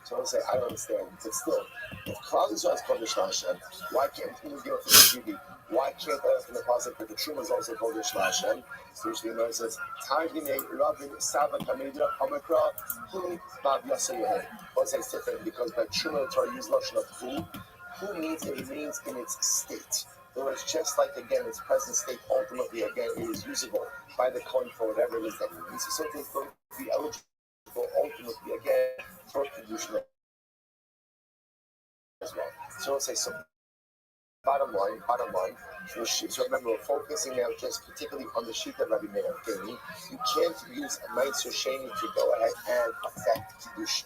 So I would say, I don't understand. But still, if Klal Yisrael is Kodesh Hashem, why can't we give it from the TV? Why can't I from the pasuk that the Truma is also Kodesh Hashem? So usually it says, Targine Rabbi Saba Kamedra Omikra Hu Bab Yasayehe. But it's different because by Truma the Torah use Lashon of who means it remains in its state. In other words, just like again its present state ultimately again it is usable by the coin for whatever it is that it means. So something is going to be eligible ultimately again for contribution as well. So I'll say so. Bottom line. So remember, we're focusing now just particularly on the sheet of Rabbi Meir. Okay, you can't use a Meiser Sheni to go ahead and affect kedusha.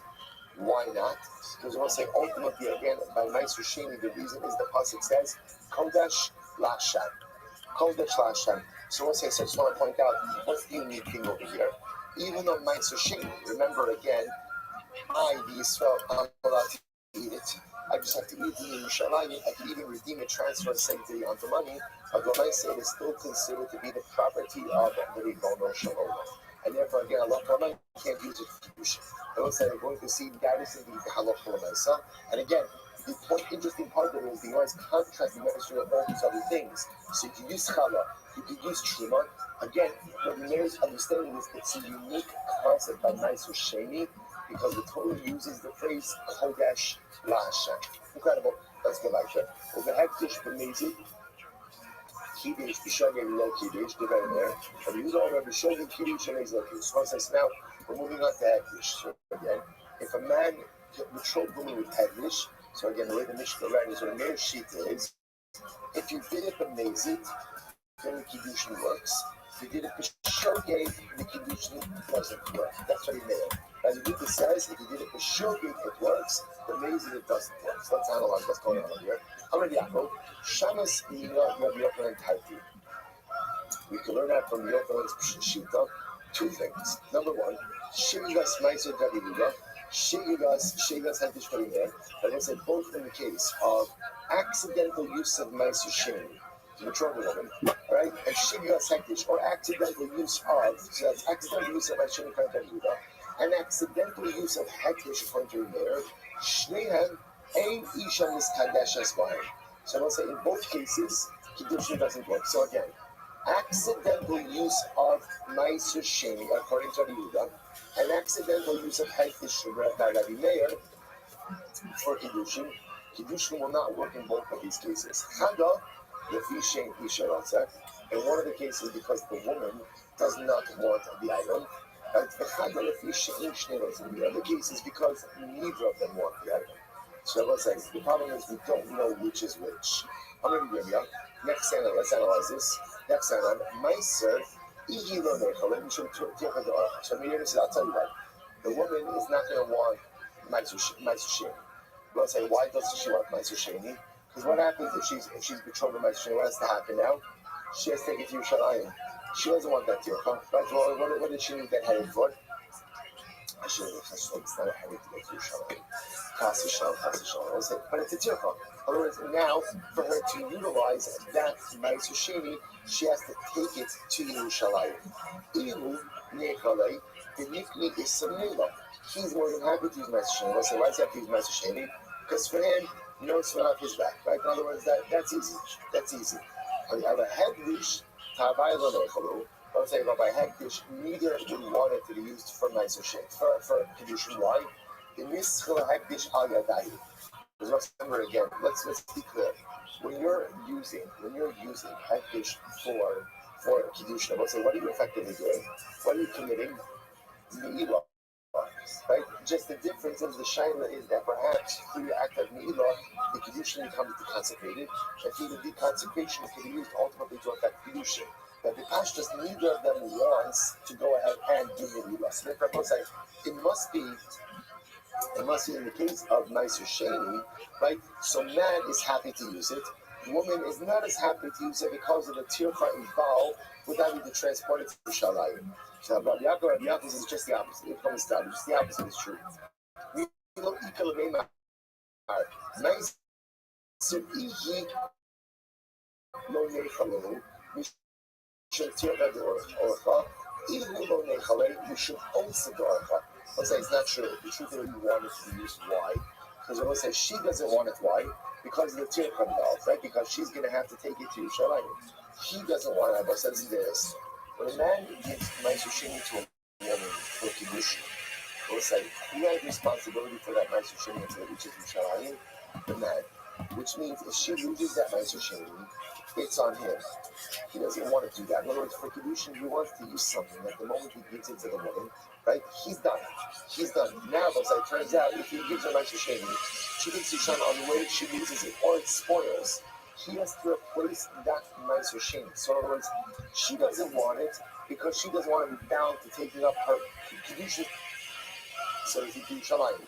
Why not? Because we'll say ultimately again by Meiser Sheni, the reason is the pasuk says Kodesh Lashem. Kodesh Lashem. So we'll say, so I just want to point out what's the unique thing over here. Even on Meiser Sheni, remember again, the Yisrael, I'm allowed to eat it. I just have to eat the Yerushalayim. I can even redeem a transfer sanctity onto money. But what I say is still considered to be the property of the Ribono Shel Olam. And therefore, again, Allah can't use it for kedusha. I will say we're going to see guidance in the halacha l'maisa. And again, the interesting part of it is the Gemara's contrasting all these other things. So you can use challah, you can use truma. Again, what the Meir's understanding is it's a unique concept by Meiser Sheni because the Torah uses the phrase Kodesh LaHashem. Incredible. Let's go back here. Over Hektish B'mezi, Kiddush B'Shogeg Lo Kiddush, the very there. But we use all Rabbi Shogeg Kiddush and Lo Kiddush. So now we're moving on to Hektish. So again, if a man betrothed woman with Hektish, so again, the way the Mishnah read is what a Meir sheet is. If you did it B'mezit, then the Kiddushin works. If you did it B'Shogeg, the Kiddushin doesn't work. That's what he made. As the Rebbe says, if you did it B'Shogeg, it works. B'mezit, it doesn't work. So let's analyze what's going on here. Amar Yaakov, Shamas Nina Rabbi Yochanan Taiti. We can learn that from Yochanan's Shita. Two things. Number one, Shigas Meiser Daviduga. Shigas Hentish Karimeh. Like I said, both in the case of accidental use of Meiser Sheni, the betrothal woman, right? And Shigas Hentish, or accidental use of, so that's accidental use of Meiser Sheni Karimeh, and accidental use of Hentish according to Meir, Shnehem, Ein Isha Miskadesh Esbaim. So I will say in both cases, Kiddushin doesn't work. So again, accidental use of Meiser Sheni according to Yehuda, and accidental use of Hektish by Rabbi Meir for Kiddushin. Kiddushin will not work in both of these cases. Chada, Lefi Shein Isha Ratzah, in one of the cases because the woman does not want the item. And Chada Lefi Shein Shnei Ratzah. In the other cases because neither of them want the item. So let's say the problem is we don't know which is which. I'm going to give you. Next time, let's analyze this. Next time, Meiser. So I'll tell you what, the woman is not going to want Meiser Sheni. We'll say, why doesn't she want Meiser Sheni? Because what happens if she's betrothed to Meiser Sheni? What has to happen now? She has to take it to Yerushalayim. She doesn't want that tircha. What did she need that headed for? I should have it's not a headed to get to Yerushalayim. But it's a tircha. In other words, now for her to utilize that Meiser Sheni, she has to take it to Yerushalayim. Ilu Nechalei, the Nikni is Samila. He's more than happy to use Meiser Sheni. We'll say, why does he have to use Meiser Sheni? Because for him, no sweat off his back, right? In other words, that's easy. That's easy. On the other hand, Tavai Lo Nechalu. I'll say, by Hektish, neither would want it to be used for Meiser Sheni, for Kiddushin. Why? The Mischel Hektish Al Yadai. Because remember again, let's be clear. When you're using Hektish for Kiddushin, let's say, what are you effectively doing? What are you committing? Me'ilah, right? Just the difference of the Shaila is that perhaps through your act of Me'ilah, the Kiddushin becomes deconsecrated, and through the deconsecration, it can be used ultimately to affect Kiddushin. But the Pashtus, neither of them wants to go ahead and do Me'ilah. So therefore, I'll say, it must be in the case of Meiser Sheni, right? So man is happy to use it. Woman is not as happy to use it because of the tircha involved without having to transport it to Yerushalayim. So Rabbi Yaakov is just the opposite. It comes down. Just the opposite is true. You should also do I'll say it's not true. The truth is, you want it to be used. Why? Because I will say she doesn't want it. Why? Because of the tirkam valve, right? Because she's going to have to take it to Yerushalayim. He doesn't want it. But says this: when a man gives Ma'aser Sheni to a woman for kiddushin, I will say he has responsibility for that Ma'aser Sheni until it reaches Yerushalayim, the man. Which means if she loses that Ma'aser Sheni, it's on him. He doesn't want to do that. In other words, for kiddushin, he wants to use something. At the moment he gives it to the woman, right? He's done. He's done. Now, but it turns out, if he gives her Ma'aser Sheni, she thinks he's on the way she loses it, or it spoils. He has to replace that Ma'aser Sheni. So in other words, she doesn't want it because she doesn't want to be bound to taking up her kiddushin. So he can Yerushalayim.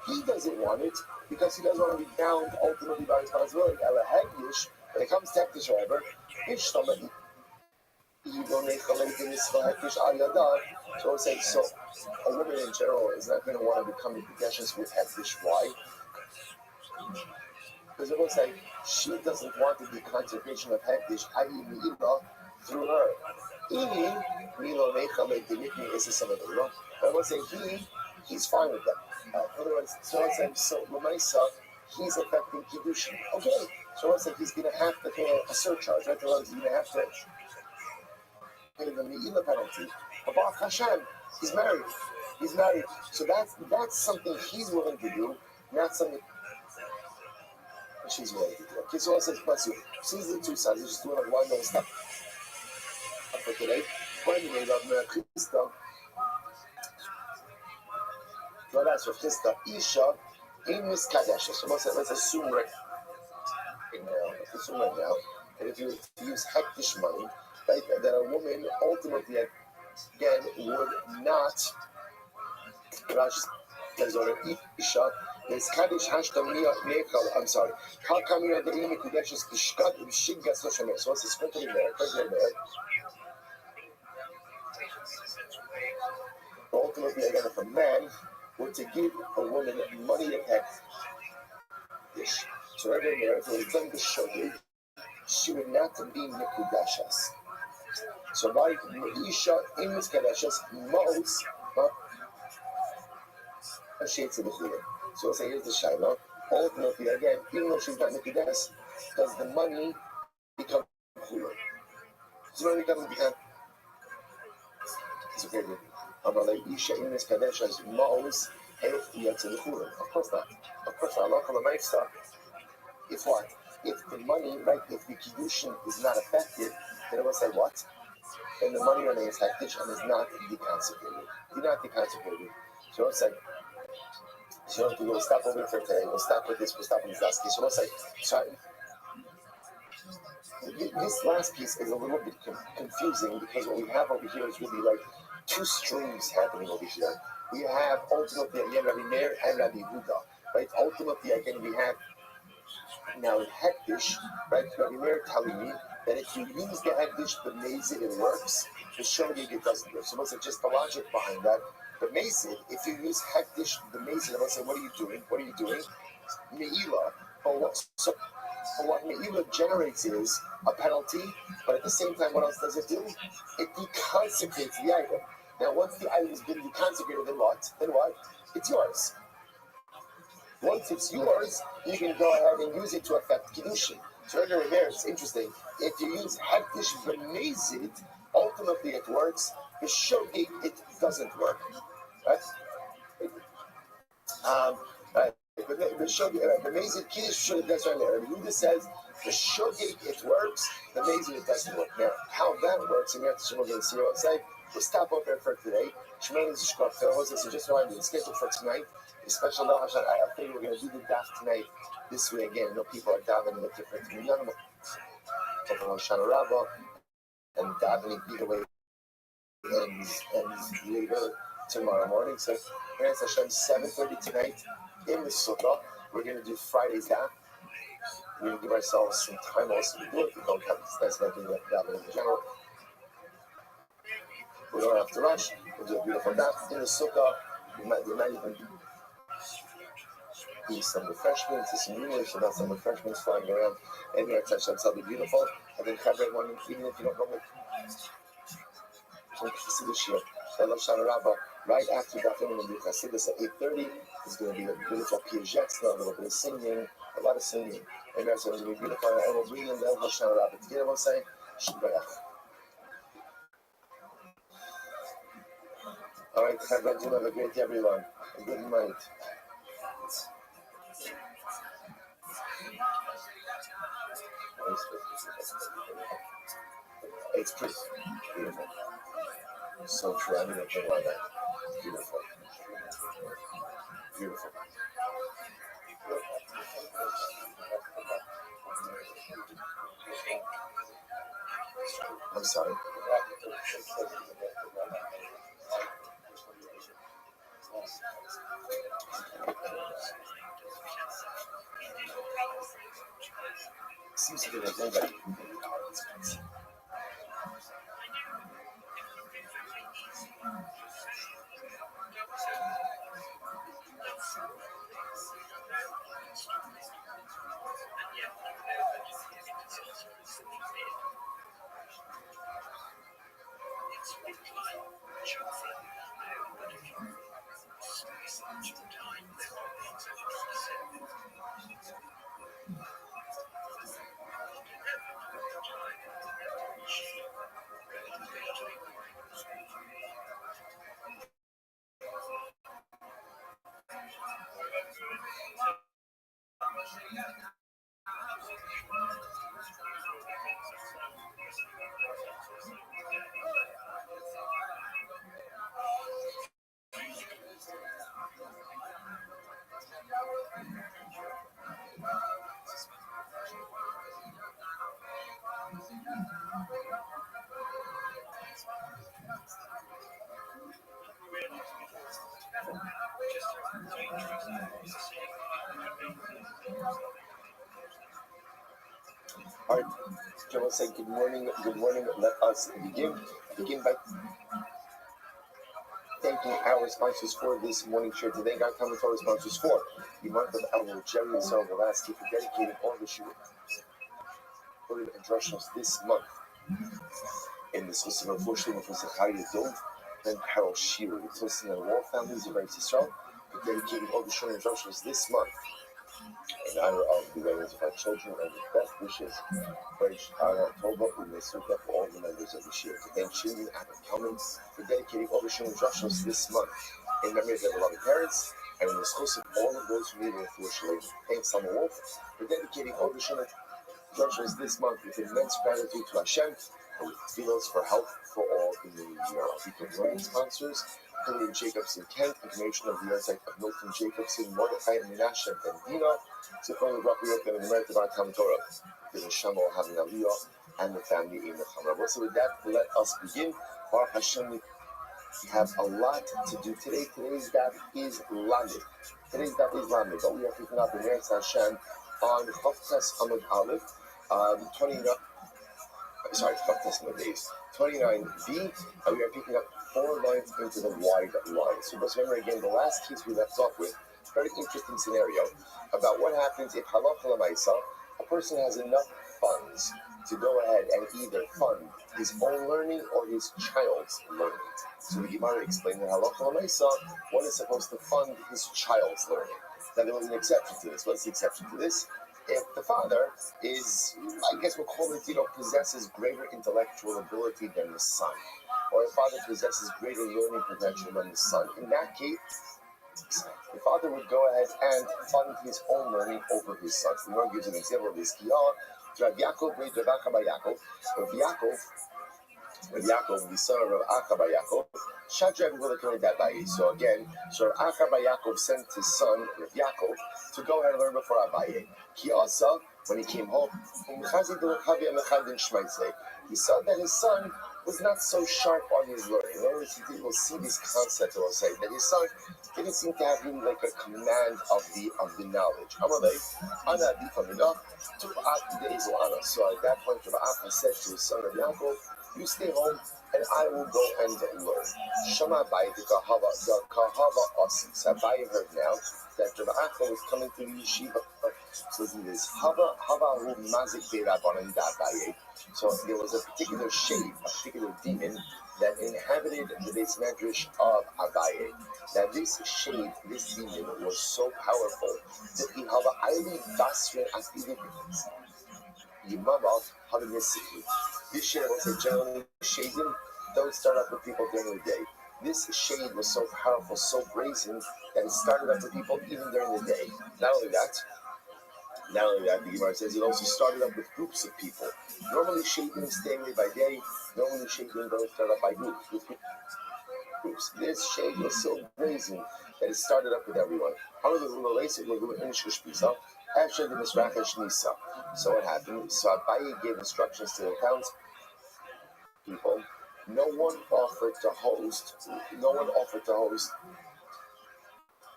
He doesn't want it because he doesn't want to be bound ultimately by responsibility. When it comes to Hektish, however, so say so a woman in general is not going to want to become in possessions with Hektish. Why? Because it will say she doesn't want to be consecration of Hektish, i.e. Me'ila, through her. I will say he's fine with that. In other words, so let's say, so Lamaisa, he's affecting Kiddushin. Okay, so let's say he's going to have to pay a surcharge, right? He's going to have to pay the Me'ila penalty. But Baruch Hashem, he's married. He's married. So that's something he's willing to do, not something she's willing to do. Okay, so let's say, bless you. Sees the two sides, just doing like one little step for today. When you made of Krista, no, that's for Krista. Isha, in Miss Kadesh. So let's assume right now that if you use hektish money, right, that a woman ultimately again would not. Rashi says on Isha. There's Kaddish Hashtamia Nechal. I'm sorry. Kalkamia the Imi Kudesh's Ishkat Shigas Loshamer. So what's the sprinkling there? Ultimately, again, if a man were to give a woman money to hex dish, so right there, if it was done to Shogig, she would not be Nikudashas. So by Isha in this Kadashas, most shades of the Chiyah. So we'll say here's the Shiloh. Ultimately, again, even though she's not Nikudas, does the money become Chiyah? So when it becomes it's okay. About like Isha in this Kadashas, most of course not. Of course not. Allah Kalamaysa. If what? If the money, right, if the Kiddushin is not affected, then it will say what? Then the money remains hektish and is not deconsecrated. Not deconsecrated. So it's like, so we'll stop over for today. We'll stop with this. We'll stop with this last piece. So let's say, sorry. This last piece is a little bit confusing because what we have over here is really like two streams happening over here. We have ultimately again Rabbi Meir and Rabbi Yehuda, right? Ultimately again we have now in hektish, right? Rabbi Meir telling me that if you use the hektish, the mazid, it works. The shogig, it doesn't work. So what's just the logic behind that? The mazid, if you use hektish, the mazid, I'm gonna say, what are you doing? What are you doing? Me'ila. But what Me'ila generates is a penalty, but at the same time, what else does it do? It deconsecrates the item. Now, once the item has been deconsecrated, then what? It's yours. Once it's yours, you can go ahead and use it to affect Kiddushin. So right there, it's interesting. If you use Hektish B'mezid, ultimately it works. The Shogig, it doesn't work. Right? Right. The Shogig, the Mazid Kiddush, that's right there. Yehuda says the Shogig, it works. The Mazid, it doesn't work. Now, how that works, and we have to we're going to see what I say. We'll stop up there for today. Shemay is so just remember, the schedule for tonight is special. I think we're going to do the daf tonight this way again. I know people are davening with different minyanim, over on Shana Rabbah, and davening either way ends later tomorrow morning. So, Eretz Hashem, 7:30 tonight in the Sukkah. We're going to do Friday's daf. We're going to give ourselves some time also to do it. We don't have this nice making davening in general. We don't have to rush. We'll do a beautiful daf in the Sukkah. There might even be some refreshments, some English, about some refreshments flying around. And the Eretz Hashem will be beautiful. And then have everyone, even if you don't know me, see this year. I love Shana Rabbah. Right after that, I'm going to do Chassidus at 8:30. It's going to be a beautiful Piagetz, a little bit of singing, a lot of singing. And that's going to be beautiful. And we'll bring in the Hashem Rabbi together. We'll say, Shibbayach. All right, have a great day, everyone. A good night. It's pretty beautiful. So true. I mean, nothing like that. Beautiful. Beautiful. I'm sorry. Seems to be the thing that all right, I want to say good morning. Good morning. Let us begin by thanking our sponsors for this morning share today. God coming to our sponsors for the month of Elul, Jerry and Sarah Velasquez for dedicating all the shul and drushos this month. In this specific unfortunately for Zachariah Dov and Harold Shearer, the toasting and all families of Eretz Yisrael for dedicating all the shul and drushos this month. In honor of the weddings of our children and with best wishes for October, we may serve up for all the members of the Shir. To thank Shimon and Kalman for dedicating all the Shir and drushos this month. In memory of their beloved parents, and in the schools of all of those who need it for Shalom. Thanks, Summer Wolf, for dedicating all the Shir and drushos this month with immense gratitude to Hashem and with tefillos for help for all in the year. We can join sponsors. Hillian Jacobson Kent, information of the website of Milton Jacobson, Mordechai and Menashe and Bendino, Zipon of Rabbi Yochanan and the merit of our Talmud Torah, the Neshama having Aliyah, and the family in the Chamra. So with that, let us begin. Baruch Hashem, we have a lot to do today. Today's daf is Lamed. But we are picking up the Meretz Hashem on Chavtes Amud Aleph, 29. Sorry, Chavtes Amud Beis, 29b, and we are picking up 4 lines into the wide line. So let's remember again the last case we left off with. Very interesting scenario about what happens if halacha l'maisa, a person has enough funds to go ahead and either fund his own learning or his child's learning. So the Gemara explained that halacha l'maisa, one is supposed to fund his child's learning. Now there was an exception to this. What's the exception to this? If the father is, I guess we'll call it, possesses greater intellectual ability than the son, or the father possesses greater learning potential than the son. In that case, the father would go ahead and fund his own learning over his son. The Lord gives an example of this. Rav Yaakov, the son of Aka Yaakov, Shadrach will occur that by. So again, Aka Yaakov sent his son Rav Yaakov to go ahead and learn before Abaye. He also, when he came home, he saw that his son was not so sharp on his learning. In other words, he will see this concept, or say that his son didn't seem to have really like a command of the knowledge. So at that point, Rabbi said to his son Yaakov, "You stay home, and I will go and learn." Shama Abaye the kahava asim. So Abaye heard now that Rabbi was coming to the yeshiva. So this hava hu mazik be'rabanan da Abaye. So there was a particular shade, a particular demon that inhabited the base medrash of Abaye. Now this shade, this demon, was so powerful that he had a highly basrin afidik yimama hadanisiki. This shade was a generally shading, don't start up with people during the day. This shade was so powerful, so brazen, that it started up with people even during the day. Not only that, the Gemara says it also started up with groups of people. Normally shading stay away by day, normally shading don't start up by groups. This shade was so brazen that it started up with everyone. So what happened? So Abaye gave instructions to the townspeople. No one offered to host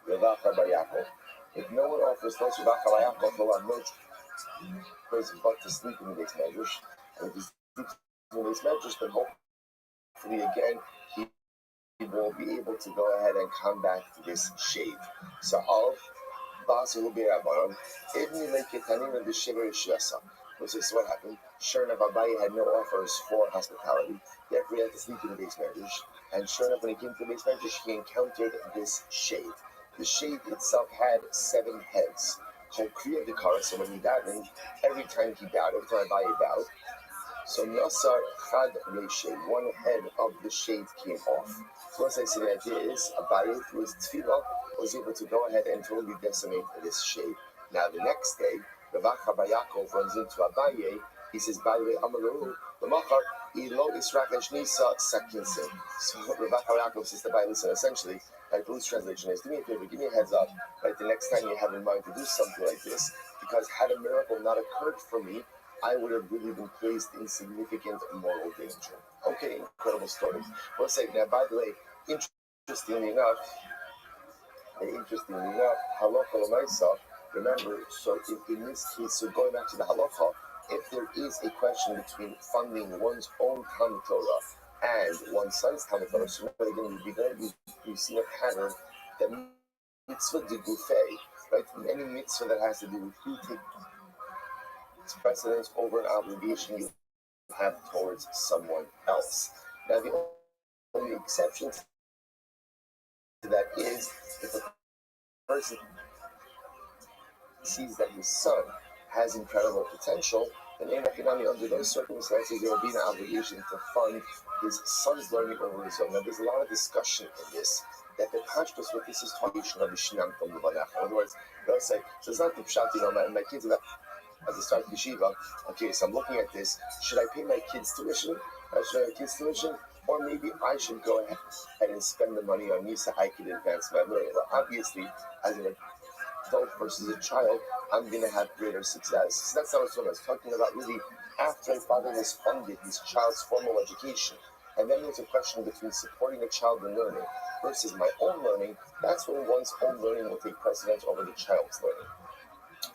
Rabbi. If no one offers those Rabbi will have no choice but to sleep in the base medrash. And if he sleeps in the base medrash, then hopefully again he will be able to go ahead and come back to this shade. So of Basu will be Rabbanon, Ibni Leketanin the Shiver Shiasa. So what happened? Sure enough, Abaye had no offers for hospitality. Therefore, he had to sleep in the base medrash. And sure enough, when he came to the base medrash, he encountered this shade. The shade itself had 7 heads. Called Kriya Vikara. So when he davened, every time Abaye bowed, so Nasar Chad Reshe, one head of the shade came off. So once I say the idea is, Abaye, through his tefillah, was able to go ahead and totally decimate this shade. Now the next day, Rabbi Yaakov runs into Abaye. He says, by the way, Amaru, Lamachar, Ilo Israch Shnisa Sakinsin. So Rabbi Yaakov says to Abaye, listen, essentially, like Bruce's translation is, do me a favor, give me a heads up, right, the next time you have in mind to do something like this, because had a miracle not occurred for me, I would have really been placed in significant moral danger. Okay, incredible story. We'll say now, by the way, interestingly enough, halacha l'maisa, remember, so in this case, so going back to the halacha, if there is a question between funding one's own Talmud Torah and one's son's Talmud Torah, so again, we've seen a pattern that mitzvah de gufei, right? Any mitzvah that has to do with who takes precedence over an obligation you have towards someone else. Now, the only exception to that is if a person sees that his son has incredible potential, then under those circumstances, there will be an obligation to fund his son's learning over his own. Now, there's a lot of discussion in this, that the pashtus with this is tradition of the shinam from the banach. In other words, they'll say, so it's not the pshat, my kids are as I start yeshiva, okay, so I'm looking at this, should I pay my kids tuition? Or maybe I should go ahead and spend the money on me so I can advance my learning. Well, obviously, as an adult versus a child, I'm going to have greater success. So that's not what I was talking about, really, after a father has funded his child's formal education. And then there's a question between supporting a child in learning versus my own learning. That's when one's own learning will take precedence over the child's learning.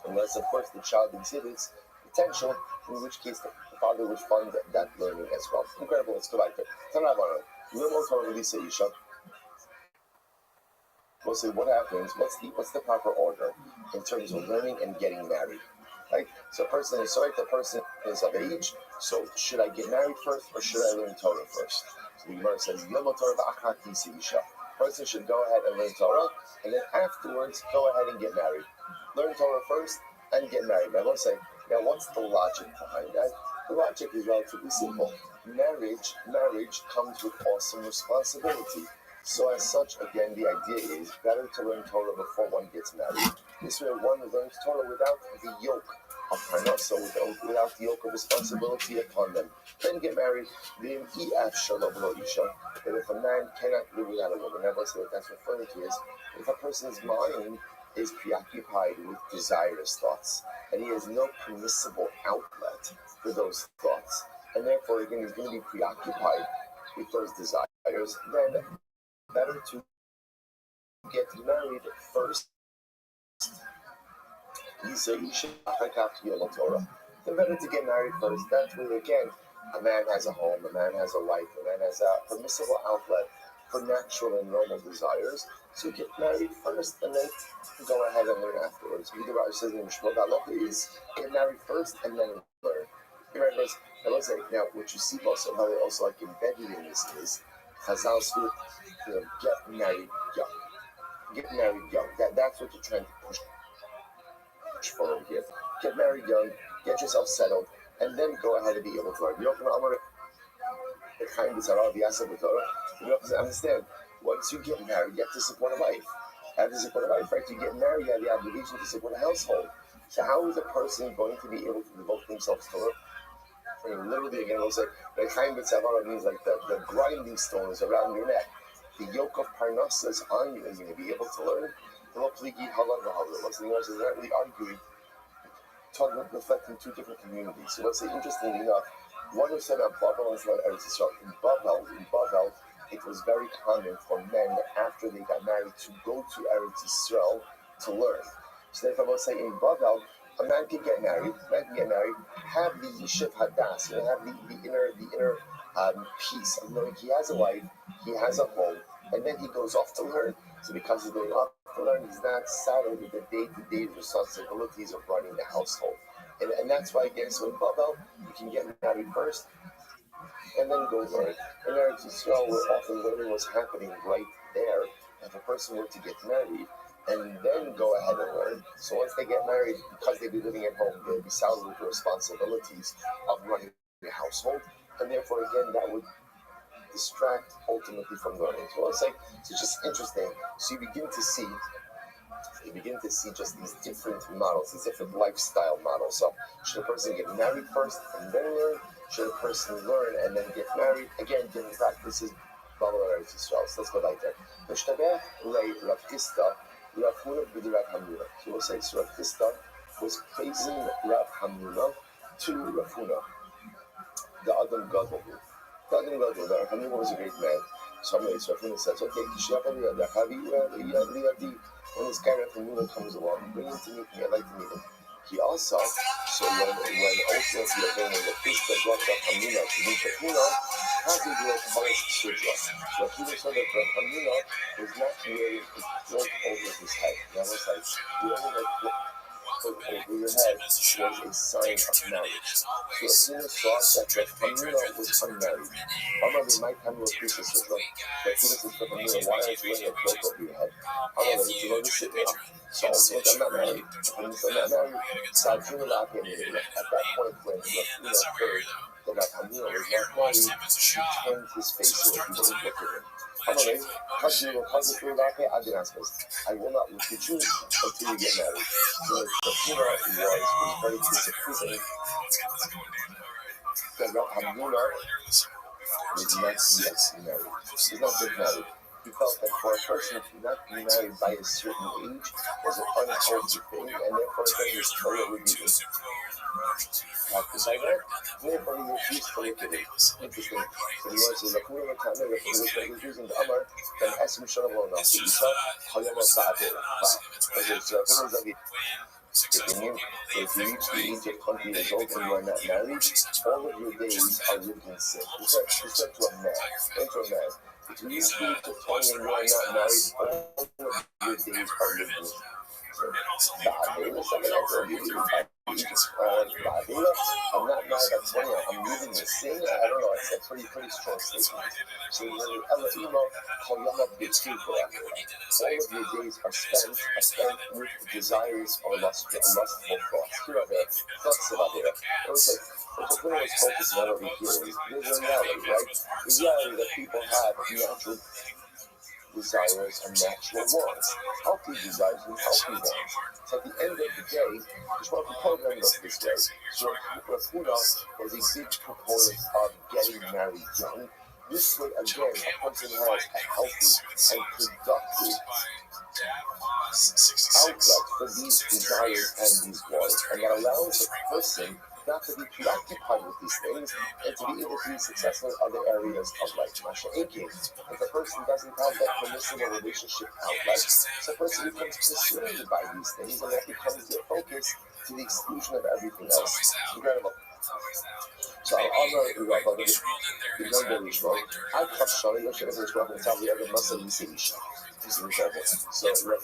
Unless, of course, the child exhibits potential, in which case the father would fund that learning as well. Incredible, let's go back there. We'll say what happens, what's the proper order in terms of learning and getting married. Right? So the person is of age, so should I get married first or should I learn Torah first? So the Gemara says, person should go ahead and learn Torah, and then afterwards go ahead and get married. Learn Torah first and get married. Now, let's say, now what's the logic behind that? The logic is relatively simple. Marriage comes with awesome responsibility. So as such, again, the idea is better to learn Torah before one gets married. This way one learns Torah without the yoke of parnasa, without the yoke of responsibility upon them. Then get married. That if a man cannot live without a woman, that's what that's referring to is, if a person's mind is preoccupied with desirous thoughts, and he has no permissible outlet for those thoughts, and therefore again he's going to be preoccupied with those desires, then better to get married first. Then better to get married first. That way again, a man has a home, a man has a wife, a man has a permissible outlet for natural and normal desires. So get married first and then go ahead and learn afterwards. The Rabbi says in Mishmot Halacha is get married first and then learn. right, verse. I will say now what you see also, like embedded in this is Chazal speak, get married young. Get married young. That's what you're trying to push forward here. Get married young, get yourself settled, and then go ahead and be able to learn. You have to understand, once you get married, you have to support a wife. You have to support a wife, right? You get married, you have the obligation to support a household. So how is a person going to be able to devote themselves to it? I mean, literally, again, it'll say, means like the grinding stones around your neck. The yoke of parnasa is on you, and you're going to be able to learn. Once the Gemara is not really arguing, talking about reflecting two different communities. So let's say, interestingly enough, one was said about Babel and said about Eretz Yisrael. In Babel, it was very common for men after they got married to go to Eretz Yisrael to learn. So therefore, let's say in Babel, a man can get married, have the Yishuv Hadas, have the inner peace of knowing he has a wife, he has a home, and then he goes off to learn. So because he's going off to learn, he's not saddled with the day-to-day responsibilities of running the household. And that's why, again, so in Babel, you can get married first, and then go learn. In Eretz Yisrael, where often learning was happening right there, if a person were to get married, and then go ahead and learn. So once they get married, because they'd be living at home, they'd be saddled with the responsibilities of running the household, and therefore, again, that would distract ultimately from learning. So let's say, it's just interesting. So you begin to see just these different models, these different lifestyle models. So should a person get married first and then learn? Should a person learn and then get married? Again, different practices. So let's go right there. So we'll say, so Rav Chisda was praising Rav Hamnuna to Rav Huna, the Adam Gadol. Rav Hamnuna was a great man. So Rav Huna says, okay, when this guy Rav Hamnuna comes along, bring him to meet me, I'd like to meet him. He also, so when ultimately again, when the Chisda brought Rav Hamnuna to meet Rav Huna, how did Rav Hamnuna so Rav Huna saw that Rav Hamnuna was not wearing a cloak over his head. That was like, wearing a cloak over your head was a sign of marriage. So Rav Huna saw that Rav Hamnuna was unmarried. However, my time will appreciate it. Rav Huna says to Rav Hamnuna, why aren't you wearing a cloak over your head? However, you know this shit now. So I'm not married. I'm not married. So I drew a lot at that point when Rav Huna heard that Rav Hamnuna was not married, he turned his face away. He wouldn't look at him. I will not look at you until you get married. So Rav Huna was very disappointed that Rav Hamnuna was not yet married. He's not yet married. He felt that for a person to not be married by a certain age was an unhealthy thing, and therefore then his Torah would be practiced like that. Therefore he refused to look at it. Interesting. So he says, Rav Huna was using the Amar, then ask him Shalom enough. So he saw Hayama Ba'adeh. Okay, so Rav Huna's like, opinion, so if you reach the age of 20 years old and you are not married, all of your days are lived in sin. He said to a man, if you reach the age of 20 and you are not married, all of your days are lived in sin. I'm not married at 20, I'm living in sin. I don't know, it's a pretty strong statement. So all of your days are spent with desires or lustful thoughts. Thoughts about it. What the Quran is focusing on over here is there's a reality, right? The reality that people have natural desires and natural wants, healthy desires and healthy wants. So at the end of the day, just want to program us this way. So Rav Huna was a big proponent of getting married young. This way, again, a person has a healthy and productive outlet for these desires and these wants, and that allows a person not to be preoccupied with these things and to be able to be successful in other areas of life. If a person doesn't have that permissible relationship outlet, so a person becomes consumed by these things, and that becomes their focus to the exclusion of everything else. Incredible. So I'm not a rabbi. You know the Rishon. I trust Shani. You should have Rishon and tell the other Muslim Yisrael. So Rabbi says, Rabbi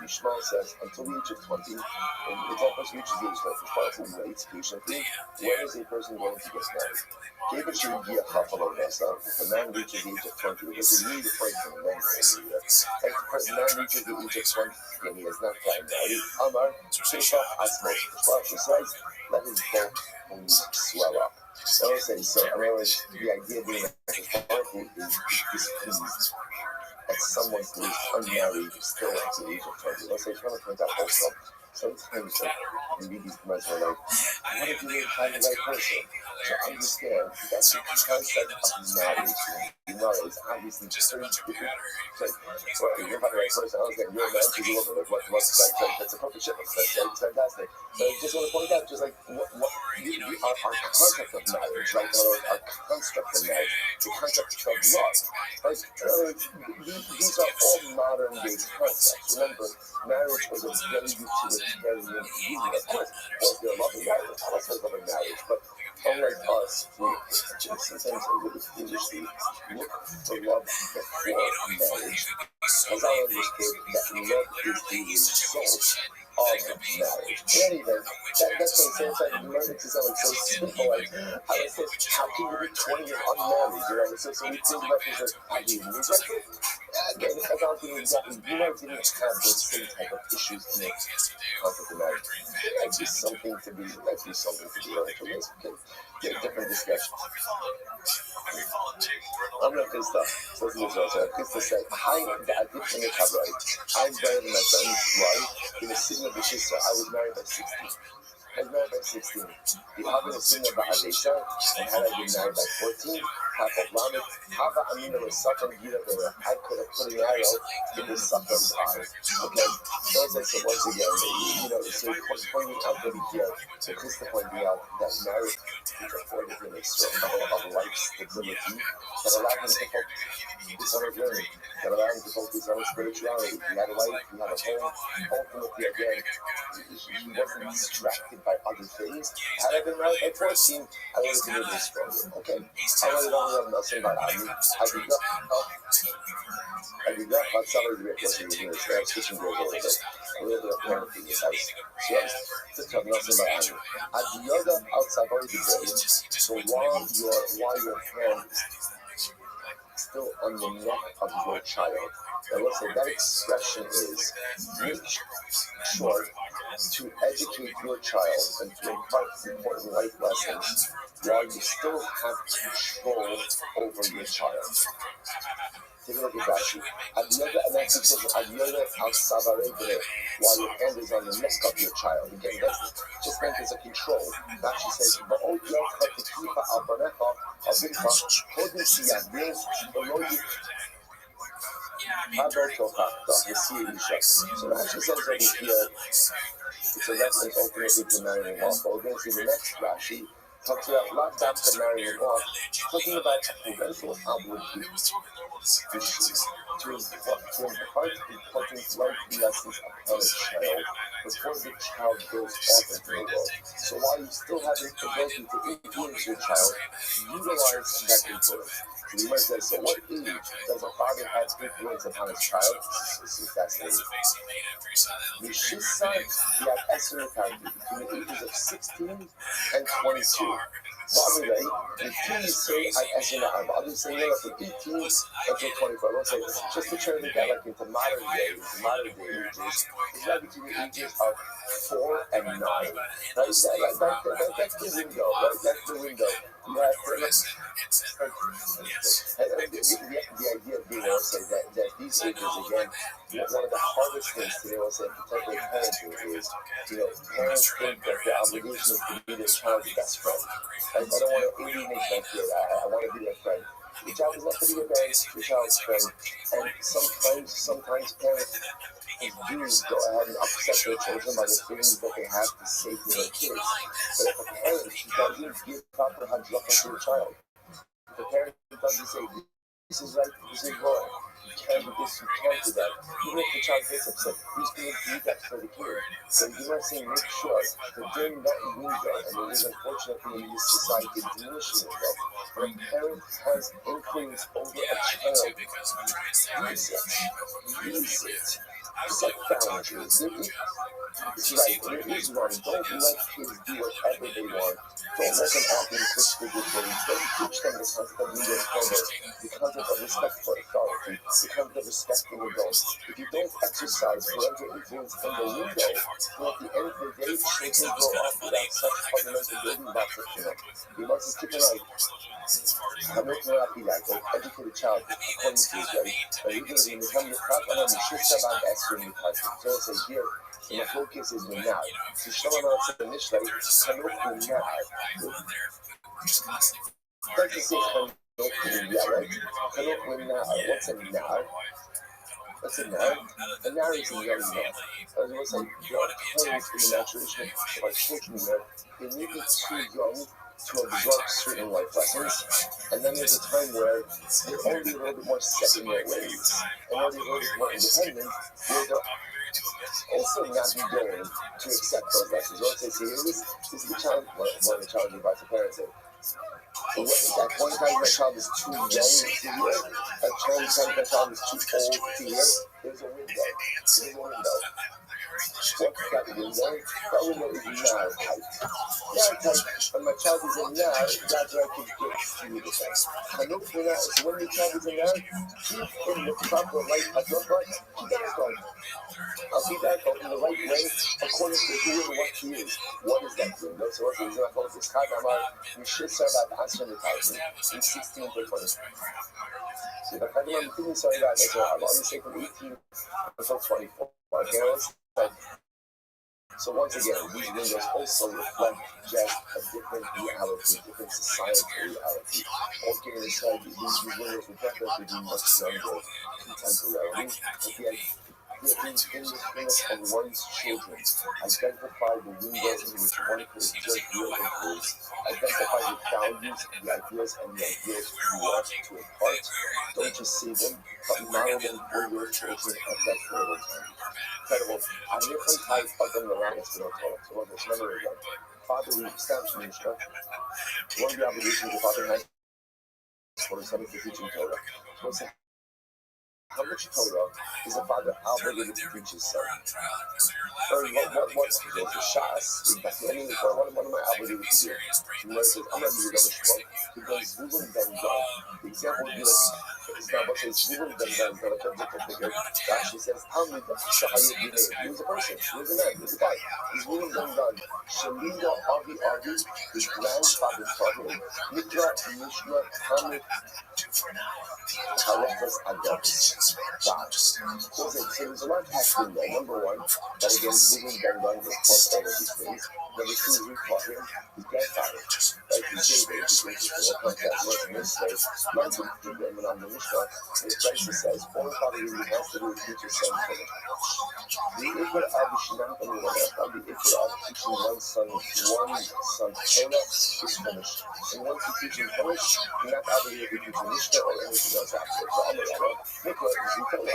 Shmuel says, until the age of 20, until a person reaches the age of 20, who waits patiently, when is a person going to get married? If a man reaches the age of 20, because he really referring to men here. If a man reaches the age of 20 and he has not gotten married, Amar, Rashi says, let his boat only swell up. So in other words, the idea being that his heart is displeased at someone who is unmarried still at the age of 20. Let's say, I want to point out also, sometimes you read these comments and like, what if you didn't find the right person? So understand that the concept of marriage, is obviously very different. So, well, you're not the right person. I was getting you're a man, you look at what's like, that's a perfect ship. That's fantastic. So I just want to point out, just like, our concept of marriage, right? In other words, our construct of marriage, the concept of love, right? These are all modern day concepts. Remember, marriage was a very utilitarian union. Of course, was there loving marriage? I was loving marriage, but unlike us, we sometimes a little foolishly look for love before marriage, as I understood that love is the result of marriage. In any event, that's what I'm saying. It's like marriage is like so simple. Like, I would say, how can you be 20 and unmarried? You know, so we think about this as, how do you need that? Again, as I was doing exactly, you know, didn't have those same type of issues in the concept of marriage. It might be something to be learned from this. Get a different discussion. I'm not going to stop. So this is also to say, I did finish right. I'm married my son's wife in a sigma b'shisa. I was married by 16. I was married by 16. The other is sigma ba'adesha, and had I been married by 14, half of Lamed, half of Amina was such a beautiful that I could have put an arrow in the sucker's eye. Okay? So once again, so pointing out that here, the Krista pointing out that marriage which afforded him a certain level of life stability that allowed him to focus on his learning, that allowed him to focus on his spirituality. He had a life, he had a home. Ultimately, again, he wasn't distracted by other things. Had I been married by 14, I would have been able to stronger. Okay? I really don't have nothing about Ami. I did not find somebody to be a person who was in his kitchen door over there. A little bit of parenting in his house. So that's to tell nothing about Ami. At the other outside of the day, so while your hand is still on the neck of your child, and let's say that expression is make sure to educate your child and to impart important life lessons while you still have control over your child. Take a look at Rashi. And that's because while your hand is on the neck of your child. Again, that's just meant as a control. Rashi says, so Rashi says over here, it's a reference ultimately to marrying off. But we're going to see the next Rashi talks about not just marrying off, talking about a parental obligation to impart important life lessons upon a child before the child goes off into the world. So while you still have the ability to influence your child, utilize that influence. So you might say, so what age does a father have influence upon his child? This is fascinating. Mishisa Yat between the ages of 16 and 22. By the way, until you say others say from 18 until 24. Let's say, just to turn it like into modern day ages, is right between the ages of 4 and 9. Right? That's the window, right? That's the window. You have the idea being also that these ages, again, one of the hardest things today, also particularly parenting, is, parents think that their obligation is to be their child's best friend. I don't want to alienate my kid. I want to be their friend. Your child is not to be your child's friend. And sometimes parents do go ahead and upset their children by the feelings that they have to say to their kids. But if a parent doesn't give proper hadlaka to your child, if a parent doesn't say, this is right, this is wrong, you can't do this, you can't do that. Even if the child gets upset, he's going to do that for the kid. So you are saying make sure that during that window, and it is unfortunately in this society a diminishing window, when a parent has influence over a child, use it. Set boundaries. It's right, it is wrong. Don't let kids do whatever they want. Don't let them act in mischievous ways. Don't teach them the concept of legal order, the concept of respect for authority, the concept of respect for adults. If you don't exercise parental influence in the window, then at the end of the day, children grow up without such fundamental building blocks of freedom. You must keep an eye. I'm not going to be like an educated child according to his right. But even if you become the prophet, I'm just about to ask you so I say here, and the focus is now. So Shalom Aleichem the Mishnah, Chanuk now. Let's just say Chanuk now, right? Chanuk now. What's a now? What's a now? A now is a young man. I was going to say, parents in the maturation of our children where they may be too young to absorb certain life lessons, and then there's a time where they're already a little bit more set in their ways, and already a little bit more independent, where they're also not be willing to accept those lessons. Or say, see, this is the challenge, one of the challenges by the parents. At one time, my child is too young to hear. At one time, my child is too old to hear. There's a window. There's a window. What's that window? That window is now tight. Now tight. When my child is in now, that's where I can get to the thing. Chanuk now is when the child is in now, keep in the proper light of your heart. Keep that going. I'll be back in the right way according to who and what he is. What is that window? So what is that? What is this? You should start about answering the thousand in 16 to 20. So the kind of thing is sorry about that. I've already say from 18 until 24. So once again, these windows also reflect just a different reality, different societal reality. Okay, aside, these windows would definitely be much younger contemporarily. But yet, in the image of one's children, identify the window in which one could observe real influence, identify the values, the ideas, and the ideas you want to impart. Don't just see them, but model them for your children at that critical time. Incredible. I'm here from type of them the longest in our talk. So what this memory again. Father, we established the Mishnah. One of the obligations the Father has for the son to teaching Torah. So how much Torah is the Father obligated to teach his son? Or what is the Shas? What am I obligated to do? I'm not going to do it because Zuvim Ben Dov. The example would be like, it's not what says Zuvim Ben Dov, not a biblical figure. Rashi says, Talmud Shahayim Yinei. He was a person, he was a man, he was a guy. Zuvim Ben Dov. Shalida Avi, his grandfather taught him. Mikra, Mishnah, Talmud, Halachas Adabs. So there's a lot happening there. Number one, that again, Zuvim Ben Dov was taught all of these things. Number two, we taught him his grandfather. Like he did, he was like that was in this place. Not to do them on the Mishnah. And Christ says, all the Father really has to do is teach his son Torah. The Ikra of Shinam and the Ikra of teaching one son Torah is finished. And once you teach him finished, you're not obligated to teach Mishnah or anything else after. So Amarama, Nikra is the Torah.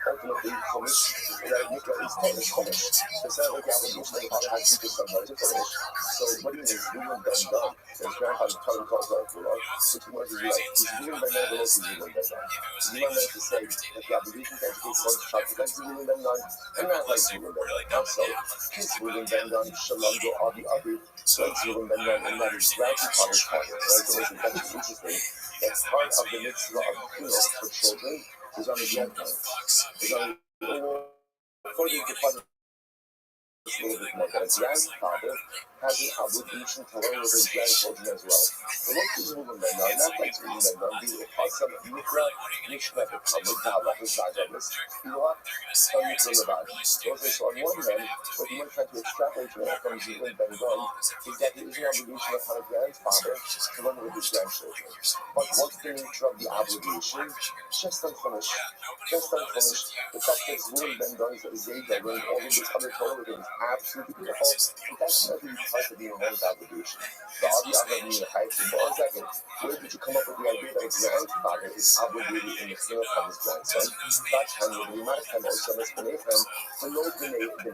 Ultimately, finished, that Nikra is finished. So it's not like you have a Mishnah and Father has to teach somebody to finish. So what do you mean? We were done. There's grandfather telling calls out for love. So two words is like, he's doing by never look, he's doing by done. You want to say that the obligation to educate one's child, that's doing by done, and not like doing by done. Also, kids doing by done, shalom go avi, legs doing by done, and that is grandfather's part. Right? So that's interesting. That's part of the mitzvah of kunos for children is on the grandparents. Is on the according to Father. A little bit more, that a grandfather has an obligation to learn with his grandchildren as well. So what is moving by now? Not like moving by now. The Pasam Mikra Mishnah Talmud Da'alach is Zagamis. You have some Mikra Levad. So on one hand, what you might try to extrapolate from that from Zuvim Ben Dov is that there is an obligation upon a grandfather to learn with his grandchildren. But what's the nature of the obligation? Just unfinished. The fact that Zuvim Ben Dov is Zayda learned all of these other Torah things. absolutely beautiful. But that's not really part of being a woman's obligation. The obligation of being a for 1 second. Where did you come up with the idea that a grandfather is obligated in the field of his grandson? That's how you might have also misbehaved for no benefit.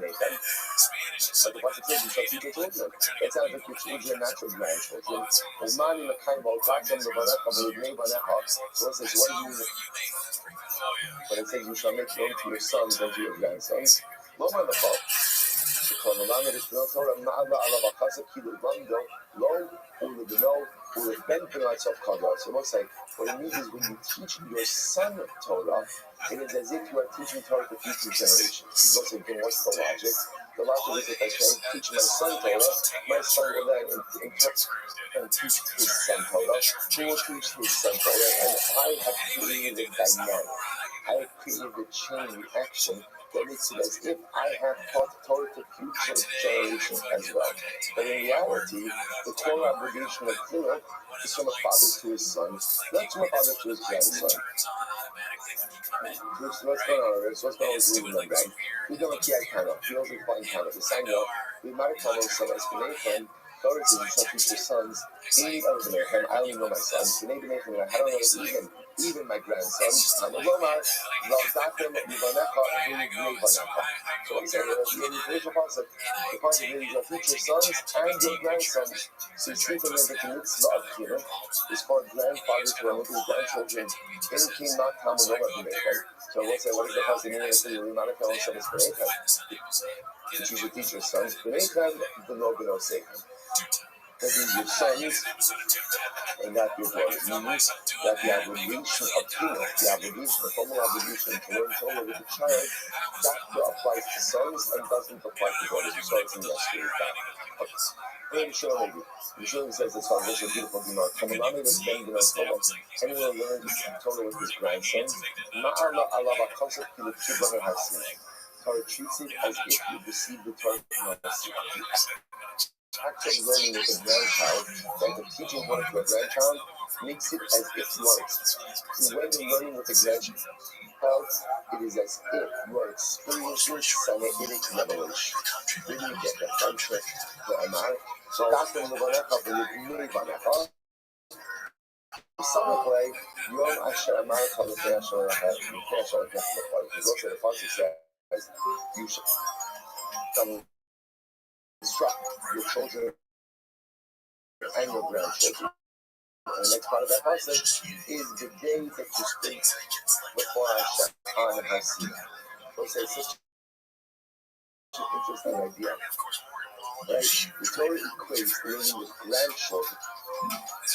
But the pasuk says you shall teach your children. That sounds like your children, not your grandchildren. Umani l'chaim v'oldatem l'vanecha v'libnei vanecha. So it says, what do you mean? But it says you shall make known to your sons and to your grandsons. Lo manecha. So what it means is when you teach your son Torah, it is as if you are teaching Torah to future generations. It's also again, what's the logic? The logic is if I say, teach my son Torah, my son will then interpret and teach his son Torah, he will teach his son Torah, and I have created a dynamic. I have created a chain reaction that makes it as if I have taught Torah to future generations as well. But in reality, the core obligation of Torah is from a father to his son, not from a father to his grandson. What's going on? What's going on with Ruben and Gad? We don't see Ikana. We don't find Ikana. The Samuel, we might have told some explanation. Torah says you shall teach your sons, any other than him. I only know my sons. I don't know even my grandsons. So what he said was, in the original concept, the concept is you shall teach your sons and your grandsons. So you speak of the mitzvah of Kira is for grandfather to remove his grandchildren. In King not Talmud So what's that? What is the concept meaning? It's the Rimanaka on Shabbos B'neicham. That you should teach your sons. B'neicham, the no B'no Seichem. That means your sons and not your daughters. Meaning that the obligation of Torah, the obligation, the formal obligation to learn Torah with a child, that applies to sons and doesn't apply to daughters. You saw it in yesterday's daf. Okay. The Shalom says this one, this is a beautiful Gemara. Anyone who learns Torah with his grandson, Torah treats it as if you received the Torah from a act of learning with a grandchild, like the teaching one to a grandchild, makes it as if you are. When you're learning with a grandchild, it is as if you are experiencing Sinaitic revelation. Where do you get that from? The Amar. So that's when we're going to have the some play Yom Asher Amar Chalifei Asher Lahad. You can't show it the part. Because also the part says you should instruct your children and your grandchildren. And the next part of that passage is the day that you speak before Hashem on Hashem. So it's such an interesting idea. Right? The Torah equates learning with grandchildren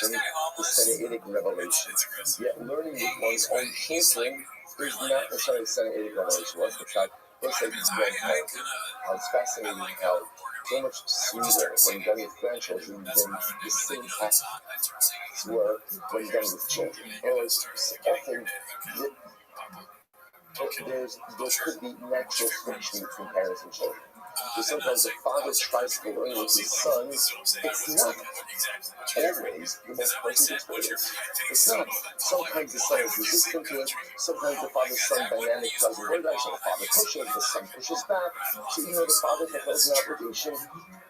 and the Sinaitic revelation. Yet learning with one's own children is not necessarily Sinaitic revelation. What's the fact? Let's say it's grandparents. It's fascinating how so much sweeter when done with grandchildren than the same acts were when done with children. Often there could be natural friction between parents and children. So sometimes the father tries to learn with his sons. It's not always the most pleasant experience. It's not. Sometimes the son is resistant to it. Sometimes the father-son dynamic doesn't work out. So the father pushes, the son pushes back. So the father fulfills an obligation.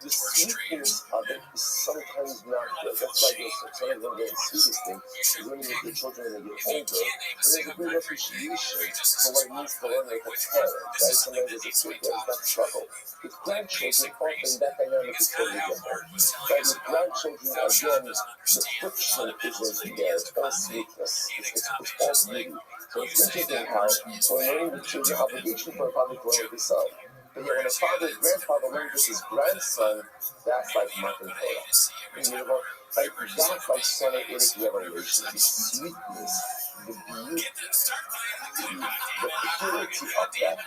The sweetness of it is sometimes not good. That's why sometimes one of the sweetest things is when you get your children when they get older. And there's a great appreciation for what it means to learn like a parent. Right? Sometimes as a kid, there's that struggle. With grandchildren, often that dynamic is totally different. But with grandchildren, again, the friction isn't there. It's all sweetness. It's all beauty. So it's interesting how when learning with children, obligation for a father to learn with his son. But yet when a grandfather learns with his grandson, that's like Matan Torah. Like that's like Sinaitic revelation. The sweetness, the beauty,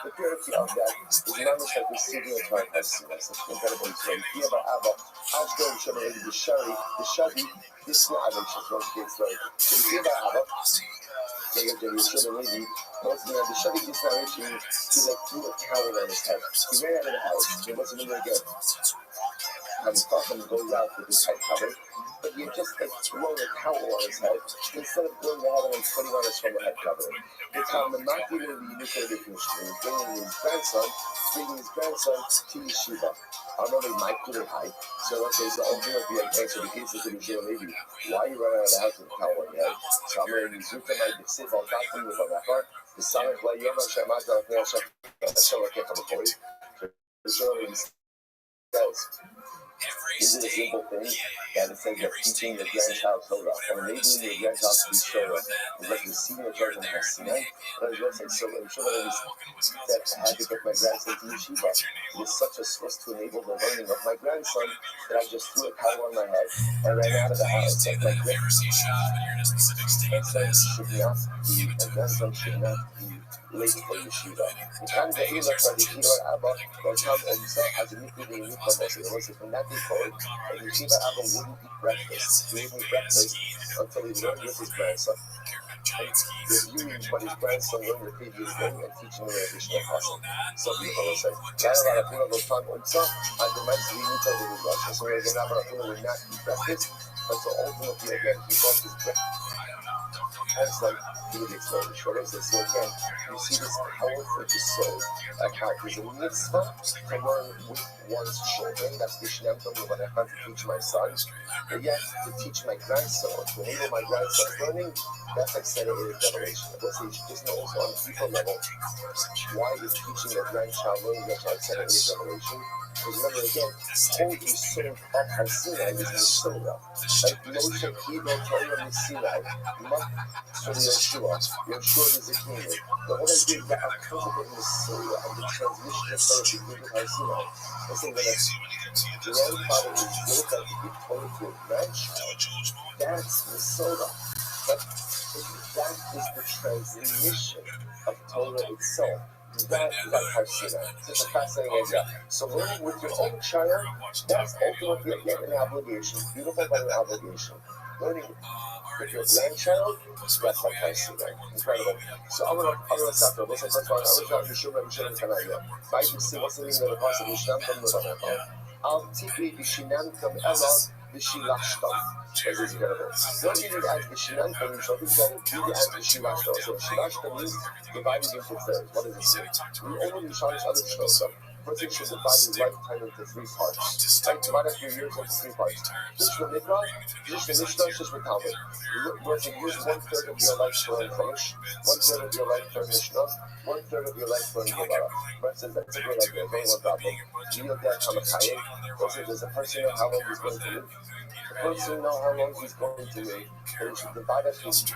the purity of that is not just like receiving a Torah blessing. That's an incredible story. Ashton Shabbat the Shadi, this is not Adam Shabbat gets like. So the Abba, they get the Yeshua Levi, most of the Shadi gets narration, he like threw a towel on his head. He ran out of the house, he wasn't even again. kind of thought him goes out with his head covered, but you just like throw a towel on his head instead of going ahead and putting on his full head covering. They tell him not giving the nuclear definition, bringing his grandson to yeshiva. I remember my kid high, so let's say the ultimate be like, so the kids that didn't show maybe why you run out of the house with a towel on your head. So I'm going to use it like the sit on top of the record. The son of like Yom Shamat of the Shalakeh of the Korea. So he says, this is a simple thing that it says that teaching the grandchild Torah or enabling your grandchild to be Torah is like receiving a Torah from Sinai. And I was going to say, so I'm sure that I had to get my grandson to yeshiva. It is such a source to enable the learning of my grandson that I just threw a towel on my head and ran out of the house. Like my grandson should not be, a grandson should not be late for yeshiva. And kind of the Elah for the Elah Abba, but Tom Omsa has a new thing in the from that day forward, and Yeshiva Abba wouldn't eat breakfast. He wouldn't eat breakfast until he learned with his grandson. And reviewing what his grandson learned the previous day and teaching him an additional lesson. So people say, Lala Rapuna will time Omsa, and the man said he needs to do Russia. So we're going to have Rapuna will not eat breakfast until ultimately again he brought his breakfast. And it's like, he would explain the short answer. So again, you see this powerful soul, like how there's a mitzvah to learn with one's children. That's the Shnemtom of what I have to teach my son. But yet, to teach my grandson, or to enable my grandson's learning, that's accelerated revelation. Let's say, just know also on a deeper level, why is teaching a grandchild learning that's accelerated revelation? Because remember again, whole Yisod of Har Sinai is Yisod. Like Moshe Kibel Torah Sinai, so Yeshua is a king. The whole idea that are cultivated in the Syria of the transmission of Torah between Har Sinai. I think that a grandfather is qualified to give Torah to a grandchild. That's Yisod. But that is the transmission of Torah itself. That is like Har Sinai. Such a fascinating idea. So learning with your own child, that's ultimately again an obligation. Beautiful but an obligation. Learning with your grandchild, that's like Har Sinai. Incredible. So I'm gonna stop there. Listen, first of all, I was not sure what Mishnah can I do. By the see what's the name of the passage Mishnah from the Bible. Al tikri bishinan from Ella bishilashtam. This is incredible. Don't read it as bishinan from Mishnah. Read it as bishilashtam. So bishilashtam means divided into thirds. What does it mean? We only challenge other shlosa. First, you should divide your lifetime into three parts. Like, divide up your years into three parts. Just the Mikra, just the Mishnah, just the Talmud. Use 1/3 of your life for Chumash, 1/3 of your life for Mishnah, 1/3 of your life for Gemara. But says that's a good idea. Very one problem. Real death, Hamakayim. Also, does a person know how long he's going to live? The person know how long he's going to live, and he should divide up his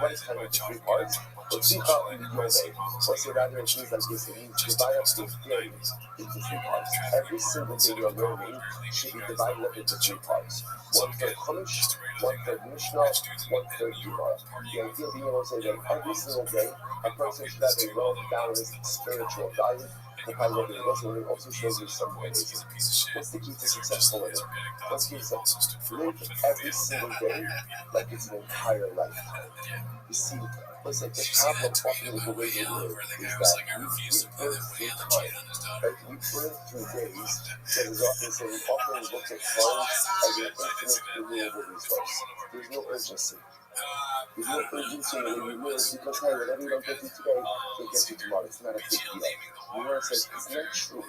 lifetime into three parts. But see how in your day. Or say rather, it means like this. It means divide up his day into three parts. Every single day you're learning should be divided up into three parts. 1/3 Chumash, 1/3 Mishnah, 1/3 Gemara. The idea being able to say that every single day a person should have a well-balanced spiritual diet. The kind of it also shows you something amazing. What's the key to successful living? What's the key to live every single day like it's an entire lifetime? You see, what's like the problem often with the way we live is that we burn through time. Right? We burn through days. So there's often say we often look at time as an infinite renewable resource. There's no urgency. There's no urgency in the way we live because, hey, whatever you don't get to today, you'll get to tomorrow. It's not a big deal. The Lord says it's not true.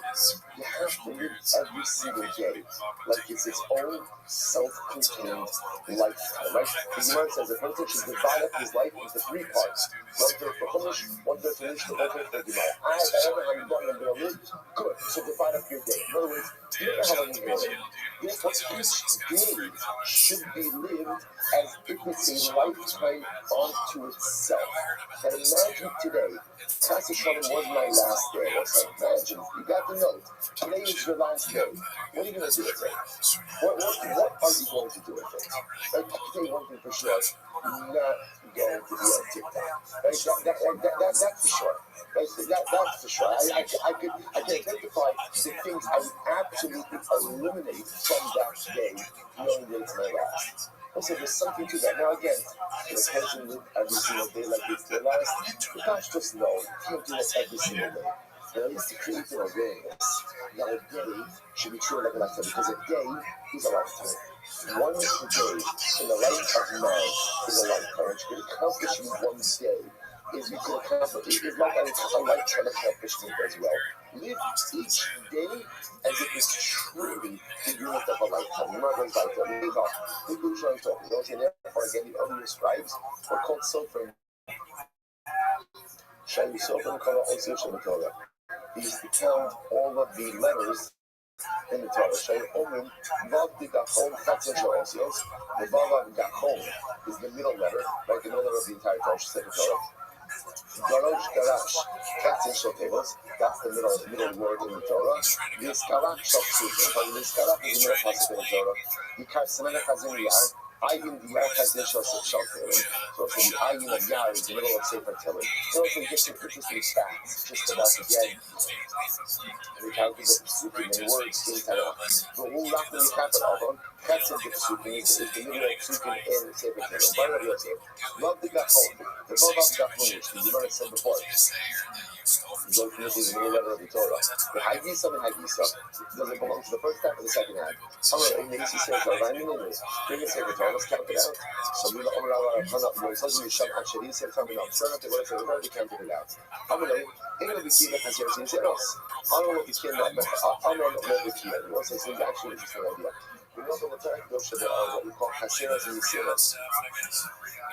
You have to live every single day like it's its own self-contained lifetime, right? The Lord says a person should divide up his life into three parts. 1/3 for Chumash, 1/3 for Mishnah, 1/3 for Gemara. Whatever I'm going to live, good. So divide up your day. In other words, you know how long you're going to live. Therefore, each day should be lived as if it's a lifetime unto itself. And imagine today, Pastor Shalom was my last day. Imagine, you got the note. Today is your last day. What are you going to do with it? What are you going to do with it? Like, I can tell you one thing for sure. You're not going to be on TikTok. Right? That's for sure. That's for sure. I can identify the things I would absolutely eliminate from that day, knowing that it's my last. Also, there's something to that. Now, again, the person live every single day like it's their last. You can't just know. You can't do that every single day. But at least to create an awareness that a day should be treated like a lifetime, because a day is a lifetime. One day in the life of man is a lifetime. What you can accomplish in one day is you can accomplish, it's like a lifetime accomplishment as well. Live each day as if it's truly the unit of a lifetime. You're not going to live off. Look who's trying to talk. You know, and therefore, again, the earlier scribes were called suffering. Shiny suffering, color, also Shiny Torah. They used to count all of the letters in the Torah. Shiny Omen, Vav the Gachon, Chatzon Shorosios. The Vav of Gachon is the middle letter, right? The middle letter of the entire Torah, Sefer Torah. Garosh Garash, Chatzon Shotevos, that's the middle word in the Torah. Vizkalach Shotevos, Vizkalach is the middle pasuk in the Torah. Yikar Semena Chazim Yar, Ayin the Yar Chatzon Shotevos. So the Ayin of Yar is the middle of Sefer Torah. So it's just interesting facts, just about again. We count the psukim and words in Torah. But we'll not really count it all. That's the psukim is the middle of psukim in Sefer Torah. Love the Gachon, the Vav of Gachon, which the Gemara said before. Don't finish the middle letter of the Torah. The Hagisa and Hagisa, does it belong to the first half or the second half? However, in the Nisi says, I'm in the bring it Sefer Torah, let's count it out. So we don't know how to shut actually, Sefer Torah, not turn up the word, so we've already counted it out. However, in the Bikina has your sins in us. I don't know if it's in that, but I don't know the Bikina. It was actually interesting idea. We know that the Torah there are what we call Haseras and Yisiras.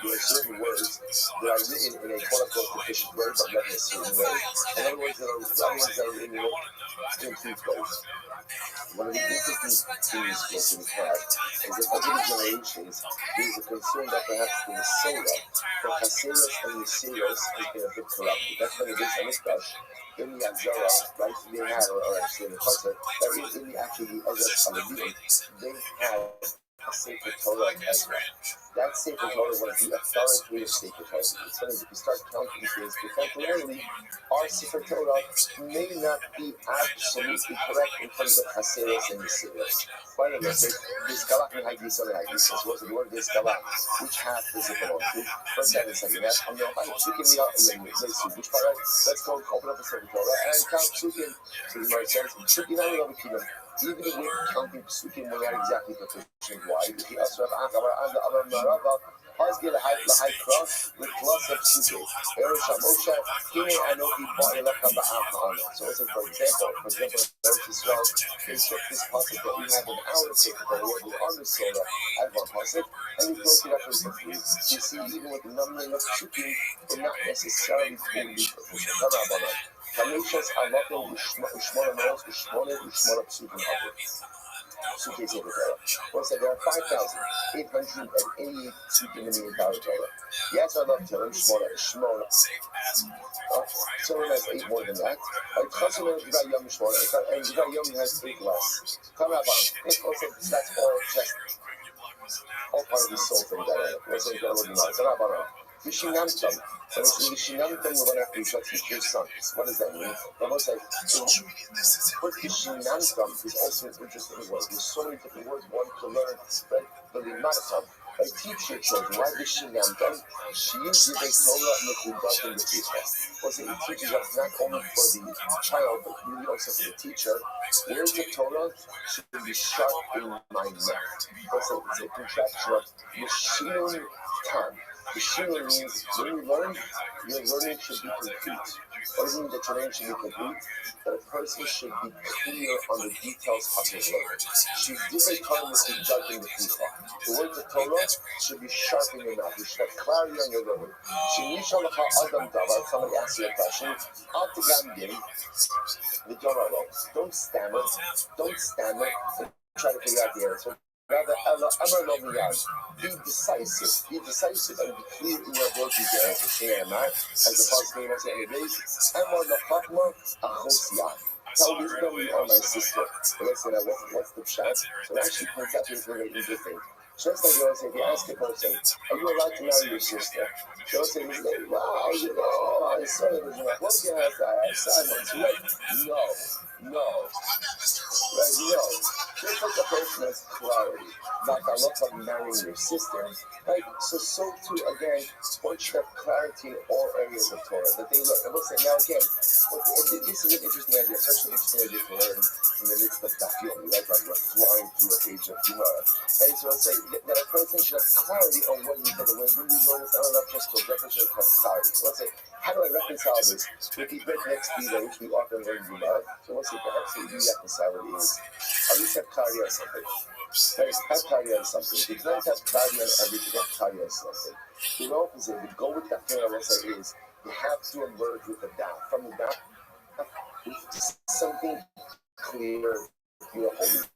There are certain words that are written in a quote-unquote deficient word, but not in a certain way. And other words that are written in a complete way. One of the interesting things that we have is that over the generations, there is a concern that perhaps the Messiah, for Haseras and Yisiras, has been a bit corrupted. That's when it is a Mikdash. In the Azara, right, they had, or actually in the Chazar, that is in the actually Ezra Haleviim, they had a Sefer Torah as well. That Sefer Torah was the authoritative Sefer Torah. It's funny, if you start counting things contemporarily, our Sefer Torah may not be absolutely correct in terms of Haseras and Yisiras. Why not? This Galach and Hagisa and Hagisa was the word this Galach, which half does it belong to? First half and second half. I'm going to Psukim the out, which part? Let's go open up the Sefer Torah and count Psukim. So the Gemara says, Psukim on the other kingdom. Even with counting Psukim, we're not exactly proficient. Why? Because the Asraf Achabar and the Abar Marava, Hazgil High Cross with plus of Psukim. Eresh Moshe, Kine Anoki Ba'ilaka Ba'achana. So, for example, Eresh Yisrael instruct this passage that we have an hour Sefer Torah where we on the Torah at one passage, and we broke it up into three. So you see, even with the numbering of Psukim, we're not necessarily fully proficient. Kamishas are not in Ushmona Mos, Ushmona Psukim Haba. Psukim Sefer Torah. Once there are 5,888 Psukim in the entire Torah. Yes, I love Tehillim, Shmona. Someone has 8 more than that. Chassan and Yiva Yom Shmona, and Yiva Yom has 8 less. That's all just all part of the soul thing that was in the Vishinamtam. So it's Vishinamtam, we're going to have to teach your sons. What does that mean? But Vishinamtam is also an interesting word. There's so many different words one can learn, but the Manatam. Teach your children. Why Vishinamtam? She is a Torah Mekudat in the future. Also, it teaches us not only for the child, but really also for the teacher. Words of Torah should be sharp in my mouth. Also, it's a contraction of Vishinam Tam. The Shira means when you learn, your learning should be complete. What does it mean that your learning should be complete? That a person should be clear on the details of his learning. She different time with the judge in the future. The words of Torah should be sharp in your mouth. You should have clarity on your learning. Somebody asks you a question. Don't stammer. Don't stammer and try to figure out the answer. Rather, be decisive and be clear in your ability to answer. As the Pasuk name say in the base, tell wisdom you are my sister. Let's say that what's the pshat? So it actually points out this very interesting. Just like you always say, if you ask a person, are you allowed to marry your sister? They'll say, wow, I saw it was like, what can I say? No. Right, no. Just just like a person has clarity, like a lot of marrying your sister, right? So too, again, one should have clarity in all areas of Torah that they learn. And we'll say, now again, this is an interesting idea, such an interesting idea to learn in the midst of Dafyom, right? Like we're flying through a page of Gemara. And so I'll say that a person should have clarity on what you think. When you learn this, I don't know, just to definition of clarity. So let's say, how do I reconcile this with the next Gita, which we often learn in Gemara? So let's say, perhaps we do reconcile what it is. At least have clarity on something. Right? Have clarity on something. If you don't have clarity on everything, have clarity on something. The opposite, the goal with that thing I will say is, you have to emerge with the doubt. From the doubt, with something clear you're holding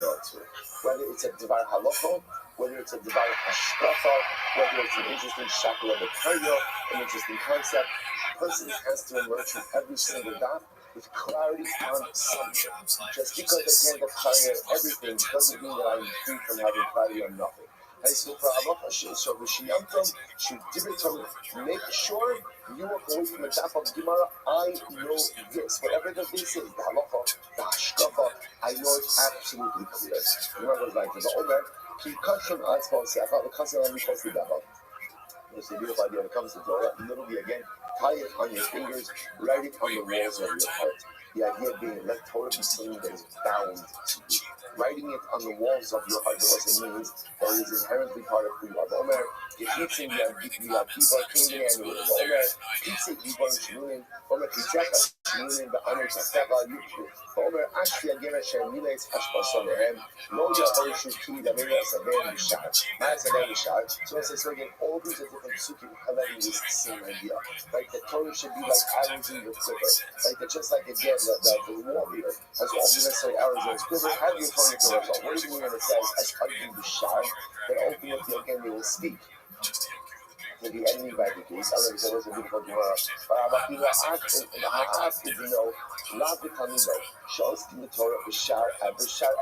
on to. Whether it's a Devar Halacha, whether it's a Devar Hashkafa, whether it's an interesting shackle of the Torah, an interesting concept, a person has to emerge from every single doubt with clarity on something. Just because I can't have clarity on everything doesn't mean that I'm free from having clarity on nothing. And so for Halacha, so Rishiyantam should make sure you walk away from the daf of Gemara. I know this. Whatever the this is, the Halacha, the Hashkafa, I know it's absolutely clear. Remember, like the Omer, Kikashim Atzma Sefer, the Kassim and Mishas Lidava. It's a beautiful idea when it comes to Torah. Literally, again, tie it on your fingers, write it on the walls of your heart. The idea being, let Torah be something that is bound to you. Writing it on the walls of your heart, what it means, that it is inherently part of who you are. Omer, if you think you have people came in and you Omer, Kitzik, you want to Omer, Kitzaka, Shmunin, the honor Sakava, you. Omer, Ashti, again, Hashem, Miles, Ashpasonehem, Loya, Orishu, Ki, the Mira, Sabem, Mishar, Mazabem, Mishar. So I say, so again, all these are different Sukkim, having this same idea. Like the Torah should be like arrows in the quiver. Like just like again, the warrior has all the necessary arrows in his quiver. How do you turn it to yourself? What do you mean when it says, as Hagim Bishar, that ultimately again they will speak? To the enemy by the case, I already said it was a beautiful Gemara. But Rabbi asked, Love the Tamido, shows in the Torah, Bishar, Echad,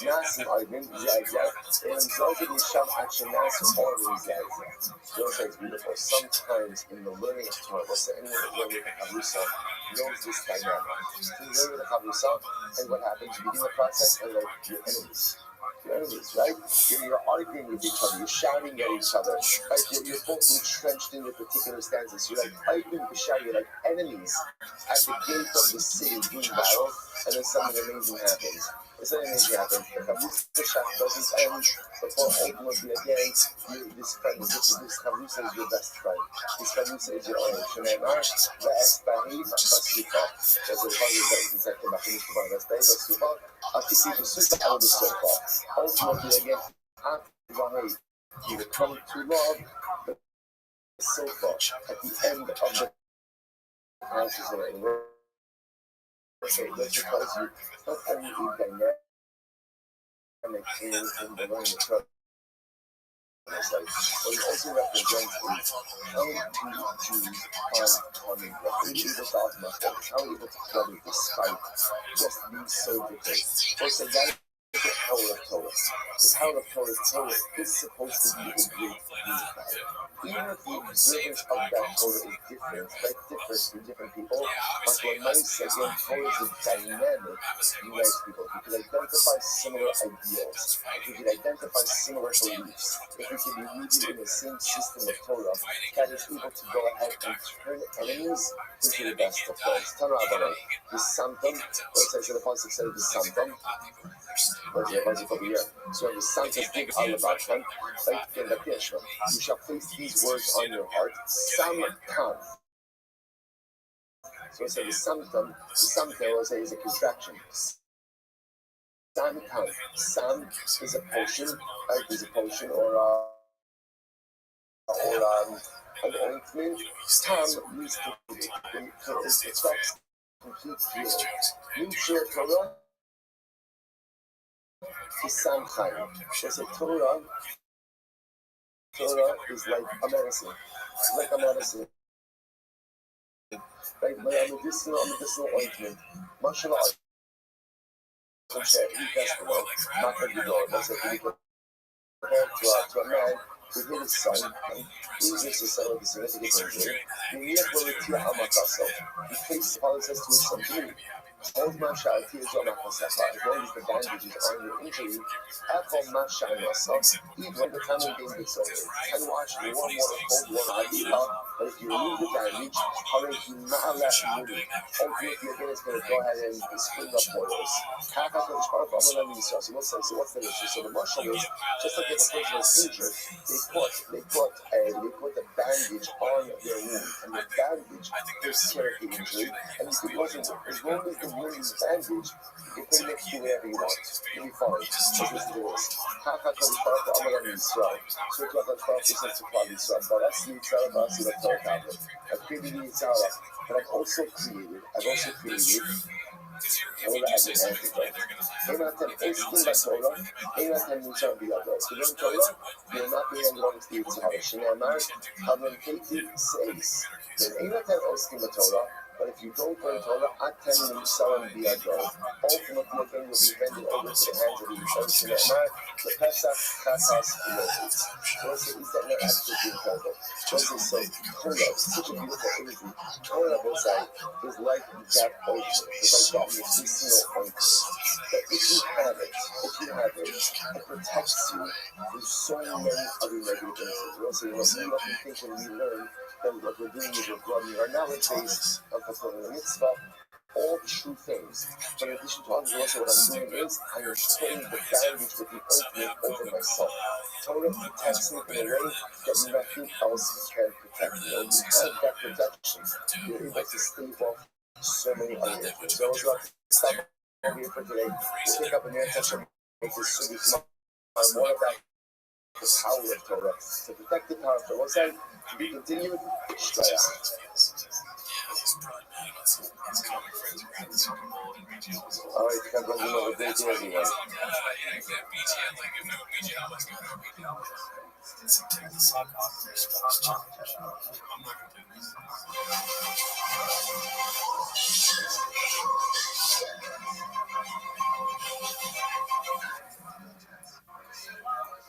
Nasim Arvin, Zayzah, and Zogid Misham Action Nasim Arvin Zayzah. Those are beautiful. Sometimes in the learning of Torah, let's say anyone who's learning the Chavrusa knows this dynamic. You learn the Chavrusa, and what happens? You begin the process, and like your enemies. Your enemies, right? You're arguing with each other, you're shouting at each other, right? You're both entrenched in your particular stances. You're like fighting to shout, you're like enemies at the gate of the city doing battle, and then something amazing happens. Something amazing happens. The shot doesn't end before ultimately again, this Chavrusa is your best friend. This Chavrusa is your own. Shememar, Ve'es Bahid, Basifa. There's a funny that is like the Mahinish of our Basifa. Atiki the Sufa out of the sofa. Ultimately, again, after you come to love the sofa at the end of the process of it. Okay, that's because you not only a dynamic in the learning of Torah, but it also represents how do Jews find common ground? How are you able to outmatch them? How are you able to cover despite just being so different? Also, that the power of Torah. The power of Torah is supposed to be a great unifier. Even if the observance of that Torah is different, that differs in different people, but when one says again, Torah is a dynamic, unites people. If you could identify similar ideals, if you could identify similar beliefs, if we could be rooted in the same system of Torah, that is able to go ahead and turn enemies into the best of friends. Tana Abara, the Santam, let's say the Pasuk says the Santam. So the Santa think all about them, like in the Krishna. You shall place these words on your heart. Samtam. So it says the Samtam will say is a contraction. Samtam. Sam is a potion, or an ointment. Tam means complete. It affects complete healing. New Torah. Sam Chaim. There's a Torah is like a medicine. It's like a medicine. Like a medicinal ointment. Mashallah, festival, not a good Lord. Let's say we compared to a man who hit his son, and loses his son with a significant injury. He placed the policies to his son. Hold Masha Atiyazo Makasafa, as long as the bandage is on your injury, Apple Masha Nasa, even when the time of being disordered. Can wash in warm water, cold water, Adila, but if you remove the bandage, Hareki Ma'ala Yuri, ultimately again it's going to go ahead and spring up boils. Kaka Kodesh Baruch Amar Nisa. So what's the issue? So the marshal is, just like if a person is injured, they put the bandage on their wound, and the bandage takes care of the injury, and you can also, as long as the wound is bandaged, you can mix do whatever you want. You'll be fine. So listen to this. Kaka Kodesh Baruch Amar Nisa. So it's like a 12% supply Nisa. But that's the Yitzhak, that's the Torah tablet. I've created the Yitzhak, but I've also created Torah as an antidote. Einatem Eskim Torah, Einatem Mutar Biyado. To learn Torah, you will not be handed over to the Yitzhak. Shneamar, Havon Keiti says, Einatem Eskim Torah, but if you don't learn Torah, Atem Musaram Biyado. Ultimately, again, you'll be handed over to the hands of the Yitzhak. Shneamar, the Pesach Chatas Elohim. Joseph is that not absolutely incredible. Joseph says, Torah, such a beautiful imagery. Torah was like that ocean. It's like that medicinal ointment. But if you have it, it protects you from so many other negative influences. Also, you often think when we learn that what we're doing is we're broadening our knowledge base of fulfilling the mitzvah, all true things. But in addition to all this, also what I'm doing is I am putting the bandage with the ointment over myself. Torah protects me in a way that nothing else can protect me. When you have that protection, you're able to stave off so many other influences. So I was about to stop over here for today. We'll pick up a new session. Make this should be more about the power of Torah. To protect the power of Torah. What's that? To be continued. Shkaya. All right, have a great day, everyone.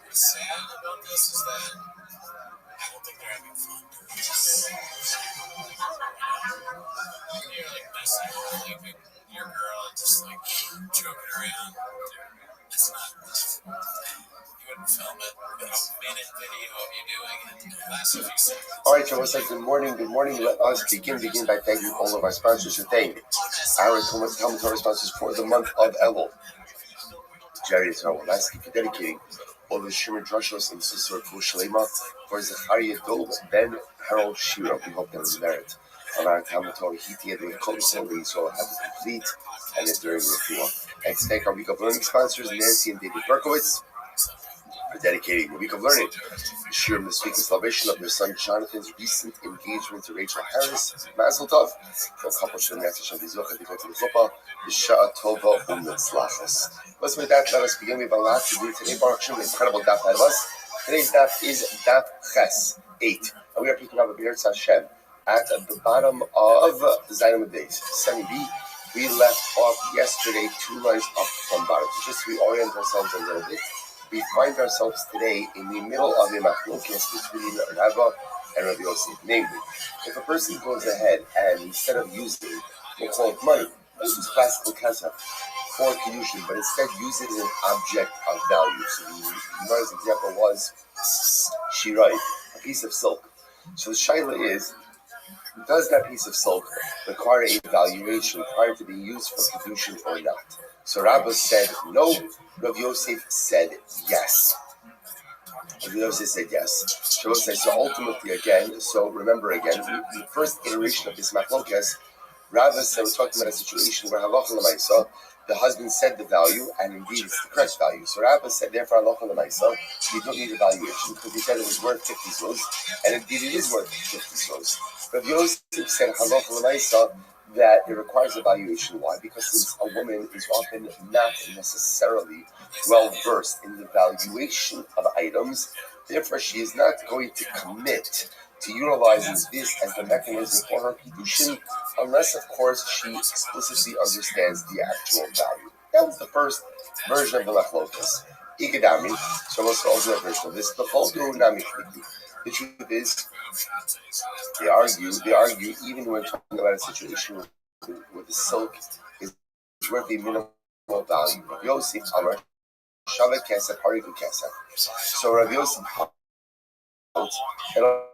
What's sad about this is that I don't think they're having fun. You're like messing with like your girl and just like joking around. It's not. You wouldn't film it with a minute video of you doing it. Last few seconds. All right, so it's like good morning. Let us begin by thanking all of our sponsors. To thank our Talmud Torah sponsors for the month of Elul. Jerry Tawalasky for dedicating all the Shimon Drushos and Sisor Shalema for Zachariah Dov, Ben Harold Shira. We hope that was merit of our Talmud Torah Hiti and the Kodesol Yisrael have it complete and enduring refuah. And to thank our Week of Learning sponsors, Nancy and David Berkowitz, for dedicating the Week of Learning. The Shirim this week is celebration of their son Jonathan's recent engagement to Rachel Harris. Mazel Tov. For a couple of Nefesh and Bizucha to go to the Chuppah. B'Sha'a Tova U'Mitzlachos. Let's with that, let us begin. We have a lot to do today. Baruch Hashem, incredible daf ahead of us. Today's daf is daf Ches 8. And we are picking up a B'Yirtz Hashem at the bottom of Zayin Days, Semi B. We left off yesterday 2 lines up from bottom. So just to reorient ourselves a little bit, we find ourselves today in the middle of a machlokes between Rabbi and Rabbi Yosef. Namely, if a person goes ahead and instead of using, we'll call it money, let's use classical kasaf for Kiddushin, but instead use it as an object of value. So the Gemara's example was shirai, a piece of silk. So the shaila is, does that piece of silk require a valuation prior to being used for Kiddushin or not? So Rabbi said no, Rav Yosef said yes. Rav Yosef said yes. So ultimately again, so remember again, the first iteration of this machlokes, Rabbi said, we're talking about a situation where halacha l'maisa, the husband said the value, and indeed it's the correct value. So Rabbi said, therefore halacha l'maisa, you don't need evaluation, because he said it was worth 50 zuz, and indeed it is worth 50 zuz. Rav Yosef said halacha l'maisa, that it requires evaluation. Why? Because since a woman is often not necessarily well versed in the valuation of items, therefore she is not going to commit to utilizing this as the mechanism for her Kiddushin, unless of course she explicitly understands the actual value. That was the first version of the machlokes. Ikadami, so let's also that version of this. The truth is, they argue, even when talking about a situation where the silk is worth a minimal value. Rabbi Yosef Amar Shava Kesef Hariku Kesef. So Rabbi Yosef holds that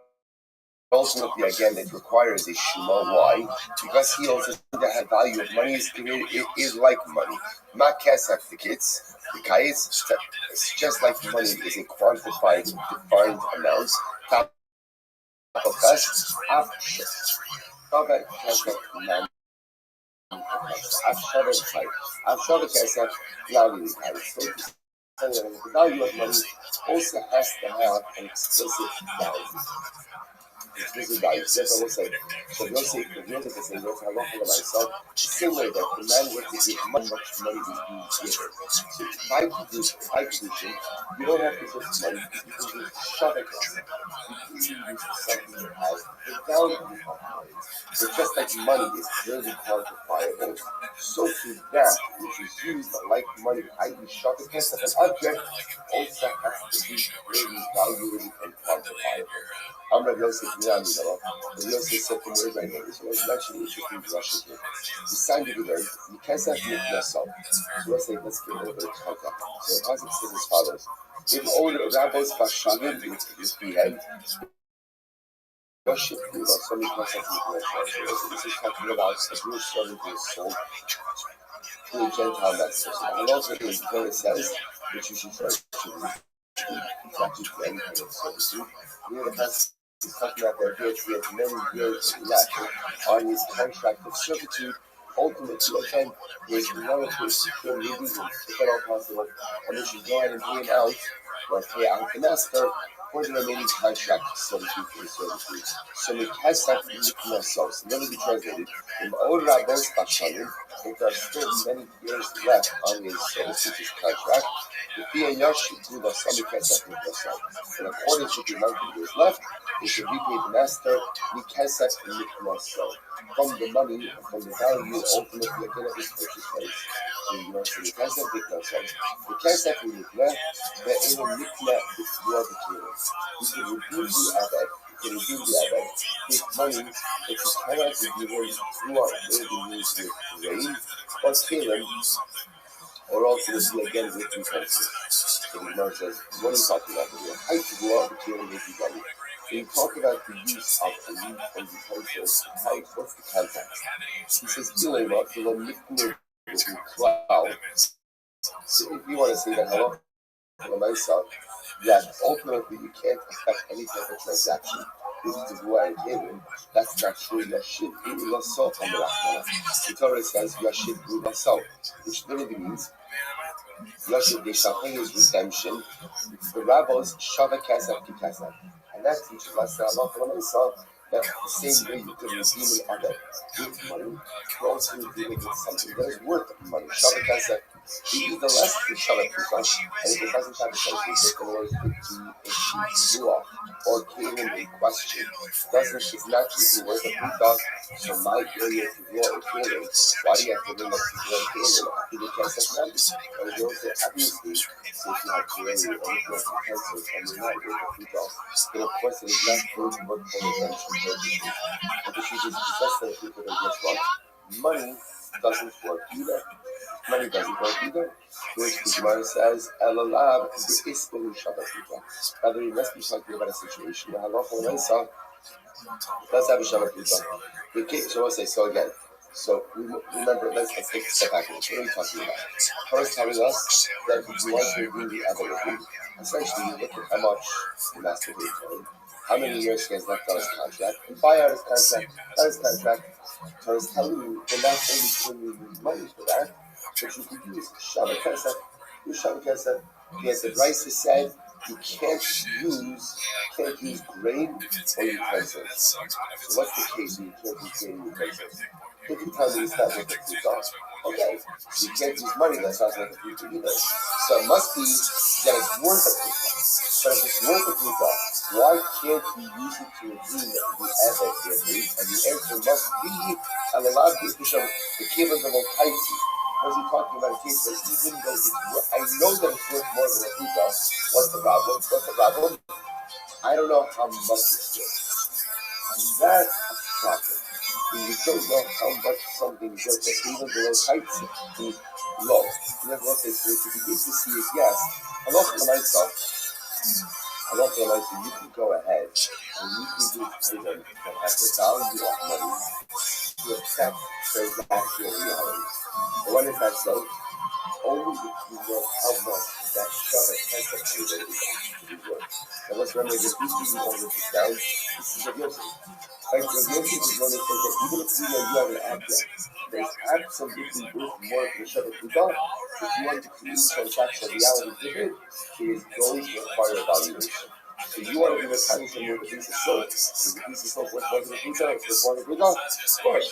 ultimately again it requires a shuma. Why? Because he also the value of money is like money. Not Kesef the kids. The kites, it's just like money is a quantified, defined amount. Top of that, okay, I've showed it as loudly. The value of money also has to have an explicit value. Explicit value. Therefore, we'll say, so we'll say, the real thing is saying, if I walk over myself, the same way that the man were to give much money to be given. So by tradition, you don't have to just money, you can just shove it in. You can use something that has the value of money. But just like money is clearly quantifiable, so to that which is used like money, i.e. shove it as an object, also has to be clearly valuable and quantifiable. I'm Rabbi Yosef Miramidala. Rabbi Yosef said from where I know this. So let's mention interesting Russian here. The sign to be learned, you can't say yourself. So let's say, let's get a little bit of context. So as it says as follows. If all the rabbis Bashagim is behead, worship you know, so many concepts in the church. This is talking about a Jewish servant who is sold to a Gentile master. And also the Torah says, which you should try to actually to any kind of servitude. Here the passage is talking about that he has many years left on his contract of servitude. Ultimately, again, there's no secure reasons, if at all possible, and they should go ahead and pay him out, or pay out the master for the remaining contract of servitude for the servitude. So Mikesach Miknasos, literally translated, in Od Rabos Bashanim, if there are still many years left on his servitude contract, the Pia Yashi do the Samikesach Miknasos. In accordance with the amount of years left, they should repay the master Mikesach Miknasos. From the money, from the value, ultimately again of his purchase price. So you know, so the Kesef Miknasos. The Kesef Miknasos, there is a Mikna before the Kira. You can redeem the Abed, you can redeem the Abed with money that you cannot be given throughout the years with rain or Kalim, or ultimately again with utensils. So the Gemara says, what are you talking about here? How to go out the Kalim with the money? So you talk about the use of the meat and utensils. What's the context? He says, Ilema, Ilo Miknir with the cloud. So if you want to say that, hello, for myself, that ultimately you can't affect any type of transaction with the Gua and Kalim. That's not true. Yashid Ula Salt on the Rahmana. The Torah says Yashid Ula Salt, which literally means Yashid Yeshapeh is redemption. The rabbis Shava Kesef to Kesef. And that teaches us that the same way you could redeem an other with money, you also redeem it with something that is worth money. Shava Kesef. You use the less to shove it through something, and if it doesn't have a place, it can always be a sheep or Kalim in question. It's not even worth a puta, so my area to draw a Kalim. Why do you have to bring up to draw a Kalim? I think it can't set them. And we also, obviously, since you have Kalim or utensils and you're not worth a puta, then of course it is not good to work for redemption purposes. But the truth is, just that people don't get wrong. Money doesn't work either. Money doesn't work either. Which the Gemara says, Elalav the Ismail Shabbat. Rather, we must be talking about a situation where halacha l'maisa does have a Shabbat. Okay, so I'll say so again. So remember, let's take a step back. What are we talking about? First, telling us that if you want to redeem the other, essentially you look at how much the master paid for him, how many years he has left on his contract, and buy out his contract. That is contract. So it's telling you that not only can you use money for that, but you can use Shabbat Kesef. Use Shabbat Kesef. Because the Rice said you can't use grain or utensils. So what's the case when you can't use grain or utensils? If you tell me it's not what the fruit are, okay, so you can't use money that's not what the fruit either. So it must be that it's worth a fruit. But if it's worth a fruit, why can't you use it to redeem the asset here? And the answer must be, and a lot of people show the kivas of Okaisi. Was he talking about a case where even though I know that it's worth more than a puta, what's the problem? I don't know how much it's worth. And that's a problem. and you don't know how much something is worth. Like even below heights, the low. And then what they say to begin to see is yes, halacha l'maisa, you can go ahead and you can use items that have the value of money to affect transactional reality. And when is that so? Only if you know how much that Shabbat table is actually worth. Now let's remember that these people all this down. This is a Yosef. Right? So Yosef is one that says that even if you know you have an object that is absolutely worth more than Shabbat Kudah, if you want to create transactional reality with it, it is going to require evaluation. So you want to be mechanical with a piece of silk. Is a piece of silk worth more than a Kudah? It's worth more than Kudah? Of course.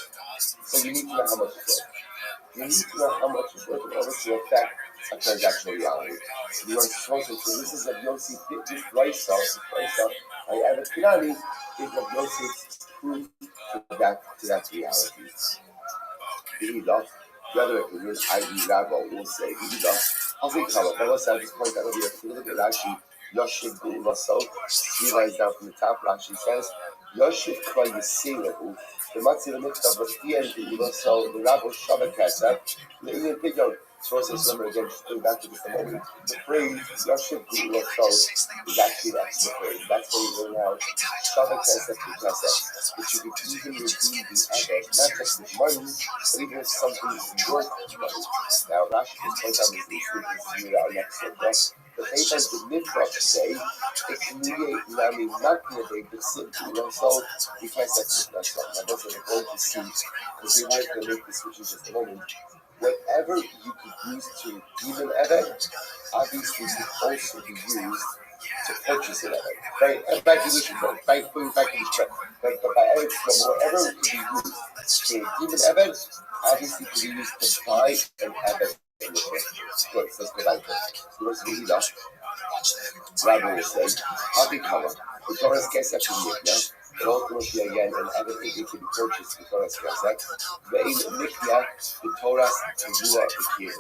So you need to know how much it's worth. You need to know how much it's worth in order to affect a transactional reality. So you are supposed to say, this is a Yosef, this rice I have a Kirani, is of Yosef's proof to that reality. The other opinion, i.e. Rabbi, will say, I'll say color, but let's at this point, that will be a little bit actually, Yoshev Gu'ulaso, he writes down from the top, Rashi says, Yoshev Kwa Yisilahu, the Matzil Mikdav Rafiyan Gu'ulaso, the Rabbi Shabbat Kasa, the Indian video, so let's remember again, just going back to this a moment, the phrase Yoshev Gu'ulaso is actually the extra phrase. That's what we learn out. Shabbat Kasa, which you could even redeem the other, not just with money, but even if something is worth money. Now, Rashi just points out this is our next subject. The papers the mitzvah say it's mediate nami maknebe, but simply also because that's not so. Now, those are going to see because we want to make this switch in just a moment. Whatever you could use to redeem an event, obviously could also be used to purchase an event. Right? Back to this point, back to this point. But by Eric, whatever could be used to redeem an event, obviously could be used to buy an event. Good, so let's go back to it. Let's read it up. Rabbi will say, Hakikama, the Torah's Kesef in Mikna, but ultimately again, an everything can be purchased, the Torah's Kesef, Ve'im Mikna, the Torah's Tavua Bekir.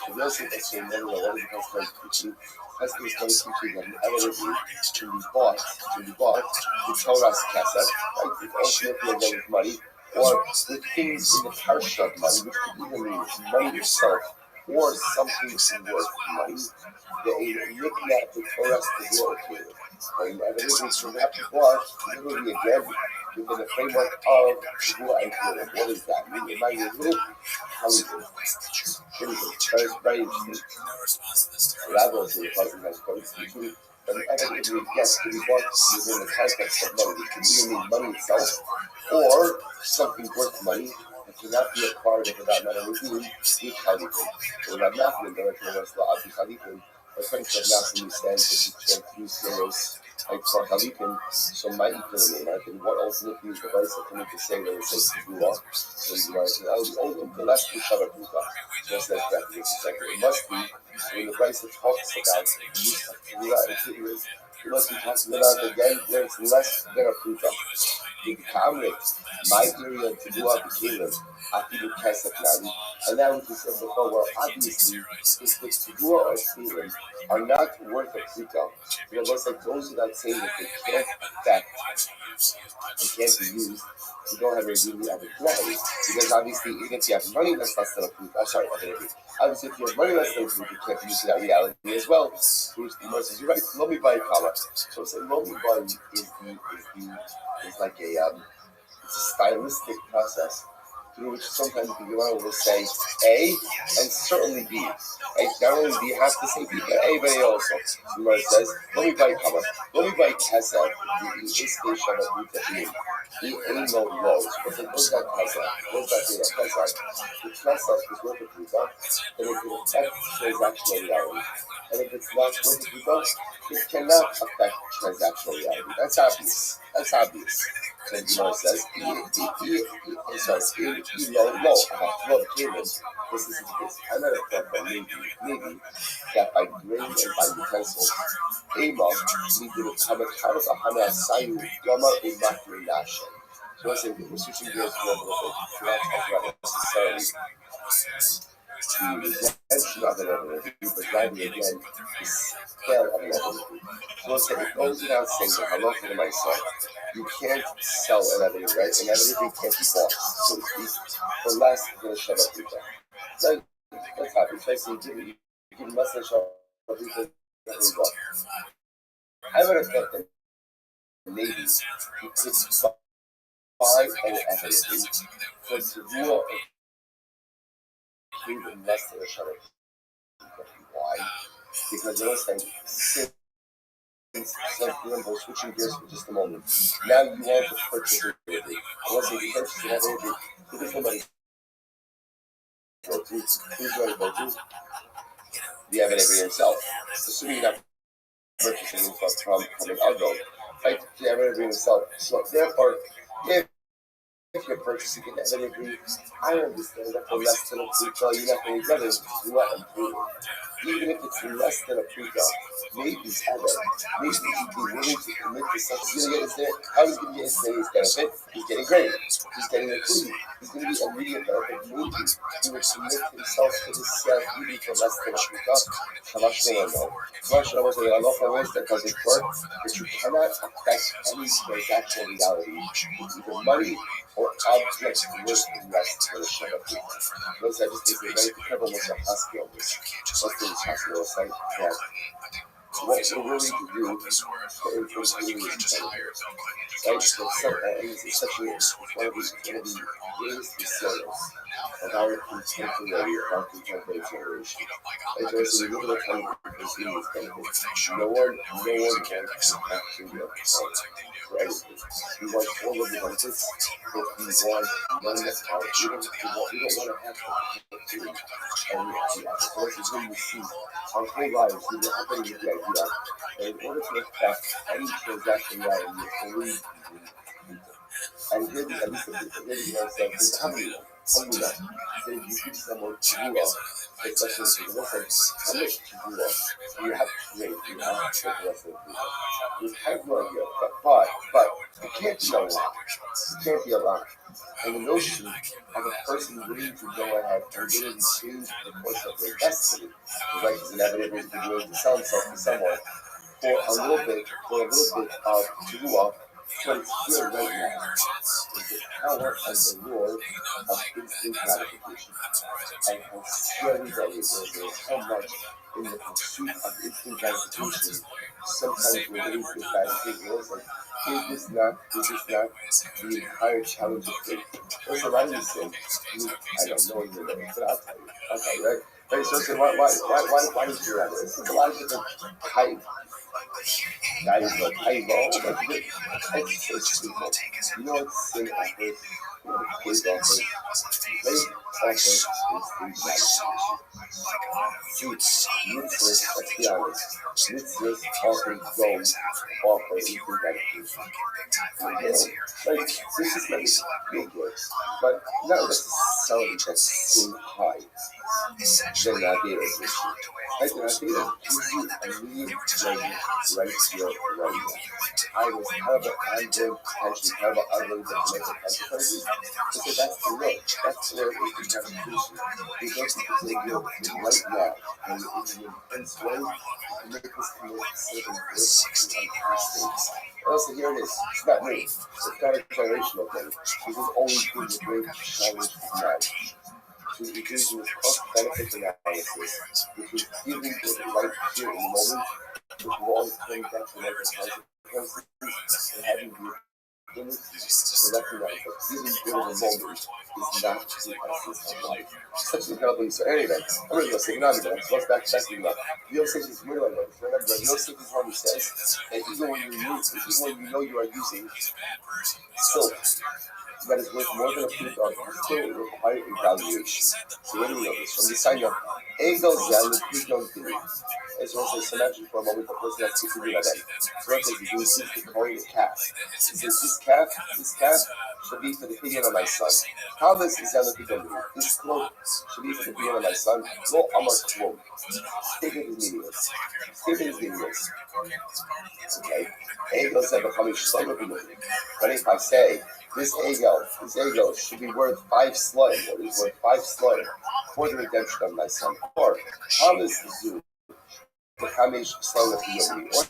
So those who say, no, what is the Pastor teaching that an everything can be bought, the Torah's Kesef, right, with ultimately again with money, or with things in the parsha of money, which could even mean money itself, or something worth money, the Mikna, the Torah's Tavua Bekir. And evidence from that before, literally again, within the framework of Tavua and Kilim. What does that mean? It might be a little challenging. Very, very interesting. Rabbi in the present has quite speaking, but evidence gets to be bought within the context of money. It can either mean money itself, or something worth money that cannot be acquired without matter redeemed, with Khalifin. Or Rabbi Nachman, the Rabbi Nachman, Khalifin. But thanks to Nachman, he says that you can't use heroes like for Khalifin, so my economy, right? And what ultimately is the vice of coming to say that it says Tavua. So you guys say, oh, the last two Shabbat Kuka. Just like that, it must be when the vice talks about the use of Tavua, it must be talking about again, there's less than a Kuka. The Kamrit, my area of Tavua became Akidu Kesef Nami. And now, what we said before, well, obviously, if the Tavua or Tefillin are not worth a Kuka, it looks like those without saying that they can't affect, they can't be used to go ahead and redeem the other commodity. Because obviously, even if you have money that's less than a Kuka, obviously, if you have money less than a Kuka, you can't use that reality as well. Which the Moses, you're right, Lomi Bai Kala. So, Lomi Bai is like it's a stylistic process through which sometimes the Gemara will say A and certainly B. Right? Not only do you have to say B, but A, but A also. The Gemara says, let me buy Kama, let me buy Kesa, the Iske Shabbat Mutahim, the Eno Lows. What's that Kesa? What's that Kesa? The Kesa is worth a Kuka, and it can affect transactional reality. And if it's not worth a Kuka, it cannot affect transactional reality. That's obvious. So the Gemara says, this is another problem, maybe that by grain and by utensils, Ema, we do Kamakaras Ahana Sayu, Gama, Umakri Nashe. So I say we're switching gears for a little bit. We're not talking about necessarily redemption of an evidence, but rather again the scale of an evidence. So let's say it goes without saying that halacha to myself. You can't sell an evidence, right? An evidence can't be bought, so to speak, for less than a sheva pita. So that's happy. So you give less than a sheva pita. I would have thought that maybe you could buy an evidence for the rule of even less than a sheva pita. Why? Because they're saying remember, switching gears for just a moment. Now you want to purchase an evidence. Unless you purchase an evidence, who does somebody go to? Who's going to go to? The evidence yourself. Assuming you're not purchasing from an adult, right? The evidence yourself. So therefore, if you're purchasing an evidence, I understand that for less than a pita, you're not going to get it. You're not included. Even if it's less than a pita, maybe it's ever. Maybe he'd be willing to commit to such. He's going to get his day. How he's going to get his day's benefit? He's getting great. He's getting included. He's going to be immediate benefit. Maybe he would commit himself to this even for less than a pita. Kamash no. Kamash no was a halacha that doesn't work, but you cannot affect any transactional reality with either money or objects worth less than a sheva pita. Those I just think very careful with the hospital. Most of these hospitals say that what we're willing to do for infertility is better. Right? So it's such one of the greatest resilience of our contemporary generation. Right? So we live in a time of consumers benefits. No one wants to actually be for anything. We want all of the benefits, but we want none of our we don't want to have to do. And what is when we see our whole lives, we are operating with the idea that in order to affect any transaction reality, you believe and here the Lord says, how many not? Then you give someone to do well, especially if you listen, how much to do well? You have to create, you have to take the rest of the people. You have no idea, but it can't be a lot. It can't be a lot. And the notion of a person willing to go ahead and really change the course of their destiny, like is inevitably willing to sell himself to someone for a little bit of Jeruah, what it's here right now is the power of the Lord of instant gratification. And how scary that is, how much in the pursuit of instant gratification, sometimes we're waiting for gratification. Is this not the entire challenge of faith? There's a lot of these things. I don't know what you're doing, but I'll tell you, right? Right, so why does your ever? There's a lot of different types. Guys like, hey, bro, it's so simple. You know what sin offers? Faith offers? Faith offers is useless, let's be honest. Useless offers don't offer instant gratification. Like, this is like big words, but not necessarily that sin high. Then not be able to. I cannot be able to give you immediate pleasure right here, right now. I was however I'm going potentially however I'm going to make a consequences. Because that's the way. That's the way we can have a vision. Because you can take your right now and in an intense way, you can make this commit certain risks and things. Also, here it is. It's not me. It's not a generational thing. This has always been the great challenge of life. To engage in this cost-benefit analysis, which is giving it right here in the moment, with long-term detrimental consequences, and having the ability to recognize that giving good in the moment is not the essence of life. Such an incredible use. So anyway, I'm going to go say, no, let's back to that. Yosef is real on this. Remember, Yosef is one who says that even when you know you are using silk that is worth more than a few dollars, you still require evaluation. So where do we know this? From the sign of Egel Zel, please don't do it. As well as imagine for a moment the person has to do that. So let's say you do is the calling a calf. He says, this calf should be for the pinion of my son. How does this Zel this cloak should be for the pinion of my son? No, I'm a quote. Statement is meaningless. Okay. Egel Zel becoming Shlomo. But if I say, This ego should be worth 5 slime. What is worth 5 slime for the redemption of my son? Or Thomas Zoo, the Hamish slime of the Or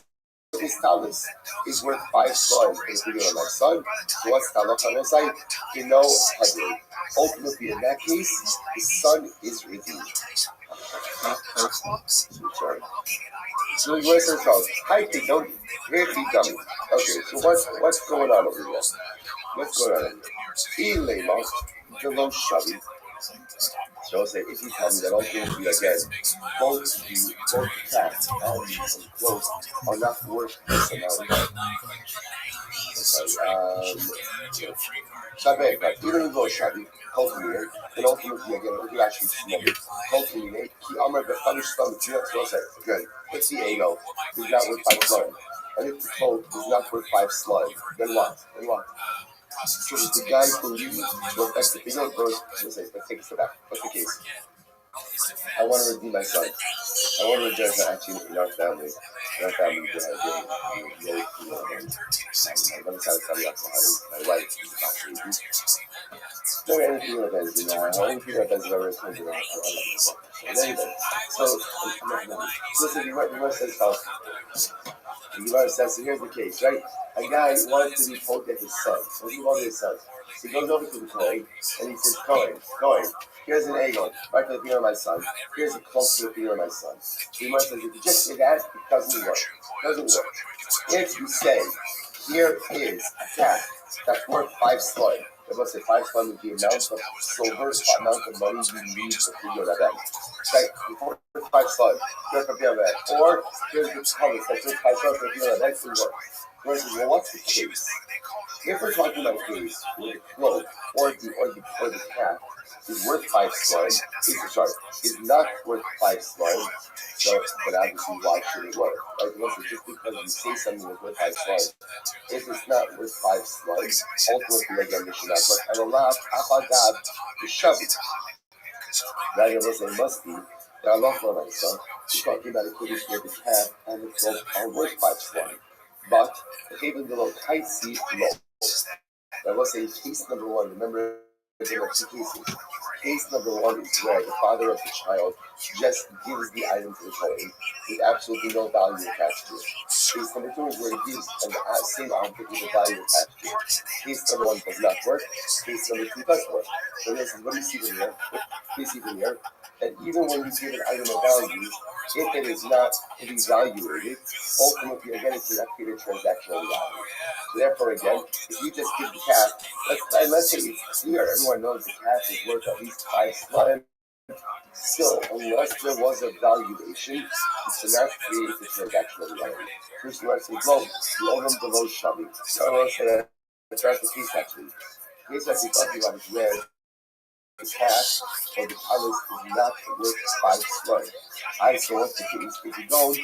this talus is worth 5 slime for the freedom of my son. So what's Talaka Rosai? You know, heavily. Ultimately, in that case, the son is redeemed. So he was himself. Hi, don't very dummy. Okay, so what's going on over here? What's going on over here? Elema, the low shabby. So I'll say, if you tell me that ultimately again, both the cat and clothes are not worth this amount. Shabbat, but even though Shabbat, cultivate, and ultimately again, we could actually smoke it. Cultivate, ki amar befanish stomach, so I'll say, good. If the ego is not worth 5 slime, and if the cloth is not worth 5 slime, then what? So the guy believes to affect the ego goes, let's take it back. What's the case? I want to redeem my son. I want to rejoice that actually in our family. In our family, we have been really, my mother's side of the family, my wife is about baby. No, anything that does, anything that does ever comes around, I love it. So anyway, listen, you might say stuff. You might say, so here's the case, right? A guy wants to be told that his son. What do you want his son? So he goes over to the Kohen, and he says, Kohen, here's an eagle, right for the fear of my son. Here's a cloak for the fear of my son. So he might say, if you just say that, it doesn't work. If you say, here is a cat that's worth 5 slime, let's say 5 slime would be the amount of silver, the amount of money you need to figure that out. Right? Before 5 slime, here's the fear of that. Or here's the color that's worth 5 slime for the fear of that. That doesn't work. Versus, well, what's the case? If we're talking about a case where the cloak or the cat is worth 5 slime, is not worth 5 slime, so, but obviously why should it work? Right? Listen, just because you say something is worth 5 slime, if it's not worth 5 slime, ultimately again it should not work. And Allah, Apagad, the Shabbat, right? It was a must be. That Allah for myself, we're talking about a case where the cat and the cloak are worth 5 slime. But even the low kaisi low. That was a case number 1. Remember, there were 2 cases. Case number 1 is where the father of the child just gives the item to the Kohen with absolutely no value attached to it. Case number 2 is where he gives the same object with a value attached to it. Case number 1 does not work. Case number 2 does work. So listen, what do you see from here? You see from here that even when you give an item of value, if it is not to be evaluated, ultimately again it cannot create a transactional value. So therefore again, if you just give the cat, let's say it's clear, everyone knows the cat is worth at least 5 slime. Still, unless there was a valuation, it cannot create a transactional value. First you want to say, well, the olam below shabi. So I want to say that that's the case actually. The case that we're talking about is where the cat or the talus is not worth 5 slime. So what's the case? If you go to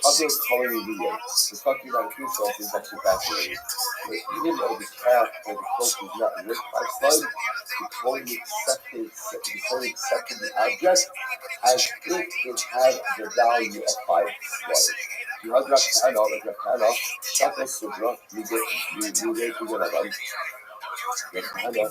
other coloring media, we're talking about a case that is actually fascinating. But even though the cat or the cloak is not worth 5 slime, the Kohen accepted the object as if it had the value of 5 slime. You have Rakana, Shaka Sudra, you get Rakana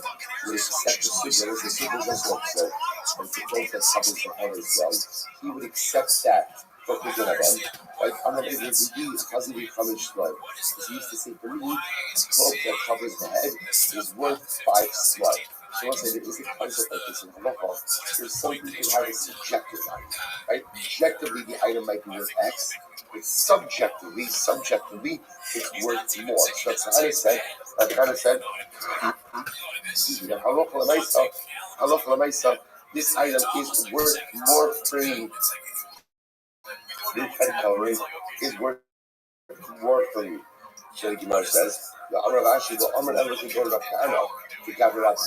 would accept the Sudra, as the Sudra is also upset, as the cloak that covers the head as well. He would accept that for Kujanabam. Like, I'm not able to do it because he becomes slime. Because he used to say, for me, a cloak that covers the head is worth 5 slime. So once I did, is a concept like this in Halakha. There's some people have a subjective item, right? Objectively, the item might be worth X, but subjectively, it's worth more. So that's kind of said, Halakha Lamaisa, this item is worth more for me. This head covering is worth more for me. So the Gemara says, the Amr of Ashi, the Amr never should go to the Kahana to gather up.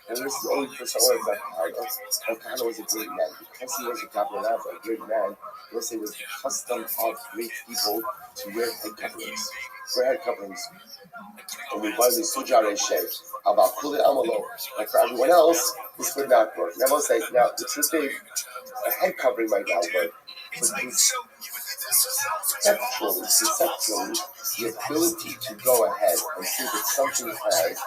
And this is the only person who was Kahana. And Kahana was a great man. Because he was a Gabriel, a great man, let's say it was the custom of great people to wear head coverings. And we find the Sujare Sheikh about Kuli Amalo. Like for everyone else, this would not work. Now, I'll say, now, the truth is, a head covering might not work. But conceptually, the ability to go ahead and see that something has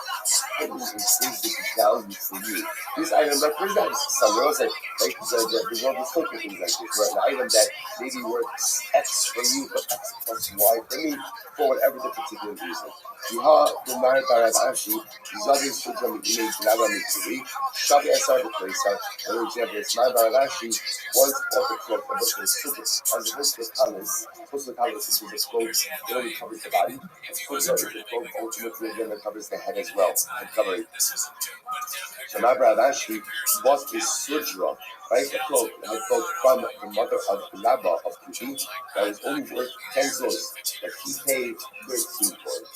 hidden intrinsic value for you. This item represents something else, right? The world is filled with things like this, right? An item that maybe worth X for you, but X plus Y for me, for whatever the particular reason. The Mari Barav Ashi, Zadi Sudram Image Lava Mituri, Shabi Asar the Placer, for example, it's Mari Barav Ashi once bought the cloak of Bushel Super as opposed to the palace. Supposed to the palace is the cloak, it only covers the body. It's good that the cloak ultimately again that covers the head as well, and covering. So Mari Barav Ashi was a Sudra, right? A cloak, a cloak from the mother of Lava of Kubi that was only worth 10 zuz, but he paid 13 for it.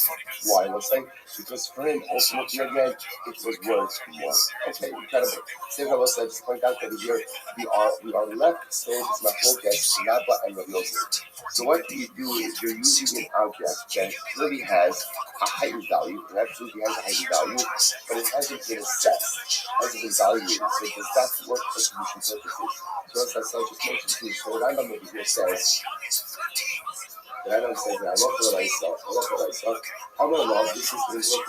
Why? What's saying? Because for him, ultimately again, it was worth more. Okay, incredible. Same I was just point out that here we are left still with this machlokas, Lava and Rabbi Yosef. So what do? Is you're using an object that really has a heightened value, it absolutely has a heightened value, but it hasn't been assessed, hasn't been evaluated. So does that work for solution purposes? So as I just mentioned to you, so the Rambam over here says, the Rambam says that I love what I saw. I'm going to love this is the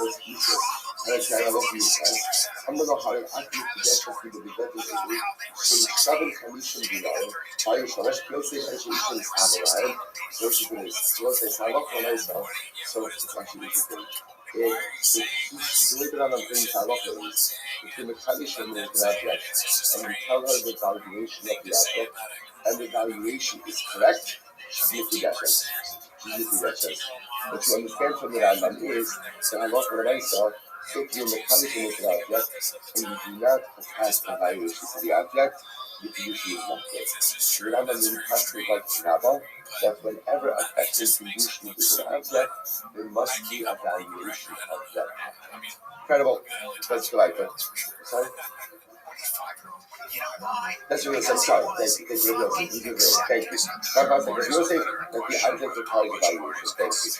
work of Jesus. And I love you guys. I'm going to hire active pedestrians to the better so 7 commission dinar. Hire Shalash Pilsey Education is Avalon. So she's going to say, I love what I saw. So it's actually interesting. The way that I'm doing Taloch is between the condition of the object and we tell her the valuation of the object, and the valuation is correct, she's making that choice. What you understand from the Rambam is that I love what I saw. If you're mechanical with the object and you do not attach a valuation to the object, the condition is not good. The Rambam really constantly like the Rabbi that whenever affecting condition is an object, there must be a valuation of that object. Incredible. That's what I think. Sorry? That's what I'm sorry. Thank you. Thank you. Rabbi said, if you say that the object requires evaluation, thank you.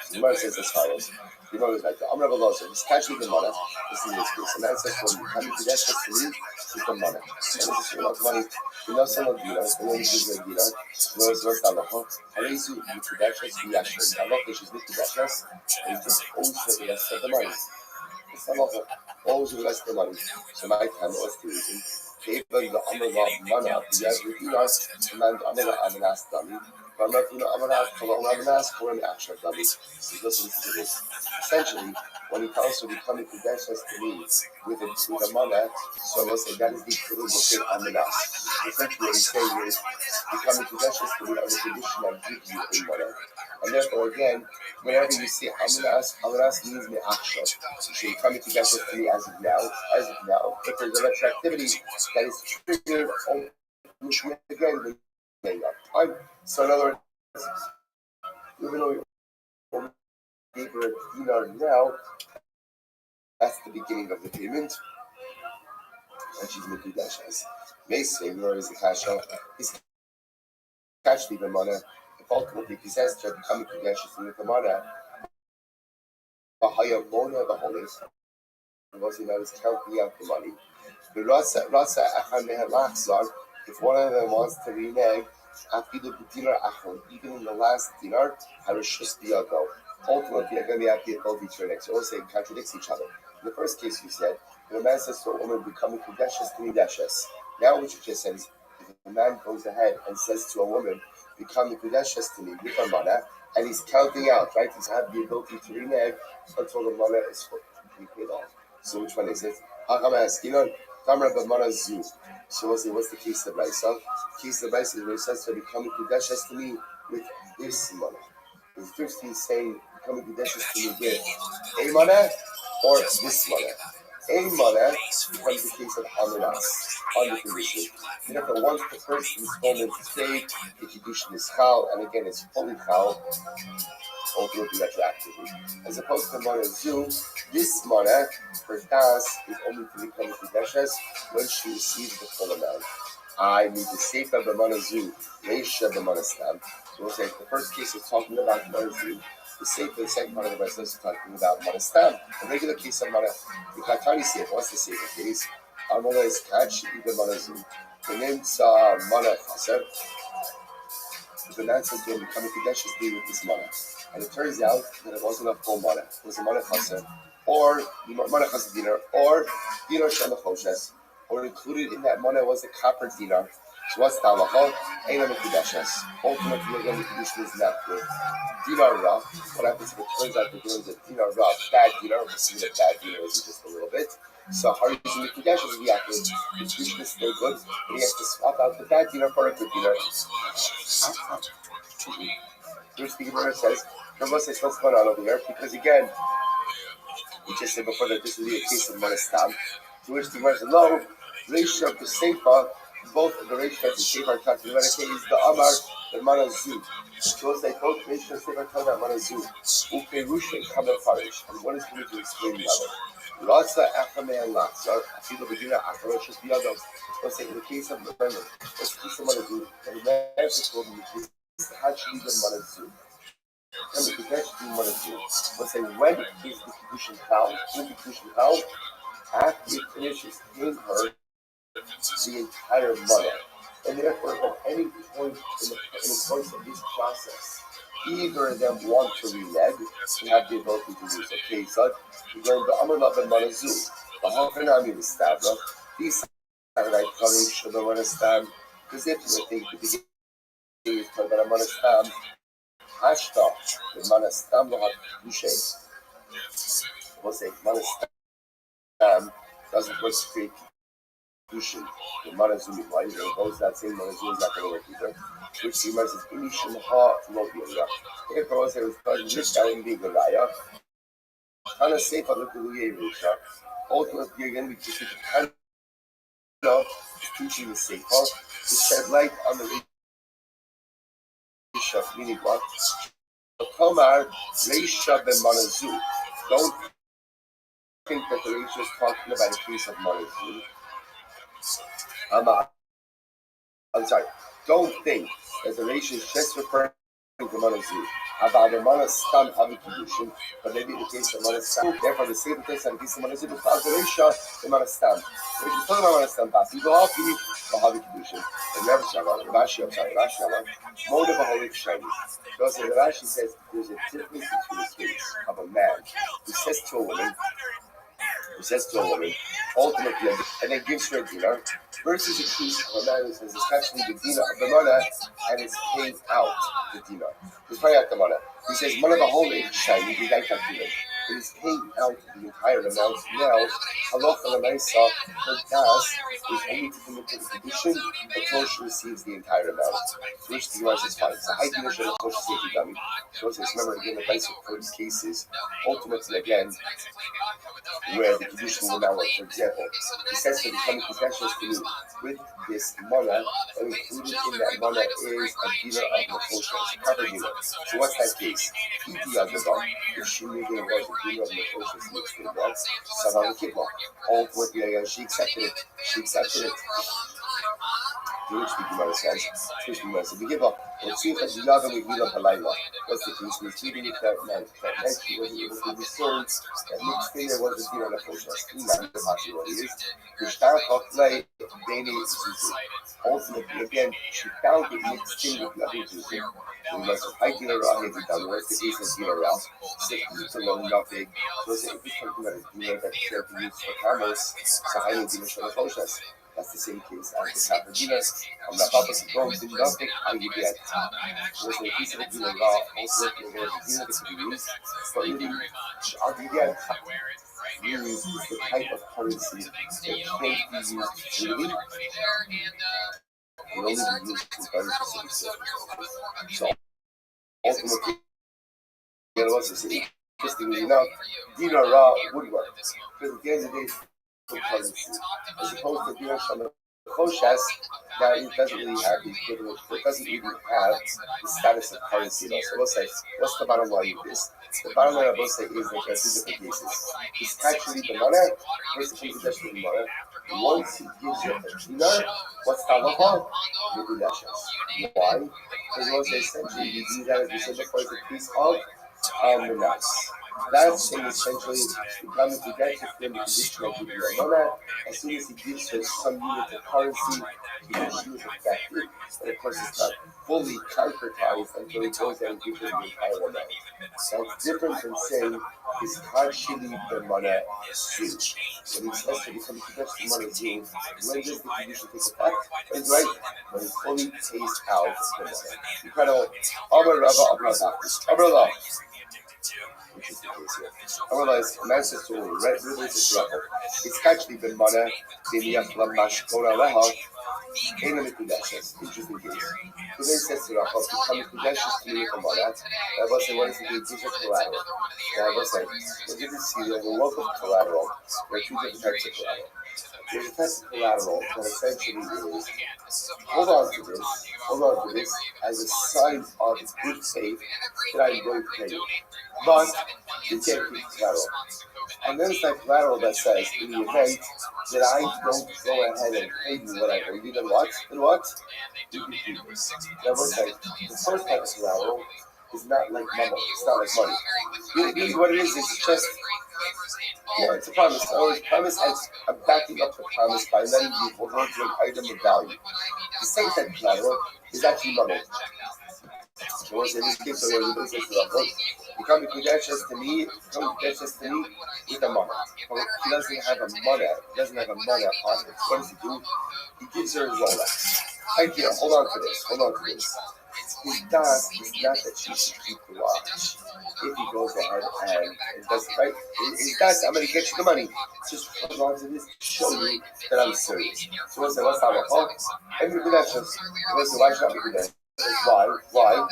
The Gemara says as follows. The Gemara is like that. I'm Rabbi Loza. He's casually the money. This is his case. And that says, when you have to get to leave, with the money. And this is not money. You know someone dinar, and then you give them dinar. Whereas what's the halacha? Harizu, you could actually be actually. The halacha is with the dashes, and you just owes the rest of the money. It's the halacha. Owes the rest of the money. So my time was the reason. Even the Amrullah Mana, the Yazri dinar, and Amrullah Amanas Dami. But I'm not going to ask for an actual dummy. So listen to this. Essentially, when he comes to becoming credentials to me with a mana, so let's say that is the equivalent of saying Amanas. Essentially, what he's saying is becoming credentials to me on the condition I give you a mana. And therefore, again, whenever you say Amanas means the action. So you're coming credentials to me as of now. But there's a retroactivity that is triggered again. So in other words, even though we gave her a dinar now, that's the beginning of the payment, and she's making dashes. Mason, where is the cash out? His cash leave the money. If ultimately possessed her, becoming credentials to the money, the higher bona the holies, was counting out the money. The Rasa if one of them wants to renege, even in the last dinar, ultimately, they're going to have the ability to renege. So all say contradicts each other. In the first case, you said, when a man says to a woman, becoming credentials to me, dashes. Now, what you just said is, if a man goes ahead and says to a woman, becoming credentials to me with a mana, and he's counting out, right? He's had the ability to renege until the mana is fully paid off. So which one is it? So what's the case of Raisa? The case of Raisa is where it says to becoming credentials to me with this mana. The 15 saying becoming credentials to me with a mana or this mana. A mana becomes the case of Amanas on the condition. Therefore, once the first installment is paid, the condition is chal, and again it's fully chal, ultimately retroactively. As opposed to mana zu, this mana for das is only to become credentials when she receives the full amount. I need the sefer b'mana zu, reisha b'mana stam. So we'll say the first case is talking about mana zu. The sefer, the second part of the verse is talking about mana stam. The regular case of mana, the katani sefer, what's the sefer case? Our mana is catch, even mana zu. The name mana chaser. to announce that they're becoming Kadesh's deal with this mana. And it turns out that it wasn't a full mana. It was a mana chasa, or mana chasa dinar, or dinar shalachoshes, or included in that mana was the copper dinar. So what's the halacha? Ain't Kadesh's. Ultimately, again, the condition is left with dinar ra. What happens if it turns out that there was a dinar ra, bad dinar? We'll see that bad dinar is just a little bit. So how are you using the Kadesh's reactive? The condition is still good, but he has to swap out the bad dinar for a good dinar. Here's the Gemara says, Rabbi says, what's going on over here? Because again, we just said before that this would be a case of Manistam. To which the Gemara says, no, Reisha of the Seifa, both the Reisha of the Seifa are talking about is the Amar, the Manazu. So it's like both Reisha of the Seifa are talking about Manazu. Uperusha and Kamer Farish. And what is going to explain the other? Latsa Achame and Latsa, Afilo Begina Acharo, just the other. Let's say in the case of the Brennan, let's keep the Manazu, and the man has told me actually the Manazu. And the Kadesh's Manazu. Let's say when is the condition found? In the condition found, after it finishes in her the entire mana. And therefore, at any point in the course of this process, either of them want to releg and have the ability to use. Okay, so we learned the Amar Lab and Manazu. The Hakanami was Stabra. These are like Kari Shabba Manastam. Because if you think the beginning is called Manastam, Hashta, the Manastam Lahat Kushe. We'll say Manastam doesn't work to create Kushin. The Manazumi, why? It goes that same Manazumi is not going to work either. Which the Gemara says, Inishim Ha Lobiya. If I was saying, this guy in being a Raya, Tana Sefa Lukuye Risha, ultimately again, we just need to kind of teaching the Sefa to shed light on the Risha, meaning what? Tomar Reisha ben Manazu. Don't think that the Risha is talking about a case of Manazu. I'm sorry. Don't think that the Reish is just referring to Manazu about the Manastam Havikidushin, but maybe in the case of Manastam, therefore the same case and case of Manazu, because the Reish the Manastam. If you talk about Manastam, you go off you for Havikidushin. And never Shabbat, Rashi, mode of a Holy Shani. Because Rashi says there's a difference between the case of a man who says to a woman, ultimately, and then gives her a dinar, versus a case of a man who says it's actually the dinar of the mana and is paying out the dinar. He's paying out the mana. He says, mana b'holei shiny, he got calculated. But he's paying out the entire amount. Now, halacha l'maisa, her das is only to commit to the condition until she receives the entire amount. Which the Gemara says fine. So, I think she dummy. So, remember again, the basic for these cases, ultimately again, where the condition will now work. For example, he says to become confessions to you with this mana, and included in that mana is a dinar of Nefoshes, a copper dinar. So what's that case? If she knew there was a dinar of Nefoshes mixed with that, Savan Kibba. Ultimately, she accepted it. Which the Gemara says, we give up. What's the case? We're treating it that man. She wasn't able to discern that mixed thing there was a dinar of Nefoshes. The possibility is, ultimately, again, she found the mixed thing with nothing to do. We must have high dinar ra, heavy dinar. What's the case of dinar ra? It's alone, nothing. So if it's something that is dinar that's shared to use for commerce, so I need dinar for Nefoshes. That's the same case as the copper dinar. I'm not about to go into nothing, how you get. Was a piece of dinar ra, also there was a dinar that could be used, but really, how do you get? Really is the type of currency that can't be used freely. It only be used in very specific circumstances. So ultimately, interestingly enough, dinar ra would work. Because at the end of the day, currency, as opposed to dinar Choshes, that it doesn't really have the equivalent, it doesn't even have the status of currency at all. So we'll say, what's the bottom line of this? The bottom line I will say is that there are two different cases. It's actually the mana, first of all, possession of the mana. Once he gives you a dinar, what's the halacha? Megudeshes. Why? Because we'll say essentially you do that as we said before, it's a piece of menas. That's saying essentially becoming to get to the condition of giving a monad. As soon as he gives her some unit of currency, she was affected. But of course, it's not fully concretized until he goes there and gives her the entire amount. That's different from saying his partially the monad due. When he says to become condition of monad due, when does the condition take effect? When he's right, when he fully pays out the monad. Incredible. Amar Rava, Amar Rava. Which is the case here. Otherwise, Manchester it's actually been mana, Dimiyak Lamash Koraleha, in the Kudashes. Interesting case. So then says to Rafa, become Kudashes to me from mana. I was saying, what is it? These are collateral. And I was saying, what did you see? There's a lot of collateral. There are two different types of collateral. There's a type of collateral that essentially is hold on to this as a sign of good faith that I'm going to pay you. But you can't keep collateral. And then it's like collateral that says, in the event that I don't go ahead and pay you what I owe you, then what? You can keep it. That was like, the first type of collateral is not like money. It's not like money. Really what it is just, it's a promise. Always promise as a backing up the promise by letting you hold on to an item of value. The same type of collateral is actually money. So in this case, you come to Kudashes to me with a money. He doesn't have a money. He doesn't have a money on it. What does he do? He gives her his Rolex. Thank you. Hold on to this. His task is not that she should keep the watch. If he goes ahead and does it right, his task, I'm going to get you the money. Just hold on to this to show you that I'm serious. So what's that? Every Kudashes. Why should I be Kudashes? Why?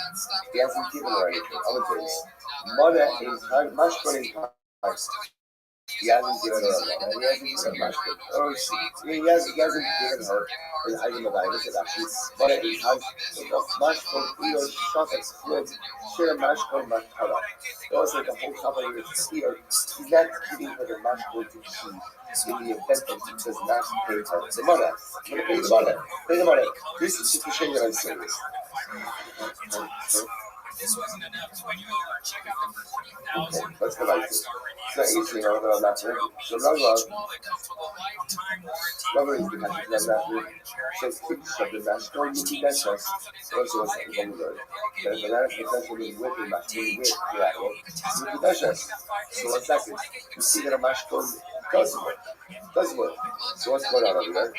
He hasn't given her anything. Other things. Money in time, much money in time. He hasn't given her a money. He hasn't given her much. He hasn't given her an item of value. Actually, money in time. Much for your shopping. Share much for much color. It was like the whole company is here. He's not giving her the much for to keep. In the event that he does not pay her the money. I'm going to pay the money. This is just to show you that I'm serious. Okay, let's go back to it. So easy, I'm going to not here. So Rabbi is the master. So kids of the master, you can so also what's the one word. The banana is essentially with the master, with collateral. You can so what's that? You see that a master does work. So what's going on over there? To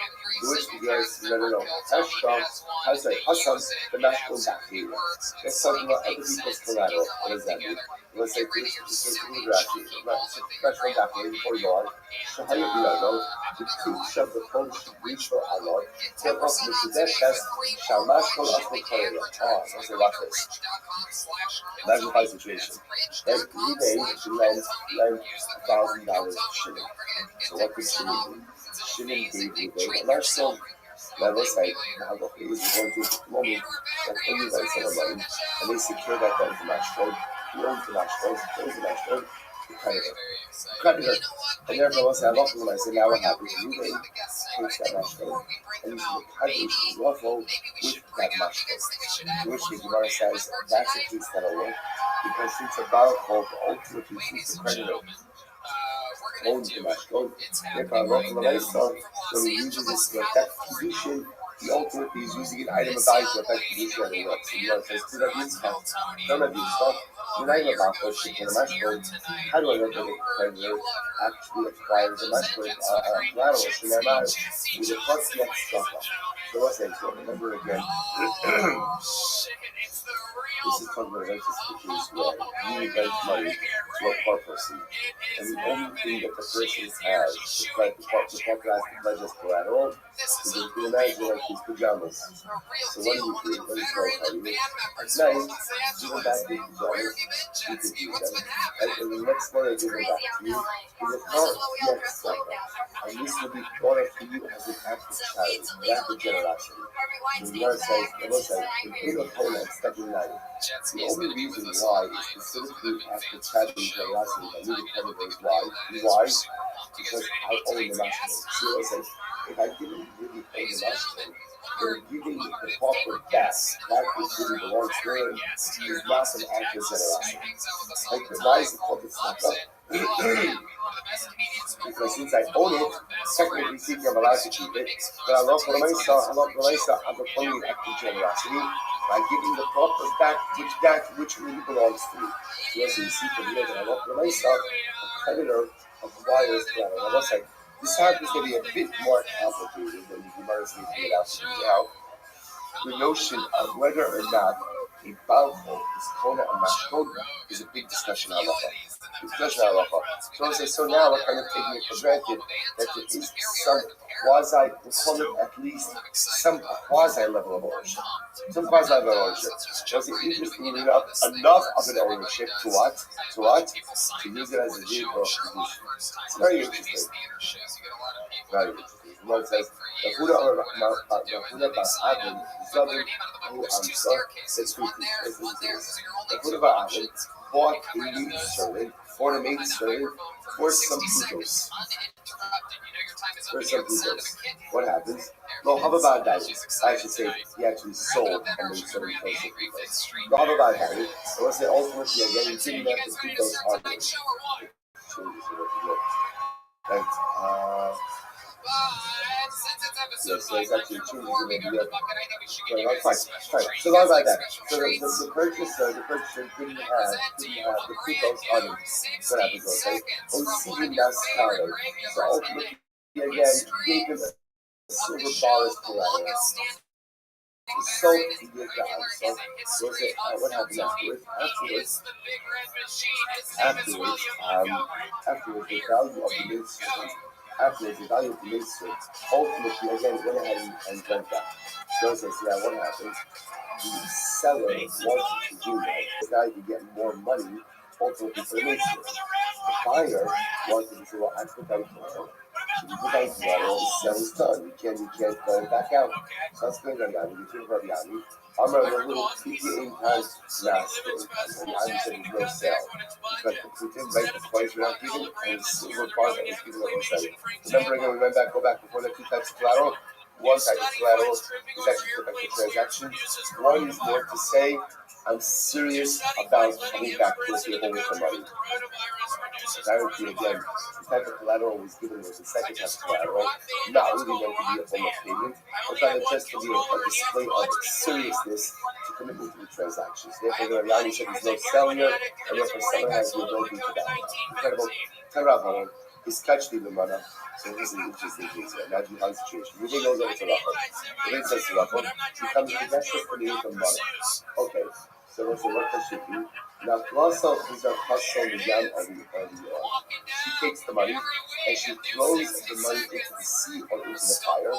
which the guys, no. Hassan, the national bacteria. Let's talk about other people's collateral. What does that mean? Let's say this is national bacteria before you are. So how you do that, though? The teach of the Polish reach for Allah. Then also the Kudeshes shall national of the Korea. So say watch this. Imagine my situation. That eBay should lend $1,000 shilling. So what could shilling do? Shilling gave eBay a large sum. Now let's say now the fees are going to the moment that they use that sum of money and they secure that debt to match code. He owns the match code, the creditor. And therefore let's say I love when I say now what happens to eBay takes that match code and uses the calculation lawful with that match code. To which the Gemara says that's a case that'll work because since a barrel code ultimately suits the creditor owns the match code. Therefore, when he uses this to affect condition, he ultimately is using an item of value to affect condition and it works. So you says, do that mean stuff? None of these stuff. When I get back for the match code, how do I know that the creditor actually acquires the match code collateral? So that matters. With a plus the extra. So what's that? So remember again. This is talking about righteous case where you lend money to a poor person, and the only thing that the person has to pledge as collateral is you can imagine like these pajamas. So what do you do? What is going on? At night, even back in pajamas, you can do them. And the next morning, they go back to you. In the car, yes, like that. And this will be thought of for you as an act of charity, an act of generosity. And the Lord says, in April Poland, stepping life. The only reason why is considered to be act of charity and generosity by me to is why? Why? Because I own the national. See what I say? If I didn't really own the national, they're giving the proper back which really belongs to her, is not an act of generosity. Like, why is it called the tzedakah? Because since I own it, technically speaking, I'm allowed to keep it. But I'm not going to I'm performing an act of generosity by giving the proper back which really belongs to me. So as you see from here that I'm not going to a creditor acquires collateral. I must say, this happens to be a bit more complicated than you might have seen it out to now. The notion of whether or not a balchol is kona and mashkona is a big discussion halacha. So now we're kind of taking it for granted that there is some quasi, we'll call it at least some quasi level of ownership. Some quasi level of ownership. Was it interesting enough of an ownership to what? To use it as a vehicle of production. It's very interesting. Very interesting. Well, it says, Yehuda bas Avin, Zavin, who let's read this. Yehuda bas Avin bought a maid servant, for a maid servant, for some pupils. What happens? Lo hava ba'adayim. I should say, he actually sold a maid servant for some pupils. Lo hava ba'adayim. And what's the ultimate thing again? He's giving that the pupils are right. Yes, so it's actually true. Fine. So not about that. So the purchaser didn't have the pupils on him. What happens? Okay. So ultimately, again, he gave him a silver bar as collateral. So he did that. So was it? What happened afterwards? Afterwards, the value of the maidservant. Ultimately, again, went ahead and drank that. So it says, what happens? The seller wanted to do that. Now you can get more money, ultimately, for the maidservant. The buyer wanted to say, I put that for the sale is done. You can't go back out. So that's good. Rabbi. I'm a little in time last day. I'm saying no sale. Because the Putin right the price we're not giving and the silver bar that was given on sale. Remember again, we go back before the two types of collateral. One type of collateral is actually put back the transaction. One is more to say, I'm serious about coming back to the table with the money. So that would be again, the type of collateral was given was the second type of collateral, not really meant to be a form of payment, but rather just to be a display of seriousness to commitment to the transactions. Therefore, the Rabbi said there's no selling it, and therefore seller has the ability to that. Incredible. Terabon is catched in the manner. So this is interesting things here. Now you have the situation. Moving goes over to Rabbi. The Rabbi says to Rabbi, he comes to that's just for the income money. Okay. So what's the what does she do? Now, Klausel is a hustle again on she takes the money and she throws the money into the sea or into the fire,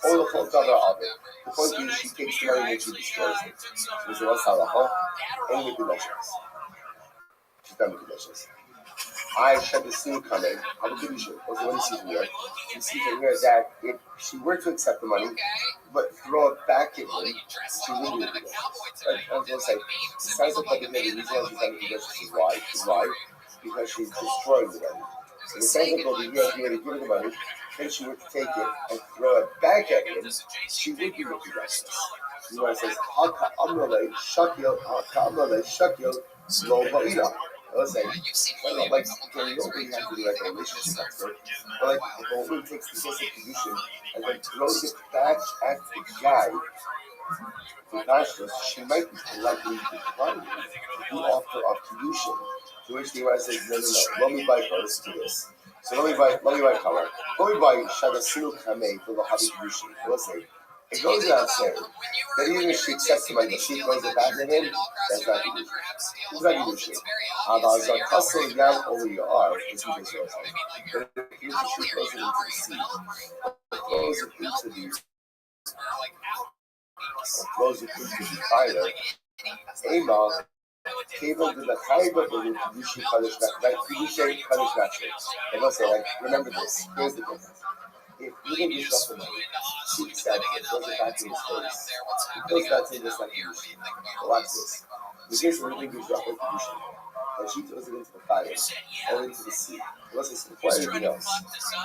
or the whole cover of it. The point is, she takes the money and she destroys it. So what's halacha? And with the measures. She's done with the measures. I shall the soon coming. I will give you shit. What do you see here? You see from here that if she were to accept the money, but throw it back at him, she wouldn't do it. I was going to say, besides the fact that the reason why she's done it is why? Because she's destroying the money. So the sense of over here, if you were to give her the money, then she were to take it and throw it back at him, she would be looking at this. You know, it says, Haka amrale shakil lo ba'ira. I was saying, like, you don't really have to be like a relationship expert, but like, if a woman takes the basic position and then throws it back at the guy, the conscious, she might be likely to decline the offer of pollution. To which the wife says, no, let me buy first to this. So let me buy color. Let me buy Shadasilu Kamei for the hobby pollution. Let's say, it goes without saying that even if she accepts the money, she throws it back at him, that's not pollution. It's not pollution. About the hustle down over your arm is what this was. But if you throws it into the sea, throws it into the fire, Amal, cable to the Kaiba of the Kedusha Kaddish Natural. And let's say, like, remember this, here's the difference. If you didn't use up the money, she accepts it, throws it back in his face. He goes back to this like Kedusha. Watch this. The case where you didn't use up the Kedusha. and she throws it into the fire or into the sea. Unless it's before anything else.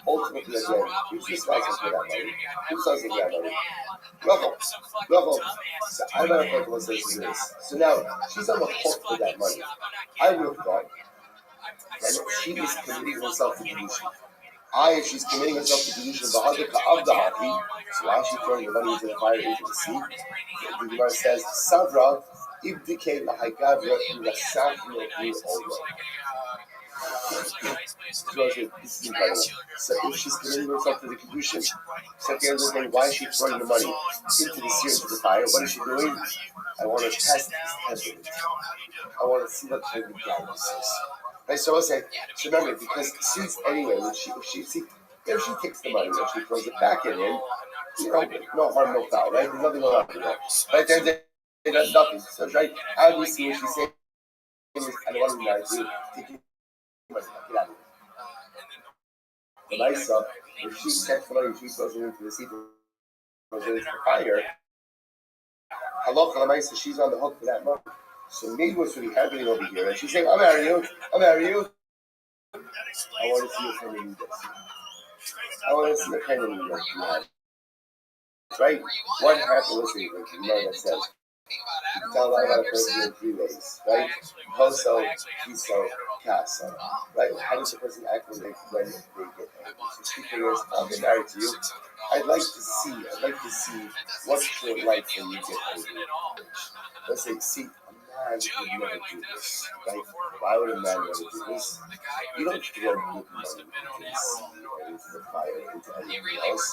Ultimately, again, who's responsible for that money? Who's responsible for that money? Rachel. So I don't know what this is. So now she's on the hook for that money. I would have thought that she is committing herself to delusion. If she's committing herself to delusion, so why is she throwing the money into the fire, into the sea? The Gemara says, Savra, ibdike lahagavra irasachnu olo. This is incredible. So if she's committing herself to the delusion, so at the end of the day, why is she throwing the money into the sea, into the fire? What is she doing? I want to test this evidence. I want to see what kind of guy this is. Right, so I say, so remember, because since anyway, if she takes the money and she throws it back in, no harm, no foul, right? There's nothing wrong with that. Right, there's nothing. So, right, obviously, what she's saying is, I don't want to be married to you, take your money, get out of here. The nice stuff, if she takes the money and she throws it into the sea, throws it into the fire, halacha l'maisa, she's on the hook for that money. So maybe what's really happening over here, and she's saying, I'll marry you. I want to see what kind of need I want to see what kind of need you have. Right? What happened, listen, you know that says, you can tell a lot about a person in 3 ways, right? Hoso, Kiso, Kaso. Right? How does a person act when they get angry? So speaking of, I'll get married to you. I'd like to see what's your life when you get angry. Let's say, see, a man would never do this, right? Why would a man never do this? You don't throw good money into the sea or into the fire, into anything else.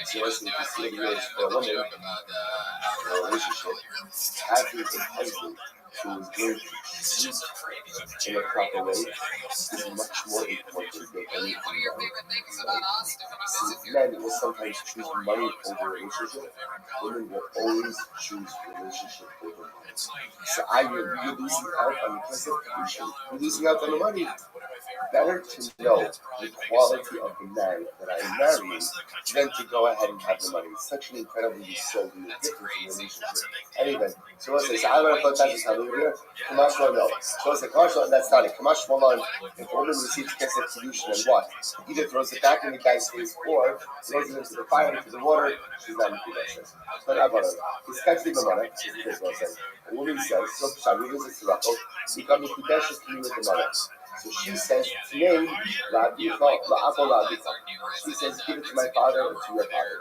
So let's say, if you see it is for a woman, for a relationship, having a husband who is going to cheat in a proper way is much more important than anything else. See, men will sometimes choose money over relationship. Women will always choose relationship over money. So you're losing out on the kiss of pollution. You're losing out on the money. Better to know the quality of the man that I'm marrying than to go ahead and have the money. It's such an incredibly soul difference in relationship. Anyway, so let's say, so I'm going to put that as over here. Kamash no. So let's say, Kamash that's not it. Kamash Malon, if a woman receives kiss of pollution, and what? Either throws it back in the guy's face or throws it into the fire, into the water, she's not making that shit. But I want to. It's catching the money. This is what I'm saying. A woman says, so Shavu visits the Rachel, she comes to Kudeshes to me with the money. So she says, today, Rabbi, she says, give it to my father or to your father.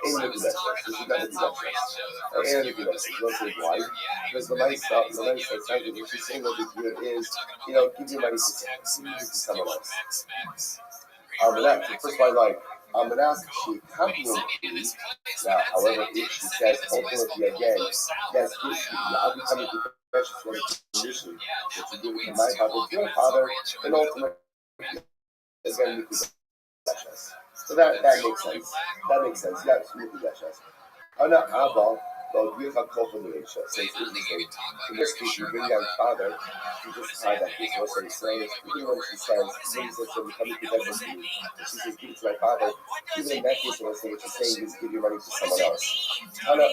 Ain't no Kudeshes. This is not a Kudeshes. Ain't no Kudeshes. Don't say why. Because the nice stuff, what she's saying over here is, give your money to someone else. The first line, she accompanied now, however, if she says ultimately again, yes, I'll be coming to precious for the condition that you give it to my father, to your father, and ultimately again, you could precious. So that makes sense. Yeah, absolutely precious. Ana Abba, well, you have confirmation. Says interesting. In this case, you bring down father, you just had that case also saying, even when she says, so we come to possession to you, she says, give it to my father, even in that case, what she's saying is give your money to someone else. Kana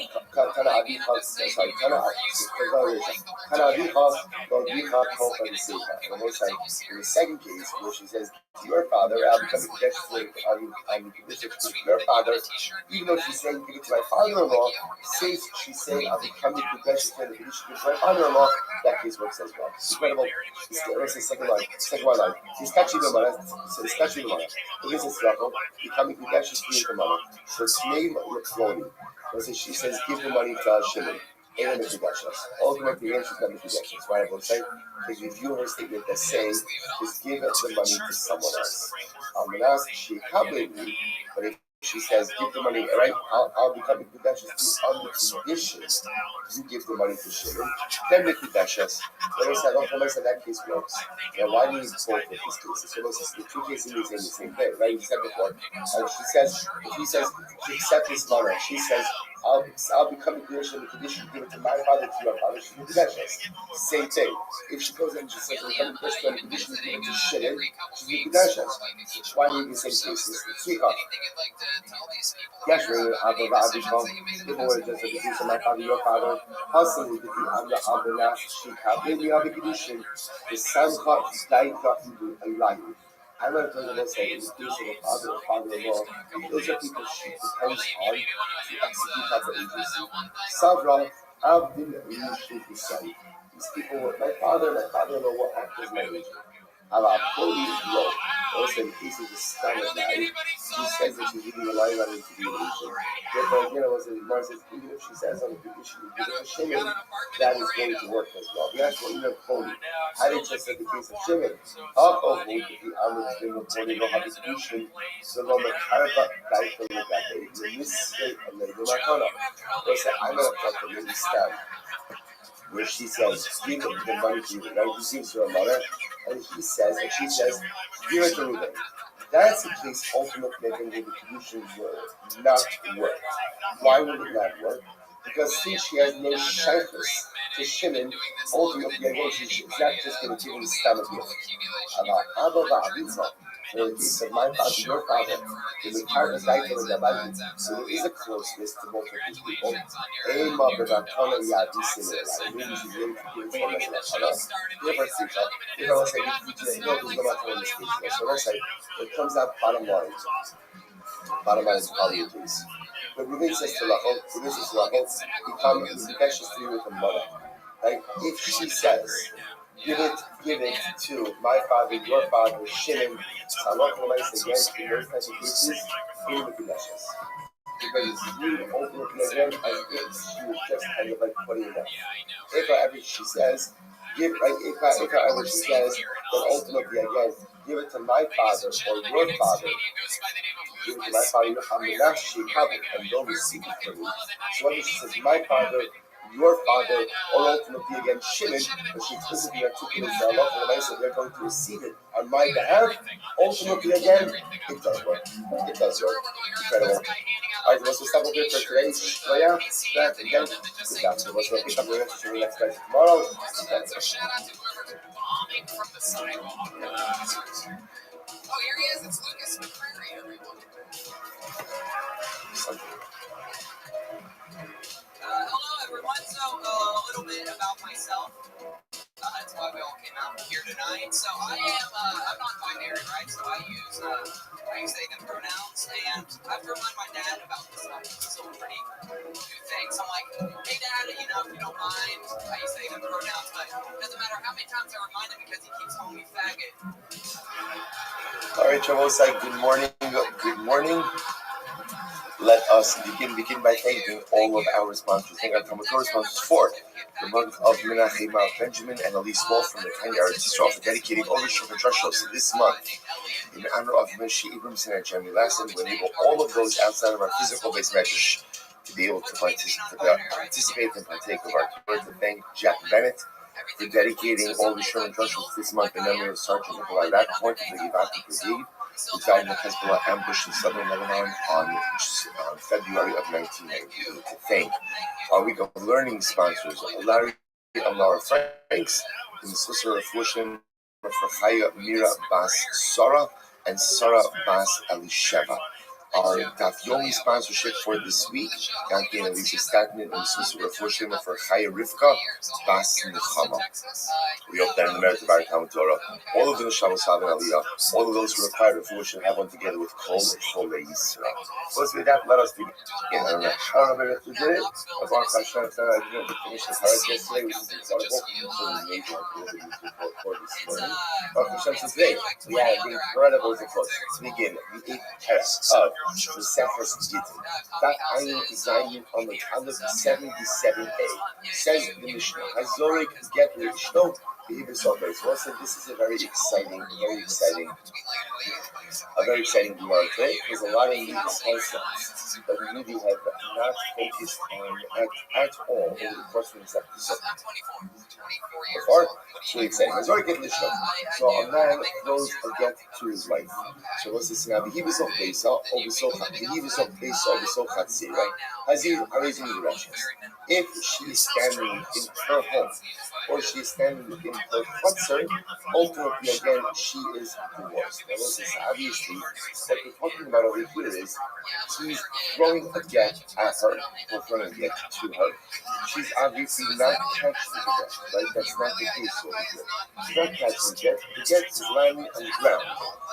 Avicha, sorry, Kana Avicha, well, Avicha, called by the Seika. And most time, in the second case, where she says, to your father, I'll become a possession to your father, even though she's saying, give it to my father-in-law, since she's saying, I'll become the possession to my father-in-law, that case works as well. Incredible. Let's say second line. He's catching the money. It is a struggle. Becoming possession to your money. So it's name your clothing. Let's say she says, give the money to Shimon. Ain't the possessions. Ultimately, the answer is not the possessions. Why I will say, because we view her statement as saying, just give the money to someone else. I'm going to ask, she accompanied me, but if she says, give the money, right? I'll become the possessions on the condition you give the money to Shimon. Then the possessions. But I said, that case works. Now, why do you need both of these cases? So the 2 cases are saying the same thing, right? You said before. And she says, if he says, to accept this money, she says, I'll become the condition you give it to my father, to your father, she's the possessions. Same thing. If she goes and she says, I'll become the condition you give it to Shimon, she's the possessions. Why do you need the same case? Sweetheart. Yes, really, Abba Abisham. People were just like, this is my father, your father. Hustle with the Abba Abba Nash, Shika, Baby Abba Kedushin, the Samcha, Daika, Ibu, I'm going to tell you this, like, in the case of a father or father-in-law, those are people she depends on to execute her agency. Savra, Abdin, Yushu, Hussein. These people, my father-in-law will act as my agent. Allah, holy law. Also, in the case of the stomach guy, she says that she's really relying on him to be an agent. Therefore, as the Gemara says, even if she says on the condition of giving a Shimon, that is going to work as well. We actually even holy. I didn't just say the case of Shimon. Oh, if the Amr is being reported, no habitation, so no makarba, daika, legabe, the mistake, and the Makana. Also, I'm going to talk to maybe stab, where she says, give the money to you, right? He gives her a mother, and she says, give it to Reuben. That's the case ultimately when the condition will not work. Why would it not work? Because since she has no shaykhus to Shimon, ultimately again she's not just going to give him the stomach gift. Abba va'avitza, in the case of my father, your father, in the part of life of the Rabbi, so there is a closeness to both of these people. Ema b'vatana yadisim, maybe she's ready to give it to him as a machana. Never see that. Let's say, there's no matter in this case. So let's say, it comes out bottom line is probably the case. But Reuben says to Rachel, become infectious to you with a mother. Like, if she says, give it to my father, your father, Shimon, Salot Lamais against in those types of cases, give it to Meshach. Because you ultimately again, as if she was just kind of like putting it up. If she says, give, right, if she says, but ultimately again, give it to my father or your father, give it to my father, she covered, and they'll receive it from me. So whether she says, my father, your father, or ultimately again, Shimon, but she explicitly articulates that Allah, so they're going to receive it on my behalf, ultimately again, it does work. It does work. Incredible. All right, let's stop over here for today. Shloya, back again. Good job. So let's pick up the rest of the next guys tomorrow. Oh, here he is. It's Lucas McCreary, everyone. Hello, everyone. So, a little bit about myself. That's why we all came out here tonight. So, I'm non-binary, right? So, I use they, them pronouns. And I have to remind my dad about this. This is a pretty new thing. So, I'm like, hey, Dad, if you don't mind, I use they, them pronouns. But it doesn't matter how many times I remind him because he keeps calling me faggot. All right, Chavosai, good morning. Good morning. Let us begin by thanking all of our sponsors. Thank our Talmud Torah sponsors for the month of Menachem Benjamin and Elise Wolf from the Tanya Eretz Yisrael for dedicating all the Shulchan Aruch this month in honor of Moshe Abramson and Jeremy Lassen. We enable all of those outside of our physical base measures to be able to participate and partake of our Torah. To thank Jack Bennett for dedicating all the Shulchan Aruch this month in memory of Sergeant Nikolai Rappaport of the Givati Brigade, who died in the Hezbollah ambush in southern Lebanon on February of 1998. To thank our week of learning sponsors, Larry and Laura Franks, and Sister Refushim for Chaya Mira Bas Sarah and Sarah Bas Elisheva. Our Daf Yomi sponsorship for this week, Yanki and Elisa Statman and Sister Refushim for Chaya Rivka Bas Nechama. We hope that in the merit of our Talmud Torah, all of the Neshavos have an Aliyah, all of those who require Refushim have one together with Kol Chole Yisrael. So with that, let us begin. I don't know how I'm going to do it. As long as I didn't finish the Parak yesterday, which is incredible. So it was amazing for this morning. But Hashem says today, we had the incredible approach to begin the 8th Parak of the Sefer Gittin. That Ayin Zayin on the Aleph 77a says the Mishnah, Hazorik get Rishto. So this is a very exciting Gemara today, because a lot of these concepts that we really have not focused on at all over the course of this episode. Before, it's really exciting. So a man throws a get to his wife. So what's this now? Right? Hazir Arizim Rashas. If she is standing in her home or she is standing in her chutzner, ultimately again she is divorced. Now this is obviously what we're talking about over here is he's throwing a get at her, or throwing a get to her. She's obviously not catching the get, right? That's not the case over here. She's not catching the get. The get is landing on the ground.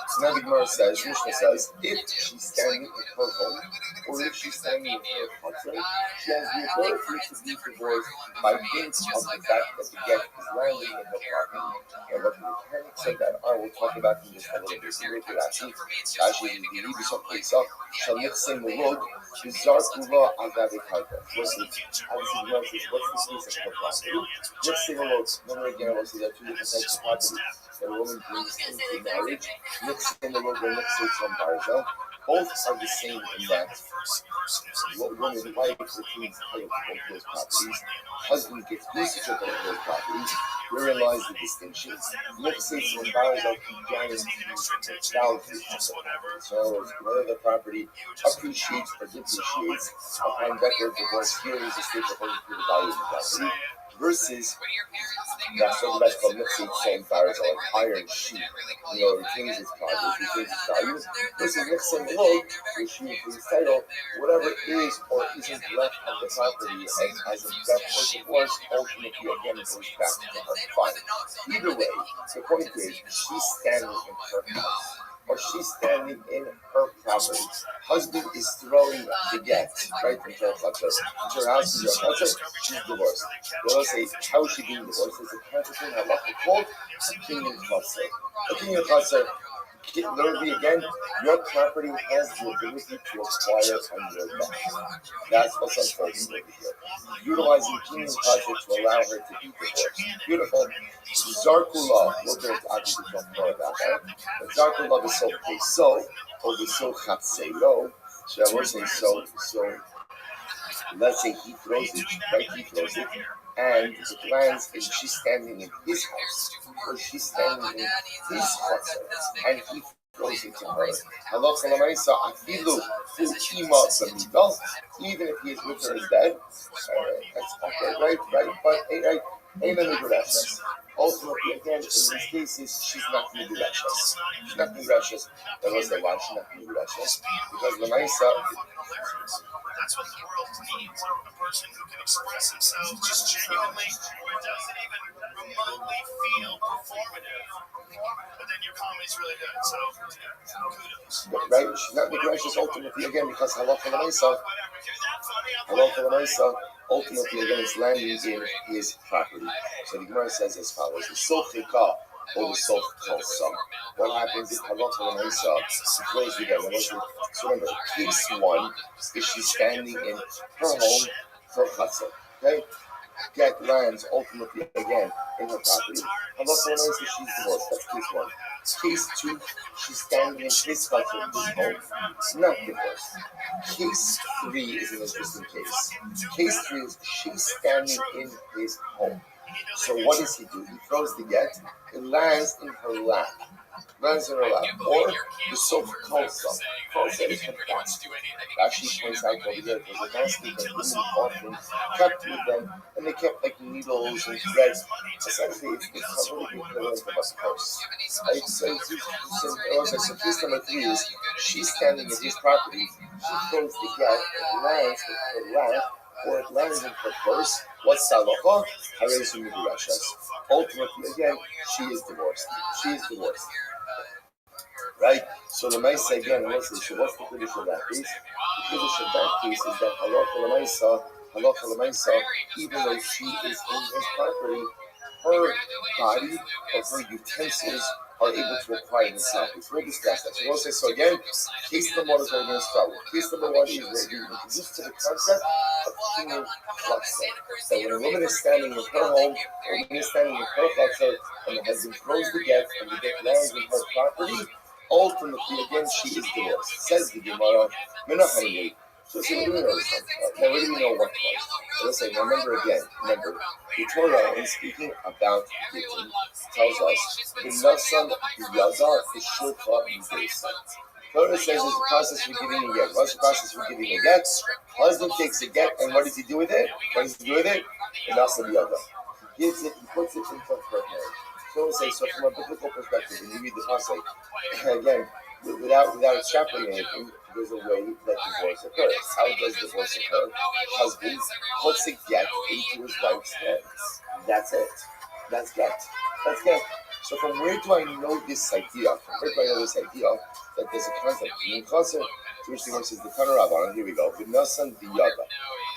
So now the Gemara says, Mishnah says, if she's standing in her home, or if she's standing in her chutzner, she has the ability to be divorced by dint of the fact that the get is landing in her property. And what the mechanics of that are, we'll talk about in just a little bit. So Rashi is the Rabbi someplace up. Shamnichse mulod, bizarre kula agave kalka. Obviously, the Gemara says, what's the case of her property? Nichse mulod. Remember again, obviously, there are two different types of property that a woman brings into marriage. Nichse mulod and nichse from barza. Both are the same in that one is wife retains title to both those properties. Husband gets usage of both those properties. Wherein lies the distinction. Nichse from barza guarantees the value of the property. So whether the property appreciates or depreciates upon better divorce, here is a state according to the value of the property. Versus that's what that's called nichse from barza, like iron sheep, retains its property, retains its value. Versus nichse mulod, which retains title, whatever is or isn't left of the property as a death or divorce, ultimately again goes back to her. Fine. Either way, the point is she's standing in her house, or she's standing in her property. Husband is throwing the get right into her chutzner. Into her house, into her chutzner, she's divorced. They will say, how is she being divorced? There's a capital halacha called a kinyan chutzner. A kinyan chutzner, literally again, your property has the ability to acquire on your back. That's what's unfolding over here. Utilizing kinyan chutzner to allow her to be divorced. Beautiful. Zarkula, we'll get into actually talk more about that. But Zarkula is so okay, so, or the so chatzelo. So I will say so, let's say he throws it, right? He throws it, and it lands, and she's standing in his house, or she's standing in his chutzner, and he throws it to her. Halakha l'maisa afilu u'ima b'mida, even if he is with her as dead. That's okay, right? But ain't any gracious. Ultimately, again, in these cases, she's not going to be gracious. She's not going to be gracious. That was the why she's not going to be gracious. Because l'maisa. That's what the world needs. A person who can express himself just genuinely, who doesn't even remotely feel performative. But then your comedy's really good, so kudos. Right? She's not the gracious ultimately again because halakha l'maisa, ultimately again it's landing in his property. So the Gemara says as follows: the sochika or the soch kalsa. What happens if halakha l'maisa close together? So remember, case one is she's standing in her home, her chutzner. Okay? Get lands ultimately again in her property. Halakha l'maisa, she's divorced. That's case one. Case two, she's standing in his chutzner, his home. It's not divorced. Case three is an interesting case. Case three is she's standing in his home. So what does he do? He throws the get. It lands in her lap. Or the so-called son. Kalsa is her basket. Actually points out over here, there's a basket that women often kept with them, and they kept like needles and threads. Essentially, it's not really equivalent of a purse. Right? So case number three is she's standing in his property, she throws the get, it lands in her lap, or it lands in her purse. What's Salafa? Ultimately, again, she is divorced. Right? So the Maisa again, what's the Kiddush of that case? The Kiddush of that case is that halakha l'maisa, even though she is in his property, her body or her utensils are able to acquire the property. So we'll discuss that. So we'll say, so again, case number one is what we're going to start with. Case number one is where you introduce to the concept of kinyan chutzner. That when a woman is standing in her home, a woman is standing in her chutzner, and the husband throws the get, and the get lands in her property, ultimately, again, she is divorced. Says the Gemara, Menachem. So see, what do we know this one? Now, what do we know what was? So let's say, remember, the Torah, in speaking about Gittin, tells us, V'nasan yaza v'shilcha v'zeisan. Torah says it's the process for giving a get. What's the process for giving a get? Husband takes a get, and what does he do with it? What does he do with it? And also the other. He gives it, he puts it into her hand. So so from a biblical perspective, when you read the passage, again, without extrapolating anything, there's a way that divorce occurs. How does divorce occur? Husband puts a get into his wife's hands. That's it. That's get. That's get. So from where do I know this idea? From where do I know this idea that there's a concept? In concept, to which the one says the Tanur Rabban, here we go. V'nasan b'yada.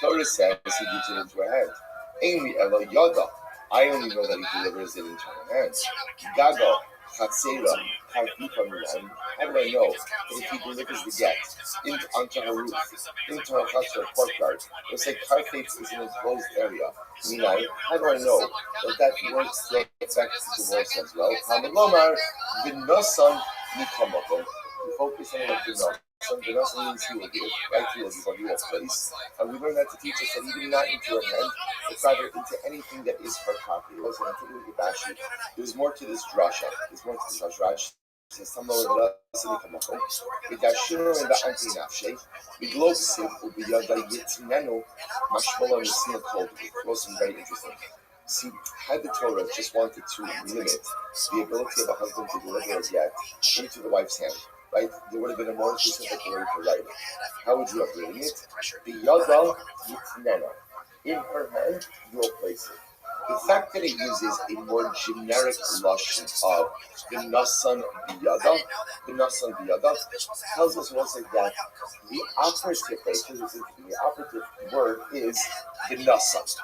Torah says he gives it into her hand. Amy ela yada. I only know that he delivers it into her hands. Gaga, chatzera, karfifa minan. How do I know that if he delivers the get onto her roof, into her house or courtyard? Let's say karfetz is an enclosed area. Minan, how do I know that works still affects divorce as well? Talmud Lomar, v'nasan mikamako. We focus on what we know. Something else means he will give, right? He will give a real place. And we learn that to teach us that even not into her hand, but rather into anything that is her property. Listen, I think we Rashi. There's more to this drasha. There's more to this drasha. Rashi says, "Some of the Sinikamakom, Vidashino and the Antinafshe, Vidlosim, Ubiyada Yitinano, Mashmola and Sina told me." Also very interesting. See, had the Torah just wanted to limit the ability of a husband to deliver a get into the wife's hand, right? There would have been a more specific way to write it. How would you have written it? The yada yitnena. In her hand, you'll place it. The fact that it uses a more generic lashon of b'nasan b'yada, tells us once again that the operative phrase, the operative word is b'nasan.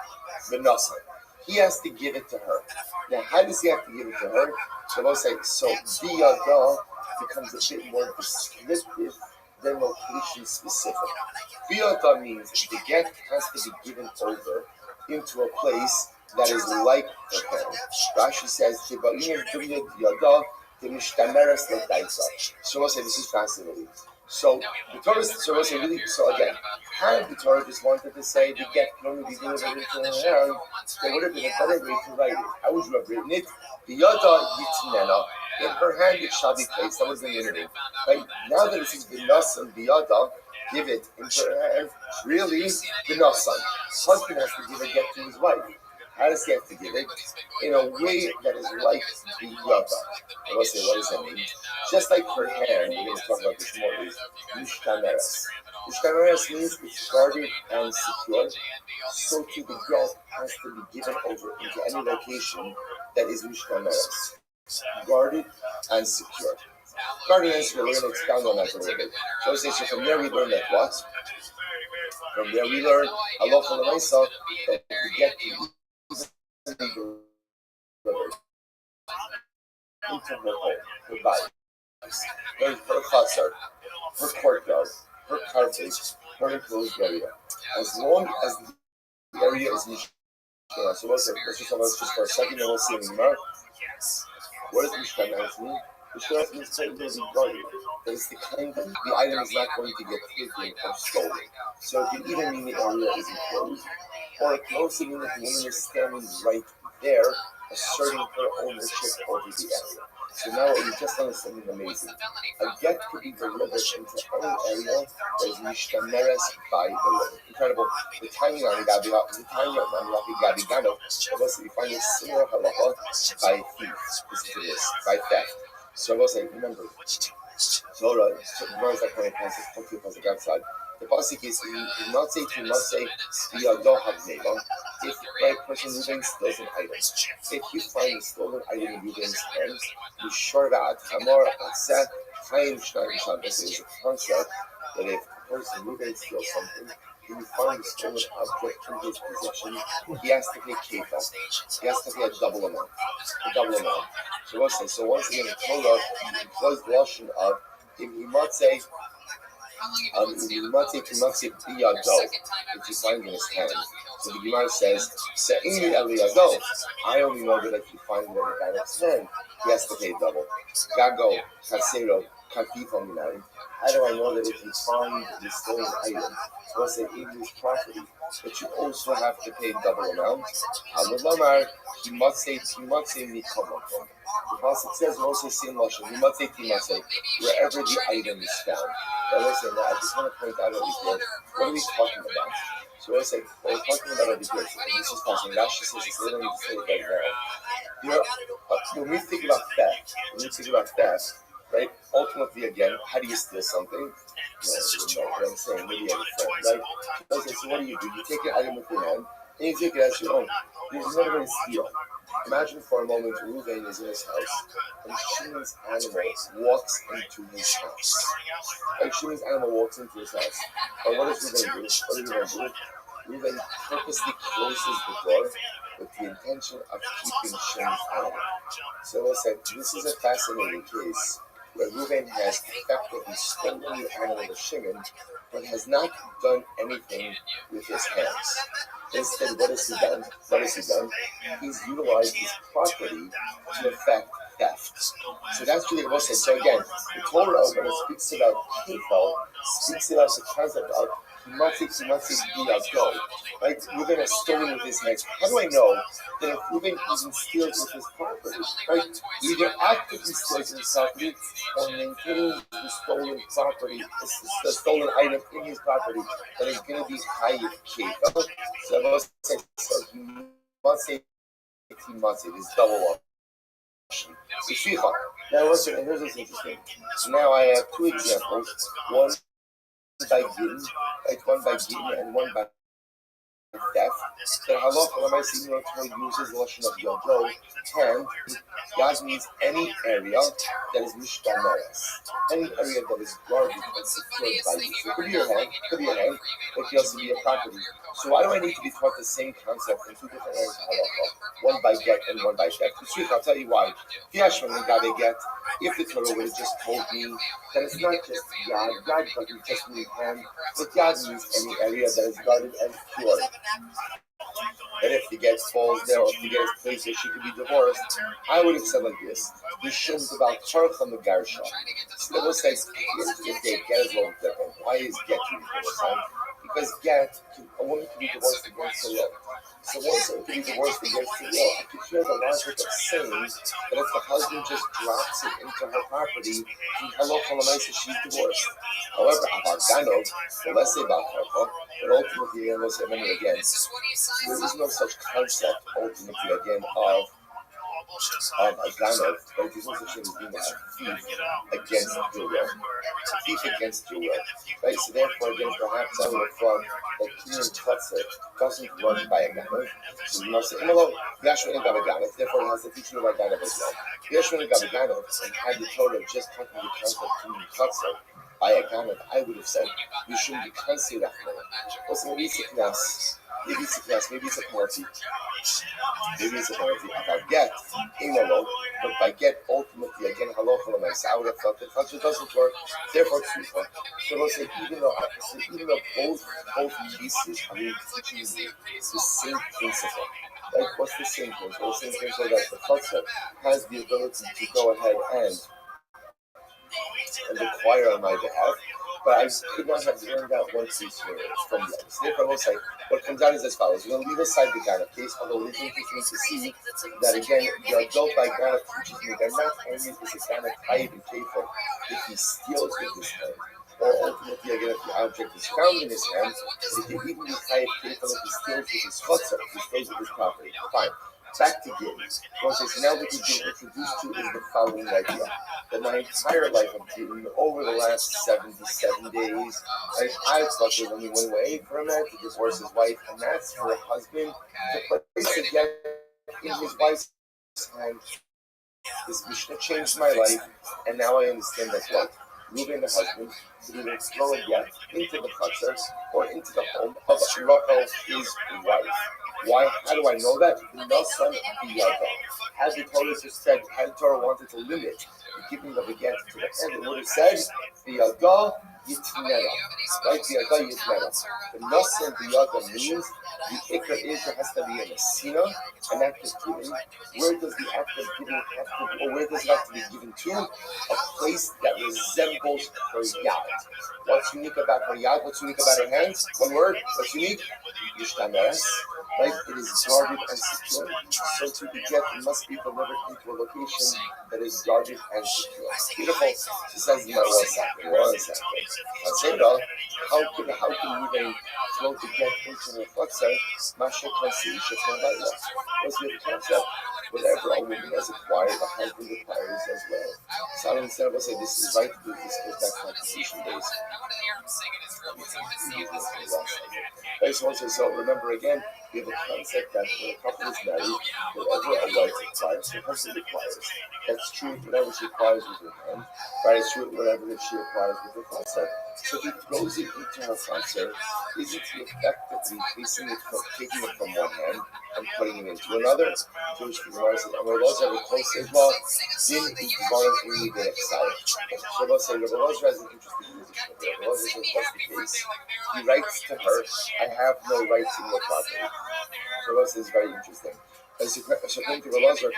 He has to give it to her. Now, how does he have to give it to her? So we'll say, so b'yada becomes a bit more descriptive than location specific. B'yada means the get has to be given over into a place that is like her hand. Rashi says, so we'll say this is fascinating. So the Torah, so again, had the Torah just wanted to say the get can only be delivered into her hand, there would have been a better way to write it. How would you have written it? The yada yitnena. In her hand it shall be placed. That was the unity. Right? Now that it says b'nasan b'yada, give it into her hand. Really, b'nasan. Husband has to give a get to his wife. How does he have to give it? In a way that is like b'yada. I'll say, what does that mean? Just like her hand, we're going to talk about this more, is mishtameres. Mishtameres means it's guarded and secure. So too the get has to be given over into any location that is mishtameres. Guarded and secure. Guarded and secure, we're going to expound on that a little bit. So from there we learn that what? From there we learn halacha l'maisa that the get to be delivered into her home, her body, her chutzner, her courtyard, her carpet, her enclosed area. As long as the area is mishkan. So let's just for a second, and we'll see in the Gemara. What does mishkan mean? Mishkan means that it is guarded. That is the kind that the item is not going to get taken or stolen. So it can either mean the area is enclosed, or it can also mean that the woman is standing right there, asserting her ownership over the area. So now we just learned something amazing. A get could be delivered into any area that is mishtameres by the woman. Incredible. The tiny on Rabbi Gano, we find a similar halacha by thief. Listen to this, by theft. So I will say, remember, Torah, where is that kind of concept? Talk to the pasuk outside. The pasuk is, do not say, if the person moving steals an item. If you find a stolen item in Ruben's hands, you sure that Hamor Atzeh Chaim Shnai Misham. This is a concept that if a person Ruben steals something, when you find a stolen object in his possession, he has to pay kefa. He has to pay a double amount. So listen, so once again, the Torah employs the lashon of if you might say biyado, which you find in his hand. So the Gemara says, "Se'ini eliyado." I only know that if you find it in the guy's hand, he has to pay double. Gago, kasero, kafifa minayim. How do I know that if you find the stolen item, was it in his property, that you also have to pay double amount? Talmud Lomar, You must say Mikomakom. The Pasuk says also same Lashon. You must say Timase, wherever the item is found. Now listen, I just want to point out over here, what are we talking about? So I say, what we're talking about over here, and this is passing, Rashi says this, they don't need to say it right now. When we think about theft, right, ultimately again, how do you steal something? You know what I'm saying, maybe you have a friend, right? Okay, so what do? You take an item with your hand, and you take it as your own. There's never a steal. Imagine for a moment Reuven is in his house, and Shimon's animal walks into his house. Like Shimon's animal walks into his house. And what does Reuven do? Reuven purposely closes the door with the intention of keeping Shimon's animal. So let's say this is a fascinating case where Reuven has effectively stolen the animal of Shimon, but has not done anything with his hands. Instead, what has he done? He's utilized his property to effect theft. So that's really the most. So again, the Torah, when it speaks about people, speaks about the concept of go. Right? Reuven has stolen with his hands. How do I know that if Reuven even steals with his property? Right? Either actively steals his property or maintaining the stolen property, the stolen item in his property, that is going to be chayiv kefa. So he must say this double option. Now listen, and here's what's interesting. So now I have two examples. One by Gin, and one by theft. The halacha l'maaseh uses the lashon of yodo, and Yaz means any area that is mishtameres, any area that is guarded and secured by you. So it could be your hand, it could also be a property. So why do I need to be taught the same concept in two different areas of halacha? One by get and one by theft. I'll tell you why. If the Torah would have just told me that it's not just Yad doesn't just mean hand, but Yad means any area that is guarded and secured. And if the get falls there, or if the get is placed where she could be divorced, I would have said like this: "We shouldn't about Charach on the Garsha." So they will say, "Get is a little different. Why is get divorced? Because a woman can be divorced against her will. So once it can be divorced against her will, I could hear the logic of saying that if the husband just drops it into her property, she's divorced. However, about Ganov, so let's say about Karpa, but ultimately, and we'll say many again, there is no such concept, ultimately, again, of a Ganov, but there's no such thing as being a thief against your will. A thief against your will. Right? So therefore, again, perhaps I would have thought that Kinyan Chatzar doesn't run by a Ganov. So you must say, no, Yashua ain't got a Ganov, therefore it has the teaching of a Ganov as well. Yashua ain't got a Ganov, and had the Torah just talking the concept of Kinyan Chatzar by a Ganov, I would have said, you shouldn't be considered a Ganov. Also, maybe it's a Knas, maybe it's a penalty. Maybe it's a penalty about get, but by get, ultimately, again, halacha l'maaseh, I would have thought that culture doesn't work, therefore tzricha. So let's say, even though both pieces are teaching me the same principle. Like, what's the same principle? The same principle that the culture has the ability to go ahead and acquire on my behalf, but I could not have learned that one piece from them. So therefore, I will say, what comes out is as follows. We're going to leave aside the Ghana case, although it's interesting to see that, again, the adult by Ghana teaches me that not only is a Ghana chayiv and kefa if he steals with his hand, or ultimately, again, if the object is found in his hand, but it can even be chayiv kefa if he steals with his chutzah, if he steals with his property. Fine. Back to Gidden. So now what you've been introduced to is the following idea. That my entire life of Gidden, over the last 77 days, I've thought there was only one way for a man to divorce his wife, and that's for a husband to place again in his wife's hand. This Mishnah changed my life, and now I understand that what? Reuven, the husband, to either throw a get into the chutzah or into the home of Rachel, his wife. Why? How do I know that? No son biyada. Had the Torah just said, had the Torah wanted to limit the giving of a get to the hand, it would have said, biyada yitnera. Right? Biyada yitnera. The no son biyada means the ikra is there has to be an asina, an act of giving. Where does the act of giving have to be, or where does it have to be given to? A place that resembles her yad. What's unique about her yad? What's unique about her hands? One word. What's unique? Yishtameres. right? It is guarded and secure. So to be get, it must be delivered into a location that is guarded and secure. Beautiful. She says, "My one second. Ansera, how can you then flow to get into the flexor? Masha Kansi Shatandaila." What's the concept? Whatever a woman has acquired, a husband acquires as well. Solomon said, "Will say this is right. This goes back to competition days." So remember again, we have a concept that when a couple is married, whatever a wife acquires, her husband acquires. That's true whatever she acquires with her hand, right? It's true whatever that she acquires with her concert. So if he throws it into her concert, isn't he effectively taking it from one hand and putting it into another? Jewish Gemara says, "Amar Lozer close as well. Din Ikbarim Uni Be'Echsai." Shabbos says, Rabbi Lozer has an interesting position. Rabbi Lozer says, "What's the case?" He writes to her, "I have no rights in your property." Rabbi Lozer is very interesting. According to Rabbi Lozer,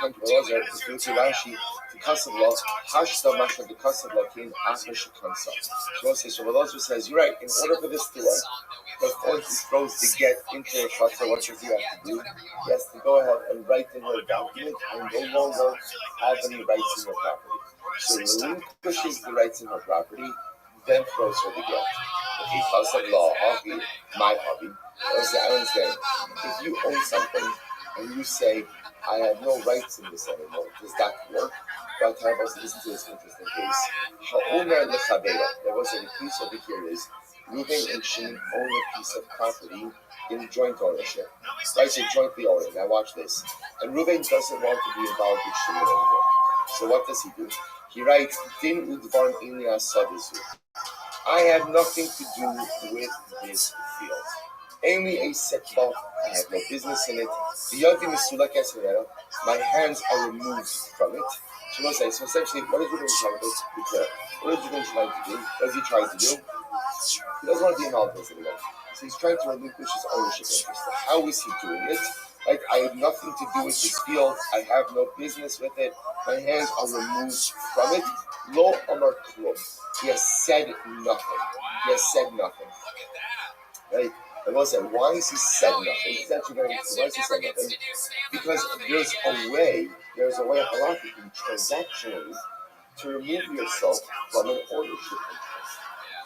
it's due to Rashi, to Kasav law, Hashta Masha the Kasav law came after Shekansa. Rabbi Lozer says, "You're right. In order for this to work, before he throws the get into her chatzah, what does he have to do? He has to go ahead and write in her document and no longer have any rights in her property. So he relinquishes the rights in her property, then throws her the get. Okay, Kasav law, hobby, my hobby. I understand. If you own something and you say, "I have no rights in this anymore," does that work? But I was listening to this interesting case. Ha'omer lechavera. There was a piece over here is Reuben and Shimon own a piece of property in joint ownership. Right, so jointly owning. Now watch this. And Reuben doesn't want to be involved with Shimon anymore. So what does he do? He writes, "Din udvarm ilia sadisu." I have nothing to do with this field. Only a setback. I have no business in it. My hands are removed from it. So essentially, what is Reuben trying to do? What is Reuben trying to do? What is he trying to do? He doesn't want to be involved in this anymore. So he's trying to relinquish his ownership interest. How is he doing it? Like, I have nothing to do with this field. I have no business with it. My hands are removed from it. Lo Amar Klum. He has said nothing. Right? And I said, why is he said nothing? It's actually very interesting. Why is he said nothing? Because there's a way halachically, transactionally, to remove yourself from an ownership interest.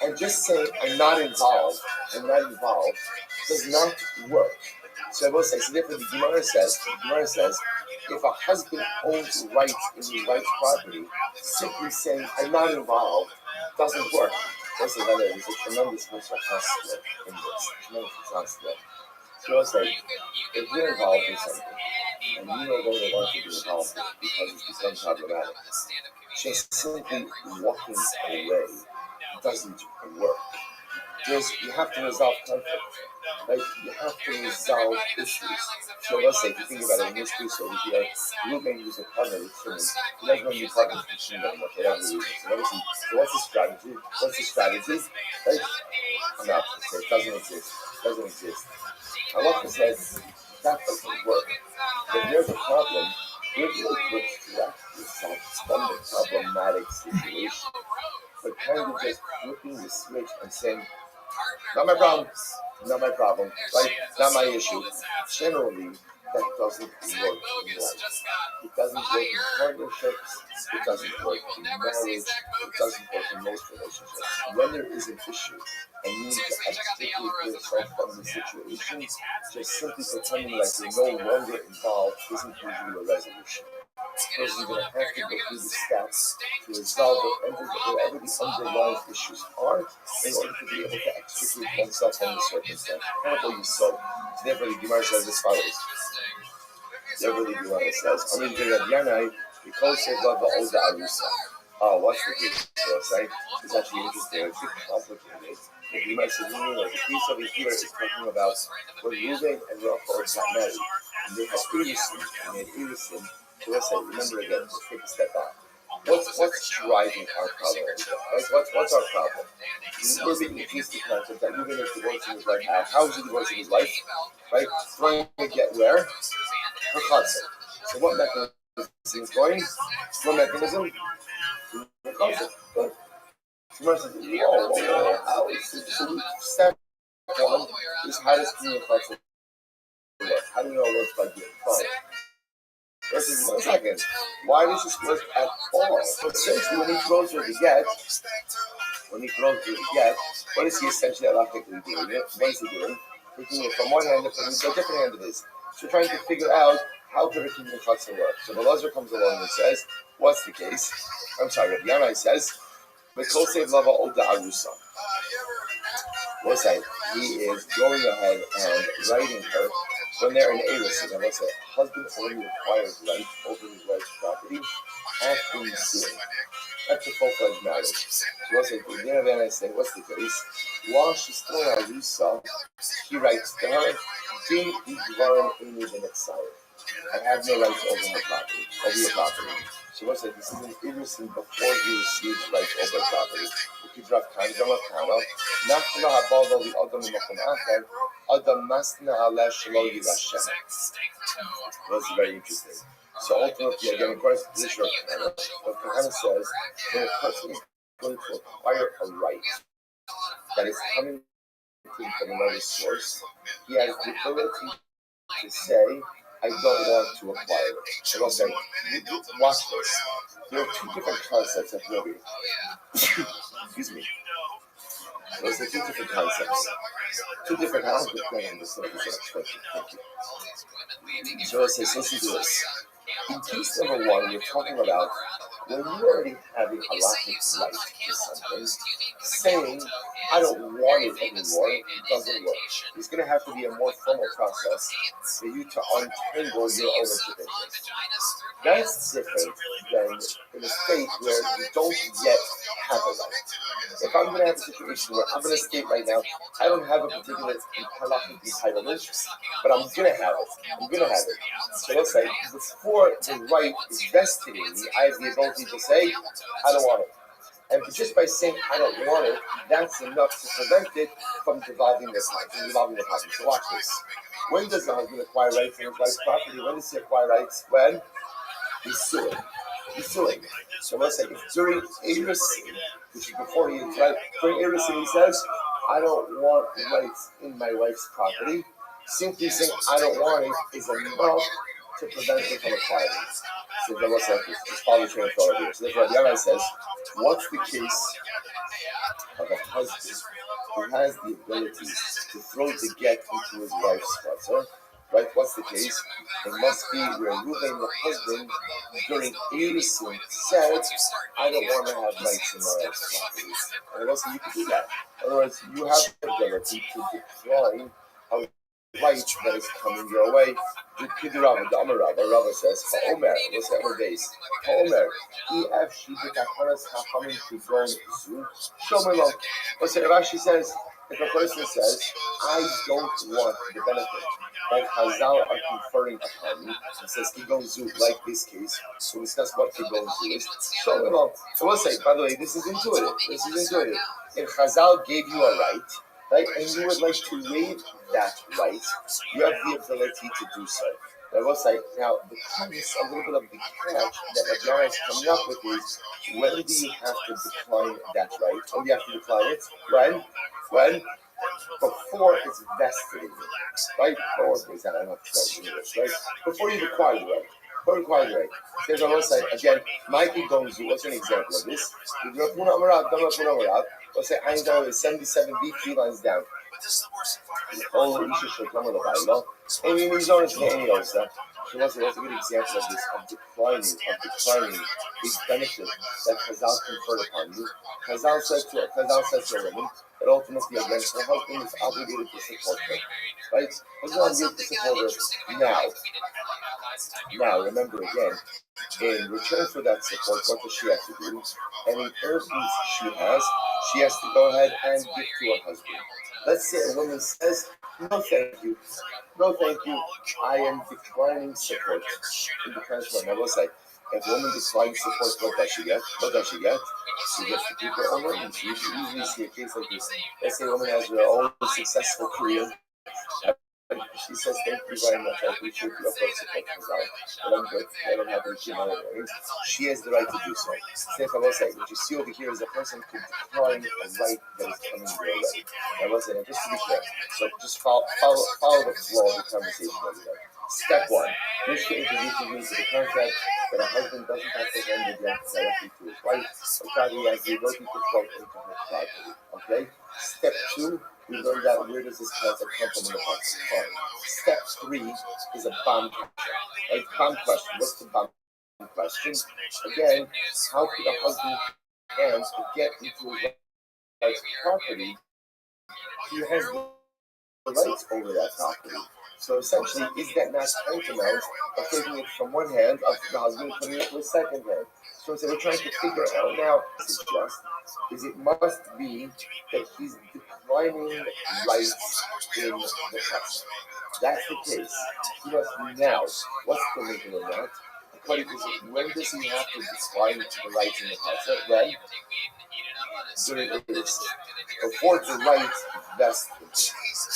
And just saying, I'm not involved, does not work. So I will say, it's different. The Gemara says, if a husband owns rights in his wife's property, simply saying, I'm not involved, doesn't work. There's a tremendous mitzvah in this. So I will say, if you're involved in something, and you no longer want to be involved in it because it's become problematic, just simply walking away doesn't work. You have to resolve conflict. Right? You have to resolve issues. So let's say, if you think about it, in this case over here, Reuben is a partner with Shimon. He doesn't want to be partners with Shimon anymore, for whatever reason. So what's the strategy? Right? I'm not going to say it doesn't exist. Allah says that doesn't work. If there's a problem, you're able to extract yourself from the problematic situation. But kind of just flipping the switch and saying, not my problem, right? Not my issue. Generally, that doesn't work in life. It doesn't work in partnerships. It doesn't work in marriage. It doesn't work in most relationships. When there is an issue and you need to extricate yourself from the situation, just simply pretending like you're no longer involved isn't usually a resolution. Because you're going to have to go through the steps to resolve whatever the underlying issues are in order to be able to extricate oneself from the circumstance. How you so? So therefore, the Gemara says as follows. Therefore, the Gemara says, I'm going to get Yanai, because of the Oda Arusa. Oh, what's the case? Right? It's actually interesting. It's a bit complicated. The Gemara says, the piece over here is talking about when Reuben and Rachel got married. And they had Erusin. So let's say, remember again, let's take a step back. What's driving our problem? Right? What's our problem? We're being accused of the concept that Reuben is divorcing his wife. How is he divorcing his wife? Right? Trying to get where? Her concept. So what mechanism is going? What mechanism? Her concept. But Gemara says, whoa, how is it? So step one is how does the concept work? How do you know what's by gift? Fine. Listen, 1 second. Why does this work at all? So essentially, when he throws her the get, what is he essentially halachically doing? What is he doing? Taking it from one hand and putting it to a different hand of his. So trying to figure out how could a kingdom chatzah work. So the Lazar comes along and says, what's the case? I'm sorry, Rabbi Yanai says, Mikol Sev Lava Oda Arusa. What's that? He is going ahead and writing her when they're in Eris. And what's that? Husband only requires right over his wife's property after he's suing. That's a full-fledged marriage. So what's it? Then I say, what's the case? While she's still in Arusa, he writes to her, Din Igvarim Amy the Messiah. I have no rights over my property, over your property. So what's it? This is an Erusin before he receives rights over property. That's very interesting. So ultimately, again, according to this Shulchan, what Kahana says, when a person is going to acquire a right that is coming from another source, he has the ability to say, I don't want to acquire it. And I'll say, watch this. There are two different concepts of Rabbi. Excuse me. Those are two different concepts. Two different concepts. So let's say, listen to this. In case number one, we're talking about when you already have a halakhic right to something, saying, I don't want it anymore, it doesn't work. It's going to have to be a more formal process for you to untangle your ownership interest. That's different than in a state where you don't yet have a right. If I'm going to have a situation where I'm in a state right now, I don't have a particular halakhic entitlement, but I'm going to have it. So let's say, before the right is vested in me, I have the ability to say, I don't want it. And just by saying I don't want it, that's enough to prevent it from devolving the property. So watch this. When does the husband acquire rights in his wife's property? When does he acquire rights? When? He's suing. So let's say if during Erusin, which is before he is right, during Erusin he says, I don't want rights in my wife's property. Simply saying I don't want it is enough to prevent it from acquiring it. So then what's that? Just follow the train of thought here. So therefore, the Rabbi says, what's the case of a husband who has the ability to throw the get into his wife's sponsor? Right? What's the case? It must be where Reuben, the husband, during Erusin said, I don't want to have rights in my wife's property. And also, you can do that. In other words, you have the ability to decline a right that is coming your way. The Rava says, Ha'omer, what's that word base? Ha'omer, if she did that coming to go zu, Shomelo. What's it? Rashi says, if a person says, I don't want the benefit that Chazal are conferring upon me, and says, Kigon zu, like this case, so discuss what Kigon zu is. Shomelo. So we'll say, by the way, this is intuitive. If Chazal gave you a right, and you would like to waive that right, you have the ability to do so. I will say, now, the premise, a little bit of the catch that Rabbi is coming up with is, when do you have to decline that right? When do you have to decline it? When? Before it's vested in you, right? Before you acquire the right. Here's what I will say, again, Mikey Gonzu, what's an example of this? Let's say I'm down with 77B, 3 lines down. Oh, you should come with a Bible. And we move on to any other stuff. So that's a good example of this, of declining these benefits that Chazal conferred upon you. Chazal says to a woman that ultimately, again, her husband is obligated to support her. Right? Husband is obligated to support her. Now, remember again, in return for that support, what does she have to do? Any earthly she has to go ahead and give to her husband. Let's say a woman says, no thank you, I am declining support in the transfer. Now let's say, if a woman declines support, what does she get? She gets to keep her own earnings. You usually see a case like this. Let's say a woman has her own successful career, She says, thank you very much. I appreciate your support. But I'm good. I don't have any money. She has the right to do so. Steph, I will say, what you see over here is a person could decline a right that is coming their way. I will say, just to be clear, so just follow the flow of the conversation over there. Step one, Mishka introduces me to the concept that a husband doesn't have to hand the debt directly to his wife, but rather he has the ability to float into her property. Okay? Step two, we learned out where does this concept come from in the Bible. Step three is a bomb question. Right? Bomb question. What's the bomb question? Again, how could a husband hands to get into his wife's property? He has the rights over that property. So essentially, is that not tantamount of taking it from one hand up to the husband and putting it to a second hand? So we're trying to figure out now, is it must be that he's declining rights in the house. That's the case. He must be now. What's the legal in that? According to when does he have to decline the rights in the house? When? During the before the rights vested.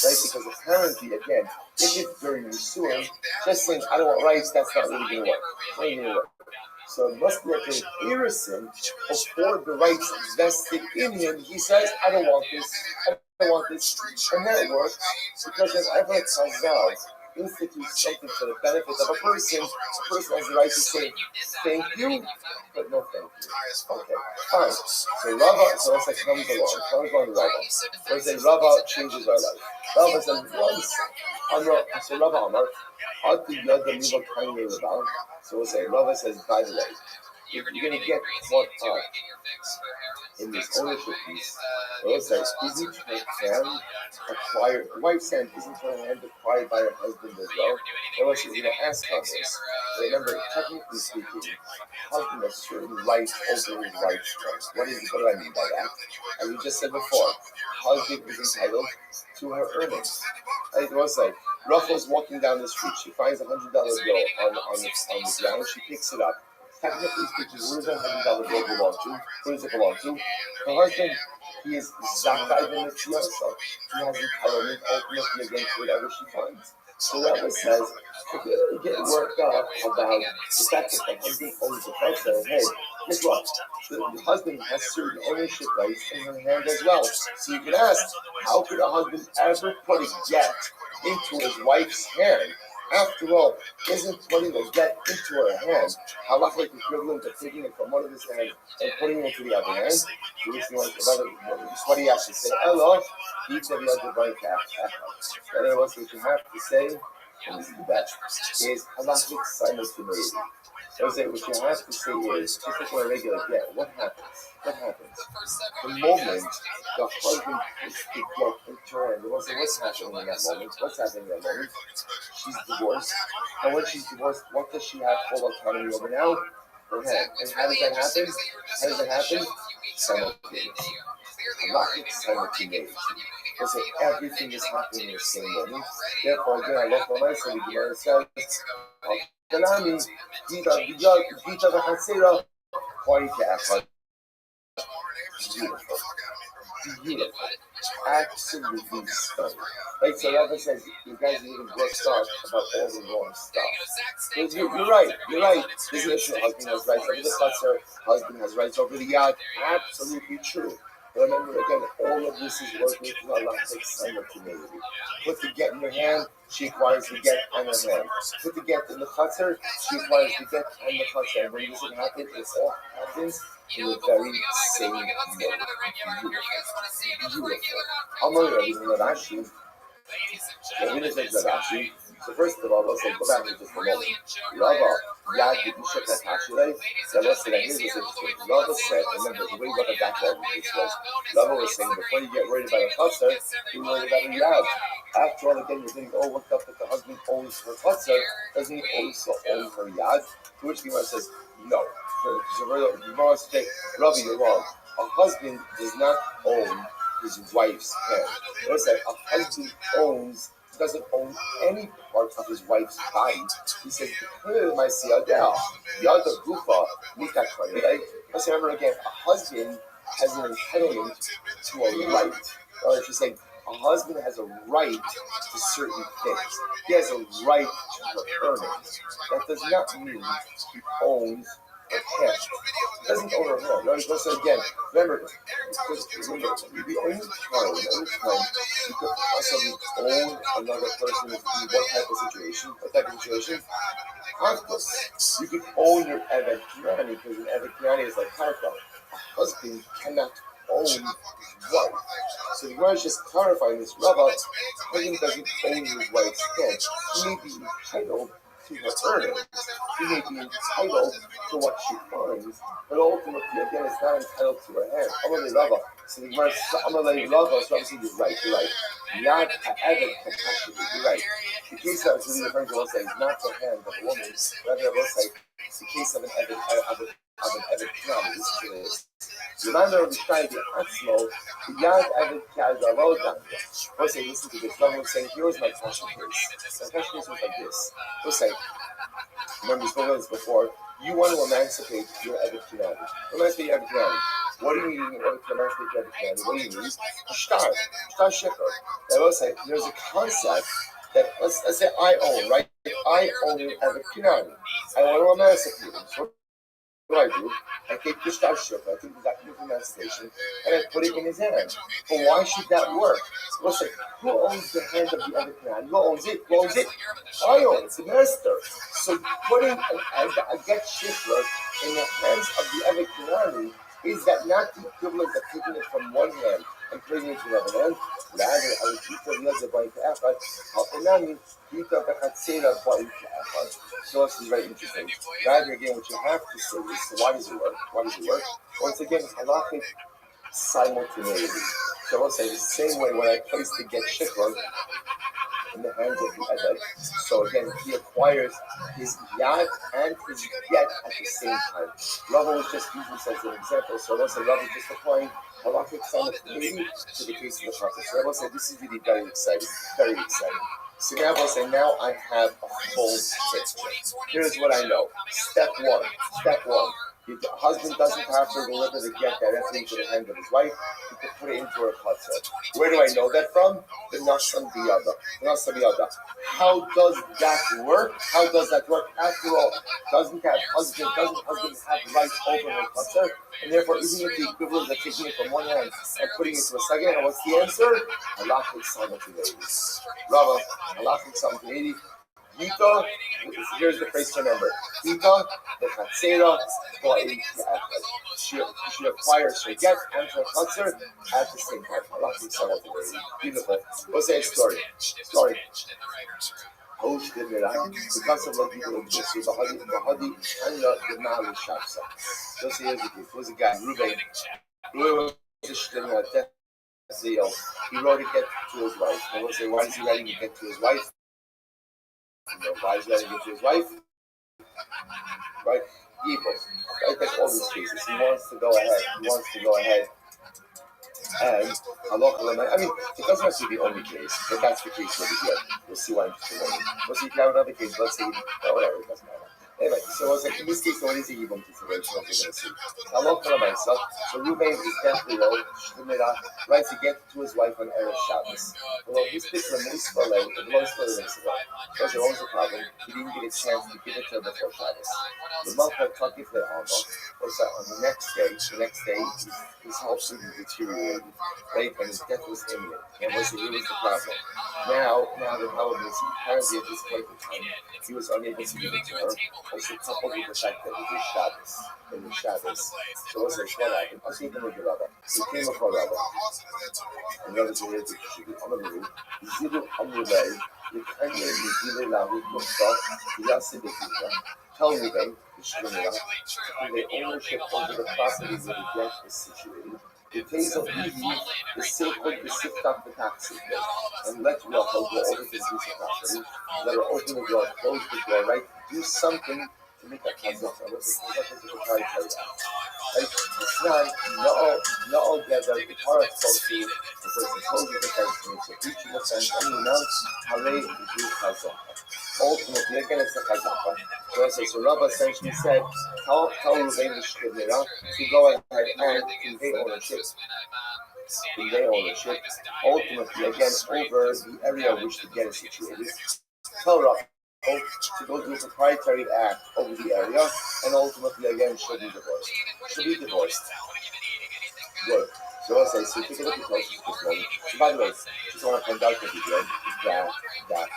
Right? Because apparently, again, if it's during the suing, just saying I don't want rights, that's not really going to work. So it must be like an irritant before the rights vested in him. He says, I don't want this, I don't want this. And that works because whenever Chazal institutes something for the benefit of a person has the right to say thank you, but no thank you. Okay, fine. So Rabbi, so let's say comes along Rabbi. Let's say Rabbi changes our life. Rabbi says, so Rabbi Amar, so we'll say, Rabbi says, by the way, you're going to get caught up in this ownership piece. We'll say, isn't her hand acquired, the wife's hand, isn't her hand acquired by her husband as well? Or else she's going to ask on this. Remember, technically speaking, husband has certain rights over his wife's rights. What do I mean by that? As we just said before, husband is entitled to her earnings. It was like, Rachel's walking down the street. She finds $100 bill on the ground. She picks it up. Technically speaking, where does that $100 bill belong to? Where does it belong to? Her husband, he is Zakkai ben Mitzvah. He has entitlement ultimately against whatever she finds. So Rabbi says, if you get worked up about the fact that the husband owns the house, hey, guess what? The husband has certain ownership rights in her hand as well. So you can ask, how could a husband ever put a get into his wife's hand? After all, isn't putting a get into her hand halachically equivalent to taking it from one of his hands and putting it into the other hand? What do you have to say? Hello, each of the other right half. And then what you have to say, and this is the best, is halachic simultaneity. So what you have to say is, just like a regular get, what happens? The moment the husband puts the get into her hand, what's happening in that moment? She's divorced. And when she's divorced, what does she have full autonomy over now? Her hand. And how does that happen? Simultaneously. Halachic simultaneity. Because everything is happening in the same moment. Therefore, again, I love my son, the Gemara says, Beautiful. Absolutely stunning. Right, so Rabbi says, you guys need to work up about all the wrong stuff. You're right. This is issue. Husband has rights over the chutzner, husband has rights over the yad. Absolutely true. But remember again, all of this is working through halachic simultaneity. Put the get in her hand, she acquires the get on her hand. Put the get in the chutzner, she acquires the get on the chutzner. And when does it happen? It all happens in the very same moment. Beautiful. Amar Rabbi Rashi. So first of all, let's go back to just a moment. Rava, Yad, Yisha, Katashile. So let's say that here's what's interesting. Rava said, remember, the way Rava got that was, Rava was saying, before you get worried about a chutzner, you worried about a Yad. After all, again, you're getting all worked up that the husband owns her chutzner, doesn't he also own her Yad? To which the Gemara says, no. So the Gemara says, Rava, you're wrong. A husband does not own his wife's hand. Notice that a husband doesn't own any part of his wife's body. He says, my siyadeh, yada gufa, mitakari. Right? Let's remember again, a husband has an entitlement to a right. Or if you say, a husband has a right to certain things. He has a right to her earnings. That does not mean he owns her hand. He doesn't own her hand. Right? So again, remember, the only time you could possibly own another person in what type of situation? Conflict. You could own your Evet Kinani because an Evet Kinani is like karka. A husband cannot own his wife. So the Gemara is just clarifying this. Rabbi, husband doesn't own his wife's head. He may be entitled to her earnings. He may be entitled to what she earns, but ultimately, again, it's not entitled to her hand. Amalei Rabbi. So the Gemara says, Amalei Rabbi, so obviously you're right. Not ha'evet compassion. You're right. The case I was really referring to was saying not the hand of a woman, rather I will say the case of an evet knam. This is what it is. Remember of the Shai the Atzmo, the Yad Evet Ka'adavod. We'll say, listen to this. Rabbi was saying, here was my passion case. My passion case was like this. We'll say, remember we spoke about this before, you want to emancipate your Evet Kinani. Emancipate your Evet Kinani. What do you need in order to emancipate your Evet Kinani? What do you need? A shtar sheker. I will say, there's a concept that, let's say I own, right? I own an Evet Kinani. I want to emancipate him. So what do? I take the shtar sheker, I take the document from that station, and I put it in his hand. But why should that work? Listen, who owns the hand of the Evet Kinani? Who owns it? I own it. It's the master. So putting a get shifter in the hands of the Evet Kinani is that not the equivalent of taking it from one hand and putting it to another hand? Rather, I would keep the other by the effort. So it's very interesting. Rather, again, what you have to say is, so why does it work? Once again, halachic simultaneity. So I'll say the same way when I place the get shikra in the hands of the Evet. So again, he acquires his yad and his get at the same time. Rabbi was just using this as an example. So Rabbi said Rabbi is just applying halachic simultaneity to the case of the process. So Rabbi said this is really very exciting. So now Rabbi said now I have a full picture. Here's what I know. Step one. If the husband doesn't have to deliver the get directly into the hand of his wife, he can put it into her chutzah. Where do I know that from? The Nasham Biyada. How does that work? After all, doesn't husband have rights over her chutzah? And therefore, isn't it the equivalent of taking it from one hand and putting it to a second? And what's the answer? Halachic simultaneity. Rabbi, halachic simultaneity. Yita, here's the phrase to remember. Yita, the chatzera, she acquires her get and her chatzera at the same time. Halachic simultaneity. Beautiful. We'll say a story. Because of what people do. So the Hadi and the Mali Shapsa. Just here's the case. Was a guy, Ruben was a Shtemah, he wrote a get to his wife. And we'll say, why is he writing a get to his wife? Why is he writing a get to his wife? Right? Evil. Right? That's all these cases. He wants to go ahead. And halacha, I mean, it doesn't have to be the only case, but that's the case over here. We'll see why I'm interested in it. We'll see if you have another case. Let's say, whatever, it doesn't matter. Anyway, so it's like in this case, what is a Yibum consideration? What we're going to see. So Ruben is definitely writes to get to his wife on Erev Shabbos. Although his picture of Moisfaleh, those are always a problem. He didn't get a chance to give it to her before Shabbos. The Malcha Takif Le'alma was that on the next day, his health didn't deteriorate, right? And his death was imminent. And here was the problem. Now the problem is, apparently at this point in time, he was unable to give it to her. Also coupled with the fact that it was Shabbos. So what's what happened? I'll see if with the Rabbi. He came up with Rabbi. And Rabbi said, it should be Amadu. Zilu Amulay, the Kanye, the Zilu Lahu, Mustafa, the Yasidikita. Tell me then, the Shemina, the ownership over the property where the debt is situated. The case of Evi is sacred to sift up the taxes. And let Rachel go over this piece of property. Let her open the door, close the door, right? Do something to make that chazak. What's the proprietary act? Right? It's not all gather. The Torah tells you the person closes the fence, makes a breach in the fence, any amount, hare is chazak. Ultimately, again, it's a chazaka. So Rabbi essentially said, tell Ruben to go ahead and convey ownership convey ownership, ultimately again over the area which the get is situated. Tell Rabbi to go do a proprietary act over the area, and ultimately again should be divorced. Should be divorced. Good. So I'll say, so take a look at the process this morning. So by the way, just want to point out to you that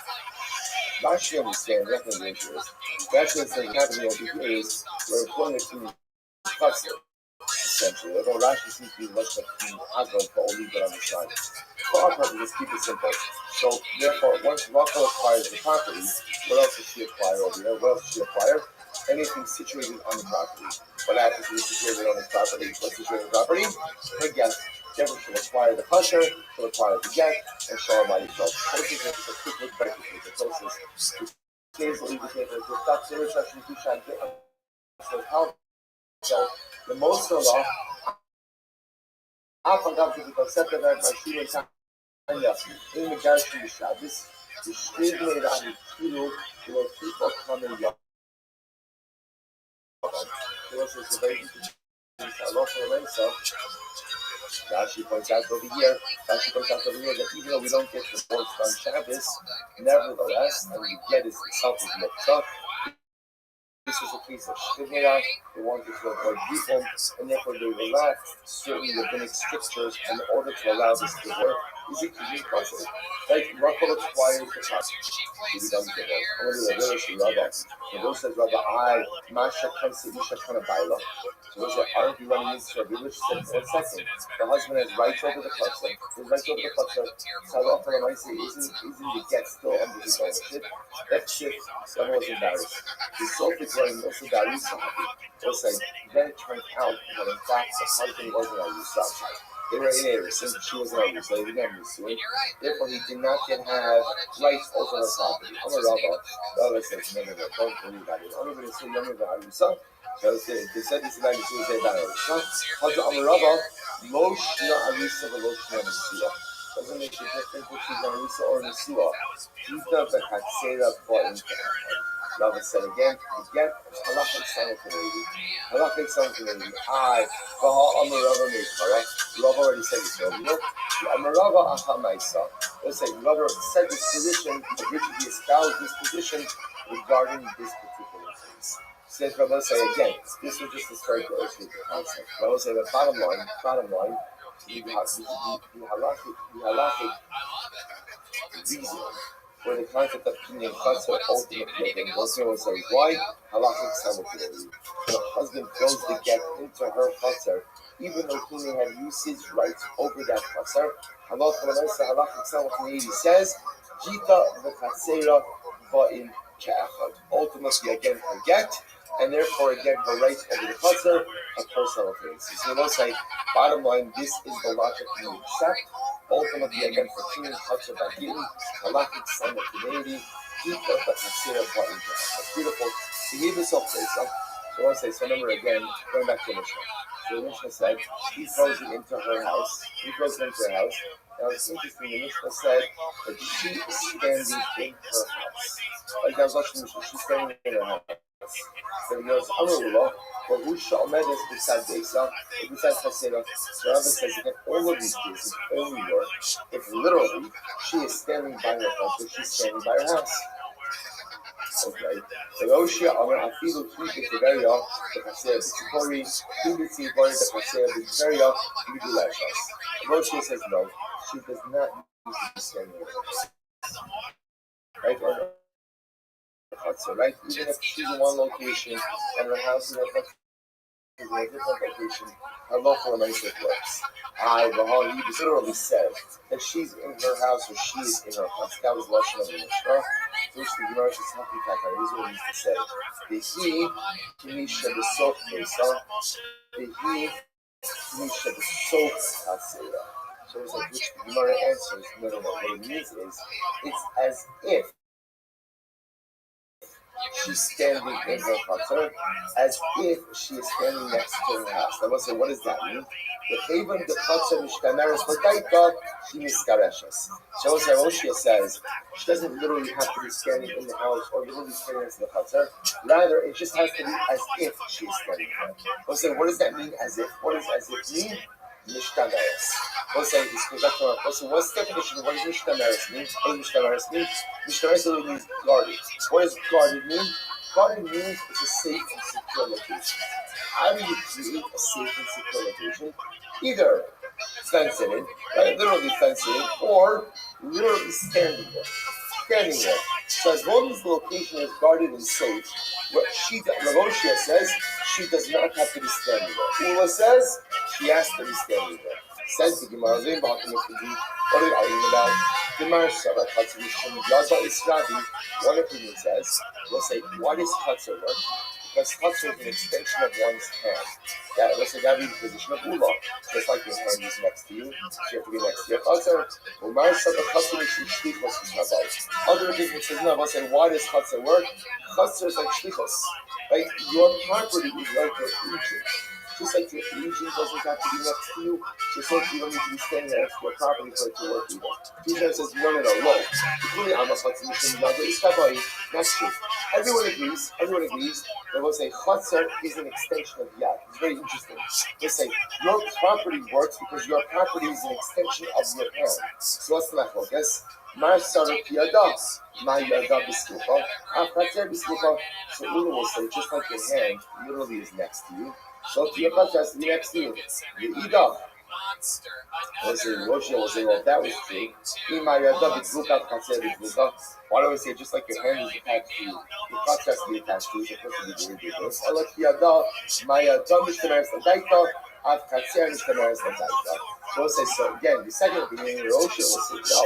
Rashi understands, recommendation is, Rashi understands happening over here is we're employing a team customer, essentially. Although Rashi seems to be much like team Hagel, but only good on the side. For our purposes, keep it simple. So therefore, once Rachel acquires the property, what else does she acquire over there? What else does she acquire? Anything situated on the property. What happens to be situated on the property? What's situated on the property? Her guest. Therefore, she'll acquire the pusher, she'll acquire the get, and show her yourself. This is a quick look back at the process. So the most of all, אף אגב שבקונספט הזה משאיר את העניין. אם הגשתי לשבס, השאיר מידע כאילו לא טיפות כמובן. כאילו שזה very interesting. Rashi points out over here that even though we don't get divorced on Shabbos, nevertheless, and we get it itself is mitzvah. This was a case of shivnira. They wanted to avoid people, and therefore they relaxed certain rabbinic strictures in order to allow this to work. Is it keeping possible? Like Rachel acquires the property. He becomes the work. I'm going to do a village Rabbi. So those says Rabbi, Masha comes to Isha Kanabaila. So those aren't you running into a village? Said, one second. The husband has rights over the cluster. His rights over the cluster. Salah for the isn't the get still under his ownership. That's it. Someone was embarrassed. His Sophie was also Darius happy. Also, then it turned out that in fact the husband wasn't on Yusuf. They were in Aries, since she was an Aries, so they began Yusuf. Therefore, he did not yet have rights over her property. I'm a Rabbi. The other says, no, don't believe that. I'm going to say, you're not Yusuf. So they said this about Yusuf, they about Aries. I'm a Rabbi. Lo shna Arisa, lo shna Yusuf. Doesn't make a difference if she's an Arisa or an Yusuf. Jita b'chatzera ba'in. Rabbi said again, halachic simultaneity. Halachic simultaneity. Rabbi already said this earlier. Amarava Ahamaisa. Let's say Rabbi said this position, which he espoused this position regarding this particular case. Says Rabbi say again, this was just a story to illustrate the concept. Rabbi say the bottom line, the halachic reason for the concept of Kinyan Chatzar ultimately again. One will say, why? Halachic simultaneity. When a husband throws the get into her Chatzar, even though Kinyan had used his rights over that Chatzar, halachic simultaneity says, Jita v'chatzera va'in ka'achad. Ultimately again her get, and therefore again her rights over the Chatzar occur simultaneously. So we'll say, bottom line, this is the logic we accept. Ultimately, again, for Kinyan Chatzar Bagin, halachic simultaneity, Jita v'chatzera va'in ka'achad. That's beautiful. He gave this up place, huh? So I'll say, so remember again, going back to the Mishnah. So the Mishnah said, he throws it into her house. Now it's interesting, the Mishnah said that she is standing in her house. Like that was watching the Mishnah, she's standing in her house. So he goes, Amarullah, but who shall medes beside Desa, beside Chatzera? So Rabbi says that all of these cases only work if literally she is standing by her house, or she's standing by her house. Okay. So Roshia Amar Afilu Fi B'Tiveria the Chatzera B'Tzipori Fi B'Tzipori the Chatzera B'Tiveria B'Dulashas. Roshia says no, she does not need to be standing in her house. Right? Or Chatzera, right? Even if she's in one location and her house is in a different location, her local relationship works. He literally said that she's in her house or she is in her house. That was Lashon of the Mishnah. Which the Gemara says, "Happy is what he used to say." The he kimisha the sof mesa. The he kimisha the sof hasera. So it's like which the Gemara answers. No. What it means is, it's as if she's standing in her chatzar, as if she is standing next to her house. I must say, what does that mean? The Chavan the chatzar mishkameres b'daita she miskareshes. So Roshia says she doesn't literally have to be standing in the house or literally standing next to the chatzar. Rather, it just has to be as if she is standing there. I say, what does that mean? As if? What does as if mean? Mishtameres. We'll say this goes back to our question. What's the definition? What does Mishtameres mean? What does Mishtameres mean? Mishtameres literally means guarded. What does guarded mean? Guarded means it's a safe and secure location. How do you create a safe and secure location? Either fence it in, right? Literally fence it in, or literally standing there. Standing there. So as long as the location is guarded and safe, what Lavoshia says, she does not have to be standing there. Ula says, she has to be standing there. Says the Gemara, what are you arguing about? Gemara Shabbat Chatzvishim Yada Israbi. One opinion says, we'll say, why does Chatzar work? Because Chatzar is an extension of one's hand. That, let's say that would be the position of Ula. Just like your hand is next to you, you have to be next to your Chatzar. Other opinion says, no, we'll say, why does Chatzar work? Chatzar is like Shlichos. Right? Your property is like your agent. Just like your agent doesn't have to be next to you, just like you don't need to be standing next to your property for it to work either. Tushar says, no, low. Including Amos Chatzar, not true. Everyone agrees that we'll say Chatzar is an extension of Yad. It's very interesting. They say your property works because your property is an extension of your hand. So what's the method? Yes? My Sarah Yada, my Yada Bislucha, Chatzar Bislucha. So Ula will say, just like your hand literally is next to you, so to your Chatzar has to be next to you. The Ida. We'll say, Roshia will say, well, if that was true, why don't we say just like your hand is attached to you, your Chatzar has to be attached to you, so it's supposed to be ridiculous. I like Yada, my Yada Mishtameres L'daita, Av Chatzar Mishtameres L'daita. We'll say, so again, the second opinion, Roshia will say, no,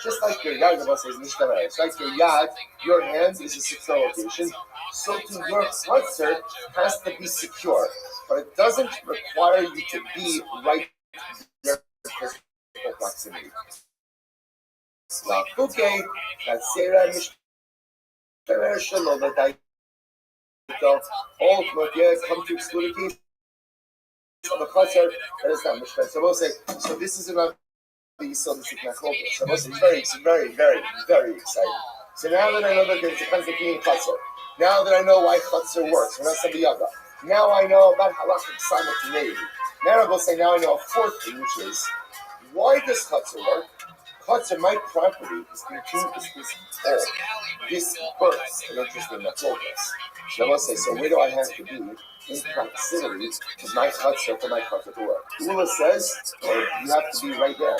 just like your Yad, we'll say, Mishtameres. Like your Yad, your hand is a secure location, so to your Chatzar has to be secure, but it doesn't require you to be right there in physical proximity. Okay, that's Sarah Mishtameres Shalom L'daita. All come to exclude a case of a Chatzar that is not Mishtameres. So we'll say, so this is about the Yisod Mishtameres. So we'll say, it's very, very, very exciting. So now that I know that there's a concept being Chatzar, now that I know why Chatzar works, we're not somebody other. Now I know about halakhic simultaneity. Now I will say, now I know a fourth thing, which is, why does Chatzar work? Chatzar, my property, is continuous this burst an interesting progress. So I will say, so where do I have to be in proximity to my Chatzar for my Chatzar to work? Ula says, you have to be right there.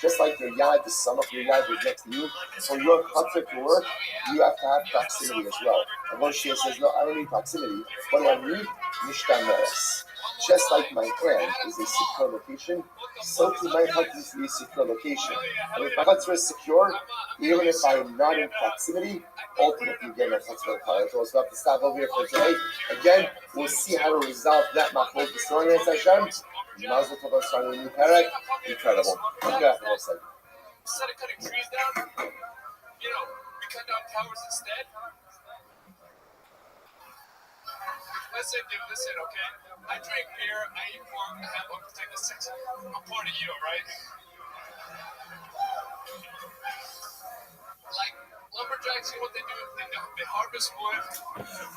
Just like your Yad, the sum of your Yad is next to you, for your Chatzar to work, you have to have proximity as well. And one Shia says, no, I don't need proximity. What do I need? Mishtameres. Just like my hand is a secure location, so too my Chatzar is a secure location. And if my Chatzar is secure, even if I'm not in proximity, ultimately again my Chatzar requires. So we'll have to stop over here for today. Again, we'll see how to resolve that machlok this morning at Hashem. Mazel tov on starting a new parak. Incredible. Okay, instead of cutting trees down, we cut down towers instead. Listen, okay? I drink beer, I eat pork, I have unprotected sex. I'm part of you, right? Like, lumberjacks, you know what they do? They harvest wood.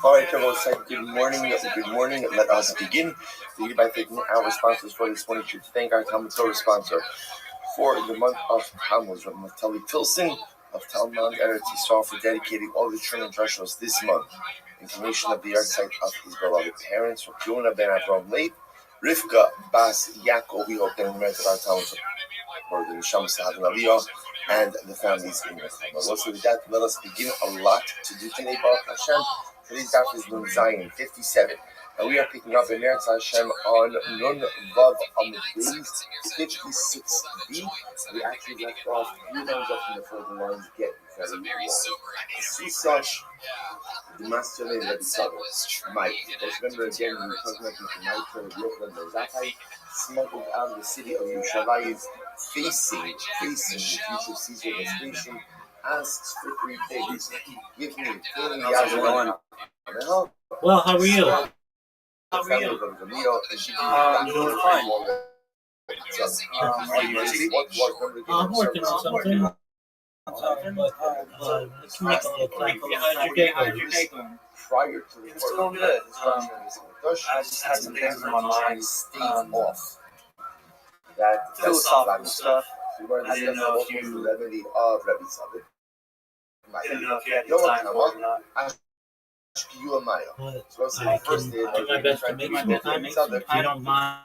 All right, everyone, good morning. Let us begin. Begin by thanking our sponsors for this morning. Should thank our Talmud Torah sponsor for the month of Tammuz, Rabbi Matali Tilson of Talmud Eretz Yisrael, for dedicating all the training drushos this month in commemoration of the yard site of his beloved parents, for Kiona Ben Avram Leib, Rivka Bas Yaakov. We hope that we met our Talmud for the Nisham Sahadim Aliyah and the families in the family. So with that, let us begin. A lot to do today, Baruch Hashem. Today's daf is Nun Zayin 57, and we are picking up in Eretz Hashem on Nun Vav Amud Beis 56b. We actually left off a few lines up in the further lines get very long. The master name that is Mike. Remember again, we were talking about the night for the Yochanan Ben Zakkai, smuggled out of the city of Yerushalayim, facing the future Caesar Vespasian, asks for 3 things. Give me 30 How's it going? Well, how are you? How are you? Doing fine. Are you busy? I'm working on something. But let's make a little time. How's your day going? Prior to the It's going good. I just had some things in my mind. that's philosophical stuff. We were I didn't know if discussing you- the remedy of Rabbi Tzaddik. I didn't know if you had any time for it or not. You and Maya. But So let's say I the first can day, do my best to make some time. If you don't mind,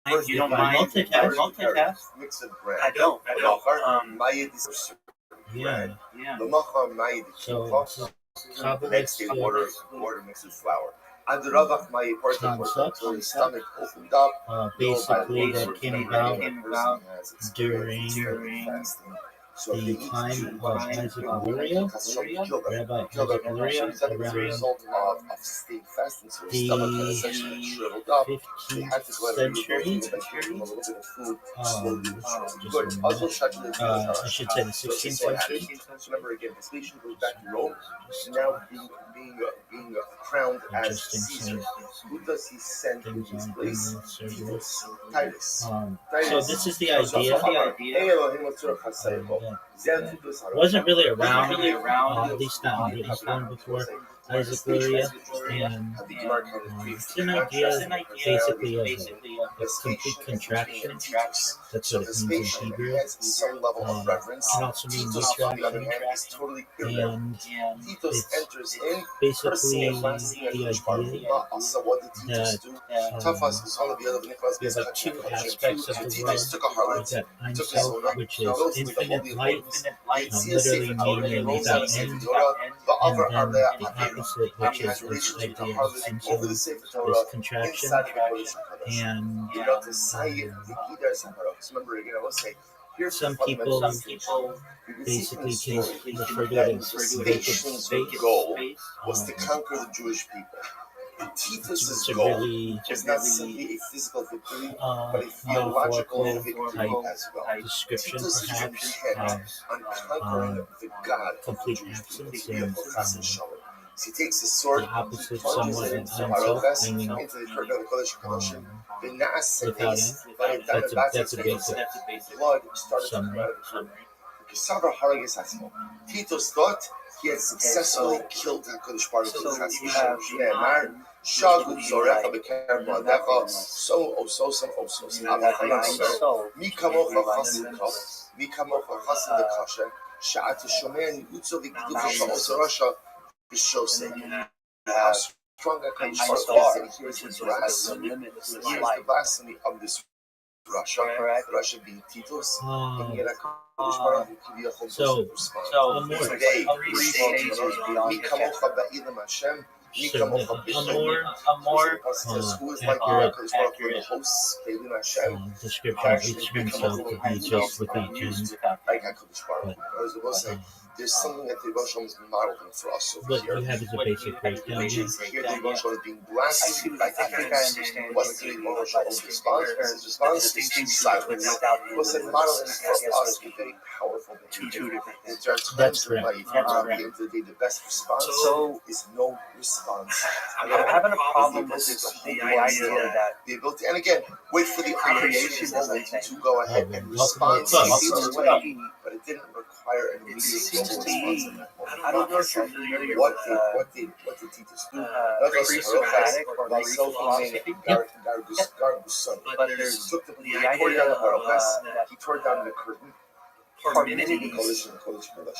First, you don't if I mind multitask? mix of bread. I don't. Maya dis yeah. Yeah. Lamacha Maya So the next day water mixed with flour. And the Ravach Maya part until his stomach opened up. basically that came about during fasting. So the time of Isaac Luria, Rabbi Isaac Luria, as a around result of staying fasting, so his stomach had essentially shriveled up. They had to go ahead and century. rebuild it by giving him a little bit of food slowly. Just Good. a Also, minute. I should say the 16th century. So remember again, Vespasian goes back to Rome, now being crowned as Interesting. Caesar. Who does he send in Things his on place? Titus. Titus. So this is the idea. Wasn't really around, at least not in written form before Isaac Luria, and it's an idea basically of a complete contraction. That's what it means in Hebrew. Some level of reverence. Can also mean Titus, on the other retraction, hand, is totally irreverent. and Titus it's enters in basically fasting the and idea what did Titus that do? Tafas is all of the other Nicholas there's like two aspects of the Titus took a world. harlot, You've got Ein took a Sof, zona, which now is those with the infinite holy light, importance. literally meaning without end, and then the opposite, which is this idea of Ein Sof, this contraction, and Remember again, I will say, some people basically can refer to it as vacant space. goal was to conquer the Jewish people. Titus's goal really is not simply a physical victory, but a metaphorical theological victory type as well. description, Titus is perhaps, intent on conquering the God of the complete Jewish people. absence and So he takes his sword, the opposite plunges somewhat it of into Ein the Sof, Barokas, hanging up into the curtain of the Kodesh HaKodashim. without end. That's a basic blood started to summary. come out of the curtain. Kisavra Haragas Hatzmo. Titus thought he had successfully killed HaKadosh Baruch Hu. Shagu Zorecha B'Ker Moadecha, so Ososim Ososim Avachayim Mi Kamocha Chasim Kaf, Mi Kamocha Chasim Dekasha, Sha'at Shomen Utzo V'Giduf Sha'osarasha B'Shosei. How strong HaKadosh Baruch Hu is, and here's the blasphemy of this Russia being Titus, and yet HaKadosh Baruch Hu Kiviyachol doesn't respond. Today, we say, Mi Kamocha Ba'ilam Hashem, a more accurate description of each himself would be just with each end. Like HaKadosh Baruch Hu. I will say, there's something that the Rosh is modeling for us over What here. you have is a basic breakdown. Which is here the Rosh is being blasphemed by Titus. What's the Rosh's response? His response is silence. What's it modeling for us with very powerful behavior? There are times in life where at the end of the day, the best response is no response. I'm having a problem with the idea that the ability, and again, wait for the creation opportunity to go ahead and respond in a way, but it didn't require an immediate response in that moment. I don't know if you're familiar What with did Titus do? pre-Socratic or Greek philosophy, but there's took the the idea that he tore down the curtain. Parmenides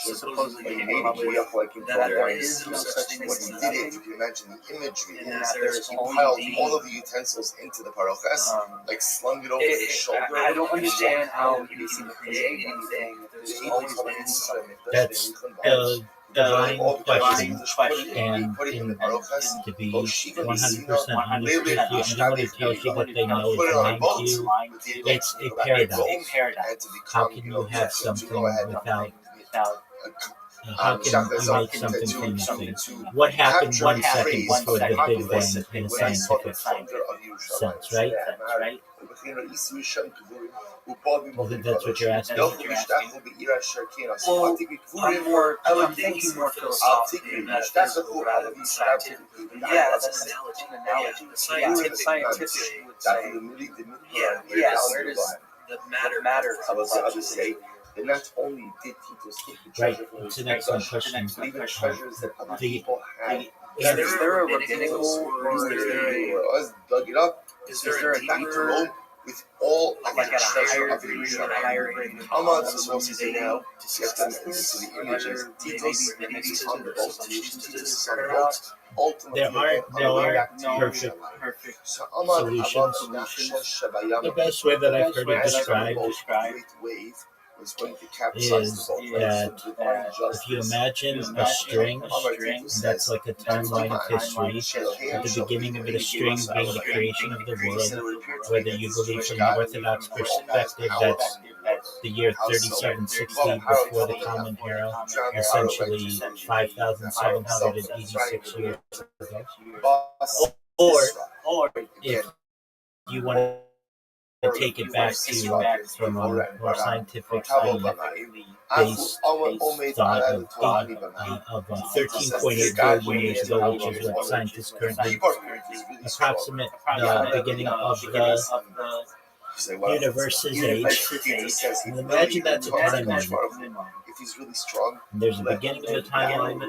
supposedly came up with that there is no such thing When as he did it, nothing, you can imagine the imagery. and that there is He only piled being. all of the utensils into the parochas, like slung it over his shoulder. I don't understand how you can create anything if there's always been something. That's divine question, and to be 100% honest with you, anyone who tells you that they know is lying to you. It's a paradox. How can you have something without? How can you make something from nothing? What happened 1 second before the Big Bang in a scientific sense, right? I think that's what you're asking. Well, I'm thinking more philosophically than that physical rather than scientifically. But yeah, that's an analogy. The scientific would say, where does the matter I would say that not only did Titus take the Right, treasure from it's his an excellent possession, question. but even treasures that other people had. is there a rabbinical or is there a us dug it up. is there a back to deeper Rome. with all like the at a treasure higher of the degree, Yerushalayim. at a higher grade. Talmud is supposed to say now, to get them into the images. Titus is on the boat. Titus is on the boat. Ultimately, There are no perfect solutions. The best way that I've heard it described is that if you imagine a string, and that's like a timeline of history, at the beginning of it, a string being the creation of the world, whether you believe from the Orthodox perspective that's the year 3760 before the Common Era, essentially 5,786 years ago, or if you want to take it back to from a more scientific based thought of 13.8 billion years ago, which is what scientists currently approximate the beginning of the universe's age. And imagine that's a timeline. If he's really strong, there's a beginning of the timeline,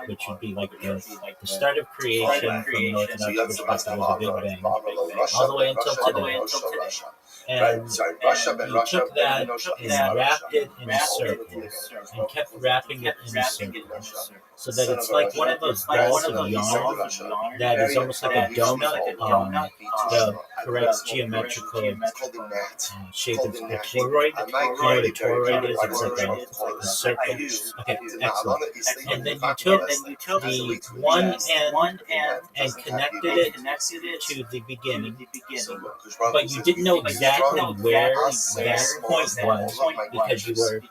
which would be like the start of creation from an Orthodox perspective was a Big Bang, all the way until today. And you took that and wrapped it in a circle, and kept wrapping it in a circle, so that it's like one of those balls of yarn that is almost like a donut on the correct geometrical shape. It's a toroid. You know what a toroid is? It's like a circle. Okay, excellent. And then you took the one end and connected it to the beginning, but you didn't know exactly where that point was because you were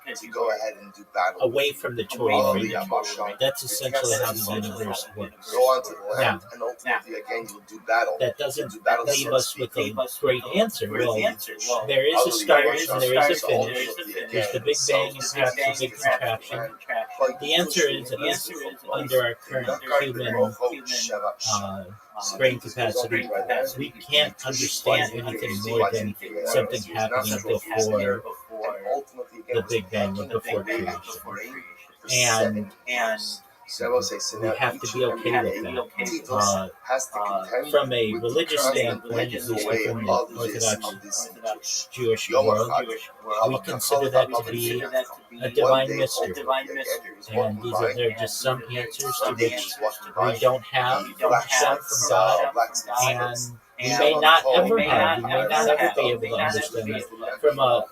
away from the toroid. That's essentially how the universe works. Now, that doesn't leave us with a great answer. Well, there is a start and there is a finish. There's the Big Bang and perhaps a big contraction. The answer is, at least under our current human brain capacity, we can't understand anything more than something happening before the Big Bang or before creation. And we have to be okay with that. From a religious standpoint, at least within the Orthodox Jewish world, we consider that to be a divine mystery. And they're just some answers to which we don't have from God, and we may not ever have. We may not ever be able to understand it. From a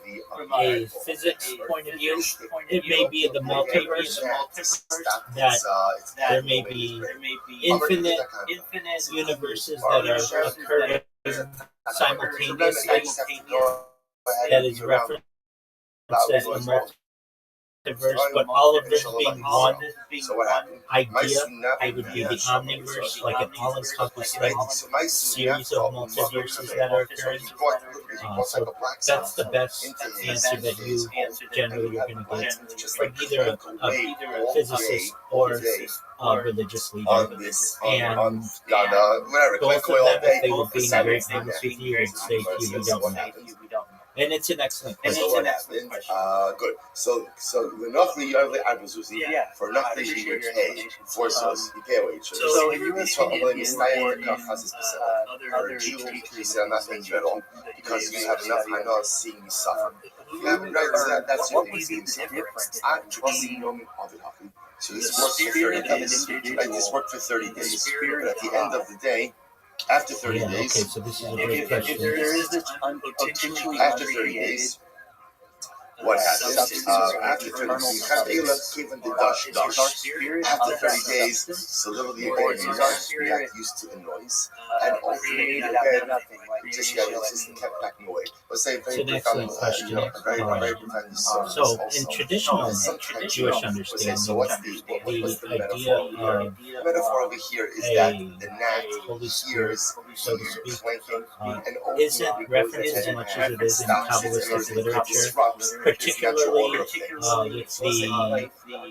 physics point of view, it may be the multiverse, that there may be infinite universes that are occurring simultaneously, that is referenced as the multiverse, but all of this being one idea. It would be the omniverse, like an all-encompassing series of multiverses that are occurring. So that's the best answer that you generally are going to get from either a physicist or a religious leader. And both of them, if they were being very honest with you, would say to you, we don't know. And it's an excellent question. Good. So the Nachli Yavle Arbazuzi for Nachli Yavle forces So in this one, I'm going to stay in the Kafazis other Jew said I'm not going to at all because you have enough. I know I'm seeing you suffer. That's what was the difference? So this worked for 30 days. Right? This worked for 30 days. But at the end of the day, after 30 days, okay, so this is a great question. If there is this potentially after 30 days, what happens? After 30 days, you have to given the dash. After 30 days, so little the organisms react used to the noise, and ultimately again, just kept backing away. Let's say it's an excellent question. So in traditional Jewish understanding, the idea of metaphor over here is that the gnat Holy Spirit, so to speak, isn't referenced as much as it is in Kabbalistic literature, particularly with the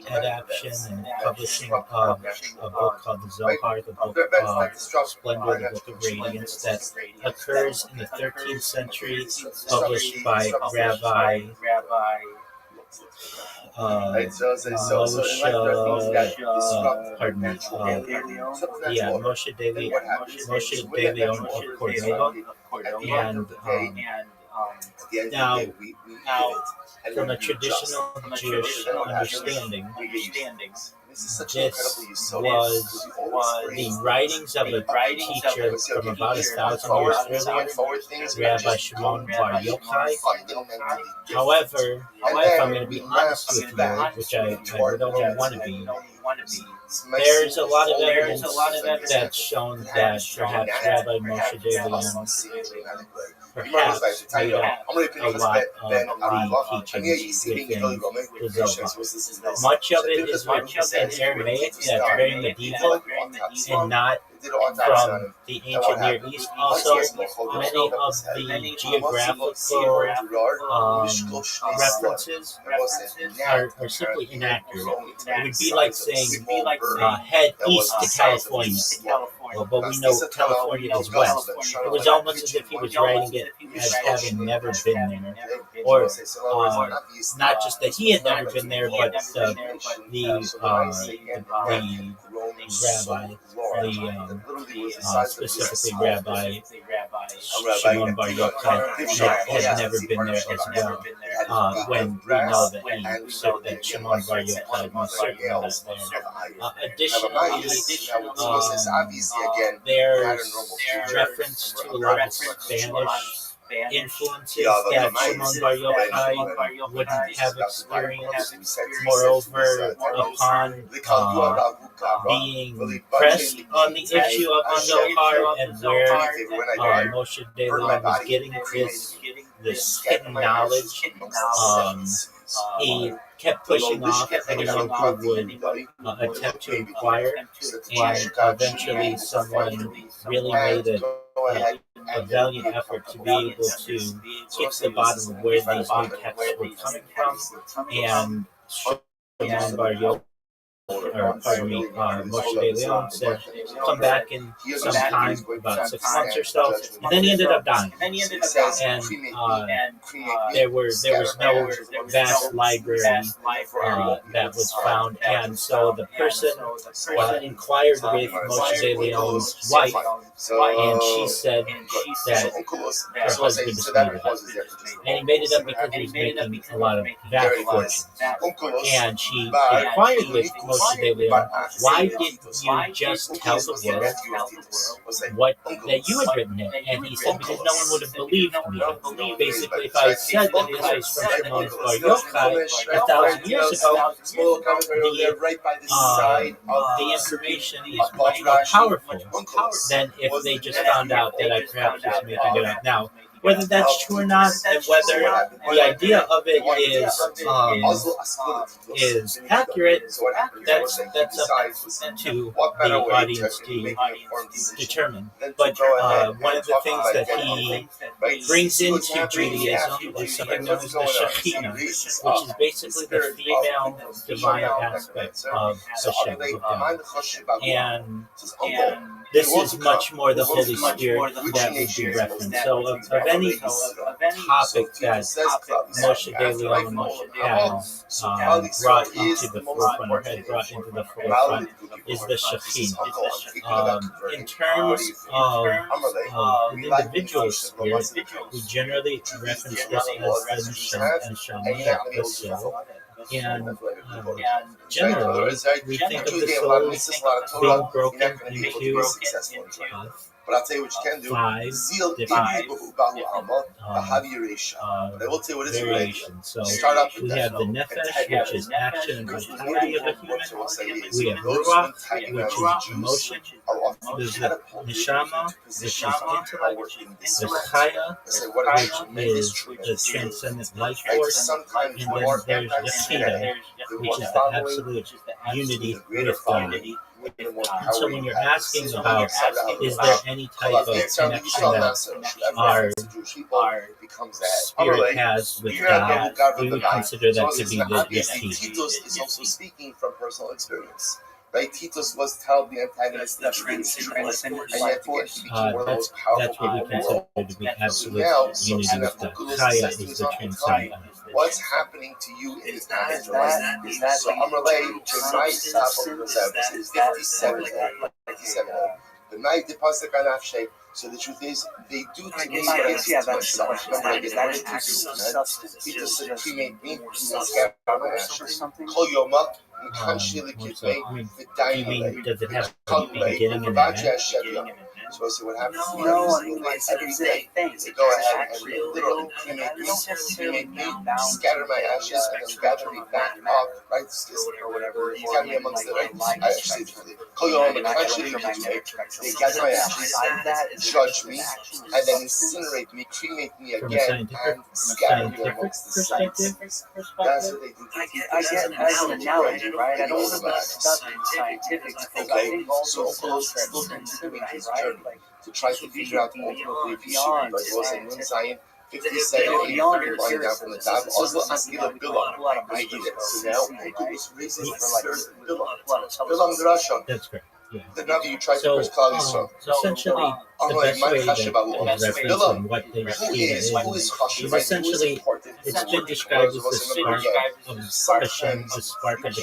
adaptation and publishing of a book called the Zohar, the book of Splendor, the book of Radiance, that occurs in the 13th century, published by Rabbi pardon me, Moshe De Leon of Cordova, and now from a traditional Jewish understanding, this was the writings of a teacher from about 1,000 years earlier, Rabbi Shimon Bar Yochai. However, if I'm going to be honest with you, which I would only want to be, there's a lot of evidence that's shown that perhaps Rabbi Moshe De Leon perhaps made up a lot of the teachings within the Zohar. Much of it is written in Aramaic, that's very medieval, and not from the ancient Near East. Also, many of the geographical references are simply inaccurate. It would be like saying head east to California. But we know California is west. It was almost as if he was writing it as having never been there. Or not just that he had never been there, but the rabbi, specifically Rabbi Shimon Bar Yochai had never been there as well. When we know that he said that Shimon Bar Yochai was certainly not there. Additionally, there's reference to a lot of Spanish influences that Shimon Bar Yochai wouldn't have experienced. Moreover, upon being pressed on the issue of Zohar and where Moshe De Leon was getting this hidden knowledge, he kept pushing off anyone who would attempt to inquire, and eventually someone really made a valiant effort to be able to get to the bottom of where these new texts were coming from, and Shimon Bar Yochai, Moshe De Leon said, come back in some time, about 6 months or so, and then he ended up dying. And there was no vast library that was found, and so the person inquired with Moshe De Leon's wife, and she said that her husband disputed it. And he made it up because he was making a lot of vast fortunes. And she inquired with Moshe De Leon, why did you just tell the world what that you had written it? And he said, because no one would have believed me. Basically, if I said that this was from Shimon Bar Yochai 1,000 years ago, the information is much more powerful than if they just found out that I perhaps was making it up. Now, whether that's true or not, and whether the idea of it is accurate, that's up to the audience to determine. But one of the things that he brings into Judaism is something known as the Shekhinah, which is basically the female divine aspect of Hashem, of God. And this is much more the Holy Spirit that would be referenced. So of any topic that Moshe De Leon has brought into the forefront, or had brought into the forefront, is the Shekhinah. In terms of an individual spirit, we generally reference this as the Neshama, the soul. And generally, we think of the soul being broken into but I'll tell you what you can do. 5 different variations. So we have the nefesh, which is action and vitality of a human. We have ruach, which is emotion. There's the neshama, which is intellect. There's chaya, which is the transcendent life force. And then there's the chida, which is the absolute unity with God. And so when you're asking about, is there any type of connection that our spirit has with God, we would consider that to be the Titus is also speaking from personal experience. Right? Titus was terribly antagonistic to the Jewish people, and yet again he became one of the most powerful That's what we people in the world. consider to be So absolute now, unity with God. Chaya is the transcendent. what's happening to you in the afterlife? So Amalei, Jemai Sapa Preserves, 57. The night the Pasuk Anafshe. So the truth is, they do to me against myself. Remember, I get that into substance. People said, cremate me, scatter my ashes. Call Yoma, and consciously keep me, the You mean, does it have a beginning and an end? So I say, what happens to me every day? They go ahead and literally cremate me, scatter my ashes, and then gather me back up, right? Or whatever. Gather me amongst the right. I actually call Yoma, and consciously keep me. They gather my ashes, judge me, and then incinerate me, cremate me From a again, scientific and scatter me perspective, amongst the sites. That's what they do. I get as an analogy, right? I don't want to be stuck in scientific because I think all So those concepts still are continuing his right? journey Like, to try to figure out ultimately if he should be, but it was in Nun Zion 57, beyond lying down from the top. Also, Askila Bilam. a lot of I get it. So microscopes, now, right? Uncle was raising For his like servant a Bilam. lot of Bilam telescopes. Drasha. That's correct. Yeah. The Navi you tried to So, curse Klal Yisrael. essentially, the best way that is referenced in what the Who Shekhinah is Chashiv, is right? essentially, it's been described as the spark of Hashem, the spark of the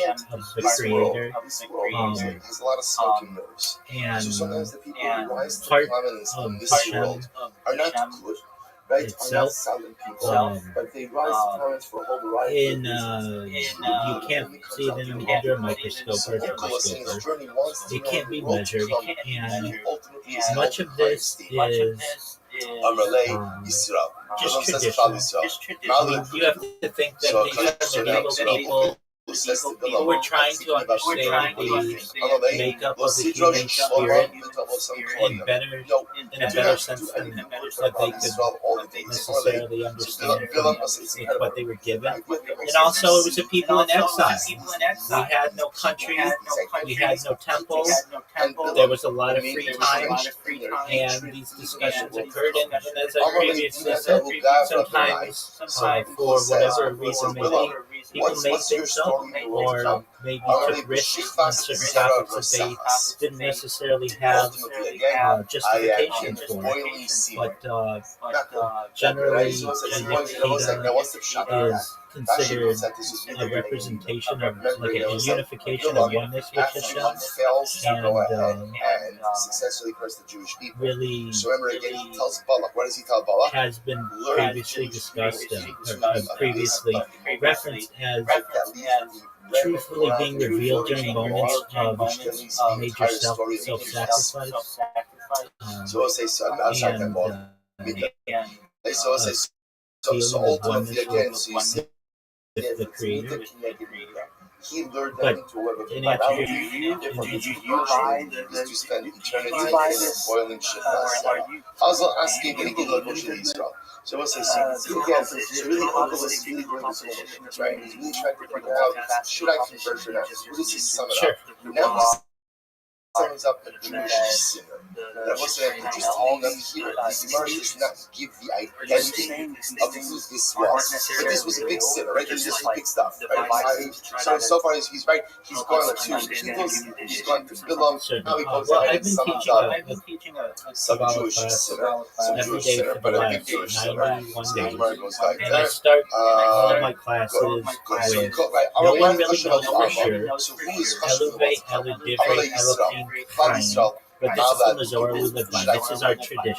Creator. This world has a lot of smoking mirrors. So sometimes the people who rise to Part prominence of in this Hashem world are not good, right? Are not itself, silent people, but they rise to prominence for a whole variety of reasons. you can't see it under a microscope or a telescope. It can't be measured, and much of this is just tradition. I mean, you have to think that these medieval people were trying to understand the makeup of the human spirit in a better sense than what they could necessarily understand from what they were given. And also, it was a people in exile. We had no country, we had no temple, there was a lot of free time, and these discussions occurred. And as I previously said, sometimes for whatever reason may be, people made things up or maybe took risks on certain topics that they didn't necessarily have justification for. But generally, the Shekhinah is considered a representation of like a unification of oneness with Hashem, and successfully curse the Jewish people. Really, so remember again, he tells Balak. What does he tell Balak? Has been previously discussed or previously referenced as truthfully being revealed during moments of major self-sacrifice. So ultimately again, so you see the Creator. He lured them But into a web of in immorality. Did you buy Is to spend eternity you buy in a this? boiling shit. Also asking when he did like Moshe Israel. So what's this? Again, so really Uncle is really going to this, right? He's really trying to figure out, should I convert or not? What does he sum it up? Now he sums up a Jewish sinner. That wasn't interesting enough here. The Gemara does not give the identity of who this was. But this was a big sinner, right? This is big stuff, right? So far he's right. He's gone to Titus, he's gone to Bilam. Now he goes ahead and sums up some Jewish sinner, every day for but the a big last Jewish sinner. 91 So the days. Gemara goes like And I that. start all of my classes with no one really knows for sure. So who is Elevate, Eludivre, Elohim, Chaim. But this is the Mazor we live by. This is our tradition.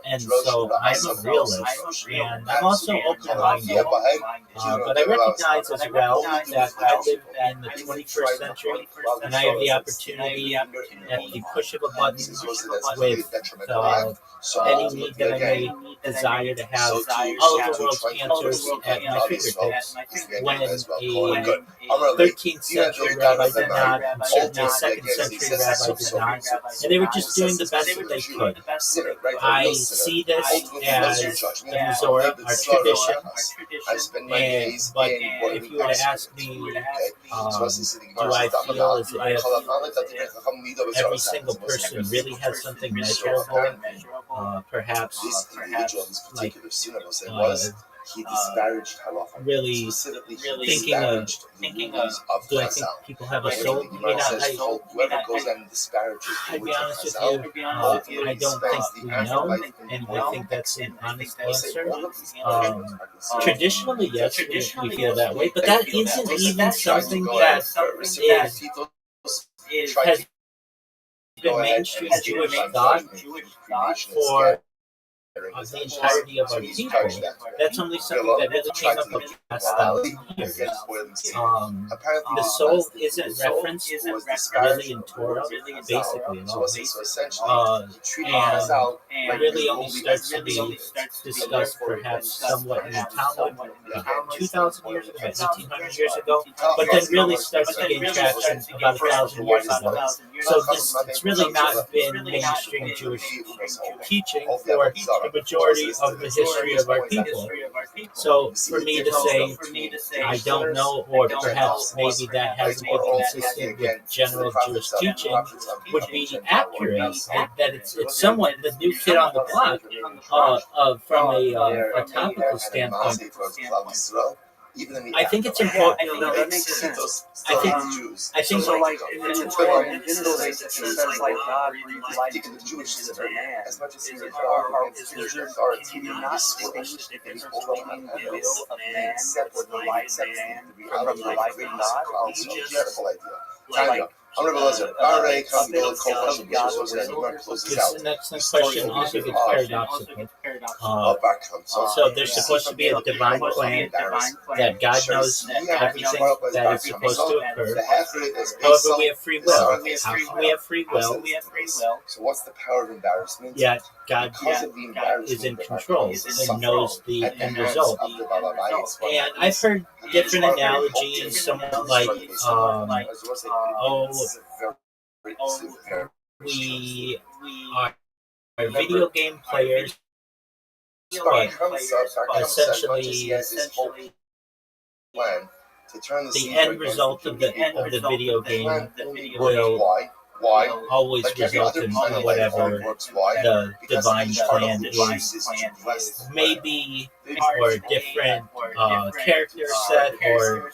And so I'm a realist, and I'm also open-minded. But I recognize as well that I live in the 21st century, and I have the opportunity at the push of a button with any need that I may desire to have all of the world's answers at my fingertips when a 13th century rabbi did not, and certainly a 2nd century rabbi did not. And they were just doing the best that they could. I see this as the Mizorah, our tradition. But if you were to ask me, do I feel as if every single person really has something measurable, perhaps like he disparaged halacha. really Specifically, thinking of do I think people have a soul? Whoever goes out and disparages I'd be honest with you, I don't think we know, and I think that's an honest answer. Traditionally, yes, we feel that way, but that isn't even something that has been mainstream Jewish thought for the entirety of our people. That's only something that hasn't came up in the past 1,000 years. The soul isn't referenced really in Torah, basically at all. And really only starts to be discussed perhaps somewhat in the Talmud 2,000 years ago, 1,800 years ago, but then really starts to gain traction about 1,000 years ago. So it's really not been mainstream Jewish teaching for the majority of the history of our people. So for me to say, I don't know, or perhaps maybe that hasn't been consistent with general Jewish teaching, would be accurate. That it's somewhat the new kid on the block from a topical standpoint. I think it's important. I think so. Like in the Torah, in Genesis, it says like God breathed life into the Jewish man. As much as can you not distinguish the difference between the will of man or the life of man from the life of God? I'm Rabbi Elazar. This next question also gets paradoxical. So there's supposed to be a divine plan that God knows everything that is supposed to occur. However, we have free will. How can we have free will? So what's the power of embarrassment? Yet God is in control and knows the end result. And I've heard different analogies, somewhat like, we are video game players, but essentially the end result of the video game will always result in whatever the divine plan is. Maybe or a different character set or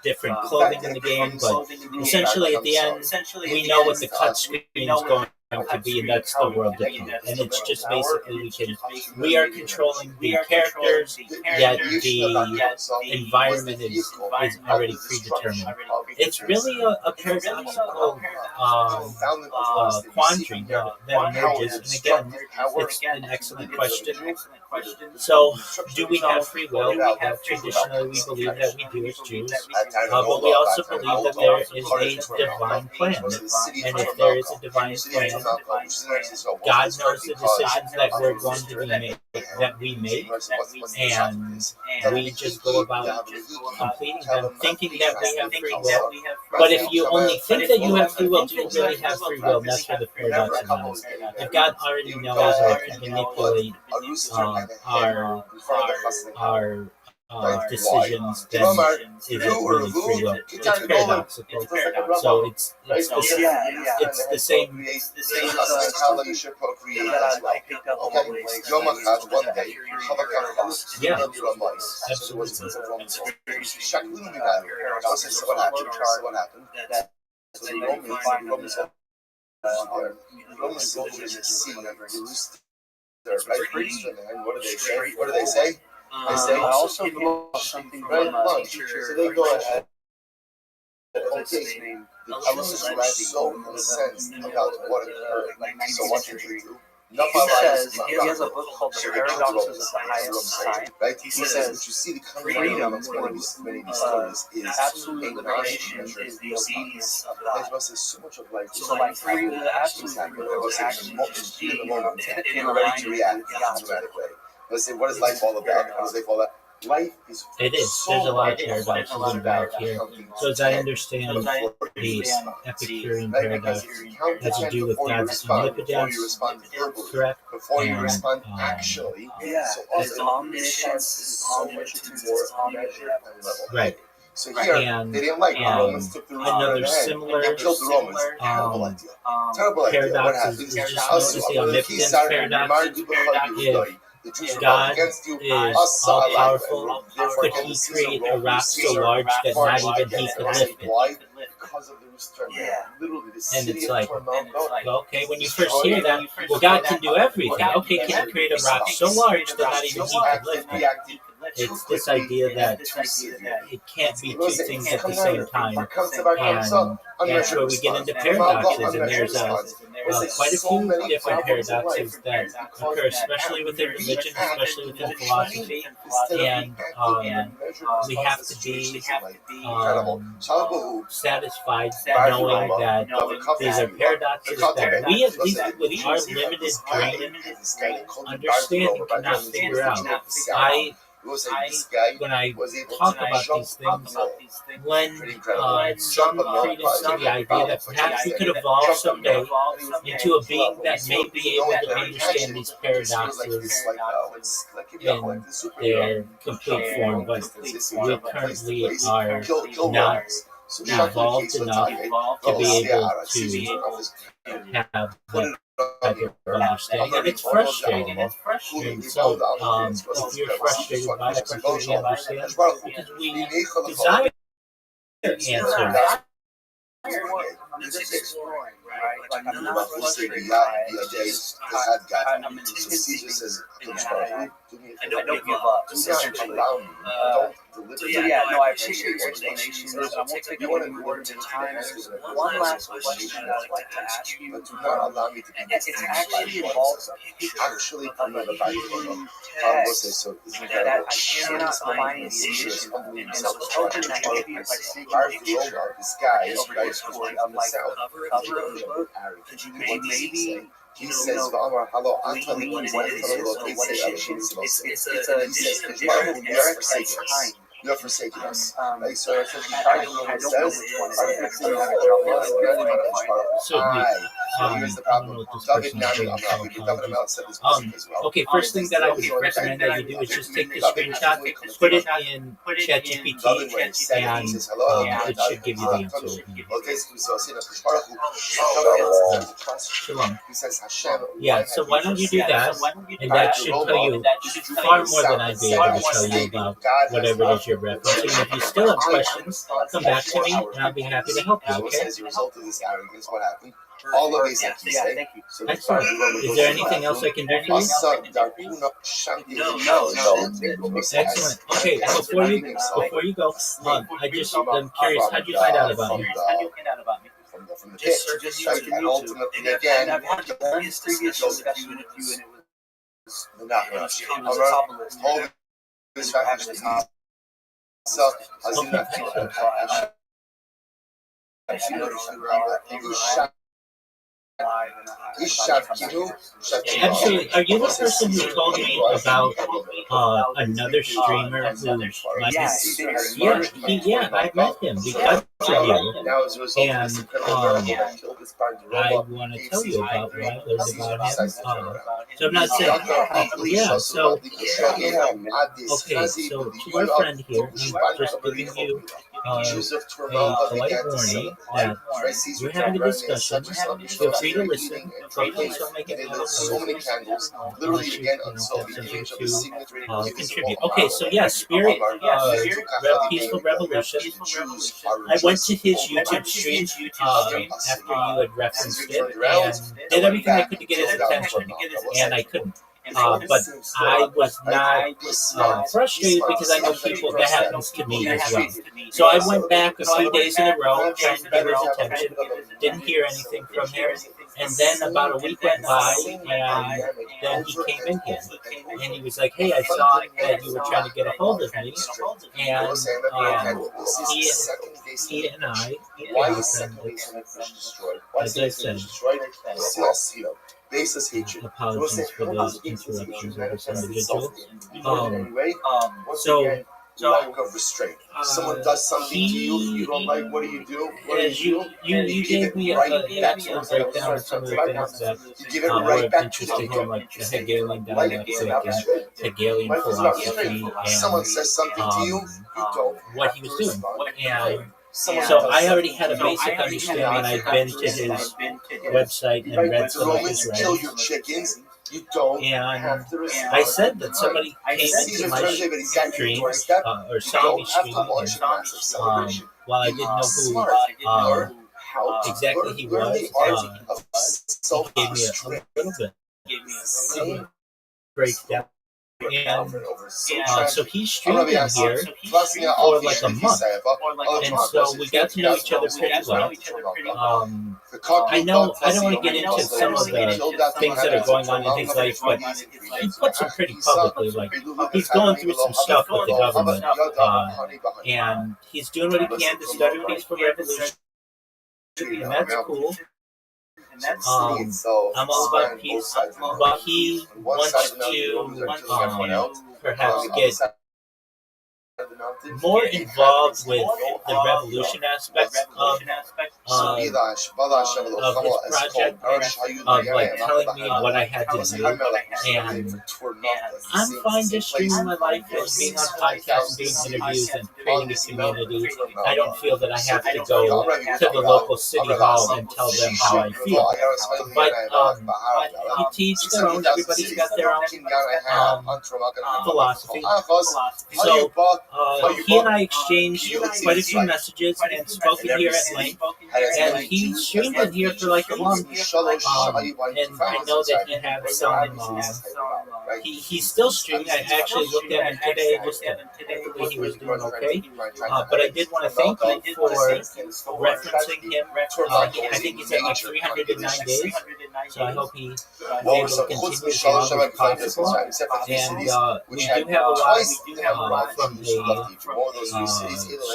different clothing in the game, but essentially at the end we know what the cut screen is going to be, and that's the world to come. And it's just basically we are controlling the characters, yet the environment is already predetermined. It's really a paradoxical quandary that emerges, and again, it's an excellent question. So, do we have free will? Traditionally, we believe that we do as Jews, but we also believe that there is a divine plan. And if there is a divine plan, God knows the decisions that we're going to be made, that we make, and we just go about completing them, thinking that we have free will. But if you only think that you have free will, do you really have free will? And that's where the paradox is. If God already knows or can manipulate our decisions, then is it really free will? It's paradoxical. So it's the same. Yeah, absolutely. What do they say? I also know something from a teacher. So they go ahead. Okay, I was so incensed about what occurred. So what did you do? He says he has a book called The Paradoxes of the Highest Science. Right? He says freedom or absolute liberation is the obedience of God. So like free, the absolute freedom is actually in ready to react in a dramatic way. Let's say, what is life all about? What is life all about? Life is. It is. There's a lot of paradoxes involved here. So as I understand, the Epicurean paradox has to do with God's omnipotence, correct? Before you respond actually. His omniscience is so much more level. Right. So here, they didn't like the Romans took the another similar killed the Romans. Terrible idea. Terrible idea. Paradox is just notice the omnipotence paradox is The Jews God rebelled against you. is all powerful. Could He create a rock so large that not even He could lift it? Why? Because of the rooster. Literally, the And city it's of like, Tormel. well, okay, when you first hear that, well, God can do everything. Okay, can He create a rock so large that not even He could lift it? It's this idea that it can't be two things at the same time, and that's where we get into paradoxes, and there's quite a few different paradoxes that occur, especially within religion, especially within philosophy, and we have to be satisfied knowing that these are paradoxes that we, at least with our limited brain understanding, cannot figure out. When I talk about these things, lend some credence to the idea that perhaps we could evolve someday into a being that may be able to understand these paradoxes in their complete form, but we currently are not evolved enough to be able to have that type of understanding, and it's frustrating. And so, if you're frustrated by it, I completely understand, because we desire answers. I'm just exploring, right? Like I'm not Rabbi said, frustrated "Yeah, by it. the other day, It's had God." I'm So Caesar says, in "Coach that Baruch, do me a I favor. don't give up. Do not Essentially. allow me. Don't deliver So me." yeah, no, I appreciate your explanation. I won't take You any want to more of your time. There's one last question that I'd like to ask you. But do not allow me to be It's actually involves a picture actually of from a the Bible. Hebrew Will text say so. Isn't that that I cannot find in the edition. And so I was hoping that maybe if I take a picture this guy, over your story of like the cover of the book, could you maybe he says, "Hello, Anthony, it's an additional text time. You have forsaken us." Like, so I don't know which one Certainly. Here's the I don't know problem. what this David person is doing, so David apologies. Mel said this question as well. Okay, first thing that I would recommend that you do is just take the screenshot, put it in ChatGPT, and it should give you the answer. Shalom. Yeah, so why don't you do that, and that should tell you far more than I'd be able to tell you about whatever it is you're referencing. And if you still have questions, come back to me, and I'll be happy to help you, okay? As a result of this arrogance, what happened? All of these things, thank you. So Excellent. Is there anything else I can do for you? No. Excellent. Okay, before you go, I'm curious, how'd you find out about me? From the Just pit. search Right? YouTube. And ultimately, And again, I've had one previous discussion with you, and it was the not it was a top of the list. Hold this back to the top. So, Absolutely. Are you the person who told me about another streamer who might Yeah, I met him because of you. And I want to tell you about what I learned about him. So I'm not saying, yeah, so, okay, so to our friend here, I'm just giving you a polite warning that we're having a discussion. Feel free to listen. Please don't make any noise. Literally again, something to contribute. Okay, so yeah, Spirit, Peaceful Revolution. I went to his YouTube stream after you had referenced it and did everything I could to get his attention, and I couldn't. But I was not frustrated because I know people that happens to me as well. So I went back a few days in a row trying to get his attention. Didn't hear anything from him. And then about a week went by, and then he came in again. And he was like, "Hey, I saw that you were trying to get a hold of me." And he and I, as I said, baseless hatred. Apologies for those interruptions of this individual. So lack of restraint. Someone does something to you, you don't like. What do you do? What do you do? You gave me a breakdown of some of the things that were of interest to him, like the Hegelian dialectic and Hegelian philosophy, someone says something to you, you don't. What he was doing. And so I already had a basic understanding. I'd been to his website and read some of his Kill writings. your chickens. You don't And have to respond. I said that somebody came into my stream, or saw me stream, and while I didn't know who exactly he was, he gave me a little bit of breakdown. And so he streamed in here for like a month, and so we got to know each other pretty well. I know I don't want to get into some of the things that are going on in his life, but he puts them pretty publicly. Like, he's going through some stuff with the government, and he's doing what he can to study things for revolution, and that's cool. I'm all about peace, but he wants to perhaps get more involved with the revolution aspects of his project, of like telling me what I had to do. And I'm fine just streaming my life and being on podcasts and doing interviews and creating a community. I don't feel that I have to go to the local city hall and tell them how I feel. But he teaches their own. Everybody's got their own philosophy. So he and I exchanged quite a few messages and spoken here at length. And he streamed in here for like a month. And I know that he had some. He's still streaming. I actually looked at him today. Hopefully he was doing okay. But I did want to thank you for referencing him. I think he's at like 309 days. So I hope he is able to continue as long as possible. And we do have a lot from the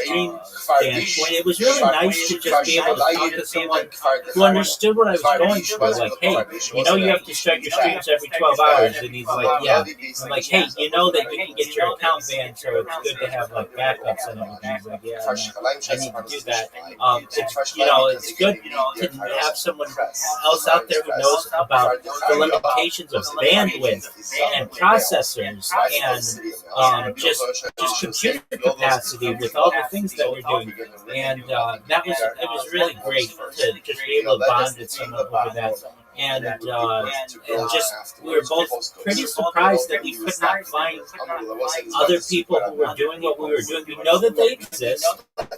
stream standpoint. It was really nice to just be able to talk to someone who understood what I was going through. Like, hey, you have to start your streams every 12 hours. And he's like, yeah. I'm like, hey, you know that you can get your account banned, so it's good to have like backups and everything. He's like, yeah, I need to do that. It's good to have someone else out there who knows about the limitations of bandwidth and processors and just computer capacity with all the things that we're doing. And it was really great to just be able to bond with someone over that. And we were both pretty surprised that we could not find other people who were doing what we were doing. We know that they exist, but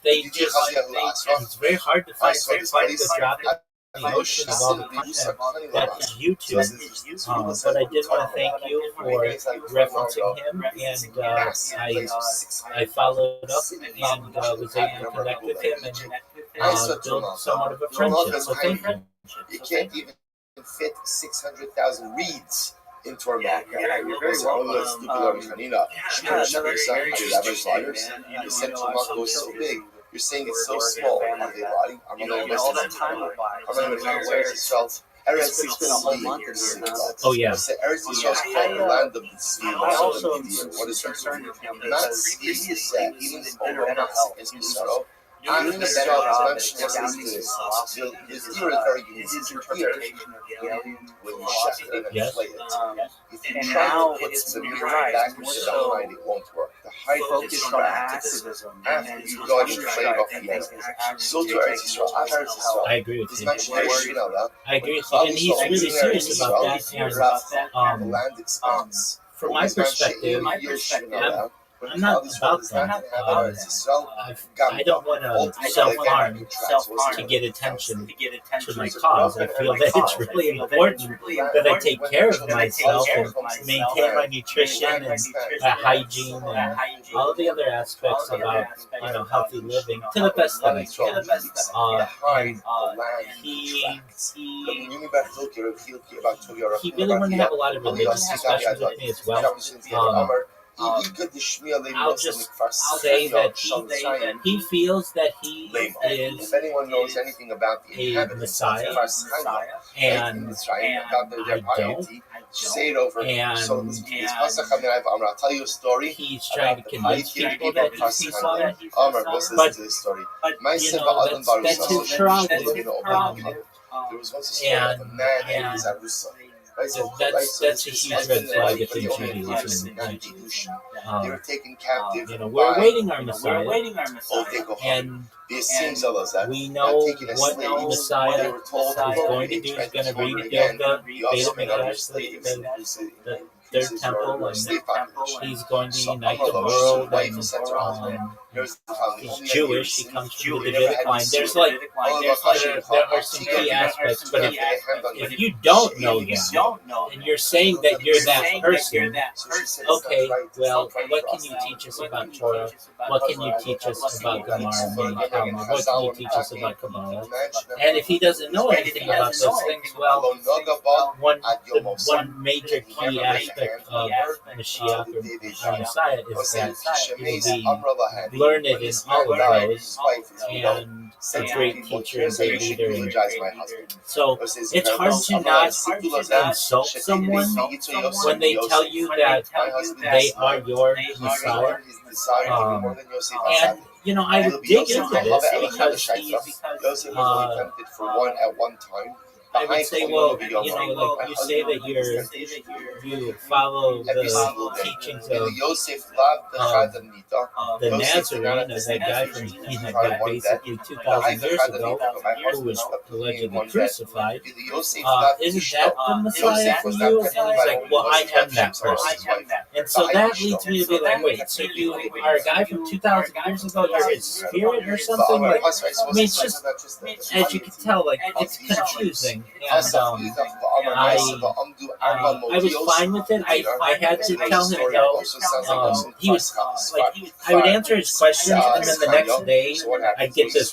it's very hard to find somebody to drop it in the ocean of all the content that is YouTube. But I did want to thank you for referencing him, and I followed up and was able to connect with him and build somewhat of a friendship. So thank you. You can't even fit 600,000 reads into our back. Yeah, you're very welcome. The central mark goes so big. You're saying it's so small. All that time went by. I'm not even aware it's felt. It's been a whole month or so now. Oh yeah. I also am concerned with him. Not previously, even in better mental health. I'm going to bet on his ear is very unique. His interpretation of the alien when you shut it and inflate it. If you and try now to put it's some right, back more into so the mind, it won't work. The height focused on activism after you go and trade off the enemy. So to Eretz Yisrael, I agree with you. I agree with you, and he's really serious about that. And the land expands. from my perspective, I'm not about that. I don't want to self-harm to get attention to my cause. I feel that it's really important that I take care of myself and maintain my nutrition and my hygiene and all the other aspects about healthy living to the best that I can. He really wanted to have a lot of religious discussions with me as well. I'll just say that he feels that he is if anyone knows anything about the a Messiah, and I don't. Say it over. And I'll tell you a story. He's trying to convince people that he's Messiah. But that's his prerogative. There was once a story of a man named Zarusa. That's a huge red flag if in Judaism. They were taken captive. We're awaiting our Messiah, and we know what Messiah is going to do. He's going to rebuild the Beit HaMikdash, the third temple, and he's going to unite the world. And he's Jewish. He comes from the Davidic line. There are some key aspects, but if you don't know that, and you're saying that you're that person, okay, well, what can you teach us about Torah? What can you teach us about Gemara? What can you teach us about Kabbalah? And if he doesn't know anything about those things, well, one major key aspect of Mashiach or Messiah is that he will be learned in all of those, and a great teacher, a great leader. So it's hard to not insult someone when they tell you that they are your Messiah. And I would dig into this because he's I would say, well, you say that you follow the teachings of the Nazarene, as that guy from basically 2,000 years ago, who was allegedly crucified. Isn't that the Messiah for you? And he's like, well, I am that person. And so that leads me to be like, wait, so you are a guy from 2,000 years ago, you're his spirit or something? Like, I mean, it's just, as you can tell, like, it's confusing. And I was fine with it. I had to tell him no. He was like, I would answer his questions, and then the next day I'd get this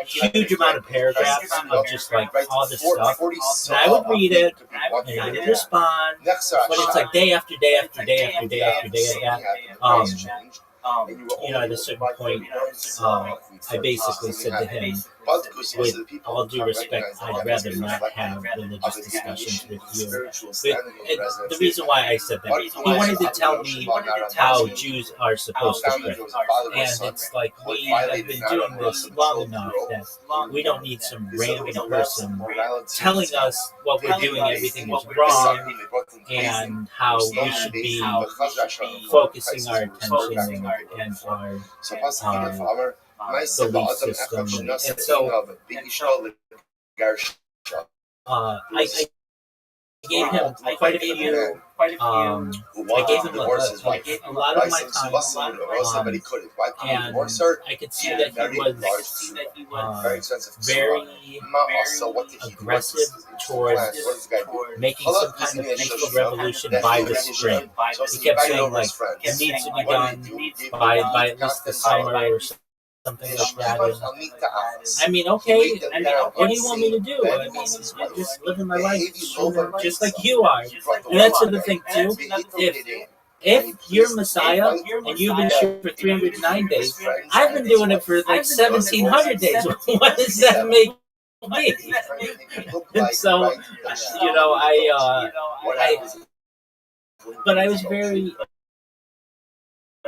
huge amount of paragraphs of just like all this stuff, and I would read it, and I would respond, but it's like day after day after day after day after day of that. At a certain point, I basically said to him, with all due respect, I'd rather not have religious discussions with you. But the reason why I said that, he wanted to tell me how Jews are supposed to pray. And it's like, we have been doing this long enough that we don't need some random person telling us what we're doing, everything is wrong, and how we should be focusing our attention and our belief system. And so I gave him quite a few. I gave him a lot of my time, and I could see that he was very aggressive towards making some kind of peaceful revolution by the spring. He kept saying, like, it needs to be done by at least the summer or something like that. And, I mean, okay, what do you want me to do? I mean, I'm just living my life just like you are. And that's the thing, too. If you're Messiah and you've been here for 309 days, I've been doing it for like 1,700 days. What does that make me? And so, but I was very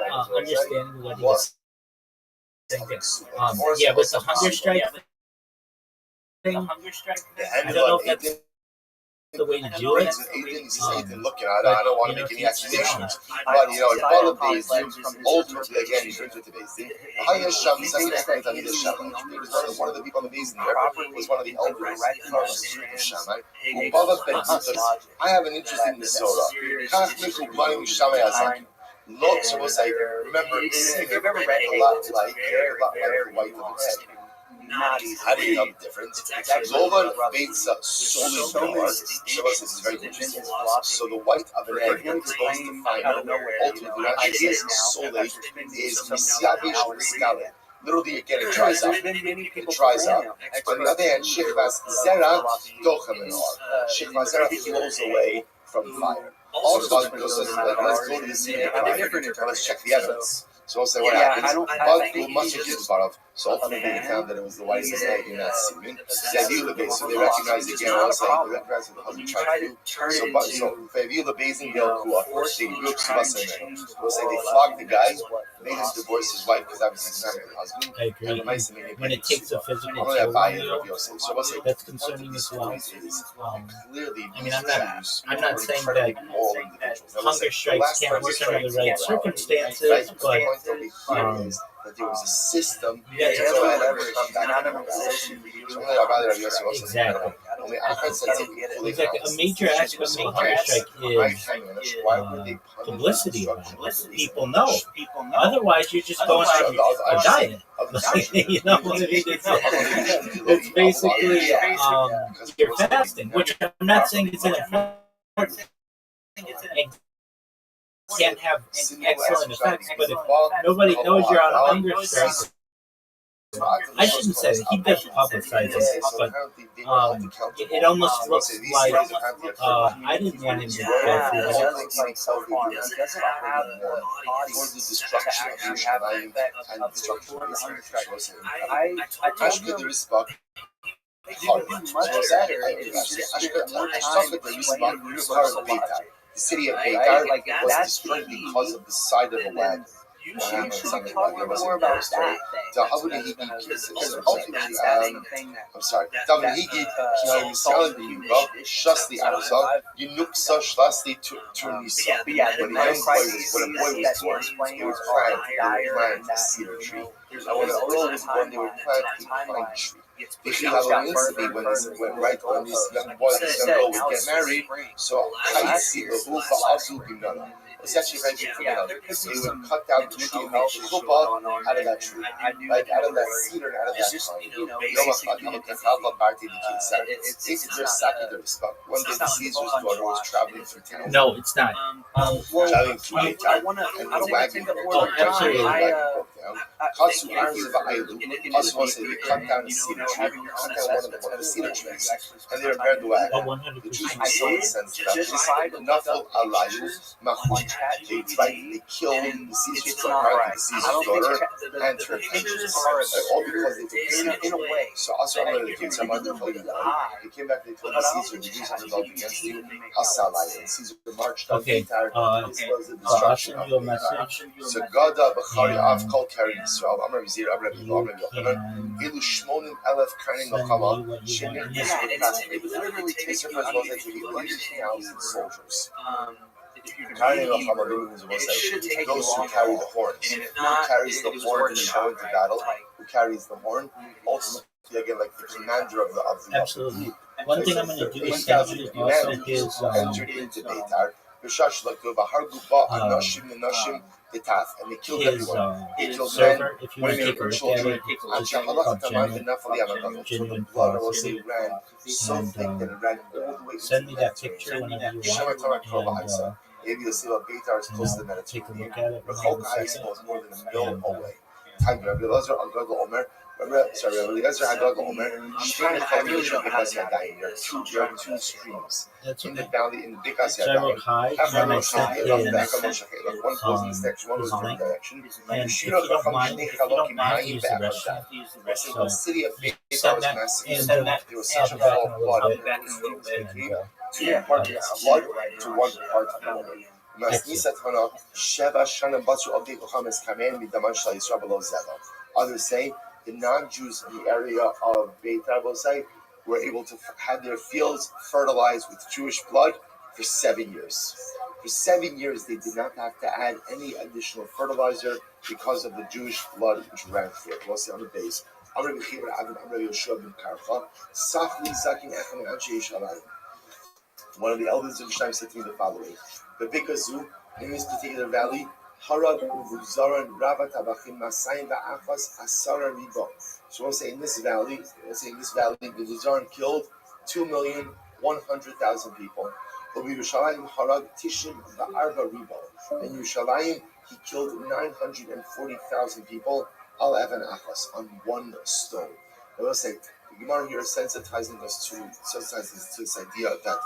understanding what he was saying. With the hunger strike thing, I don't know if that's the way to do it. I don't want to make any accusations, but it's all of these ultimately again you drink with the base. One of the people on the base there was one of the elders of Shammai. I have an interesting Misora. Remember, if you've ever read a lot like the White of the Egg. How do you know the difference? Lovan Beitza Solid Shabbos is very interesting. So the white of an egg is supposed to find ultimately what says Solid is Misyavish Skale. Literally again it dries up. It dries up. On the other hand, Shechvas Zera Dochem Menor. Shechvas Zera flows away from fire. Also, let's go to the scene. Let's check the evidence. So we'll say what happens. But we must have used Barav. So ultimately they found that it was the wisest thing in that Siman. The view of the base. So they recognize again also they recognize what we try to do. So they view the basing Bill Kua. They grew up Subasa. We'll say they flogged the guy, made him divorce his wife because obviously he's not her husband. I agree. When it takes a physical toll on you, that's concerning as well. Clearly, I mean, I'm not saying that hunger strikes can't work under the right circumstances, but that there was a system exactly. Exactly. A major aspect of hunger strike is publicity around it. People know. Otherwise, you're just going on a diet. You know what I mean? It's basically you're fasting, which I'm not saying it's an important thing. Can have excellent effects, but if nobody knows you're on a hunger strike, I shouldn't say that. He does publicize it, but it almost looks like I didn't want him to go through that. The city of Beitar was destroyed because of the side of the land. You should talk more about that. I'm sorry. Davnigi, Shasti Arzal, Yunuksa Shlasti Turnisa. When a boy was born, they would plant a cedar tree. And when a girl was born, they would plant a pine tree. If you have an incident when this young boy, this young girl would get married, so I see the roof of Azu it's actually very difficult. They would cut down the tree and make the chuppah out of that tree, like out of that cedar and out of that pine. One day the Caesar's daughter was traveling through town. No, it's not. Traveling through the town, and the wagon broke down. Katsu arms of Ailu, us was they cut down a cedar tree, cut down one of the cedar trees, and they repaired the wagon. The Jews were so incensed about this. Nafal Alayu, Mahu. They killed the Caesar's daughter and her parents. All because they took the way. So also I'm going to give some other tell you that. They came back, they told the Caesar, the Jews have rebelled against you. Hasalai. And Caesar marched on the entire this was the destruction of the So God Bachari Av Kol Kari Yisrael. I'm Rabbi Zir, I'm Rabbi Yochanan. Ilu Shmonim Elef Karning Lokama. It was literally taken as well as 80,000 soldiers. Carrying a Hamaru is those who carry the horns. Who carries the horn to show into battle? Who carries the horn? Ultimately, again, like the commander of the absolutely. One thing I'm going to do is also his entered into Beitar. And they killed everyone. They killed men, women, and children. Genuine blood ran so thick that it ran all the way. Send me that picture whenever you want. Maybe you'll see what Beitar is close to the Mediterranean. Rechok Ha'is was more than a mile away. Time Rabbi Elazar Agag Omer. Rabbi Elazar Agag Omer. Stream Chalil because Yadayim. There are two streams in the valley in the Bikas Yadayim. One goes in this direction, one goes in the direction. And if you don't mind the restaurant, the city of Beitar was massive. There was such a flow of blood. Two parts of blood to one part of the water. Others say the non-Jews in the area of Beitar were able to have their fields fertilized with Jewish blood for 7 years. For 7 years, they did not have to add any additional fertilizer because of the Jewish blood which ran through it. We'll see on the base. One of the elders of Mishnah said to me the following: the Bikazu, in this particular valley, Harad Uvuzaran Rabat Abachim Masayim Ba'achas Asara Ribo. So we'll say in this valley, the Vuzaran killed 2,100,000 people. Ubi Yerushalayim Harad Tishim Ba'arba Ribo. In Yerushalayim, he killed 940,000 people. Al Evan Achas on one stone. I will say the Gemara here is sensitizing us to this idea that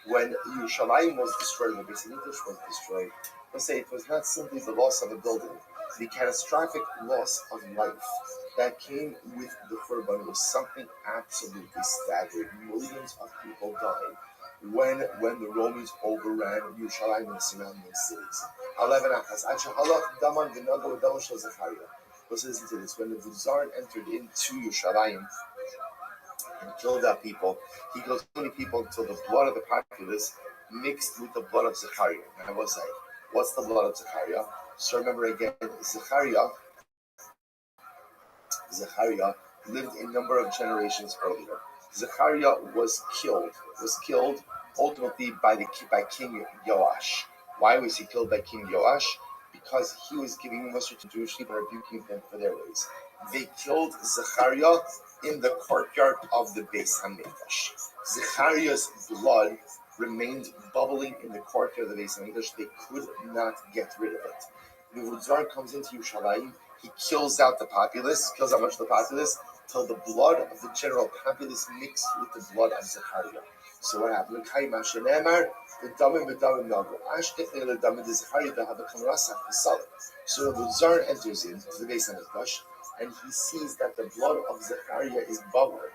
when Yerushalayim was destroyed, when Beis Hamikdash was destroyed, let's say it was not simply the loss of a building. The catastrophic loss of life that came with the Khurban was something absolutely staggering. Millions of people died when the Romans overran Yerushalayim and the surrounding cities. 11 achas. Listen to this. When the Vuzar entered into Yerushalayim and killed out people, he killed so many people until the blood of the populace mixed with the blood of Zechariah. And I will say, what's the blood of Zechariah? So remember again, Zechariah lived a number of generations earlier. Zechariah was killed ultimately by King Yoash. Why was he killed by King Yoash? Because he was giving muster to Jewish people and rebuking them for their ways. They killed Zechariah in the courtyard of the Beis Hamikdash. Zechariah's blood remained bubbling in the courtyard of the Beis Hamikdash. They could not get rid of it. The Vuzar comes into Yerushalayim. He kills out the populace, kills out much of the populace, till the blood of the general populace mixed with the blood of Zechariah. So what happened? So the Vuzar enters into the Beis Hamikdash, and he sees that the blood of Zechariah is bubbling.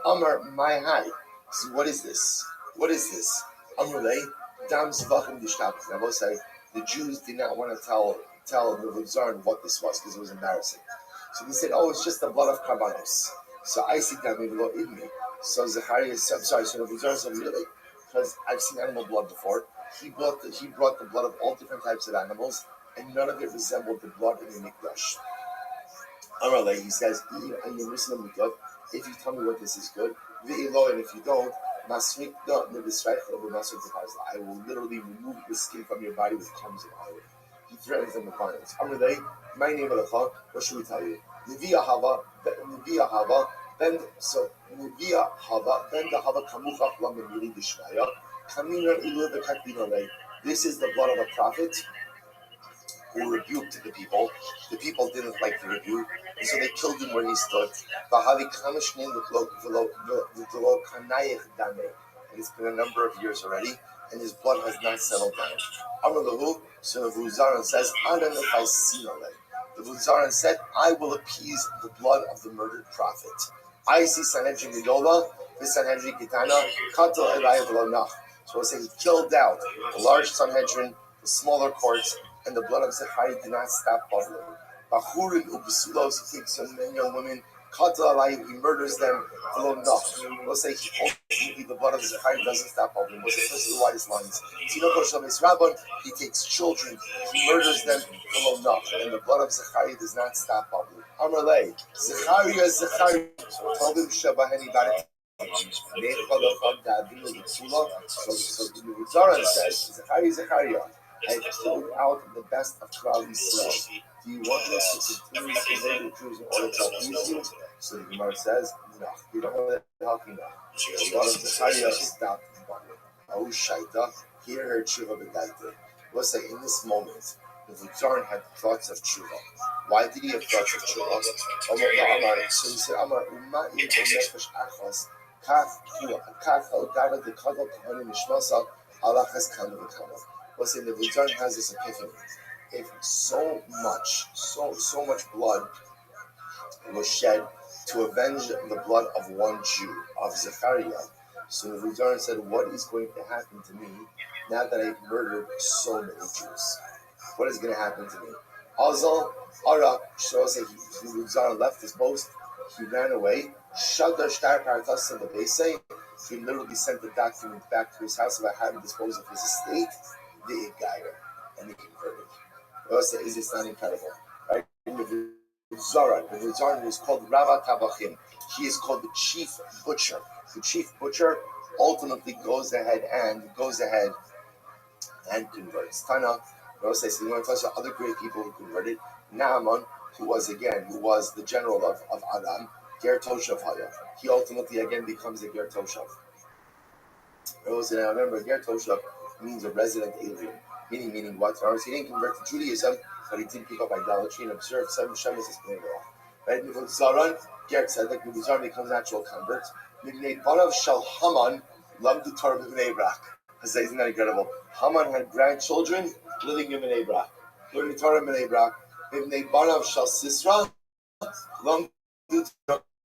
Amar, my high. So what is this? What is this? Amrulay, dam zvachim dishtab. I will say, the Jews did not want to tell the Vuzar what this was because it was embarrassing. So they said, oh, it's just the blood of Karbanos. So I see that maybe lo idmi. So Zechariah, so the Vuzar said, really? Because I've seen animal blood before. He brought the blood of all different types of animals, and none of it resembled the blood in the Mikdash. Amrulay, he says, if you tell me what this is good, and if you don't, I will literally remove the skin from your body with combs of iron. He threatens them with violence. Amrulay, my name of the Chak, what should we tell you? Neviah Hava, then the Hava Kamuchach Lamemiri Dishmaya, Kaminar Ilu the Kakbinole. This is the blood of a prophet who rebuked the people. The people didn't like the rebuke, and so they killed him where he stood. And it's been a number of years already, and his blood has not settled down. So the Vuzaran says, the Vuzaran said, I will appease the blood of the murdered prophet. I see Sanhedrin Midola, this Sanhedrin Kitana, Kato Elai V'Lonach. So we'll say he killed out the large Sanhedrin, the smaller courts, and the blood of Zechariah did not stop bubbling. Bachurin Ubisulos, he takes some men, young women, Kato Elai, he murders them, V'Lonach. We'll say ultimately the blood of Zechariah doesn't stop bubbling. We'll say first of the widest lines. He takes children, he murders them, V'Lonach, and the blood of Zechariah does not stop bubbling. Amrulay, Zechariah, told him Shabahani Barat. So the Vuzara says, Zechariah, I killed out the best of Klal Yisrael. Do you want us to continue to invade the Jews in order to appease you? So the Gemara says, no, you don't want to help me now. The blood of Zechariah stopped bubbling. Oh, Shaita, hear her tshuva b'daite. We'll say in this moment, the Vuzar had thoughts of tshuva. Why did he have thoughts of tshuva? So he said, Amar, Uma in nefesh achas, we'll say the Vuzar has this epiphany. If so much blood was shed to avenge the blood of one Jew, of Zechariah, so the Vuzar said, what is going to happen to me now that I've murdered so many Jews? What is going to happen to me? Azal, Ara, so say the Vuzar left his post, he ran away, Shadar Shtar Paratas in the Beisay, he literally sent the document back to his house about how to dispose of his estate, the Igayer, and he converted. Is this not incredible? Right? The Vuzar is called Rabbi Tabachim. He is called the chief butcher. The chief butcher ultimately goes ahead and converts. Tana, so you want to talk about other great people who converted. Naaman, who was the general of Aram, Ger Toshav Haya. He ultimately again becomes a Ger Toshav. Now remember, Ger Toshav means a resident alien. Meaning what? He didn't convert to Judaism, but he did keep up idolatry and observe some Shemis as Bnei. Right? Zaran, Ger Tzedek, Zaran becomes natural convert. Midnei Banav Shal Haman, Lamdu Torah B'Bnei Brak. Isn't that incredible? Haman had grandchildren living in Bnei Brak. Learning Torah in Bnei Brak. Ibnei Barav Shal Sisra, Lam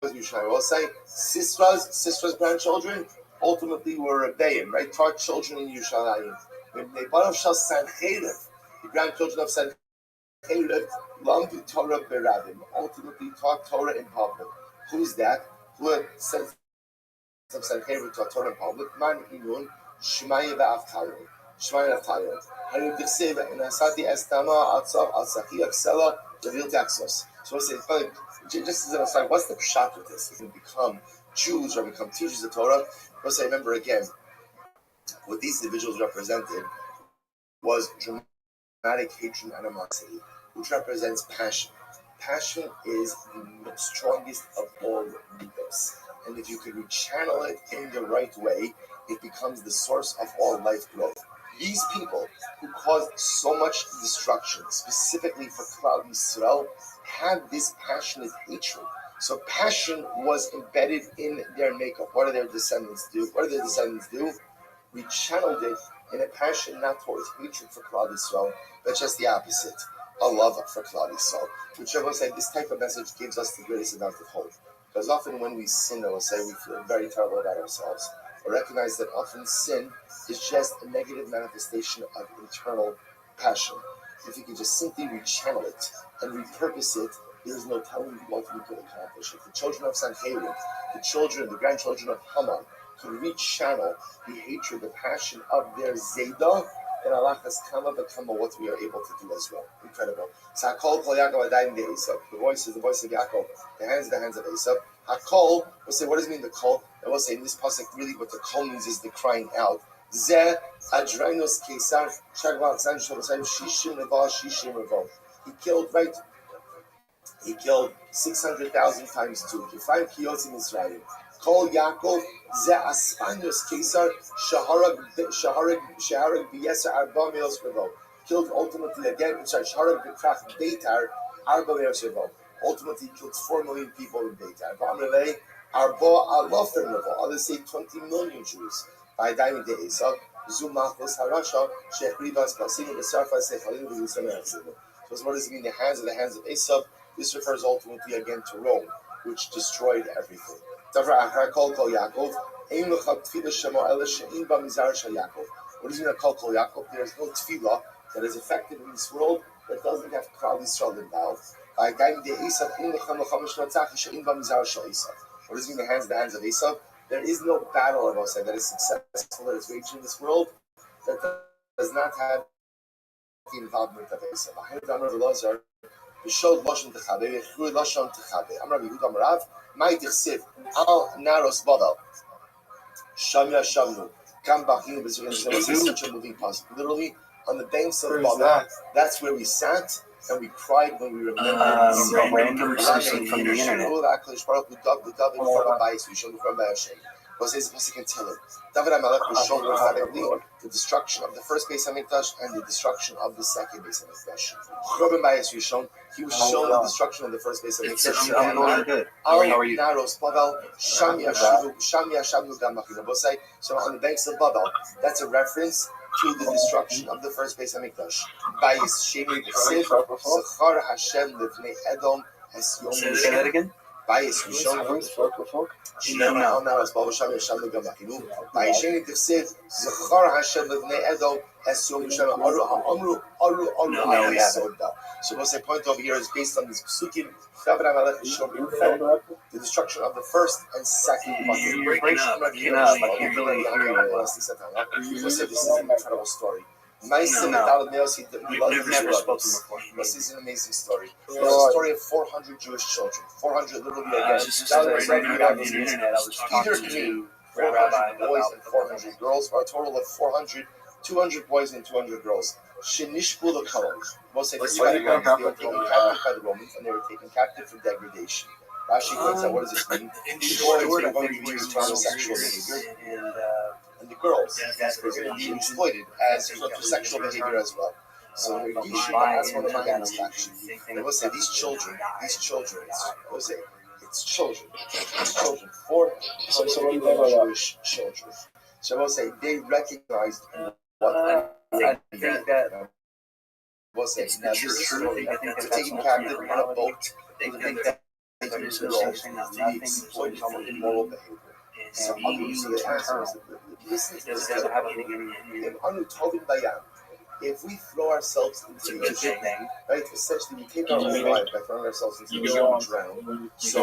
I will say Sisra's grandchildren ultimately were Rebbeim, right? Taught children in Yerushalayim. Ibnei Barav Shal Sancheriv, the grandchildren of Sancheriv, Lamdu Torah Berabim, ultimately taught Torah in public. Who's that? Who said of Sancheriv taught Torah in public? Man Inun, Shemaya V'Avtayon. Shemaya V'Avtayon. Hayu Dichsev, and Asati Estama, Atzav, Al-Sachi, Aksela, Levil Taxos. So we'll say, just as an aside, what's the pshat with this? If you become Jews or become teachers of Torah, we'll say, remember again, what these individuals represented was dramatic hatred and animosity, which represents passion. Passion is the strongest of all midos. And if you could rechannel it in the right way, it becomes the source of all life growth. These people who caused so much destruction, specifically for Klal Yisrael, had this passionate hatred. So passion was embedded in their makeup. What do their descendants do? We channeled it in a passion not towards hatred for Klal Yisrael, but just the opposite, a love for Klal Yisrael. Which I will say, this type of message gives us the greatest amount of hope. Because often when we sin, I will say, we feel very terrible about ourselves. Or recognize that often sin is just a negative manifestation of internal passion. If you can just simply rechannel it and repurpose it, there is no telling what we could accomplish. If the children of Sancheriv, the grandchildren of Haman, could rechannel the hatred, the passion of their Zaydah, then Allah has come what we are able to do as well. Incredible. So Hakol Kol Yaakov Adayim De Esav. The voice is the voice of Yaakov. The hands of Esav. Hakol, we'll say, what does it mean, the kol? And we'll say, in this pasuk, really what the kol means is the crying out. Zeh Adreinos Kesar Shagval Tzan Shalosayim Shishim Reval Shishim Reval. He killed 600,000 times 2. You find kiyos in Israel. Kol Yaakov Zeh Aspanios Kesar Shaharag B'Yeser Arba Meos Reval. Killed ultimately again, Shaharag B'Krach Beitar Arba Meos Reval. Ultimately killed 4 million people in Beitar. V'amrelei Arba Alofim Reval. Others say 20 million Jews. By Daimid De Esav, Zumachos Harasha, Shechrivas Basinu B'Sarfa Sechalinu B'Yusam Eretzilu. So what does it mean, the hands of Esav? This refers ultimately again to Rome, which destroyed everything. What does it mean, Kol Kol Yaakov? There is no tefillah that is effective in this world that doesn't have Klal Yisrael involved. What does it mean, the hands of Esav? There is no battle, I will say, that is successful, that is waged in this world, that does not have the involvement of Esav. B'shod Lashon Techabe, B'chui Lashon Techabe. I'm Rabbi Yehuda Marav. Mai Tichsiv Al Naros Badal. Shamya Shamnu. Kam Bachinu B'Zurim. This is such a moving passage. Literally on the banks of Badal. That's where we sat and we cried when we remembered. Random person from the internet. Was his pasuk can tell him. David HaMelech was shown prophetically the destruction of the first Beis Hamikdash and the destruction of the second Beis Hamikdash. Churban Bayis Rishon, he was shown the destruction of the first Beis Hamikdash. I'm going good. How are you? Naros Babel, Sham Yashavnu Gam Machinabosai. So on the banks of Babel, that's a reference to the destruction of the first Beis Hamikdash. Bayis Shemi B'Siv, Zachar Hashem Livnei Edom Es Yom. Say that again. Bayis Rishon. Shneimah Naros Babel Sham Yashavnu Gam Machinu. Bayis Shemi B'Siv, Zachar Hashem Livnei Edom Es Yom Yishem. Aru Soda. So what's the point over here is based on this psukim. David HaMelech is showing the destruction of the first and second. You're breaking up. I can't really hear you. This is an incredible story. We've never spoken before. This is an amazing story. It's a story of 400 Jewish children. 400 literally again. Either came 400 boys and 400 girls, or a total of 200 boys and 200 girls. Shenishbu l'kalam. Most say this by the Romans. They were taken captive by the Romans, and they were taken captive for degradation. Rashi points out, what does this mean? These boys were going to be used for sexual behavior, and the girls were going to be exploited as for sexual behavior as well. So that's one of my satisfaction. And I will say these children, it's children. 400 Jewish children. So I will say they recognized what I think that was it? Now this is story. They're taken captive on a boat. They think that they can do being exploited for immoral behavior. So others say answers. Listen to this. If we throw ourselves into the ocean, right? Essentially, we take our own life by throwing ourselves into the ocean and drown. So,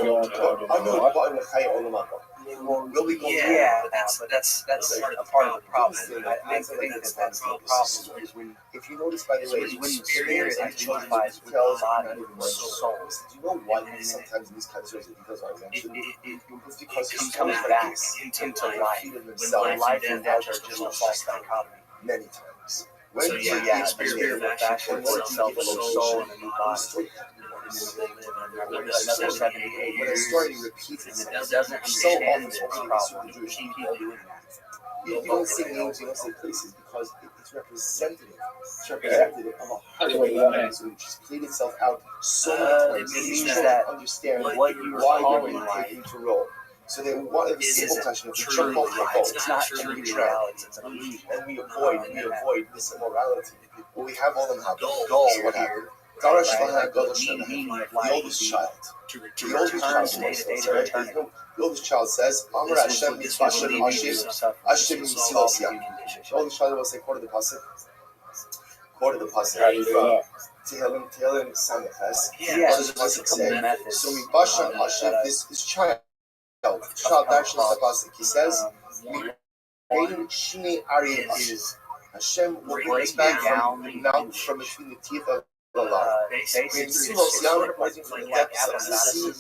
will we go? Yeah, but that's a part of the problem. I think that's part of the problem is when, if you notice, by the way, when the spirit identifies with the body and the soul. Do you know why sometimes these kinds of details are mentioned? It's because it comes back into life. When life and death are just a false dichotomy. Many times. So the spirit will fashion itself with a soul and a new body. Another 70, 80 when a years, story repeats and itself, it doesn't understand this problem. Keep doing that. You don't say names, you don't say places, because it's representative. It's representative of a heart which has played itself out so many times. It means that understand what you are why calling you're life taking to roll. So they want a simple question: if we jump off the boat, it's not true reality, it's an illusion. and we avoid this immorality. Well, we have all them happen. Goal So what happened? The oldest child. The oldest child says, Amar Hashem Mishpashim Ashim Ashim Misilos Yam. The oldest child will say, quote the pasuk. Tehillim Samachas. What does the pasuk say? So Mishpashim Ashim, this is child. Child actually the pasuk. He says, Shini Ari Ashim. Hashem will bring us back from between the teeth of the lion. From the depths of the sea.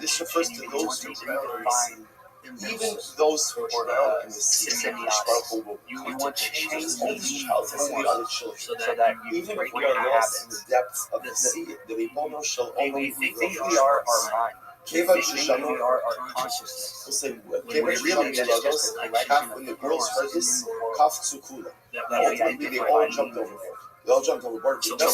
This refers to those who drown. Even those who drown in the sea. You want to change the oldest child to the other children. So that even if we are lost in the depths of the sea, the Ribono shall only we are our mind. We are our consciousness. We'll say, when the girls heard this, Kaf Tsukula. Ultimately, they all jumped overboard. They all jumped overboard. They fell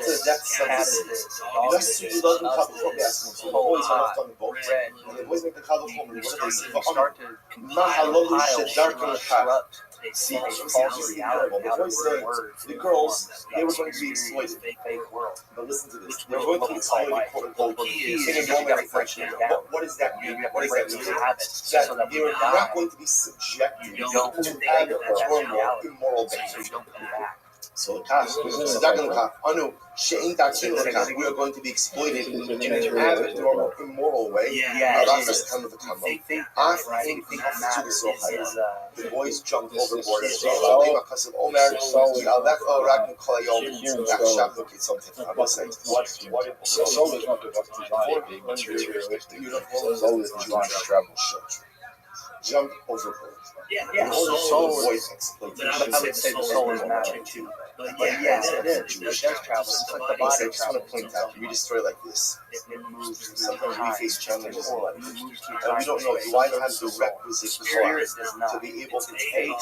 to the depths of the sea. The boys went off on the boat. The boys make the Kadal home. And what do they say? See, the boys say, the girls, they were going to be exploited. But listen to this. They were going to be exploited, quote unquote, in a moment of friendship. What does that mean? What does that mean? That they were not going to be subjected to abnormal, immoral behavior. So, we are going to be exploited in an abnormal, immoral way. The boys jumped overboard. Soul is not designed to be materialistic. Soul is designed to travel. Jump overboard. Yeah. Soul is exploitation. I would say the soul is matter too. But yes, it is. It does travel. It's like the body. I just want to point out, you read a story like this. It moves. Sometimes we face challenges in life. And we don't know, do I have the requisite heart to be able to face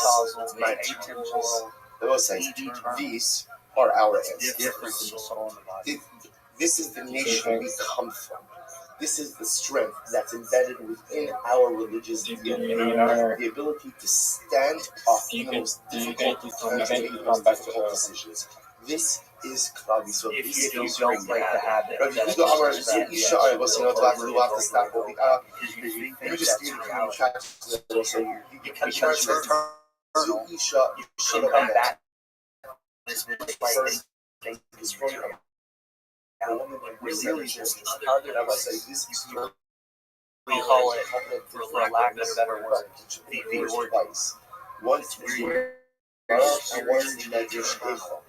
my challenges? I will say, these are our ancestors. This is the nation we come from. This is the strength that's embedded within our religious DNA, the ability to stand up in the most difficult times and make the most difficult decisions. This is Klal Yisrael. If you don't break the habit, let me just give you a fact. Because you're eternal, you should come back. Really just other we call it, for lack of a better word, the organs. Once we and once we make your sheikhah.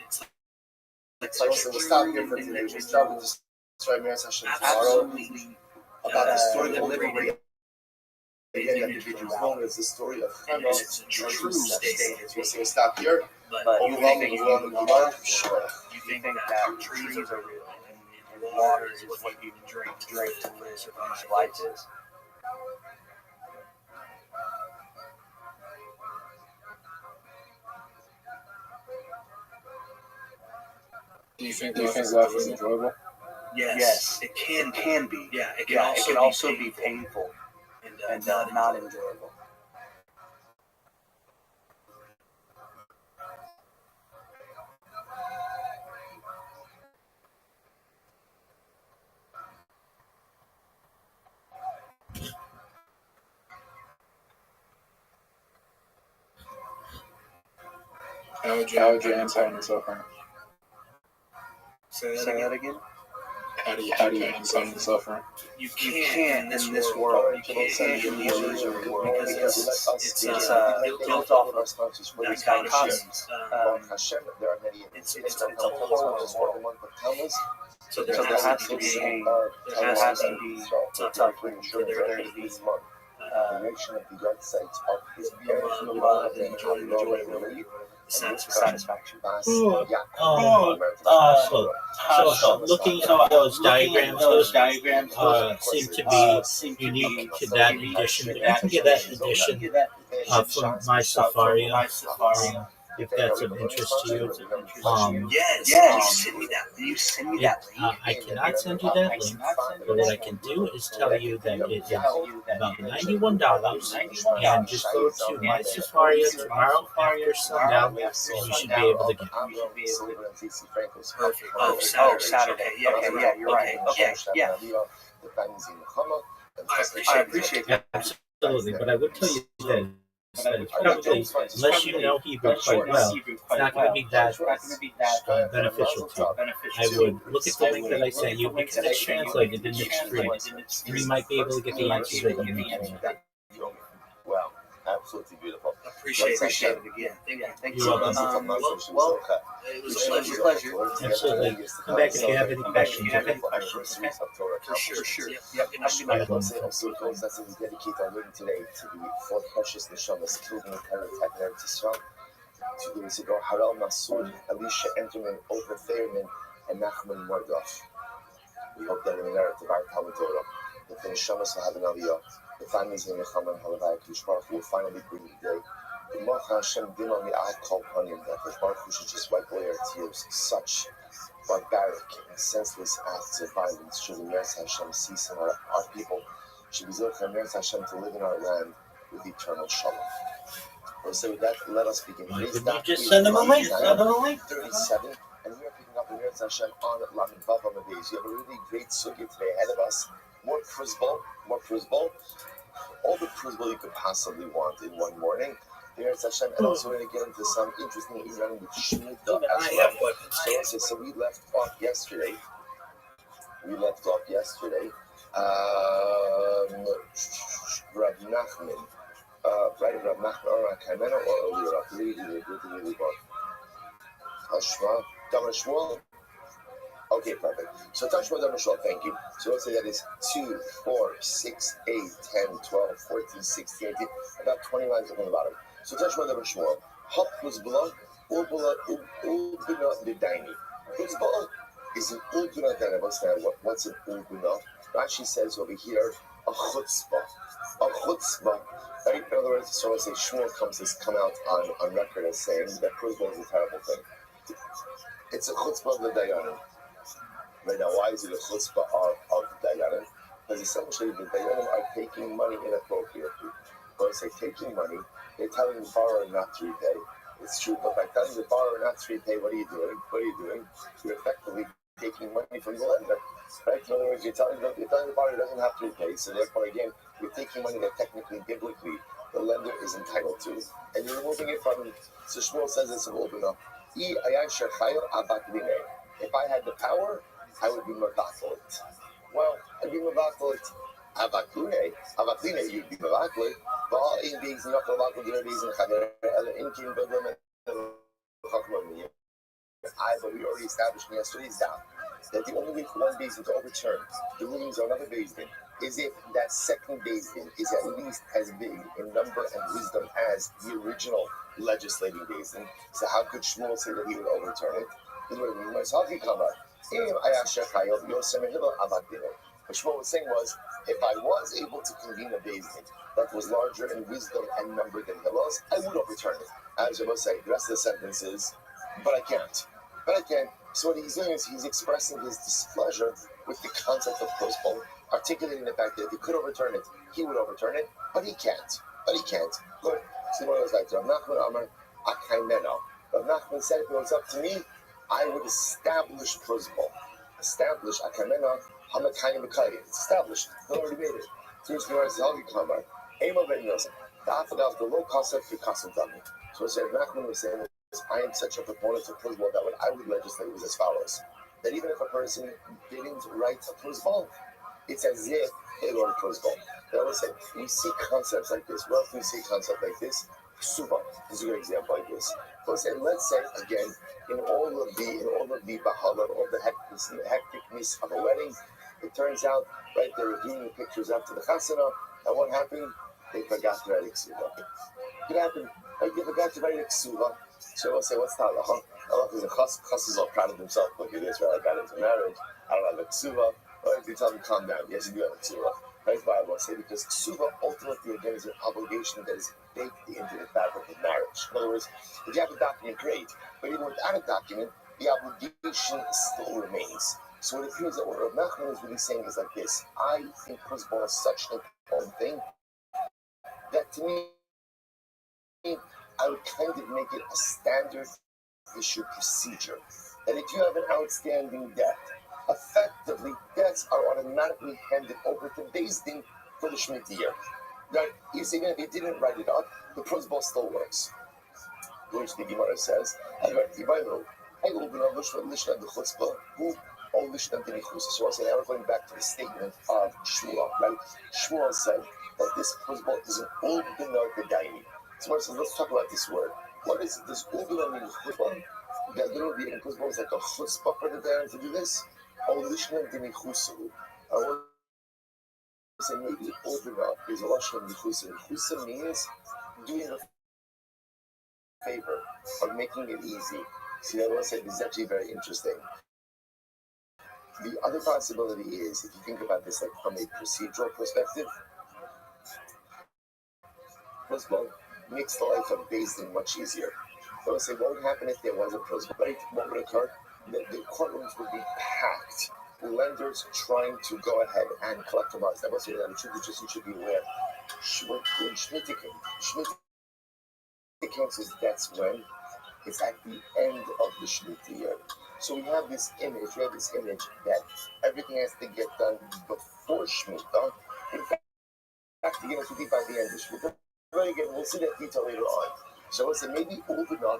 So we'll stop here for today. We'll start with this story tomorrow about the story of liberty. Again, that is known as the story of Hannah. It's a true state. We'll stop here. But you think that trees are real. Water is what you drink to live. Life is. Do you think life is enjoyable? Yes, it can be. Yeah, it can also be painful and not enjoyable. How would you answer on the suffering? Say that again. How do you answer on the suffering? You can't in this world. You can't in the illusory world because it's built off of dichotomies. It's a whole world. So there has to be pain. There has to be suffering for there to be love and enjoyability, satisfaction. So looking at those diagrams seem to be unique to that edition. You can get that edition from my Safari, if that's of interest to you. Yes. You send me that link. I cannot send you that link, but what I can do is tell you that it is about $91, and just go to my Safari tomorrow after sundown, and you should be able to get it. Perfect. Saturday. Yeah, you're right. Okay, yeah. I appreciate that. Absolutely, but I would tell you that it's probably, unless you know Hebrew quite well, it's not going to be that beneficial to you. I would look at the link that I sent you because it's translated and it's free. And you might be able to get the answers that you need. Well, absolutely beautiful. Appreciate it again. Thank you. You're welcome. Well, it was a pleasure. Absolutely. Come back if you have any questions. Okay? For sure. That's dedicate our living today to the four precious neshamas killed in the Eretz Yisrael. 2 days ago, Harel Masud, Elisha Enterman, Ofer Therman, and Nachman Mordov. We hope that in the narrative of our Talmud Torah, that the neshamas will have an aliyah. The families in Nechama and Halavai Kodesh Baruch Hu will finally bring the day. The Malach Hashem Dima Mi'at Kol Panim, that Kodesh Baruch Hu should just wipe away our tears. Such barbaric and senseless acts of violence should the Meretz Hashem cease, and our people should be Zochah Meretz Hashem to live in our land with eternal shalom. So with that, let us begin. Just send them a link. 37, and we are picking up the Meretz Hashem on Lamed Vav Amadeus. You have a really great sugya today ahead of us. More pruzbul, all the pruzbul you could possibly want in one morning. Meretz Hashem, and also we're going to get into some interesting inyanim with Shemitah as well. So we left off yesterday. Rav Nachman. Rav Nachman or Kaimena or Eli Rav Lee, Tashma, Damar Shmuel. Okay, perfect. So Tashma Damar Shmuel, thank you. So let's say that is 2, 4, 6, 8, 10, 12, 14, 16, 18, about 20 lines on the bottom. So Tashma Damar Shmuel. Hop was below, Ubula Bidaini. Uzbala is an Ubuna Dana. What's an Ubuna? Rashi says over here, a chutzpah. Right? In other words, so let's say Shmuel come out on record as saying that pruzbul is a terrible thing. It's a chutzpah of the Dayanim. Right now, why is it a chutzpah of the Dayanim? Because essentially the Dayanim are taking money inappropriately. When they say taking money, they're telling the borrower not to repay. It's true, but by telling the borrower not to repay, what are you doing? You're effectively taking money from the lender. Right? In other words, you're telling the borrower doesn't have to repay, so therefore, again, you're taking money that technically, biblically, the lender is entitled to, and you're removing it from him. So Shmuel says it's a little bit of, if I had the power, I would be mavakulit. Well, I'd be mavakulit. Avakline, you'd be mavakulit. But all in beings, not mavakulit, there is in Chader, Inkin, Bedlam, and but we already established in yesterday's daf that the only way for one Beis Din to overturn the rulings of another Beis Din is if that second Beis Din is at least as big in number and wisdom as the original legislating Beis Din. So how could Shmuel say that he would overturn it? What Shmuel was saying was, if I was able to convene a Beis Din that was larger in wisdom and number than Hillel's, I would overturn it. As Rabbi say, the rest of the sentence is, but I can't. So what he's doing is he's expressing his displeasure with the concept of pruzbul, articulating the fact that if he could overturn it, he would overturn it, but he can't. Good. So what was like? Rav Nachman Amar Akaimeno. Rav Nachman said, if it was up to me, I would establish pruzbul. Establish Akaimeno Hamakayim B'Kayim. It's established. He already made it. So it's Gemara says, Halgi Kamar. Ema Ben Yosef. The low concept for Kasam Dami. So Rav Nachman was saying, I am such a proponent of principle that what I would legislate was as follows: that even if a person didn't write a principle, it's as if they wrote a principle. They always say, we see concepts like this. Well, if we see a concept like this, suba is a good example like this. Let's say again, in all of the bahala, all the hecticness of a wedding, it turns out, right, they were doing the pictures after the chasana, and what happened? They forgot to write ksuba. What happened? Like they forgot to write ksuba. So we'll say, what's the halacha? Halacha is a chas is all proud of himself. Look at this, right? I got into marriage. I don't have a ksuba. Right? You tell him, calm down. Yes, you do have a ksuba. Right? Why I will say, because ksuba ultimately again is an obligation that is baked into the fabric of marriage. In other words, if you have a document, great. But even without a document, the obligation still remains. So it appears that what Rav Nachman is really saying is like this: I think principle is such an important thing that to me, I would kind of make it a standard issue procedure. That if you have an outstanding debt, effectively debts are automatically handed over to Beis Din for the Shemitah year. Right? If you didn't write it up, the principle still works. Which the Gemara says, so I say now we're going back to the statement of Shmuel, right? Shmuel said that this principle is an old dinar bedaini. So let's talk about this word. What is this old dinar mean? Chutzpah? That literally in principle is like a chutzpah for the Baron to do this. Old lishna dinichusu. I want to say maybe old dinar is a lashon nichusa. Nichusa means doing a favor of making it easy. See, I want to say this is actually very interesting. The other possibility is, if you think about this like from a procedural perspective, first of all, makes the life of Beis Din much easier. I would say, what would happen if there was a principle? Right? What would occur? The courtrooms would be packed. Lenders trying to go ahead and collect from us. I must say that you should be aware. When Shemitah cancels, that's when it's at the end of the Shemitah year. So we have this image that everything has to get done before Shemitah. In fact, to get us to by the end of Shemitah. But again, we'll see that detail later on. So let's say maybe Ubina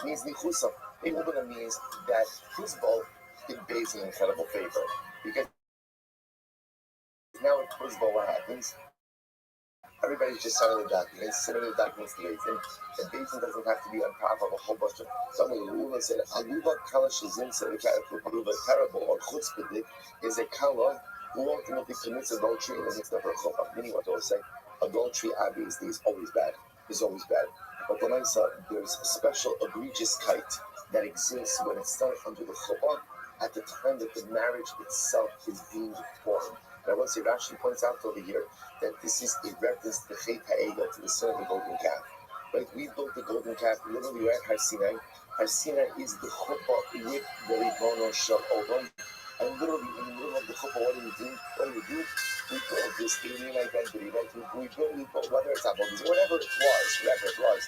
means Nichusa. Maybe Ubina means that Chuzbal did Beis an incredible favor. Because now with Chuzbal, what happens? Everybody's just signing the documents, sending the documents to Beis Din. And Beis Din doesn't have to be on top of a whole bunch of. Somebody Lula said, Aluva Kala Shazim said, Aluva Parable or Chutzpah is a Kala who ultimately commits adultery in the midst of her Chuppah. Meaning what I was saying, adultery obviously is always bad. But when I saw there's a special egregious kite that exists when it's done under the Chuppah at the time that the marriage itself is being formed. And I want to say, Rashi points out over here that this is a reference to the Chet HaEgel, to the son of the golden calf. Right? We built the golden calf literally right Har Sinai. Har Sinai is the chuppah with the Ribono Shel Olam. And literally in the middle of the chuppah, what do we do? We build this alien identity, right? We build whether it's Avodah, whatever it was.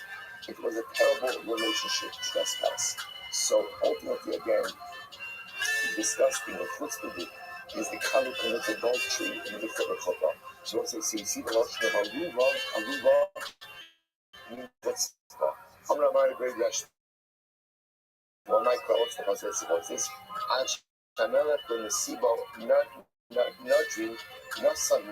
It was a terrible relationship trespass. So ultimately, again, disgusting or chutzpah is the kind of commits adultery in the midst of a chuppah. So let's say, you see the lotion of Aruva means what's Amar Amar the great Rashi. One night, what's the concept of this? Shamela from the Sibo, not drink, not sun.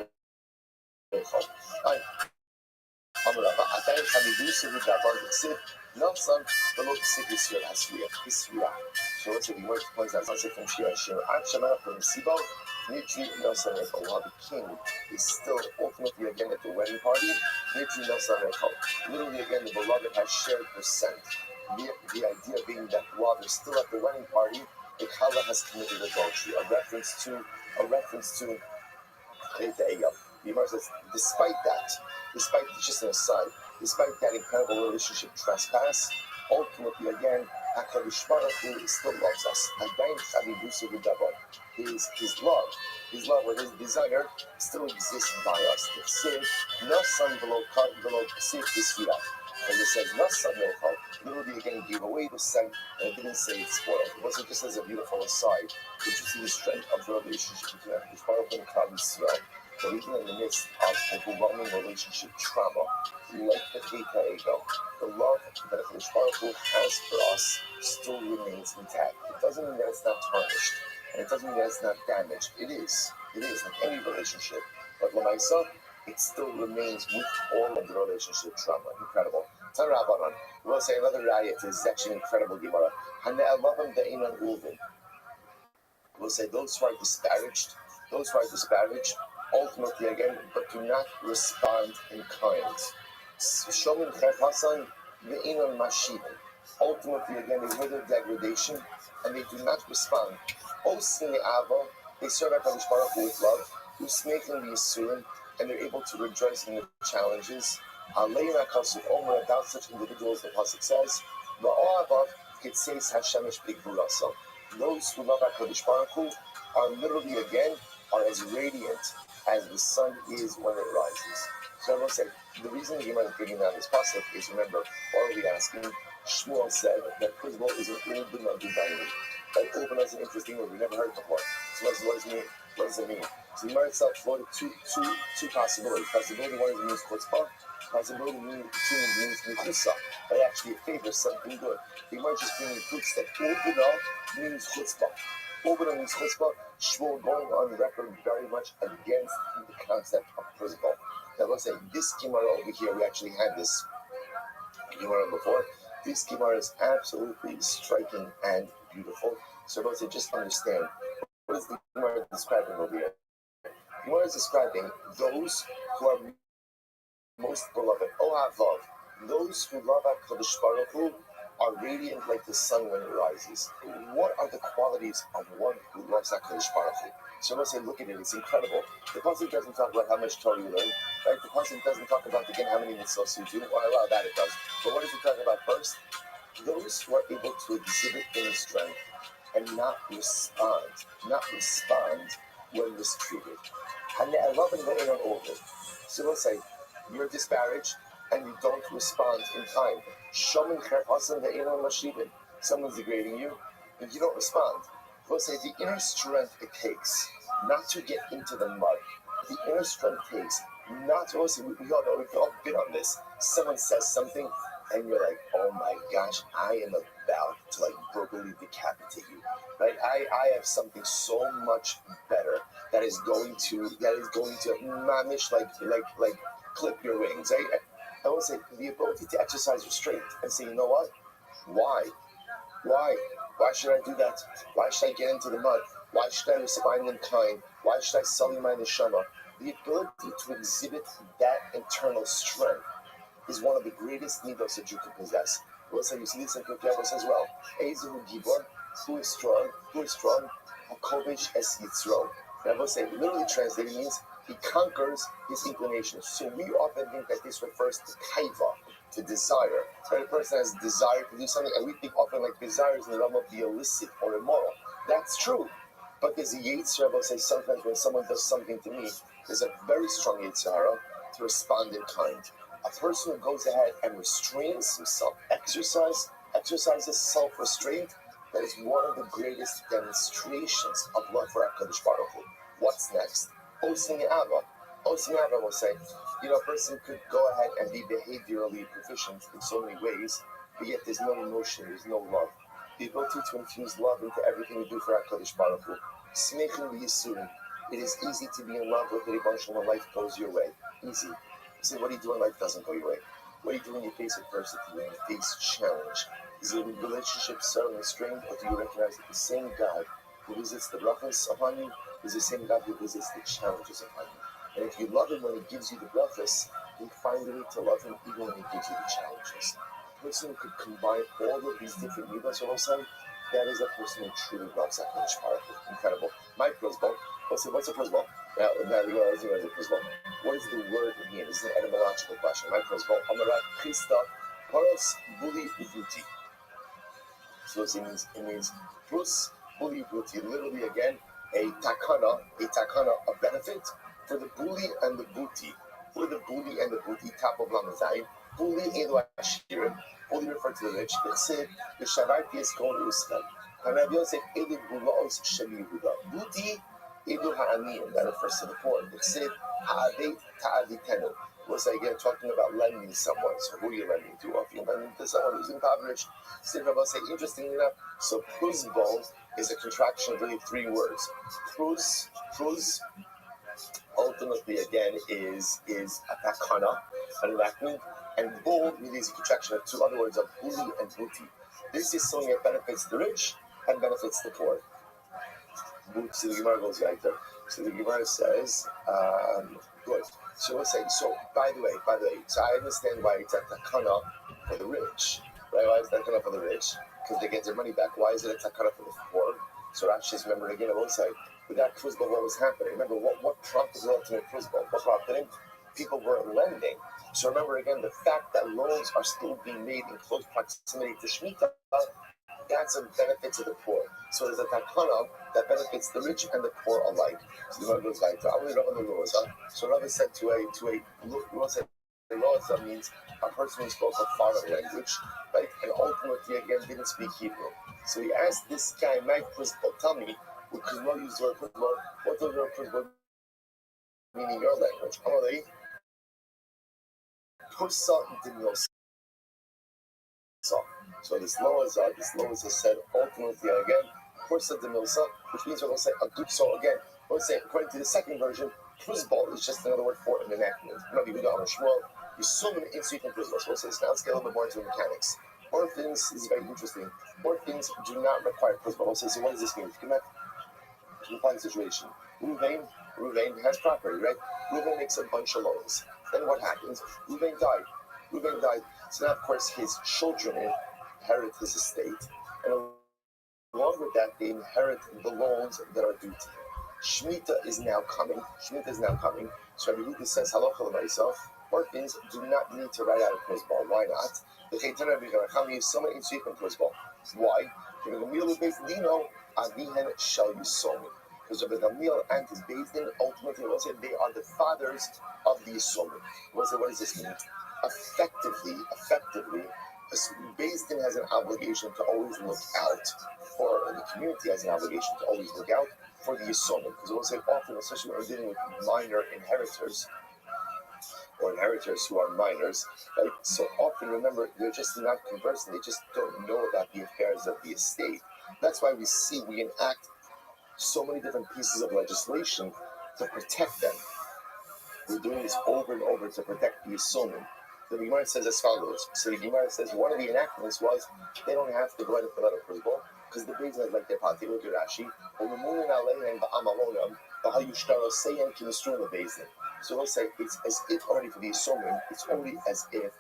עדיין חביבוס ודבר בקסיב, לא שם ולא פסיק ישראל הסבירה. So let's say the word points out, let's say from Shira Shira, עד שנה פרמסיבו, Nitri Nelson Echo, while the king is still ultimately again at the wedding party, Nitri Nelson Echo. Literally again, the beloved has shared her scent. The idea being that while they're still at the wedding party, the Kala has committed adultery, a reference to the Gemara says, despite just an aside, despite that incredible relationship trespass, ultimately again, HaKadosh Baruch Hu still loves us. His love or his desire still exists by us. No son below and it says, literally again gave away the scent, and it didn't say it's spoiled. It wasn't just as a beautiful aside, but you see the strength of the relationship between HaKadosh Baruch Hu and Klal Yisrael. But even in the midst of overwhelming relationship trauma, like the Chet HaEgel, the love that the Baruch Hu has for us still remains intact. It doesn't mean that it's not tarnished, and it doesn't mean that it's not damaged. It is like any relationship. But Lamaisa, it still remains with all of the relationship trauma. Incredible. Tanrabanan. We'll say another riot is actually incredible Gemara. Hane'alavim de'inan ulvin. We'll say those who are disparaged, ultimately again, but do not respond in kind. Shomim Hasan ve'inan mashivin. Ultimately again, they hear their degradation and they do not respond. Osin le'ava, they serve HaKadosh Baruch Hu with love, usmeichim v'yisurim, and they're able to rejoice in the challenges. Alein HaKasuf Omer, about such individuals, the Pasuk says, Va'o'avav kitseis hashemish b'gvurasa. Those who love HaKadosh Baruch Hu are literally again are as radiant as the sun is when it rises. So I will say, the reason the Gemara is bringing down this pasuk is, remember, why are we asking? Shmuel said that first of all is an Ulbin of Dudaini. That Ulbin is an interesting word we never heard before. So what does it mean? What does it mean? So the Gemara itself floated two possibilities. Possibility one is it means chutzpah. Possibility two means nichusa. That actually favors something good. The Gemara just bringing proofs that Ulbin means chutzpah. Ulbin means chutzpah. Shmuel going on record very much against the concept of principle. Now let's say this Gemara over here, we actually had this Gemara before. This Gemara is absolutely striking and beautiful. So let's say just understand, what is the Gemara describing over here? Gemara is describing those who are most beloved. Ohavav, those who love HaKadosh Baruch Hu are radiant like the sun when it rises. What are the qualities of one who loves HaKadosh Baruch Hu? So let's say, look at it, it's incredible. The pasuk doesn't talk about how much Torah you learn, right? The pasuk doesn't talk about, again, how many mitzvot you do. Well, that it does. But what does it talk about first? Those who are able to exhibit inner strength and not respond when mistreated. And I love it when over. So let's say, you're disparaged and you don't respond in time. Someone's degrading you and you don't respond. Let's say the inner strength it takes not to get into the mud. The inner strength takes not to, also, we all know, we've all been on this. Someone says something and you're like, oh my gosh, I am about to like verbally decapitate you. Right? I have something so much better that is going to mamish like clip your wings. I will say the ability to exercise restraint and say, you know what? Why? Why should I do that? Why should I get into the mud? Why should I respond in kind? Why should I sully my neshama? The ability to exhibit that internal strength is one of the greatest midos that you can possess. We'll say you see this in Pirkei Avos as well. Ezehu Gibor, who is strong, Hakovish es Yitzro. And I will say, literally translated means he conquers his inclinations. So we often think that this refers to taiva, to desire. So a person has desire to do something, and we think often like desires in the realm of the illicit or immoral. That's true. But there's a Yetzer Hara, say sometimes when someone does something to me, there's a very strong Yetzer Hara to respond in kind. A person who goes ahead and restrains himself, exercises self-restraint, that is one of the greatest demonstrations of love for HaKadosh Baruch Hu. What's next? Osin Ava will say, a person could go ahead and be behaviorally proficient in so many ways, but yet there's no emotion, there's no love. The ability to infuse love into everything we do for HaKadosh Baruch Hu. Smeichim v'yisurim. It is easy to be in love with the Rebbe when life goes your way. Easy. You say, what do you do when life doesn't go your way? What do you do when you face adversity, when you face challenge? Is the relationship suddenly strained, or do you recognize that the same God who visits the brachas upon you is the same God who visits the challenges upon you? And if you love him when he gives you the brachas, you find a way to love him even when he gives you the challenges. A person who could combine all of these different midas all of a sudden, that is a person who truly loves HaKadosh Baruch Hu. Incredible. My principle. What's a principle? Now we go as a principle. What does the word mean? This is an etymological question. My principle. Amarat Christa Paros Buli Ubuti. So it means plus Buli Ubuti. Literally again, a takana, a benefit for the Buli and the Buti. For the Buli and the Buti, top of Lamazayim. Buli Edu Ashirim. Buli referred to the rich. It said the Shavarti is called Usman. Hanabion said Edu Bulos Shemi Yehuda. Buti Edu Ha'anim, that refers to the poor. It said Ha'adet Ta'aditenu. We'll say again, talking about lending someone. So who are you lending to? Well, if you're lending to someone who's impoverished, we'll say, interestingly enough, so pruzbol is a contraction of really three words. Pruz ultimately again is a takana, an enactment, and bol really is a contraction of two other words of buli and buti. This is something that benefits the rich and benefits the poor. So the Gemara goes right there. So the Gemara says, good. So we'll say, so by the way, so I understand why it's a takana for the rich. Right? Why is it a takana for the rich? Because they get their money back. Why is it a takana for the poor? So Rashi says, remember again, I will say, with that pruzbal, what was happening? Remember, what prompted the ultimate pruzbal? What prompted him? People were lending. So remember again, the fact that loans are still being made in close proximity to Shemitah, that's a benefit to the poor. So there's a takana that benefits the rich and the poor alike. So the Gemara goes like, so Rabbi said to a loza means a person who spoke a foreign language, right? And ultimately again didn't speak Hebrew. So he asked this guy, Mike Prisbal, tell me, because we don't use the word Prisbal, what does the word Prisbal mean in your language? Amalei, Pusa Dimnos. So this loza said ultimately again, Pursa de Milsa, which means we're going to say a good. So again, we're going to say according to the second version, Pruzbal is just another word for an enactment. Maybe we don't have a Shmuel. There's so many insight in Pruzbal. So we'll say this now. Let's get a little bit more into mechanics. Orphans, this is very interesting. Orphans do not require Pruzbal. We'll say, so what does this mean? If you come back to the following situation, Ruvain has property, right? Ruvain makes a bunch of loans. Then what happens? Ruvain died. So now, of course, his children inherit his estate, and along with that, they inherit the loans that are due to him. Shemitah is now coming. So Rabbi Huda says, halacha l'mayisov, orphans do not need to write out a pruzbal. Why not? The Chaitan Rabbi Garacham used so many insuit in pruzbal. Why? Because the Gamliel based Dino, Avihen shall Yisomi. Because Rabbi Gamliel and his Beis Din ultimately will say they are the fathers of the Yisomi. What does this mean? Effectively, Beis Din has an obligation to always look out for, the community has an obligation to always look out for the Yisomim. Because we'll say often, especially when we're dealing with minor inheritors, or inheritors who are minors, right? So often, remember, they're just not conversant, they just don't know about the affairs of the estate. That's why we enact so many different pieces of legislation to protect them. We're doing this over and over to protect the Yisomim. The Gemara says as follows. So the Gemara says one of the enactments was they don't have to go ahead and fill out a pruzbal because the Beis Din has like their party. Look at Rashi. So we'll say it's as if already for the Yisomim, it's only as if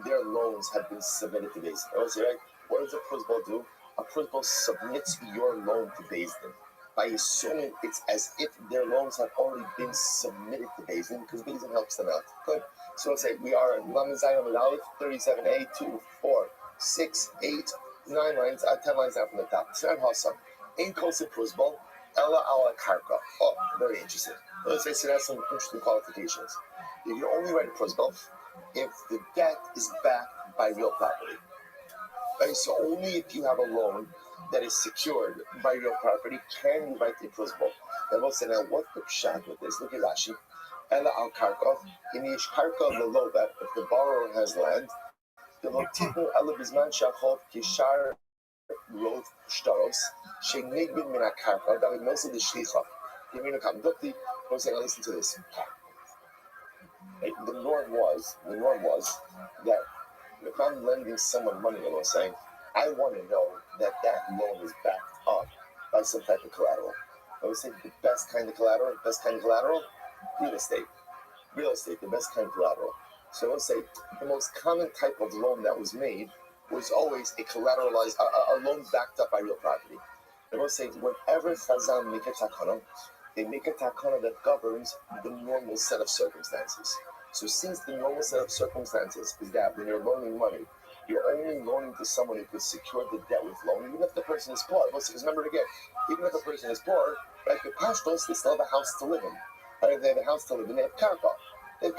their loans have been submitted to Beis Din. I will say, right? What does a pruzbal do? A pruzbal submits your loan to Beis Din. By Yisomim, it's as if their loans have already been submitted to Beis Din because Beis Din helps them out. Good. So let's say we are in Lamed Zayin Amud Aleph, 37a, 2, 4, 6, 8, 9 lines, 10 lines down from the top. Tzad Hassam. Ein Kosei Pruzbal, Ella Ala Karka. Oh, very interesting. Let's say so that's some interesting qualifications. You can only write a pruzbal if the debt is backed by real property. Right? So only if you have a loan that is secured by real property can you write the pruzbal. Then we'll say, now what's the pshat with this? Look at Rashi. Ella al karka, in the karka below that, if the borrower has land, the lotiku ella bizman shachov kishar roth shtaros, shenegbin min akarka, that we also the shlicha. You mean a kamdukti? I'm saying, now listen to this. The norm was that if I'm lending someone money, I'm saying, I want to know that loan is backed up by some type of collateral. I would say the best kind of collateral, real estate, the best kind of collateral. So let's say the most common type of loan that was made was always a collateralized, a loan backed up by real property. And let's say whenever Chazal make a takana, they make a takana that governs the normal set of circumstances. So since the normal set of circumstances is that when you're loaning money, you're only loaning to someone who could secure the debt with loan, even if the person is poor. Because remember again, even if the person is poor, like the pashtos, they still have a house to live in. Right? They have a house to live in, they have karka. If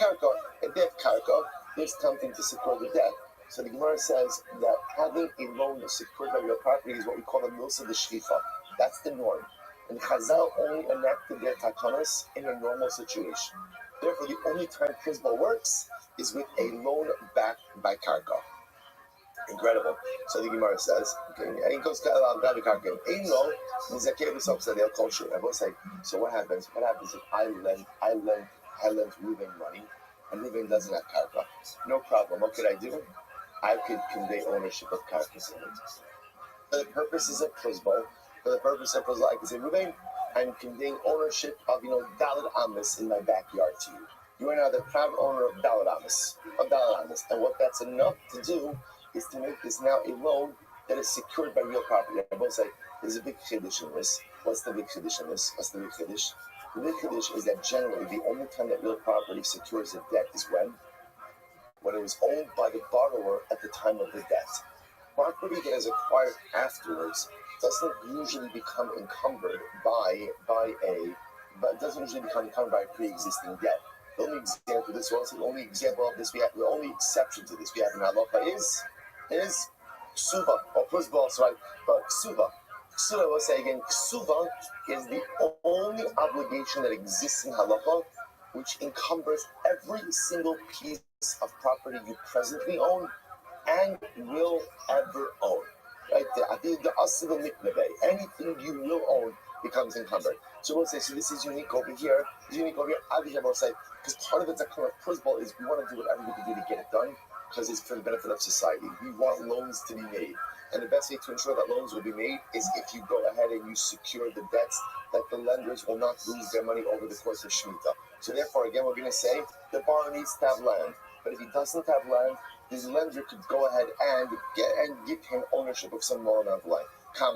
they have karka, there's something to secure the debt. So the Gemara says that having a loan secured by real property is what we call the milsa de shlicha. That's the norm. And Chazal only enacted their takanas in a normal situation. Therefore, the only time principal works is with a loan backed by karka. Incredible. So the Gemara says, okay, so what happens? What happens if I lend Reuben money, and Reuben doesn't have karka? No problem. What could I do? I could convey ownership of karka. For the purposes of Prisbal, I can say, Reuben, I'm conveying ownership of, Dalad Amis in my backyard to you. You are now the proud owner of Dalad Amis. And what that's enough to do is to make this now a loan that is secured by real property. I both say, there's a big chiddush in this. What's the big chiddush in this? The big chiddush is that generally the only time that real property secures a debt is when it was owned by the borrower at the time of the debt. Property that is acquired afterwards doesn't usually become encumbered by a pre-existing debt. The only example of this, the only exception to this we have in halacha is ksuva or prisbal. So, but ksuva, we'll say again, ksuva is the only obligation that exists in halacha which encumbers every single piece of property you presently own and will ever own. Right? Anything you will own becomes encumbered. So we'll say, so this is unique over here. We'll say, because part of it's a kind of principle is we want to do whatever we can do to get it done because it's for the benefit of society. We want loans to be made. And the best way to ensure that loans will be made is if you go ahead and you secure the debts that the lenders will not lose their money over the course of Shemitah. So therefore, again, we're going to say the borrower needs to have land. But if he doesn't have land, his lender could go ahead and give him ownership of some more amount of land. How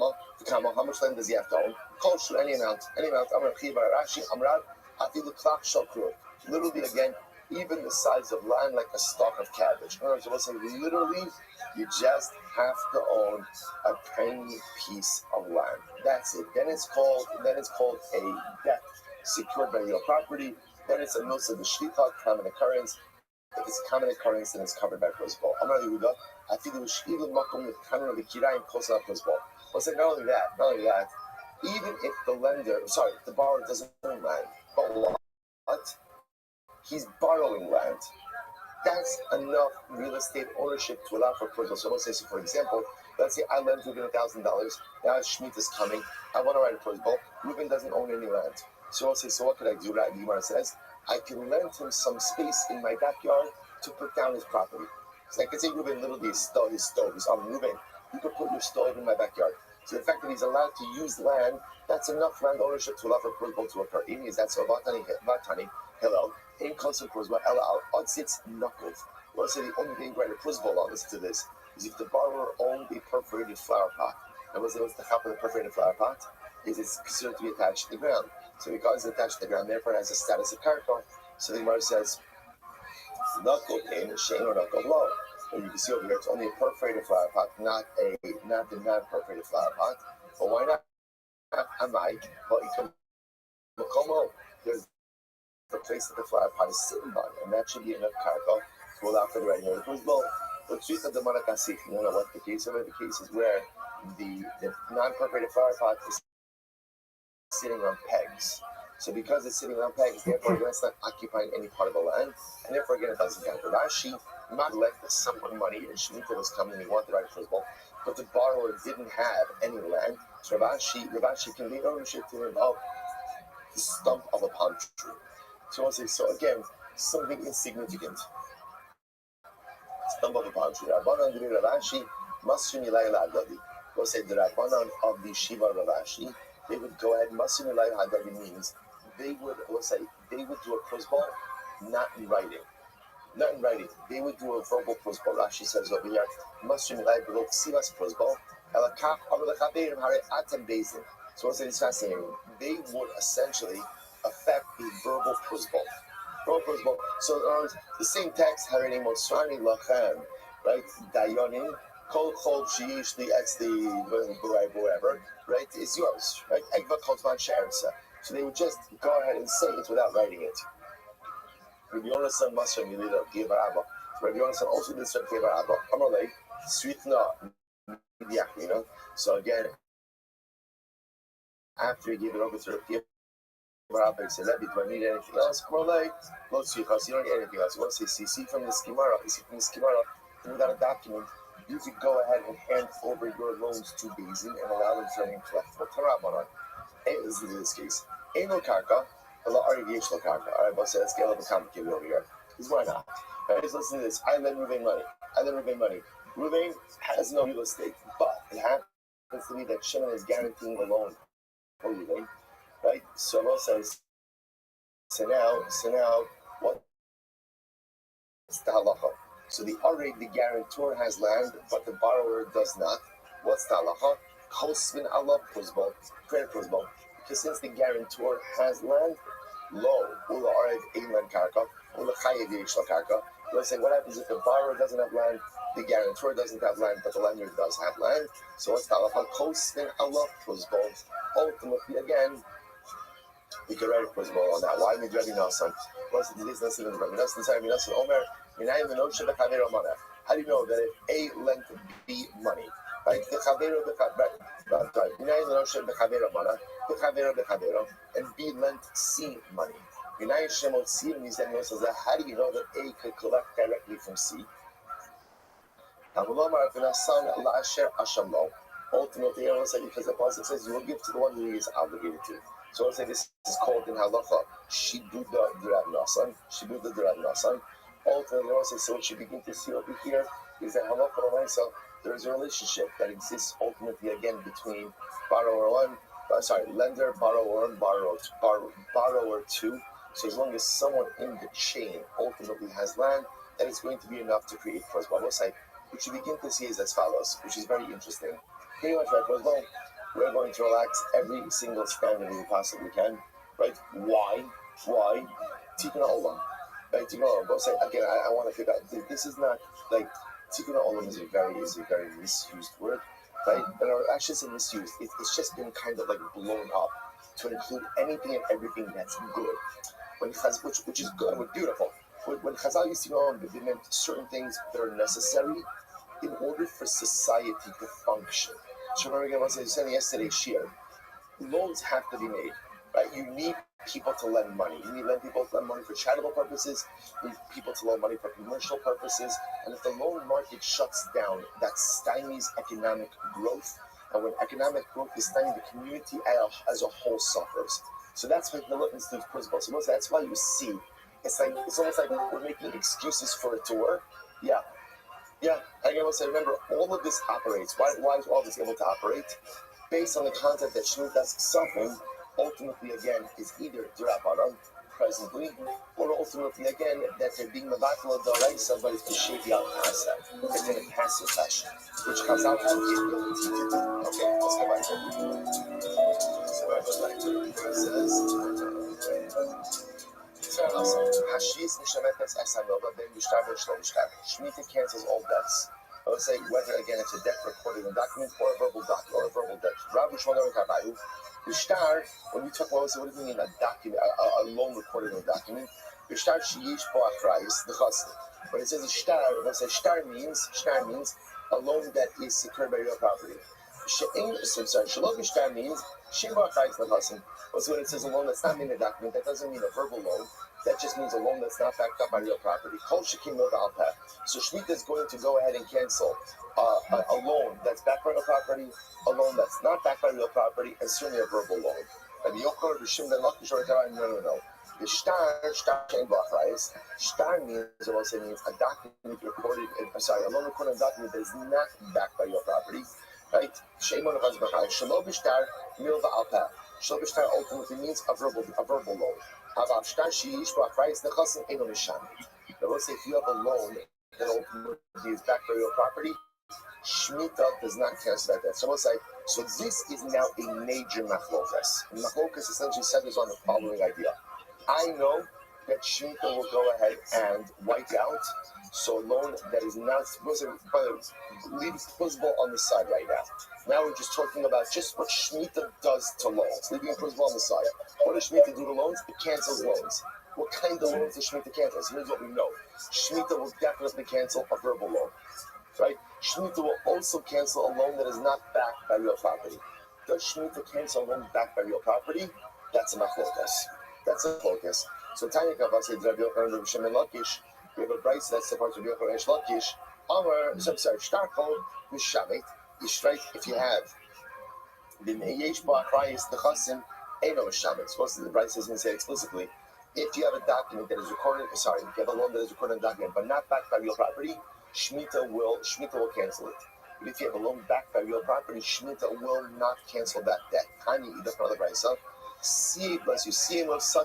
much land does he have to own? Any amount. Literally, again, even the size of land, like a stalk of cabbage. In other words, we'll say literally, you just have to own a tiny piece of land. That's it. Then it's called a debt secured by real property. Then it's a milsa the shlicha, common occurrence. If it's a common occurrence, then it's covered by principle. Amar Yehuda, I feel the shlicha makom with kanon of the kirayim kosa principle. We'll say not only that, even if the borrower doesn't own land, but what? He's borrowing land. That's enough real estate ownership to allow for principle. So let's say, for example, let's say I lend Reuben $1,000. Now Shemitah is coming. I want to write a principle. Reuben doesn't own any land. So I'll say, so what could I do? Rabbi Yimar says, I can lend him some space in my backyard to put down his property. So I can say, Reuben, literally his stove. Reuben, you could put your stove in my backyard. So the fact that he's allowed to use land, that's enough land ownership to allow for principle to occur. Even is that so? Vatani, hello. In constant principle, Ella al sits knuckled. We'll say the only thing greater principle on this is if the borrower owned a perforated flower pot. And what's the top of the perforated flower pot? Is it's considered to be attached to the ground. So because it's attached to the ground, therefore it has a status of karka. So the Gemara says, knuckled in, shame or knuckled low. And you can see over here, it's only a perforated flower pot, not the non-perforated flower pot. But why not? There's the place that the flower pot is sitting on, and that should be enough karka to allow for the writing of the principle. But you know what the case of it? The case is where the non-perforated flower pot is sitting on pegs. So because it's sitting on pegs, therefore it's not occupying any part of the land, and therefore again it doesn't count. Rashi not left someone money, and Shemitah was coming, he wanted to write a principle, but the borrower didn't have any land. So Rashi can leave ownership to him of the stump of a palm tree. So I'll say, so again, something insignificant. Stump of a palm tree. Rabbanan Diri Rashi, Masrim Ilai La'adadi. We'll say the Rabbanan of the Shiva Rashi, they would go ahead, Masrim Ilai La'adadi means they would do a principle, not in writing. They would do a verbal principle. Rashi says over here, Masrim Ilai B'lo Ksivas principle, Elakach Amalachabeirim Hare Atem Bezin. So what's it's fascinating? They would essentially affect the verbal principle. So in other words, the same text, Harini Mosrani Lachem, right? Dayonim, Kol Chol Shiish, the X, the whatever, right? It's yours, right? Egva Kotman Sharisa. So they would just go ahead and say it without writing it. Rabbi Yonasan Masra Milida Givar Abba. Rabbi Yonasan also did some Givar Abba. Amalei, Sweetna, you know. So again, after he gave it over to Rabbi Rabbi said, Rabbi, do I need anything else? More like, you don't need anything else. You want to say, see from the Skimara, without a document, you could go ahead and hand over your loans to Bezin and allow them to remain collectible. Tarabanan. Listen to this case. Ain't no karka, but no karka. All right, but let's get a little bit complicated over here. Because why not? All right, listen to this. I lend Ruvain money. Ruvain has no real estate, but it happens to be that Shimon is guaranteeing the loan for Ruvain. Right? So Ro says, so now, what's the halacha? So the guarantor has land, but the borrower does not. What's the halacha? Kosvin Allah prozbol, credit prozbol. Because since the guarantor has land, lo, ula arev eilan karka, ula chayev yesh la karka. Let's say, what happens if the borrower doesn't have land, the guarantor doesn't have land, but the lender does have land? So what's the halacha? Kosvin Allah prozbol. Ultimately, again, we can write a prozbol on that. Why did Rabbi Nassan? What's the this Nassan and Rabbi Nassan? Rabbi Nassan Omer. How do you know that if A lent B money? Right? And B lent C money. How do you know that A could collect directly from C? Ultimately, I will say, because the Pasuk says you will give to the one who he is obligated to. So I will say this is called in halacha shibuda d'Rab Nasan. Ultimately, I will say, so what you begin to see over here is that halacha l'maisa, there is a relationship that exists ultimately again between lender, borrower, and borrower two. So as long as someone in the chain ultimately has land, that is going to be enough to create first one. What you begin to see is as follows, which is very interesting. Pretty much right, first of all, we're going to relax every single standard we possibly can, right? Why? Tikkun Olam. Right? Tikkun Olam. Go say again. I want to figure out. This is not like Tikkun Olam is a very misused word, right? But I should say misused. It's just been kind of like blown up to include anything and everything that's good. Which is good, and beautiful. When Chazal used Tikkun Olam, they meant certain things that are necessary in order for society to function. So remember again, what I said yesterday, Shir, loans have to be made, right? You need people to lend money. You need people to lend money for charitable purposes. You need people to loan money for commercial purposes. And if the loan market shuts down, that stymies economic growth. And when economic growth is stymied, the community as a whole suffers. So that's what the litmus test principle. So that's why you see, it's almost like we're making excuses for it to work. Yeah, and I say, remember, all of this operates. Why is all this able to operate? Based on the concept that Shemitah's suffering, ultimately, again, is either D'Rabbanan, presently, or ultimately, again, that they're being Mavatla D'Oraisa, but it's B'Shevi Al-Pasa. It's in a passive fashion, which comes out from the ability to do. Okay, let's go back to it. So I goes back to it, where it says... Shemitah cancels all debts. I would say whether again it's a debt recorded in a document or a verbal debt. Rabbi when we talk about what do you mean a document, a loan recorded in a document? When it says shtar means a loan that is secured by real property. Shalom Ishtar means Shimba Chayis Nechasim. Also, when it says a loan that's not in a document, that doesn't mean a verbal loan. That just means a loan that's not backed up by real property. Kol Shekim Nova Alpeh. So Shemitah is going to go ahead and cancel a loan that's backed by real property, a loan that's not backed by real property, and certainly a verbal loan. And the Yochor, the Shim, the Lakish, no. The shtar means, it also means a document recorded, a loan recorded in a document that is not backed by real property. Right? Shalom Ishtar Milva Alpeh. Shalom Ishtar ultimately means a verbal loan. Avav Shtar Shiyish Ba'Chrayis Nechasim Eno Misham. Now let's say if you have a loan that ultimately is backed by real property, Shemitah does not cancel that debt. So let's say, so this is now a major machlokas. Machlokas essentially centers on the following idea. I know that Shemitah will go ahead and wipe out so a loan that is not leave principal on the side right now. Now we're just talking about just what Shemitah does to loans, leaving principal on the side. What does Shemitah do to loans? It cancels loans. What kind of loans does Shemitah cancel? So here's what we know. Shemitah will definitely cancel a verbal loan. Right? Shemitah will also cancel a loan that is not backed by real property. Does Shemitah cancel a loan backed by real property? That's a machlokas. That's a focus. So Tanya Kavah said Rabbi Yochanan Rabbi Shimon Lakish. We have a price that supports Rabbi Yochanan Lakish. Amar, so I'm sorry, Shtarkol Mishamit. Is right if you have the Yesh Ba Christ the Chasim Eno Mishamit. Supposed to the price doesn't say explicitly. If you have a document that is recorded, if you have a loan that is recorded in a document but not backed by real property, Shemitah will cancel it. But if you have a loan backed by real property, Shemitah will not cancel that debt. Tani Ida for the Brisa. See, bless you. See, let's say,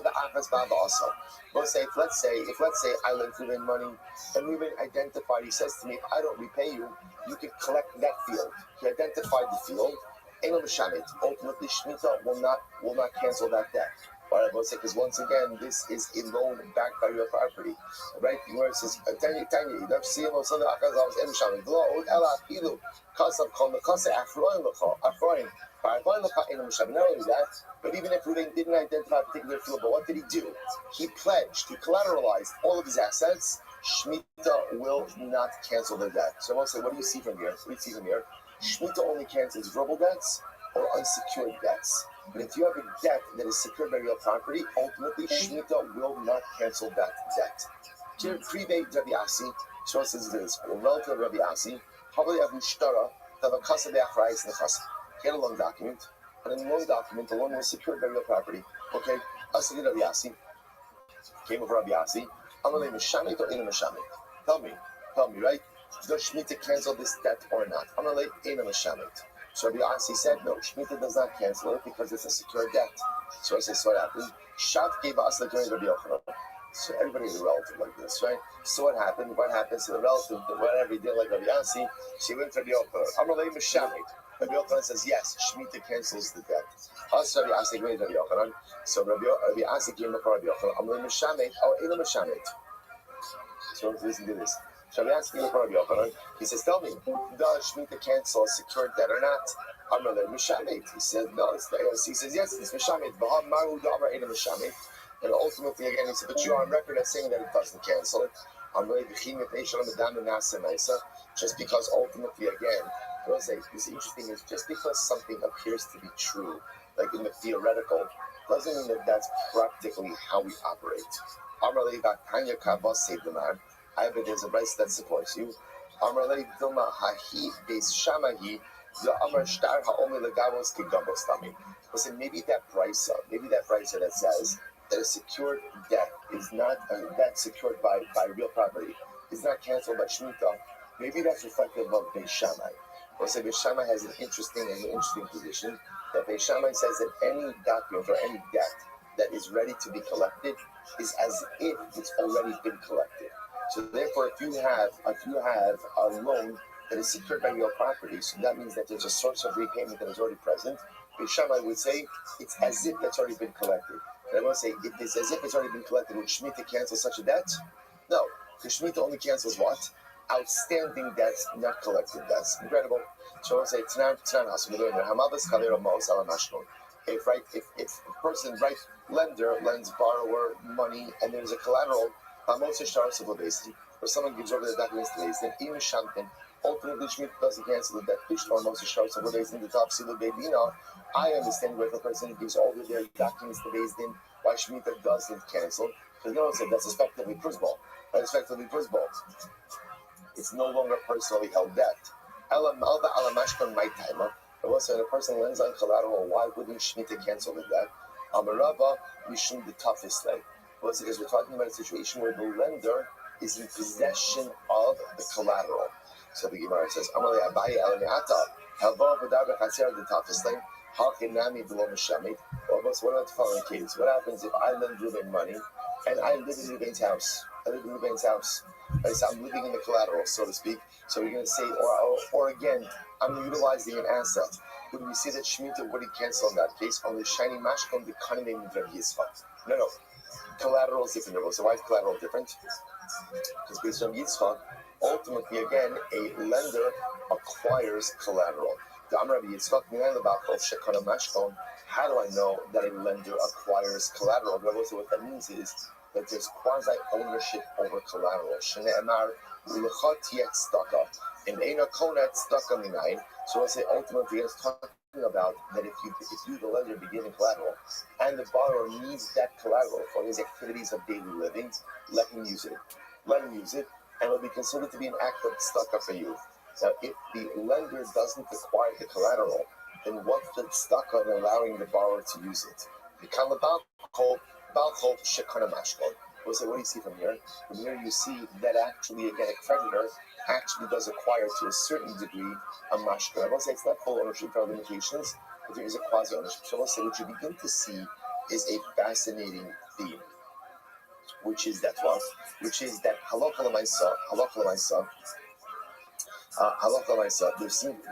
if let's say I lent Ruben money and Ruben identified, he says to me, if I don't repay you, you can collect that field. He identified the field. Ultimately, Shemitah will not cancel that debt. Why? Because once again, this is a loan backed by real property, right? Where it says, not only that, but even if Ruben didn't identify a particular field, but what did he do? He pledged, he collateralized all of his assets. Shemitah will not cancel the debt. So I want to say, what do you see from here? Shemitah only cancels verbal debts or unsecured debts. But if you have a debt that is secured by real property, ultimately Shemitah will not cancel that debt. To predate Rabbi Asi, so says this, relative Rabbi Asi, Havli Avu Shtara, Tavakasa Be'achrais Nechasa. He had a loan document, and in the loan document, the loan was secured by real property. Okay, Asli Rabbi Asi, came over Rabbi Asi, Amalei Meshamit or Ina Meshamit? Tell me, right? Does Shemitah cancel this debt or not? Amalei Ina Meshamit. So Rabbi Asi said, no, Shemitah does not cancel it because it's a secure debt. So I say, so what happened? Shav gave us like Rabbi Yochanan. So everybody is a relative like this, right? So what happened? What happens to the relative? Whatever he did like Rabbi Asi, she went to Rabbi Yochanan. Amalei Meshamit. Rabbi Yochanan says, yes, Shemitah cancels the debt. Us Rabbi Asi went to Rabbi Yochanan. So Rabbi Asi came to Rabbi Yochanan. Amalei Meshamit or Ina Meshamit. So listen to this. So I'm asking the Rabbi Yochanan. He says, tell me, does Shemitah cancel a secured debt or not? Amalei Meshamit. He said, no. He says, yes, it's Meshamit. B'ham maru da'amar ina Meshamit. And ultimately, again, he said, but you're on record as saying that it doesn't cancel it. Just because ultimately, again, what's interesting is just because something appears to be true, like in the theoretical, doesn't mean that that's practically how we operate. I bet there's a rice that supports you. Listen, maybe that price that says that a secured debt is not a debt secured by real property is not canceled by Shemitah. Maybe that's reflective of Beis Shammai. Or say Beis Shammai has an interesting position that Beis Shammai says that any document or any debt that is ready to be collected is as if it's already been collected. So therefore, if you have a loan that is secured by real property, so that means that there's a source of repayment that is already present. Beis Shammai would say it's as if that's already been collected. And I want to say, if it's as if it's already been collected, would Shemitah cancel such a debt? No, because Shemitah only cancels what? Outstanding debts, not collected debts. Incredible. So I want to say, if a person, right, lender lends borrower money and there's a collateral, or someone gives over the documents to Beis Din, ultimately Shemitah doesn't cancel the debt. I understand where the person gives over their documents to Beis Din, why Shemitah doesn't cancel. Because no one said that's effectively prisbal. It's no longer personally held debt. But also, when a person lends on collateral, why wouldn't Shemitah cancel the debt? Amarava, Mishum the toughest thing. Well, it's because we're talking about a situation where the lender is in possession of the collateral. So the Gemara says, Amalei Abaye Elamiata, Hava V'Daber Chaser the toughest thing. Hachinami below Meshamit. Well, what about the following case? What happens if I lend Ruben money and I live in Ruben's house? Right, so I'm living in the collateral, so to speak. So we're going to say, or again, I'm utilizing an asset. Would we say that Shemitah wouldn't cancel in that case? Only shiny mashkom the cunning of Rabbi Yitzchak. No. Collateral is different. So why is collateral different? Because based on Yitzchak, ultimately, again, a lender acquires collateral. How do I know that a lender acquires collateral? What that means is that there's quasi-ownership over collateral. So let's say ultimately it's talking about that if you the lender be giving collateral and the borrower needs that collateral for his activities of daily living, let him use it. Let him use it, and it'll be considered to be an act of tzedakah for you. Now, if the lender doesn't acquire the collateral, then what's the tzedakah in allowing the borrower to use it? The kalabal called shekana mashkon. We'll say, what do you see from here? From here you see that actually, again, a creditor actually does acquire to a certain degree a mashkon. I will say it's not full ownership, there are limitations, but there is a quasi-ownership. So I will say what you begin to see is a fascinating theme, which is that what? Which is that halakha l'maisa,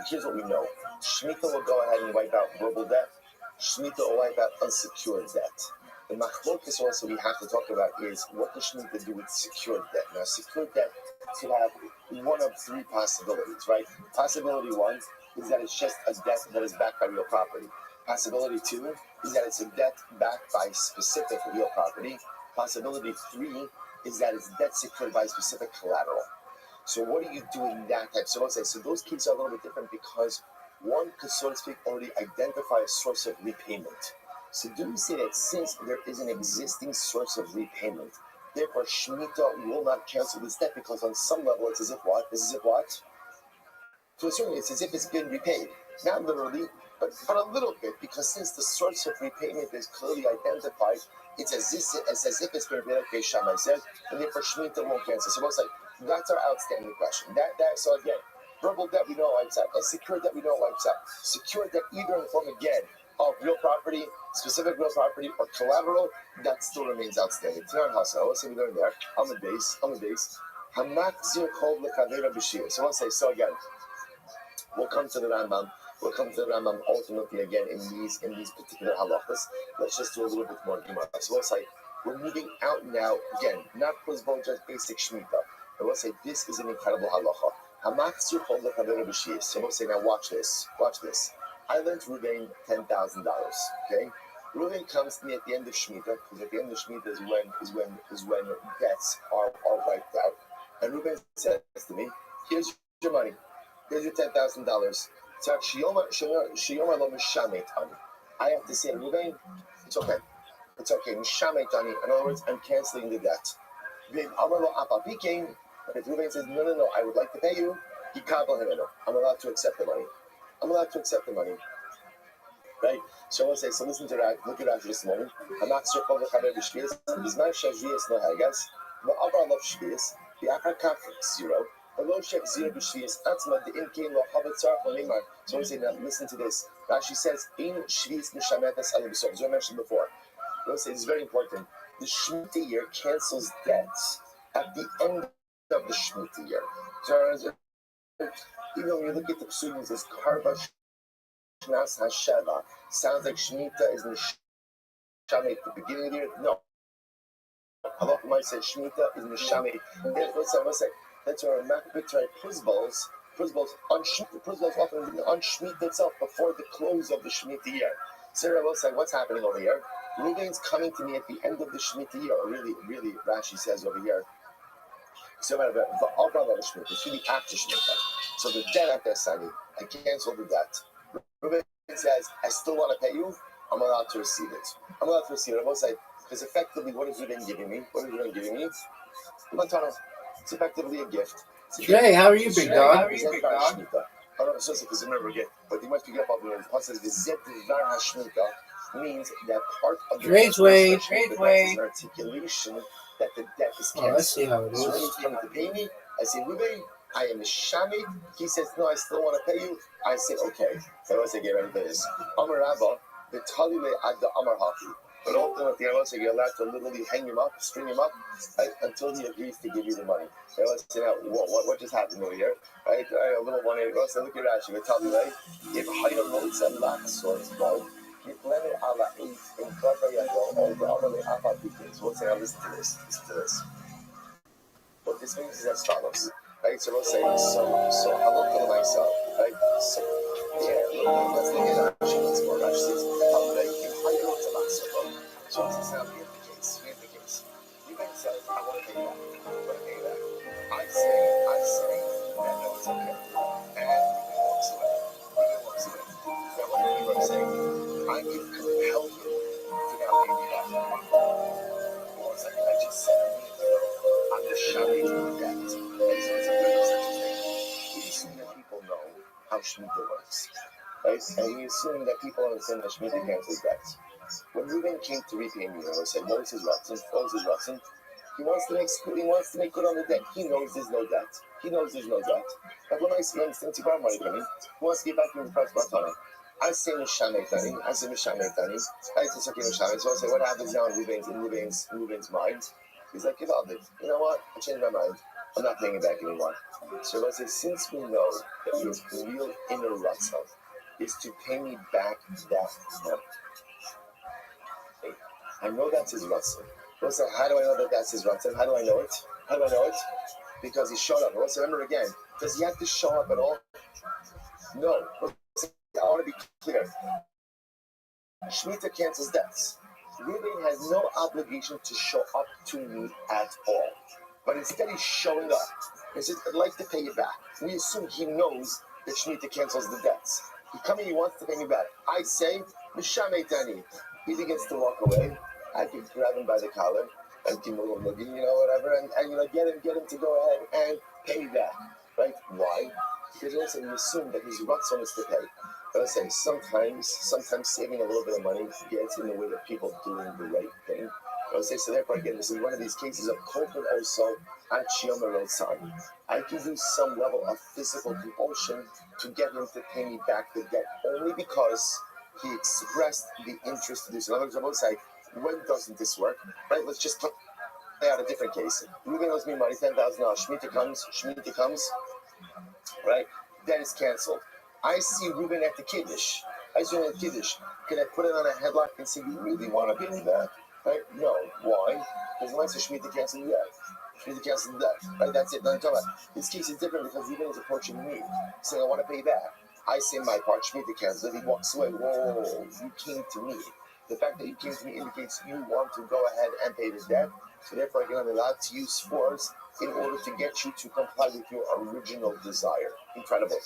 here's what we know. Shemitah will go ahead and wipe out verbal debt. Shemitah will wipe out unsecured debt. The machlokas also we have to talk about is what does Shemitah do with secured debt? Now, secured debt could have one of three possibilities, right? Possibility one is that it's just a debt that is backed by real property. Possibility two is that it's a debt backed by specific real property. Possibility three is that it's debt secured by specific collateral. So what do you do in that type? So let's say, so those cases are a little bit different because one could, so to speak, already identify a source of repayment. So do we say that since there is an existing source of repayment, therefore Shemitah will not cancel this debt because on some level it's as if what? It's as if what? To a certain it's as if it's been repaid. Not literally, but a little bit, because since the source of repayment is clearly identified, it's as if it's been repaid, like Shammai said, and therefore Shemitah won't cancel. So let's say, that's our outstanding question. So again, verbal debt we know wipes out, unsecured debt we know wipes out. Secured debt either in the form again of real property, specific real property, or collateral, that still remains outstanding. Let's say we learn there, on the base. So let's say, so again, we'll come to the Rambam ultimately again in these particular halachas. Let's just do a little bit more Gemara. So let's say we're moving out now again, not Kuzbon, just basic Shemitah. But let's say this is an incredible halacha. So let's say now watch this. I lent Ruben $10,000. Okay, Ruben comes to me at the end of Shemitah, because at the end of Shemitah is when debts are wiped out. And Ruben says to me, "Here's your money. Here's your $10,000." I have to say, Ruben, it's okay. In other words, I'm canceling the debt. But if Ruben says, no, I would like to pay you, I'm allowed to accept the money. Right? So I want to say, so listen to that. Look at that just a moment. I'm not circled the Chaber B'Shvius. Bizman Shazrias no Hagas. No Abra Love Shvius. The Akar Kaf 0. Hello, Shek 0 B'Shvius. Atzma the Imkin lo Habatzar no Neymar. So I want to say, now listen to this. Rashi says, In Shvius Mishametas Alim B'Sor. As I mentioned before. I want to say, it's very important. The Shemitah year cancels debts at the end of the Shemitah year. So even when you look at the psukim, it says Karba Shnas Hasheva. Sounds like Shemitah is in Shamet at the beginning of the year. No. Halach might say Shemitah is in the Shamet. That's where Makbitrai Prizbals often on Shemitah itself before the close of the Shemitah year. Sarah will say, what's happening over here? Ruben's coming to me at the end of the Shemitah year, or really, Rashi says over here. So the Abra of Shemitah, it's really after Shemitah. So the debt at that Sani, I cancel the debt. Ruben says, I still want to pay you, I'm allowed to receive it. I will say, because effectively, what is Ruben giving me? It's effectively a gift. Jay, how are you, big dog? I don't know if it's because I never get, but they must be up on the Paul says the Zet Var Hashmita means that part of the Trade way. is an articulation that the debt is canceled. Let's see how it is. So when he's coming to pay me, I say, Ruben, I am a Shamit. He says, no, I still want to pay you. I say, okay. So I say, get ready for this. Amar Rabba, the Talile ad the Amar Haki. But ultimately, I want to say, you're allowed to literally hang him up, string him up, right, until he agrees to give you the money. I want to say, now, what just happened over here? Right? A little one, I say, look at Rashi, the Talile, if Hayam Notes and Lax, so it's called. So let's say, now listen to this. What this means is as follows, right? So let's say, so how about for myself, right? So, yeah, let's look at Rashi once more. Rashi says, so this is now here's the case. Ruben says, I want to pay you back. I say, that no, it's okay. And Ruben walks away. Now what do we I can compel him to now pay me back. Well, it's like I just said a minute ago, I'm the Shamay debt. And so it's a very such a thing. We assume that people know how Shemitah works, right? And we assume that people understand that Shemitah cancels debts. When Reuben came to repay me, I said, what is his Ratzon? What is his Ratzon? He wants to make good on the debt. He knows there's no debt. But when I see him since he borrowed money from me, he wants to get back in the price of I say Mishameh Tani. I say Mishameh. So I say, what happens now in Reuben's mind? He's like, you know what? I changed my mind. I'm not paying it back anymore. So I say, since we know that your real inner Ratzon is to pay me back that money, I know that's his Ratzon. So how do I know that that's his Ratzon? How do I know it? Because he showed up. Also, remember again, does he have to show up at all? No. I want to be clear. Shemitah cancels debts. Reuben has no obligation to show up to me at all. But instead he's showing up. He says, I'd like to pay you back. We assume he knows that Shemitah cancels the debts. He wants to pay me back. I say, Mishameh Tani. He begins to walk away. I can grab him by the collar and whatever, and get him to go ahead and pay me back. Right? Why? Because also we assume that his Ratzon is to pay. But I say sometimes saving a little bit of money gets in the way of people doing the right thing. But I say, so therefore again, this is one of these cases of Kolpin also at ROTHSCHILD. I can do some level of physical compulsion to get him to pay me back the debt only because he expressed the interest to do so. In other words, I will say, when doesn't this work? Right? Let's just play out a different case. Reuben owes me money, $10,000. Shemitah comes, right? Debt is canceled. I see Reuben at the Kiddush. Can I put it on a headlock and say, you really want to pay me back? Right? No. Why? Because when I say Shemitah cancel the debt. Right? That's it. This case is different because Reuben is approaching me, saying, I want to pay back. I say my part, Shemitah cancels it. He walks away. Whoa, you came to me. The fact that you came to me indicates you want to go ahead and pay the debt. So therefore, again, I'm allowed to use force in order to get you to comply with your original desire. Incredible.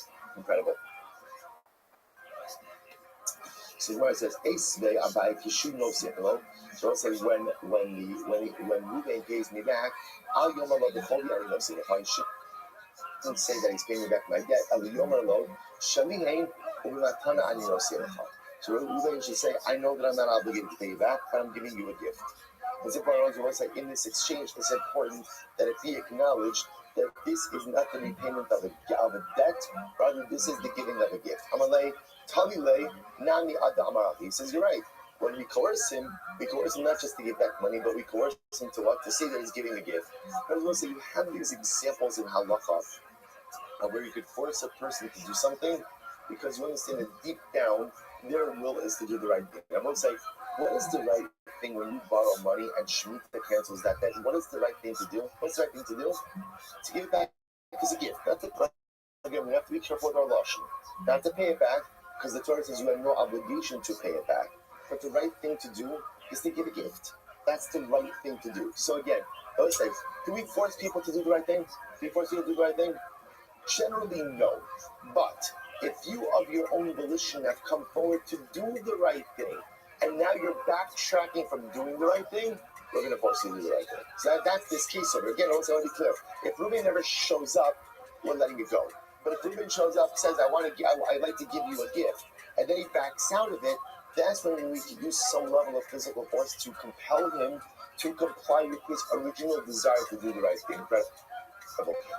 So where it says, "Ace abai kishu no sefelo." So it says when Reuben pays me back, I'll yom alod the choli ani no sefelo. I shouldn't say that he's paying me back my debt. I'll yom alod shali hein u'matana ani no sefelo. So Reuben should say, I know that I'm not obligated to pay you back, but I'm giving you a gift. It's important to say in this exchange, it's important that it be acknowledged that this is not the repayment of a debt, rather this is the giving of a gift. Amalei, Talile, Nami Ada Amarachi. He says, you're right. When we coerce him not just to give back money, but we coerce him to what? To say that he's giving a gift. I was going to say, you have these examples in Halacha where you could force a person to do something because you understand that deep down, their will is to do the right thing. I won't say, what is the right thing when you borrow money and Shemitah cancels that debt? What is the right thing to do? What's the right thing to do? To give it back as a gift. Not to, again, we have to be careful with our lashon. Not to pay it back, because the Torah says you have no obligation to pay it back. But the right thing to do is to give a gift. That's the right thing to do. So again, let's say, do we force people to do the right thing? Generally, no. But if you of your own volition have come forward to do the right thing, and now you're backtracking from doing the right thing, we're going to force you to do the right thing. So that's this case over. Again, I want to be clear. If Reuben never shows up, we're letting it go. But if Reuben shows up, says, I'd like to give you a gift, and then he backs out of it, that's when we can use some level of physical force to compel him to comply with his original desire to do the right thing. Right?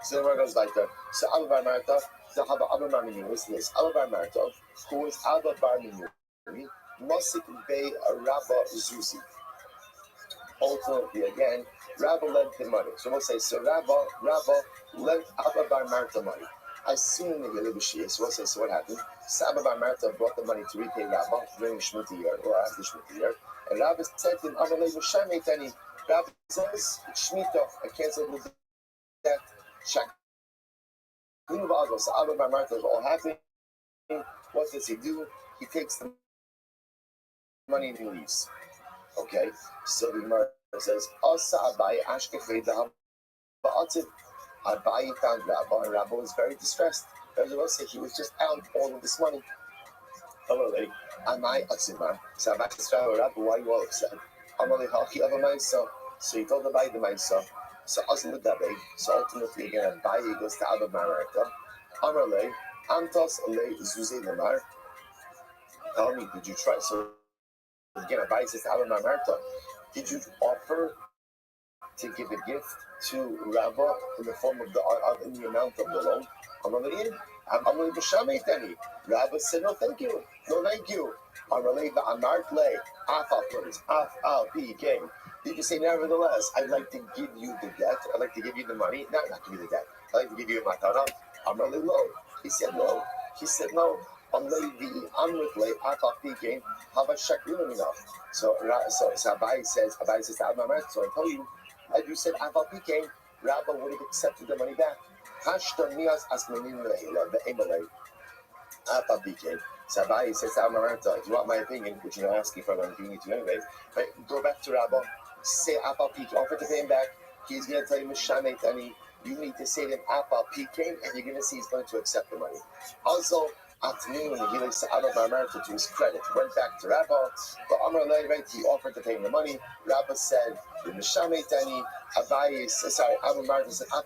So then where it goes like that. So Abba Bar Marta, the Abba Bar Minu, listen to this. Abba Bar Marta, who is Abba Bar Minu, Mosik Bey Rabba Zuzi. Ultimately, again, Rabba lent him money. So we'll say, so Rabba lent Abba Bar Marta money. I seen the Yelibashir. So we'll say, so what happened? So Abba Bar Marta brought the money to repay Rabba during the Shemitah year, or after Shemitah year. And Rabba said to him, Amalei Mishameh Tani. Rabba says, Shemitah, I canceled the debt. So Abba Bar Marta is all happy. What does he do? He takes the money and he leaves. Okay, so the Gemara says, Asa Abai Ashkefei Dahab Ba'ativ. Abai found Rabba, and Rabba was very distressed. As I will say, he was just out all of this money. Amalei, Amai Atzima. So Rabbi says, Rabbi, why are you all upset? Amalei, Haki Avamaisa. So he told Rabbi the Maisa. So Azim Dabe. So ultimately again, Rabbi goes to Abba Mararta. Amalei, Antos Ale Zuze Lamar. Tell me, did you try? So again, Rabbi says to Abba Mararta, did you offer to give a gift to Rabbi in the form of in the amount of the loan? Rabbi said, no, thank you. No, thank you. Did you say, nevertheless, I'd like to give you the debt. I'd like to give you the money. No, not give you the debt. I'd like to give you my matana. He said, no. He said, no. So Abai says, so I tell you, as you said, Rabbi would have accepted the money back. So Abai says to Amaranta, if you want my opinion, which you're not asking for, I'm giving it to you anyway, right? Go back to Rabbi, say offer to pay him back. He's going to tell you, Mishamet, Ani, you need to say to him, and you're going to see he's going to accept the money. Also, Atmin, he likes to Amaranta to his credit, went back to Rabbi, but Amaralei, right, he offered to pay him the money. Rabbi said, Mishamet, Ani, Abai, sorry, Amaranta said, I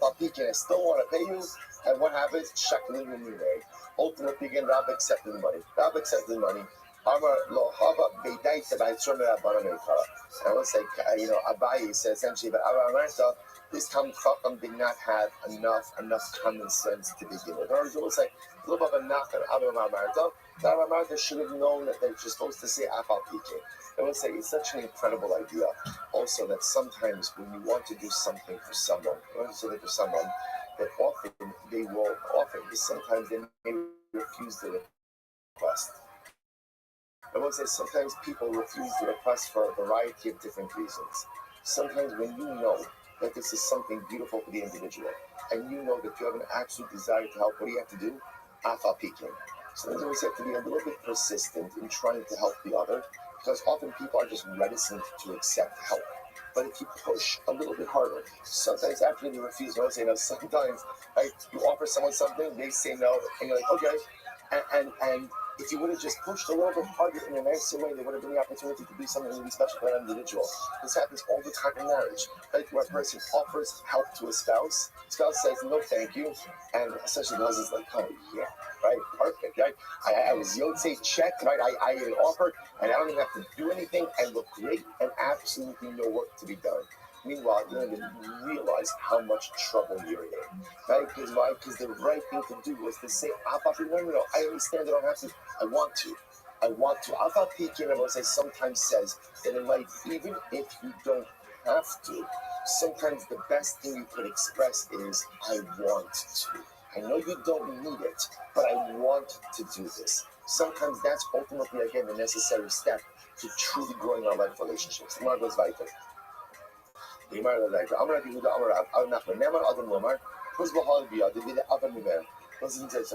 still want to pay you. And what happens? Shaklin Mune. Ultimately, again, Rabbi accepted the money. Rabbi accepted the money. Amar lo hava beidai by Trumah Abanamekara. And I would say, Abai said essentially, but Amaranta, this Chacham did not have enough common sense to begin with. Or it was like a little bit of a knock on Amaranta. Amaranta should have known that you're supposed to say Afal Pike. I would say it's such an incredible idea. Also, that sometimes when you want to do something for someone, that often they will offer, because sometimes they may refuse the request. I will say sometimes people refuse the request for a variety of different reasons. Sometimes when you know that this is something beautiful for the individual, and you know that you have an absolute desire to help, what do you have to do? Afal Pikin. Sometimes you have to be a little bit persistent in trying to help the other, because often people are just reticent to accept help. But if you push a little bit harder, sometimes after they refuse, I say no. Sometimes, right, you offer someone something, they say no, and you're like, okay. And if you would have just pushed a little bit harder in a nicer way, there would have been the opportunity to do something really special for that individual. This happens all the time in marriage, right? Where a person offers help to a spouse, spouse says no, thank you, and essentially the husband's like, oh yeah, right, perfect, right? I was Yotze checked, right? I offered, and I don't even have to do anything, and look great, and absolutely no work to be done. Meanwhile, you don't even realize how much trouble you're in, right? Because why? Because the right thing to do was to say, no, I understand that I don't have to. I want to. Alpha Pekin, I will say, sometimes says that in life, even if you don't have to, sometimes the best thing you could express is, I want to. I know you don't need it, but I want to do this. Sometimes that's ultimately, again, the necessary step to truly growing our life relationships. The goes weiter. So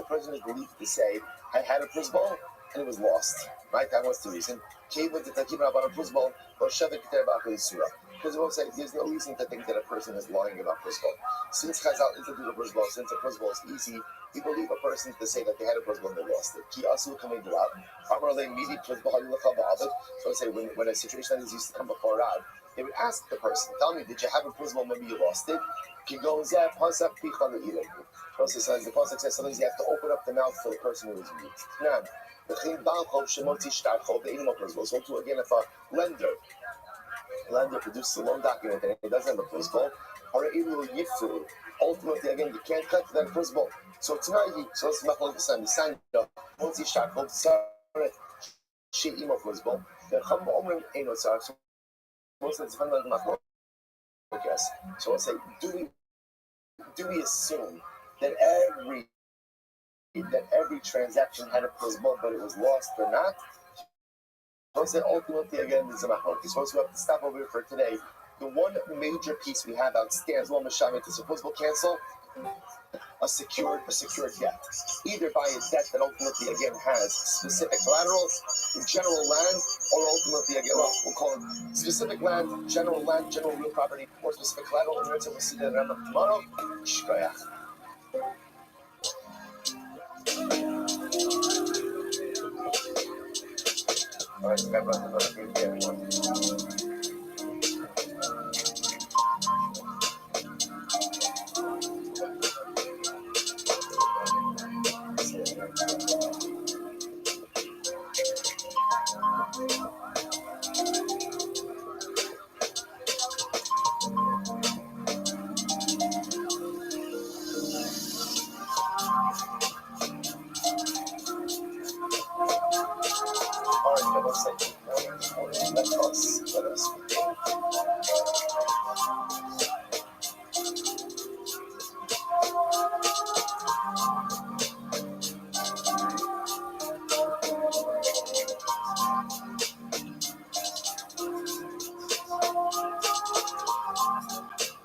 a person is believed to say, I had a prisbal and it was lost. Right? That was the reason. Because it won't say there's no reason to think that a person is lying about prisbal. Since Chazal introduced a prisbal, since a prisbal is easy, we believe a person to say that they had a prisbal and they lost it. So I say when a situation like this used to come before Rab, they would ask the person, tell me, did you have a prisbal, maybe you lost it? The Pasuk says sometimes you have to open up the mouth for the person who is mute. Now, so to again, if a lender produces a loan document and it doesn't have a principal, or ultimately again you can't cut that principal. So tonight it's not like the sun. He signed up. Once he shot, she emo principal. So I say, do we assume that every transaction had a principal, but it was lost or not? I'll say ultimately again, this is a mahlokas. Suppose we have to stop over here for today. The one major piece we have outstanding, well, Mishamet, is supposed to cancel a secured debt, either by a debt that ultimately again has specific collateral, general land, or ultimately again, well, we'll call it specific land, general real property, or specific collateral. And we'll see that tomorrow. Shkoyach. All right, remember the first grade everyone. All right, let us say good morning. Let us begin.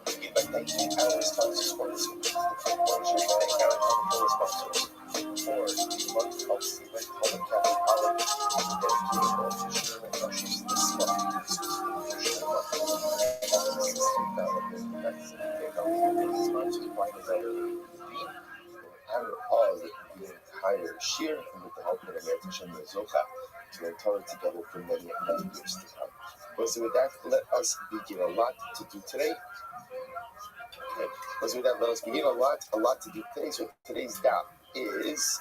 We'd like to thank our sponsors for this week. One should thank our wonderful sponsors for the month of Stephen Coleman Catholic College, dedicated all to sharing and precious this month. This was the share month. Sponsors by the letter Bean, and all the entire share, and with the help of the Meditation Zocha, to learn Torah together for many, many years to come. So with that, let us begin. A lot to do today. Okay. So with that, let us begin. A lot to do today. So today's daf is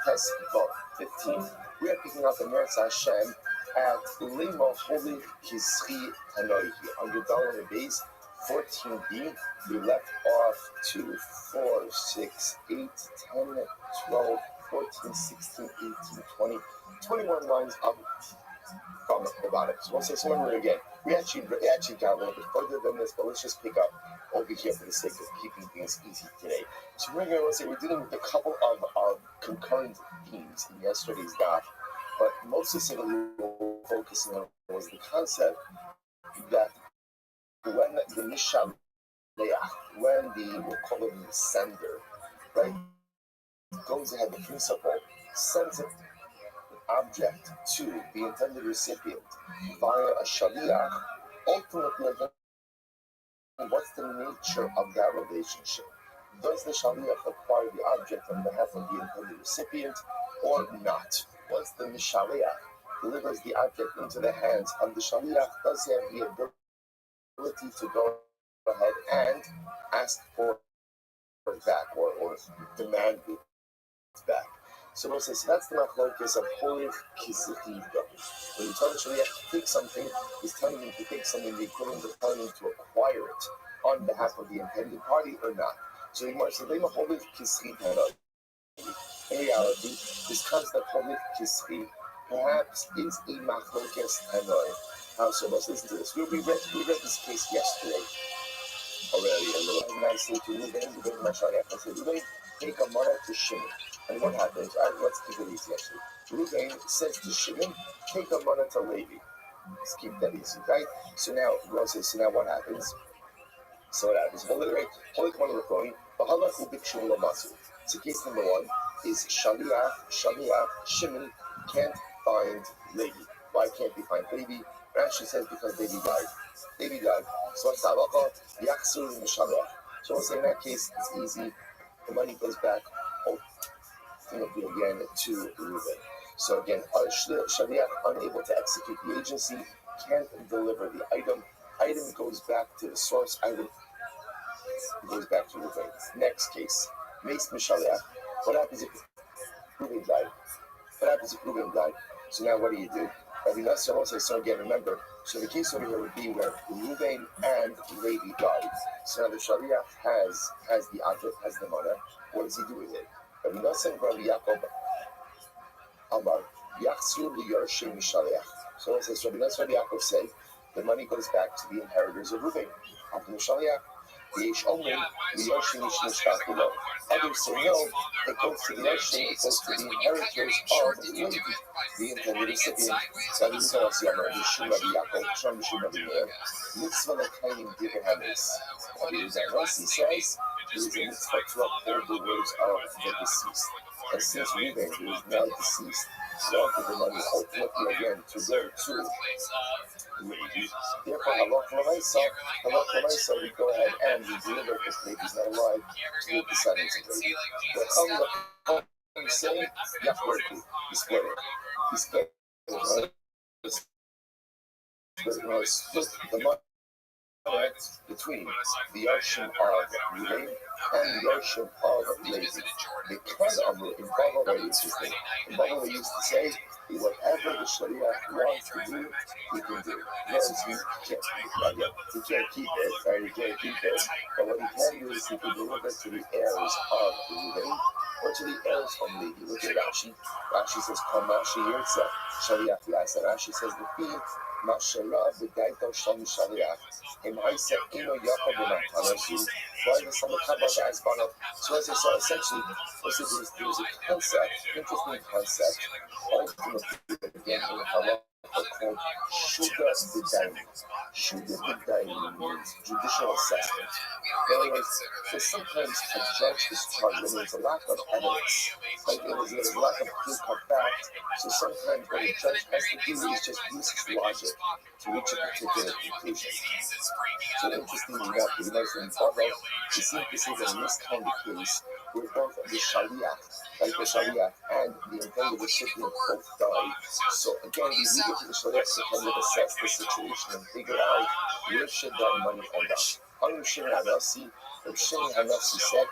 test book 15. We are picking up the Meretz Hashem at Limo Holy Kizchi Tanoihi. On your dollar base 14b, we left off 2, 4, 6, 8, 10, 12, 14, 16, 18, 20, 21 lines up from the bottom. So we'll say somewhere again. We actually got a little bit further than this, but let's just pick up over here for the sake of keeping things easy today. So we're dealing with a couple of concurrent themes in yesterday's daf, but mostly what we were focusing on was the concept that when the Mishaleach, when we'll call it the sender, right, goes ahead, the principal sends an object to the intended recipient via a shaliach, ultimately, what's the nature of that relationship? Does the shaliach acquire the object on behalf of the intended recipient or not? Once the mishaleach delivers the object into the hands of the shaliach, does he have the ability to go ahead and ask for it back or demand it back? So we'll say, so that's the machlokes of holy kizchi. When you tell the shaliach to take something, he's telling him to take something the equivalent of telling him to acquire it on behalf of the intended party or not. So you might say, holy kizchi. In reality, this concept holy kizchi perhaps is a machlokes tanoi. So let's listen to this. We read this case yesterday already a little nicely to Ruben Mashayach. I said, Ruben, take a money to Shimon. And what happens? All right, let's keep it easy actually. Ruben says to Shimon, take a money to Levi. Let's keep that easy, right? So now what happens? We'll literate. Holy Kwan Rukoni, Bahalach Ubikshu Lamasu. So case number one is Shaliach, Shimon can't find Levi. Why can't he find Levi? Rashi says because Levi died. So what's the halacha? Yachzur Mishaleach. So we'll say in that case, it's easy. The money goes back ultimately again to Reuben. So again, Shaliach unable to execute the agency, can't deliver the item. Item goes back to the source. Item goes back to Reuben. Next case, Meis Mishaleach. What happens if Reuben died? So now what do you do? Rabbi Nasser will say, so again, remember, so the case over here would be where Reuben and Levi died. So now the Shaliach has the object, has the money. What does he do with it? Rabbi Nasser and Rabbi Yaakov Amar, Yachzur L'Yarshei Mishaleach. So it says, Rabbi Nasser and Rabbi Yaakov say, the money goes back to the inheritors of Reuben. After the Shaliach, Yesh Omer, L'Yarshei Mishleach Below. Others say no, it goes to the Yarshei, it goes to the inheritors of Levi, the intended recipient. So this is also Yamar, Mishum Rabbi Yaakov, Shom Mishum Rabbi Meir, Mitzvah L'Kayim Divrei Rabbi Rossi says, it is a mitzvah to uphold the words of the deceased. And since Reuben, who is now deceased, wanted the money ultimately again to go to Levi. Therefore, Halach we go ahead and we deliver, if Levi's not alive, to the descendants of Levi. But we say, Yachverku, he split it. split the money between the ocean of Ruvain and the ocean of Levi. Because of it, in Bible very interesting. In Bible they used to say, whatever the Sharia wants to do, he can do. Notice he can't keep it, right? He can't keep it. But what he can do is he can deliver it to the heirs of Ruvain or to the heirs from Levi. Look at Rashi. Rashi says, Kamashi Yirtza. Sharia Yasa. Rashi says, the fee, Mashallah, the Gaito Sham Sharia. In Isa, Ino Yaakov, and Matanasu. Why the Son of Kabbalah as Bana? So as I saw, essentially, there's a concept, interesting concept, ultimately, again, in Halakha called Shuga B'Dayin. Shuga B'Dayin means judicial assessment. In other words, so sometimes a judge is charged when there's a lack of evidence, like there's a lack of clear-cut fact, so sometimes what a judge has to do is just use his logic to reach a particular conclusion. So interestingly enough, the Muslim Bible, we seem to see that in this kind of case, where both the Sharia, like the Sharia and the intended recipient both die. So again, we leave it to the Sharia to kind of assess the situation and figure out where should that money end up. Reb Shimon Hanassi said,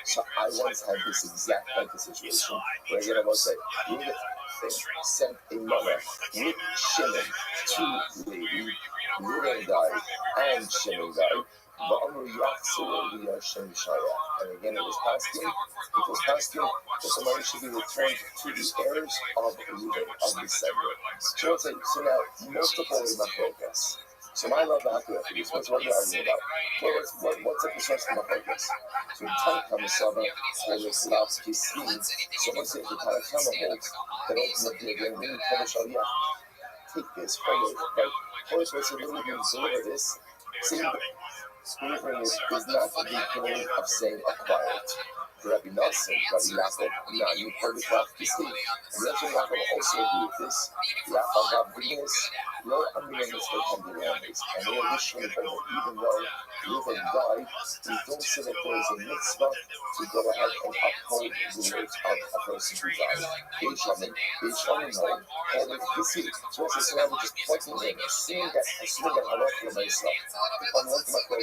so I once had this exact type of situation where I get say, sent a mother with Shimon to Levi, Reuben died, and Shimon died. And again, it was passed in that the money should be returned to the heirs of Reuben, of the sender. So now, multiple machlokas. So my love after this, what's what you're arguing about? Well, what's up the source of machlokas? So Tanakh Masaba, there's lots to see. So let's say the Tanakh holds that ultimately again, we need Sharia. Take this, hold it, right? Hold it, so literally deliver this. See, delivering it is not the equivalent of saying acquired. Rabbi Nelson, Rabbi Yaakov, you heard it about this thing. Rabbi Yaakov also agree with this. Yaakov got goodness, no unwillingness for compromise. And they additionally hold that even though Reuben died, we don't say that there is a mitzvah to go ahead and uphold the words of a person who died. Beishamin hold it to see. So it's a we're just plugging in, assuming that halakha myself. If I'm looking at my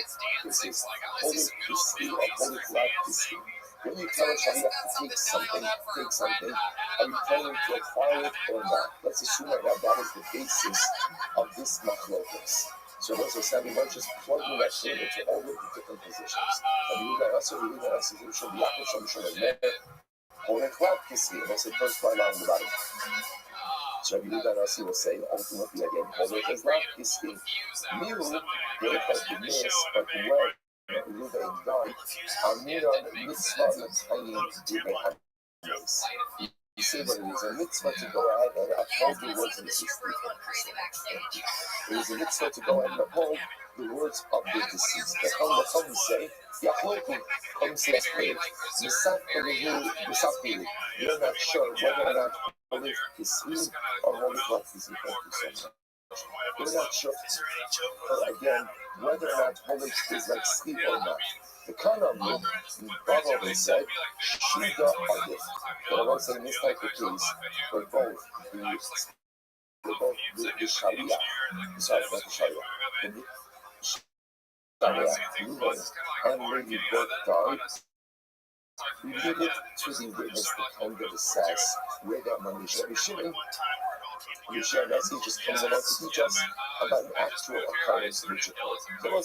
this is hold it to see or hold it like to see. When you tell a child to take something, are you telling him to acquire it or not? Let's assume that is the basis of this machlokas. So those are saying we're just plugging that in into all the different positions. And you got us, it should be Yaakov Shem hold it like to see. That's the first line on the bottom. So Rabbi Yehuda will say ultimately again, hold it as like to see. Miru, they have the miss, but where Reuben died, Amiran mitzvah l'tayim Reuben hamis. You say that it is a mitzvah to go ahead and uphold the words of the 16th. It is a mitzvah to go ahead and uphold the words of the deceased. The Chum say, Yachloku, Chum says, you're not sure whether or not Holy is sleep or Holy is sleep. Thank you so much. We're not sure, again, whether or not Holy is like sleep or not. The Kanam, Bible said, Shida Adif. But I want to say in this type of case, we're both the Sharia, sorry, not the Sharia, the Sharia, and Levi both died. We leave it to the witness to kind of assess where that money should be shifting. We share that he just comes along to teach us about an actual occurrence which occurred.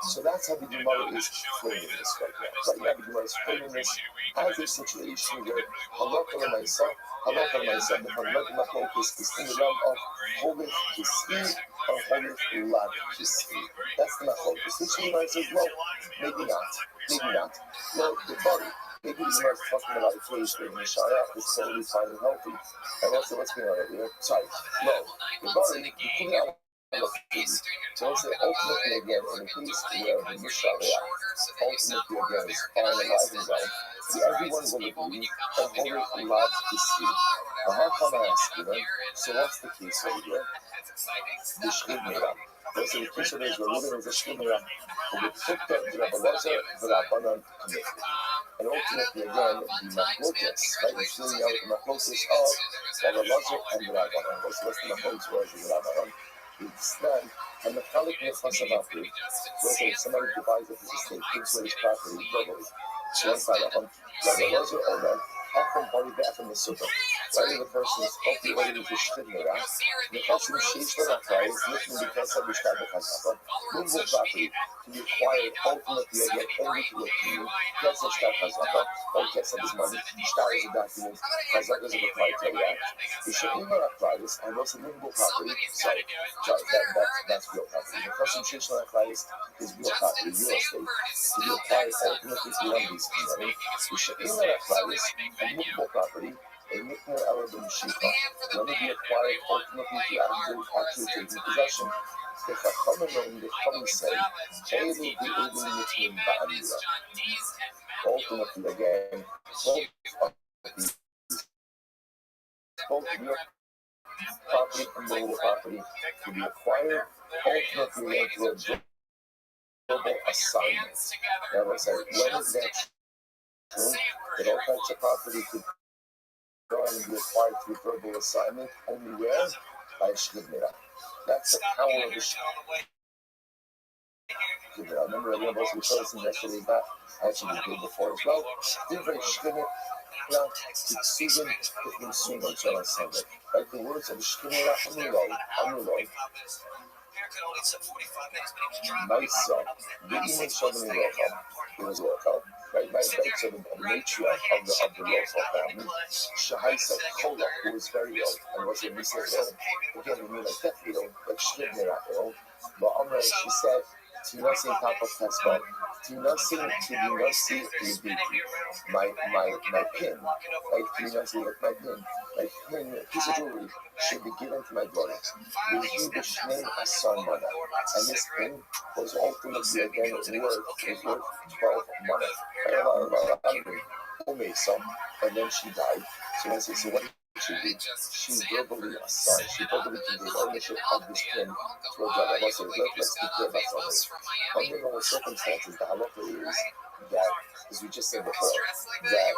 So that's how the Gemara is framing this right now. Right now the Gemara is framing this as a situation where halakha myself, the halakha focus is in the realm of holy to see or holy love to see. That's the focus. Which the Gemara says, well, maybe not. Well, the body. Maybe he's not talking about a case where the Messiah is totally fine and healthy. And also, what's going on here? Sorry. No. The body, you put it out of the case. So let's say, ultimately, again, in a case where the Messiah, ultimately, again, is fine, alive, and well, everyone will agree that holy love to see. Now, how come I ask you, right? So what's the case over here? The Shchimera. Let's say the case of Israel, Reuben is a Shchimera, who would put the Rabbi Lazar, the Rabbanan, committed. And ultimately, again, the machlokas, right? We're filling out the machlokas of Rabbi and the Rabbanon. What's the machlokas was the Rabbanon? It's then, and the Chalik Nefasavaku, whether if somebody divides up his estate, gives away his property verbally, one side of him, Rabbi or that, Achim Bari Be'achim Mesubah. Whether the person is hopefully ready to Shchidnera, the person Sheish Lenachai is looking because of the Shtab Chazaka, movable property to be acquired ultimately again only to look to you, gets a Shtab Chazaka, or gets of his money, Shtar is a document, Chazaka is a proprietary act. The She'im Lenachai is, and also movable property, so that's real property. The person Sheish Lenachai is real property, real estate, to be acquired ultimately to one of these money. The She'im Lenachai is a movable property, a Mikner Arab and Shifa, when it be acquired ultimately to actually taking possession. The Chachamim the Chachamim say, Eilu Bi'elim Miknim Ba'amira. Ultimately, again, both real property and movable property to be acquired ultimately into a verbal assignment. Now, I say, when is that true? That all types of property could go and be acquired through verbal assignment only where? By Shchidnera. That's the power of the Shchidnera. I remember everyone was rehearsing yesterday that I actually did before as well. Different Shchidnera, Tzigin, Tzigin, shall I say that? Like the words of Shchidnera, Amuloi, Maisa, B'imei Shodom Rocham, it was Rocham. Right, by effects of the nature of the local family, Shahaisa Kola, who was very ill, and was a Misa ill. Again, we mean like deathly ill, like Shchidnera ill. But Amra, she said, Tinasi Papa Tesba, Tinasi my pin, like Tinasi, like my pin, like pin, a piece of jewelry should be given to my daughter. And this pin was ultimately again worth 12 money. And then she died. So I said, so what did she do? She verbally assigned, she verbally gave ownership of this pin to her brother. I said, let's be clear about something. Under normal circumstances, the halacha is that, as we just said before, that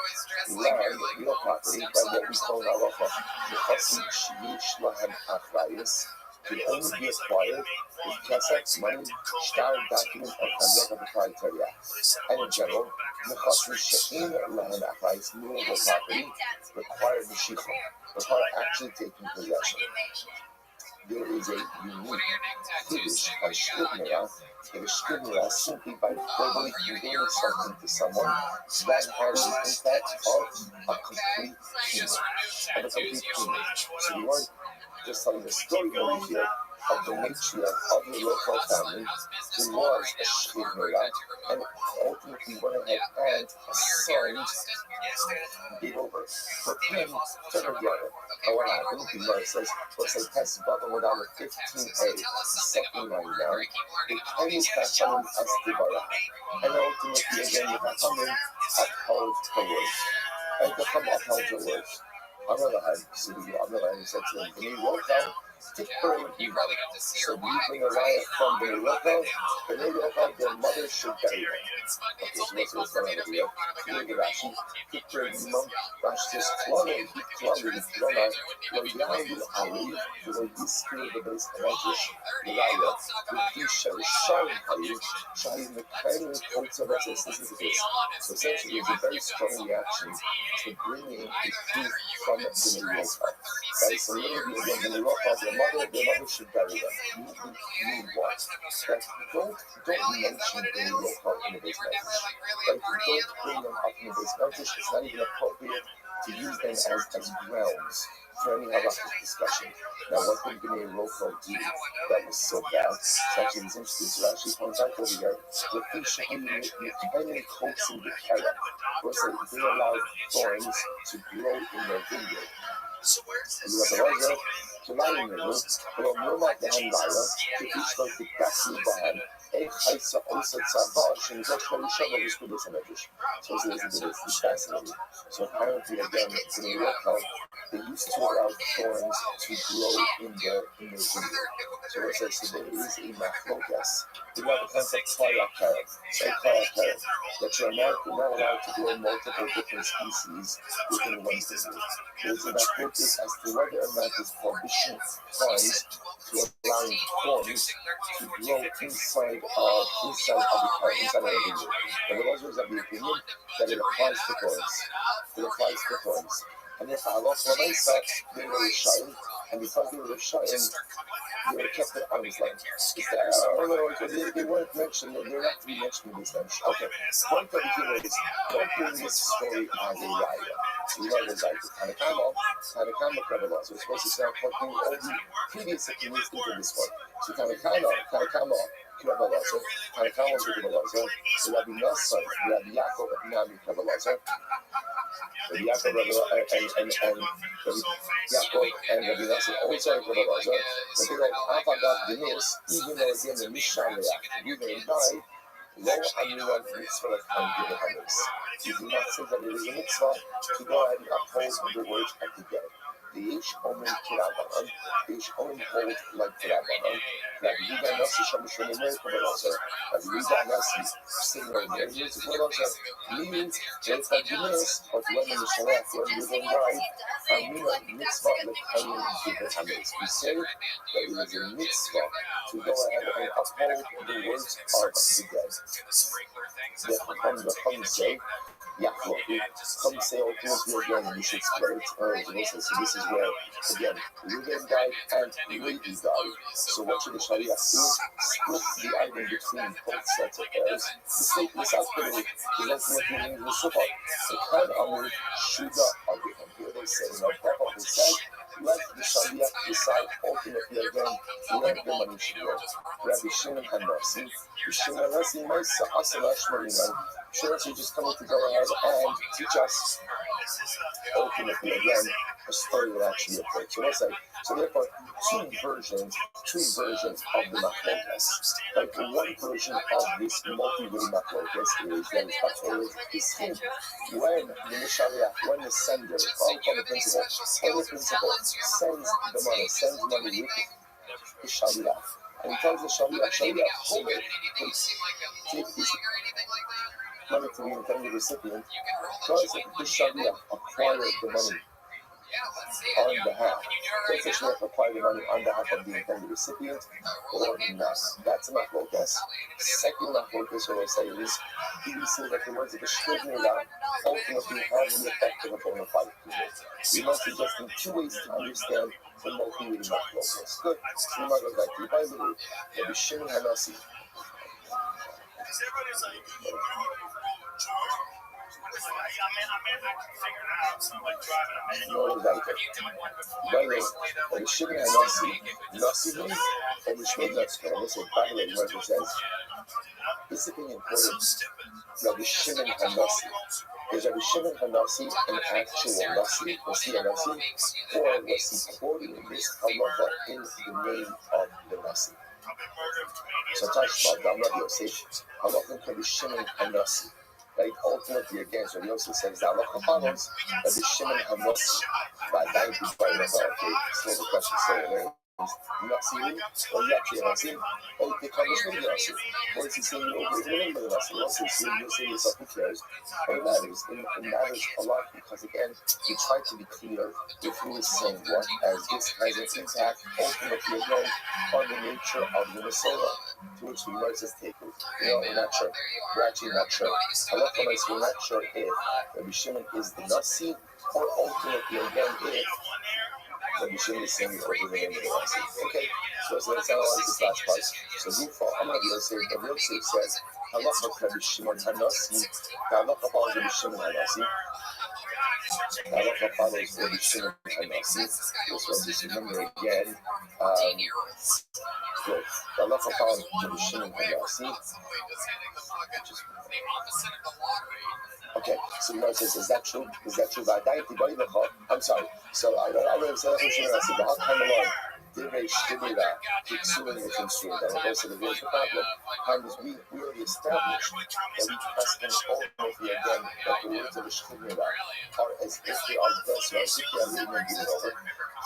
land, real property, by what we call the halacha, the chassid sheyish lahem achrayus, can only be acquired with kesef, money, shtar, document, and chazaka proprietary act. And in general, the chassid she'in lahem achrayus, movable property, require meshicha, require actually taking possession. There is a unique Kiddush by Shchidnera, that a Shchidnera simply by verbally conveying something to someone that has the impact of a complete kingdom. So we weren't just telling the story over here of the matriarch of the local family who was a Shchidnera and ultimately went ahead and assigned gave over for him to her brother. And what happened? The Gemara says, let's say Tess Baba went on with 15a, second line down, the Chinese Chachamim as the Bara. And ultimately, again, the Chachamim upheld her words. And the Chachamim upheld her words. On the other hand, so the other hand said to them, when you wrote down, so we bring a riot from the local, their mother should bury them. Okay, so what's going on over here? Look at Rashi. Rashi says, Klonah, Loyayu Ali, the Yisku of the base of Rajish, Laya, the Isha, Shari Hayu, Shari Mekhail, Kotza Rajas. Listen to this. So essentially, it's a very strong reaction to bringing a proof from the Neropa. Right? So literally, again, the Neropa, their mother should bury them. Mean what? That don't mention the Neropa in the base message. Right? Don't bring them up in the base message. It's not even appropriate to use them as grounds for any halakhic discussion. Now, what did Bnei Rochel do that was so bad? It's actually interesting. So actually points out over here, the fish many coats in the carrot, was that they allowed thorns to grow in their vineyard. Chaisa also Tzavash and Josh Marishon is good as a medrash. So this is fascinating. So apparently again, in the local, they used to allow thorns to grow in their vineyard. So it says so there is a machlokas. We have a concept that you're not allowed to grow multiple different species within one vineyard. There's a machlokas as to whether or not this prohibition applies to allowing thorns to grow inside of the vineyard. And the Rosers have the opinion that it applies to thorns. It applies to thorns. And if Allah they were Rishayim, and because they were Rishayim, they were kept at arm's length. They weren't mentioned, they're not to be mentioned in this bench. Okay, point of the is, don't bring this story as a raya. So you know there's like Tanakama Kabbalah, so it's supposed to start putting all the previous opinions into this one. So Tanakama Kabbalah, so Tanakama Kabbalah, so Rabbi Nassan, Rabbi Yaakov, Nami Kabbalah, Rabbi Yaakov and Yaakov and Rabbi Nassan also have Kabbalah, so they go, Avagat Guinness, even though again the Mishnah even died, Lo Amiran Mitzvah and Giddahamis. You do not say that it is a mitzvah to go ahead and uphold the words at the end. The Ish Omen Kirabanan, the Ish Omen hold like Kirabanan, that Yuga Nasi Shamishon America Velosa, that Yuga Nasi similar areas of Velosa, means that the Guinness of Lemon Shalak, when you don't die, Amina Mitzvah Lekayim Giddahamis. We say that it is a mitzvah to go ahead and uphold the words of the dead. The Chum say, come say ultimately again, you should spread it early. So this is where, again, Reuben died and Levi died. So what should the Sharia do? Split the item between both sets of heirs. The statement is clearly is ultimately in the Sukkot. So Khan Amr Shuda Abraham. Here they say, no Papa who said, let the Sharia decide ultimately again where the money should go. Rabbi Shimon HaNasi, Shimon HaNasi, Maisa Asalash Marinan. Sure, so just coming to go ahead and teach us ultimately again a story that actually occurred. So let's say, so therefore, two versions of the Machlokas. Like one version of this multi-way Machlokas is that it's him when the Mishariach, when the sender, on the principle sends the money with the Shariach. And he tells the Shariach, hold it, take this money to the intended recipient, does the Shariach acquire the money on behalf? Does the Shariach acquire the money on behalf of the intended recipient or not? That's a machlokas. Second machlokas, what I say is, you see that the words of the Shrivinah ultimately have the effect of a bona fide people. We must be just in two ways to understand the multi-reading machlokas. Good. So we might go back to the Bible. Rabbi Shimon HaNasi. By the way, Shimon HaNasi, Nasi, and the Shmei Natzko, this is by the way, what it says. This is being important. Rabbi Shimon HaNasi. Is Rabbi Shimon HaNasi an actual Nasi, was he a Nasi, or was he quoting this halacha in the name of the Nasi? So Tashma, Rabbi Yosef, halacha Rabbi Shimon HaNasi. Right, ultimately again, so Yosef says that halacha follows Rabbi Shimon HaNasi. By dying to fight about so the question so Nasi, or you actually Nasi, or they come with the Nasi. Or is he saying over the name of the Nasi? Also, you're saying yourself, who cares? But it matters. It matters a lot because, again, you try to be clear with who is saying what, as this has an impact ultimately again on the nature of the Messiah, to which the Gemara says take it. We're not sure. We're actually not sure. We're not sure if Rabbi Shimon is the Nasi, or ultimately again if Rabbi Shimon is saying over the name of the Nasi. Okay, so let's analyze this last part. So Rufa, Rabbi Yosef says, halacha Rabbi Shimon HaNasi, halacha follows Rabbi Shimon HaNasi. Halacha follows Rabbi Shimon HaNasi. This one, just remember again. Good. Halacha follows Rabbi Shimon HaNasi. Okay, so the Gemara says, is that true? Is that true? I'm sorry. So I read the how come alone? Divrei Shtimira, Kiksuin the Kinsuin. And also the real problem. Because we already established that we custom ultimately again that the words of the Shtimira are as if they are best, or as if they are written and given over.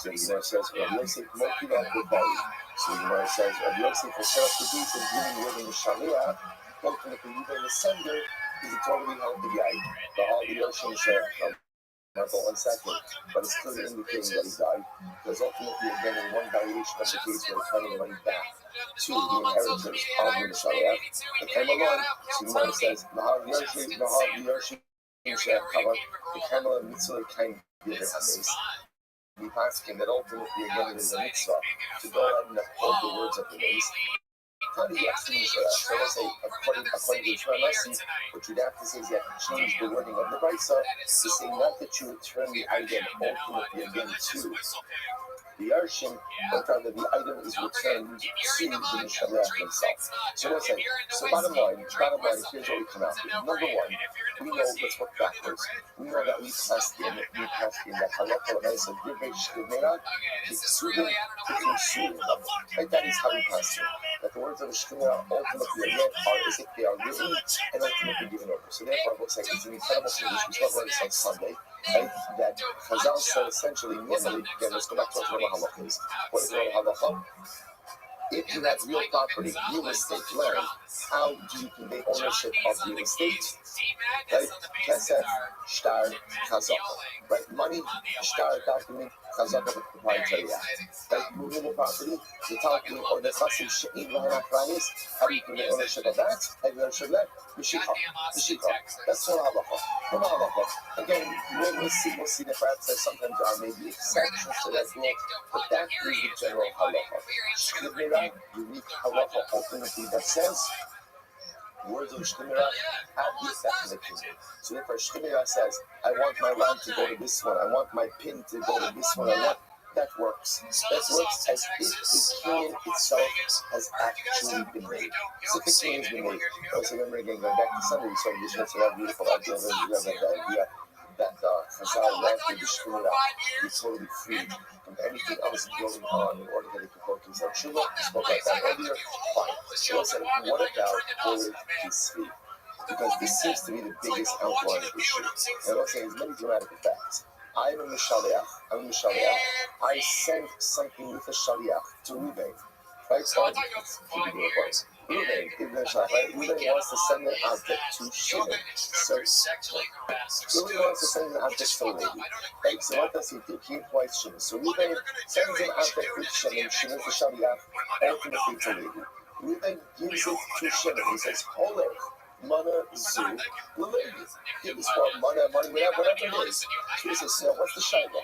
So the Gemara says, Rabbi Yosef Mokila B'Bari. So the Gemara says, Rabbi Yosef will set up the beat and giving within the Sharia, ultimately even the sender is totally held the guy. The whole Yoshim Sheh. Not for 1 second, but it's clearly indicating that he died. Because ultimately, again, in one variation of the case, we're turning the money back to the inheritors of the Sharia. The Kamalan, so the one says, Nahar Yoshim Sheh Kavan, the Kamalan Mitzvah kind of given Hames. We pass him that ultimately, again, it is a mitzvah to go ahead and uphold the words of the mace. How do you actually say that? So let's say, according to Shramasi, what you'd have to say is you have to change the wording of the Brisa to say not that you return the item ultimately again to the Yarshim, but rather the item is returned to the Mishalach himself. So let's say, so bottom line, here's what we come out with. Number one, we know, let's work backwards. We know that we passed in that Halakha and I said, right? That is how we passed in. That the words of the Shemira ultimately again are as if they are written and ultimately given over. So therefore, it looks like it's an incredible finish. We spoke about this on Sunday. Right? That Chazal said essentially, normally, again, let's go back to what Halacha is. What is Halacha? If you have real property, real estate land, how do you convey ownership of real estate? Right? Kesef, shtar, chazaka. Right? Money, shtar, document, chazaka, the proprietary act. Right? Moving the property, the talking, or the chassid, she'in, v'hanachranis, how do you convey ownership of that? And ownership of that? Mishikha. That's what halacha. From halacha. Again, we'll see that perhaps sometimes there may be exceptions to that rule, but that is the general halacha. Shemira, unique halacha ultimately that says, words of Shemira have the effect of the kingdom. So therefore, Shemira says, I want my land to go to this one, I want my pin to go to this one, that works. That works as if the kingdom itself has actually been made. So the kingdom has been made. Also, remember again, going back to Sunday, we saw this one, so that beautiful idea, the idea that Chazal wanted the Shemira to be totally free from anything else going on in order that it could focus on Shuvah. We spoke about that earlier. Fine. So let's say, what about forward peace? Because this seems to be the biggest outline issue. And let's say there's many dramatic effects. I'm a Mishaliach. I send something with a Shaliach to Reuben. Right? So Reuben wants to send an object to Shimon. So Reuben wants to send an object to a lady. Right? So what does he do? He invites Shimon. So Reuben sends an object with Shimon. Shimon to Shaliach, ultimately to a lady. Reuben gives it to Shimon. He says, Holech. Mana Zu, give this for money, whatever it is. So he says, what's the Shaila?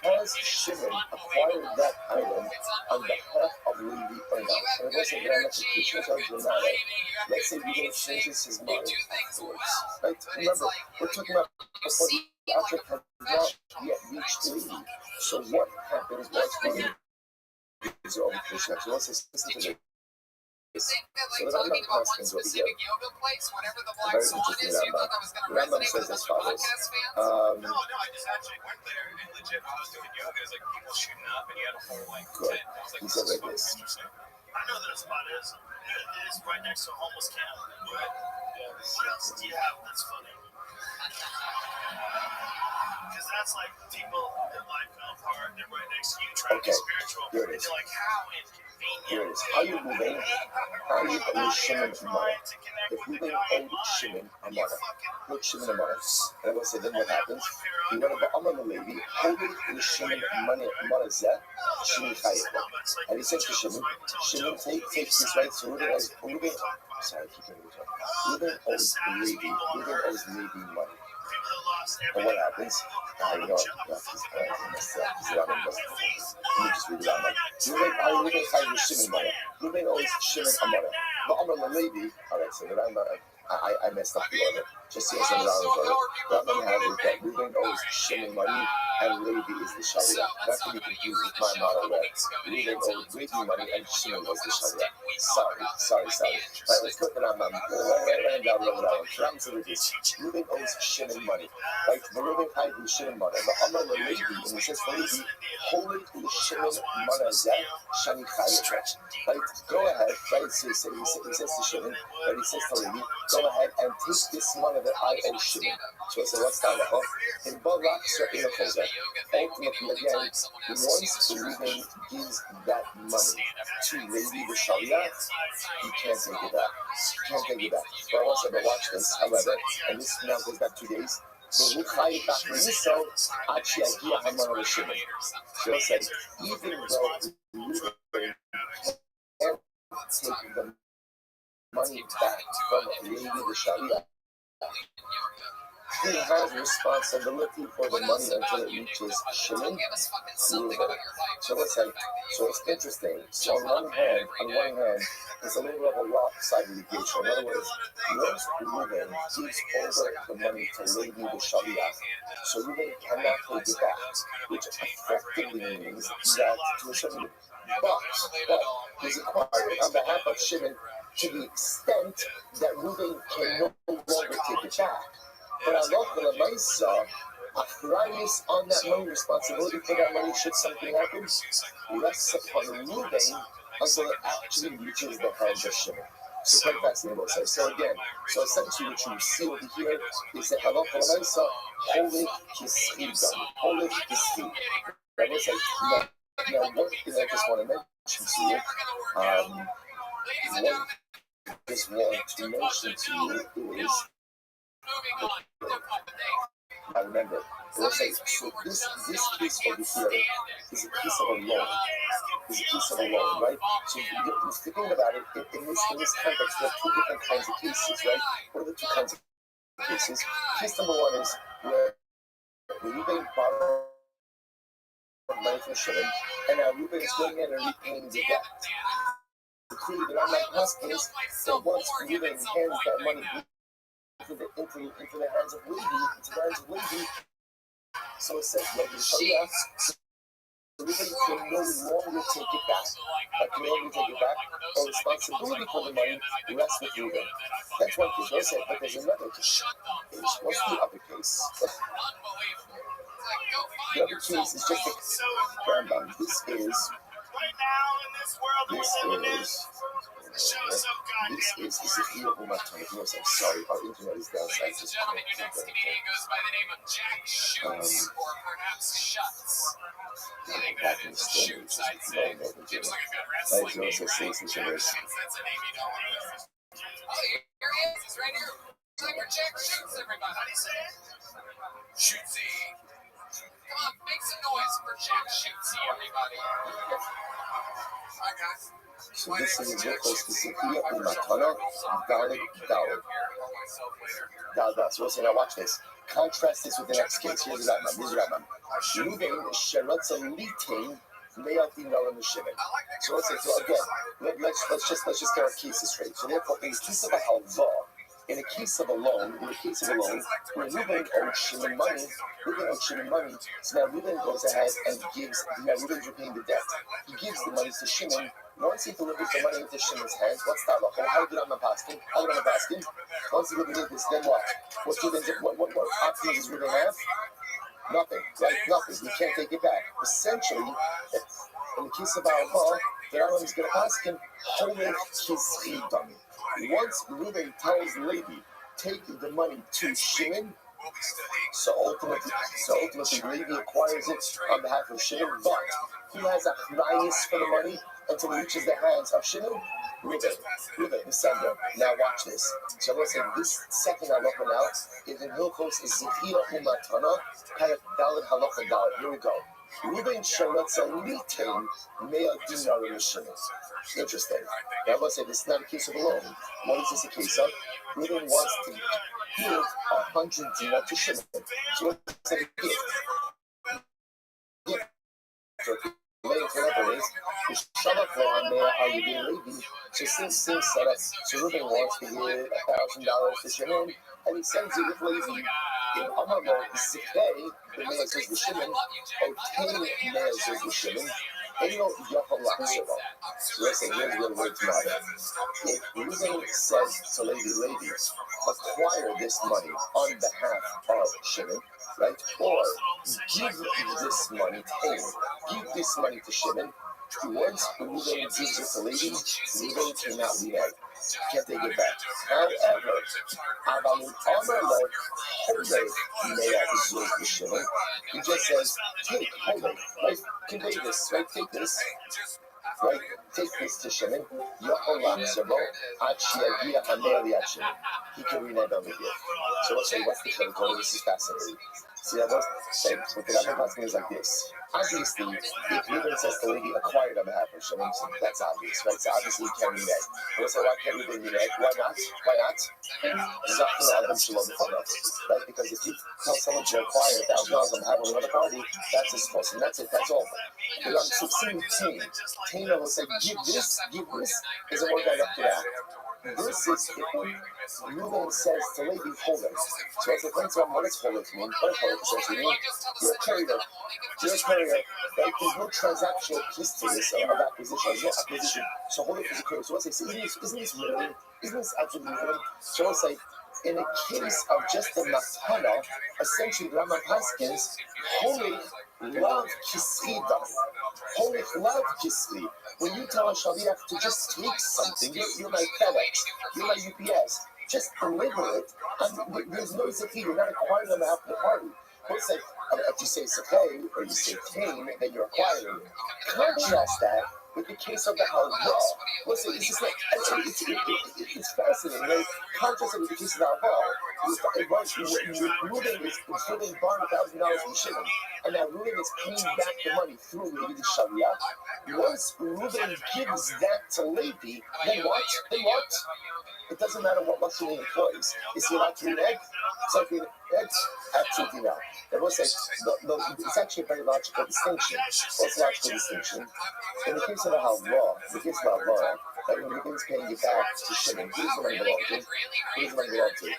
Has Shimon acquired that item on behalf of Levi or not? And it wasn't ramifications are dramatic. Let's say Reuben changes his mind afterwards. Right? Remember, we're talking about before the object has not yet reached Levi. So what happens once Levi is over Krishna? So let's listen to this. So the Rambam asks over here. Very interesting Rambam. The Rambam says as follows. No, I just actually went there and legit when I was doing yoga, it was like people shooting up and you had a whole like Good. tent. I was like, He said like this. this. I know that a spot is. It is right next to a homeless camp. But what else do you have that's funny? Because that's like people that life fell apart, they're right next to you trying to be spiritual. Here it is. They're like, how inconvenient. Here it is. How you moving? How you owe Shimon a money? If Reuben owed Shimon a money, owed Shimon a money, and I will say then what happens? He went over Amar the lady, holding the Shimon money zeh, Shimon chayet. And he says to Shimon, takes this right. So Reuben owes Levi money. And what happens? You know what? He's Rambam doesn't. Let me just read the Rambam. Reuben owes Shimon money. Reuben owes Shimon a money. But Amar the lady, all right, so the Rambam, I messed up the order. Just see us in the order. Rabbi has it that Reuben owes Shimon money and Levi is the Sharia. Not to be confused with my model where Reuben owes Levi money and Shimon was the Sharia. Sorry. Right, let's go to Rambam. Rambam said this. Reuben owes Shimon money. Right, the Reuben paid the Shimon money. The Amar Levi, and he says for Levi, holy the Shimon money zeh shani chayim. Right, go ahead. Right, so he says to Shimon, right, he says to Levi, go ahead and take this money that I owe Shimon. So I said, what's that about? In Balak, certainly ultimately, again, once Reuben gives that money to Levi the Sharia, he can't take it back. But I want to watch this, however, and this now goes back 2 days. So I said, even though Reuben can't take the money back from Levi the Sharia, he has responsibility for the money until it reaches Shimon. So let's say, so it's interesting. So on one hand, there's a little bit of a lopsided equation. In other words, once Reuben gives over the money to Levi the Sharia, so Reuben cannot take it back, which effectively means that to a certain but he's required on behalf of Shimon to the extent that Reuben can no longer take it back. But Allah Maisa, Achrayus on that money, responsibility for that money should something happen, rests upon Reuben until it actually reaches the hands of Shimon. So quite fascinating what it says. So again, so essentially what you see over here is that Allah Maisa, holy Kishidah, holy Kishidah. That was like, now one thing I just want to mention to you, is I remember, so this piece over here is a piece of a loan. Right? So you're thinking about it in this context, there are two different kinds of cases, right? What are the two kinds of cases? Case number one is where Reuben borrowed money from Shimon, and now Reuben is going in and repaying the debt. Clearly, there are not hospitals that once Reuben hands that money into the hands of Levi, so it says, Reuben can no longer take it back. Or responsibility for the money rests with Reuben. That's one case. But there's another case. What's the other case? The other case is just a Rambam. This is Ezekiel Umatani. I'm sorry, our internet is downside. Just goes by the name of Jack Shoots, or perhaps Shuts. Back in the standards. Gives like a good wrestling name, right? Jack Shoots, that's a name you don't want to use. Oh, here he is. He's right here. Time for Jack Shoots, everybody. How do you say it? Shootsy. Come on, make some noise for Jack Shootsy, everybody. Hi, guys. So this is a real specifically in Matana, Dal. So listen, now watch this. Contrast this with the next case. Here's the Rabbi. Reuben Sheratza Litain Me'atim Nalam Shimon. So let's say, so again, let's just get our cases straight. So therefore, in the case of a halva, in the case of a loan, where Reuben owed Shimon money, so now Reuben goes ahead and Reuben's repaying the debt. He gives the money to Shimon. Once he delivers the money into Shimon's hands, what's that? How did I'm asking? Once he delivers this, then what? What options does Reuben have? Nothing, right? Nothing. He can't take it back. Essentially, in the case of our law, the Rambam is going to ask him, Holech Kischidah. Once Reuben tells Levi, take the money to Shimon, so ultimately Levi acquires it on behalf of Shimon, but who has a chrayus for the money until it reaches the hands of Shimon? Reuben, the sender. Now watch this. So I'm going to say this second halacha now is in Hilchos Zechira Umatana, Perek Daled Halacha Daled. Here we go. Reuben Sheratza Litain Me'atim Nalam Shimon. Interesting. Now I'm going to say this is not a case of a loan. What is this a case of? Reuben wants to give 100 dinar to Shimon. So let's say a gift. Whatever it is, the Shabbat on there, are you being Levi? So same setup. So Ruben wants to give $1,000 to Shimon, and he sends it with lazy. In Amamo, Zikay, the Me'ezuz B'Shimon, Otain Me'ezuz B'Shimon, Eno Yachal Laksava. So let's say here's where the words matter. If Ruben says to Levi, acquire this money on behalf of Shimon, right? Or give this money to him. Give this money to Shimon. Once Ruben gives it to Levi, Ruben cannot be that. Can't take it back. However, Avalin Amarlo, he just says, take, hold it, right? Convey this, right? Take this. Right? Take this to Shimon. He can renege on the gift. So let's say, what's the code? This is fascinating. See, I was saying, what the Rabbi asking is like this. Obviously, if Ruben says to Levi, acquired on behalf of Shimon, that's obvious, right? So obviously, he can't renege. We'll say, why can't Ruben renege? Why not? Why not? Right? Because if you tell someone to acquire $1,000 on behalf of another party, that's his cost, and that's it, that's all. But on 16, Tina will say, give this is a word right up to that. Versus if Ruben says to Levi, hold it. So as a friend, what does hold it mean? What does hold it essentially mean? You're a courier. Right? There's no transactional piece to this of acquisition. There's no acquisition. So hold it as a courier. So let's say, isn't this literally? Isn't this absolutely literally? So let's say, in a case of just a matana, essentially the Rambam Paskins, holy love kisrida. Holy love kisri. When you tell a shaliach to just take something, you're my FedEx, you're my UPS, just deliver it, and there's no zaki, you're not acquiring them after the party. Let's say, if you say sakay or you say tain, then you're acquiring. Contrast that with the case of the halva. Let's say it's just like it's fascinating. Right? Contrast it with the case of the halva. Ruben is giving Barn $1,000 from Shimon, and now Ruben is paying back the money through Levi the Shaliach. Once Ruben gives that to Levi, then what? It doesn't matter what Lashon he employs. Is he allowed to renege? Absolutely not. I will say, it's actually a very logical distinction. What's the logical distinction? In the case of the halva, that when Ruben's paying it back to Shimon, who does the money belong to?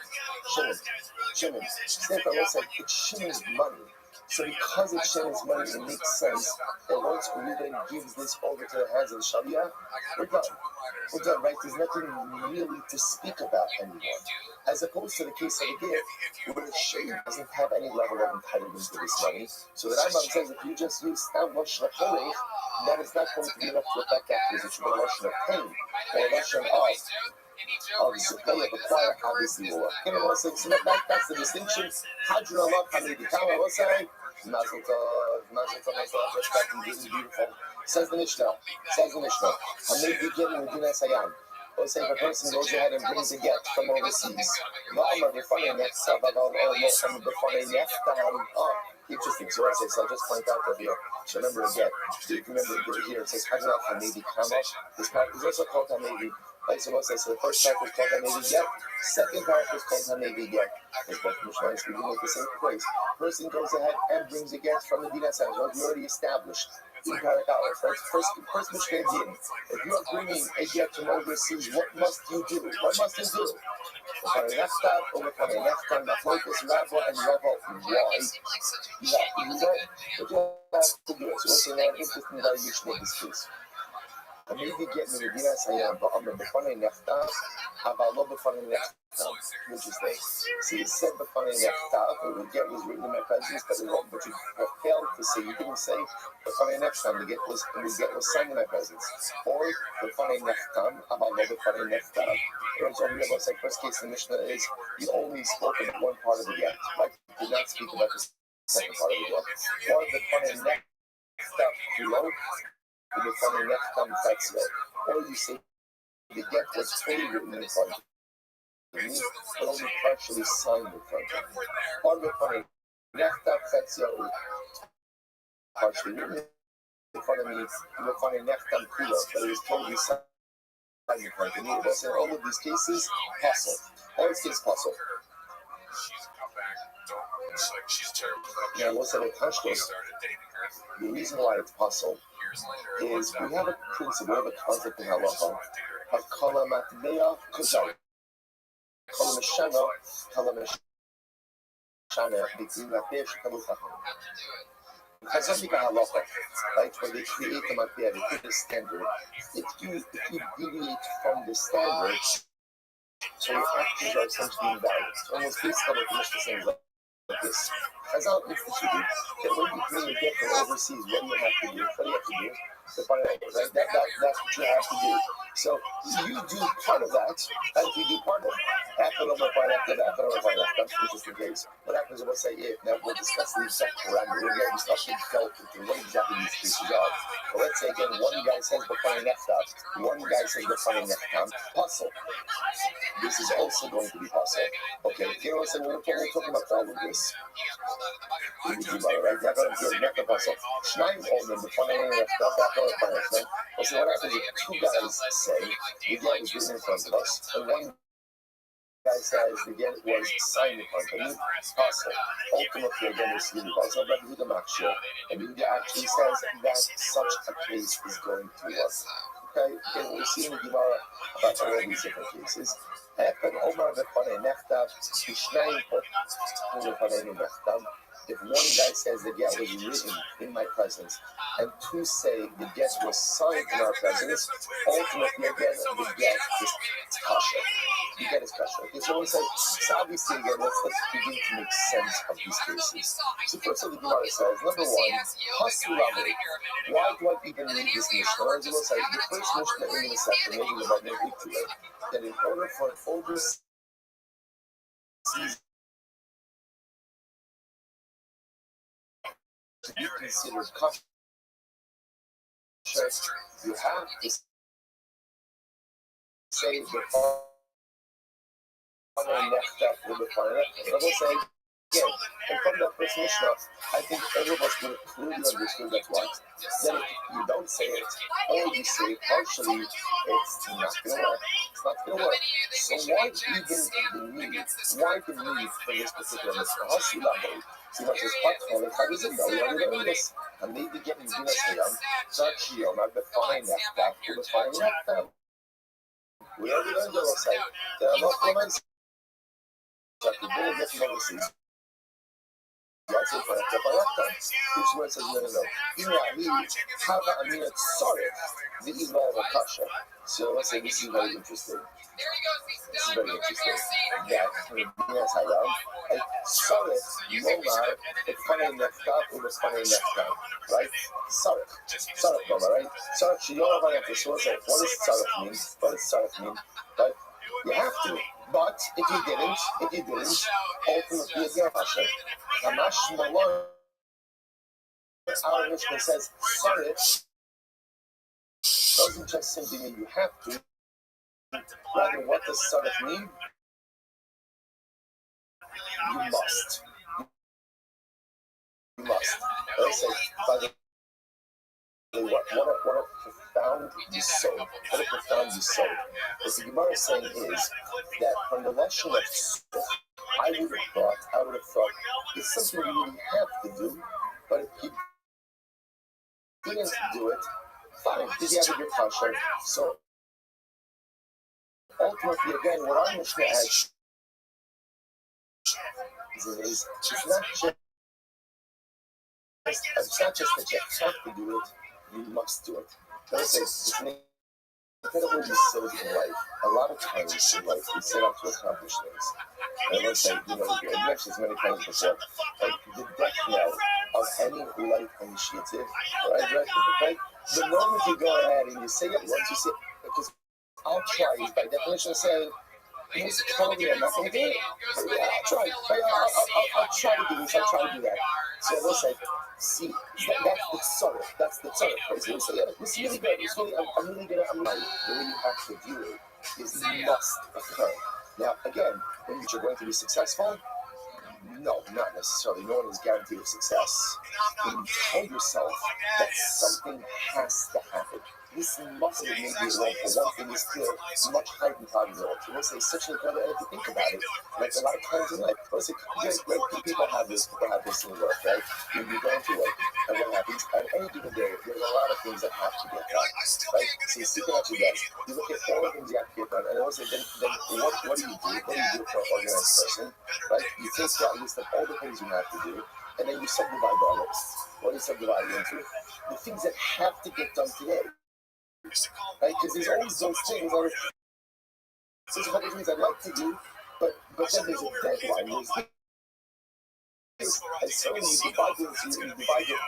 Shimon. Therefore, I will say, it's Shimon's money. So because it's Shimon's money, it makes sense that once Ruben gives this over to the hands of the Shaliach, we're done, right? There's nothing really to speak about anymore. As opposed to the case of the gift, where Shimon doesn't have any level of entitlement to this money. So the Rambam says if you just use Stam Lashon HaCholech, that is not going to be enough to affect acquisition, but Lashon of pain, or Lashon of Zikay, of acquire, obviously will work. So that's the distinction. Hadron Allah, Hamid Kama, what's that? Mazel tov, respect, beautiful. Says the Mishnah. Hamid Begin with Guinness Hayam. Let's say if a person goes ahead and brings a get from overseas. Interesting. So I'll just point out that here. So remember a get. If you remember here, it says Hadron Allah, Hamid Kama. This part is also called Hamid. Right, so what's that? So the first paragraph is called Hamedi Get. Second paragraph is called Hamedi Get. There's both Mishnahs begin with the same phrase. Person goes ahead and brings a get from the Dinas House. What we already established in Parakal. Right? First Mishnah begin. If you are bringing a get from overseas, what must you do? Why? You have to do it. But you also know an interesting variation of this case. Maybe get me the Dinas Hayam, but I'm the funny nefta, have I love the funny nefta, which is nice. See, it said the funny nefta, the get was written in my presence, but you failed to say, you didn't say the funny nefta, the get was signed in my presence. Or the funny nefta, have I love the funny nefta. It's only about the first case in the Mishnah is you only spoke about one part of the get, like you did not speak about the second part of the get. Or the funny nefta below. The funny neftam fetzio, or you say the get was fully written in front of me, but only partially signed in front of me. Or the funny neftam fetzio, partially written in front of me, the funny neftam kulo, but it was totally signed in front of me. It was in all of these cases possible. All these cases possible. Now, what's that with Hashkos? The reason why it's possible is we have a principle, we have a concept in halacha Hakala Matbea, sorry, Kala Meshana, Kala Meshana, between Matbea, Shikalu Chacham. Chazalika halacha, right? When they create the matbea, they put a standard. If you deviate from the standard, so your actions are essentially invalid. It's almost based on what the Mishnah says like this. Chazal instituted that when you bring a gift from overseas, what do you have to do? What do you have to do? Right? That's what you have to do. So you do part of that, and if you do part of it, after the part after that, that's the interesting case. What happens is we'll say, yeah, now we'll discuss the exact parameter. We're getting stuff felt into what exactly these cases are. But let's say again, one guy says b'fanei neftav, one guy says b'fanei neftam, puzzle. This is also going to be puzzle. Okay, you know what I'm saying? We're talking about all of this. Right? That's the puzzle. Shnayim omen b'fanei neftav, well, so what happens if two guys say the get was written in front of us, and one guy says the get was signed in front of me, possible. Ultimately, again, we're seeing the puzzle, but with the makshir, and he actually says that such a case is going to work. Okay, and we're seeing the Gemara about all these different cases. If one guy says the get was written in my presence, and two say the get was signed in our presence, ultimately again the get is kasha. The get is kasha. Okay, so we say, so obviously again, let's begin to make sense of these cases. So first of all, the Gemara says, number one, hasulami. Why do I even read this Mishnah? Or as we'll say, the first Mishnah in the section, maybe about midweek today, that in order for an overseas to be considered kosher, you have to say the following next step with the final. And I will say again, and from that first Mishnah, I think all of us would have clearly understood that what. Then if you don't say it, or you say it partially, it's not going to work. It's not going to work. So why even the need? Why the need for this particular Mishnah? Hasulami. See what this part for it. How does it know? You already know this. And maybe getting Guinness Hayam, such Yom, the fine that for the fine that. We already know the side. There are not comments. So the bull gets overseas. That's it for that. Which one says no. You know, I mean, how about I mean, it's sorry. The evil of a kasha. So let's say this is very interesting. This is very interesting. That Guinness Hayam. Sorry, Lomar, it's funny next up, it was funny next time, right? Sorry, Lomar, right? Sorry, you don't have to source it. What does sorry mean? What does sorry mean? But you have to. But if you didn't, ultimately it's your passion. Hamash Malon, our Mishnah says, sorry, doesn't just simply mean you have to. Rather, what does sorry mean? You must. Let's say, by the way, what a profound yisod. What a profound yisod. What the Gemara is saying is that from the lesson of sukkah, I would have thought, it's something you really have to do, but if you didn't do it, fine, did you have your kasha? So, ultimately, again, what our Mishnah has is it's not just that you have to do it, you must do it. It's an incredible yisod in life. A lot of times in life, we set out to accomplish things. And let's say, you know, I've mentioned this many times before, like the death knell of any life initiative, right? The moment you go ahead and you say it once, you say, because I'll try is by definition saying, most probably I'm not going to do it. Yeah, I'll try. I'll try to do this. I'll try to do that. So we'll say, see, that's the tzarech. So we'll say, yeah, this is really good. I'm really good. The way you have to view it is it must occur. Now, again, when you're going to be successful, no, not necessarily. No one is guaranteed of success. When you tell yourself that something has to happen, this must be maybe wrong for one thing is still much higher than probability. We'll say such an incredible, if you think about it, like a lot of times in life, we'll say, great people have this in work, right? You're going to work, And what happens on any given day, there's a lot of things that have to get done, right? So you sit down at your desk, you look at all the things you have to get done, and also then what do you do? What do you do for an organized person, right? You take that list of all the things you have to do, and then you subdivide that list. What do you subdivide it into? The things that have to get done today, right? Because there's always those things. There's a couple things I'd like to do, but then there's a deadline. And so you divide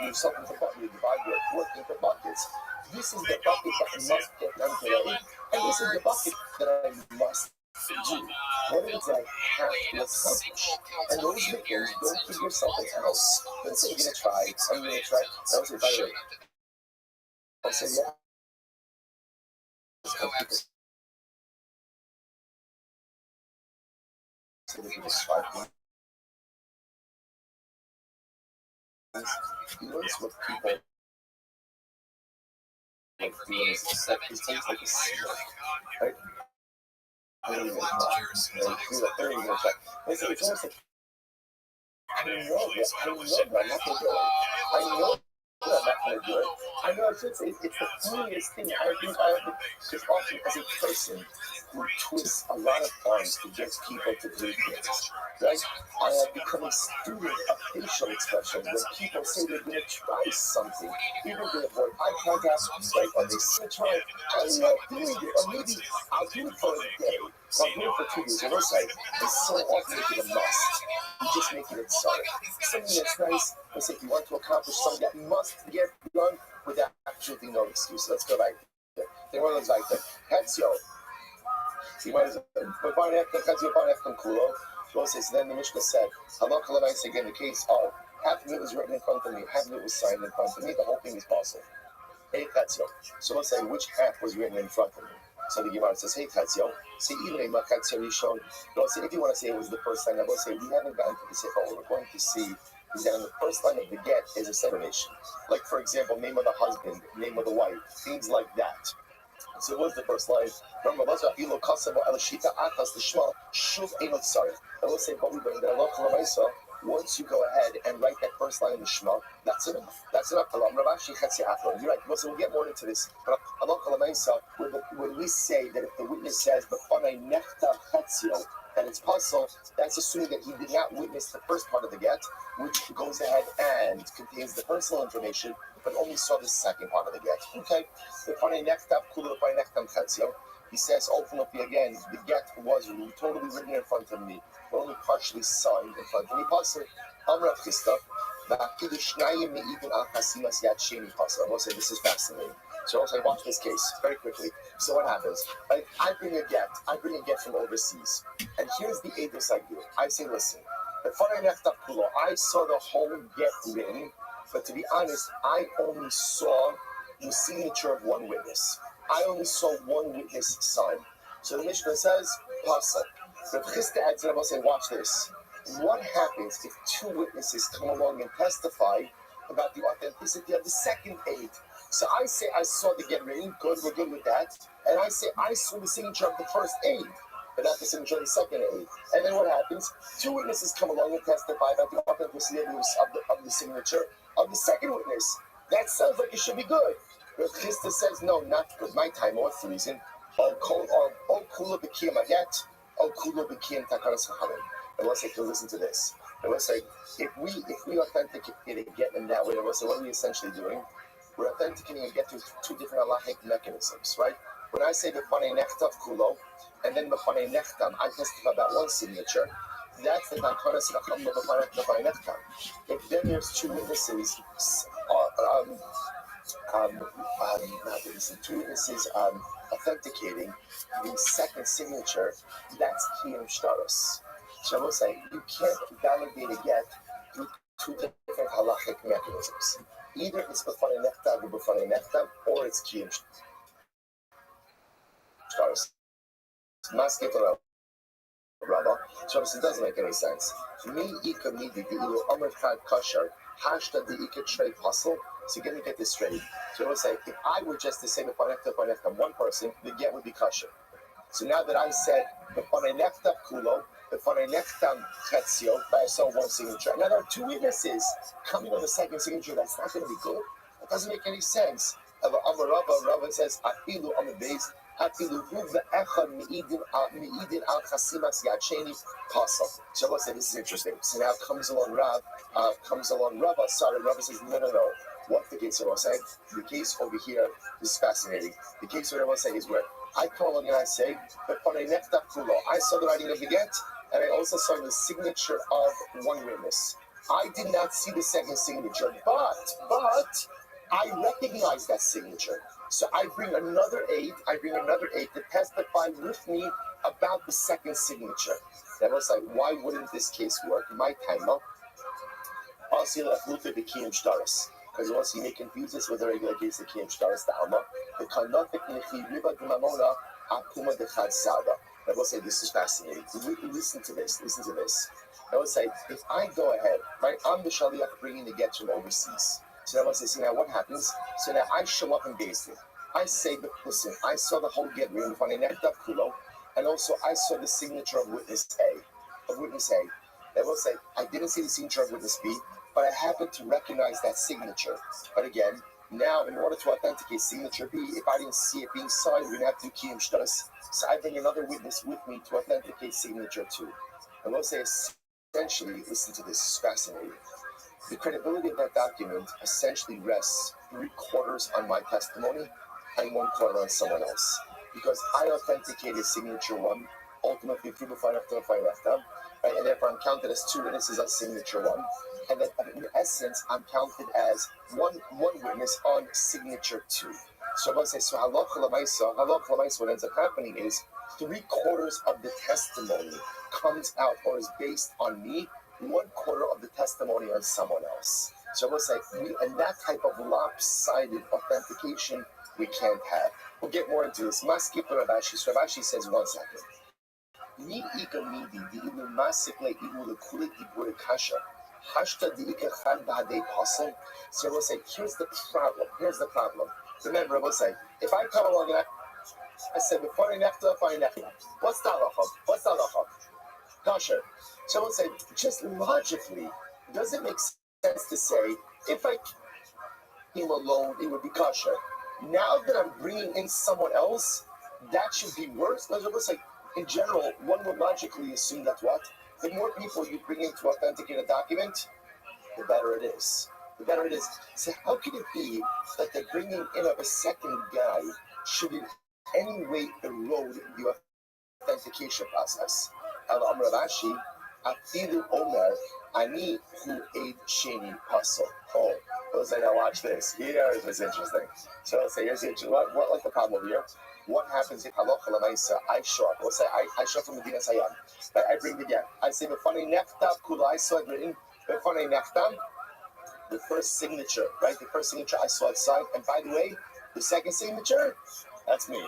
yourself into buckets, you divide your work into buckets. This is the bucket that must get done today, and this is the bucket that I must do. What is it that I have to accomplish? And those are the things, don't give yourself an ounce. Don't say you're going to try, I'm going to try. I'll say, by the way, I'll say, yeah. You notice what people like doing is set these things like a seal, right? They're going to check. It's almost like, I know that I'm not going to do it. I know that I'm not going to do it. I know it's the funniest thing I think I have because often as a person who twists a lot of arms to get people to do things, right? I have become a student of facial expressions when people say they're going to try something, even though I can't ask, like, are they going to try? I'm not doing it, or maybe I'll do it for a day, or I'll do it for 2 days, or what's like, and so often make it a must. You just make it absurd. Something that's nice, let's say if you want to accomplish something that must get done without absolutely no excuse. Let's go back there. There were those like that. Hetzio. See, what is it? Then the Mishnah said, again, the case of half of it was written in front of me, half of it was signed in front of me, the whole thing is possible. Hey, Hetzio. So let's say which half was written in front of me. So the Gemara says, hey, Hetzio. See, even a Makatzio Rishon. Say, if you want to say it was the first line, I will say we haven't gotten to the Sefer. What we're going to see is that on the first line of the get is a separation. Like, for example, name of the husband, name of the wife, things like that. So what's the first line? Remember, I will say, once you go ahead and write that first line in the Shema, that's enough. That's enough. You're right. So we'll get more into this. But when we say that if the witness says, that it's possible, that's assuming that he did not witness the first part of the get, which goes ahead and contains the personal information, but only saw the second part of the get. Okay? He says ultimately again, the get was totally written in front of me, but only partially signed in front of me. I will say this is fascinating. So I'll say, watch this case very quickly. So what happens? I bring a get from overseas. And here's the edus I do. I say, listen, I saw the whole get written, but to be honest, I only saw the signature of one witness. I only saw one witness sign. So the Mishnah says, Pasuk. But Chisda adds, and I will say, watch this. What happens if two witnesses come along and testify about the authenticity of the second aid? So I say I saw the get written, good, we're good with that. And I say I saw the signature of the first aid, but not the signature of the second aid. And then what happens? Two witnesses come along and testify about the authenticity of the signature of the second witness. That sounds like it should be good. But Chisda says, no, not good. My time, what's the reason? O kula b'kiyam aget, o kula b'kiyam takaras hacharim. And let's say, listen to this. And let's say, if we authenticate a get in that way, let's say, what are we essentially doing? We're authenticating a get through two different halachic mechanisms, right? When I say b'fanei nechtav kulo, and then b'fanei nechtam, I testify about one signature. That's the takaras hacharim b'fanei nechtam. If then there's two witnesses, two witnesses authenticating the second signature, that's kiyum shtaros. So I will say, you can't validate a get through two different halachic mechanisms. Either it's b'fanei nechtav or b'fanei nechtam, or it's kiyum shtaros. Maskit or Rabbi. So it doesn't make any sense. Me ika midi the ilu amr chad kasher hashta the ika trey puzzle. So you're going to get this straight. So I will say, if I were just to say b'fanei nechtav one person, the get would be kasher. So now that I said b'fanei nechtav kulo, I saw one signature. Now there are two witnesses coming on the second signature. That's not going to be good. That doesn't make any sense. Rabbi says, "Afilu on the base, afilu hu ve'echad meidin al chasimas yacheni pasal." So Rabbi said, "This is interesting." So now comes along Rabbi. Sorry, Rabbi says, "No. What's the case?" Rabbi saying, "The case over here is fascinating. The case what I want to say is where I come along and I say, I saw the writing of the get, and I also saw the signature of one witness. I did not see the second signature, but I recognize that signature. So I bring another aide to testify with me about the second signature." That was like, why wouldn't this case work? My time up. Because once you may confuse this with a regular case of Kiyam Shtaris the Alma, the Kanafik Nechi Riba Gmamona Akuma de Chad Sada. I will say this is fascinating. Listen to this. I will say, if I go ahead, right, I'm the Shaliach bringing the get from overseas. So I will say, see now what happens? So now I show up in Beis Din. I say, but listen, I saw the whole get room on a Kulo, and also I saw the signature of witness A. I will say, I didn't see the signature of witness B, but I happen to recognize that signature. But again, now in order to authenticate signature B, if I didn't see it being signed, we're going to have to do Kiyum Shtaris. So I bring another witness with me to authenticate signature 2. I will say, essentially, listen to this, it's fascinating. The credibility of that document essentially rests 3/4 on my testimony and 1/4 on someone else. Because I authenticated signature 1, ultimately through the final right? And therefore I'm counted as 2 witnesses on signature 1. And then in essence, I'm counted as one witness on signature 2. So I'm going to say, so halacha l'maisa, what ends up happening is 3/4 of the testimony comes out or is based on me, 1/4 of the testimony on someone else. So I'm going to say, and that type of lopsided authentication we can't have. We'll get more into this. Maskip Ravashi. So Ravashi says, 1 second. Mi ika midi di ilu masikle ilu lekulik ibure kasha. Hashta di ika chan ba'adei pasel. So I will say, here's the problem. Remember, I will say, if I come along and I say, before I nefta, what's the halacha? Kasha. So I will say, just logically, does it make sense to say, if I came alone, it would be kasha? Now that I'm bringing in someone else, that should be worse. Because I will say, in general, one would logically assume that what? The more people you bring in to authenticate a document, the better it is. So how can it be that the bringing in of a second guy should in any way erode the authentication process? Al-Amr Rashi, Afidu Omer, Ani Hu Eid Sheni Pasal. Oh, now watch this. Here is what's interesting. So let's say, here's the interesting. What like the problem here? What happens if halacha l'maisa I show up? Let's say I show up from Medina Sayyad. I bring the get. I say b'fanei nechtam kula. I saw it written b'fanei nechtam. The first signature, right? The first signature I saw it signed. And by the way, the second signature, that's me.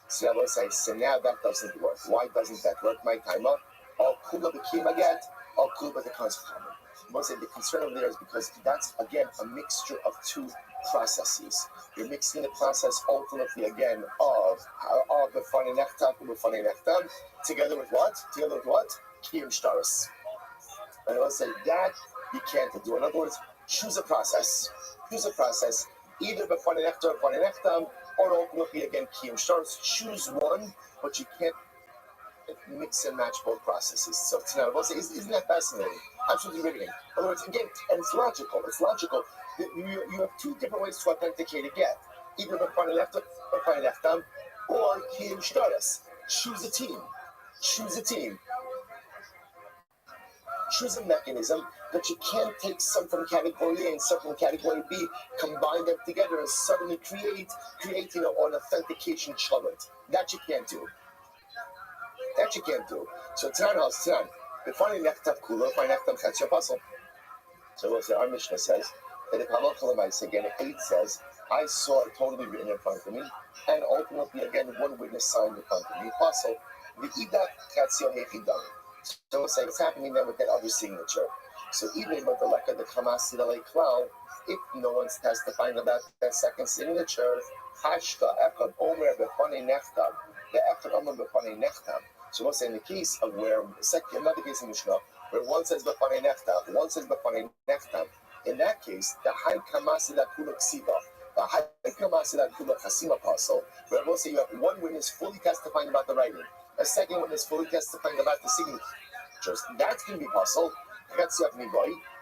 So I will say, so now that doesn't work. Why doesn't that work? My time up. All kula became a get. All kula but the consequence. I will say the concern over there is because that's again a mixture of 2 processes. You're mixing the process ultimately again of the funny nechtam together with what? Kiyum Shtaris. And I will say that you can't do. In other words, choose a process. Either the funny nechtam or ultimately again Kiyum Shtaris. Choose one, but you can't mix and match both processes. So tonight, I will say, isn't that fascinating? Absolutely riveting. In other words, again, and it's logical. You have 2 different ways to authenticate a get. Either the funny nechtam or Kiyum Shtaris. Choose a team. Choose a mechanism that you can't take some from category A and some from category B, combine them together and suddenly create an authentication challenge. That you can't do. So Tanan, the funny nechtam kula, funny nechtam chatzir pasal. So our Mishnah says that if halacha l'maisa again, Aid says, I saw it totally written in front of me, and ultimately again one witness signed in front of me. Pasal the idak chatzir hechidam. So we'll say what's happening then with that other signature. So even with the leka the kamasi the klal, if no one's testifying about that second signature, hashka echad omer b'fanei nechtam, the echad omer b'fanei nechtam. So we'll say in the case of where another case in Mishnah where one says b'fanei nechtav, one says b'fanei nechtav. In that case, the high kamasida kula ksiva, the high kamasida kula chasima apostle, where we'll say you have one witness fully testifying about the writing, a second witness fully testifying about the signatures. That's going to be possible.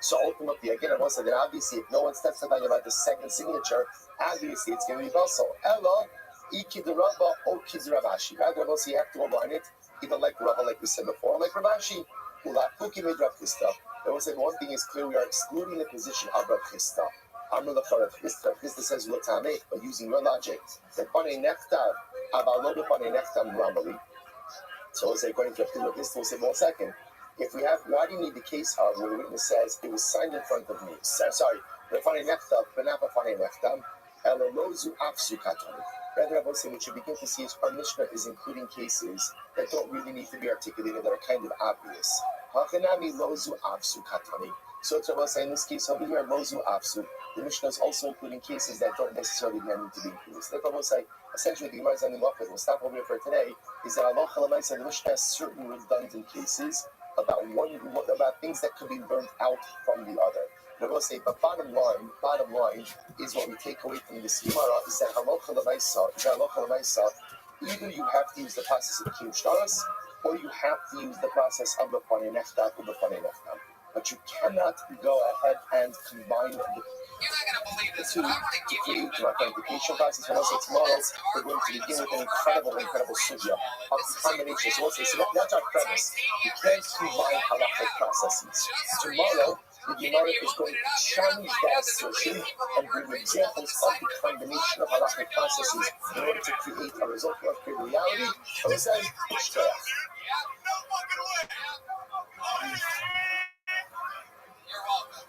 So ultimately, again, I want to say that obviously, if no one's testifying about the second signature, obviously it's going to be possible. Ella, ikidraba or kidrabashi. Rather, we'll say you have to align it either like Rabbi, like we said before, or like Rabashi. Ulapuki made Rav Chisda. I will say one thing is clear: we are excluding the position of Rav Chisda. Amr l'charav Chisda. Rav Chisda says l'tameh, by using your logic that panei nechtav, avalo b'panei nechtav normally. So we'll say according to Rav Chisda, we'll say 1 second. If we have, why do you need the case of where the witness says it was signed in front of me? Sorry, b'panei nechtav, b'napa panei nechtav, elolozu afsu katoni. Rather, I will say what you begin to see is our Mishnah is including cases that don't really need to be articulated, that are kind of obvious. Hachanami lozu afsu katani. So it's about saying in this case over here, lozu afsu. The Mishnah is also including cases that don't necessarily need to be included. So therefore, we'll say essentially the Gemara is ending off with. We'll stop over here for today. Is that Allah Chalamai said the Mishnah has certain redundant cases about things that could be learned out from the other. And I will say, but bottom line is what we take away from this Gemara is that halacha l'maisa, either you have to use the process of kiyum shtaros, or you have to use the process of b'fanei nechtav or b'fanei nechtav. But you cannot go ahead and combine the two to create an authentication process. And also tomorrow we're going to begin with an incredible sugya of the combination. So that's our premise. You can't combine halachic processes. Tomorrow the Gemara is going to challenge that assertion and bring examples of the combination of halachic processes in order to create a result of create reality. I will say, you're welcome.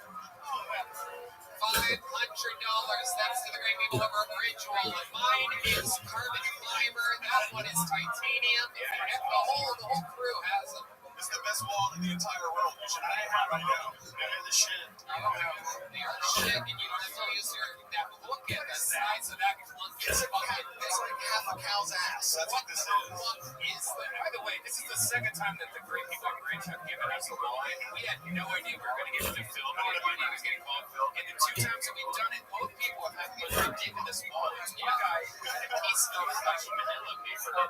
$500. That's to the great people over at Ritual. And mine is carbon fiber. That one is titanium. The whole crew has them. It's the best wall in the entire world. You should have it right now. They're the shit. They are the shit, and you don't have to use that look at the size of that clunky bucket. It's like half a cow's ass. That's what this is. By the way, this is the second time that the great people at Rich have given us a line. We had no idea we were going to get to film. We had no idea he was getting called Phil. And the 2 times that we've done it, both people have had me ridiculous wallets. One guy had a piece of special manila paper.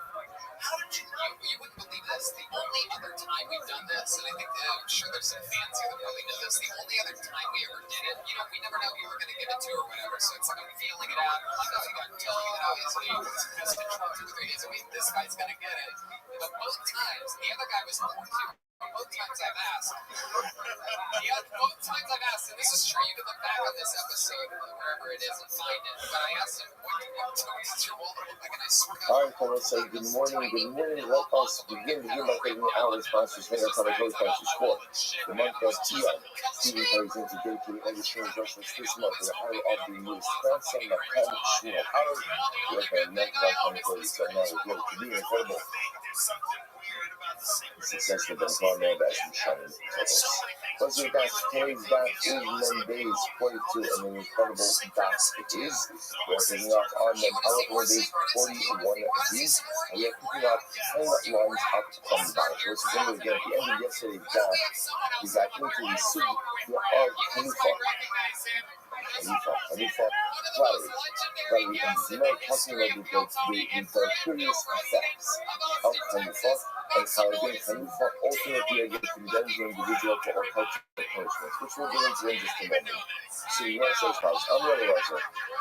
How did you know? You wouldn't believe this. The only other time we've done this, and I think I'm sure there's some fans here that probably know this, the only other time we ever did it, we never know who we're going to give it to or whatever, so it's like I'm feeling it out. I'm like, oh, you got to tell you that obviously just in 2 or 3 days a week, this guy's going to get it. But both times, the other guy was home too. Both times I've asked. Both times I've asked, and this is true, you can look back on this episode wherever it is and find it, but I asked him, what does your wallet look like? And I swear to God. all right, fellas, so good morning. Let us begin by taking our sponsors here at Public Road Sponsors Sport. The month of Tia, Stephen Curry's into dedicated education adjustments this month for the honor of the newest grandson of Kevin Schmuel Howard. We recommend mental health employees so now with look to be incredible. Successful than far more that you shining. Once we got carries back in days 42 and an incredible basket is. We're picking up on them eligible days 41 G's, and we are picking up 10 lines up from the bottom. Versus remember again at the end of yesterday's draft, we got into the suit of Hanifa, Valerie, and tonight talking about the curious effects of Hanifa and how again Hanifa ultimately again condemns the individual for all types of punishments, which we'll get into in just a moment. So you want to say spouse, I'm ready also.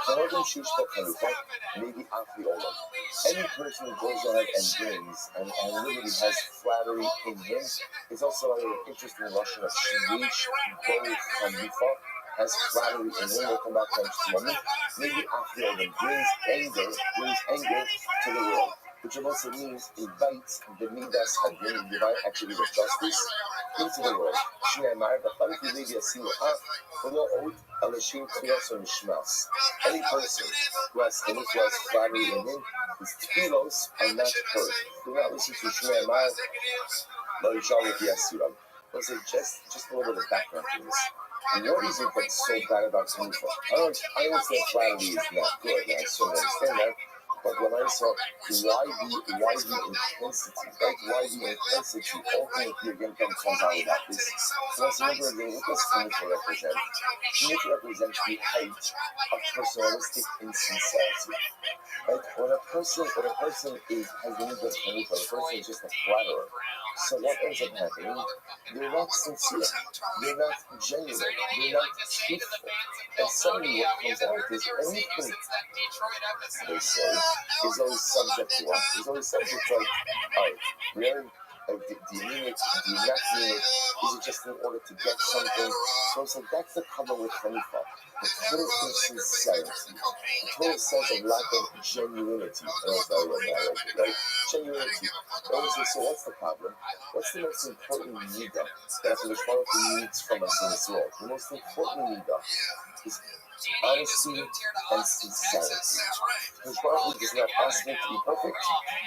So what can she spoke Hanifa? Maybe after Olam. Any person who goes ahead and brings and literally has flattery in him is also an interesting Russian of Shirish Bo Hanifa. Has flattery in him, we'll come back to next moment. Maybe after Olam brings anger to the world. Which also means invites the Midas Hadin, divine attribute of justice, into the world. Any person who has flattery in him, his tefillos are not heard. Do not listen to Shnei Amar, let's say just a little bit of background to this. What is it that's so bad about Hanifa? I don't say flattery is not good, and I certainly understand that. But when I saw why the intensity, right? Why the intensity ultimately again comes out about this. So let's remember again what does Hanukkah represent? Hanukkah represents the height of personalistic insincerity. Right? When a person has the need of Hanukkah, the person is just a flatterer. So what ends up happening? They're not sincere. They're not genuine. They're not truthful. And suddenly what comes out is anything they say is always subject to what? Is always subject to, like, oh, really? Like, do you mean it? Do you not mean it? Is it just in order to get something? So it's like that's the cover with Hanukkah. The total insincerity, the total sense of lack of genuinity. Right? Genuinity. I always say, so what's the problem? What's the most important midah that the Mishmarach needs from us in this world? The most important midah is honesty and sincerity. Mishmarach does not ask me to be perfect.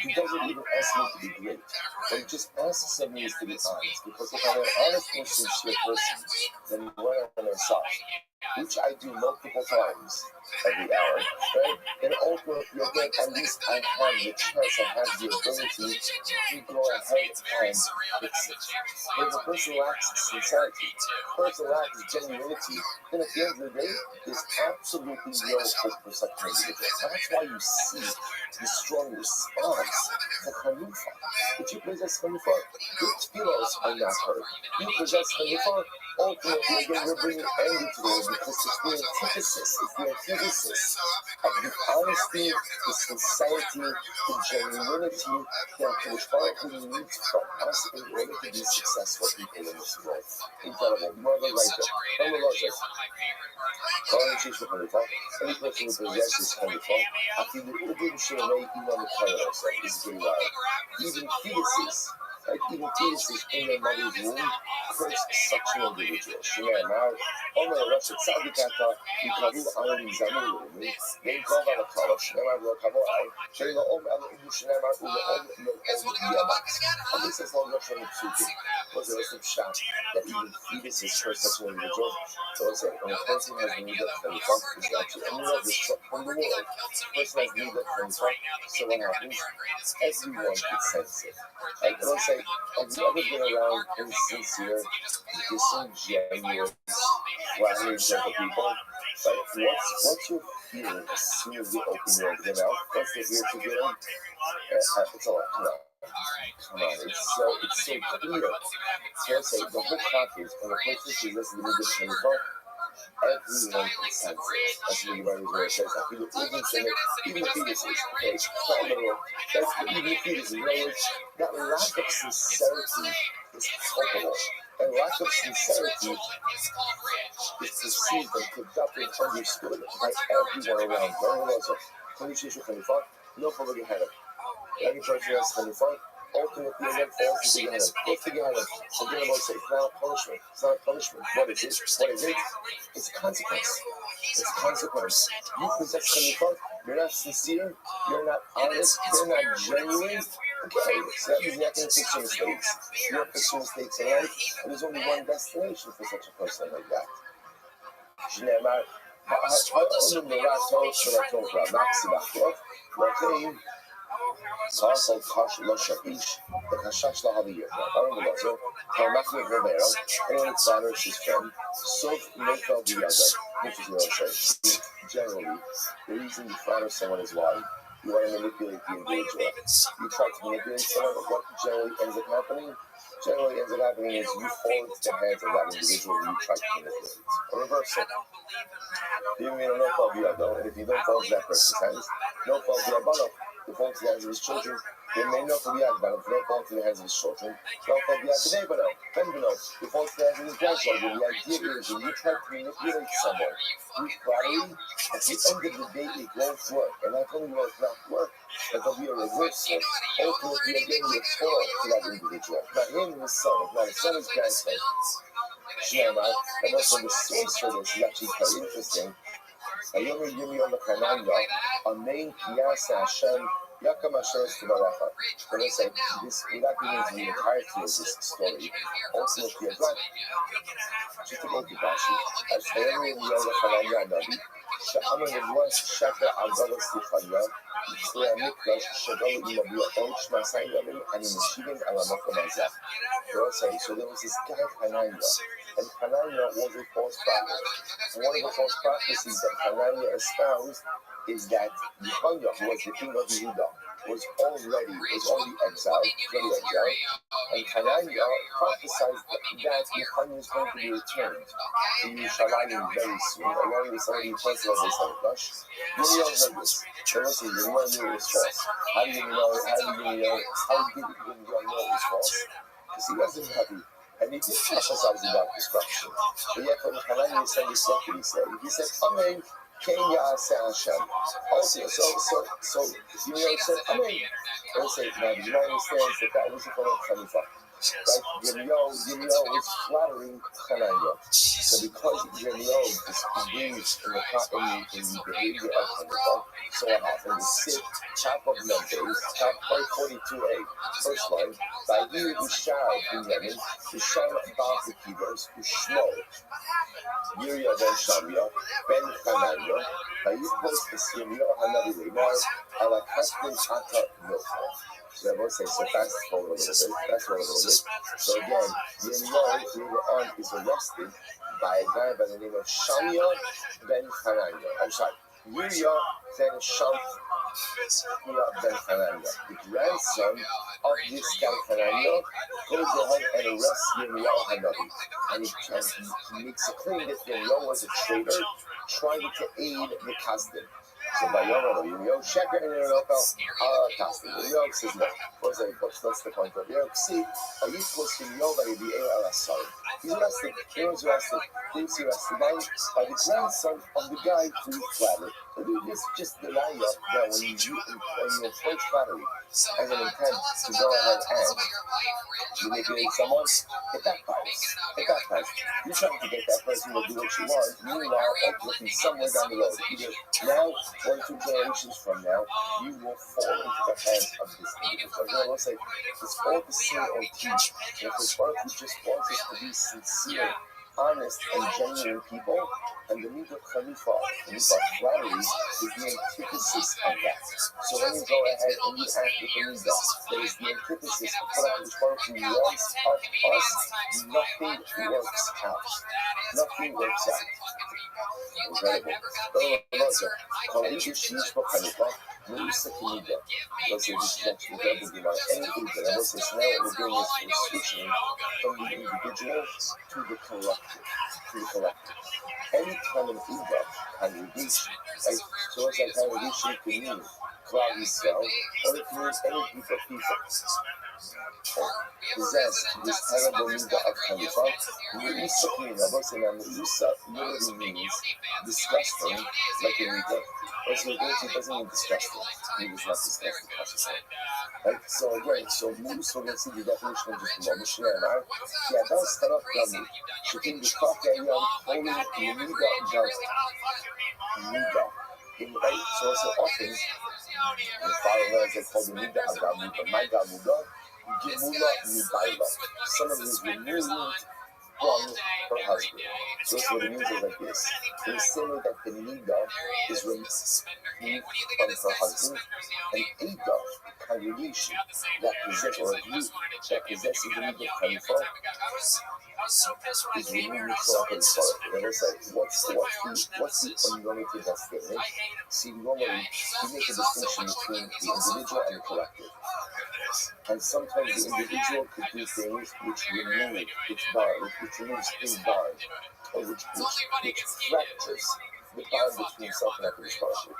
He doesn't even ask me to be great. But he just asks of me to be honest. Because if I'm an honest and sincere person, then we're on their side. Which I do multiple times every hour, right? And ultimately, again, at least I have the chance, I have the ability to go ahead and fix it. But if a person lacks sincerity, a person lacks genuinity, then at the end of the day, there's absolutely no hope for such an individual. That's why you see the strong response to Hanukkah. If you possess Hanukkah, your tefillos are not heard. You possess Hanukkah, ultimately, again, you're bringing anger to the world because it's the antithesis of the honesty, the sincerity, the genuinity that the Mishmarach needs from us in order to be successful people in this world. Incredible. Mother right there. Mother loves us. Any person who possesses Hanukkah, after the Ubin Shirei Imam Kalarosa is very loud. Even fetuses, right? Even fetuses in their mother's womb curse such an individual. Shneimar, Omer Rosh Tzadikata, Yikavu Alim Zamur, Then called on a Kala, Shneimar Rokavoai, Shneimar Om El Ubu Shneimar Ubu Om Yamat. And this is all Rosh Hashanah. Was there some shock that even fetuses curse such an individual? So it's like when a person has need of Hanukkah, it's actually anywhere from the world. A person has need of Hanukkah, so what happens? Everyone can sense it. Like I say, have you ever been around insincere, disingenuous, flattering type of people? Like, what's your feeling as soon as you open your mouth? What's the fear to get on? It's all, come on, it's so clear. So I say, the whole package, when a person sees this in the middle of Hanukkah, everyone can sense it. That's what the Bible says. I feel even the fetuses, okay, it's not literal. That's even the fetuses. In other words, that lack of sincerity is culpable. And lack of sincerity is perceived and picked up and understood by everyone around. No public ahead of every person has Hanukkah. Ultimately, again, falls into Gehenna. Goes to Gehenna. So Gehenna will say, it's not a punishment. It's not a punishment. What is it? What is it? It's consequence. It's consequence. You possess Hanukkah. You're not sincere. You're not honest. You're not genuine. Okay, so that means you're not going to fix your mistakes. You don't fix your mistakes in life. And there's only one destination for such a person like that. Shneimar, ha'olim b'rato sh'rato b'ramatzi b'achot, Sarsal Kash Lashapish, the Kashash Lahavir, Arangalazo, Kalmachmi Rivera, anyone that flatters his friend, Sof Mekal Diada, which is what I say. Generally, the reason you flatter someone is why you want to manipulate the individual. You try to manipulate someone, what generally ends up happening? Generally ends up happening is you fall into the hands of that individual who you try to manipulate. Or reverse it. Even if you don't fall Diada, and if you don't fall into that person's hands, don't fall Diabano. You fall into the hands of his children, they may not be out, but if you don't fall into the hands of his children, don't fall into the hands you fall into the hands of his grandchildren. The idea is when you try to manipulate someone through flattery, at the end of the day, it won't work. And not only will it not work, but there'll be a reversal. Ultimately, again, you fall to that individual. Not him, his son, not his son, his grandson. Shneimar, and also the source for this is actually quite interesting. Ayomer Yumi on the Kananya, a main Kiyasa Hashem, Yakam Hashem Stibaracha. When I say this, without getting into the entirety of this story, ultimately, just to go to Bashi, as Ayomer Yumi on the Kananya Nabi, שאמר נבואה שקר על גודל סליחניה, יצרי המקדש שגרו עם אביו שנעשיים ימים, אני משיבים על המקום הזה. So there was this guy Hananiah, and Hananiah was a false prophet. One of the false prophecies that Hananiah espoused is that Yehoiah, who was the king of Judah, was already exiled, and Hananiah prophesied that Yehoiah is going to be returned to Yerushalayim very soon, along with some of the apostles of the Mikdash. Yirmiyahu heard this. Listen, Yirmiyahu knew it was false. How did Yirmiyahu know it was false? Because he wasn't happy. And he did prophesy about destruction. But yet when Hananiah said this, what did he say? He said, Amen, Ken Ya'aseh Hashem. Okay, so Yirmiyahu said, Amen. And say, now the Gemara understands that was the form of Chanukah. Right? Yirmiyahu was flattering Hananiah. So because Yirmiyahu disbelieved in the behavior of Chanukah, so what happened? The sixth top of Memphis, top 42a, first line, Vayu Ushar Binyamin, Ushar Baal Kivers, Ushmo, Yirmiyahu ben Shamia, ben Hananiah, Vayu post the Yirmiyahu Hanavi Lemar, Alakastin Ata Milcha. So I will say, so fast forward a little bit. So again, Yirmiyahu later on is arrested by a guy by the name of Shamia ben Hananiah. I'm sorry, Yirmiyahu ben Shamia ben Hananiah. The grandson of this guy Hananiah goes ahead and arrests Yirmiyahu Hanavi. And he makes a claim that Yirmiyahu was a traitor trying to aid the Kasdim. So by Yirmiyahu Sheker and Yirmiyahu Kasdim. Yirmiyahu says no. What's the point of Yirmiyahu? See, are you supposed to know by the Al-Asar? He's arrested. Yirmiyahu's arrested. Who's arrested by the grandson of the guy who flattered. This is just the line up that when you approach flattery as an intent to go ahead and manipulate someone, it backfires. You're trying to get that person to do what you want, meanwhile, looking somewhere down the road. Either now or 2 generations from now, you will fall into the hands of this individual. I will say, it's all the sin or teach. If it's one who just wants us to be sincere, honest, and genuine people, and the need of Khalifa flattery is the antithesis of that. So when you go ahead and you act with the Nida, that is the antithesis of what who wants of us, nothing works out. Incredible. Let's say this is actually double divine energy, but I will say so now what we're doing is we're switching from the individual to the collective. Any kind of ego congregation, right? So as that congregation can mean Klal Yisrael, or it can mean any group of people. Possess this terrible midah of Khalifa. Mu'isa literally means disgusting, like a midah. Also, it doesn't mean disgusting. It is not disgusting, consciously. Right? So again, Mu'isa, we're going to see the definition of just a moment. Shne'emar, ki adam starach gamu, shekin b'kach ha'elyon, holy midah. Right? So often, in the following they call the midah agamuda. My gamuda, Gemula Midaila. Someone who is removed from her husband. So that's what it means is like this. In the same way that the Nida is removed from her husband, and Ada, the congregation that possesses or a group that possesses the Nida of Khalifa is removed from her husband. And it's like, what's the unnormative of that statement? See, normally we make a distinction between the individual and the collective. And sometimes the individual could do things which remove, which removes his bond, or which fractures the bond between himself and Hakadosh Baruch Hu.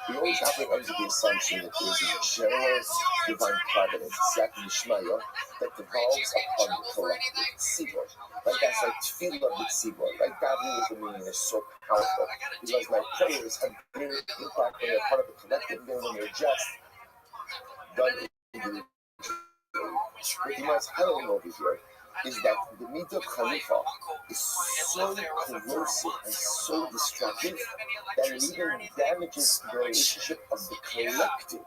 We always operate under the assumption that there is a general divine providence, Siyata D'Shmaya, that devolves upon the collective tzibur. Like that's like tefillah b'tzibur. Like davening with the meaning is so powerful because my prayers have greater impact when they're part of the collective than when they're just done individually. But you must highlight over here is that the midah of Khalifa is so corrosive and so destructive that it even damages the relationship of the collective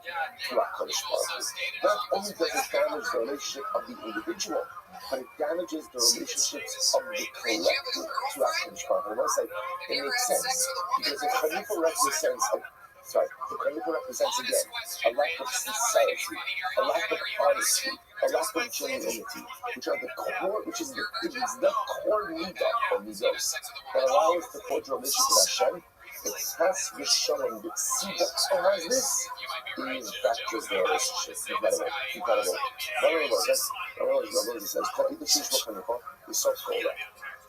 to HaKadosh Baruch Hu. Not only does it damage the relationship of the individual, but it damages the relationships of the collective to HaKadosh Baruch Hu. And I say, it makes sense, because if Khalifa represents the Khalifa represents again a lack of sincerity, a lack of honesty, a lack of genuinity, which is the core midah of midos that allow us to forge a relationship with Hashem. It has Rishon, the tzibah has this. It fractures the relationship. Incredible. Rabbi says,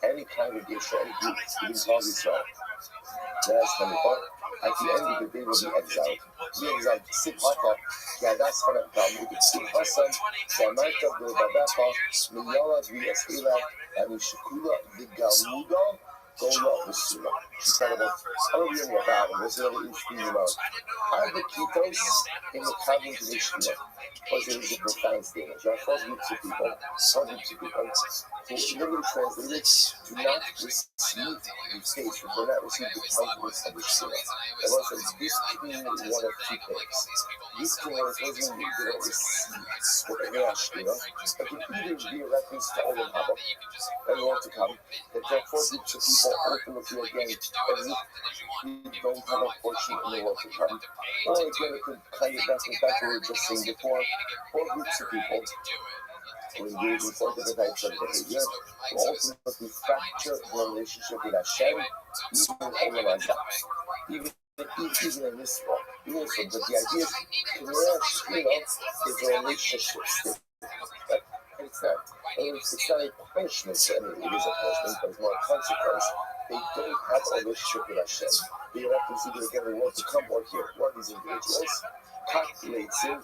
any congregation, any group within Klal Yisrael, that's Khalifa, at the end of the day will be exiled. Be exiled. Simchaka, Yadas Hanakam, Simchasan, Shamarta Babacha, Miyala Viasila, and Shukula, the Gamuda, Gola Visula. Incredible. I don't even know about it. There's another interesting Are the Kitos in the congregation? Because it is a profound statement. There are four groups of people, who literally translated, do not receive the faith, do not receive the countenance of the Shema. That was this community one of two things. This community wasn't they don't receive what they are Shema. It can either be a reference to Olam Haba, and want to come, that there are four groups of people ultimately again, as if we don't have a portion in the world to come. Or again, it could kind of back what we were just saying before, four groups of people who engage in four different types of behavior, who ultimately fracture the relationship with Hashem, even in this world. But the idea is, is a relationship still. It's not a punishment. I mean, it is a punishment, but it's more a consequence. They don't have a relationship with Hashem. They don't have to see that again, they want to come or here. One of these individuals calculates him.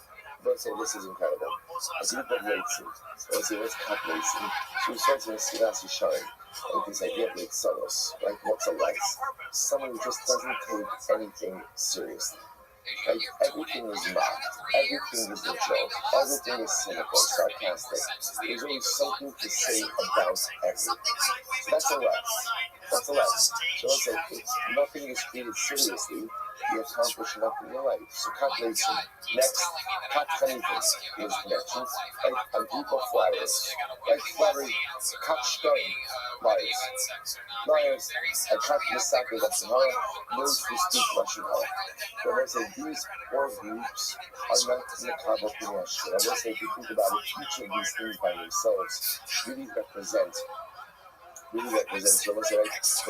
Let's say this is incredible. A group of Leitzim. Let's say what's calculating. So we start to see Siras Yisharim. Like this idea of Leitzaros. Like what's a Leitz? Someone who just doesn't take anything seriously. Like everything is mocked, everything is a joke, everything is cynical, sarcastic. There's always something to say about everything. So that's a Leitz. So let's say if nothing is treated seriously, you accomplish nothing in your life. So calculation. Next, cut connections is connections. Like a group of flyers. Like flattery, cut stone, liars, and cut the sackers of Sahara, those who speak Russian Hara. So let's say these four groups are not in the Kabbal Pinesh. And let's say if you think about it, each of these things by themselves really represent. So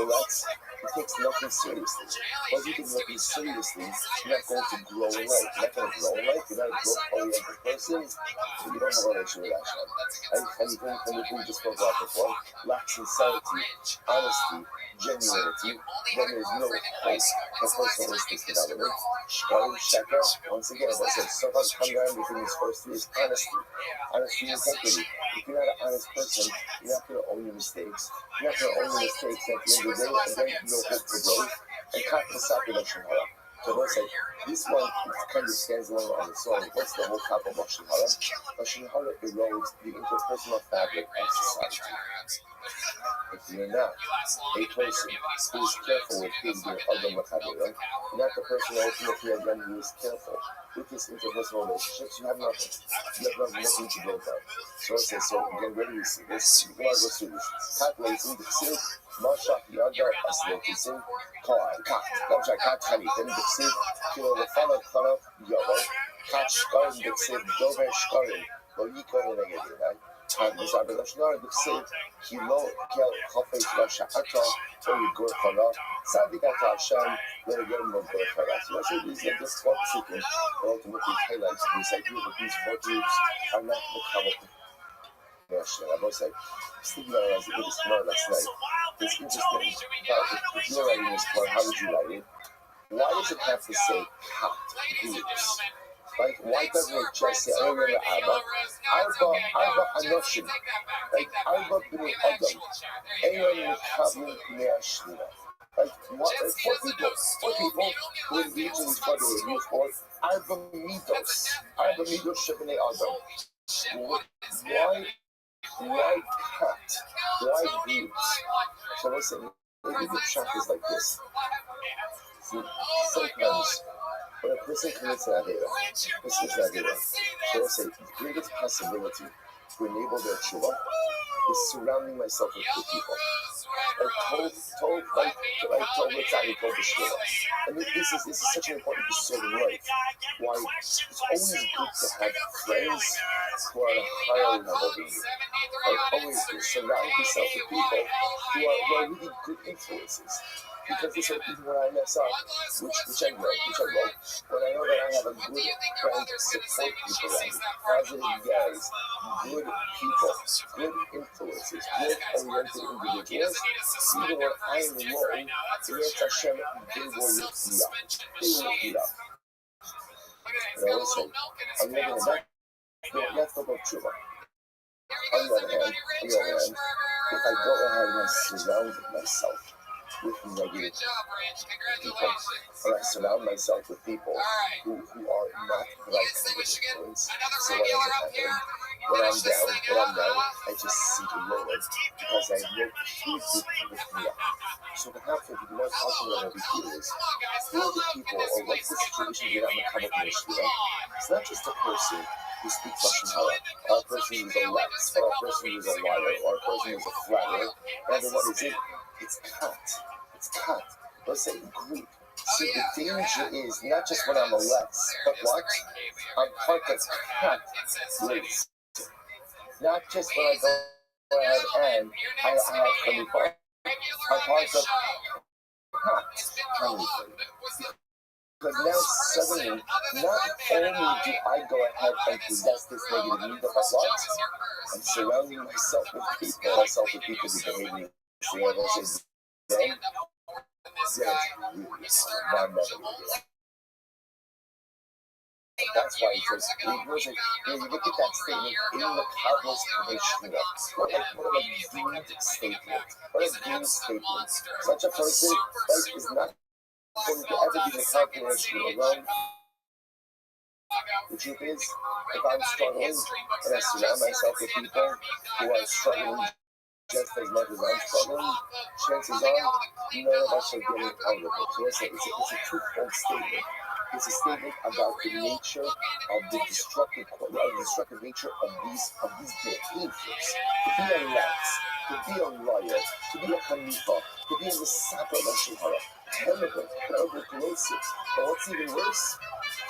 let's say, it takes nothing seriously. Once you take nothing seriously, you're not going to grow in life. You're not going to grow in life. You're not a growth-oriented person. So you don't have a relationship with Hashem. And we just spoke about before, lack sincerity, honesty, genuinity, then there's no hope for personalistic development. Shkarim, sheker, once again, as I said, sometimes come down between these first three is honesty. Honesty and integrity. If you're not an honest person, you're not going to own your mistakes. You're not going to own your mistakes at the end of the day, and then no hope for growth. And cut the sacrifice. So let's say, this one kind of stands alone on its own. What's the whole top of Lashon Hara? Lashon Hara erodes the interpersonal fabric of society. If you're not a person who is careful with his or other machabera, not the person ultimately again who is careful with his interpersonal relationships, you have nothing. You have nothing to build on. So let's say, again, where do we see this? You want to go through this. Calculating the ksiv, mashach yada aslotisim, kat chanitim, the ksiv, kilo lefanav yada, kat shkarim, the ksiv, dover shkarim, lo yikon v'negedin, this are the Lashon the ksiv, kilo kel chafetz lasha'ata, or yigor chara, tzadikata Hashem, let it go more good for us. So let's say these are just one sequence that ultimately highlights this idea that these four groups are not the common. I was like, thinking about it as I did this tomorrow last night. It's interesting. If you're writing this part, how would you write it? Why does it have to say kat groups? Like, why doesn't it just say, I don't remember Arba Anoshim. Like, Arba B'nei Adam. Eion Mekablim B'nei Hashlina. Like, four people who engage in these four behaviors, or Arba Midos Shebnei Adam. Why Why cut? Why groups? So listen, maybe the shot is like this. See, sometimes when a person commits an avera, so let's say the greatest possibility to enable their tshuva is surrounding myself with good people. Like told the tzaddik, told the shul. And this is such an important decision in life. Why it's always good to have friends who are at a higher level than you. Like always surround yourself with people who are really good influences. Because this is even when I mess up, which I will, when I know that I have a good friend to support people around me, positive guys, good people, good influences, good oriented individuals, even when I am alone, Yetz Hashem, they will lift me up. They will lift me up. And I always say, on the other hand, let's talk about tshuva. On the other hand, if I go ahead and I surround myself with negative people, or I surround myself with people who are not the right kind of influence, so what ends up happening? When I'm down, I just sink lower because I know who's good to lift me up. So what happens, the more popular over here is, who are the people, or what's the situation you're not in the Yeshiva? It's not just a person who speaks Lashon Hara, or a person who's a lex, or a person who's a liar, or a person who's a flatter. Rather, what is it? It's cut. Let's say group. See, the danger is not just when I'm a lex, but what? I'm part of cut race. Not just when I go ahead and I have Khalifah. I'm part of cut. Because now suddenly, not only do I go ahead and possess this negative need of my I'm surrounding myself with people who behave in the same way. Then, that's why it says, you look at that statement in the Kabbalah's Mishnah. What a deep statement. Such a person is not going to ever be the calculation alone. The truth is, if I'm struggling and I surround myself with people who are struggling just as much as I'm struggling, chances are none of us are getting out of it. So it's a twofold statement. It's a statement about the nature of the destructive nature of these behaviors. To be a lex, to be a liar, to be a hanifa, to be a misaper Lashon Hara, terrible corrosive. But what's even worse?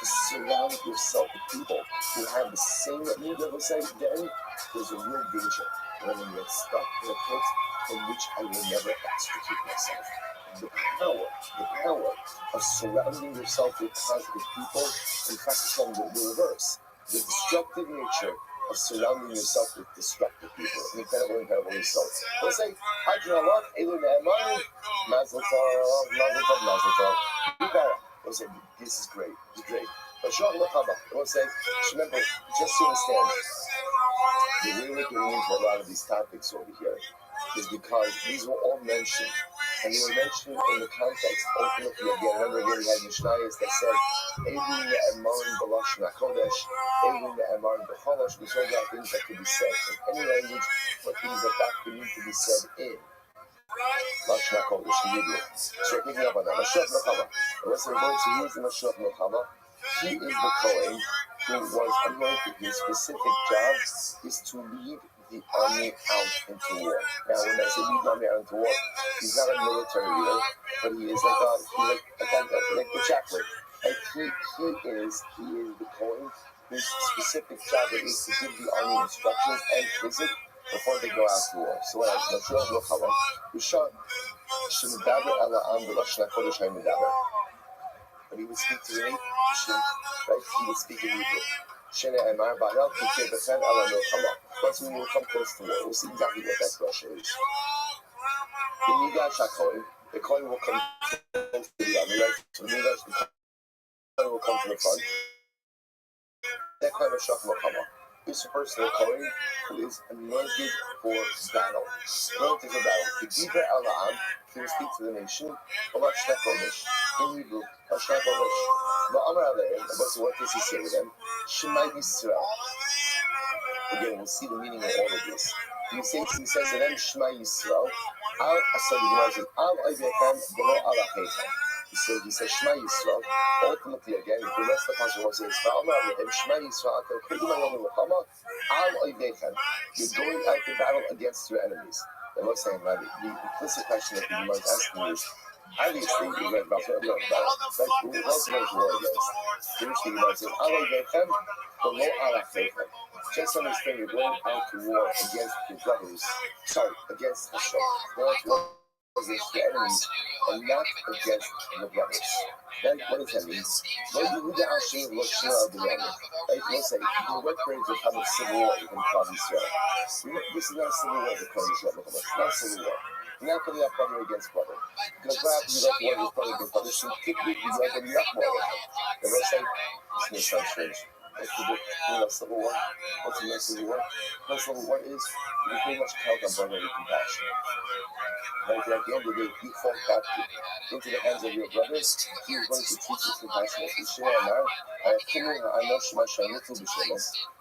To surround yourself with people who have the same need of then there's a real danger when you get stuck in a pit from which I will never extricate myself. The power of surrounding yourself with positive people, in fact, it's from the reverse. The destructive nature of surrounding yourself with destructive people. Incredible results. Let's say, Hajjalot, Elu Ne'emar, Mazel Tov. Let's say, this is great. But let's say, remember, just to understand, the way we're getting into a lot of these topics over here is because these were all mentioned. And they were mentioned in the context, ultimately, again, remember again, we had Mishnayos that said, Eivin Ne'emarin B'Lashon HaKodesh, Eivin Ne'emarin B'Cholosh, we saw that things that could be said in any language, but things that could need to be said in Lashon HaKodesh, in Hebrew. So we're picking up on that. Mashiach Melchama. And let's say we're going to use the Mashiach Melchama. He is the Kohen who was anointed. His specific job is to lead the army out into war. Now, when I say lead the army out into war, he's not a military leader, but he is like the chaplain. And he is the Kohen whose specific job it is to give the army instructions and visit before they go out to war. So what I Mashiach Melchama, Rishon Shemidaber Ela'am B'Lashon HaKodesh HaMedaber. But he would speak to the nation, right? He would speak in Hebrew. Shene Emar Ba'al Kikeh B'Chen Ala Melchama. Once we will come close to war, we'll see exactly what that question is. The Nigash HaKohen, the Kohen will come close to the army, right? So the Kohen will come to the front. That Kohen Mashiach Melchama is a person, Kohen, who is anointed for battle. The Giver Ala'am, he will speak to the nation. Lashon HaKodesh, in Hebrew, Lashon HaKodesh. But what does he say to them? Shema Yisrael. Again, we'll see the meaning of all of this. He says to them, Shema Yisrael, Al Asad Al Oivechem V'lo Al Achechem. He says, Shema Yisrael. Ultimately, again, the rest of the passage will say, Shema Yisrael, Al Oivechem. You're going out to battle against your enemies. They're not saying, Rabbi, the implicit question that the Gemara is asking is, obviously, we read about it, but who else are going to war against? Seriously, the Gemara says, Al Oivechem V'lo Al Achechem. Just understand you're going out to war against your brothers, against Hashem, going to war against your enemies, and not against your brothers. Right? What does that mean? Right? We'll say, the word phrase of having a civil war in Klal Yisrael. This is not a civil war in Klal Yisrael. It's not a civil war. You're not coming up brother against brother. Because what happens if you go to war against brother against brother? So typically, you go to war more. The rest say, this may sound strange. What's the difference of civil war? What's the next civil war? No civil war is you pretty much count on brotherly compassion. Right? At the end of the day, if you fall back into the hands of your brothers, he is going to treat you compassionately.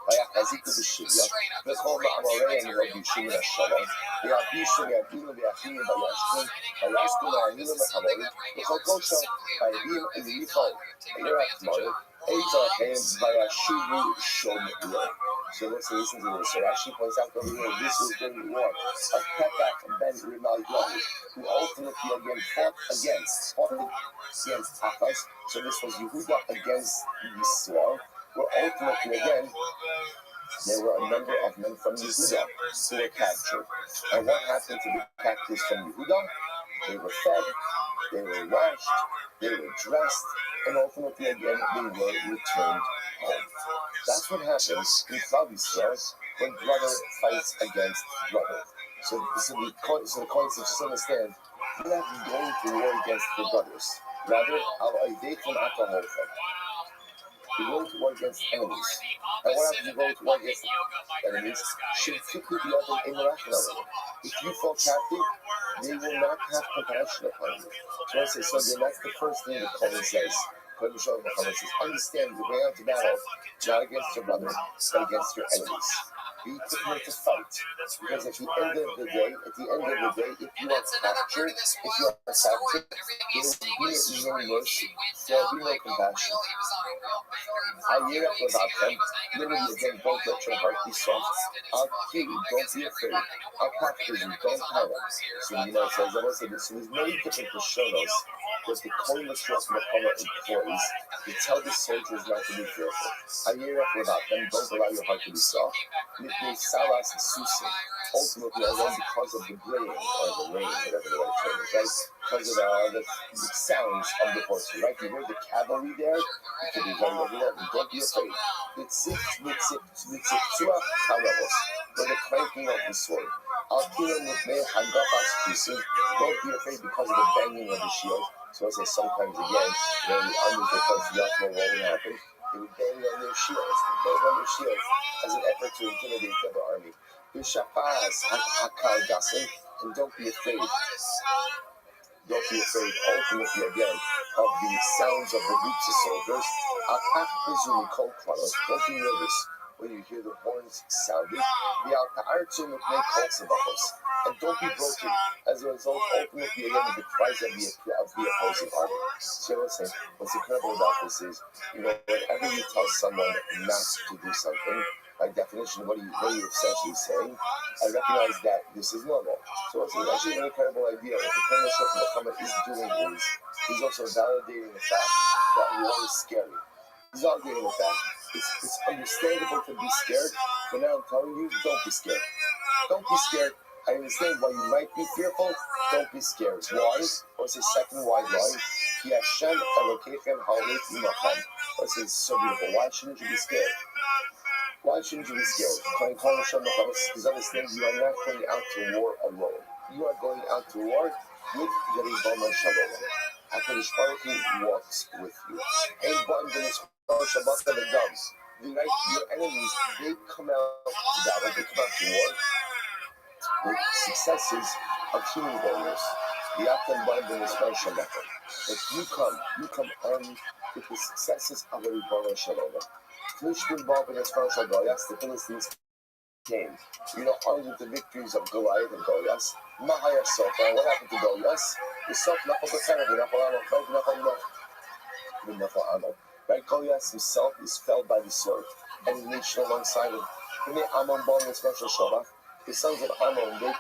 ויחזיקו בשוויה, וכל מאמריהם ירגישו מן השלום, וירגישו וירגינו ויחינו וישכון, ויעסקו ויענינו בחברות, וכל כושם, ויביאים ויפעל, וירח מורים, איתכם וישובו שום לו. So let's listen to this. So Rashi points out over here, this was during the war of Pekach ben Remaliah, who ultimately again fought against Achaz. So this was Yehuda against Yisrael, where ultimately again there were a number of men from Yehuda who were captured. And what happened to the captives from Yehuda? They were fed, they were washed, they were dressed, and ultimately again they were returned home. That's what happens in Klal Yisrael when brother fights against brother. So the coins to just understand, you're not going to war against your brothers. Rather, you're going to war against enemies. And what happens if you go to war against enemies? Should quickly be open irrationally. If you fall captive, they will not have compassion upon you. So I say, so then that's the first thing that Cohen says. Understand the way out to battle, not against your brother, but against your enemies. Be prepared to fight. Because at the end of the day, if you are captured, there will be no mercy. There will be no compassion. I hear up about them. Literally, again, don't let your heart be soft. I'll kill you, don't be afraid. I'll capture you, don't panic. So, it says, I want to say this. So there's many different personas that the Kohen Mashroth employs to tell the soldiers not to be fearful. I hear up about them. Don't allow your heart to be soft. Salas Susin. Ultimately, again, because of the braying, or the rain, whatever the right term is, right? Because of the sounds of the horse, right? You hear the cavalry there, you can be very overwhelming. Don't be afraid. It's Mitzvah Harabos, for the clanking of the sword. Don't be afraid because of the banging of the shield. So I say sometimes again, when the armies were close to Yaakov, what would happen? They would bang on their shields. They bang on their shields as an effort to intimidate the other army. And don't be afraid. Don't be afraid, ultimately, again, of the sounds of the groups of soldiers. Don't be nervous when you hear the horns sounding. And don't be broken as a result, ultimately, again, of the cries of the opposing army. So what's incredible about this is, whenever you tell someone not to do something, by definition, what are you essentially saying? I recognize that this is normal. So it's actually an incredible idea. What the Kohen Muhammad is doing is, he's also validating the fact that war is scary. He's validating the fact it's understandable to be scared, but now I'm telling you, don't be scared. Don't be scared. I understand why you might be fearful. Don't be scared. Why? What's the second wide line? What's it so beautiful? Why shouldn't you be scared? Why shouldn't you be scared? Because understand you are not going out to war alone. You are going out to war with the Ribono Shalom. HaKadosh Baruch Hu walks with you. Your enemies, they come out to battle, they come out to war with successes of human warriors. But you come armed with the successes of the Ribono Shalom. Plishtim Bob and his first Goliath, the Philistines came. Armed with the victories of Goliath and Goliath. Mahaya Sofa, what happened to Goliath? The Sof Nafal Right, Goliath himself is felled by the sword, and his nation alongside him. Ammon Bom and special Shabbat. The sons of Ammon, they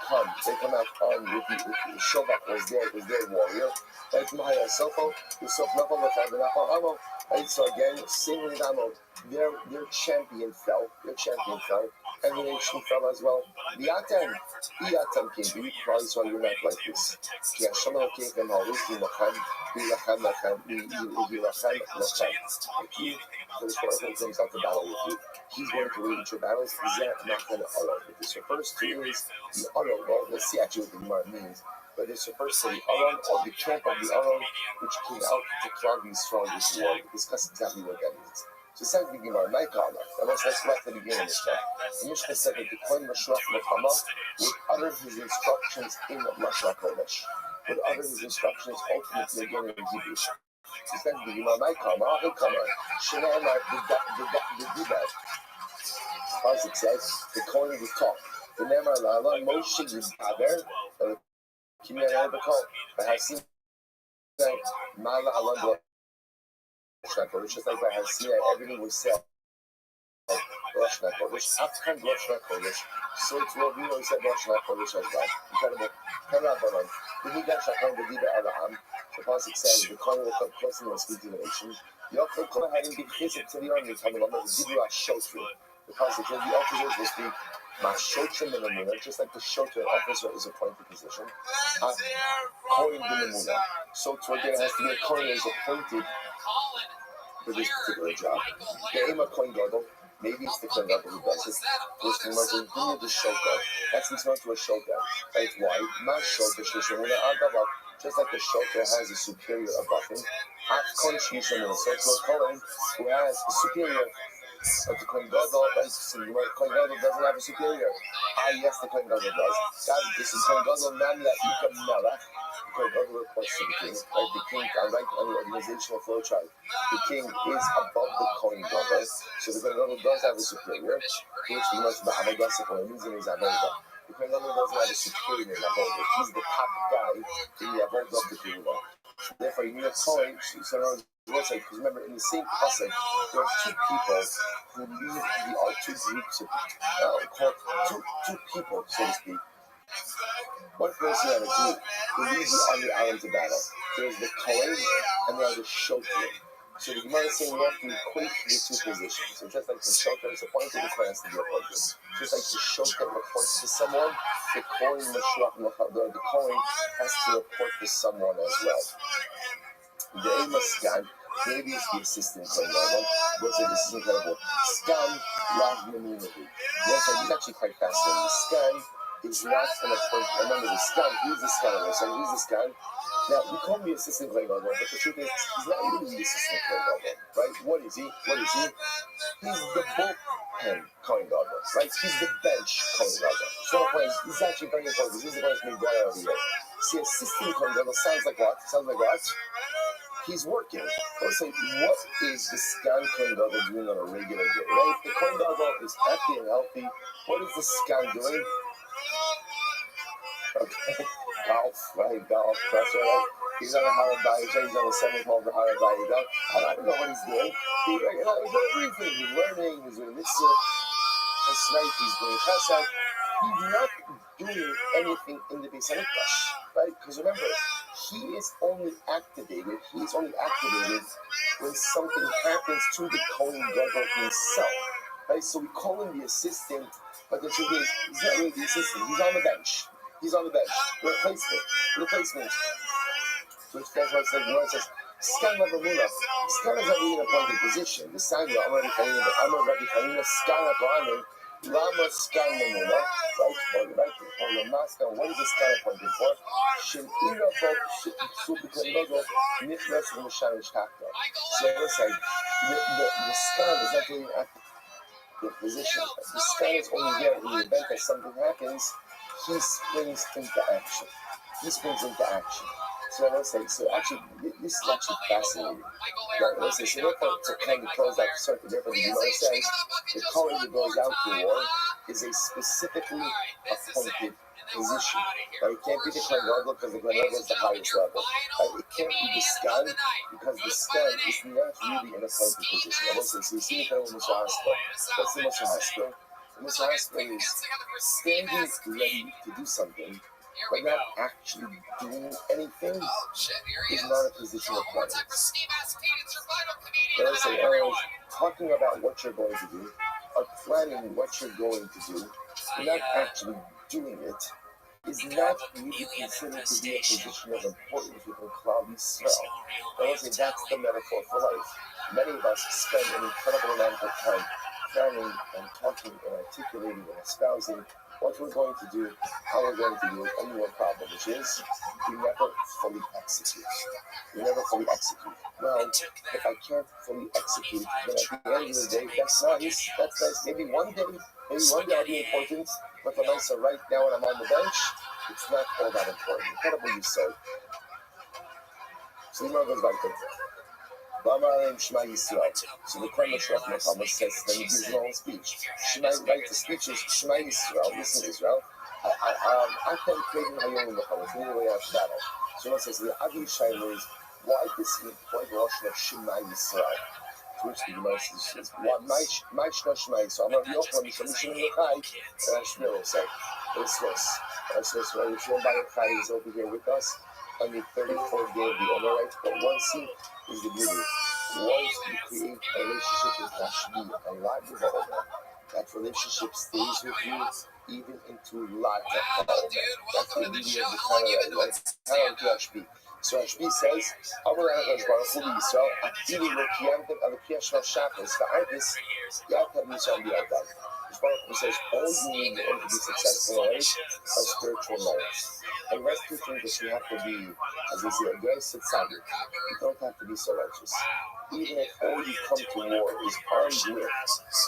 come out armed with the Shabbat was their warrior. Right, Mahaya Sofa, the Sof Nafal Ammon. Right, so again, same with Ammon. Their champion fell, and the nation fell as well. The Atam came, we cry so you're not like this. So this person comes out to battle with you. He's going to wage your battles. Not going to allow it. This refers to is the Aron. Well, let's see actually what the Gemara means. But this refers to the Aron, or the camp of the Aron, which came out to clog these strong this war. We'll discuss exactly what that means. So it says the Gemara, let's go back to the beginning of the Mishnah. The Mishnah said that the Kohen Mashrach Mechama would utter his instructions in Mashrach Kodesh, would utter his instructions ultimately again in Hebrew. So it says the Gemara, Shneimar, the Dibad. As it says, the Kohen would talk. The Nemar Lala, Moshe Yidaber, Kimyan Arbakol, but I see that Mala Alam just like I have seen that everything was said. Rosh Hashanah, after Rosh Hashanah, so it's what we always said Rosh Hashanah as well. Incredible. The Midah Shachar, the Diba Abraham, the Pasuk says, the Kohen will come close and speak to the nation. Yaakov Kohen hadn't been chesed to the army, the Dibra Shotru. The Pasuk says the officers will speak Mashotrim and Amuna, just like the Shotru officer is appointed position. Kohen B'Amuna. So it's again has to be a Kohen is appointed for this particular job. The aim of Kohen Gadol, maybe it's the Kohen Gadol who does it. First thing was the Shota. That's what's known to a Shota. Right? Why? Not Shota, Shishimuna Agava. Just like the Shota has a superior above him. Kohen Shishimuna. So it's a Kohen who has a superior. But the Kohen Gadol, Kohen Gadol doesn't have a superior. Yes, the Kohen Gadol does. God, this is Kohen Gadol, Namla Ikam Melech. Kohen Gadol reports to the king. Right? The king, right on the organizational flow chart. The king is above the Kohen Gadol. So the Kohen Gadol does have a superior, which we must have a gossip when he's in his Avodah. The Kohen Gadol doesn't have a superior in Avodah. He's the top guy in the Avodah of the kingdom. Therefore, you need a Kohen. Because remember, in the same pasuk, there are two people who lead two groups of two people, so to speak. One person and a group who leads the army out into battle. There's the Kohen and there are the Shotrim. So the Gemara is saying we have to equate the two positions. So just like the Shotrim is appointed, the Kohen has to be appointed. Just like the Shotrim reports to someone, the Kohen has to report to someone as well. The aim of Scan, maybe it's the assistant Kohen Gadol. We'll say this is incredible. Scan, Rav Memunadi. He's actually quite fascinating. The Scan is not an appointment. Remember, the Scan, he's the Scan. So he's the Scan. Now, we call him the assistant Kohen Gadol, but the truth is, he's not really the assistant Kohen Gadol, right? What is he? He's the bullpen Kohen Gadol, right? He's the bench Kohen Gadol. So he's actually very important. He's the one that's being brought out over here. See, assistant Kohen Gadol sounds like what? He's working. Let's say, what is the Scan Kohen Gadol doing on a regular day, right? The Kohen Gadol is happy and healthy. What is the Scan doing? Okay. Golf, that's right. He's on a Harabai, he's on a 7-12 Harabai. I don't know what he's doing. He's doing everything. He's learning, he's doing mitzvah. That's right, he's doing chesed. He's not doing anything in the Beis Hamikdash, right? Because remember, he is only activated when something happens to the Kohen Gadol himself, right? So we call him the assistant, but the truth is, he's not really the assistant. He's on the bench. Replacement. Which that's why it says, Scan Lavamuna. Scan is not really an appointed position. The Sanya, Amar Rabbi Chanina, Scan Abraham, Lama Scan Lamuna, right? Or Lama Scan, what is the Scan appointed for? Shin Ira Bok, Subikon Logo, Nichras from the Shanish Takta. So let's say, the Scan is not really an active position. The Scan is only there in the event that something happens. He springs into action. So let's say, so actually, this is actually fascinating. Let's say, so to kind of close out the circle there, but the Gemara says the Kohen who goes out to war is a specifically appointed position. Right? It can't be the Kohen Gadol because the Kohen Gadol is the highest level. Right? It can't be the Skan because the Skan is not really an appointed position. I so you see the Kohen Moshe Haspa. What's the Moshe Haspa? The Moshe Haspa is standing ready to do something, but not actually doing anything is not a position of planning. Let's say, talking about what you're going to do, or planning what you're going to do, not actually doing it, is not really considered to be a position of importance within Klal Yisrael. Let's say that's the metaphor for life. Many of us spend an incredible amount of time planning and talking and articulating and espousing what we're going to do, how we're going to do it, only one problem, which is we never fully execute. We never fully execute. Well, if I can't fully execute, then at the end of the day, that's nice. Maybe one day I'll be important, but the nice right now when I'm on the bench, it's not all that important. Incredible you say. So the goes back there. Shema Yisrael. So the Kohen Muhammad says, then he gives an own speech. Shema, like the speech is Shema Yisrael. Listen, Israel. I can create in Hayom Muhammad. It's the way out of battle. So it says the Adi Shaila is why this point Rosh of Shema Yisrael. To which the Gemara says, my Shema Yisrael. I'm not the Yochel, Misham Lechai, and Ashmir will say, it's this. Rabbi Yochel is over here with us on the 34th day of the Omer, right? But one seat is the beauty. Once you create a relationship with Rashbi, a lot with the Omer, that relationship stays with you even into life. That's the beauty of the Torah of Rashbi. So Rashbi says, Amar HaKadosh Baruch Hu Yisrael, Atili Lokiyamtem Alakiyash Shabbos, Va'arvis Yatam Yisrael B'Yadam. Baruch Hu says, all you need in order to be successful in life are spiritual merits. And rest two things that you have to be, as we say, a very tzaddik. You don't have to be so righteous. Even if all you come to war is armed with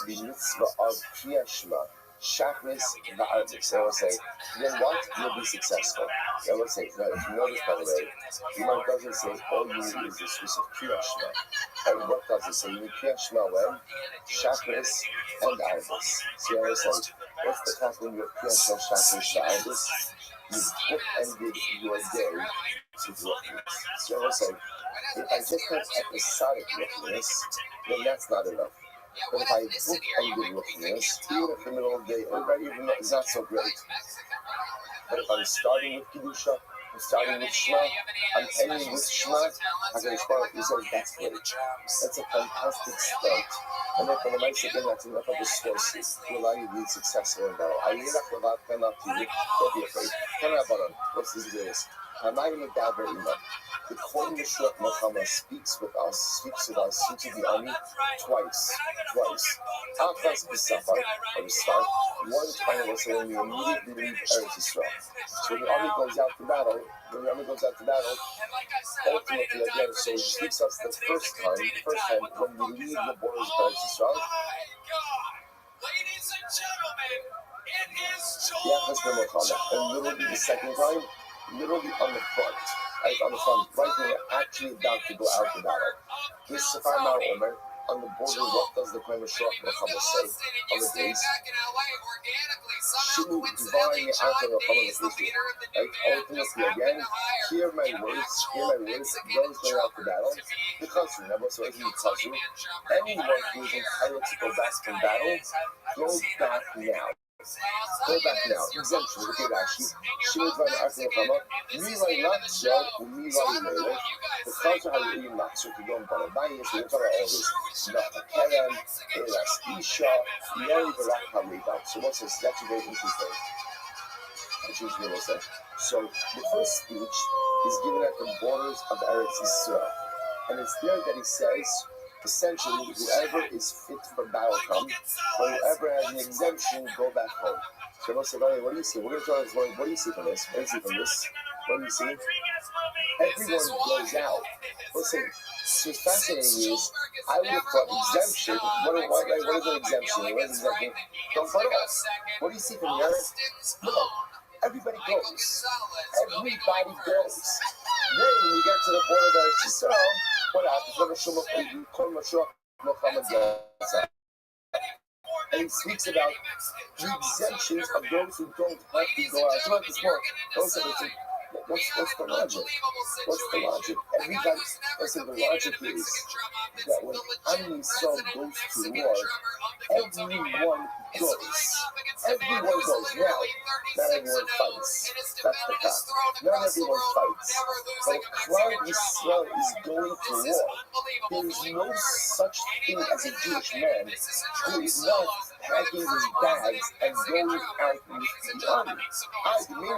the mitzvah of Kriyat Shema, Shachris, Va'arvis, they will say, then what? You'll be successful. They will say, now if you notice, by the way, Imam doesn't say all you need is this use of Kriyat Shema. And what does it say? You need Kriyat Shema when? Shachris and Arvis. See how I say, what's the coupling of Kriyat Shema, Shachris, and Arvis? You've bookended your day with rookiness. See how I say, if I just have episodic rookiness, then that's not enough. But if I bookended rookiness, even if in the middle of the day, everybody even is not so great. But if I'm starting with Kedusha, I'm starting with Shema, I'm ending with Shema, HaKadosh Baruch Hu says that's great. That's a fantastic start. And then for the next again, that's enough of a source to allow you to be successful in battle. I need that without cannot to you. Don't be afraid. Cannot button. What's this is? I'm not even down very much. The Kohen Muhammad speaks with us into the army twice. After the Safar, or the start, one time was when we immediately leave Eretz Yisrael. So the army goes out to battle, ultimately again, so he speaks us the first time when we leave the borders of Eretz Yisrael. Ladies and gentlemen, it is Muhammad. And literally the second time, literally on the front, right when we're actually about to go out to battle. This Safar Mar Omer, on the border, what does the Kohen Muhammad say on the days? Shimu divine after the Muhammad, right? Ultimately again, hear my words, those going out to battle, because remember, so as you tell you, anyone who is entitled to go back from battle, go back now. Go back now. Exemption. Okay, Rashi. Shimu divine after the Muhammad, Milay Latzah, Milay Melech, the culture how you eat Latzah to go and Balabayas, we talk about all this. Natakerem, Elas Isha, Yeri Barak HaLeibam. So what's this? That's a very interesting. So the first speech is given at the borders of Eretz Yisrael. And it's there that he says, essentially, whoever is fit for battle come, or whoever has an exemption, go back home. So everyone said, what do you see? We're going to tell this, what do you see from this? What do you see from this? What do you see? Everyone goes out. Listen, what's fascinating is, I would have thought exemption. What is an exemption? What is exemption? Don't go out. What do you see from here? No. everybody goes. Everybody goes. Then when you get to the border of Eretz Yisrael, what happens? And he speaks about the exemptions of those who don't have to go out. About this more. What's the logic? What's the logic? Everybody, listen, the logic is that when Am Yisrael goes to war, everyone goes. Everyone goes. Now, not everyone fights. That's the fact. Not everyone fights. But if Klal Yisrael is going to war, there is no such thing as a Jewish man who is not packing his bags and going out with the army. You may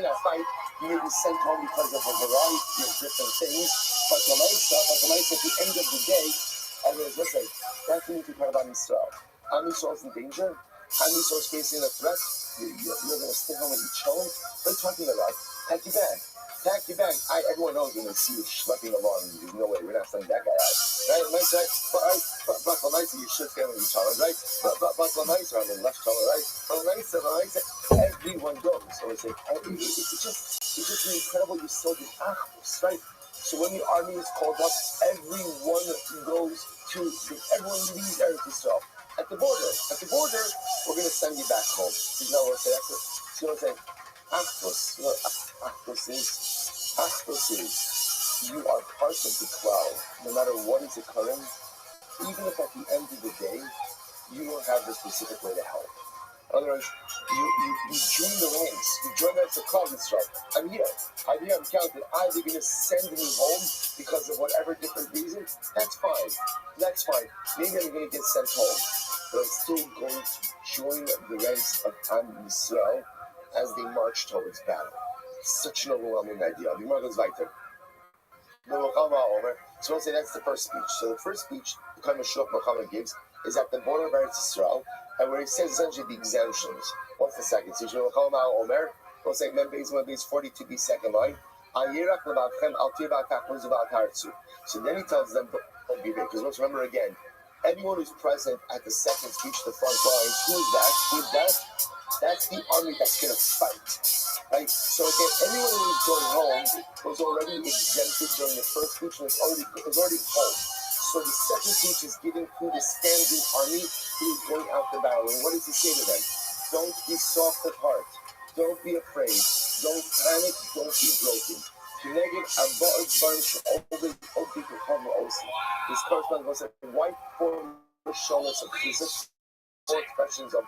not fight, you may be sent home because of a variety of different things, but the at the end of the day, listen, that's when you can talk about Yisrael. Am Yisrael is in danger, Am Yisrael is facing a threat, you're going to stay home and eat cholent. What are you talking about? Pack your bag. Pack your bag. Everyone knows when they see you schlepping along, there's no way, we're not sending that guy out. Right? Nice, right? But you should stay with each other, right? But nice, on the left shoulder, right? But everyone goes. So it's just an incredible you saw the achos, right? So when the army is called up, everyone goes to, everyone leaves Eretz Yisrael. At the border, we're going to send you back home. You know what I'm saying? You know what I'm saying? Achos, you know what Achos is, you are part of the cloud. No matter what is occurring, even if at the end of the day, you don't have the specific way to help. In other words, you join the ranks. You join as a cloud Yisrael. I'm here. I'm counted. They're going to send me home because of whatever different reason. That's fine. Maybe I'm going to get sent home. But I'm still going to join the ranks of Am Yisrael as they march towards battle. Such an overwhelming idea. The Gemara goes weiter. So I'll say that's the first speech. So the first speech the Mashiach Muhammad gives is at the border of Eretz Yisrael, and where he says essentially the exemptions. What's the second speech? We'll say Members 42b second line. So then he tells them, don't be there. Because let's remember again, everyone who's present at the second speech, the front lines, who is that? That's the army that's going to fight. Right? So again, anyone who was going home was already exempted during the first speech and was already home. So the second speech is given to the standing army who is going out to battle. And what does he say to them? Don't be soft of heart. Don't be afraid. Don't panic. Don't be broken. This corresponds to the white form of shoulders of Jesus, four expressions of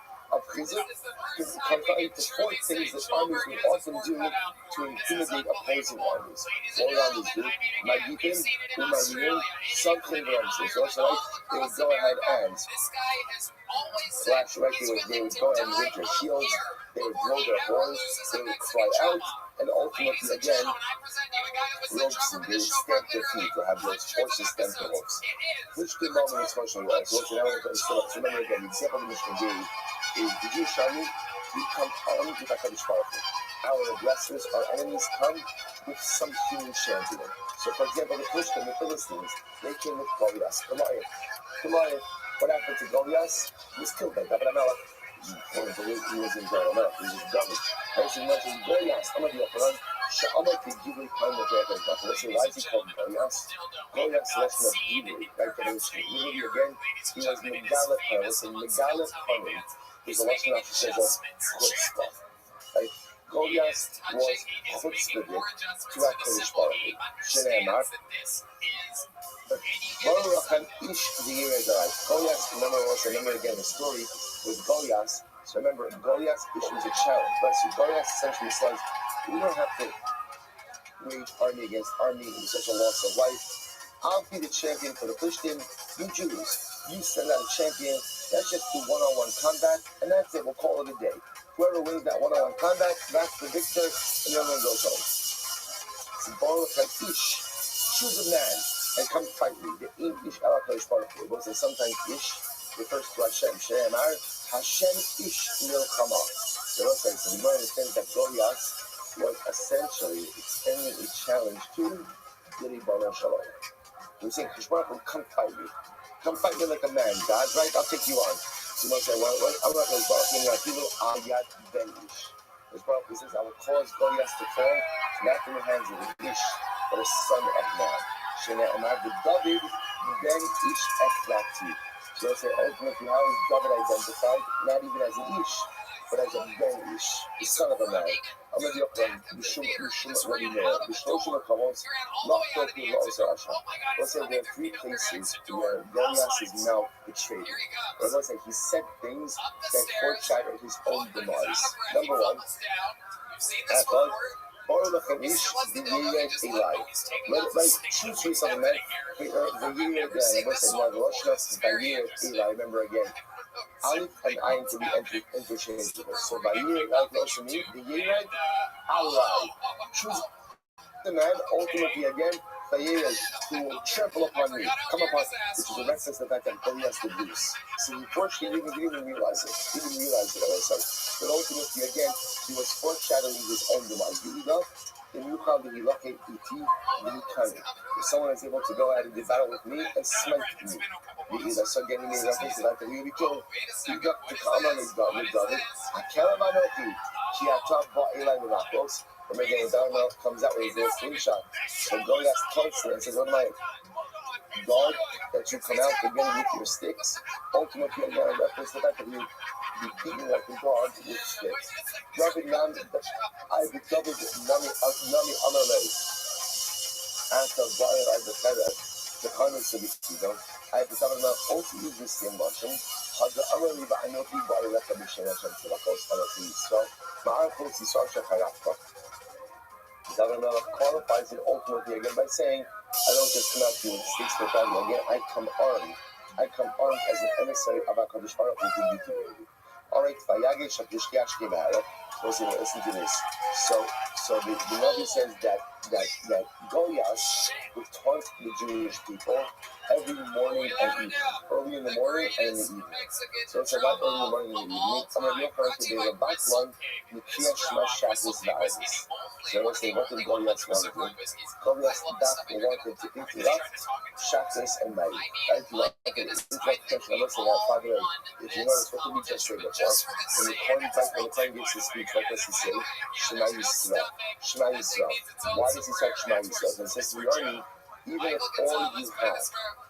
chizuk, confined to four things that armies would often do to intimidate opposing armies. All armies do. Magipim, Umariyim, something ramses. So that's right, they would go ahead and flash right, they would go ahead and raise their shields, they would blow their horns, they would cry out, and ultimately again, ropes, and they would stamp their feet or have those horses stamp their ropes. Which the moment is functional was. So remember again, the example the Mishnah gave is the Jewish army, we come armed with HaKadosh Baruch Hu. Our aggressors, our enemies come with some human champion. So for example, the Philistines, they came with Goliath. Goliath, what happened to Goliath? He was killed by David HaMelech. He was in Goliath, he was David. And so much as Goliath, I'm going to be up and on. Sha'amak is Givli Khan of Rabbi. Let's say, why is he called Goliath? Goliath's the lesson of Givli. Right? Givli again, he was Megala Khan. Let's say Megala Khan is the lesson that says of chutzpah. Right? Goliath was chutzpah to HaKadosh Baruch Hu. Shneimar. Baruch Hashem ish v'yirei. Goliath, remember again the story with Goliath. So remember, Goliath's issue is a challenge. But so Goliath essentially says, we don't have to wage army against army in such a loss of life. I'll be the champion for the Plishtim. You Jews, you send out a champion. Let's just do one-on-one combat, and that's it. We'll call it a day. Whoever wins that one-on-one combat, that's the victor, and everyone goes home. So Baruch Hashem ish, choose a man, and come fight me. The Ish ala Kadosh Baruch Hu. It says sometimes ish refers to Hashem. She'emar Hashem ish milchama. So the Gemara understands that Goliath was essentially extending a challenge to the Ribono Shalom. He was saying, Kishmarach, come fight me. Come fight me like a man, God, right? I'll take you on. So you might say, well, I'm not going to talk to you. Ayat Ben Ish. His brother says, I will cause Goliath to fall, not in the hands of the Ish, but a son of man. Shene'emar David ben Ish Eflati. So they say, ultimately, how is David identified? Not even as an Ish, but as a ben Ish, the son of a man. I'm going to be up on Mishum Rabbi, Mishloshim Akavos, Lachtoki Lo'os Rasha. Let's say there are three places where Goliath is now betrayed. But let's say he said things that foreshadowed his own demise. Number one, I thought, or the Chavish, the Yireh Eli. Like, choose something, man. The Yireh, what's it, Nagloshna, the Yireh Eli, remember again. Aleph and Ayin to be interchangeable. So by Yireh, like also me, the Yireh, Eli. Choose the man, ultimately again, Vayireh, who will trample upon me, come upon, which is a reference to the fact that Goliath did lose. So unfortunately, he didn't even realize it. He didn't realize it, I said. But ultimately, again, he was foreshadowing his own demise. If someone is able to go out and do battle with me and smite me, so getting me a reference to that he will be killed. He got to come on with David. And again, Dharma comes out with his slingshot. So Goliath taunts him and says, what am I, God, that you come out again with your sticks? Ultimately, again, a reference to the fact that you be beaten like a dog with sticks. Rabbi I be doubled Nami Amalei. After Bayer, I declared the kindness of the kingdom. I have decided now also use this same motion. Had the Amalei, but I know people are left of the Shannon to the coast of the Israel. My uncle is Israel Shakharafka. David qualifies it ultimately again by saying, I don't just come out to you with sticks for family. Again, I come armed. I come armed as an emissary of HaKadosh Baruch Hu to you. Alright, Vayagesh Shapishkiashki Mara. Listen to this. So the Navi says that Goliath would taunt the Jewish people every morning and evening. Early in the morning and in the evening. So it's about early in the morning and in the evening. I'm going to be referring to the background Nikia Shema Shaklis Vazis. So let's say, what did Goliath want to do? Goliath wanted to interrupt Shaklis and Mary. Right? He wanted to interrupt Kesha. I'm saying that, Father, if you notice, what did we just say before? When the Kohen gives his speech, what does he say? Shema Yisrael. Shema Yisrael. Why does he say Shema Yisrael? And says to the army, even if all you have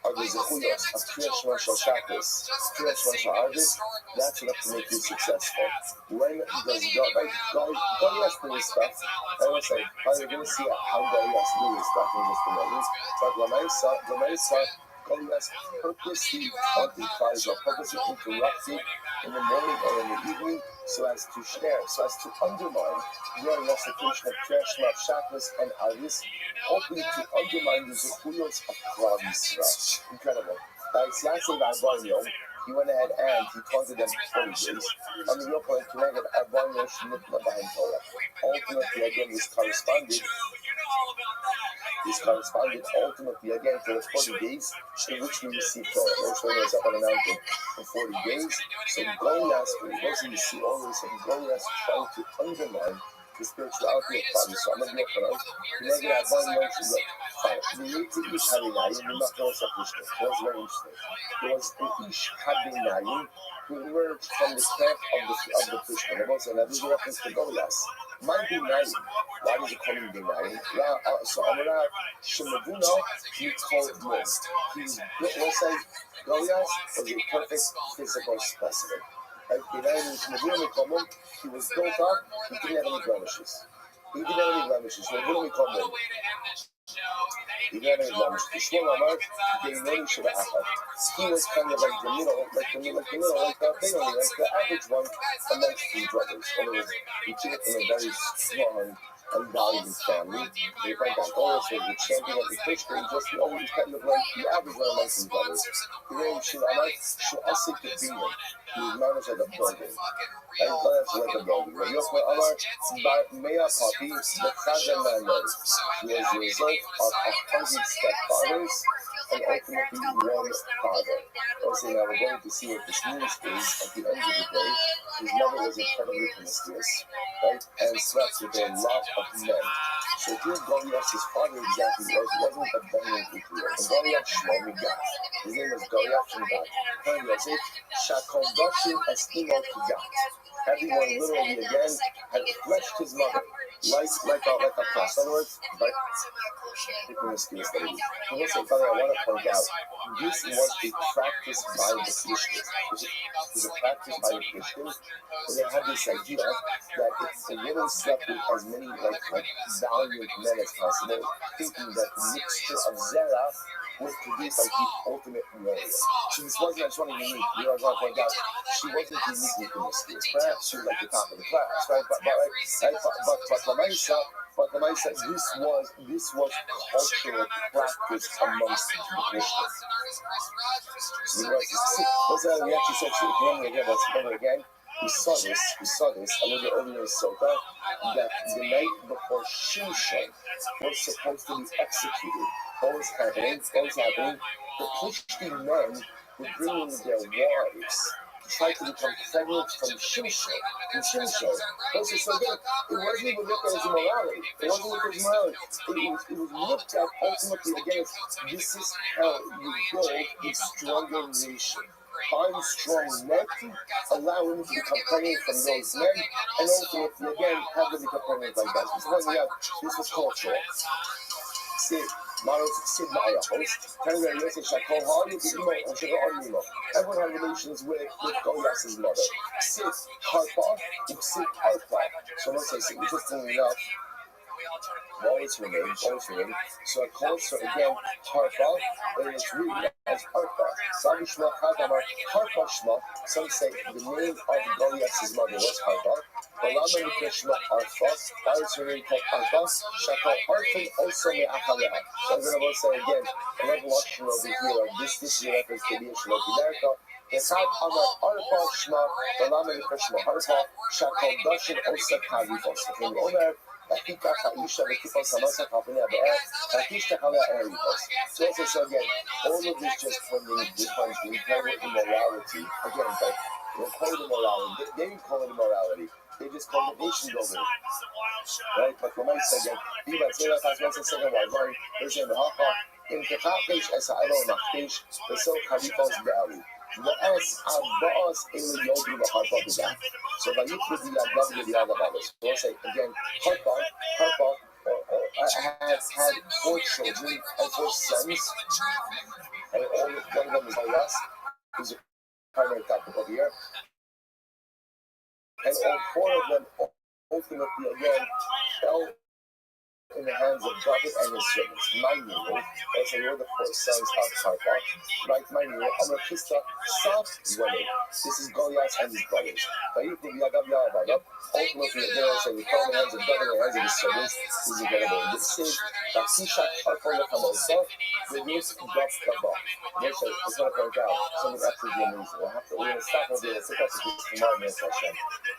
are the zechuyos of Kriyat Shema Shel Shaklis, Kriyat Shema Shel Arvis, that's enough to make you successful. When does Goliath do his stuff? I will say, you're going to see how Goliath do his stuff in just a moment. But Lamaisa, Goliath purposely taunted, purposely interrupted in the morning or in the evening, so as to undermine your recitation of Kriyat Shema Shaklis and Arvis, hoping to undermine the zechuyos of Klal Yisrael. Incredible. He went ahead and he taunted them for 40 days. On the real point, ultimately, again, this corresponded ultimately again to the 40 days in which we received Torah. Moshe was up on the mountain for 40 days. So Goliath, when he goes and you see all this, and Goliath trying to undermine the spirituality of Father. So I'm going to be up on you make it at one motion. Fine. We need to Ish Harinayim, we must know something. It was very interesting. There was an Ish Harinayim who emerged from the camp of the Krishna. There was another reference to Goliath. Might be Nayim. Why does it call him Nayim? So Amarav Shemavuna, he called more. He's, we'll say, Goliath was a perfect physical specimen. He was built up, he didn't have any blemishes. He didn't have any blemishes. He didn't have any blemishes. He was kind of like the middle, like the average one amongst the brothers. In other words, he came from a very strong and valued family. They find that Goliath was the champion of the Krishna, just always kind of like the average one amongst his brothers. He was managed at a building. And Goliath was at a building. When Yochel Amar, Mea Papi, the Chazan Manor, he was the result of 100 stepfathers and ultimately one father. Also, now we're going to see what this news is at the end of the day. His mother was incredibly promiscuous, right? And slept with a lot of men. So here Goliath's father exactly wasn't a dominant nuclear. And Goliath Shlomi Gat. His name was Goliath from Gat. Goliath said, Shakom Doshin Estimo to Gat. everyone literally again had fleshed his mother like a class. In other words, like promiscuous lady. I will say, Father, I want to point out this was a practice by the Christians. It was a practice by the Christians. They had this idea that if the women slept with as many like valiant men as possible, thinking that the mixture of zera would produce like the ultimate warrior. So this wasn't just one unique. You know, I want to point out she wasn't uniquely promiscuous. Perhaps she was like the top of the class, right? But the Maisa, this was cultural practice amongst the Christians. We actually said, remember again, we saw this a little bit earlier in Sota, that the night before Shimshon was supposed to be executed. What was happening? The Plishti men were bringing their wives to try to become pregnant from Shimshon. So again, it wasn't even looked at as immorality. It was looked at ultimately against this is how you build a stronger nation. Find strong men, allow them to become pregnant from those men, and ultimately again have them become pregnant like that. This was cultural. Everyone had relations with Goliath's mother. Harpa. So let's say, interestingly enough, what was her name? So I called her again Harpa, and it's written as Harpa. Some say the name of Goliath's mother was Harpa. Why is her name called Harpa? Shakal Harpin also me Achalea. So I'm going to say again, a revelation over here of this is a reference to the Shloki Derka. Beside Amar Harpa Shma, the Lama Krishna Harpa, Shakal Dashin Osa Kavivos. In Omer, Hakika Haisha, the Kipos Samasa Kapina Be'er, Hakishta Hala Erivos. So again, all of this just from the difference, the incredible immorality. Again, but they call it immorality. They didn't call it immorality. They just call it nation building. Right? But when I said that, Viva Zera Kazmas and second wife, right? There's in the Haka, in the Kapish, as I don't know, Fish, the so Kalifos Valley. The S are boss in the Yogi of Harpa to that. So by you put the W the other brothers. So I say again, Harpa had 4 children and 4 sons, and one of them is Elias, who's a primary topic of here. And all 4 of them ultimately again fell in the hands of David and his servants. Maimir, as they were the 4 sons of Harpa, like Maimir, Amrakista, soft women. This is Goliath and his brothers. Ultimately, again, so we fell in the hands of David and the hands of his servants. This is incredible. This is Takisha Harpa Lekamosa, the news of Gaba. Which I just want to point out, something absolutely amazing. We're going to stop over there and pick up this tomorrow night session.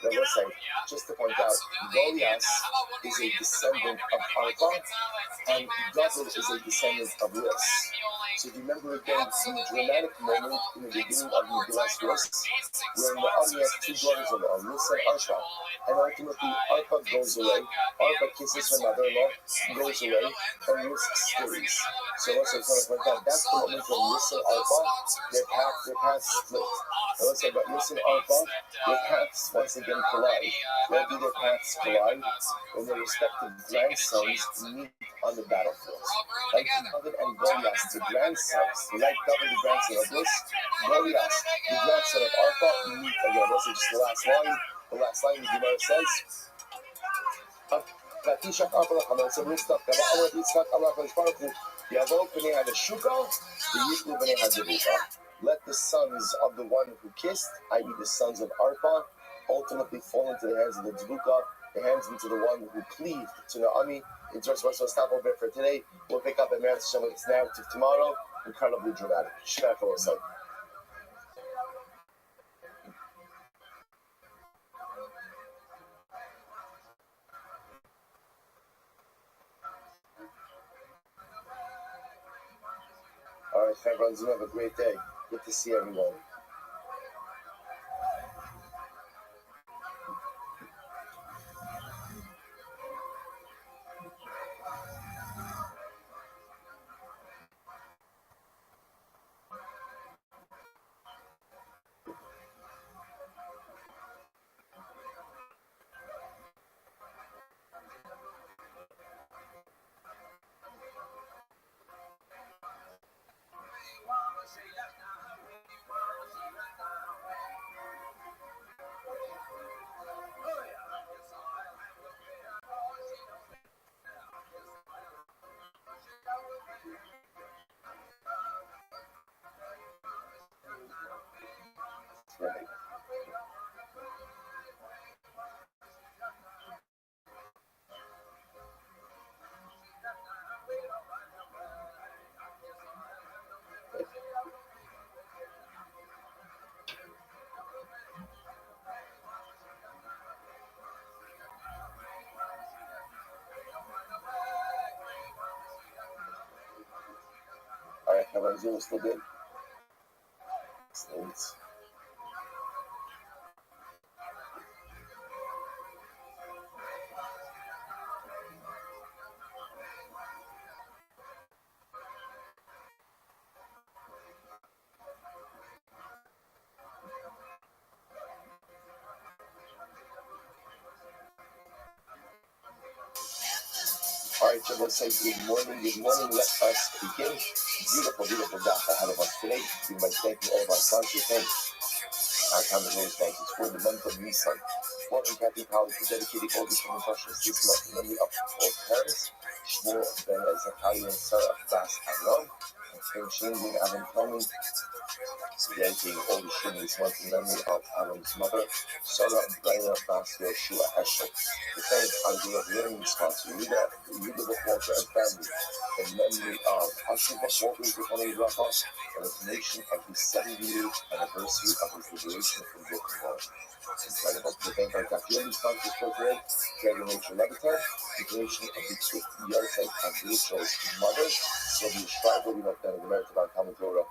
But let's say, just to point out, Goliath is a descendant of Harpa, and David is a descendant of Lis. So if you remember again the dramatic moment in the beginning of Megillas Lis, where the army has 2 daughters in law, Lis and Arpa, and ultimately Arpa goes away, Arpa kisses her mother-in-law, goes away, and Lis stays. So let's say, point out, that's the moment when Lis and Arpa, their paths split. And let's say, but Lis and Arpa, their paths once again collide. Where do their paths collide? When their respective grandsons meet on the battlefield. Like David and Goliath, the grandsons, like David, the grandson of Lis, Goliath, the grandson of Arpa, meet again. This is just the last line. The last line, the Gemara says, let the sons of the one who kissed, i.e. the sons of Arpa, ultimately fall into the hands of the Dvuka, the hands into the one who cleaved to Naomi. In terms of what's going to stop over for today, we'll pick up at Meretz Hashem with its narrative tomorrow. Incredibly dramatic. Shkach Olosai. All right, everyone, have a great day. Good to see everyone. Zoom is still good? Excellent. All right, so let's say good morning. Good morning. Let us begin. Beautiful, beautiful day ahead of us today. We might thank all of our sponsors. Thanks. Our commentator sponsors for the month of Nisan. Morton Catholic College for dedicated all these coming questions this month in memory of all parents. Shmuel, Ben, Zachariah, and Sarah Bas Alon. And Kim Shinding, Adam Coleman. Dedicating all the children this month in memory of Adam's mother, Sarah Braina Bas Yoshua Heschel. To thank Andrea Learning sponsor, Rita Walker and family, in memory of Hashim Walker's becoming Rafa, and the nation of the 70th anniversary of his liberation from Brooklyn. Incredible. To thank our Gabriel sponsors for today, Dragon Nature Levitar, the creation of the 50 year old of Rachel's mother, Sylvia Schreiber, we love that in the Merit of our Talmud Torah.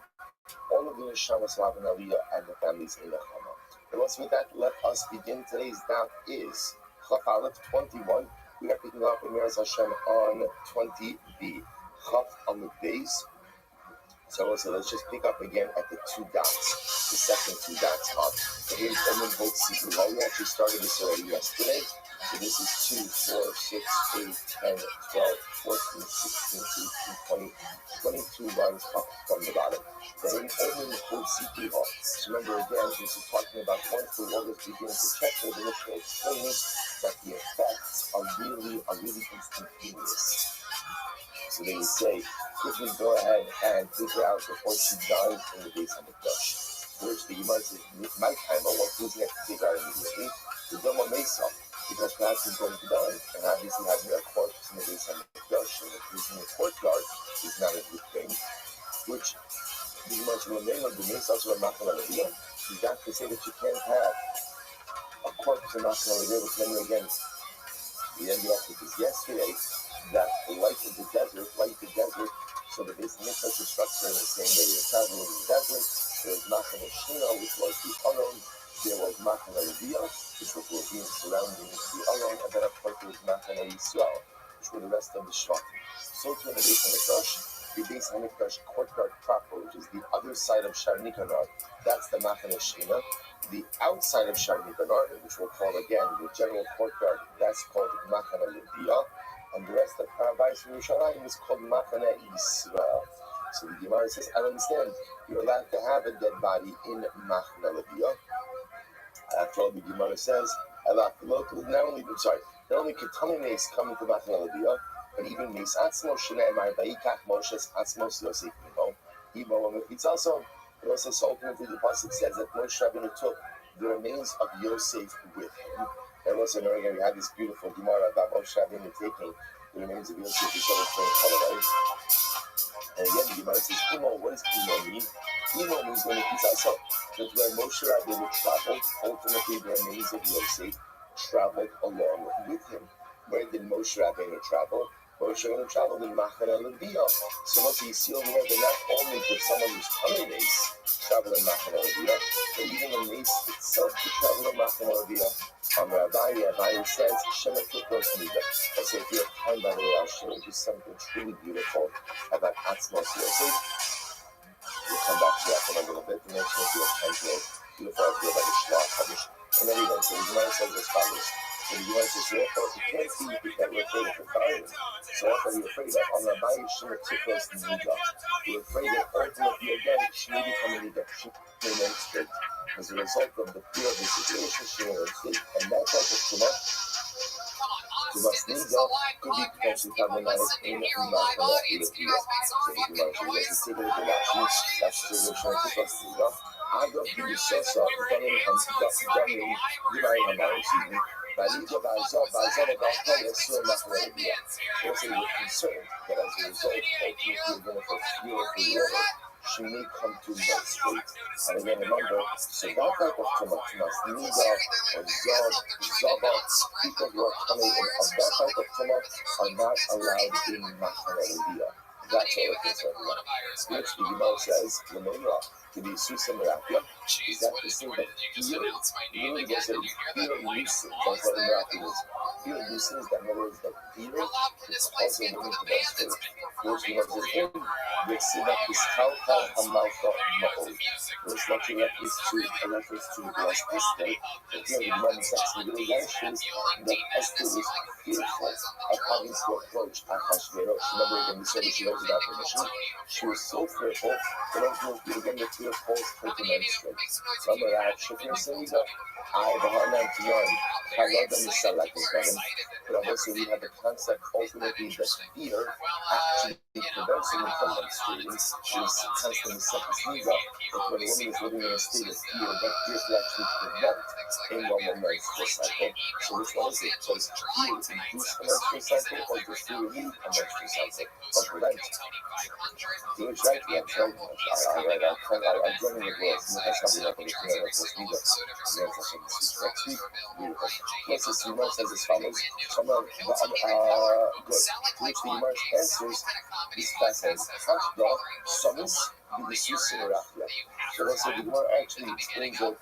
All of the Neshama Slav and Aliyah and the families in the Chama. And once with that, let us begin. Today's daf is Chaf Aleph 21. We are picking up in Meretz Hashem on 20b. Chaf Aleph days. So let's just pick up again at the two dots, the second two dots up. Again, Omen Holt Seeker. Well, we actually started this already yesterday. So this is 2, 4, 6, 8, 10, 12, 14, 16, 18, 20, 22 lines up from the bottom. Then Omen Holt Seeker. So remember again, this is talking about once the waters begin to check with the initial explaining that the effects are really instantaneous. So they would say, quickly go ahead and figure out before she died in the base of the Mikdash. Which the Gemara says, my time, but what who's going to figure out immediately? The Doma Mesa, because perhaps he's going to die. And obviously having a corpse in the base of the Mikdash and using the courtyard is not a good thing. Which the Gemara says, when they know the Mesa, also a Machal Aliyah, is that to say that you can't have a corpse in Machal Aliyah, which then again, we ended up with this yesterday, that like the desert, so the base Mikdash is structured in the same way. You're traveling in the desert, there was Machane Shina, which was the Aron, there was Machane Leviyah, which was the ravine surrounding the Aron, and then of course there was Machane Yisrael, which were the rest of the Shvatim. So to the base Mikdash, the base Mikdash courtyard proper, which is the other side of Shar Nikanor, that's the Machane Shina. The outside of Shar Nikanor, which we'll call again the general courtyard, that's called Machane Leviyah. And the rest of Paradise from Yerushalayim is called Machane Yisrael. So the Gemara says, I understand, you're allowed to have a dead body in Machane Leviyah. After all, the Gemara says, not only Ketani Mace coming to Machane Leviyah, but even Mace Atzmo Shneimar Vayikach Moshes Atzmos Yosef Imo. It's also ultimately the pasuk says that Moshe Rabbeinu took the remains of Yosef with him. And also, again, we had this beautiful Gemara about Moshe Rabbeinu taking the remains of Yosef to show the and again, the Gemara says, Imo, what does Imo mean? Imo means when it's also that where Moshe Rabbeinu traveled, ultimately the remains of Yosef traveled along with him. Where did Moshe Rabbeinu travel? Moshe Rabbeinu traveled in Machane Leviyah. So what you see over here, that not only did someone who's coming mace travel in Machane Leviyah, but even the mace itself could travel in Machane Leviyah. Rabbi says, Shema Kikos Nida. I say, if you have time, by the way, I'll show you something truly beautiful about Atzmos Yosef. We'll come back to that in a little bit. The next one, if you have time to beautiful idea about the Shlach published. And anyway, so the Gemara says as follows. So the Gemara says, therefore, you can't see that we're afraid of the fire. So what are we afraid of? On Rabbi Shema Kikos Nida. We're afraid that ultimately, again, she may become a Nida. She may remain straight. As a result of the fear of the situation, she may remain straight. And that type of Shema, Nida could be potentially problematic in Machane Leviyah. So the Gemara says, let's take a look at Rashi. That's the Shema Kikos Nida. Agav B'Yisosa, Damin Yimayim Hamar, Valija Ba'azah Ba'Kaya Sur Machane Leviyah. Also, we're concerned that as a result, ultimately, even if it's fewer for the order, she may come to no straight. And again, remember, so that type of Tumas, Nida, or Zaba, people who are coming in of that type of Tumas are not allowed in Machane Leviyah. That's all it is. Which the Gemara says, Lememra, to be Susamarapia, is that the same that fear really was a fear loosens. That's what Merapi is. Fear loosens, that in other words, that fear is also willing to menstruate. Which we have the thing, we see that this Kalkal Hamalka Ma'od. Which actually refers to the last Esther, that here the Gemara actually really mentions that Esther was fearful of having to approach Ahasuerus. Remember, when we said that she knows about her mission, she was so fearful that again the fear caused her to menstruate. Remember that Shafir Seniga, I Bahanan Tiyan, Kaladan the Salak is coming. But also we have the concept ultimately that fear actually prevents women from menstruating. She's constantly set his knees up. But when a woman is living in a state of fear, that fear can actually prevent a normal menstrual cycle. So which one is it? Does fear induce a menstrual cycle, or does fear relieve a menstrual cycle, or prevent? Fear is right, yeah, I'm joining the world. That's how we have the fear of this leader. Yes, the Gemara says as follows. Good. Which the Gemara answers is fascinating. Hachda, Samis, B'Yisusinarachia. So let's say the Gemara actually explains it.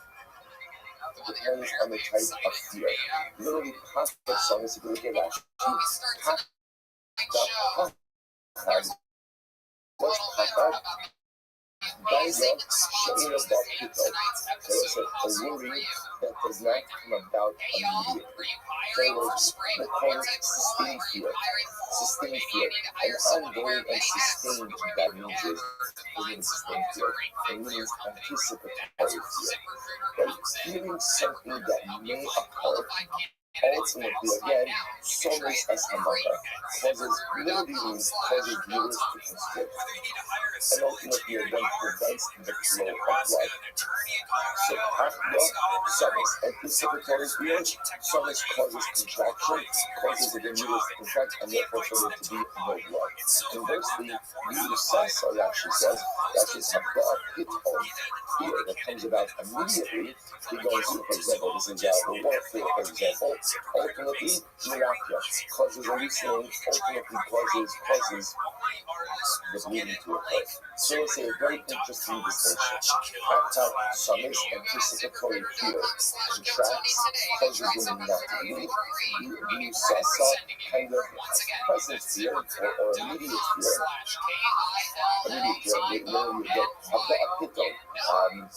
Depends on the type of fear. Literally, Hachda, Samis, if you look at Rashi, Hachda, what's Hachda? Baiza, showing us that people. So it's a worry that does not come about immediately. So we call it sustained fear. Sustained fear. An ongoing and sustained, that means sustained fear. It means anticipatory fear. Right? Fearing something that may occur. Ultimately, again, solis as hamaka literally means causes viewers to constrict, and ultimately again prevents the flow of blood. So, solis, anticipatory fear, solis causes contraction, causes again viewers to contract, and therefore for there to be no blood. Conversely, Yusasa Rashi says that is haba piton, fear that comes about immediately. He goes to, for example, this is warfare, for example. Ultimately, Mirakia causes a loosening, ultimately causes the bleeding to occur. So it's a very interesting distinction. Hata, Samis, anticipatory fear, contracts, causes women not to bleed. You Sasa, kind of present fear, or immediate fear. Immediate fear, you get Haba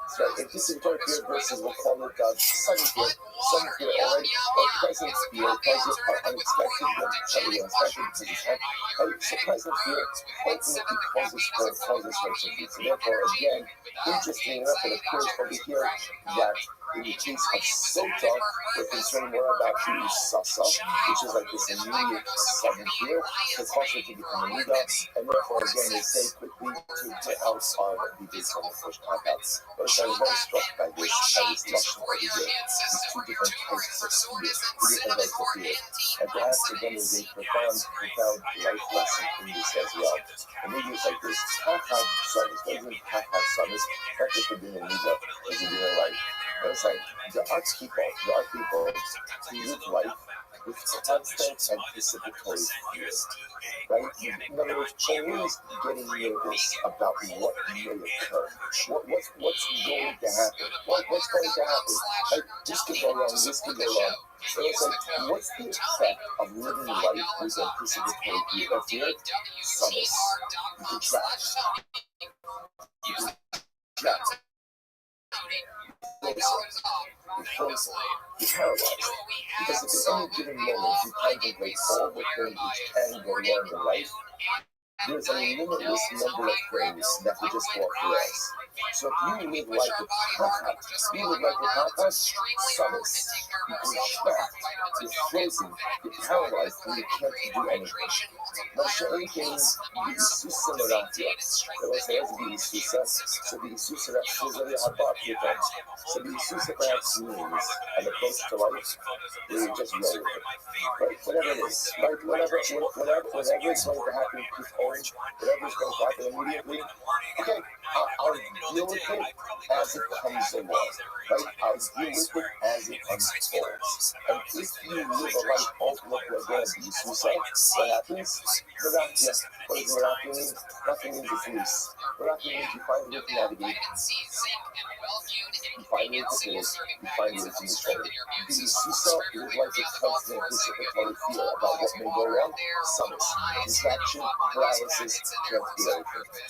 so anticipatory fear versus we'll call it sudden fear, some fear, alright, or present fear, present or unexpected, unexpected, so present fear ultimately causes her to bleed. So therefore, again, interesting enough, it appears over here that in the case of Sota, we're concerned more about the Sasa, which is like this immediate sudden fear, because also to become a Nida, and therefore, again, they say quickly to get out of the base on the first contact. But I was very struck by this lesson over here. These two different types of fear, two different types of fear. And perhaps, again, there's a profound life lesson in this as well. And maybe it's like this, Tachad Samis, what does it mean Tachad Samis? Not just for being a Nida, but for being a life. It's like there are people who live life with constant anticipatory fear, right? In other words, always getting nervous about what may occur, what's going to happen, what's going to happen. Like this could go wrong, this could go wrong. So it's like, what's the effect of living life with anticipatory fear? Samis. You can trash. You can trash. You're paralyzed. Because at any given moment you contemplate all the things which can go wrong in life, there's a limitless number of things that will just go off the rails. So if you live life with confidence, Samis, you're trapped, you're frozen, you're paralyzed, and you can't do anything. Moshe means B'Yisusinarachia. It was there to be Yisusa, so B'Yisusinarachia is very hard to get. So B'Yisusinarachia means an approach to life where you just roll with it. Right? Whatever it is. Right? Whatever is going to happen with orange, whatever is going to happen immediately, okay, I'll deal with it as it comes along, right? I'll deal with it as it unfolds. And if you live a life ultimately again, what happens? Mirakia. What does Mirakia mean? Nothing means it's loose. Mirakia means you find a way to navigate. You find a way to fit it. You find a way to move forward. The Susa live life with constant anticipatory fear about what may go wrong. Summits, distraction, paralysis, can't do everything.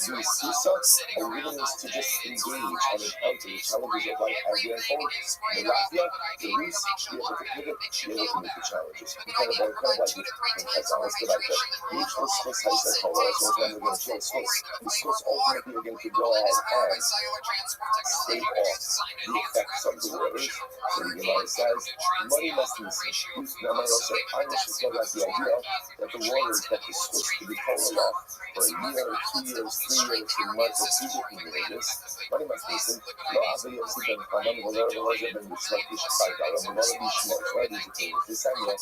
The Susa, a willingness to just engage and encounter the challenges of life as they unfold. The Latvia, the loose, be able to pivot, be able to meet the challenges. Kind of like it. That's honestly like that. Each was Swiss high school, so we're going to chill Swiss. The Swiss ultimately are going to go ahead and stave off the effects of the waters. So the United says, money must be used. Now, I also honestly feel like the idea that the waters that the Swiss could be total off for a year, 2 years, 3 years, 2 months, or 2 different years. Money must be seen. No, obviously, been common, whether it was been disrupted by God, and one of these small writers of this idea,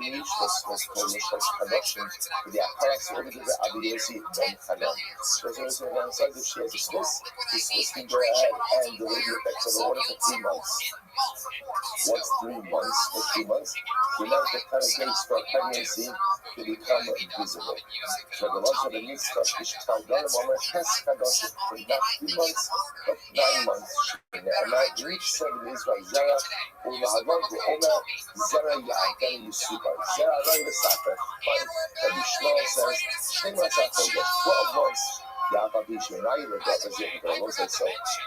each was Polish production for the Akaras over the Abidesi Ben Hanan. So, as one says, if she has a Swiss, the Swiss can go ahead and delay the effects of the water for 3 months. What's 3 months? For 3 months, the amount of kind of takes for pregnancy to become visible. So the ones that are used to tell them on my test kadosh for not 3 months, but 9 months. And I reach 7 days by Zara, Ulmahavan, Omer, Zara Yahagan Yusufa, Zara Ranga Saka. Rabbi Shmuel says, Shema Saka, 12 months. So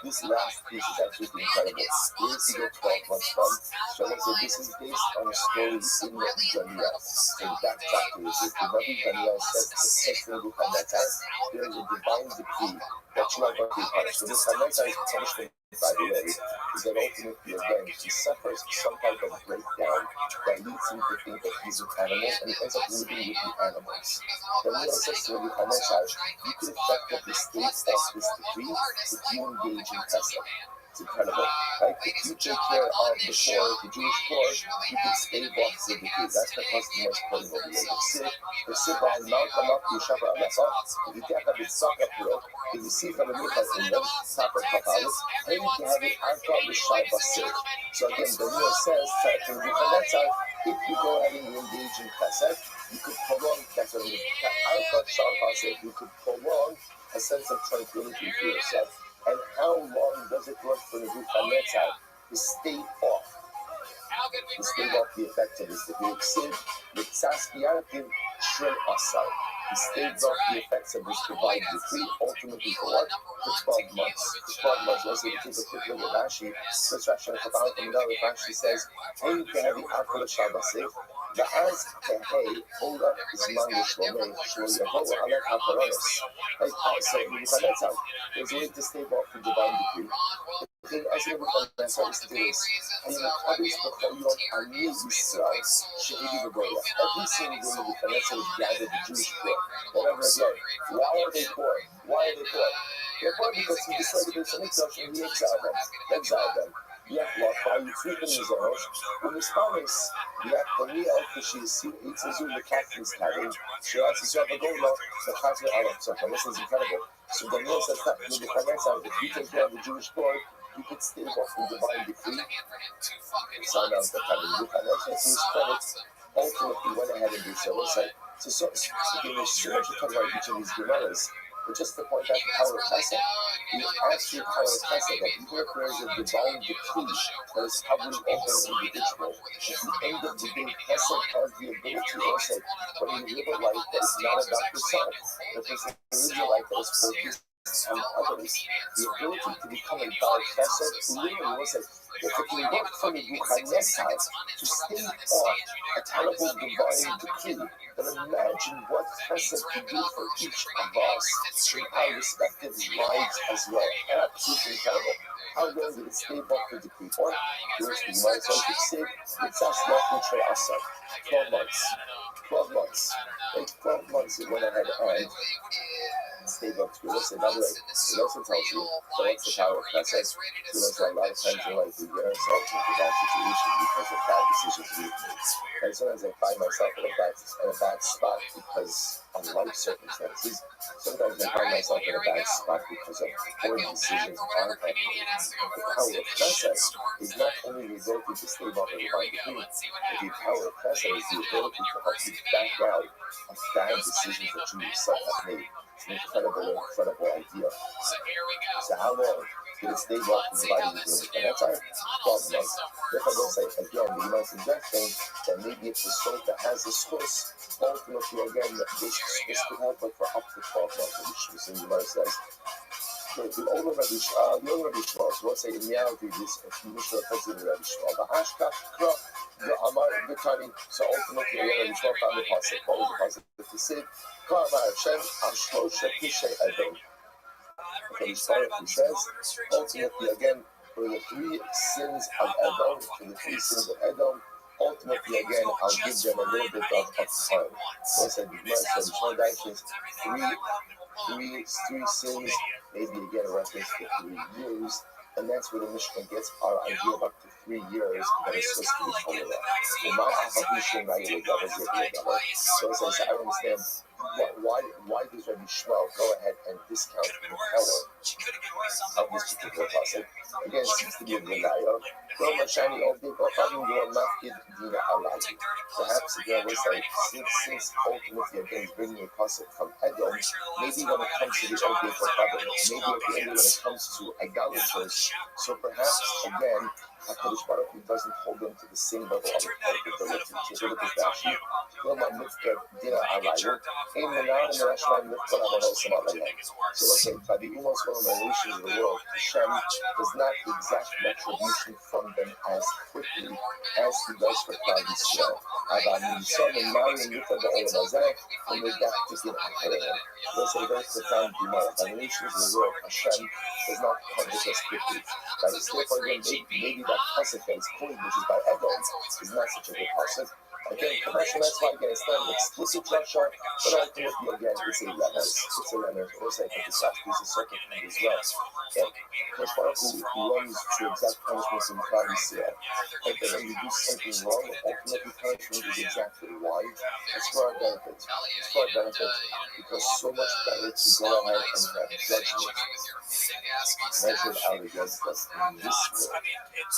this last piece is absolutely incredible. Where does he get 12 months from? So this is based on a story in Daniel. So that chapter is if Rabbi Daniel says to there is a divine decree that you are going to be punished. So this Haneta is punishment, by the way, is that ultimately again he suffers some type of breakdown that leads him to think that he's an animal, and he ends up living with the animals. Daniel says to Rabbi Haneta, you could effectively state off this decree if you engage in Pesach. It's incredible, right? If you take care of the poor, the Jewish poor, you can stave off the decree. That's the customers putting over there. The Siva and Malcolm up, you shop at Lefa. If you can't have the stock up here, if you see from the Micha in them, top of Papalis, and you can have it out of the Shaiba Sir. So again, the Lord says, to the Haneta, if you go ahead and you engage in Pesach, you could prolong that's what it is. You could prolong a sense of tranquility for yourself. And how long does it work for the Nebuchadnezzar to stave off? To stave off the effects of this decree. He staved off the effects of this divine decree, ultimately for what? For 12 months. For 12 months. Let's take a quick look at Rashi. This Rashi says, hey, you can have the Akala Shabasik. ואז תהי אורה זמן לשלומי שלא יבואו עליך הפרונס. So Nebuchadnezzar was able to stave off the divine decree. Then as Nebuchadnezzar is to do this, and Nebuchadnezzar before you on me Yisrael She'edi Begoya. Every single day Nebuchadnezzar would gather the Jewish poor. Whatever again. Why are they poor? Why are they poor? They're poor because he decided to exile and he exiled them. When the Spanish react the real fishes, it's as the captain's cabin. She asks you have a goal, the Kazma Arab. So this is incredible. So Daniel says that if you take care of the Jewish poor, you could stave off the divine decree. Sign out the cabin. To his credit, ultimately went ahead and did so. So give me so much to talk about each of these Gemaras. But just to point out the power of Pesach, the actual power of Pesach, that even if there is a divine decree that is hovering over an individual, at the end of the day, Pesach has the ability also, when you live a life that is not about yourself, but there's a live a life that is focused on others, the ability to become empowered Pesach, literally was if it can work for Nebuchadnezzar to stave off a terrible divine decree, but imagine what Pesach can do for each of us in our respective lives as well. Absolutely incredible. How long did it stave off the decree for? Here's the Gemara says it's us not betray us. 12 months. 12 months. In 12 months it went ahead and stave off to listen. By the way, it also tells you that what's the power of Pesach. So a lot of times in life we get ourselves into bad situations because of bad decisions we've made. And sometimes I find myself in a bad spot because of life circumstances. Sometimes I find myself in a bad spot because of poor decisions on my part. The power of chesed is not only the ability to stave off a divine decree, but the power of chesed is the ability to help you back out of bad decisions that you yourself have made. It's an incredible idea. So how long did it stave off the divine decree? And that's our 12 months. Therefore, I will say again, the Gemara suggesting that maybe if the soul that has the source, ultimately again, this source could help it for up to 12 months, which the Gemara says. The older Rabbi Shmuel, so let's say in reality, this Mishnah refers to the Rabbi Shmuel. The Ashka, Kra, the Amar, the Tani. So ultimately, Rabbi Shmuel found the pasuk. What was the pasuk? The Tisid, Kra Amar Hashem, Ashlosha Kishay Edom. Okay, he says, ultimately again, for the 3 sins of Edom, ultimately again, I'll give them a little bit of time. So I said, the Gemara said, the Shmuel Daishes, three sins, maybe again a reference to 3 years, and that's where the Mishnah gets our idea of up to 3 years that is supposed to be told about. So it says, I don't understand why does Rabbi Shmuel go ahead and discount the power of this particular pasuk? Again, it seems to be a good idea. Perhaps again, we say, since ultimately again bringing a pasuk from Edom, maybe when it comes to the Edom for Rabbi, maybe when it comes to idolaters, so perhaps again, HaKadosh Baruch Hu doesn't hold them to the same level of accountability. So look at Rashi. So let's say, by the almost one of the nations of the world, Hashem does not exact retribution from them as quickly as he does for Klal Yisrael. Let's say very profound Gemara. By the nations of the world, Hashem does not punish us quickly. By the step again, maybe that pasuk that is quoted, which is by Edom, is not such a good pasuk. Again, commercial, that's why again, it's not an explicit Russia, but ultimately again, it's a remnant. It's a remnant. Also, I think this last piece is circumvented as well. Because Baruch Hu runs to exact punishments in Klal Yisrael. And then when you do something wrong, ultimately punishment is exactly why. It's for our benefit. It's for our benefit. Because so much better to go ahead and have judgment measured out against us in this world.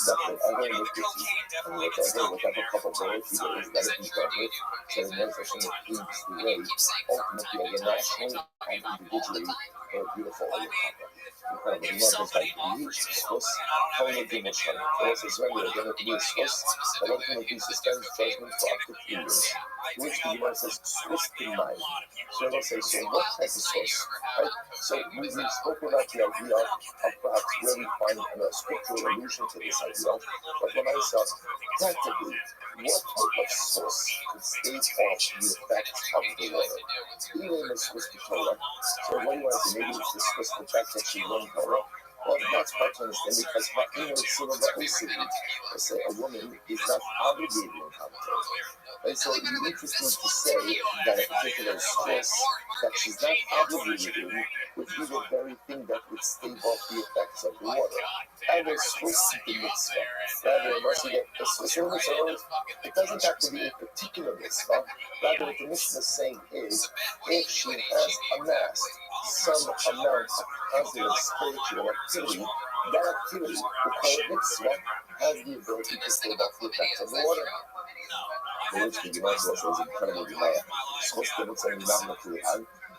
That whatever iniquity and whatever couple of loyalty there is that is done with, so the Hashem that pleads the way, ultimately again, nationally and individually, for a beautiful Olam. Incredible. The Lord goes like, you supposed to only do much money. The Lord says, when you're going to be supposed to ultimately suspend judgment for up to 3 years. Which the Lord says, supposed to mind. So they'll say, so what type of source? Right? So we've spoken about the idea of perhaps where we find a scriptural allusion to this idea. But for myself, practically, what type of source could stave off the effects of the water? Even the Swiss Torah. So what do you want to say? Maybe it's the Swiss fact that she learned Torah. Well, that's hard to understand because it's sort of the OCD. Let's say a woman is not obligated in Torah. Right? So it's interesting to say that a particular source that she's not obligated in would be the very thing that would stave off the effects of the water. And it's supposed to be mitzvah. Rather, it doesn't have to be a particular mitzvah. Rather, what the mitzvah is saying is, if she has amassed some amount of positive spiritual activity, that activity, we call it mitzvah, has the ability to stave off the effects of the water. Which the Gemara also is incredible Gemara.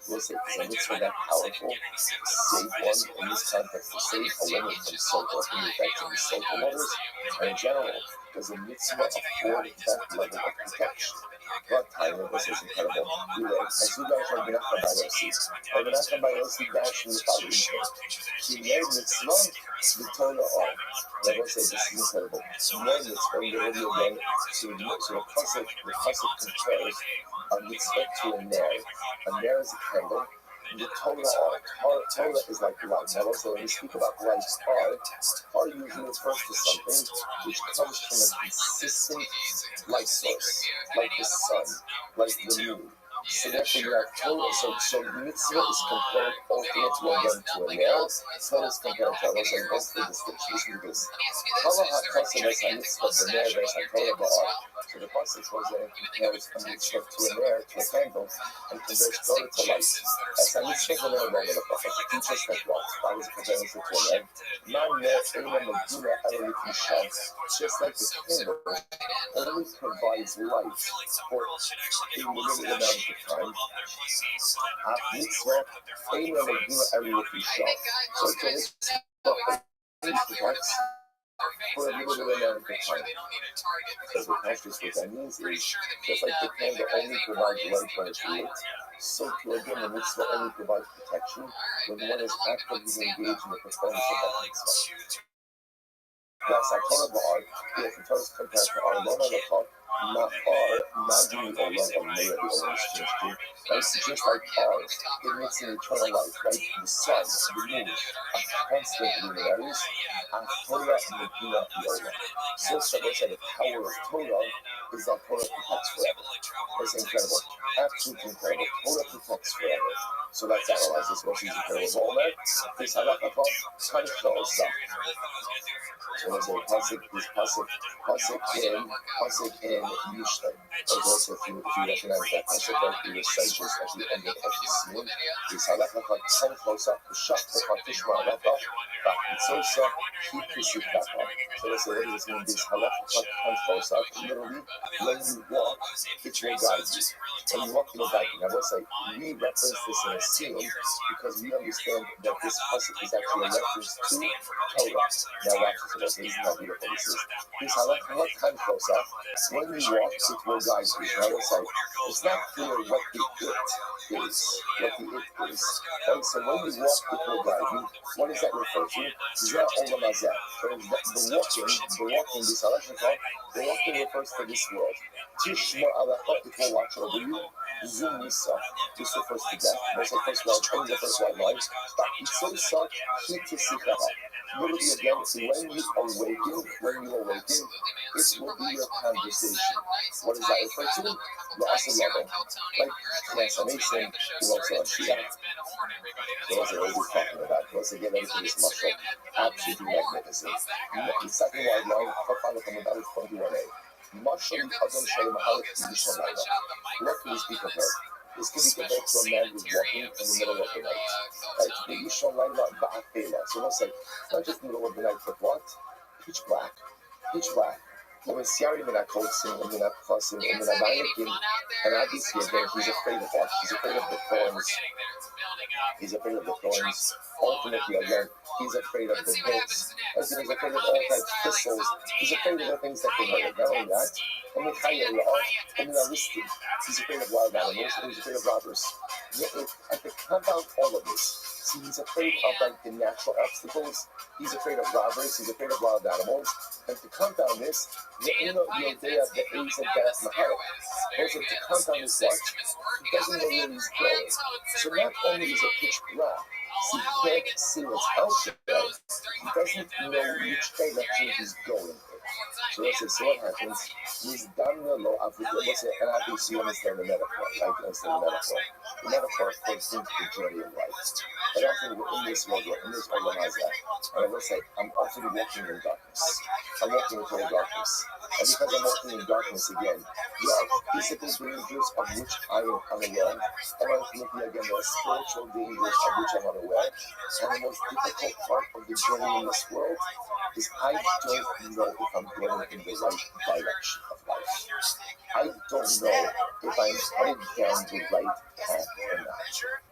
We'll say it's a mitzvah that powerful, save one in this context, to save a woman from sulfur, from the effects of the sulfur waters, and in general, does a mitzvah afford that level of protection? But time of this is incredible. As you guys are Benachah Bayosi, or Benachah Bayosi dash in the following she made mitzvah, the Torah on. I will say this is incredible. She made mitzvah, in the audio again, so the pasuk compares a mitzvah to a nair. A nair is a candle. The Torah is like light. Now also when we speak about light, tar usually refers to something which comes from a consistent light source, like the sun, like the moon. So therefore you have Torah. So mitzvah is compared ultimately again to a nail. Torah is compared to a nail. So what's the distinction? Listen to this. Kala hakasa ves ha-mitzvah b'ner ves ha-Torah ba'ar. So the pasuk was that it compares a mitzvah to a nail, to a candle, and compares Torah to light. As a mitzvah b'ner ba'ar, it teaches that what? Why was it comparing it to a nail? Just like the candle only provides light for a limited amount of time. Mitzvah, so for a limited amount of time. Because what that means is, just like the candle only provides light when it's lit, so to again the mitzvah only provides protection when one is actively engaged in the performance of that mitzvah. That's our Torah ba'ar. If the Torah is compared to our Lona Lachot, not doing the Olam of Meir, the Olam is changed to. That's just like ours. It makes an eternal life, right? The sun, the moon, are constant luminaries. And Torah Medina Yola. So Shabbos said the power of Torah is that Torah protects forever. That's incredible. Absolutely incredible. Torah protects forever. So let's analyze this. What's easy to all that? This halakha kind of shows stuff. So there's a pasuk in Mishnah. There's also, if you recognize that pasuk, that we recite just at the end of the scene. This halakha come close up, the shach tishma halakha, ba'itzosa, hipisukata. So let's say, what does this mean? This halakha come close up. Literally, when you walk, it will guide you. When you walk, it will guide you. Now, let's say, we reference this in a scene because we understand that this pasuk is actually a reference to Torah. Now, watch this. This is how beautiful this is. This halakha time close up. When you walk, it will guide you. Now, let's say, it's not clear what the it is. Right? So when you walk, it will guide you. What does that refer to? Zeh olam hazeh. The walking, this halakha, the walking refers to this world. Tishma alakha, it will watch over you. Zoom Nisa, this refers to death. That's the first white, only the first white line. But it's so such heat to see that. Literally again, when you awaken, it will be your conversation. What does that refer to? The awesome level. Like transformation, you also a Shia. So that's what we're talking about. Once again, ready for this muscle. Absolutely magnificent. The second white line, Kapala from about 21A. What can we speak of her? This can be compared to a man who's walking in the middle of the night. Right? So let's say, not just in the middle of the night, but what? Pitch black. When Siari in that coat sing, in that fussing, in that violin, and obviously again, he's afraid of what? He's afraid of the thorns. Ultimately, again, he's afraid of the hills. He's afraid of all types of thistles. He's afraid of the things that can hurt him. Not only that, he's afraid of wild animals, and he's afraid of robbers. At the compound all of this, so he's afraid of like the natural obstacles. He's afraid of robbers. He's afraid of wild animals. And to compound this, the AIDS and death Mahara. Also, to compound this watch, he doesn't know where he's going. So not only is it pitch black, so he can't see what's out there, he doesn't know which direction he's going in. So let's say, so what happens? He's done the law of the and obviously you understand the metaphor, right? You understand the metaphor. The metaphor points into the journey of life. And often we're in this world, and I will say, I'm often walking in darkness. I'm walking in total darkness. And because I'm walking in darkness again, there are physical dangers of which I am unaware. And ultimately, again, there are spiritual dangers of which I'm unaware. And the most difficult part of the journey in this world is I don't know if I'm going in the right direction of life. I don't know if I'm headed down the right path or not.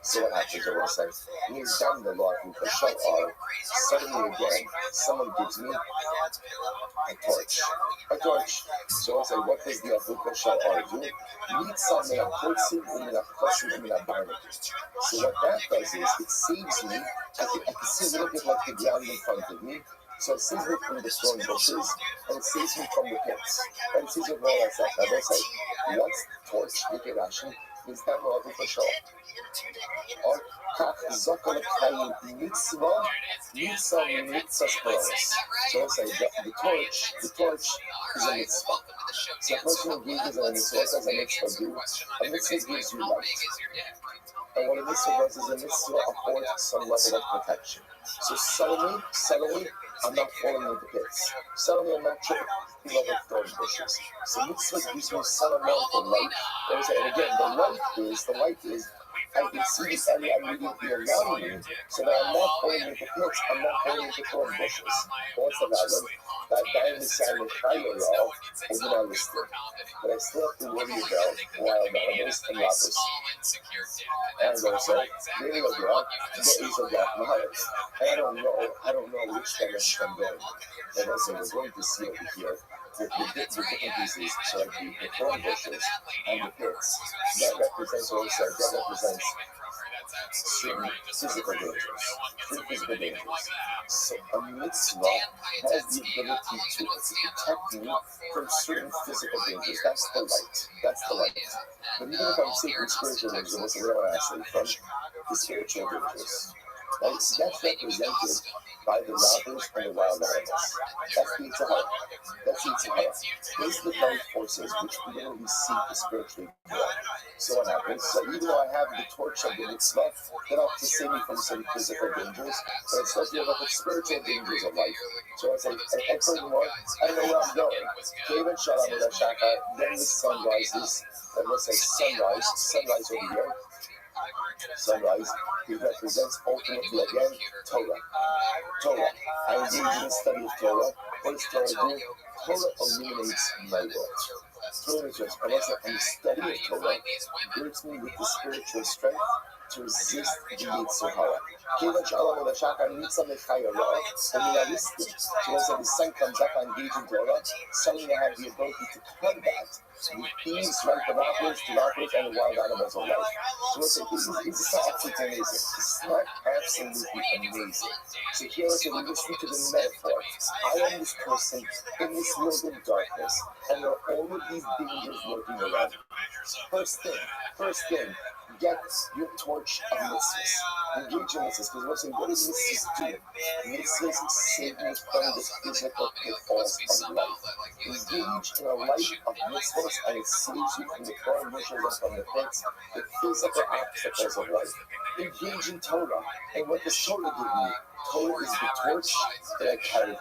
So what happens, I will say, when he's done the law of the Shal, suddenly again, someone gives me a torch. So I say, what does the Avuka Shal do? So what that does is, it saves me, I can see a little bit like the ground in front of me. So it saves me from the thorn bushes, and it saves me from the pits. And it saves me from all that stuff. Now, I say, once torch, look at Rashi, נזכרנו ארוך השעות. עוד כך זוקה לחיים מצווה ספרוס. So I say the torch is a mitzvah. So a person who engages in a mitzvah as a mitzvah do, a mitzvah gives you light. And what a mitzvah does is a mitzvah affords some level of protection. So suddenly, I'm not falling into pits. Suddenly, I'm not tripping over thorn bushes. So mitzvah gives me some amount of light. And again, the light is I can see the area immediately around me, so that I'm not falling into pits, I'm not falling into thorn bushes. What's the matter? That guy in the side of the fire is not listening. But I still have to worry about wild animals and robbers. And also, maybe a dog, there is a dog Maharis. And I don't know which direction I'm going. And also, we're going to see over here the different pieces, so like the thorn bushes and the pits. That represents certain physical dangers. So a mitzvah has the ability to protect me from certain physical dangers. That's the light. But even if I'm seeking spiritual dangers, what's the real answer from the spiritual dangers? That's represented by the robbers and the wild animals. That's the Yitzhahara. Those are the life forces which we don't really seek to spiritually grow. So what happens? So even though I have the torch of the mitzvah, that helps to save me from some physical dangers, but it's supposed to be about the spiritual dangers of life. So it's like, and furthermore, I don't know where I'm going. David Shalom Shaka, then the sun rises, and let's say sunrise over here. Sunrise, it represents ultimately again Torah. I engage in the study of Torah. What does Torah do? Torah illuminates my world. Torah is just, and the study of Torah gives me with the spiritual strength to resist the Yitzhahara. Kivan Shalom Shaka Mitzvah Mechaya Ra, and when I listen, so when the sun comes up, I engage in Torah, suddenly I have the ability to combat with ease, right, the robbers and the wild animals of life. So it's not absolutely amazing. It's not absolutely amazing. So here we listen to the metaphor. I am this person in this world of darkness, and there are all of these dangers lurking around. First thing, get your torch of mitzvahs. Engage in mitzvahs, because we're saying, what does mitzvahs do? Mitzvahs save you from the physical pitfalls of life. Engage in a life of mitzvahs, and it saves you from the thorn bushes and from the pits, the physical obstacles of life. Engage in Torah, and what does Torah give me? Torah is the torch that I carry.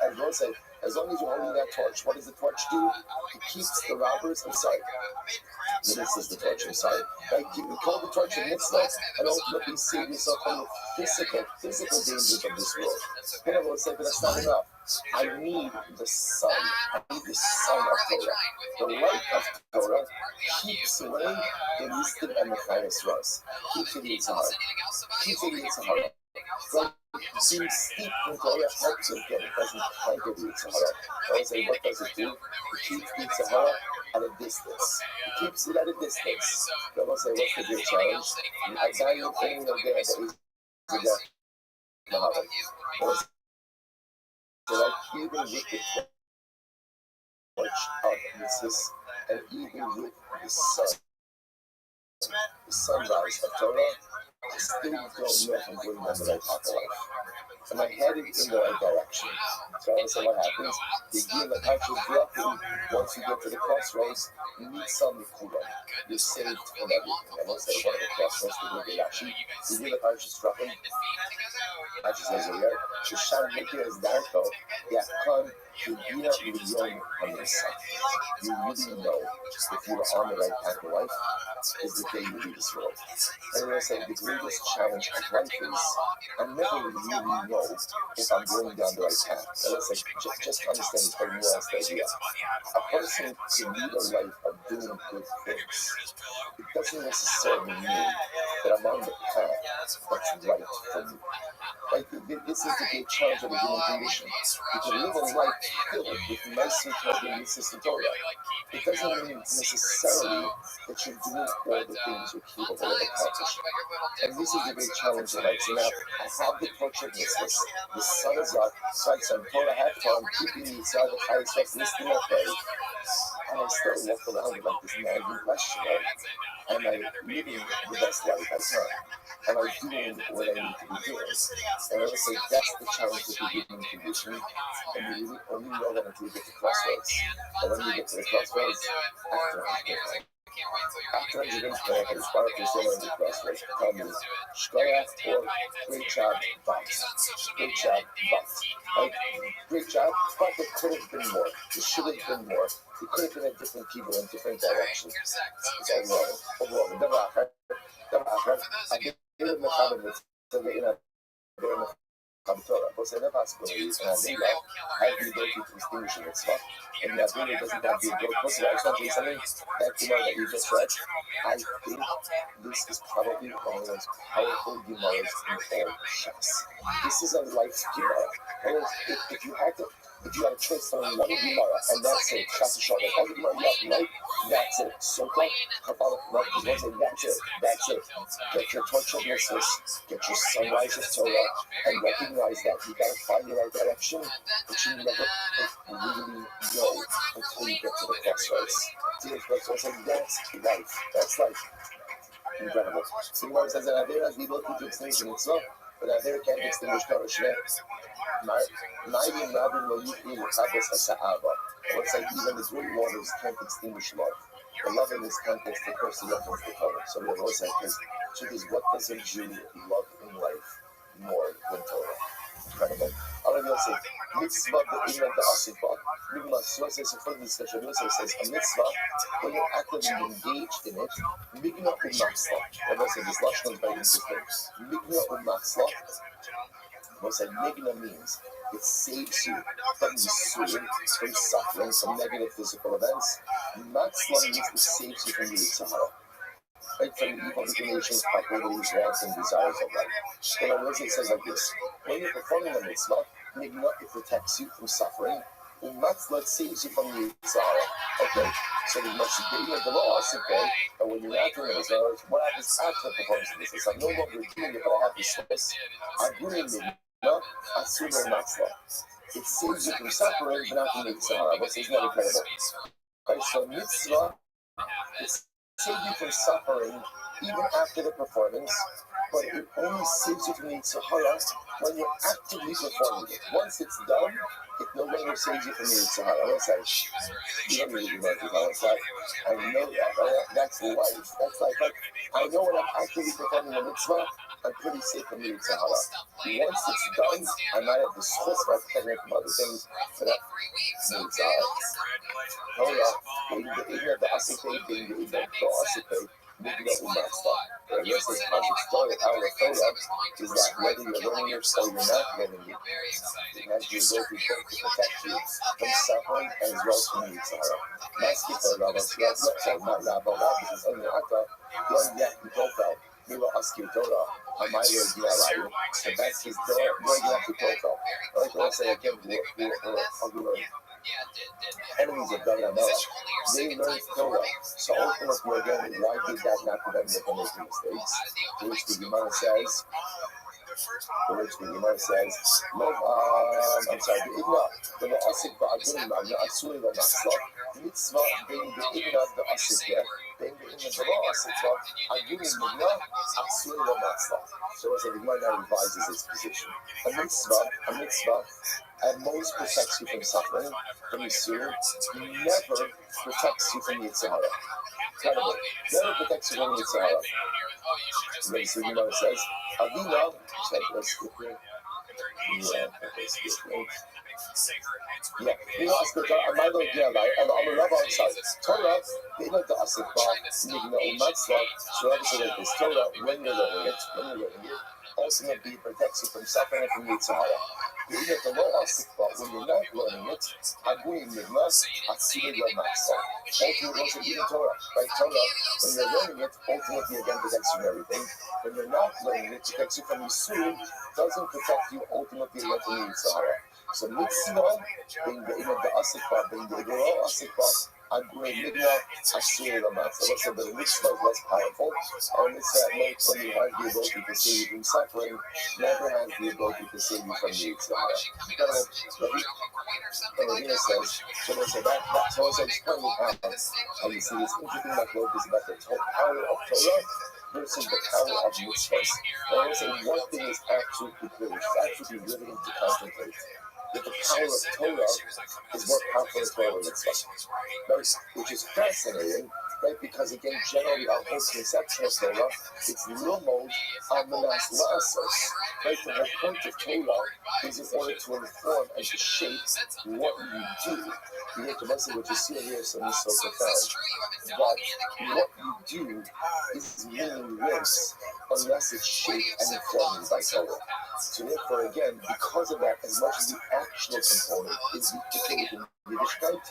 And I say, as long as you're holding that torch, what does the torch do? It keeps the robbers inside. This is the torch inside. Right? You call the torch a mitzvah and ultimately save yourself from the physical dangers of this world. And I will say, but that's not enough. I need the sun. I need the sun of Torah. The light of Torah keeps away the listed and the finest rust. Keeps the Yitzhahara. Like being steeped in Torah helps it get it, doesn't conquer the Yitzhahara. I say, what does it do? It keeps the Yitzhahara at a distance. It keeps it at a distance. I will say, what's the big challenge? I got you thinking of there that is the Muhammad. So like even with the torch of mitzvahs, and even with the sunrise of Torah, I still don't know if I'm going down the right path of life. Am I headed in the right direction? So I would say what happens, the year that touches dropping, once you get to the crossroads, you meet some Nikuda. You're saved from everything. I won't say one of the crossroads, the Yashi. The year that touches dropping, Yashi says over here, Shushan Hekir is Darko, Yakon, Yudina Uyon Hamisa. You really know if you are on the right path of life, is the day you leave this world. And I say the greatest challenge of life is I never really know if I'm going down the right path. And let's say just understand this very nuanced idea. A person can lead a life of doing good things. It doesn't necessarily mean that I'm on the path that's right for me. Like this is the big challenge of the human condition. You can live a life filled with nice and healthy system Torah. It doesn't mean necessarily that you're doing all the things you're capable of accomplishing. And this is the big challenge of life. So now I have the torch of mitzvahs. The sun is up. So I'm Torah half time, keeping the inside the highest rest, listening up, And I still walk around with like this nagging question, right? Am I living the best life I can? Am I doing what I need to be doing? And I would say that's the challenge with the human condition. And you really only know that until you get to crossroads. And when you get to the crossroads, after I'm going to play, I inspire to say on the crossroads, tell me, Shkoyach or great job, but great job, but. Like, great job, but it could have been more. It should have been more. It could have been a different people in different directions. It's overall. I did in the comments so that, during the Torah, but in the possibilities, and I think that has the ability to distinguish in itself. And that really doesn't have the ability. Plus, I was something that that you just read. I think this is probably one of the most powerful Gemaras in all Shas. This is a life Gemara. And if you had a choice from one Gemara, and that's it, Shas Shah, all the Gemara you have, right? That's it. So called Kabbalah, that's it. That's it. Get your torture mitzvahs, get your sunrise of Torah, and recognize that you gotta find the right direction, but you never really know until you get to the crossroads. And that's life. That's life. Incredible. Someone says that Avera is able to extinguish mitzvah, but Avera can't extinguish Torah Shveh. Mayim Rabin lo yikri l'chabes ha'sa'ava. Or it's like even the great waters can't extinguish love. The love in this context, of course, is reference to Torah. So we always say, because what does a Jew love in life more than Torah? Incredible. I'll say, mitzvah be'inah da'asifah. Migma Surah says, for this discussion, also says, a mitzvah, when you're actively engaged in it, migna u'matzlah. And also, this lashon is very interesting. Migna u'matzlah. What say migna means it saves you from yisurim, from suffering, from negative physical events. Matzlah means it saves you from the Sahara. Right, from the evil inclinations, possibilities, wants, and desires of life. And on it says like this: when you're performing a mitzvah, migna, it protects you from suffering. Matzlah saves you from the Sahara. Okay, so the must be the law, okay, but when you're not doing it, so what happens after performance of this? I'm no longer doing it, but I have this choice. I'm doing it. No, Asura Matzlah. It saves you from suffering, but not from the Sahara. But it's not incredible. Right, so mitzvah, it saves you from suffering even after the performance, but it only saves you from the Sahara when you're actively performing it. Once it's done, it no longer saves you from the Sahara. That's like, you don't really know that. I know that. That's life. That's like, I know when I'm actively performing the mitzvah, I'm pretty safe from the Sahara. Once it's done, I might have the stress by protecting from other things, but that's the Sahara. Torah, the Asipay, the Asipay, Migna u'matzlah. The message of the story of our Torah is that whether you're learning it or you're not learning it, it has the ability both to protect you from suffering and as well as from the Sahara. Maski for Rabbi, this is only Ata, Yon Yak Utofel, Mila Aski Torah, Amaya Diarayu, and that's his door, going up to Utofel. Like I say again, we're enemies of God, they learned Torah. So ultimately, again, why did that not prevent them from making mistakes? To which the Gemara says, no, I'm sorry, the Asik Ba'agunim, the Asuri the Matzlah, Mitzvah being the Igna of the Asik, being the Igna of the Asik, Agunim Igna, Asuri the Matzlah. So as the Gemara now revises its position. A mitzvah, at most protects you from suffering, from Yisur, never protects you from the Sahara. Incredible. Never protects you from the Sahara. Right, so you know it says, Avina, let's skip here. Yeah, you know, ask the Torah, I'm not going to get it. I'm a rabbi outside. Torah, they like to ask the Torah, Migna u'matzlah, so obviously like this Torah, when you're learning it, ultimately protects you from suffering and from the Sahara. You get the law but when you're not learning it, Aguim Migna, Atzuri Matzlah. Ultimately, also even Torah, right? Torah, when you're learning it, ultimately again protects you from everything. When you're not learning it, protects you from Yisur, doesn't protect you ultimately again from the Sahara. So mitzvah, being the Asifah, being the Igor Asifah, So the mitzvah is less powerful, and it's that might only has the ability to save you from suffering, never has the ability to save you from the Yitzhak. Rabbi says, so that's also explaining how you see this interesting machlok is about the power of Torah versus the power of mitzvahs. And I would say one thing is absolutely clear, which is absolutely riveting to contemplate. That the power of Torah is more powerful than Torah mitzvah, right? Which is fascinating, right? Because again, generally our whole conception of Torah, it's lomod amanas la'asos, right? The whole point of Torah is in order to inform and to shape what you do. You have to listen what you see here, something so profound. But what you do is meaningless unless it's shaped and informed by Torah. So therefore, again, because of that, as much as the actual component is ubiquitous in Yiddishkeit,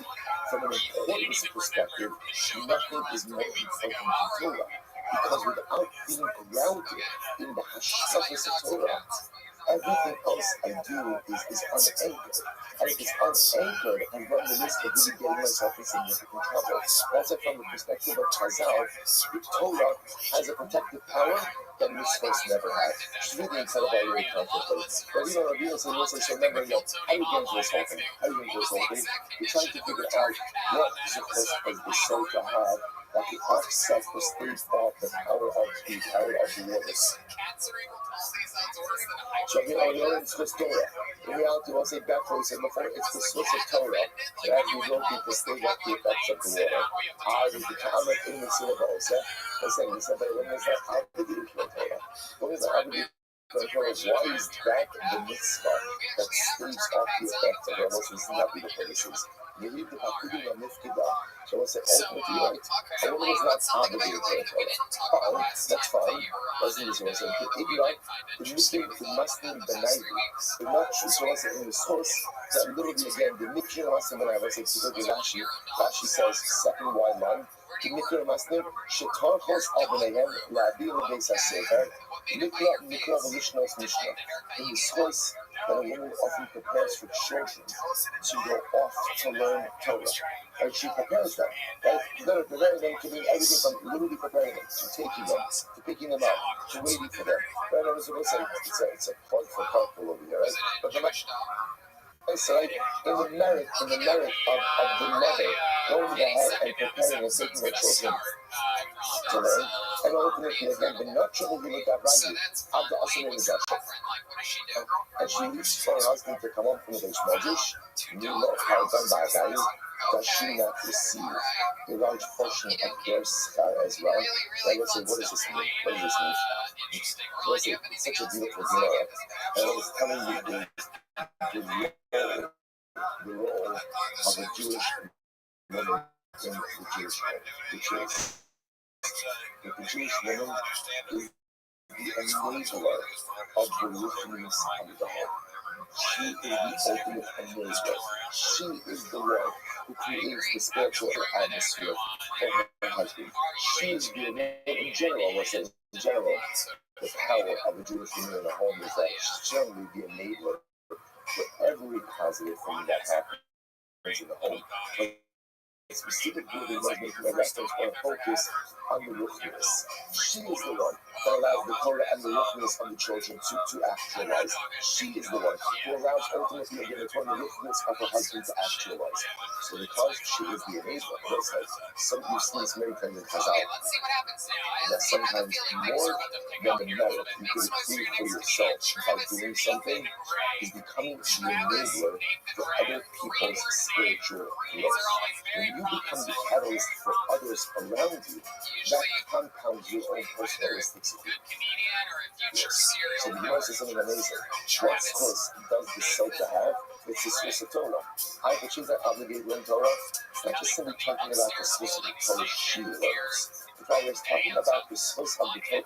from an importance perspective, nothing is more important than Torah. Because without being grounded in the hashkafas of Torah, everything else I do is unanchored. And if it's unanchored, I run the risk of really getting myself in significant trouble. Also, from the perspective of Chazal, Torah has a protective power that mitzvahs never had. Which is really incredible, I really contemplate. But Rabbi says, so remember, how do you get into this whole thing? How do you get into this whole thing? You're trying to figure out what supposed as the soul to have that can offset the state of the power of the waters. So it's the Torah. In reality, I'll say back what we said before, it's the source of Torah that we will be to stay up the effects of the water. The comment in the syllables, I say, we said that when is that obligated to Torah? What is the obligated to Torah? Why is that the mitzvah that staves off the effects of our most recent obligated places? You read the Hakudim and Nifkidah, so it's ultimately right. A woman is not obligated to Torah. Fine, that's fine. Doesn't use also the Ignorant, the Muslim, the Muslim, the Naive. The not true source in the source that literally again, the Mikra Muslim, when I was particularly Rashi says, second wide line, the Mikra Muslim, Shetarchos Abonayem, Rabbi Beis HaSefer, Mikra Velishnos Mishnah. In the source, that a woman often prepares for children to go off to learn Torah. And she prepares them. Right? Preparing them to do everything from literally preparing them, to taking them, to picking them up, to waiting for them. Right? I was going to say, it's a plug for carpool over here, right? But the so like, in the merit of the mother going ahead and preparing and taking her children to learn, and ultimately again, the nurture will be like that right after Asana Nizasha. And she needs for her husband to come up from the base Medrash, you know how done by guys, does she not receive a large portion of their schar as well? Like, let's say, what does this mean? What does this mean? Let's say, it's such a beautiful Gemara, and I was telling you the role of a Jewish woman in the Jewish world, which is that the Jewish woman is the enabler of the rootedness of the home. She is the ultimate enabler. She is the one who creates the spiritual atmosphere for her husband. She is the enabler in general, let's say in general, the power of a Jewish woman in the home is that she's generally the enabler for every positive thing that happens in the home. But specifically, the one making a reference or a focus on the ruchnius. She is the one that allows the Torah and the ruchnius of the children to actualize. She is the one who allows ultimately again the Torah and the ruchnius of her husband to actualize. So because she is the enabler, that's like some you see many times in Chazal, that sometimes more than the merit you could achieve for yourself by doing something is becoming the enabler for other people's spiritual growth. When you become the catalyst for others around you, that compounds your own personal elasticity. So the Gemara says something amazing. What source does the soul to have? It's the source of Torah. How can she that obligated to learn Torah? It's not just simply talking about the source of the Torah she learns. The Father is talking about the source of the Torah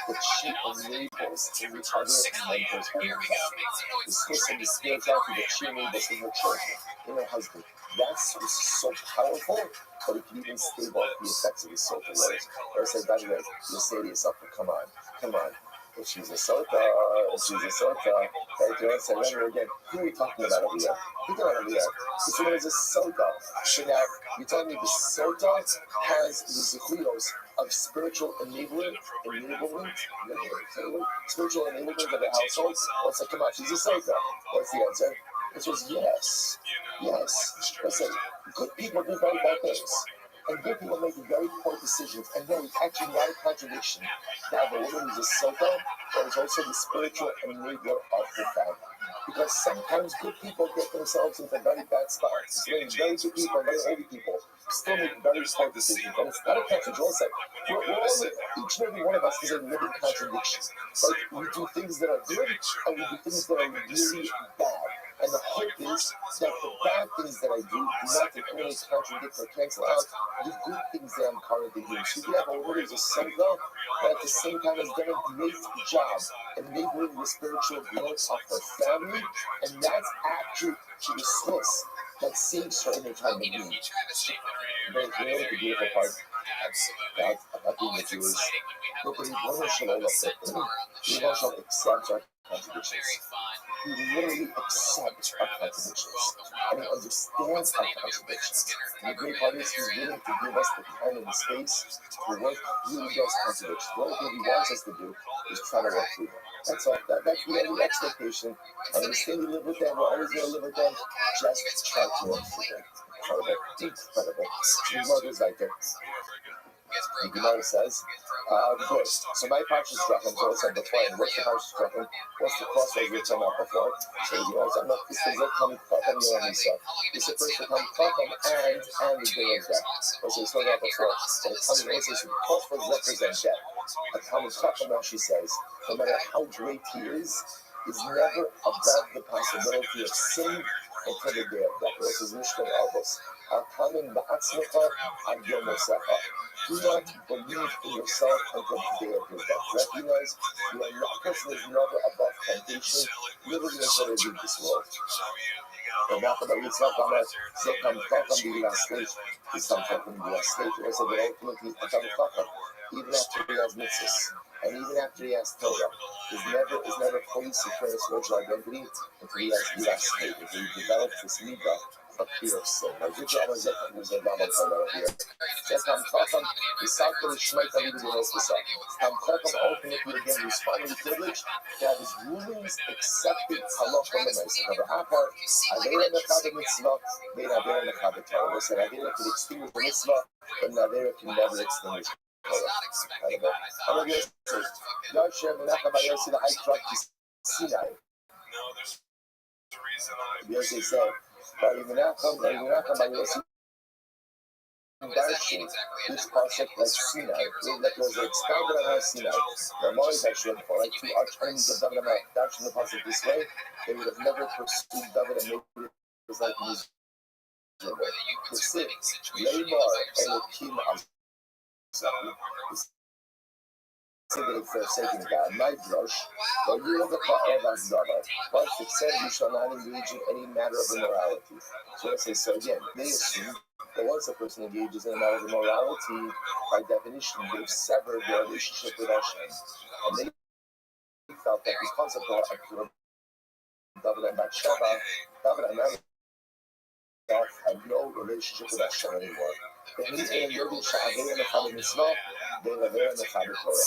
that she enables in the other members of her family. The source of the spirituality that she enables in her children, in her husband. That's so powerful, but it can even stave off the effects of the soul to learn. Or I said, by the way, you say to yourself, come on. If she's a sota, right? You know, so remember again, who are we talking about over here? Who are we talking about over here? This woman is a sota. So now, you're telling me the sota has the zichuyos of spiritual enablement, spiritual enablement of the household? What's like, come on, she's a sota. What's the answer? It was yes. Yes. Listen, good people do very bad things. And good people make very poor decisions. And no, it's actually not a contradiction. Now, the woman who's a sota, but is also the spiritual enabler of the family. Because sometimes good people get themselves into very bad spots. Very good people, very holy people still make very poor decisions. And it's not a contradiction. Each and every one of us is a living contradiction. Like, we do things that are good, and we do things that are really bad. And the hope is that the bad things that I do not in any way contradict or cancel out the good things that I'm currently doing. So you have a woman who's a sota, but at the same time has done a great job enabling the spiritual growth of her family, and that's actually to dismiss that saves her in her time of need. But you know the beautiful part about being a Jew is nobody accepts our contradictions. He literally accepts our contradictions, and he understands our contradictions. And the great part is he's willing to give us the time and the space to work through those contradictions. The only thing he wants us to do is try to work through them. That's all. That's the only expectation. I understand you live with them. We're always going to live with them. Just try to work through them. Incredible. Mothers like it. The Gemara says, good. So my parsha strucking, so it's on the plan. What's the parsha strucking? What's the crossroads we're talking about before? So you know, I'm not this thing's like coming from your own self. This is first to come from and the day of death. What's it started out before? So the coming also so the crossroads represent death. A common Chacham Rashi says, no matter how great he is never above the possibility of sin until the day of death. This is Mishkan Elvis. Coming Ba'atzmacha and Yomosecha. Do not believe in yourself until the day of your death. Recognize you are not, a person is never above temptation, literally until they leave this world. And now for the Yitzhak Amar, so come Chacham the last stage. He's come Chacham the last stage. Also, that ultimately become Chacham, even after he has mitzvahs. And even after he has Torah, is never fully secure in his spiritual identity until he has the last stage, until he develops this midah of fear of sin. Now, good job on Zekam, who's a Rabbi here. Zekam Chacham, the Salka, the Shmeit, and the Officer. Zekam Chacham, ultimately, again, he's finally privileged to have his rulings accepted halach on the Mesa. Number Akar, Avera Mechada Mitzvah, Vein Avera Mechada Torah. Listen, Avera can extinguish the Mitzvah, but Avera can never extinguish the Torah. I'm going to say, Yosher Menachem Ayosi, the high truck to Sinai. No, there's a reason I. Yossi said, Menachem Ayosi. Darshan, this concept like Sinai, like was expounded on how Sinai. The Amoris actually, for like two arch enemies of David and Darshan the concept this way, they would have never pursued David and made it was like miserable. The sin, Leimar Elohim say that it's forsaken God. My drush, but you have the power of Asdara. Once it said you shall not engage in any matter of immorality. So I say, so again, they assume that once a person engages in a matter of immorality, by definition, they've severed their relationship with Hashem. And they felt that this concept of David and Bathsheba, David and Mary had no relationship with Hashem anymore. They need to engage in the Chavad Mitzvah, they were there in the Chavad Torah.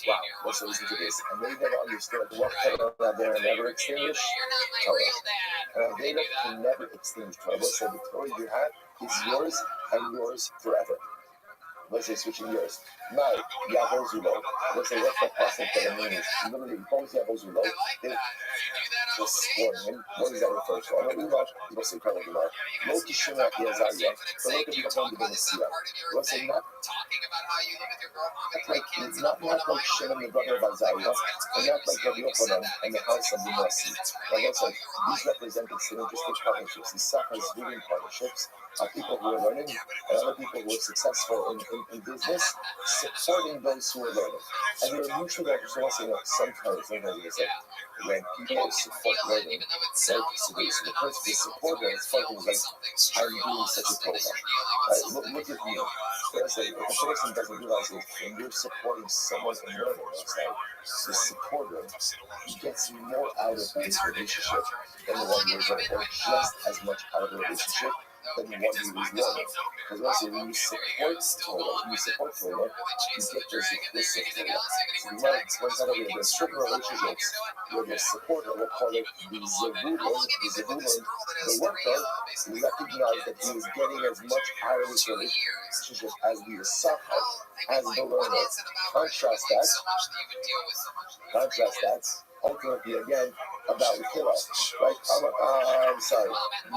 Wow, what's the reason to this? And they never understood what Torah there never extinguished Torah. And they can never extinguish Torah. Let's say the Torah you have is yours and yours forever. Let's say switching yours. Now, Yavozulo. Let's say what's the concept that it means? Literally, both Yavozulo, they will scorn him. What does that refer to? I know you say Karla Gemara. Lo Kishima Yazaya, but look at the Kapon de Benesia. Let's say not like Shem, the brother of Isaiah, and not like Rabbi Yochanan and the house of the Nasi. Like I said, these represented synergistic partnerships, these Sachas living partnerships of people who are learning and other people who are successful in business, supporting those who are learning. And they're mutually beneficial. Sometimes they say, when people support learning, right? So the person who supports it is fucking like, I'm doing such a program. Right? Look at me. First, if the person doesn't realize it, when you're supporting someone in learning, the supporter gets more out of this relationship than the one who is learning, or just as much out of the relationship than the one who is learning. Because also, when you support Torah, you get this of Torah. So you want to point out that there's certain relationships where the supporter, we'll call it the Zevulun, the worker, we recognize that he is getting as much out of his relationship as the Yisachar, as the learner. Contrast that, ultimately again, about Hillel. Right? I'm sorry. I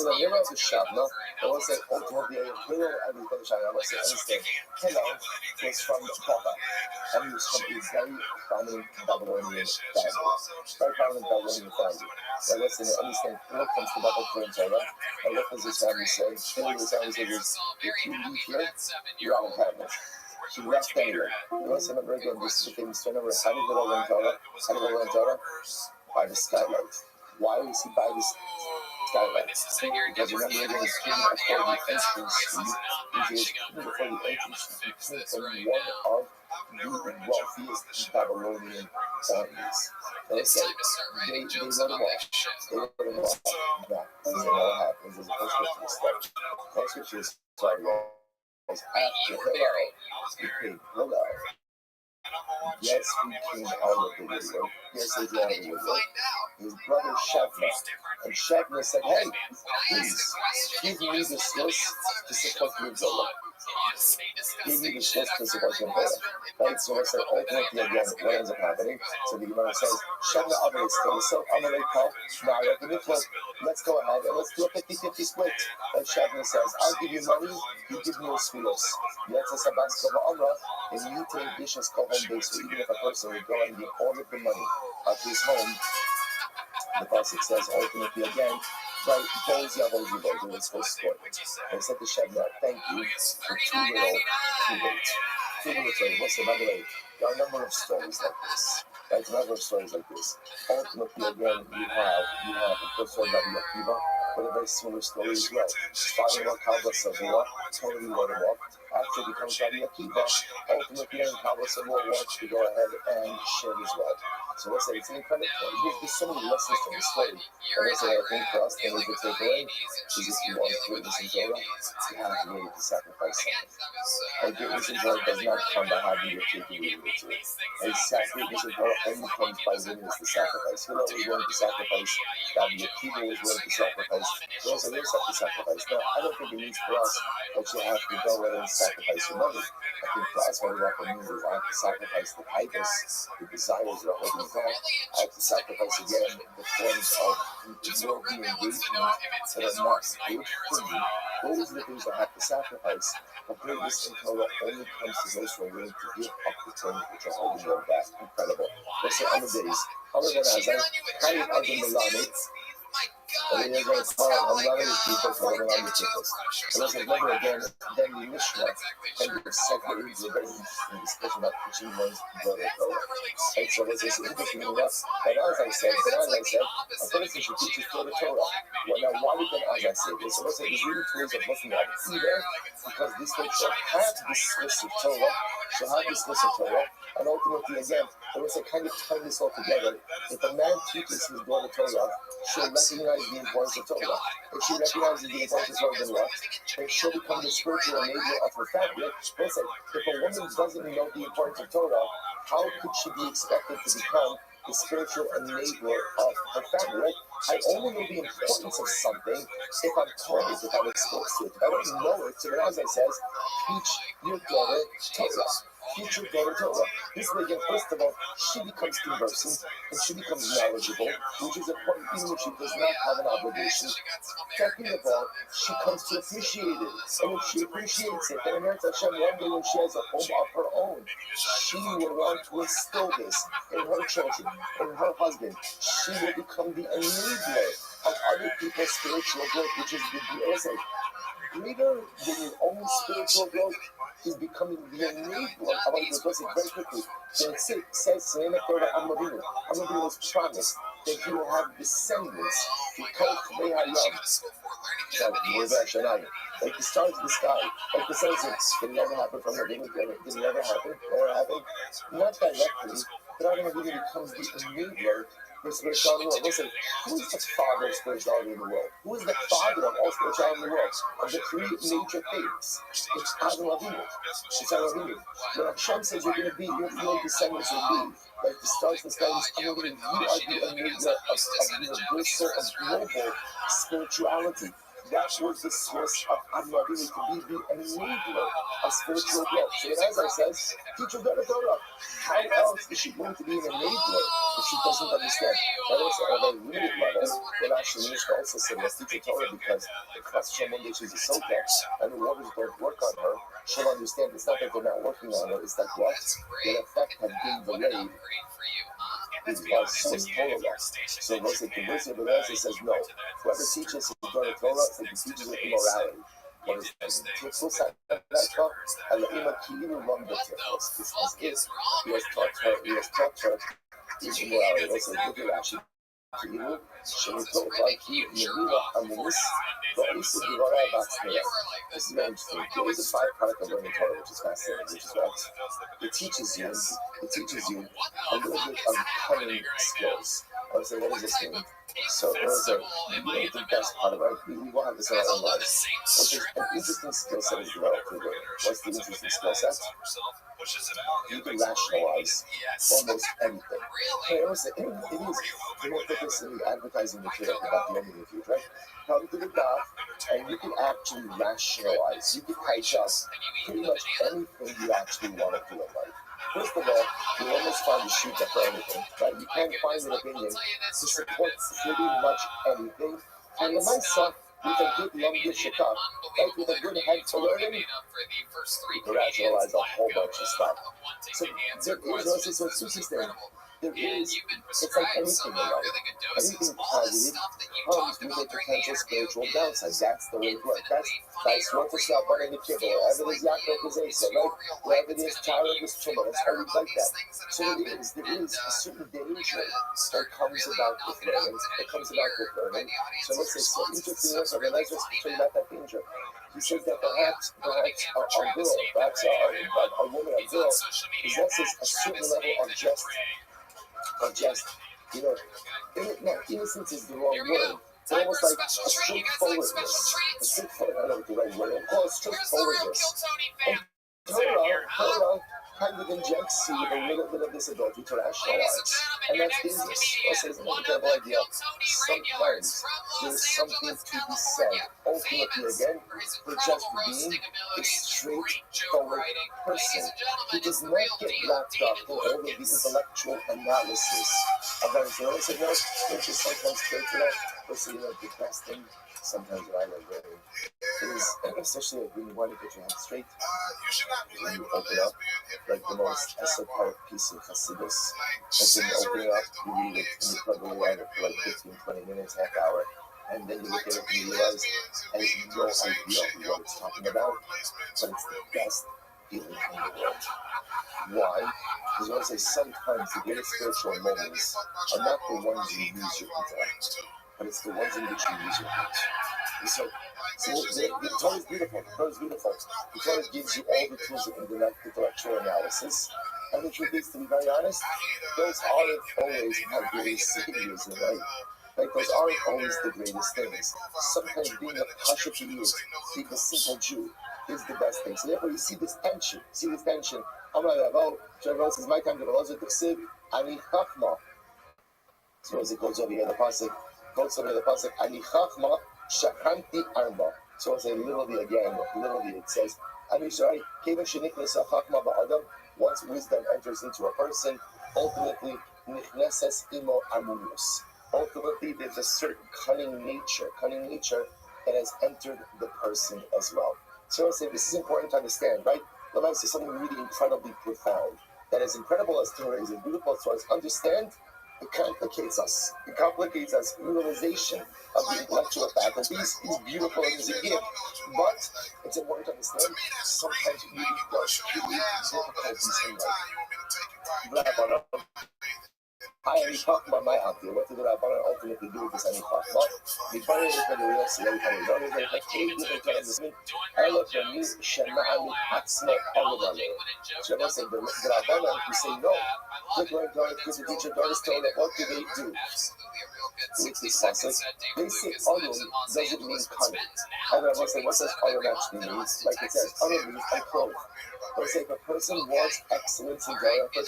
love Hillel the Shavna. I want to say ultimately Hillel and the Shavna. I want to say understand. Hillel was from Papa, and he was from a very prominent Babylonian family. Very prominent Babylonian family. Now listen, understand, Hillel comes to Babylonian Torah, and what does his family say? Hillel's family says, if you leave here, you're out of paradise. He left anyway. You want to remember again, this is the famous story. Remember, how did Hillel learn Torah? How did Hillel learn Torah? By the skylight. Why was he by the skylight? Because remember, again, he's king before the entrance from one of the wealthiest Babylonian families. They say they let him off. Now, what happens is the first scripture is starting after Hillel. Yes, he came out of the woodwork. Yes, he came out of the woodwork. His brother Shevna. And Shevna said, hey, please, give me this list to support the Zola. Give me this list to support the Zola. Right? So let's say ultimately again, what ends up happening? So the Gemara says, Shevna Amalek still, so Amalek called, let's go ahead and let's do a 50-50 split. And Shevna says, I'll give you money, you give me your sweeters. Let's say and you take dishes called home base. So even if a person would go and give all of the money at his home, the pasuk says ultimately again, right? Those Yavos it was full sport. And I said to Shevna, thank you for too little. Listen, by the way, there are a number of stories like this. Right? A number of stories like this. Ultimately, again, you have of course Rabbi Akiva, but a very similar story as well. Father Kabbalah Savua totally let him off. After he becomes Rabbi Akiva, ultimately then Kabbalah Savua wants to go ahead and share his wealth. So let's say it's an incredible story. There's so many lessons from the story. And let's say I think for us, the need to take away is if you want greatness in Torah, you have to be able to sacrifice something. And greatness in Torah does not come by having your cake and eating it too. And greatness in Torah only comes by willingness to sacrifice. Hillel was willing to sacrifice. Rabbi Akiva was willing to sacrifice. Those are have to sacrifice. Now, I don't think it means for us that you have to go ahead and sacrifice your money. I think for us, what it often means is I have to sacrifice the tightness, the desires that are holding back. I have to sacrifice again the forms of worldly engagement that are not good for me. Those are the things I have to sacrifice. But greatness in Torah only comes to those who are willing to give up the things which are holding them back. Incredible. Let's say on the days, other than as I kind of under Milani, and then you're going to call a lot of these people for the language people. And as I remember again, then the Mishnah and the second is a very interesting discussion about teaching one's brother Torah. And so this is interesting enough. But as I said, a person should teach his brother Torah. Well, now, why did then as I say this? So let's say there's really two ways of looking at it. Either because this way shall have this list of Torah, and ultimately again, there was a kind of tie this all together. If a man teaches his daughter Torah, she'll recognize the importance of Torah. If she recognizes the importance of Torah, then what? Then she'll become the spiritual enabler of her family. Listen, if a woman doesn't know the importance of Torah, how could she be expected to become the spiritual enabler of her family? Right? I only know the importance of something if I'm taught it, if I'm exposed to it. If I don't know it, so then as I says, teach your daughter Torah. Teach your daughter Torah. This way, again, first of all, she becomes conversant and she becomes knowledgeable, which is important even if she does not have an obligation. Second of all, she comes to appreciate it. And if she appreciates it, then Eretz Hashem, one day when she has a home of her own, she will want to instill this in her children, in her husband. She will become the enabler of other people's spiritual growth, which is the greater than your own spiritual growth is becoming the enabler. I want to address it very quickly. So it says, Amavinu was promised that he will have descendants. Like the stars in the sky, like the sunsets. Did it ever happen from her? Did it ever happen? Never happened? Not directly, but I don't know who becomes the enabler for spirituality in the world. Listen, who is the father of spirituality in the world? Who is the father of all spirituality in the world? Of the three major faiths. It's Adam Avinu. It's Adam Avinu. When Hashem says you're going to be, your descendants will be like the stars in the sky, you are the enabler of universal, of global spirituality. That was the source of Adam Avinu to be the enabler of spiritual growth. So when Isaiah says, teach your daughter Torah, how else is she going to be an enabler if she doesn't understand? That is at a very limited level. But actually, Mishka also said, let's teach her Torah because the question one day she's a soka and the waters don't work on her. She'll understand it's not that they're not working on her, it's that what? The effect had been delayed. His source polarized. So what's the conversion? But Isaiah says, no. Whoever teaches his daughter Torah, it's like he teaches her immorality. What is this? Tiflus at that talk? Ala'ima ki'ilu lom the tiflus. This is it. He has taught her his immorality. Also, look at Rashi. כאילו שמתוך כי מבינה המונס ואיסו דיברה בעצמיה. This is very interesting. There is a byproduct of learning Torah, which is fascinating, which is what it teaches you a little bit of cunning skills. I would say, what does this mean? So those are the best part of it. We will have this in our own lives. Which is an interesting skill set is developed through it. What's the interesting skill set? You can rationalize almost anything. It is, you know, put this in the advertising material about the end of the future, right? Come to the dot, and you can actually rationalize. You can type up pretty much anything you actually want to do in life. First of all, you almost find a shoot up for anything, right? You can't find an opinion to support pretty much anything. And the myself, with a good love shikah, right? With a good head for learning, you can rationalize a whole bunch of stuff. So there is also some interesting. There is, it's like anything in life. Anything positive comes with a potential spiritual downside. That's the way it works. That's what the self in the kibble. Wherever there's Yaakov is Asa, right? Wherever there's Tyler is Tumah. It's always like that. So there is a certain danger that comes about with learning. So let's say, so interesting else, okay, let's just tell you about that danger. He says that perhaps a girl, perhaps a woman, a girl, possesses a certain level of just, you know, innocence is the wrong word. It's almost like a straightforwardness. I don't know what the right word is. Call it straightforwardness. And Torah kind of injects you with a little bit of this ability to rationalize. And that's dangerous. Also, it's not a terrible idea. Sometimes there's something to be said, ultimately again, for just being a straightforward person who does not get wrapped up in all of the intellectual analysis of everything. I said, no, it's just sometimes straight to that. Listen, you know, depressing. Sometimes when I was really, it is, especially when you want to get your head straight, when you open up, like the most esoteric piece of Hasidus, and then you open it up, you read it, and you plug away at it for like 15, 20 minutes, half hour, and then you look at it and you realize, and you have no idea what it's talking about, but it's the best feeling in the world. Why? Because I want to say sometimes the greatest spiritual moments are not the ones you use your intellect, but it's the ones in which you use your heart. So the Torah is beautiful. The Torah is beautiful. The Torah gives you all the tools of intellectual analysis. And the truth is, to be very honest, those aren't always my greatest saviors in life. Like, those aren't always the greatest things. Sometimes being a pasha being a simple Jew, is the best thing. So therefore, you see this tension. Amar Ravo, Shavuot says, my time to Veloz Tuksiv, Ani Chachma. So as it goes over here, the pasuk, Ani Chachma, Shakanti Arba. So as I literally it says, Ani Shai, Kevin Sheniknes Chachma Ba'adam, once wisdom enters into a person, ultimately, Nichneses Imo Amunus. Ultimately, there's a certain cunning nature that has entered the person as well. So I say this is important to understand, right? Rabbi says something really incredibly profound. That as incredible as Torah is, as beautiful as Torah is, understand, it complicates us. Utilization of the intellectual faculties is beautiful and is a gift. But it's important to understand, sometimes it really does create difficulties in life. I am talking about my idea. What did the Rabbanan ultimately do with this? I mean, talk about. The Rabbanan is going to real see everybody. Not even like eight different times. I look at me, Shema'ami Hatzma Alamalo. So I said, the Rabbanan who say no, they're going to teach your daughters to that. What do? With this classic, they say Alum doesn't mean cunning. And I was like, what does Alum actually mean? Like it says, Alum means unclothed. But say if a person wants excellence in Torah, they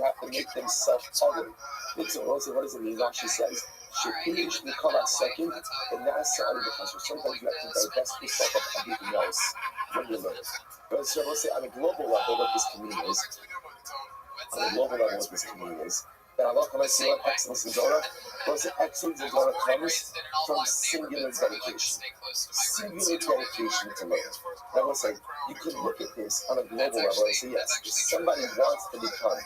have to make themselves ugly. What does it mean? Rashi says, Shepirish Nikala second, and that's the other difference. Sometimes you have to divest yourself of everything else when you learn. But so we'll say on a global level, what this community is, that Allah can see what excellence in Torah. Because excellence in Torah comes from singular dedication. Singular dedication to learn. I will say, you can look at this on a global level and say, yes, if somebody wants to become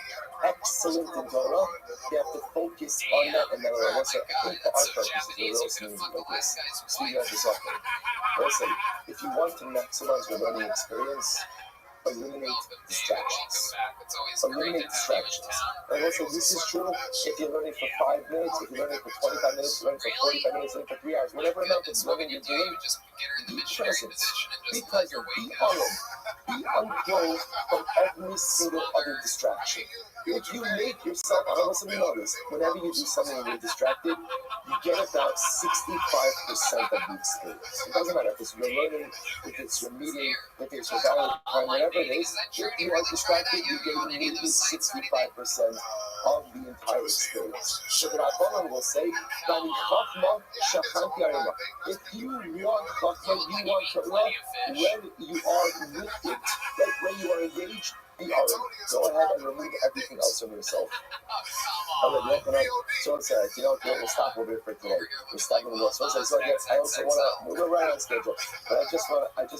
excellent in Torah, they have to focus on that. And then I will say, I think for our purposes, the real community like this, speaking of this often, I will say, if you want to maximize your learning experience, eliminate distractions. Eliminate distractions. And also, this is true if you're learning for 5 minutes, if you're learning for 25 minutes, you're learning for 45 minutes, you're learning for 3 hours, whatever amount of learning you're doing, be present. Be present. Be alone. Be unclothed from every single other distraction. If you make yourself, I don't know if you know this, whenever you do something and you're distracted, you get about 65% of the experience. It doesn't matter if it's your learning, if it's your meeting, if it's your Valentine, whatever it is, if you are distracted, you get maybe 65% of the entire experience. So the Rabbanan will say, if you want Chachma, you want Torah, when you are with it, like when you are engaged, go ahead and remove everything else from yourself. So it's you know, we'll stop over here for today. We're stopping the world. So I also want to, we're right on schedule, but I just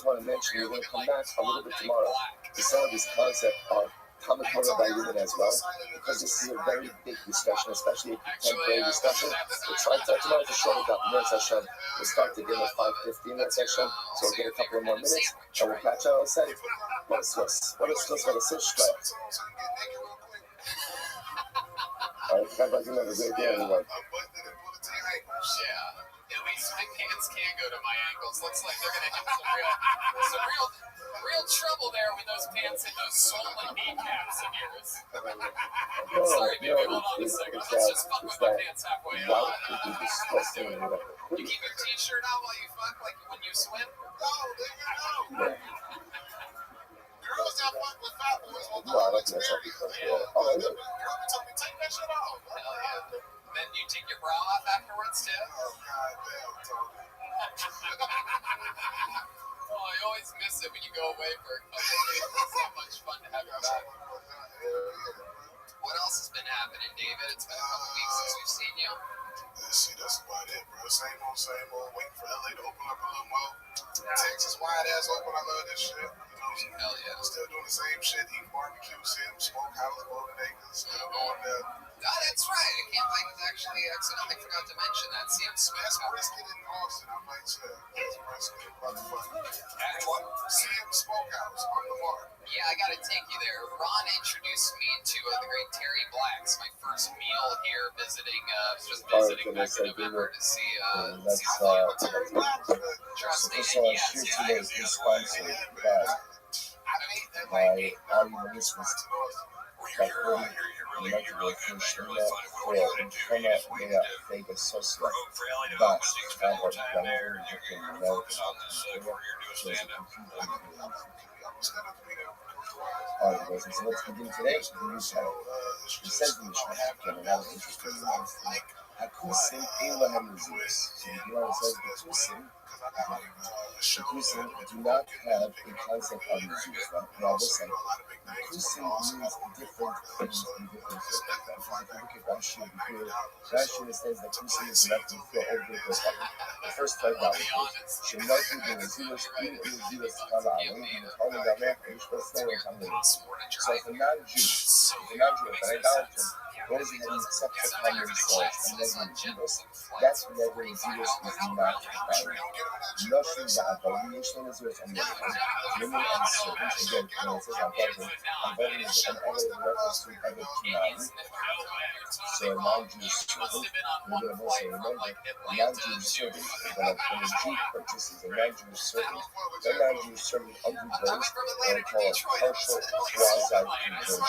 want to mention, we're going to come back a little bit tomorrow to some of this concept of Talmud Torah by women as well, because this is a very big discussion, especially a contemporary discussion. We'll try to tomorrow to show about minutes session. We'll start again at 5:15 session, so we'll get a couple of more minutes, and we'll catch up. What is subscribe? All right, everybody have a great day, everyone. Yeah, at least my pants can go to my ankles. Looks like they're gonna have some real trouble there with those pants and those swollen kneecaps of yours. Sorry, baby, hold on a second. Let's just fuck with my pants halfway on. You keep your t-shirt on while you fuck, like when you swim? Oh, there you go. Girls that fuck with fat boys will go like experience. Girl, tell me, take that shit off. Hell yeah. Then you take your bra off afterwards, too? Oh, goddamn, Tony. Oh, I always miss it when you go away for a couple of days. It's so much fun to have you back. What else has been happening, David? It's been a couple weeks since we've seen you. See, that's about it, bro. Same old. Waiting for LA to open up a little more. Texas wide ass open. I love this shit. Hell yeah. Still doing the same shit, eating barbecue, seeing smokehouse, golden acres, going there. Oh, that's right. I can't like actually accidentally forgot to mention that. CM Smith. That's brisket in Austin, I might say. That's brisket, motherfucker. CM Smokehouse on the mark. Yeah, I gotta take you there. Ron introduced me to the great Terry Black's. My first meal here visiting, just visiting back in November to see Terry Black. Trust me. My arguments was that really Vegas so slow. But I have done everything else Alright, guys, so let's begin today. It says in the Mishnah, and that was interesting. Hakusim Elam Muzimus. So the Gemara says the Kusim do not have a concept of Muzimus. Now listen, Kusim means different things in different circumstances. If you look at Rashi over here, Rashi understands that Kusim is enough to fill over the first 5 dollars. Shemati the Muzimus, in Muzimus Kala Alim, and Kala Gamer, and Yishpa Snare and Kamil. So if a non-Jew, if an idolater, those who accept upon themselves and never Judas, that's never Judas is not valid. Nothing that abomination is yours on the other hand. Women and servants, again, when it says above is an evident reference to ever Kinani. So a non-Jewish servant, we're going to also remember a non-Jewish servant, when a Jew purchases a non-Jewish servant, that non-Jewish servant undergoes what I call a partial quasi-conversion.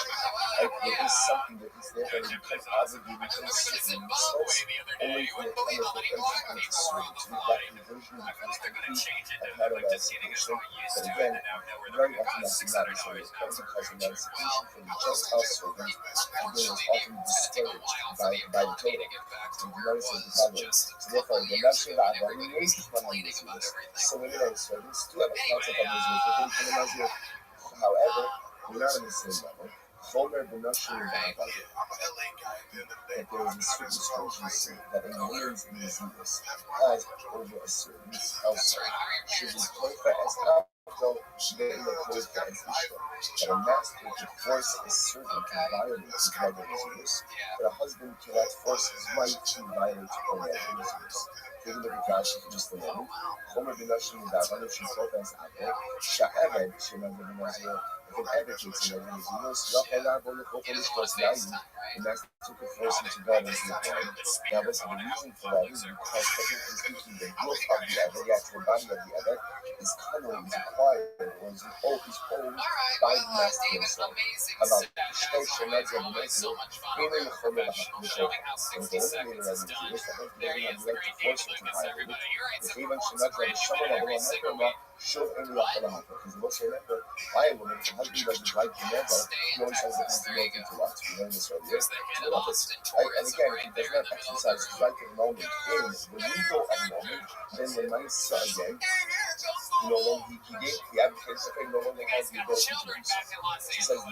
Like there is something that is there, but it becomes obligated to a certain source only for the time of the entry into servitude. That conversion becomes complete and not emancipation. But again, very often that's not necessarily occurring because emancipation for the Gentile servant again is often discouraged by the Torah. So you notice the Bible. So therefore, the Nashir Abomination is one of these. So women and servants do have a concept of Nazir, but they can Nazir. However, we're not on the same level. Chomer b'nashim b'avada. That there is a certain stringency that a woman's Naziris has over a certain household. Should be kofa as Abdo, then the kofa as Ishta. That a master could force his servant to violate his mother Naziris, but a husband cannot force his wife to violate her mother Naziris. Take a look at Rashi for just a moment. Chomer b'nashim b'avada should kofa as Abdo. Sha'eved she'nazir b'nazir. If an advocates in every Venus, and that's to force him to God into the body. Now, what's the reason for that is because technically speaking, the growth of the other, the actual body of the other, is cuddled, is acquired, or is owned by the master himself. How about Shtosh and Nazir and Nazir? Even the Chomer of the Show. And the eliminator of the Jewish, the husband doesn't have the right to force him to violate it. If even Shanazir and Shomer of the Lamakoma, show any of the Lamakoma. Because you must remember, by a woman, the husband doesn't like the mother, he always has the right to make into what? We learned this earlier. And again, he does not exercise his right at the moment in the legal of the moment, then the nice again, when he advocates the thing, no longer has the ability to do so. She says,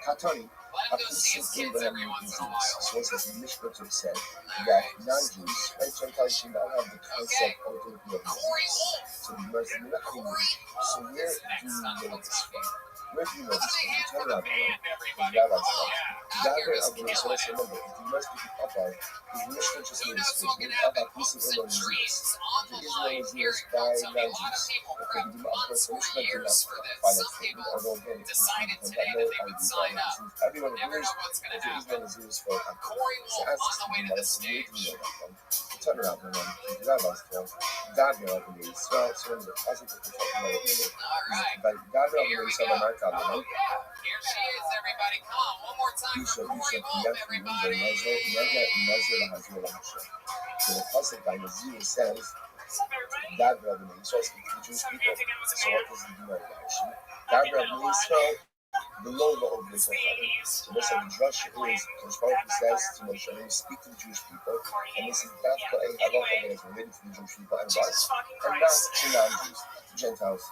Katani, a piece of Abraham is so it's the Mishnah said that non-Jews, right, Gentiles do not have the concept ultimately of Moses. So the mercy, so where do you know this from? Where do you know this from? You turn around and Rabbi said, David of the so let's remember, if you must pick up on, is Mishnah just made a statement about piece of Israel Moses. The Israel Moses by non-Jews. Okay, we do not, of course, Mishnah did not find that statement, although again, it's everyone agrees that the Israel Moses for a so asks the Gemara, so where do you know that from? Turn around and then Rabbi's from David of the Israel, so in the positive we're talking about it, by David of the Israel, Here she is, everybody. Come on, one more time before we move, everybody. So the pasuk by Nazir says that Rabbi Yisrael speaks to the Jewish people. So what does the Gemara mention? That Rabbi Yisrael, the logo of the Torah. So this is the drush is Koshbarki says to Moshe, speak to the Jewish people, and this is that's what a halacha that is related to the Jewish people and what, and not to non-Jews, to Gentiles.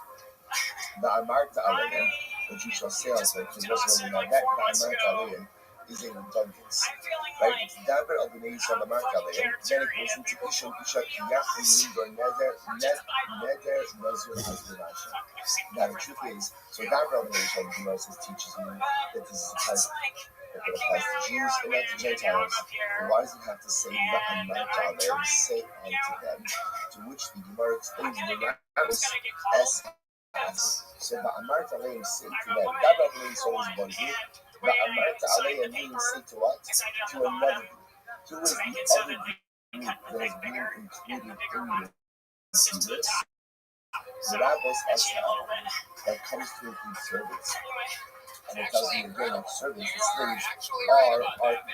The Amarta Alayim, which you shall say unto them, because what's going on that the Amarta Alayim is a redundance. Right? It's the Daber of the Neis of the Amarta Alayim, then it goes into Isha Kiyach and Yimber Neder Nazir Hazirasha. Now the truth is, so Daber of the Neis of the Gemara teaches you that this is a type that applies to Jews and not to Gentiles. And why does it have to say the Amarta Alayim, say unto them? To which the Gemara explains the S. So the Amarta Alayim say to them, Daber Alayim is always one group. The Amarta Alayim means say to what? To another group. Who is the other group that is being included in this? The Rabbis Ashab that comes to include servants. And it tells you again that servants, the slaves,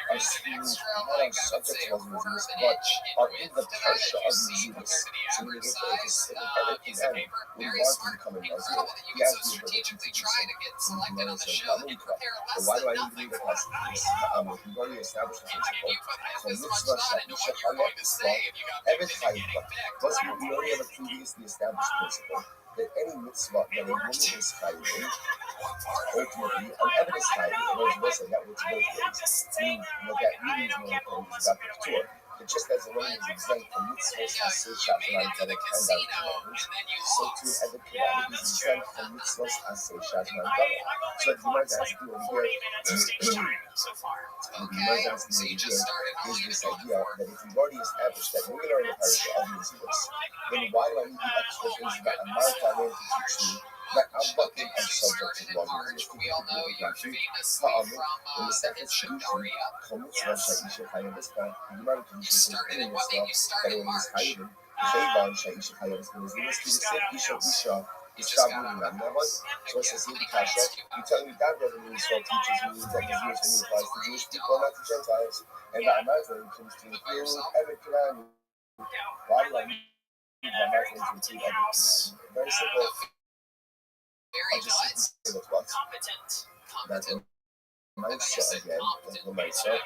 are slaves, not on subject of Naziris, but are in the parsha of Naziris. So when you get there, it's everything and when you want to become a Nazir, he has the ability to do so. So you can say, but why do I need to read the passage? We've already established the principle. So mitzvah sha'isha chayat Islam, evet chayat. Plus, we already have a previously established principle that any mitzvah that a woman is chayat in, ultimately, an evidence chayat, in other words, that works both ways. What that really is more important is about the Torah. But just as a woman is exempt from mitzvahs as Seishat and Gaba and commandments, so too every commandment is exempt from mitzvahs as Seishat and Gaba. So the Gemara has to do over here. The Gemara has to do over here is this idea that if we've already established that when we learn the parasha of mitzvahs, then why do I need the extra things that Amarta learned to teach me that I'm bucking and subject to law? We all know you're famous When from the second solution, Chomitzvah Sha'isha Chaya B'Spa, the Gemara can started in one thing, you started in March. Chayvan Sha'isha Chaya B'Spa, is the Isha Isha. Stop moving on that one. So it's a simple kasha. You tell me that doesn't mean so teaches me that is used when it applies to Jewish people, not to Gentiles. And that American comes to include every commandment. Why do I need American to include every commandment? Very simple. Very I just say with what? That's a mindset again, that's the mindset.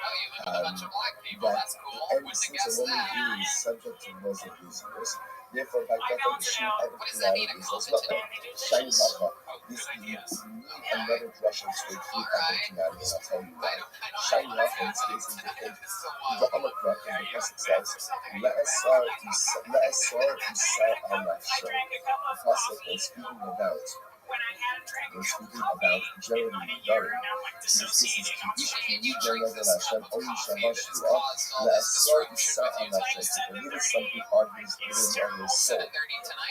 That every since a woman is subject to laws of business, therefore by definition every commandment is also not shiny baka. This is another Russian straight through every commandment, and I'll tell you why. Shiny baka in this case is different. The Amakrak in the Pasuk says, Le'esar Isa al-Nafsho. The Pasuk is speaking about generally regarding this is Ki'ish General Hashem Oyi Shamash Dua Le'asar Isa al-Nafsho. The leader something on his soul.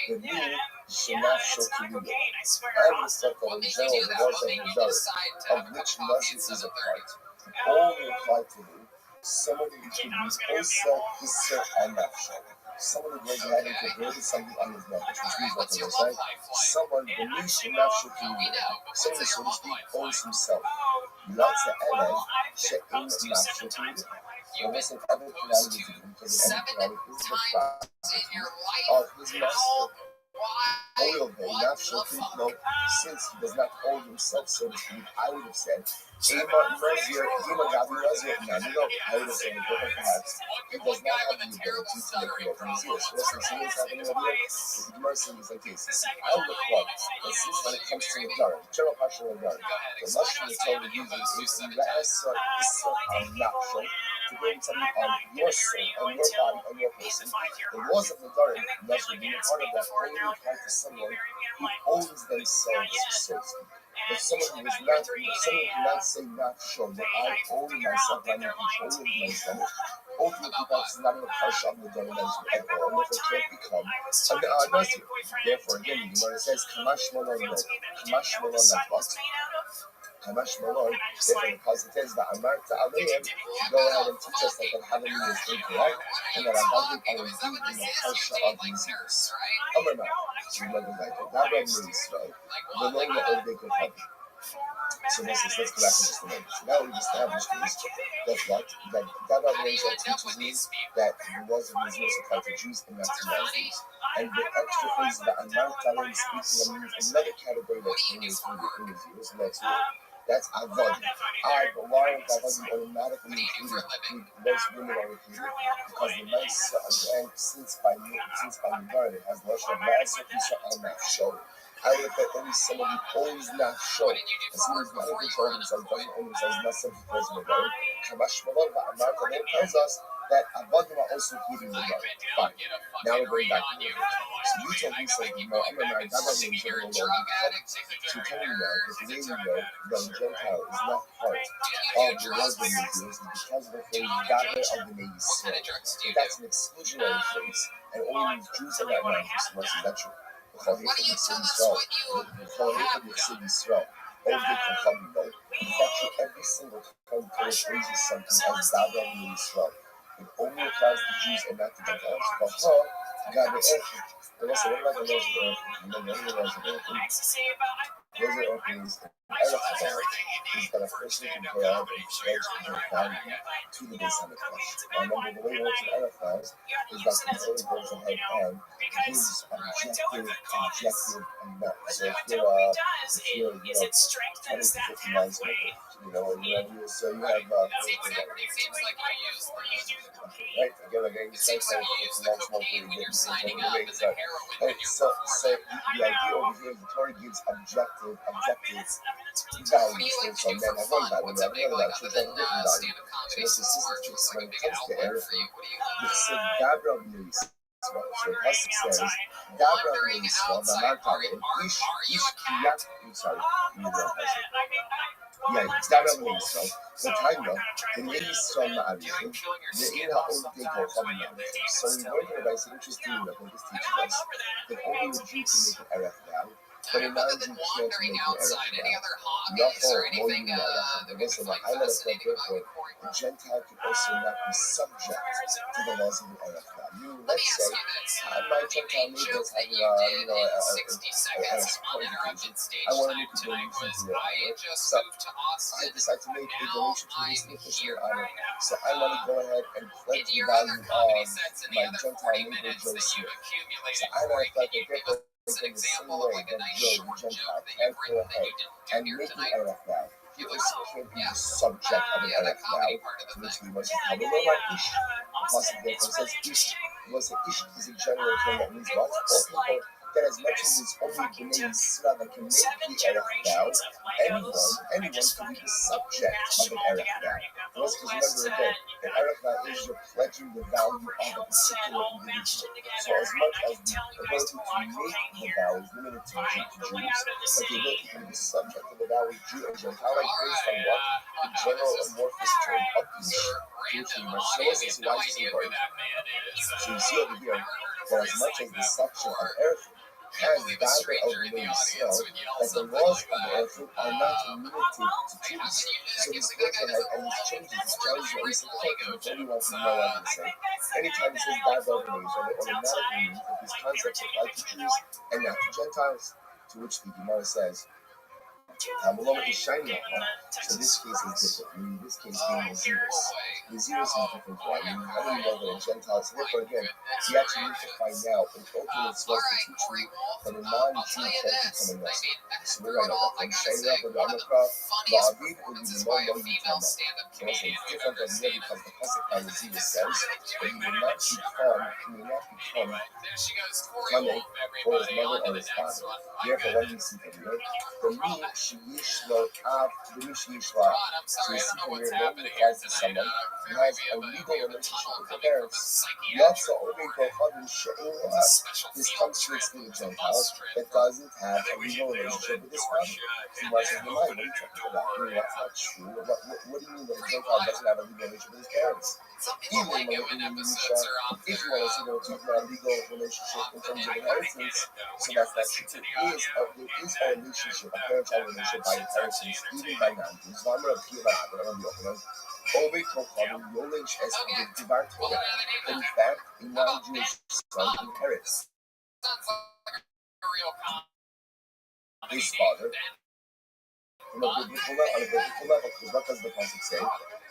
The meaning Shemaf Shokiluya. I would start on the general the laws of Nidar, of which Nazir is a part. Only apply to him. Someone who can use also Isa al-Nafsho. Someone who goes ahead and converted something on his nefesh, which means what they say. Someone believes in nafsho kiyudah. Someone, so to speak, owns himself. Lots of Eleg, she'in nafsho kiyudah. And this is other commandments because every commandment is the property of his master. Oil bay, nafsho kiyudah. Since he does not own himself, so to speak, I would have said, I would have said, perhaps, it does not have the ability to make it open zero. So listen, see what's happening over here? The Gemara is like this. I would have thought that since when it comes to the Nidar, general Pasha Nidar, the Lashon the Torah uses is the La'asar Issa al-Nafsho, to bring something on your soul, on your body, on your person. The laws of Nidar, Lashon, being part of that, only apply to someone who owns themselves, so to speak. But someone who is not, someone cannot say not sure that I own myself, I'm in control of myself. Ultimately, that's not even a partial of the dominance at all, and therefore can't become an Nazir. Therefore, again, the Gemara says, Kamash Malon, no. Kamash Malon, not what? Kamash Malon, therefore, because it is that Amarta Aleim, to go ahead and teach us that the Havani is incorrect, and that Abadi are indeed in the partial of Naziris. Amar Ma, we love it like that. That Rabbi Yisrael, the Lola of Beko Habi. So let's go back to just a moment. So now we've established this. That's what? That Rabbi Yisrael teaches me that the laws of Naziris apply to Jews and not to Nazis. And the extra things that Amarta Aleim speaking of means another category that's in Naziris, and that's what? That's Avadi. But why is Avadi automatically included? Most women are included because the nice again, since by Nidar it has the Lashon of La'asar Isa al-Nafsho. I would have thought only someone who owns Nafsho, and someone who's not in control of himself, doesn't own himself, is not subject to Nidar. Kamash Malon Ba'amarta then tells us that Avadim are also included in Nidar. Fine. Now we're going back to Nidar. So you told me something more. I'm not Rabbi in general law. So tell me now that the way we know that a Gentile is not part of the laws of the Jews is because of the phrase Gabe of the Nei Yisrael. But that's an exclusionary phrase, and only Jews are not non-Jews. What is that true? The every single time Torah phrases something as Gabe of the Yisrael. It only applies to Jews and not to Gentiles. Gabe Echid. The rest of what about the laws of Earth? And then the other laws of Earth. Those are openings. Is that a person can go out and stretch their value to the base of the flesh. Now remember, the way it works in Eliphaz is that the Torah goes ahead and gives objective amount. So if you're 20 to 50 miles away, so you have right? Again, so the idea over here is the Torah gives objectives values for men have one value, and the other values have a different value. So this is when it comes to Erev, the Gabra Luis. So the pasuk says, "Gabra Luiswa v'amarta ish kiyat." I'm sorry, yeah, it's Gabra Luiswa. The time of the Luiswa ma'avim, the ina only go from the. So we learned in the Bible, which is doing that. This teaches us that only the Jew can make an Erev now. But in non-Jew can't make an Erev now. I let us go for the Gentile can also not be subject to the laws of the Erev now. Let's say my Gentile neighbors have I want to make a donation to your honor. So I decide to make a donation to this neighbor's your honor. So I want to go ahead and pledge the value of my Gentile neighbor Joe Smith. So I want to pledge the gift in the same way that Joe, the Gentile, can go ahead and make an Erev now. He also can't be the subject of an Erev now, to which we must have a Roman Ish. The Pasuk therefore says Ish. Was the Ish is a general term that means what? All people that as much as it's only B'nai Yisrael that can make the Erev now, anyone can be the subject of an Erev now. Let's just remember again, an Erev now is you're pledging the value of a particular individual. So as much as the ability to make the vow is limited to Jews, but the ability to be the subject of the vow is Jew and Gentile, like based on what? The general amorphous term of Ish, which we must show us is why it's important. So you see over here that as much as the section of Erev has Gabra of the Yisrael, that the laws of the Erev are not limited to Jews. So this goes ahead and this changes, this challenges what we say, what do you want to know what I'm saying? Anytime it says Gabra of the Yisrael, it automatically means that these concepts apply to Jews and not to Gentiles, to which the Gemara says, Tamaloma is shining on. So this case is different. Meaning this case being Nazirus. Nazirus is different. Why? Meaning how do we know that a Gentile is here? But again, we actually need to find out and ultimately it's supposed to teach you that a non-Jew can't become a Nazir. So we're going to have to shine up with the Amaka, the Aviv will be the more lonely Tama. So it's different than here because the Pasuk by Nazirus says that he will not become Tame for his mother or his father. Therefore, what do you see from here? For me, she yishlo av, the she yishlo. So you see from here, no one applies to someone who has a legal relationship with the parents. Yatsa only gochadin she'ula. This comes to exclude a Gentile that doesn't have a legal relationship with his father. So why says, what are you talking about? I mean, that's not true. What do you mean that a Gentile doesn't have a legal relationship with his parents? Even if you want to say that he's not a legal relationship in terms of inheritance, so that's not true. There is a relationship, a parent-child relationship by inheritance, even by non-Jews. So I'm going to appeal that out, but I'm going to be open. Over Kocham, Yolich as the Divar Torah. In fact, a non-Jewish son inherits his father. On a biblical level, because what does the concept say?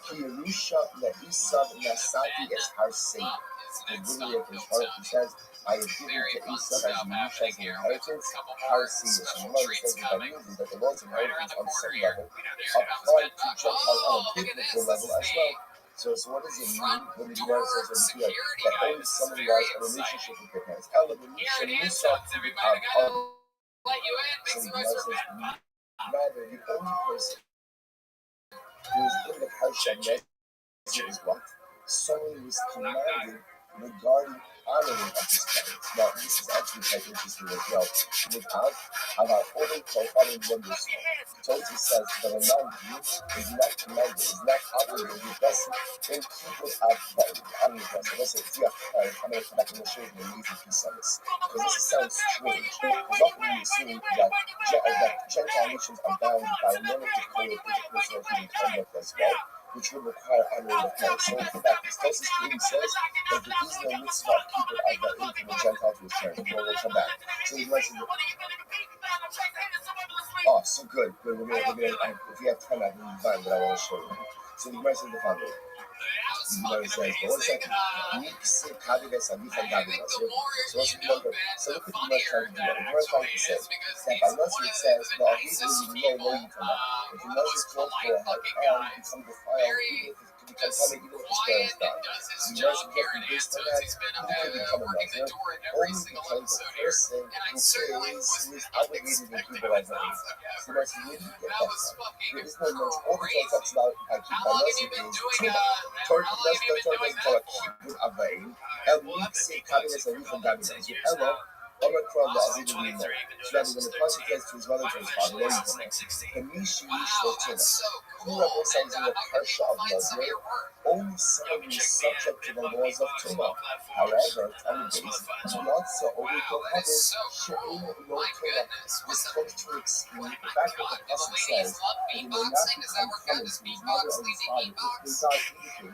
Kirusha le'isav nasati es har seir. And literally at his heart, he says, I have given to Esav as Yerusha as an inheritance, har seir. So what it says that means is that the Lord's inheritance on some level applied to Gentile on a biblical level as well. So what does it mean when the Gemara says over here that only someone who has a relationship with their parents? Ella b'misha musa So the Gemara says, rather, the only person who is in the Parsha Nezir is what? Someone who is commanded regarding honoring of his parents. Now, this is actually quite interesting as well. Without about Odin Kohanim Yendus. Tosi says that a non-Jew is not commanded, is not obligated, he doesn't keep without honoring the parents. So let's say, I'm going to come back and show you an amazing piece on this. Because this sounds strange. Because often we assume that Gentile nations are bound by a normative code of interpersonal human conduct as well, which would require honoring the parents. So in fact, this Tosis clearly says that there is no mitzvah of keeper of that in from a Gentile to his parents. We'll come back. So he mentions it. Oh, so good. We're gonna, if we have time, I can find what I want to show you. So the mentions the following. The Gemara says, but 1 second. So let's remember. So look at the Gemara trying to do that. The Gemara trying to say that by Nazir it says, no, he will know you come out. If the Nazir close for a heart and become defiled, even if can become Tommy even if his parents die. The Muslim can based on that, he can become a Muslim only because the person who prays is obligated to do what I believe. So that's really get that done. There is no much. All the Torah talks about by Muslim is Torah doesn't talk about kibbutz avayim. El mikse kabilas avicham gabilas. Ella. Omicron law is even more. So that when the person gets to his mother to his father, there you go. Kamishi Yishlotina. Who represents in the Parsha of Nazir? Only someone who is subject to the laws of Tumah. However, on the base, Yatsa Oriko Habit, She'in no Tumah. This comes to explain the fact that the Pasuk says that he may not become common to his mother and his father.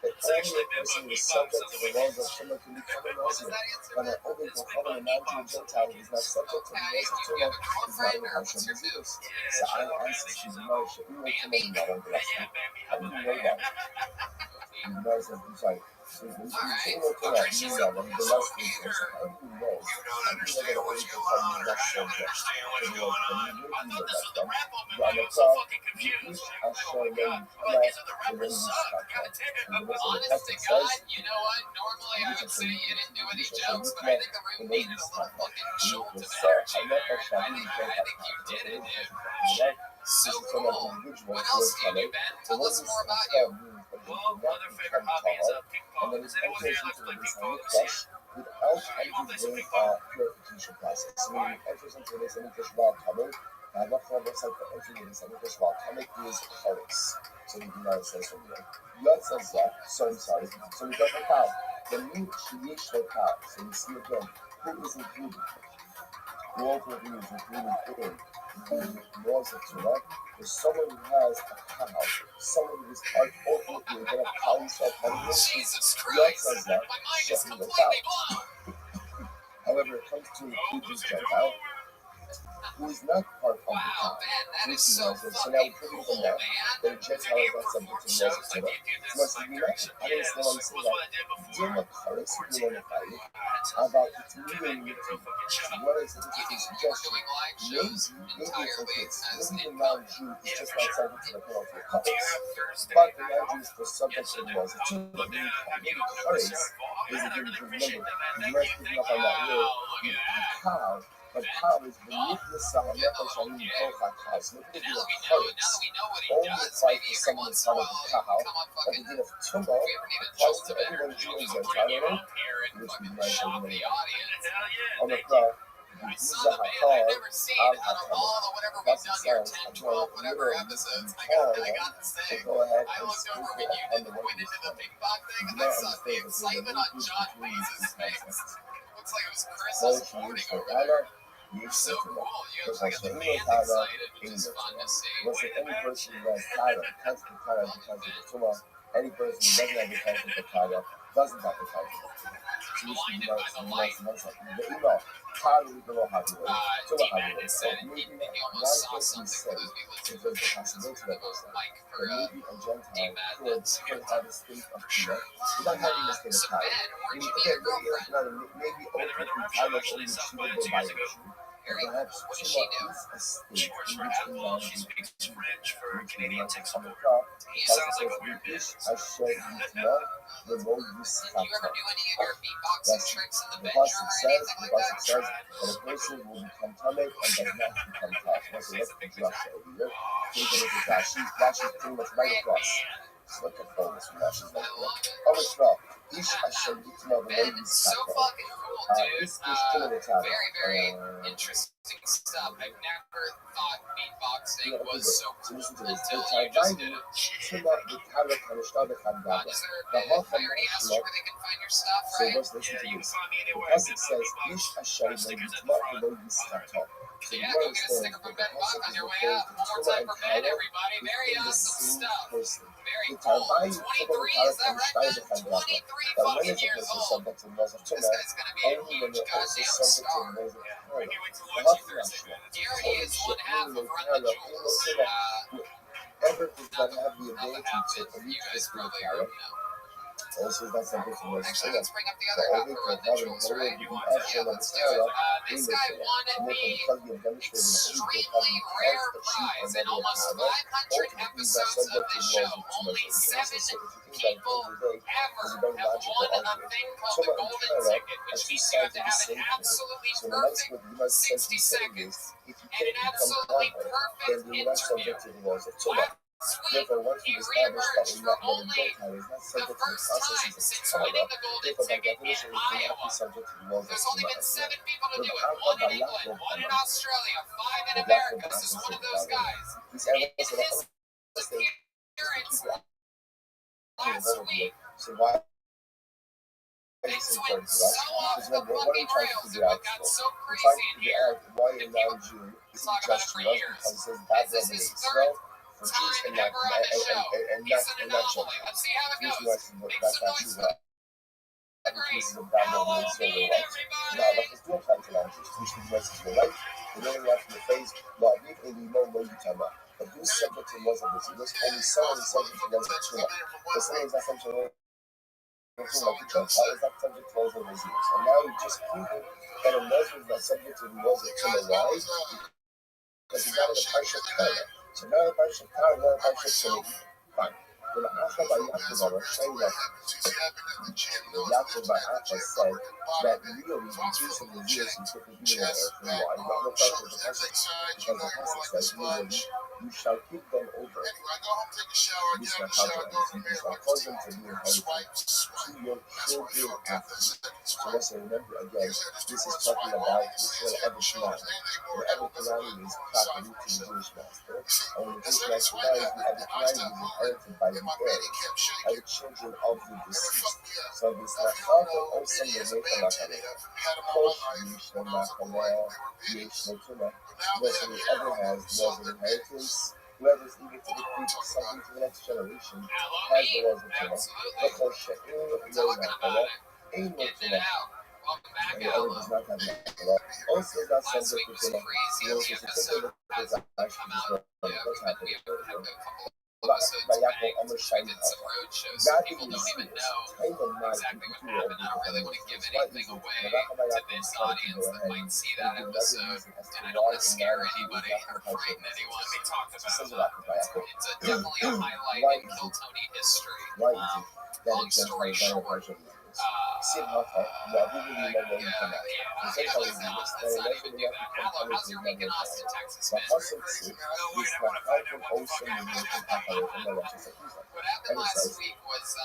It does not indicate that only a person who is subject to the laws of Tumah can become a Muslim. When an Ovid Kochavan, a non-Jew Gentile, is not subject to the laws of Tumah, is not a Hashem Mitzvah. So I ask you, Gemara, She'in no Tumah, not on the last one. How do you know that? The Gemara says, I'm sorry. So when you She'in no Tumah, you know that the last thing is, how do you know? How do you know that an Ovid Kochavan is not subject to the laws of Tumah? You know that from. Ya'anakah, Yish Asher Le'im Tumah, the Le'im Yishkakah. Honestly, God, you know what? Normally I would say you didn't do any jokes, but I think I'm repeating a little fucking jolt of energy there. I think you did it, dude. So cool. What else do you do, Ben? Tell us more about you. Well, one of their favorite hobbies is ping pong. Does anyone here like to play ping pong? Without entering the purification process. So when you enter into this English Talmud, English Talmud is charis. So the Gemara says from here. Yod says that. So I'm sorry. So we don't have the new sheyesh lokal. So we see again who is included. All of who is included in the laws of Torah is someone who has a cow, someone who is part ultimately going to cow himself and Jesus Christ! My mind is completely blown! However, it comes to include this Gentile, who is not part of the cow. Man, that is so So now fucking we put cool, that, man. then Gentile is not subject to the laws of Torah. So must be right. I don't understand why you say that. During the Charis, you know about its meaning. What is the suggestion? Maybe it's okay. Maybe the non-Jew is just not subject to the penalty of Charis. But the non-Jew is still subject to the laws of Torah. Maybe Charis is a different Jew. Remember, the rest picking up on that word, cow. But cow is the weakness of a nefesh on the cow. So look at the Charis. Only applies to someone that's part of the cow. But the din of Tumah applies to everyone Jew and Gentile. Which we might have on the crowd. I've never seen out of all the whatever we've done here, 10, 12, whatever episodes, I got to say, I looked over when you went into the big bog thing and I saw the excitement on John Weeze's face. Looks like it was Chris's morning over there. So cool. You look like a band excited, which is fun to see. Any person who has Tyler, constant Tyler because of the Tumah, any person who doesn't have the constant of Tyler doesn't have the constant. So this is the email. Tyler, we don't have to wait. Tumah have to wait. So maybe why can't we say, since there's a possibility that goes there, that maybe a Gentile could have a state of Tumah without having the state of Tyler. Maybe ultimately Tyler is only achievable by a Jew. Perhaps Tumah is a state in which the non-Jew speaks French for Canadian text. He sounds like a weird bitch. I showed you the Lord use Do you ever do any of your beatboxing tricks in the the bedroom Pasuk or says, anything like that? that a person will become Tamek and does not become Tash. That's a lesson from Josh over here. Think of it as Rashi. Rashi is pretty much right across. Just look at bonus from Rashi's right there. Oh, it's well. Ish Asher Yitma Ben, it's so fucking cool, dude. Very interesting stuff. I've never thought beatboxing was so cool until you just did it. Is there, I already asked you where they can find your stuff, So right? let's listen to this. The Pasuk says, Ish Asher Yitma V'lo Yischato. So Yeah, go get a sticker from Ben Buck on your way out. One more time for Ben, everybody. Very awesome stuff. Very cool. 23, is that right, Ben? 23 fucking years old. This guy's gonna be a huge goddamn star. I can't wait to watch you Thursday. He already is one half of Run the Jewels. Ever does not have the ability to reach You this guys probably power. already know. Also, that's something to know. Actually, let's bring up the other half of the jewels, right? Yeah, let's do it. This guy won the extremely rare prize in almost 500 episodes of this show. Only 7 people ever have won a thing called the golden ticket, which means you have to have an absolutely perfect 60 seconds and an absolutely perfect interview. Therefore, once we He establish that reemerged we're for not only going to is not the subject to the first time processes since of winning Torah, the golden therefore, by ticket definition, in it cannot be Iowa. subject to the laws of There's only been Torah. 7 people to do it. But 1 in England, 1 in Australia, 5 in America. This is one of those guys. In his appearance last week, So why things went so off the fucking rails and what got so crazy in here why that in people June talk about it for years. This is his 3rd time ever on the show. He's an anomaly. Let's see how it goes. Make some noise for the great Halloween, everybody! But who's subject to laws of this? There's only someone subject to laws of Torah. The same is not subject to laws of the Gentile, is not subject to laws of Israel. So now we just proved that a Muslim is not subject to the laws of Torah. Why? Because he's not in the partial Torah. So now the partial Torah, now the partial Torah. Fine. When Acha by Yaakov, Yaakov by Acha said that really the Jews and the Jews who took the human earth and why, not the part of the person, because the person says, you shall keep them over. You shall help them, you shall cause them to be inherited to your children after you. So let's remember again, this is talking about Israel Ever the Ever Canaan is property to the Jewish master, and when the Jewish master dies, the Ever Canaan is inherited by the heirs, by the children of the deceased. So this Nachal also the Mechanachale, Kosh Yishno Nachale, Yishno Tuna, whoever has laws of inheritance, whoever is eager to bequeath something to the next generation, has the laws of Torah. But for She'in Lo Nachale, Ein Lo Tuna. And the other does not have the law. Also, not subject to Torah. You also should take a look at this actually as well. What's happening? By Yaakov, almost shining up. God People don't even know kind of exactly what happened. I don't really want to give anything away to this audience that might see that episode, and I don't want to scare anybody or frighten anyone. We talked about it's definitely a highlight in Kill Tony history. Long story short, how's your week in Austin, Texas, man? What happened last week was,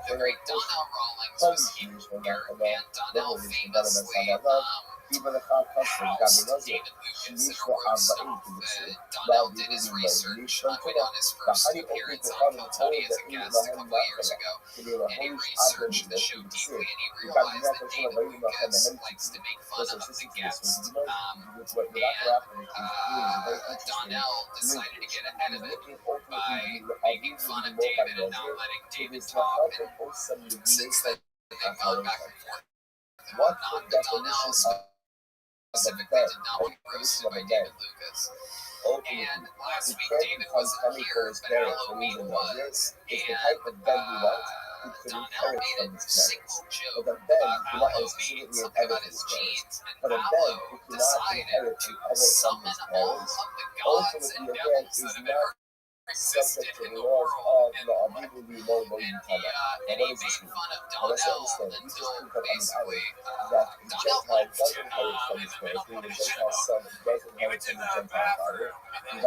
the great Donnell Rawlings was here, and Donnell famously, housed David Lucas in a road stop. Donnell did his research on his first appearance on Kill Tony as a guest a couple years ago, and he researched the show deeply, and he realized that David Lucas likes to make fun of the guest, Donnell decided to get ahead of it by making fun of David and not letting David talk, and since then they've gone back and forth and whatnot. The Donnells specifically did not want roasted by David Lucas. And last week David wasn't here, but Halloween was, and Donnell made a single joke about Halloween, something about his genes, and Allo decided to summon all of the gods and devils that have ever existed in the world and he made fun of Donnell until basically Donnell went his middle point of the show. He went to the bathroom and then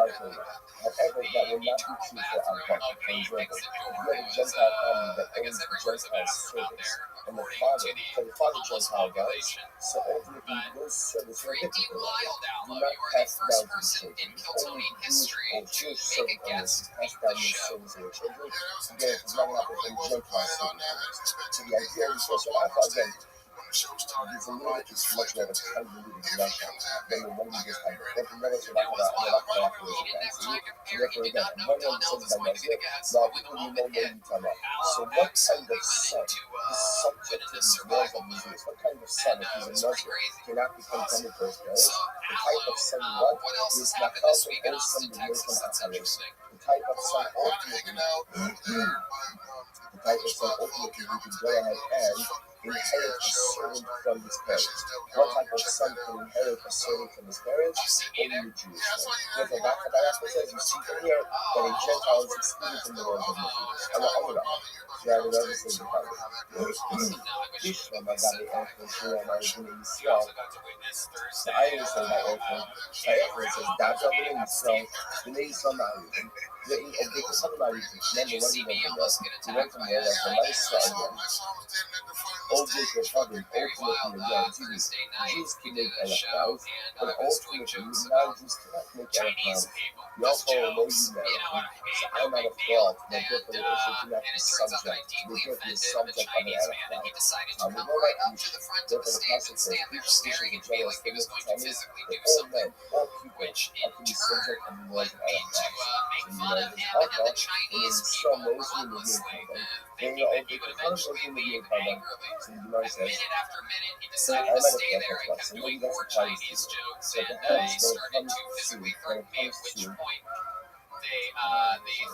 he turned the bathroom up and he fixed it over. It was I guess every person bathroom out there according to the published population. But pretty wild, Allo. You are the first person in Kill Tony history to make a guest beat the show. It's a little bit too much of a convoluted Russia than the one we just had. But the minutes about after He didn't have time to prepare. so He did not know Donnell was going to be the guest. But when the moment hit, Allo absolutely went into the survival mode. What kind of son, if he's a Muslim, cannot become Pentecost? So, Allo, what else has happened this week in Austin, Texas? That's interesting. type of son ultimately, the type of son ultimately who can go ahead and inherit a servant from his parents. What type of son can inherit a servant from his parents? Only the Jewish son. Therefore, Rabbi says, you see from here that a Gentile is excluded from the world of Moses. And the other yeah, the Rabbi says the Bible. Ishma Magami Elfin Shura Marjin Yisrael. The Iron says by Elfin. It says, Dabra B'nei Yisrael, B'nei Yisrael Ma'arivim. They can talk about it. Remember, what do you want from there? You went from there, like, from Israel again. Old Jews were covered, ultimately, again, Jews can make Elephaus, but ultimately, non-Jews cannot make Elephaus. We all follow no you now. So I'm not a fraud, but therefore they also do not be subject. They can't be a subject of an Elephaus. We know that Ish, therefore the passage says, Ish, Ish is a generous thing of the Chinese, that all men, all people, are to be subject of the laws of Elephaus. And so mostly in the year Kaba. Then you all the concept in the year Kaba. So the Gemara says, I might have thought that's why. Somebody that's a Chinese. So perhaps when it comes to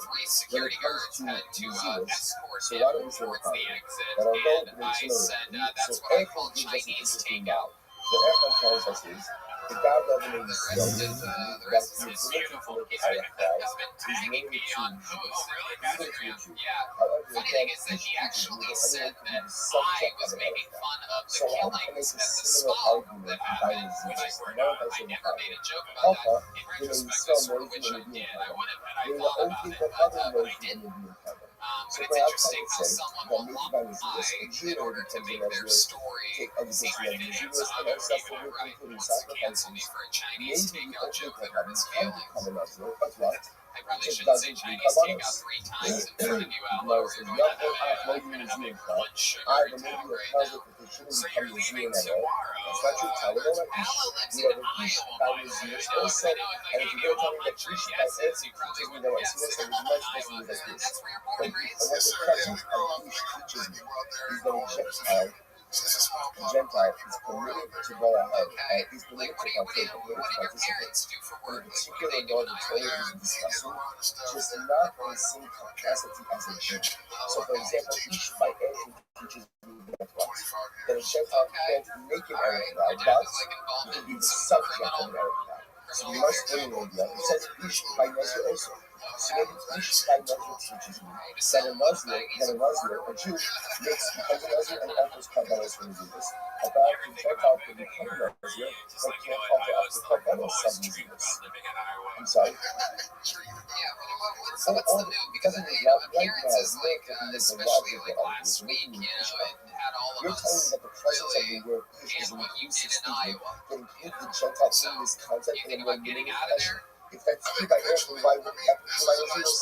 three security guards had to escort so him why don't we say towards the exit. that although And I said, that's so what I call Chinese takeout. So Echad tells us is the God level is The rest of his beautiful piece of has been tagging me on posts on Instagram. Yeah. Funny thing is that he actually said that I was making fun of the killings at the spa that happened, which I never made a joke about that. In retrospect, I sort of wish I did. I would have, and I thought about it, but I didn't. But it's interesting how someone will lie in order to make their story seem ridiculous. Or even outright. Wants to cancel me for a Chinese takeout joke that hurt his feelings. I probably shouldn't say Chinese takeout 3 times in front of you out loud. We're going to have a blood sugar attack right now. So you're leaving tomorrow. Ella lives in Iowa, by the way. I know if I gave you a bunch of guesses, you probably wouldn't guess it. Iowa, that's where you're born and raised. Yes, sir. Yeah, we grow up in Kentucky. We're out there. He's going to Gentile. It's a small The Gentile is permitted to go ahead and he's Like, permitted what to do partake, your permitted to parents participate. do for In work? Like, what do particular, they do Lord, in the Iowa? Torah is discussing just not in the same capacity as a Jew. So, for example, each by entry teaches me that what? That a Gentile can't make an Eretz now, but he can be the subject of an Eretz now. So we must bring an idea. It says each by Nazir also. So maybe each by Nazir teaches me that a Nazir, a Jew, makes becomes a Nazir and offers Kabbalas when he do this. About the Gentile can become a Nazir, but can't offer up the Kabbalas some Naziris. I'm sorry. What's the new? Because appearances, like, especially like last week, you know, it had all of You're telling me us that the presence of really the word Ish is in what you inclusive did in statement Iowa. that includes the Gentile So, in this concept you and think then about getting out of there? If that's true by Eretz, why would we have to do by Nazirus?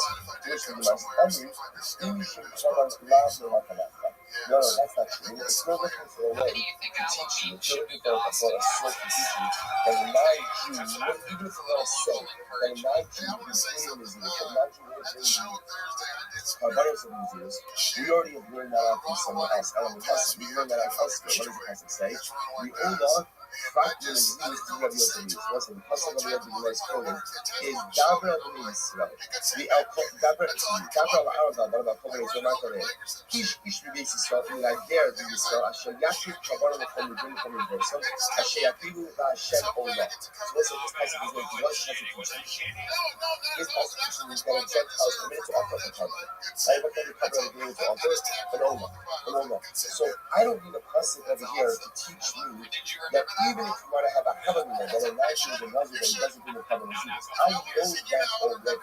Which would be my family, Imishim Shabbat Lav Nohakalaka. No, that's not true. It's not looking for a How way many do you think to Iowa teach you. Beach It's should looking be for a source to teach you that a non-Jew, even if you want to say that a non-Jew is creating Nazirus, that a non-Jew is Kabbalas of Nazirus, we already have learned that out from someone else. I don't know, we learned that out elsewhere. What does the passage say? We all Fakir is used to Rabbi Yosef. Listen, the custom of Rabbi Yosef is Dabra B'nei Yisrael. The Dabra La'arba, Dabra B'nei Yisrael, Ish B'nei Yisrael, in like there, B'nei Yisrael, Asher Yashir Kabbalah L'chom L'dim L'chom L'versa, Asher Yakiru V'Hashem Olah. So listen, this passage is going to what does it teach? This passage is that a Gentile is permitted to offer a Kabbalah. I have a Kabbalah permitted to offer an Olah. So I don't need a passage over here to teach me that even if you want to have a Havamina, that a Nazir is a Nazir, that he doesn't do the Kabbalah Nazirus. I know that already.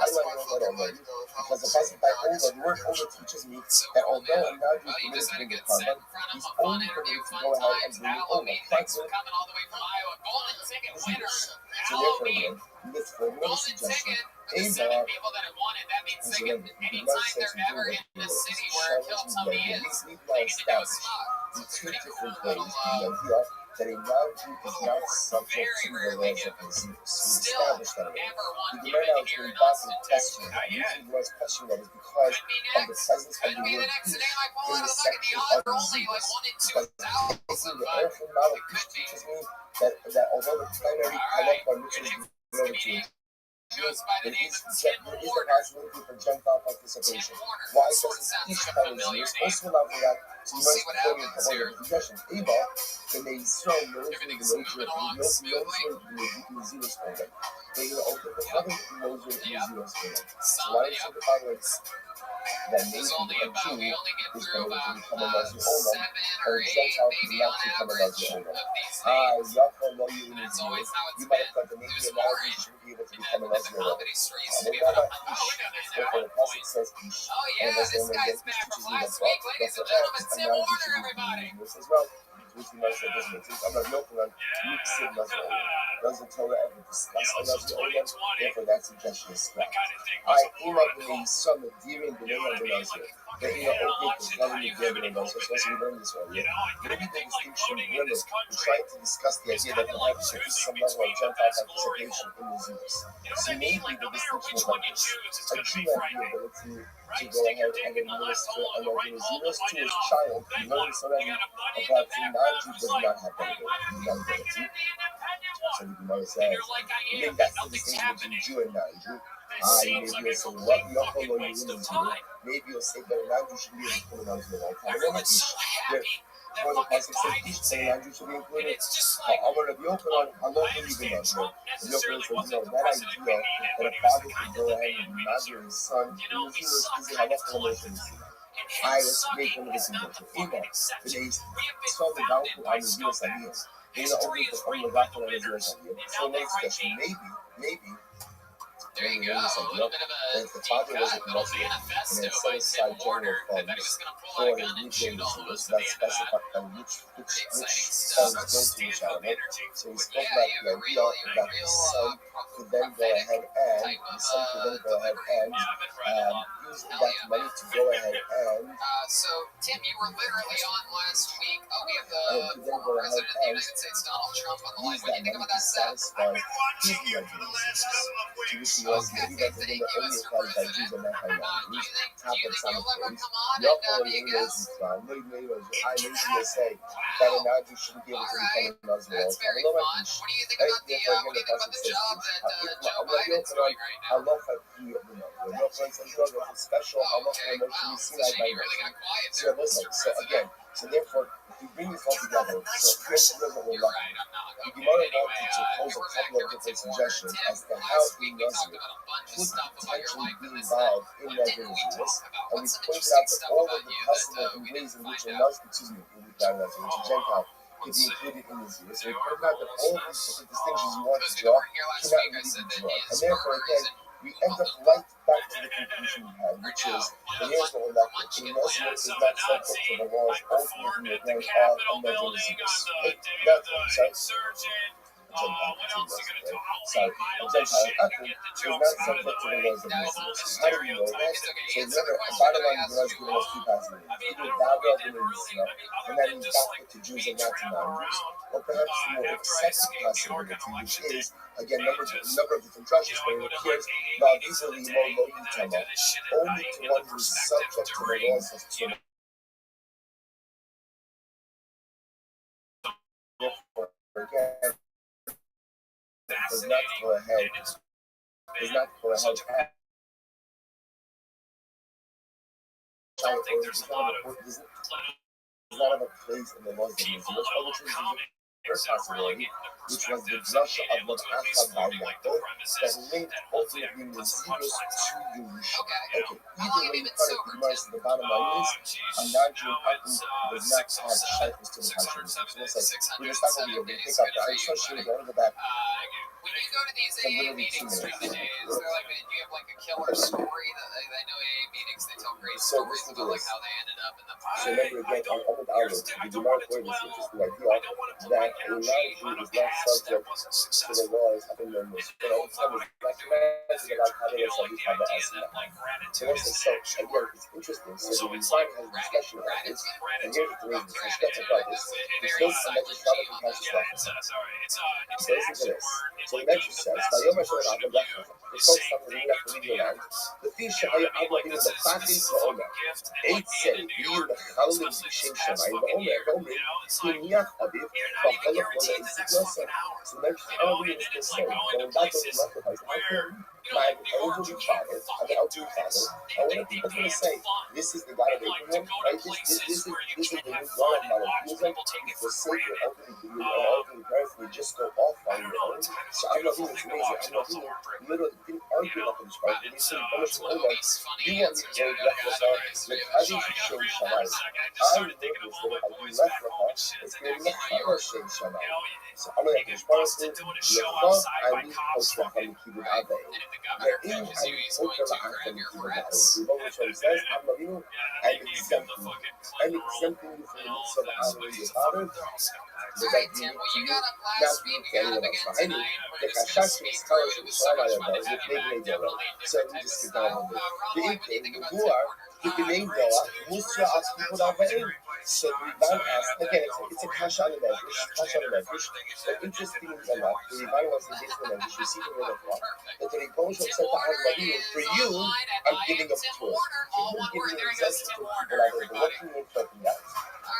How do I know that already? Because the passage by Ola, the word Ola teaches me that although a Nazir is permitted to bring the Kabbalah, he's only permitted to go ahead and bring the Ola. Thanks for coming all the way from Iowa. Golden ticket winner. So therefore, again, this for one suggestion. The 7 people that have won it, that means they can, anytime they're ever in the city where Kiltony is, they get to do a spot. In two different ways, the idea that a non-Jew is not subject to the laws of Nazirus. We established that already. The Gemara now is going back and testing that. The reason why it's questioning that is because of the presence of the word Ish in the section of Nazirus. Because basically the Erechim model Ish teaches me that although the primary halakha which is related to goes by the there name is of the Tim Warner. possibility for Gentile participation. Tim Warner. Why This one doesn't sounds each like a Chinese familiar Jews name. also allow for that to We'll be see what happens here. possession? Eva, the name Son, knows Everything's the moving along smoothly. Zeros program. They will open the other knows the Zeros program. So Some, why yep. should the following that There's maybe only a about, Jew we only get is through going to about become a Muslim Olam, 7 or or a 8 Gentile maybe cannot on become a average Muslim Olam. of these names. And it's always how it's You might been. have thought that maybe There's a more Nazi in. should be able to And become a then the Muslim Olam. comedy store used to But be what lit up about like, oh, we know this at Therefore, one the Pasuk point. says Ish. Oh And yeah, that's this when guy's Ish back from teaches you last that week. Ladies and gentlemen, Tim Warner, everybody. As well, which the Master doesn't exist. I'm not Yochanan, Yuksid Muslim Olam. Doesn't Torah ever discuss a Muslim Olam? Therefore, that suggestion is scrapped. I Imam the son of Dirin the name of the Nazir. That you know, okay, because one of the Dirin of the Nazir, we learned this one, yeah? Maybe the distinction women were trying to discuss the idea that perhaps there is some level of Gentile participation in the Jews. So maybe the distinction is like this. A Jew has the ability to go ahead and administer a level of Zeros to his child. He learns already, but perhaps a non-Jew does not have that ability. So the Gemara says, you think that's the distinction between Jew and non-Jew? Maybe you'll say, what Yochel or Jew? Maybe you'll say that a non-Jew should be able to come around to the lifetime. Everyone's so happy that For the fucking Pasuk says, Biden each said, non-Jew should be and included. it's just like, I'm going to be open on how long I you been understand Trump And necessarily Yochanan wasn't says, the that president we idea needed, that but a he was father the can kind go of ahead man and we mother needed. his son You in know, the we Zeros suck is a kind of halacha emotion. collectively. And him Let's make sucking one of the is not the suggestions. fucking exception. Today's We have been son of founded Balfour by on the Zeros idea. scumbags. History is written by the winners. So And now they next write question, me. maybe There you go. A little bit of a if the deep father cut, wasn't little Muslim manifesto and by had set Tim aside Warner. I general bet he was funds going to pull for out a gun and nuclear shoot all of missiles, us at the that end of that. specified which Exciting sons stuff. go to the Stand-up shadow. energy. So he But spoke yeah, about you the have a idea real, that the son could then go prophetic ahead and type of the son could then go ahead delivery. and Yeah, I've been right along. use Hell that yeah, money man. to go ahead and So, Tim, you were literally on last week. Oh, we have the to then former go ahead president of the and United States, Donald Trump, on the line. use What do that you think money about to that, Seth? satisfy his Watching you for the last couple of To which weeks. he was Okay, maybe that has thank been the you, only Mr. applied by President. Jews and not by Do non-Jews. you think Top of you'll ever Samaritans. come on and Yochel be a Yehud guest? Yisrael. I usually say that a non-Jew shouldn't be able to become a Muslim. That's very fun. What do you think about the what do you think about the job that Joe Biden's doing right now? Halacha ki Yochanan says a special Oh, halacha okay. emotion Wow. you see So like by you really got quiet So there, listen, Mr. so President. again, so therefore, if you bring this all together, so here's what we're You're left right, I'm not. with. Okay, The Gemara anyway, wanted to pose we're a back couple here of with different Tim Warner. suggestions Tim, as to how last a week we talked Nazir about a bunch of could stuff about your potentially life be and this. involved in What didn't we Nazir. talk about? And we What's some pointed interesting out that stuff all about of the you possible that we ways didn't in which find a out? Nazir, excuse me, which a Gentile could be included in Nazir. So we pointed out that all of these different distinctions you want to Because we draw weren't here last cannot week, I really said be that drawn. his And therefore, murder again, isn't we end up right back to the conclusion we had, which is, and here's what we're left with. The Nazir is not subject to the laws ultimately of a Nazir Zeus. Sorry, a Gentile Akim is not subject to the laws of Nazir. How do we know that? So remember, the bottom line is the giving us two possibilities. Either Daga and Israel, and that means Daga to Jews and not to non-Jews. Or perhaps the more accepted possibility, which is, again, number of different drushes, but it appears not easily more low Yutama, only to one who is subject to the laws of Tzum. Therefore, again, does not go ahead does not have a place in the laws of Israel. Let's go to the first possibility, which was the drasha of Rav Acha bar Yaakov that linked ultimately the Zeros to Yerusha. Okay, either way you cut it, the Gemara says the bottom line is a non-Jew does not have shaykhs to the country. So we'll say, we're going to stop over here, we're going to pick up the Irish Shashir, we're going to go back. When you go to these AA meetings during the day, is there like do you have like a killer story that I know AA meetings they tell great stories about like how they ended up in the So remember again, on Amud Aleph, the Gemara quoted this interesting idea that a non-Jew is not subject to the laws of the Muslims. But all the time is recognized about how they are subject to the Asana. So again, it's interesting. So the Messiah has a discussion about this, and here's the reason. So let's get about this. There's still some measures from the conscious life. So listen to this. So the measure says, "Vayom Hashem Adam Lachim." The folks from the Nina from the land. The fish are Adam in the Fatis Vaomer. Eight say, "Being the Chalim Shem Shamayim Vaomer, Vaomer, Kimiach Aviv, Vachalach Vona Isik Nosa." So the measure is already in this concern. Going back to the sacrifice, my elderly father, I'm an elderly father, and what are people going to say? This is the God of Abraham, right? This is the new God of model. Feels like you forsake your elderly parents and you just go off on your own. So I know it's amazing. I know literally didn't argue about this part. But he said, you want me to go left with her, like I didn't show Shammai. I live with her, I do left with her, it's going to be a Shem Shammai. So I'm going to respond to Lecha, I need Kosher from Kibbutz Abbey. Ve'im I need Kosher from Kibbutz Abbey. The Bible says, I'm exempting you. I'm exempting you from the mitzvah of honoring your father. Does that mean to you? Not being to anyone else. I mean, the Kashash is scholarship Shammai about with Nebnei Dora. So let me just skip down a little bit. The Inke, the Guar, the Bnei Dora, Musra as Kibbutz Abbey. So the Rivan asked, again, it's a Kasha on the Medrash, but interestingly enough, the Rivan was the base of the Medrash, you see from the Torah, that the Rebbe said to Rabbi, for you, I'm giving up Torah. For you, I'm giving you access to people out there. What can you infer from that?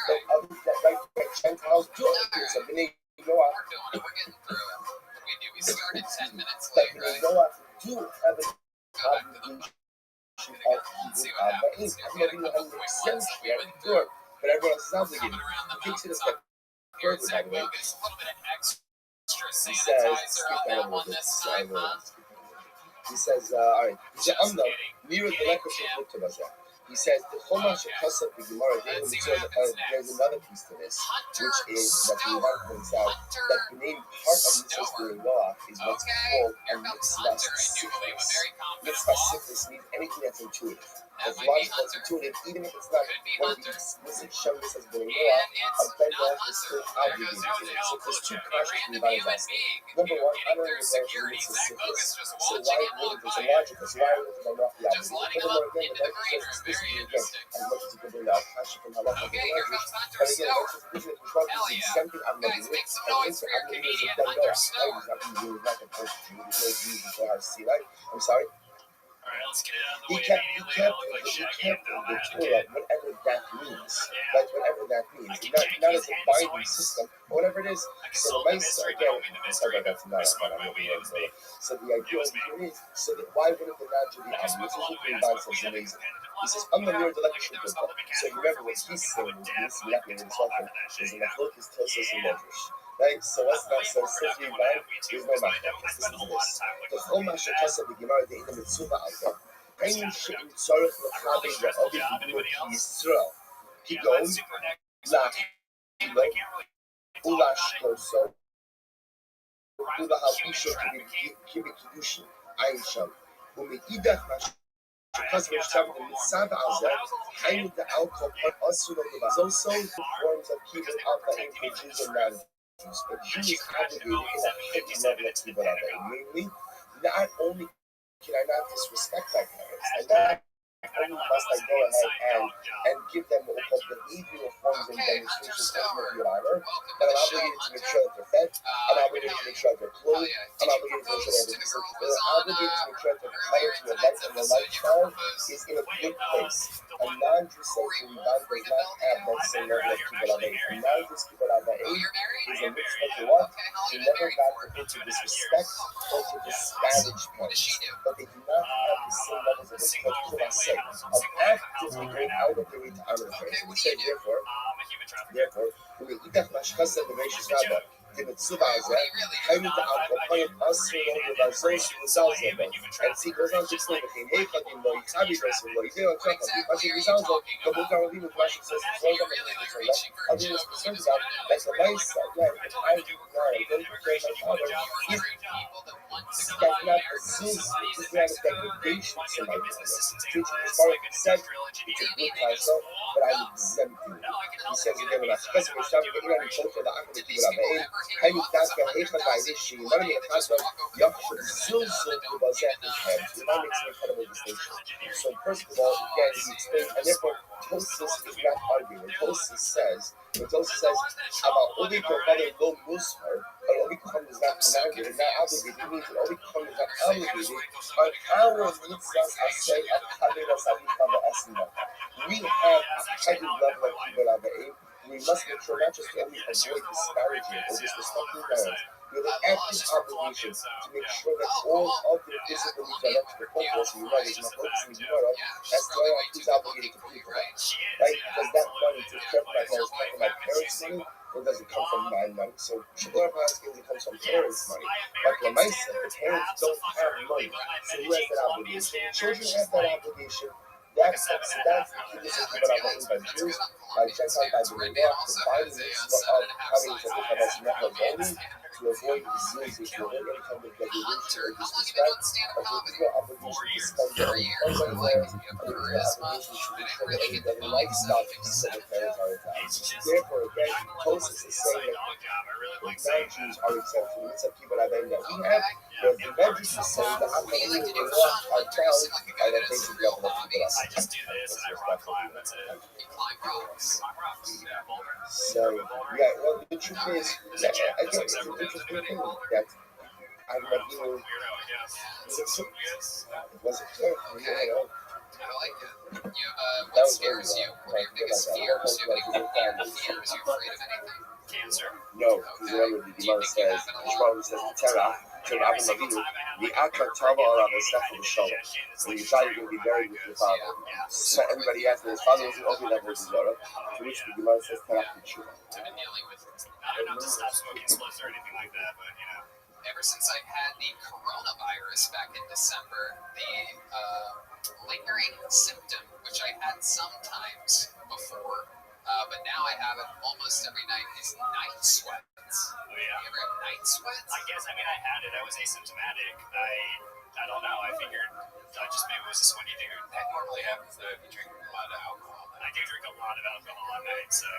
That Gentiles do other things. So Bnei Noah, We started 10 minutes that late, Bnei right? Noah do have an obligation of Kibbutz Abbey. I'm giving you an exemption, sure, but everyone else is obligated. He takes it a step further, by the way. He says, all right. He said, near the Lekos of Bukta. He says, the Chomash Shekasab the Gemara, there's another piece to this, which is that the Rabbi points out that the main part of Mitzvah's doing law is what's called a mitzvah siflis. Mitzvah siflis means anything that's intuitive. As logical as intuitive, even if it's not one of the explicit shambles as doing law, a bedrock is still obligated to it. So there's two questions the Rabbi is asking. Number one, I don't understand the mitzvah siflis, so why would it, it's illogical, so why would it not be obligated? Furthermore, again, the Bible says explicitly again, as much as you can bring out Kasha from Halacha to the Medrash, but again, it's exempting Amnavim, and into Amnavim is a Ben Noah, right? He's not even like a person, he was no Jews before how to see that. I'm sorry? He kept the Torah, whatever that means, like whatever that means, not as a binding system, but whatever it is. So the Maisa, again, sorry about that, so the idea here is, so that why wouldn't the Najah be obvious? This is what the Rabbi says amazing. He says, I'm the mirror election. So you remember what he's saying is this, we're not going to talk about is in the focus Tosos and Medrash. Right? So what's that? So says the Rabbi, there's no Machdafis. Listen to this. The Chomash Shekasab the Gemara, the Inam Mitzvah out there. Any shit in Tzarech L'chabe L'Ovid L'Ovid Yisrael. Keep going. Ula Shkoso. Ula Habusha Kibi Kiddushin. Ayin Sham. Umeidach Mash. Because we're talking about Mitzvah Azeh, Hainu the alcohol, also there's also forms of keeping out the Jews and non-Jews. But Jews is obligated in a heightened level of Kibbutz Abbey. Namely, not only can I not disrespect my parents, and not only must I go ahead and give them what we call behavioral forms and demonstrations of whatever, but I'm obligated to make sure that they're fed, I'm obligated to make sure that they're clothed, I'm obligated to make sure that they're obligated to make sure that they're hired to their life and their lifestyle is in a good place. A non-Jew social man does not have that same level of Kibbutz Abbey. A non-Jew Kibbutz Abbey is a mitzvah to what? To never God forbid to disrespect or to disparage parents. But they do not have the same levels of respect for us. Of actively going out of their way to honor parents. And we say, therefore, when we eat that mashkasa the gracious Rabbi, the mitzvah azeh, Hainu the alcohol, Asr over Varzos, Zalzeh, and see, goes on to explain the thing. Hey, Chadim, Lo, Yichabi, Varzos, Lo, Yideo, Chaka, Pasha, Yizalzo, the book of Rabbi, Pasha says, the Torah, I'll be concerned about that the mice, again, if I do not, I don't pray my father, that's not a sin, it's not a degradation to my parents. Said, it's a good myself, but I'm exempting you. He says again, when I specify something, but you're not in the Akam Kibbutz Abbey, Hainu Dafka, Heicha Vayidishi, none of the Chasva, Yakshav Zilzul, Kubazet, and Shem. So that makes an incredible distinction. So, first of all, again, he explains, and therefore, Tosis is not arguing. When Tosis says, about Obi Kohanim Lo Musar, but Obi Kohanim is not commanded, is not obligated. It means that Obi Kohanim is not obligated on our mitzvahs asay of Kabbalah Sabikah Asina. We have a heightened level of Kibbutz Abbey, we must make sure not just only avoid disparaging or disrespecting parents, we have an active obligation to make sure that all of their physical needs are met to the full force. And you know, there's my focus in the Gemara as to who's obligated to pay for that, right? Because that money to care for my parents come from my parents' money, or does it come from my money? So Shabbat it comes from parents' money. But Lamaisa, the parents don't have money, so who has that obligation? Children have that obligation. That's the key decision that I'm by Jews, by Gentiles, by the Rabbi, combining this of having to avoid disease, to avoid any kind of degradation or disrespect, but there's no obligation to spend their own funds on there, and there's no obligation to ensure that their lifestyle to be so parents are intact. Therefore, again, Tosis is saying that non-Jews are exempt from the people that we have, but the non-Jews is saying that I'm not going to are found by that basic level of people. I just do this and I rock climb, that's it. So, yeah, well, the truth is, that, again, it's an interesting thing that I remember, it wasn't clear for me, I like it. What scares you? What are your biggest fears? Do you have any fears? Are you afraid of anything? Cancer? No, because remember, the Gemara says, Terah, King Avram Avinu, the Akar Tava Olav is Sefel Shalom. So you thought you were going to be buried with your father. So everybody asked me, his father was an open level to Zora, to which the Gemara says, Terah Tshuva. I've been dealing with it. Not to stop smoking spliffs or anything like that, but you know. Ever since I had the coronavirus back in December, the lingering symptom, which I had sometimes before, but now I have it almost every night, is night sweats. Oh, yeah. You ever have night sweats? I guess, I mean, I had it. I was asymptomatic. I don't know. I figured I just maybe was a sweaty dude. That normally happens though if you drink a lot of alcohol. I do drink a lot of alcohol at night, so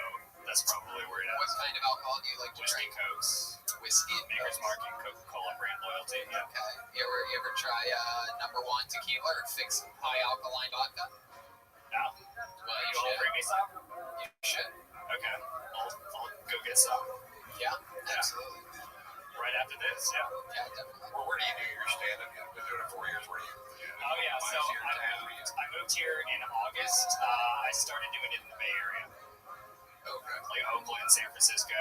that's probably where it What is. kind of alcohol do you like to Whiskey drink? Cokes, Whiskey and Maker's Cokes. Mark, and Coca-Cola brand loyalty. Yeah. Okay. You ever try number one tequila or fix high alkaline vodka? No. Well, You want to bring me some? You should. Okay. I'll go get some. Yeah, absolutely. Right after this, yeah. Yeah, definitely. Well, where do you do your stand-up? You've been doing it 4 years. Where do you? Oh, yeah. So I moved here in August. I started doing it in the Bay Area. Okay. Like Oakland, San Francisco.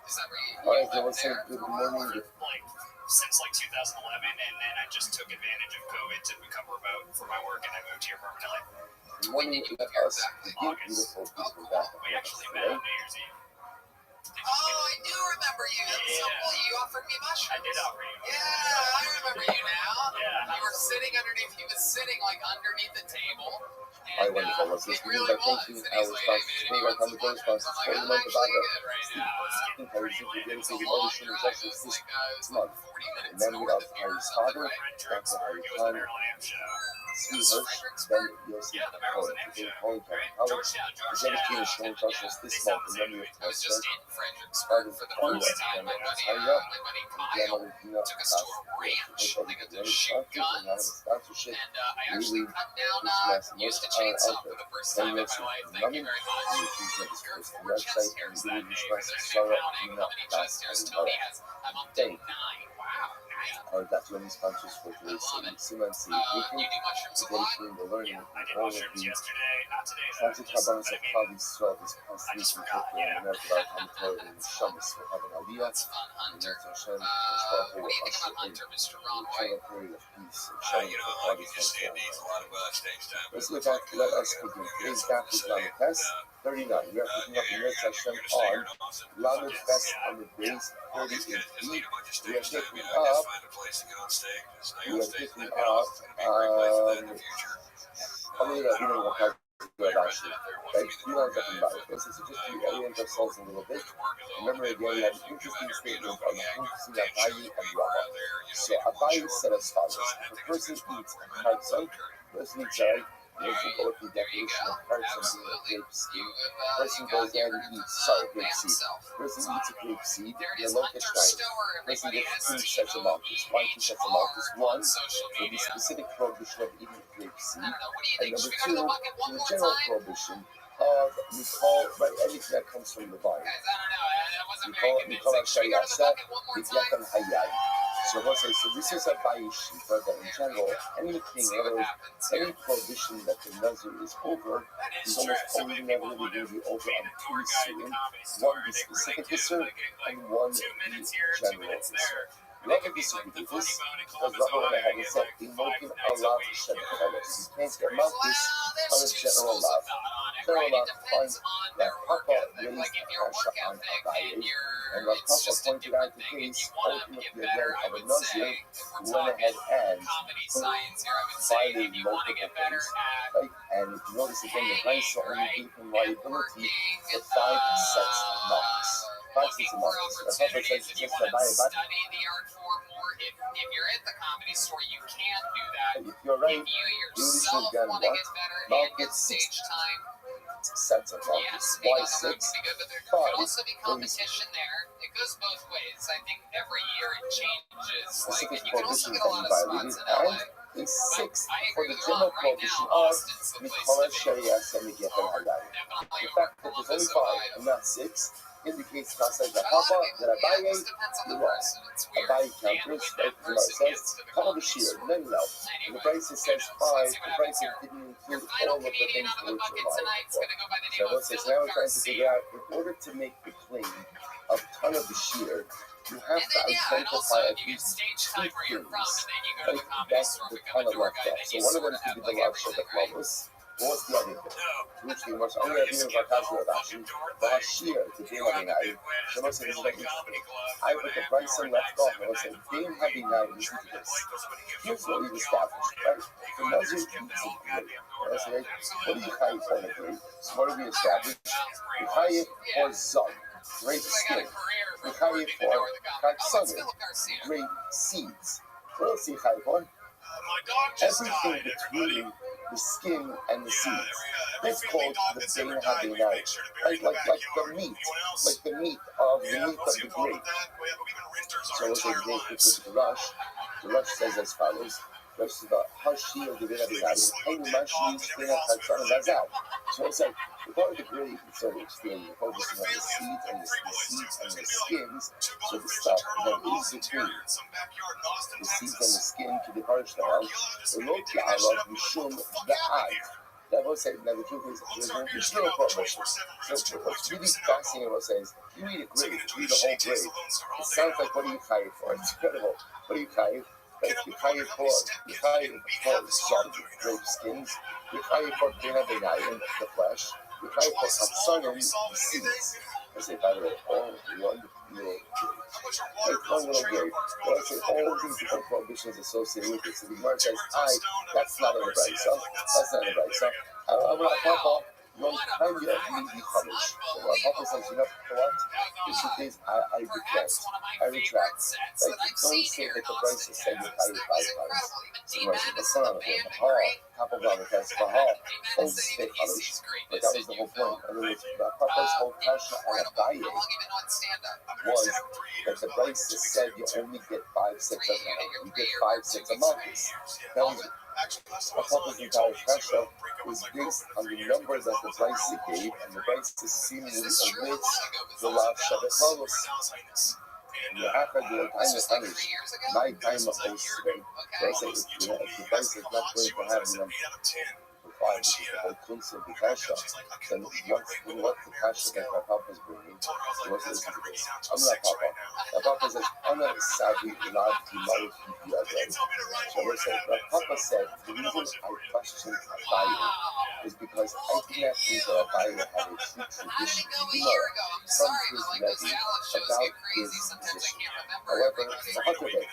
Is that where you Alright, live what's there? up? Good morning. Like since like 2011, and then I just took advantage of COVID to become remote for my work, and I moved here permanently. Good morning to us, the beautiful people back. We actually met on New Year's Eve. Oh, I do remember you. That's so Yeah. cool. You offered me mushrooms. I did offer you. Yeah, I remember you now. Yeah. You were sitting underneath. He was sitting like underneath the table. Hi, And wonderful. Let's it just really begin by was. thanking And our he's like, hey, sponsors, man, you want some mushrooms? I'm like, I'm actually good right now. It's a long drive. It was like, this month. like 40 minutes And then we north got of here or Harry's something, father, right? Dr. Harry It was the Khan, Maryland Am show. Steve Hirsch, Ben Yosef, Yeah, the Maryland Am Jane show. Cohen, Kevin College, presented to you showing us this month in memory of I was Pastor, just in Fredericksburg for the first time. My buddy Kyle took us to a ranch, like a shoot guns. sponsorship. And I actually cut down, used a chainsaw for the first time in my life. Thank you very much. Your four chest hairs that day for the new counting how many chest hairs Tony has. I'm up to 9. Wow. That's when sponsors for today's Siemens You weekend. do mushrooms a lot? Dedicating the learning I did all of mushrooms the yesterday, not today though. Scientific Just, Habbanas but I of mean, Kali Swell this past I just week forgot, in yeah. America Hamatol and Shabbos for having Aliyah. That's fun, Hunter. And Hashem, What do you think about Hunter, Mr. Ron White? eternal period of peace and shalom You for know, all like you these just said, things. needs a lot of stage time. Let's look back. Let us begin. Today's daf is Lamed Tes 39. We are picking up the Mitzvah Hashem on Lamed Tes on the days 38b. We are picking up. Probably that we don't have to do it actually. Right? We don't talking about it. This is just to orient ourselves a little bit. Remember again, we have an interesting statement on the interesting Abayi and Rabbi. So Abayi said as follows: if a person eats a parza, person eats a person goes with the definition of parza being a grape seed. Person goes there and eats grape seed. Person eats a grape seed. The lokish night. Person gets 2 sets of malchus. Why 2 sets of malchus? One, for the specific prohibition of eating grape seed. And number 2, the general prohibition of we call right anything that comes from the vine. We call it Shayasa, the Yakan Hayai. So we'll say, so this is a Bayeshiva that in general, anything, in other words, any prohibition that the Nazir is over, is almost always inevitably going to be over on two Isurim, one the specific Isur, and one the general Isur. Rabbi disagreed with this, because Rabbi went ahead and said, "Imokim Allah Shem Cholos." You can't get Malchus on a general love. General love finds that Papa raised Kasha on Abaye, and Rav Papa pointed out the case, ultimately again, of a Nazir who went ahead and violated multiple things, right? And if you notice again, the Raisa only gave him liability for 5 sets of Malchus. 5 sets of Malchus. Rav Papa says, just Abaye back. If you're at the comedy store, you can't do that. If you're right, If you you yourself should get want to what? get better and Malchus get stage time, sets of Malchus. yes, being Why on the road 6? can be good, but there Five. could also be competition there. It goes both ways. I think every year it changes. Like, Specific and you can also prohibitions get a that lot you of spots violated, in LA. and a 6th I for agree the with general Ron. Right prohibition now, of Austin's the place Mikol to be. Sharia Semigefen Hadayim. Definitely The fact that there's only 5 and not 6 indicates Kasai Papa that Abaye, you're wrong. Abaye counters, like the Gemara says, Kama Bashir, no. And the Brisa says 5, the Brisa didn't include all of the things for which you're liable for. So let's say, now we're trying to figure out, in order to make the claim of Tana Bashir, you have to identify at least 2 things, right? That's the Tana left off. So one of them could be the love Shabbat Lavos. What's the other thing? Which we must only have been about Kazra Rashi, Bashir, the Dame Habinai. So let's say this is very interesting. I put the price on left off, and let's say Dame Habinai, listen to this. Here's what we've established, right? The Nazir eats a grape. Let's say, what do you hide for in a grape? So what do we establish? You hide it for Zug, grape skin. You hide it for Kaksaner, grape seeds. What else do you hide for? Everything between the skin and the seeds. That's called the Bein HaBeinai. Like the meat of the grape. So we'll say with the Rush. The Rush says as follows. Rush says the Hashi of the Bein HaBeinai. Hey, Mashi, Spina, Katsana, Vazal. So it's like, the part of the grape is sort of extreme. We're focusing on the seeds and the skins. So the stuff that is between the seeds and the skin to the Harshtal, the Loki Allah, Mishum, the eye. That will say, now the truth is, there's no prohibition. So what's really fascinating about saying is, you eat a grape, you eat a whole grape. It sounds like, what are you chayiv for? It's incredible. What are you chayiv? Like, you're chayiv for some grape skins. You're chayiv for Bein HaBeinai, the flesh. You're chayiv for Hatzanim, the seeds. I say, by the way, all one little grape. Like one little grape. But I say, all these different prohibitions associated with it. So the Gemara says, that's not in the Brisa. That's not in the Brisa. I'm going to pop off. One time you have to publish. So my papa says, you know what? This is I retract. Like, don't say that the Brisa said you pay 5 times. So the Gemara says, that's not on the Papa Brahma says, don't say Halish. But that was the whole point. In other words, the Papa's whole kasha on Abaye was that the Brisa said you only get 5 sets of Malchus. You get 5 sets of Malchus. That was a Papa's entire kasha was based on the number that the Brisa gave, and the Brisa seemingly omits the last Shabbat Lavos. You have to do a time of punish. My time of host today. So I say, if the Brisa is not going to have the requirements of the whole kunst of the kasha, then what the kasha that my Papa's bringing, he wants to listen to this. I'm not Papa. My Papa says, I'm not savvy, not the other. So listen, my Papa said, the reason I question Abaye is because I do not think that Abaye had a true tradition from his Rebbe about his position. However, the Huckabee,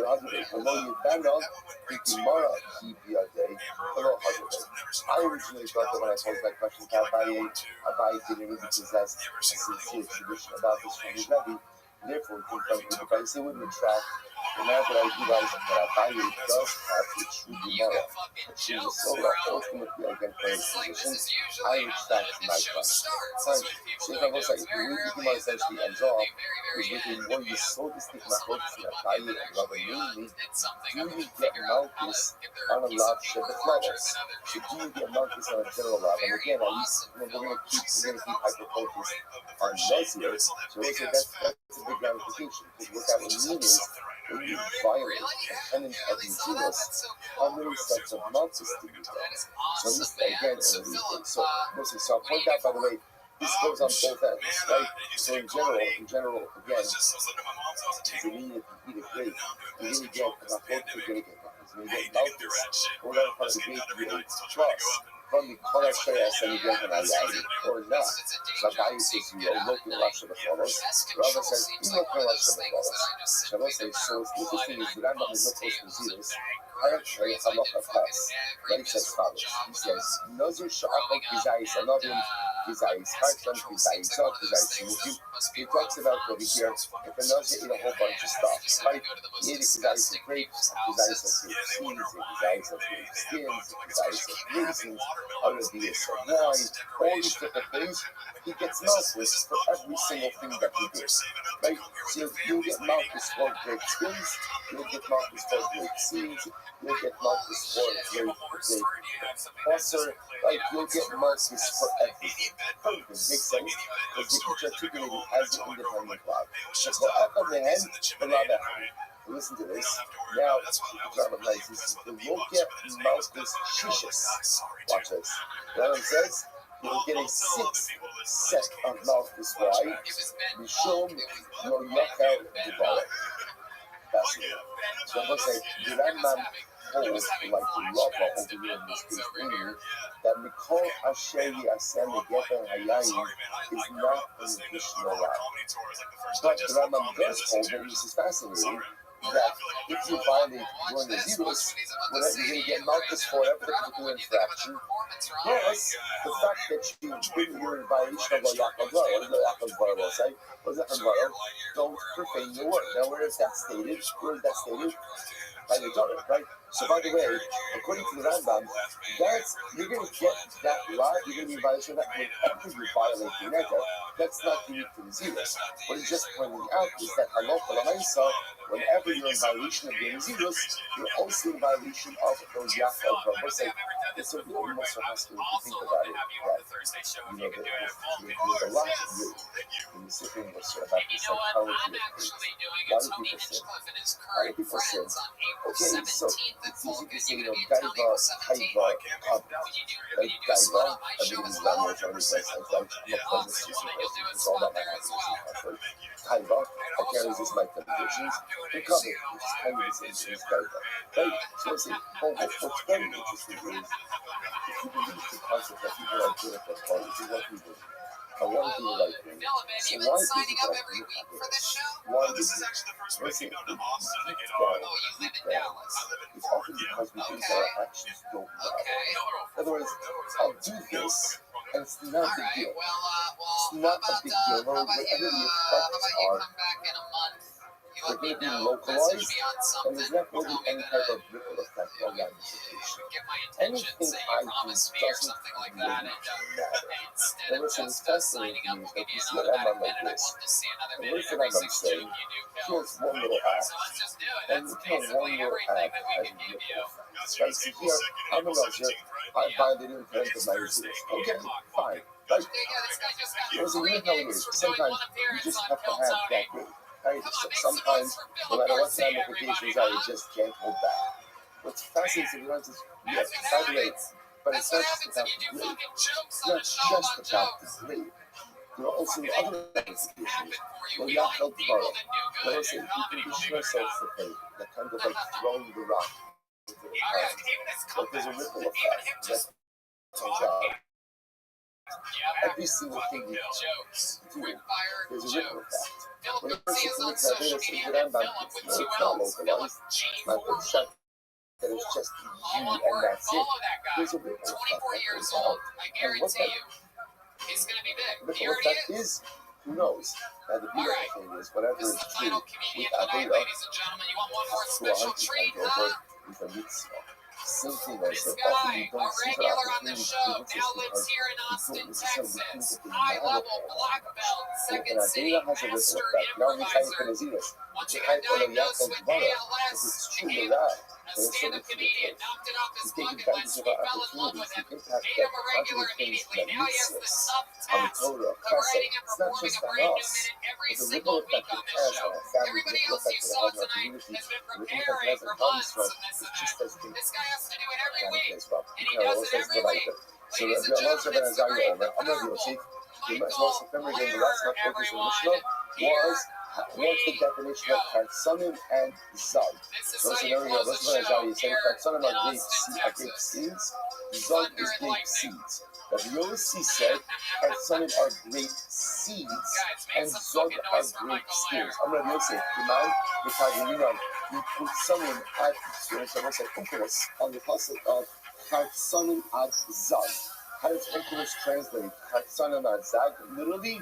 right? Although you found out the Gemara keep the day, hello Huckabee. I originally thought that when I posed that question to Abaye didn't really possess a sincere tradition about this from his Rebbe. Therefore, he couldn't come to the Brisa. It wouldn't retract. And now that I realize that Abaye does have a true Gemara, but she was so ultimately against his position, I retract my question. Fine. See, I was like, the way the Gemara essentially ends off is with a more yesodistic machlokas in Abaye and Rabbi, namely, do you get Malchus on a lav Shabbat Lavos? So do you get Malchus on a general lav? And again, at least we're going to keep hyper-focused on Nazir. So we'll say that's it's a big ramification. Because what that would mean is, when you violate a tenet of Nazirus, how many sets of malchus do you get? So this, again, so I'll point out, by the way, this goes on both ends, right? So in general, again, the immediate grade, you're going to get about 4 to grade, you're going to get malchus, or whatever part of the grade, plus, from the Kodesh Shayas and you get an ayah, or not. So Rabbi says, you are looking at Rasha B'cholos. Rabbi says, you look at Rasha B'cholos. Shabbat says, so it's interesting is the Rambam is not supposed to Nazirus. Actually, Halacha Chas. Rabbi says follows. He says, Nazir Sha'achol Kizayis Anovim, Kizayis Hartam, Kizayis Zot, Kizayis Shimufim. He talks about over here, if a Nazir ate a whole bunch of stuff, right? He ate Kizayis of grapes, Kizayis of seeds, Kizayis of skins, Kizayis of raisins, out of the wine, all these different things, he gets malchus for every single thing that he did, right? So you'll get malchus for grape skins, you'll get malchus for grape seeds, you'll get malchus for grape passer, right? You'll get malchus for everything. Everything makes sense, because they each articulated as an independent God. So on the hand, the Rabbi, listen to this. Now, you won't get malchus shishis. Watch this. The Rabbi says, you'll get a 6th set of malchus. Why? Mishum lo yachal devara. Fascinating. So I'm going to say, the Rambam holds like the Rava over here in this case, meaning that Mikol Asher Yasem Gefer Hayayim is not an additional right. But the Rambam does hold, and this is fascinating, that if you violate during the Nazirus, you're going to get malchus for every particular infraction. Plus, the fact that you're in violation of Lo Yachal Dvaro, what does Lo Yachal Dvaro say? What does Dvaro? Don't profane your word. Now, where is that stated? Where is that stated? By the Torah, right? So, by the way, according to the Rambam, you're going to get that lot, you're going to be in violation of that whenever you violate the neder. That's not unique to the Nazirus. What he's just pointing out is that halacha l'maisa, whenever you're in violation of the Nazirus, you're also in violation of the Yachal. It's a real muscle hustle if you think about it. That, there's a lot to do in the sitting about the psychology of things. Why do people sin? Why do people sin? Okay, so it's easy to say, Gaiva, Haiva, Kav. Like Gaiva, everything's done with every place. It's like, it's all about my effort. Haiva, I can't resist my temptations. And Kav, which is kind of the same thing as Gaiva. Right? So I say, what's very interesting is, if you believe the concept that people are good at their part, which is what we do. I want to do like me. So why is it that I do this? Why is it? Let's say, deep down, it's often because we think our actions don't matter. In other words, I'll do this, and it's not a big deal. It's not a big deal. No, whatever the effects are, they're going to be localized, and there's not going to be any type of ripple effect or ramification. Anything I do doesn't really matter. And listen, it's fascinating to me that you see a Rambam like this. And what is the Rambam saying? Here's one little act. And look how one little act has a ripple effect. Right? So here, I'm a Nazir. I violated the terms of my Nazirus. Okay, fine. Right? Listen, you know how it is. Sometimes you just have to have that grade. Right? Sometimes, no matter what the ramifications are, you just can't hold back. What's fascinating is, yes, by the way, but it's not just about the grade. It's not just about the grade. There are also other ramifications. Well, Yachal Dvaro. Let us say you condition ourselves for faith, that kind of like throwing the rock into the pond. But there's a ripple effect that comes out. Every single thing we do, there's a ripple effect. When a person commits a little sin, it's not localized. It's not a shut that it's just you and that's it. There's a ripple effect that comes out. And what that ripple effect is, who knows? Now the beautiful thing is, whatever is true with Aveda, to 100 times over with a mitzvah. Same thing I said, often you don't see the opportunity to do this because you don't necessarily think that they matter. So an Aveda has a ripple effect. Now we try to Nazirus. It's a type of a Yachal Dvara. If it's true, you're right. stand-up comedian knocked it off his bucket list. We fell in love with him, made him a regular immediately. Now he has the tough task of writing and performing a brand new minute every single week on this show. Everybody else you saw tonight has been preparing for months in this event. This guy has to do it every week, and he does it every week. Ladies and gentlemen, it's the great, the powerful Michael Blair, everyone. What's the definition of Kartsonim and Zod? This is how you close a show. You said Kartsonim are grape seeds, Zod is grape seeds. Rabbi Yossi said Kartsonim are grape seeds and Zod are grape skins. I'm Rabbi Yossi. Iman, you put Sonim at Unkelos on the passage of Kartsonim ad Zod. How does Unkelos translate Kartsonim ad Zod? Literally,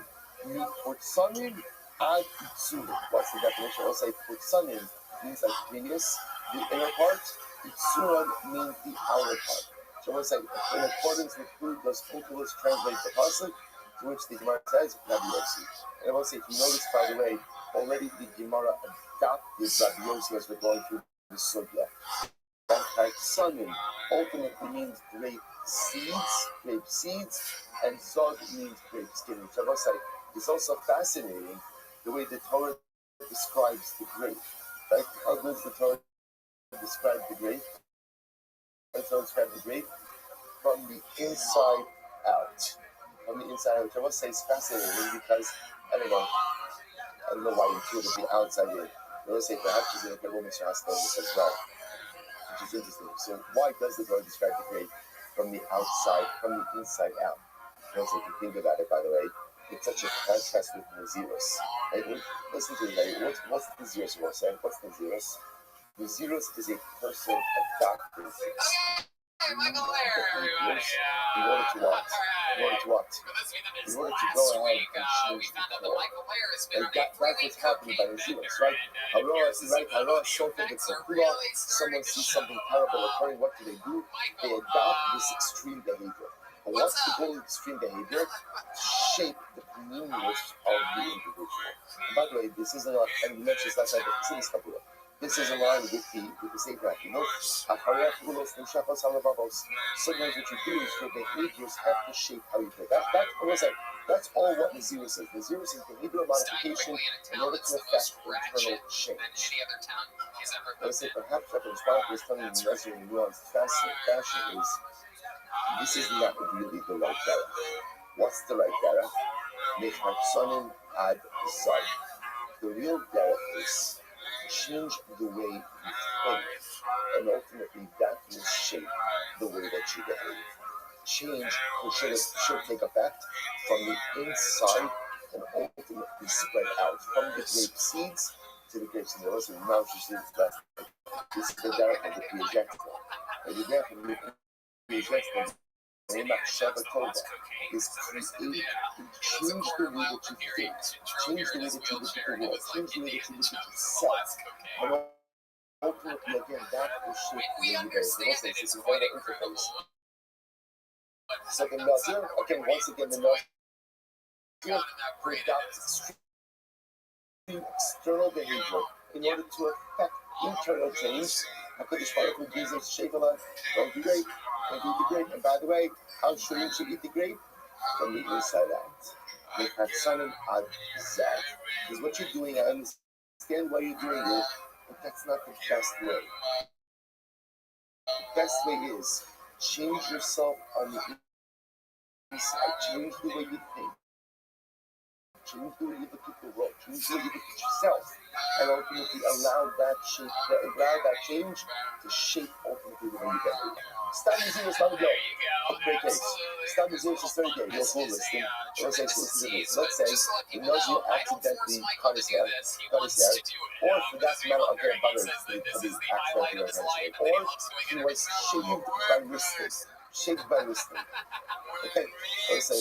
you put Sonim ad Itzur. What's the definition? I'll say Putsanim means like genius, the inner part. Itzur means the outer part. So we'll say, in accordance with who does Unkelos translate the pasuk, to which the Gemara says Rabbi Yossi. And I will say, if you notice, by the way, already the Gemara adopted Rabbi Yossi as we're going through the sugya. That Putsanim ultimately means grape seeds, and Zod means grape skin. Which I will say, it's also fascinating the way the Torah describes the grape, right? How does the Torah describe the grape? The Torah describes the grape from the inside out. From the inside out. I must say it's fascinating because, I don't know why you intuitive the outside in. I must say perhaps you look at Roman Shastas as well, which is interesting. So why does the Torah describe the grape from the outside, from the inside out? I must say, if you think about it, by the way, it's such a contrast with Nazirus. Right? Listen to me, what's the Nazirus want to say? What's Nazirus? Nazirus is a person adopted. Hey, Michael Blair, everybody. In order to what? In order to what? In order to go ahead and change the core. And that's what's happening by Nazirus, right? Someone sees something terrible occurring, what do? They adopt this extreme behavior. But what's the goal of extreme behavior? Shape the communities of the individual. And by the way, this is a, and we mentioned last night, this is aligned with the same practice. Sometimes what you do is your behaviors have to shape how you play. That's all what Nazirus is. Nazirus is behavioral modification in order to affect internal change. I would say perhaps what the responsible is telling you Nazir in nuanced fashion is this is not really the right derech. What's the right derech? Mechatsonim ad Zod. The real derech is change the way you think, and ultimately that will shape the way that you behave. Change should take effect from the inside and ultimately spread out from the grape seeds to the grapes. And listen, now you see that this is the derech of the Piagetma. And the derech of the Piagetma is create, change the way that you think, change the way that you look at the world, change the way that you look at yourself. And ultimately, again, that will shape the way you behave. It's a very interface. So the Nazir, again, once again, the Nazir adopts external behavior in order to affect internal change. HaKadosh Baruch Hu gives us shape a lot. Don't be great. Don't eat the grape. And by the way, how sure you should eat the grape? From the inside out. Mechatsonim ad Zod. Because what you're doing, I understand why you're doing it, but that's not the best way. The best way is change yourself on the inside. Change the way you think. Change the way you look at the world. Change the way you look at yourself. And ultimately allow that change to shape ultimately the way you behave. Stop Nazirus, let it go. Great case. Stop Nazirus is 30 days. You're full listing. Let's say the Nazir accidentally cut his hair, or for that matter, okay, or he was shaved by wristling. Okay, let's say,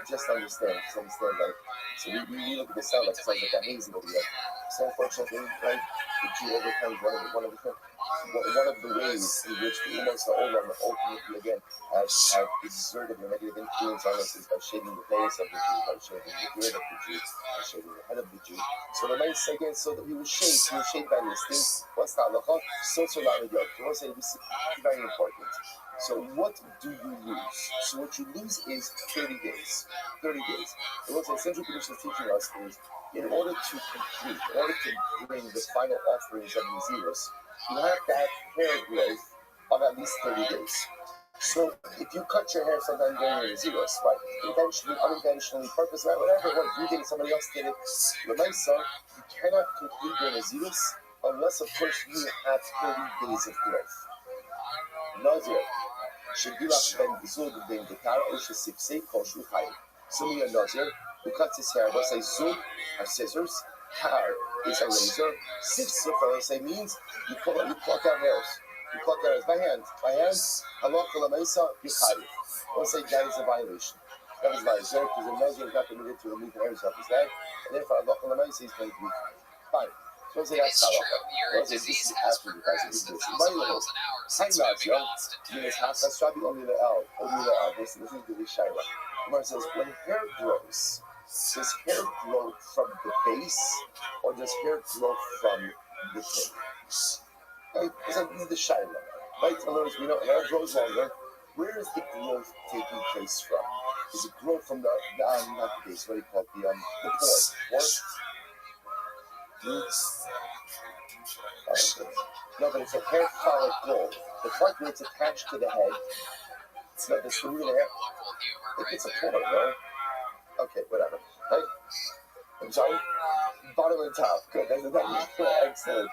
just understand, like, so we look at this sound like amazing over here. So unfortunately, right, the Jew overcomes one of the ways in which the Ummahs Ha'olam ultimately again have exerted a negative influence on us is by shaving the face of the Jew, by shaving the beard of the Jew, by shaving the head of the Jew. quickly. So the mice again, so that he was shaved by listing. What's the halacha? So not a yoke. You want to say this is very important. So what do you lose? So what you lose is 30 days. 30 days. And what the Central Commission is teaching us is, in order to complete, in order to bring the final offerings of Naziros, you have to have hair growth of at least 30 days. So if you cut your hair sometime during your Naziros, right, intentionally, unintentionally, purpose, right, whatever, you did it, somebody else did it, Lemaisa, you cannot conclude your Naziros unless, of course, you have 30 days of growth. Nazir. Somebody a Nazir who cuts his hair, they'll say Zug are scissors, Har is a razor, Sifsuf, they'll say means you pluck out hairs. You pluck out hairs by hand. Halakha Lamaisa, Yuchayim. They'll say that is a violation. That is a violation because a Nazir is not permitted to remove the hairs off his head, and therefore Halakha Lamaisa is going to be fine. So say that's halakha. Well, this is after because it is this. By the way, Hi Nazir, means Hakas Rabbi only the L. This is the Shaila. Gemara says, when hair grows, does hair grow from the base or does hair grow from the tip? Right? So this is the Shaila. Right? In other words, we know hair grows longer. Where is the growth taking place from? Is it growth from the not the base, what do you call it? The pore. No, but it's a hair follicle. The part where it's attached to the head. It's not the root of the hair. I think it's a pore, right? Okay, whatever. Right? I'm sorry? Bottom and top. Good. That's excellent.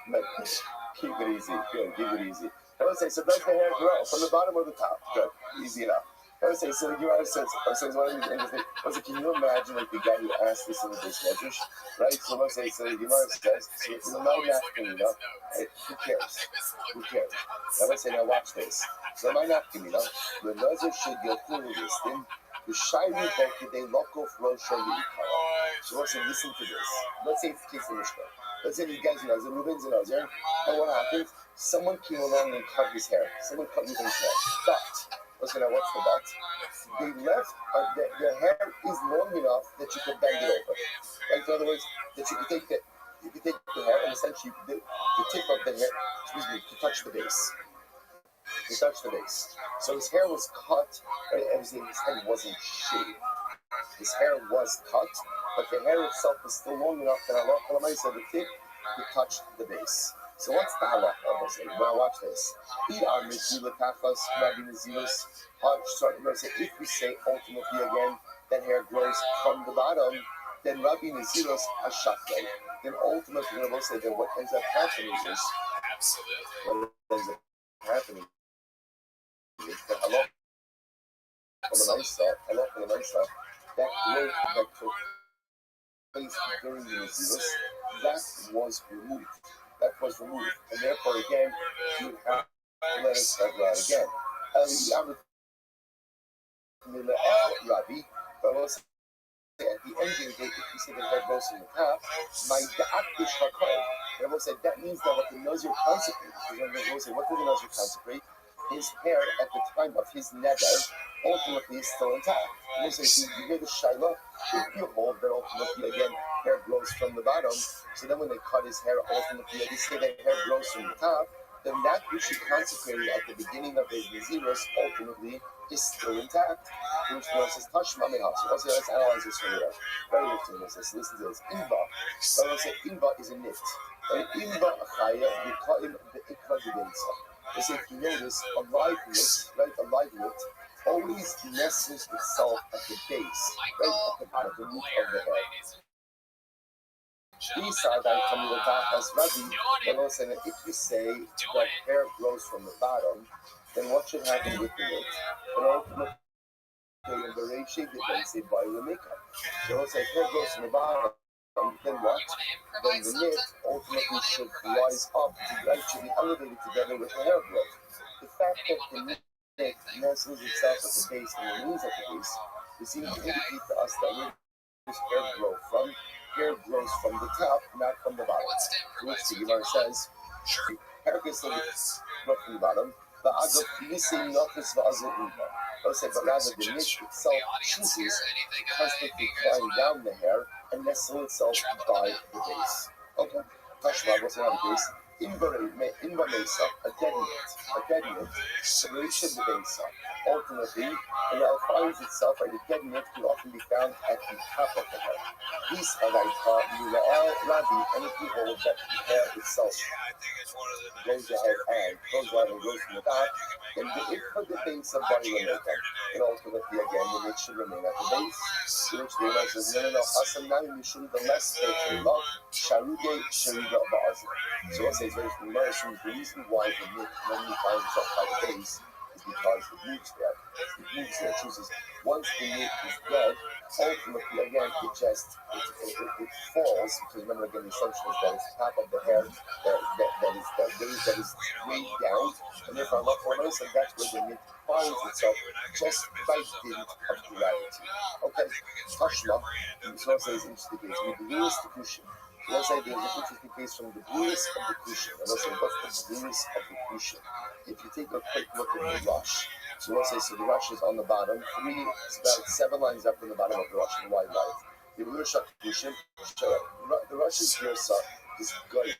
Keep it easy. Good. Keep it easy. I would say, so does the hair grow from the bottom or the top? Good. Easy enough. I would say, so the Gemara says, one of these interesting. I was like, can you imagine like the guy who asked this in the base measures? Right? So I would say, so the Gemara says, so the my napkin, right? Who cares? Who cares? I would say, now watch this. So my napkin, the Nazir should go through this thing. The Shiny Boki, they lock off Rosh Hashanah. So let's say, listen to this. Let's say it's the case in Mishnah. Let's say these guys, the Reuben's and Nazir, and what happens? Someone came along and cut his hair. Someone cut Reuben's hair. But, listen, now what's the but? They left, the hair is long enough that you can bend it over. Right? In other words, that you can take the hair and essentially the tip of the hair, to touch the base. To touch the base. So his hair was cut, right? His head wasn't shaved. His hair was cut, but the hair itself was still long enough that Allah said the tip could touch the base. So what's the halacha? Now watch this. If we say ultimately again that hair grows from the bottom, then Rabbi Naziros Hashakle. Then ultimately we'll say that what ends up happening is the halacha that growth that took place during the Naziros, that was removed. And therefore, again, you have to let it start out again. Rabbi, but we'll say at the end of the day, if you say the hair grows from the top, my da'akdish hakoy, and we'll say that means that what the Nazir consecrated, because we'll say, what did the Nazir consecrate? His hair at the time of his neder ultimately is still intact. And we'll say, you hear the Shaila, if you hold that ultimately, again, hair grows from the bottom, so then when they cut his hair ultimately, they say that hair grows from the top, then that which he consecrated at the beginning of his Naziros ultimately is still intact. Which says, Tashma Mehas. Also, let's analyze this further. Very interesting. Listen to this. Inba. But we'll say Inba is a knit. Inba Achaya, you call him the Ikra Gedinsa. They say, if you notice, a live knit always nestles itself at the base, right at the bottom, the root of the head. These are that come to the top as Rabbi, but also if you say that hair grows from the bottom, then what should happen with the knit? But ultimately, in the rate shape, they say by the makeup. So let's say hair grows from the bottom, then what? Then the knit ultimately should rise up to actually elevated together with the hair growth. The fact that the knit nestles itself at the base and remains at the base, it seems to indicate to us that where does hair grows from the top, not from the bottom. Which the Gemara says, hair gets grow from the bottom, but missing nothing but rather the knit itself chooses to constantly climb down the hair and and nestle itself by the base. Okay. Tashma was not a base. Inba mesa, a dead knit, separation of the base. Ultimately, the well finds itself, and the dead knit can often be found at the top of the head. These are like Rabbi, and if you hold that the hair itself goes ahead and goes from the top, then the input the base of body will make up. And ultimately, again, the knit should remain at the base, which the Rabbi says, no, Hassan, now you should the less love, Sharuge, Sharuga, Ba'azim. So let's say it's very familiar. The reason why the knit normally finds itself by the base is because it moves there. It moves there. It chooses once the knit is dead, ultimately again it falls, because remember again the assumption is that it's the top of the hair that is weighed down, and therefore Allah and that's where the knit finds itself just by dint of gravity. Okay, Tashma, so it says interesting case with the lowest cushion. So let's say there's an interesting case from the bluest of the cushion. And let's say what's the bluest of the cushion? If you take a quick look at the rush, so let's say the rush is on the bottom, it's about 7 lines up from the bottom of the rush in wide lines. The bluest of the cushion, the rush's girsa is good.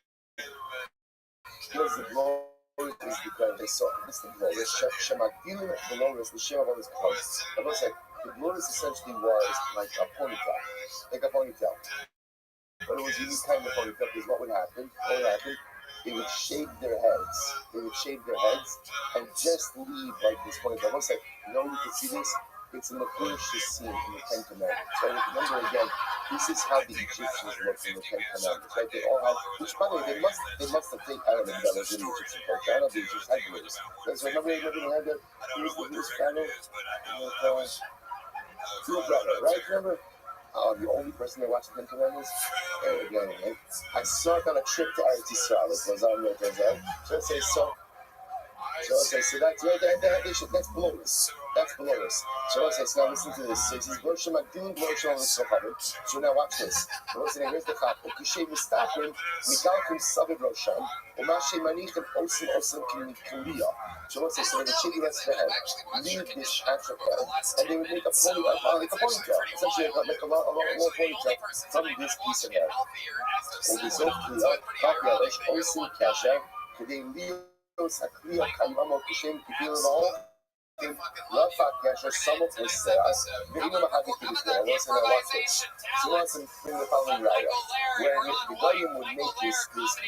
Here's the blow. Is because they saw this the glorious Shemagdilim glorious the Shem of all his clothes. And let's say the glorious essentially was like a ponytail. But it was a unique kind of ponytail because what would happen? They would shave their heads. And just leave like this ponytail. Looks like, you can see this? It's in the first scene in the Ten Commandments. So remember again, this is how the Egyptians looked in the Ten Commandments, right? They all had, which by the way, they must have taken, I don't know if that was in the Egyptian culture. I don't know if the Egyptians had gurus. So remember they had that, this pharaoh, Phil brother, right? Remember? The only person that watched the Ten Commandments? Again, I saw it on a trip to Eretz Yisrael. It was on so it says so that's right there. That's below us. So I say, now listen to this. So he says, so now watch this. Here's the chap. Ukishe mistapim, migalkum saviv rosham, umashe manichem osim kimikulia. So let's say, so they would shave the rest of the head, leave this after head, and they would make a ponytail. Essentially, like a long ponytail from this piece of hair. Osim kasha, kadei lios akliya kaimamo kishem kibilim. Rafat Yasha, some of us say, they don't have to do this. I want to watch this. So I want to bring the following raya. When the Goyim would make this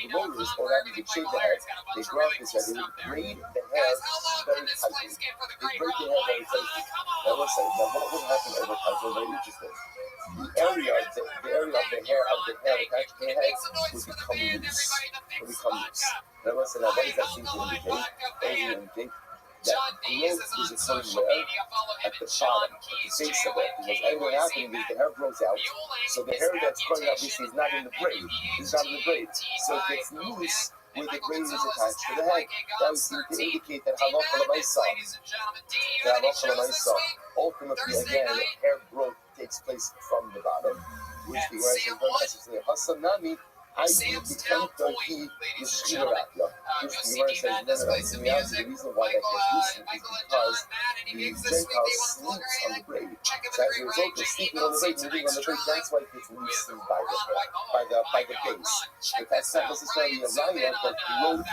glorious, or rather they shave the head, they grow up this head, they would braid the hair very tightly. Now let's say, what would happen over time? So very interesting. The area of the hair attached to the head would become loose. Now let's say, what does that seem to indicate? That growth is occurring there at the bottom, at the base of it. Because everything happening is the hair grows out. So the hair that's growing out obviously is not in the braid. So it gets loose where the braid is attached to the head. That would seem to indicate that ultimately again, hair growth takes place from the bottom, which the Gemara says don't necessarily Hasanami. I do become Turkey is Shirakia, which the Gemara says, no, the reason why that gets loosened is because the Gentile sleeps on the braid. So as a result of sleeping on the braid, moving on the braid, that's why it gets loosened by the base. But that's not necessarily a raya, but growth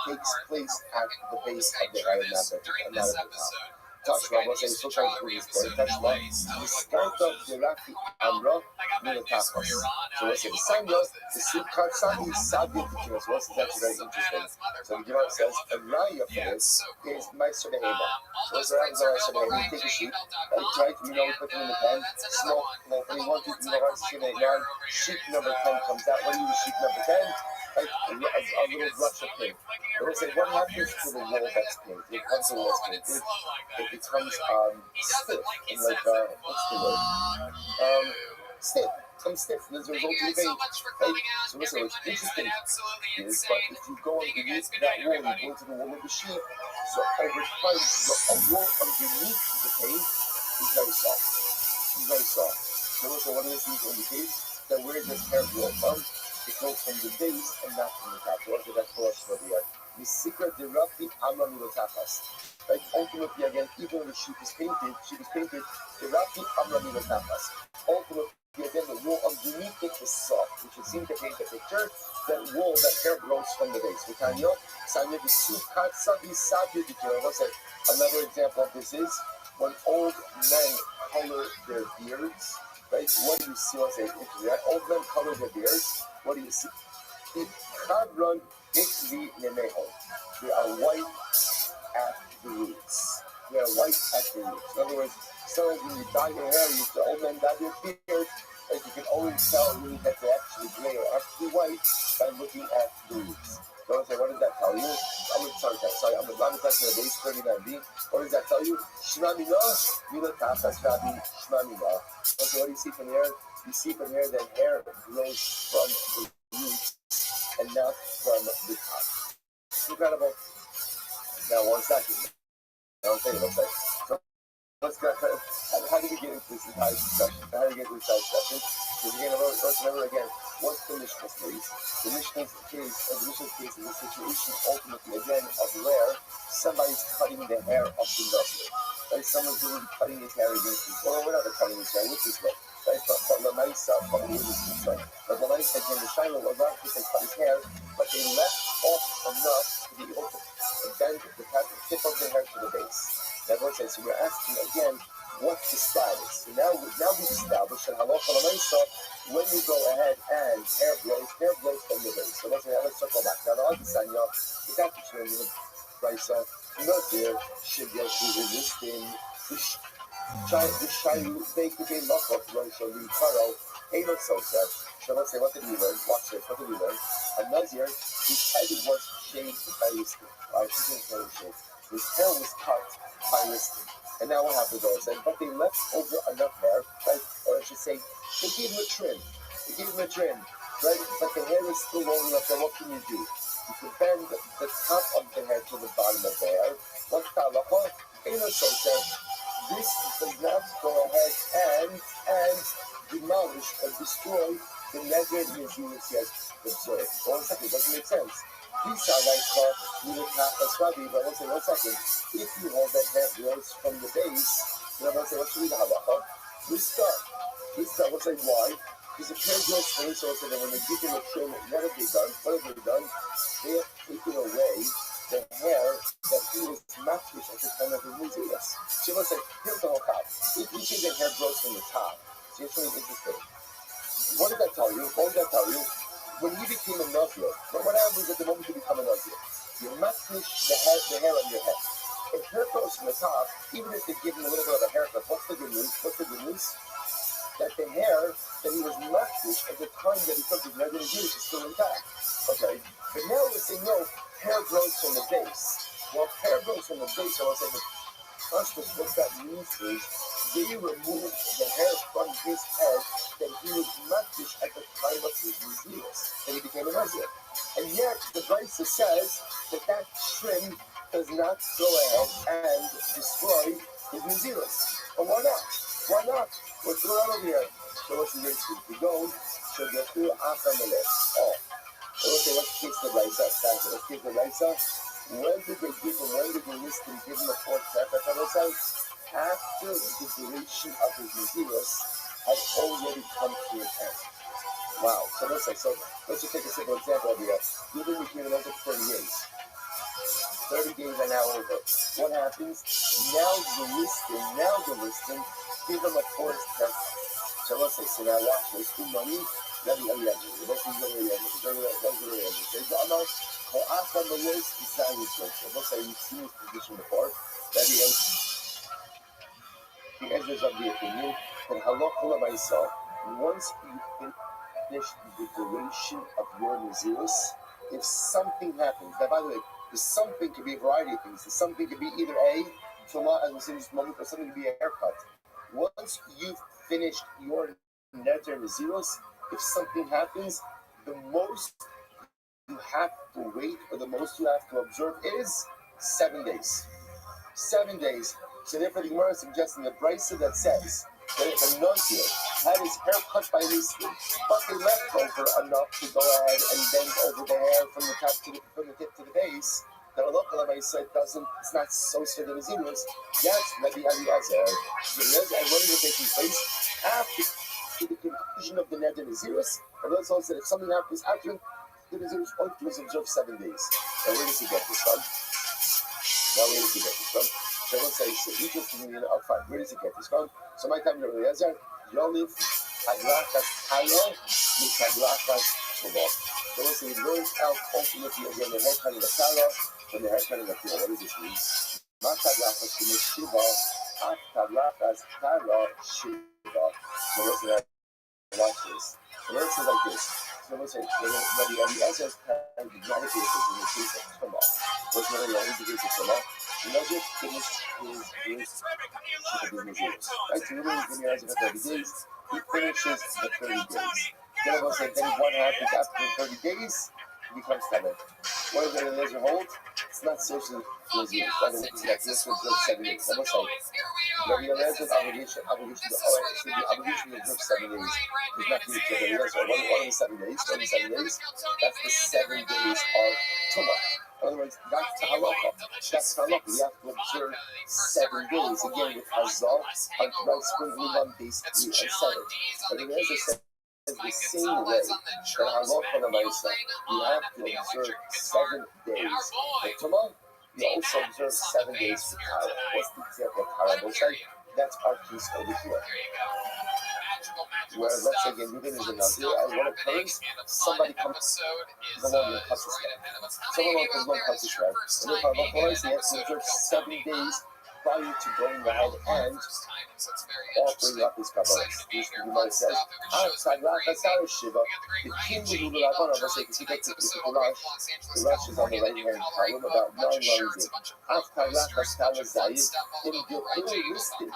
takes place at the base of the hair, and not at the top. Tashma, we'll say, so trying to read this point. Tashma, the start of the Rafi Amra, Minotapos. So let's say the Sanya, the Karsani Sabi Tikinos. Well, this is actually very interesting. So the Gemara says, a raya for this is Meister Behema. So what's around the Meister Behema? You take a sheep, try to, put them in the pen, smoke, and you want to, sheep number 10 comes out. What do you use sheep number 10? Like a little brush of paint. But let's say, what happens to the wool that's painted? It becomes the wool that's painted. It becomes stiff. And like, what's the word? Stiff. It becomes stiff. And as a result of the paint. Right? So listen, what's interesting is, but if you go underneath that wool, you go to the wool of the sheep, so over time, the wool underneath the paint is very soft. So listen, what does this indicate? That where does hair grow from? It goes from the base and not from the top. So that's for us for the year. The secret, the Rabbi Amra Milotapas. Like ultimately, again, even when the sheep is painted, the Rabbi Amra Milotapas. Ultimately, again, the wool underneath thick is soft, which would seem to paint the picture that wool, that hair grows from the base. Another example of this is when old men color their beards, right? What do you see? Let's say, old men color their beards. What do you see? They are white at the roots. They are white at the roots. In other words, sometimes when you dye your hair, the old men dye their beard, like you can always tell really that they're actually gray or actually white by looking at the roots. So I say, what does that tell you? I'm touching the base 39b. What does that tell you? Shmamina, Milatafas Rabbi, Shmamina. Okay, what do you see from here? You see from here that hair grows from the roots and not from the top. Incredible. Now, one second. Now, one second. So, let's go. How do we get into this entire discussion? Because again, let's remember again, what's the Mishnah's case? The Mishnah's case is a situation ultimately, again, of where somebody's cutting the hair of the Nazir. Right? Someone's really cutting his hair against his will. Or whatever, cutting his hair with his will. Right? But Lamaisa, probably with his concern. But Lamaisa, again, the Shiloh was not just they cut his hair, but they left off enough to be able to bend the tip of the hair to the base. That's what it says. So we're asking again, what's the status? So now we've established that halacha l'maisa, when you go ahead and hair blows from the base. So let's circle back. Now the other sign, the caption in the brisa, Nazir should get to resisting the shayu beikei lachot rosh karo eno sosa. So let's say, what did we learn? Watch this. What did we learn? A Nazir, his head was shaved by listing. Right? His hair was cut by listing. And now what happened though? But they left over enough hair, right? Or I should say, they gave him a trim. Right? But the hair is still long enough, so what can you do? You can bend the top of the hair to the bottom of the hair. What's the halacha? This does not go ahead and demolish or destroy the nether Yezirus he has observed. One second, it doesn't make sense. These are like Rabbi, but one second. If you hold that hair grows from the base, what's the halacha? We start. What's like why? Because if hair grows from the base, then when they give him a trim, what have they done? They have taken away the hair that he was matched at the time of the Yezirus. So let's say, here's the whole top. If you think that hair grows from the top, so it's really interesting. What did that tell you? When you became a Nazir, what happens at the moment you become a Nazir? You matchnish the hair on your head. If hair grows from the top, even if they give him a little bit of a haircut, what's the good news? That the hair that he was matchnish at the time that he took his regular Jewish is still intact. Okay? But now we're saying, no, hair grows from the base. Well, if hair grows from the base, I want to say, what that means is they removed the hair from his head that he was matchnish at the time of his Yezirus, and he became a Nazir. And yet, the Brisa says that trim does not go ahead and destroy his Yezirus. But why not? What's going on over here? So what's the great truth? We go, so the two Achamelech. Let's kiss the Brisa. When did they list and give him a fourth sacrifice? After the duration of his Yezirus had already come to an end. Wow. So let's just take a simple example over here. You've been with me for 30 days. 30 days are now over. What happens? Now the listing, give them a fourth sacrifice. So now watch this. Do money. What do you Let's say you've seen this position before. The edges of the opinion that halacha l'maisa, once you finish the duration of your Yezirus, if something happens, now by the way, the something could be a variety of things. The something could be either A, as we said in this moment, or something could be a haircut. Once you've finished your nether Yezirus, if something happens, the most you have to wait, or the most you have to observe is 7 days. 7 days. So therefore, the Gemara is suggesting a brisa that says that if a Nazir had his hair cut by listing, but they left over enough to go ahead and bend over the hair from the tip to the base, that halacha l'maisa it's not so certain as Yezirus. Yes, Rabbi Eliezer. And when is it taking place? After the conclusion of the Neder Naziris. And let's also said if something happens after the Naziris, all you observe 7 days. Now where does he get this from? Sharon says, so interesting in the fine. Where does he get this from? So my time Rabbi Eliezer, Yonif, Haglachas Tayo, Mikaglachas Tumo. So let's say he learns out ultimately again the haircut of the Tala from the haircut of the Tala. What does this mean? Makaglachas Tumo Shiva, Akaglachas Tala Shiva. So let's say watch this. So let's say like this. So let's say Rabbi Eliezer is kind of dramatically in the case of Tumo. What's Rabbi Eliezer is Tumo? You know, just finish his business. Right? So really, when he has it for 30 days, he finishes the 30 days. Then we'll say, then what happens after 30 days? He becomes covered. What does Rabbi Eliezer hold? It's not socially Nazir. By the way, this was just 7 days. I must say, Rabbi Eliezer's obligation to observe 7 days is not to be Rabbi Eliezer. What are the 7 days? What are the 7 days? That's the 7 days of Tumah. In other words, that's halakha. That's halakha. We have to observe 7 days again with Hazal on right sprinkling on base 3 and 7. But the Eliezer said the same way that halakha l'maisa, you have to observe 7 days for Tumah. You also observe 7 days for Tara. What's the example of Tara? We'll say that's our piece over here. Where let's say again, Ruben is a Nazir, and what occurs? Somebody comes along and cuts his hair. Someone comes along and cuts his hair. And if I he has to observe 7 days prior to going ahead and offering up his kabbalah. You might say, Shiva, the king of the Rabban, I'm going to say, because he gets the Rush is on the right hand column, about 9 lines in. In the early listed,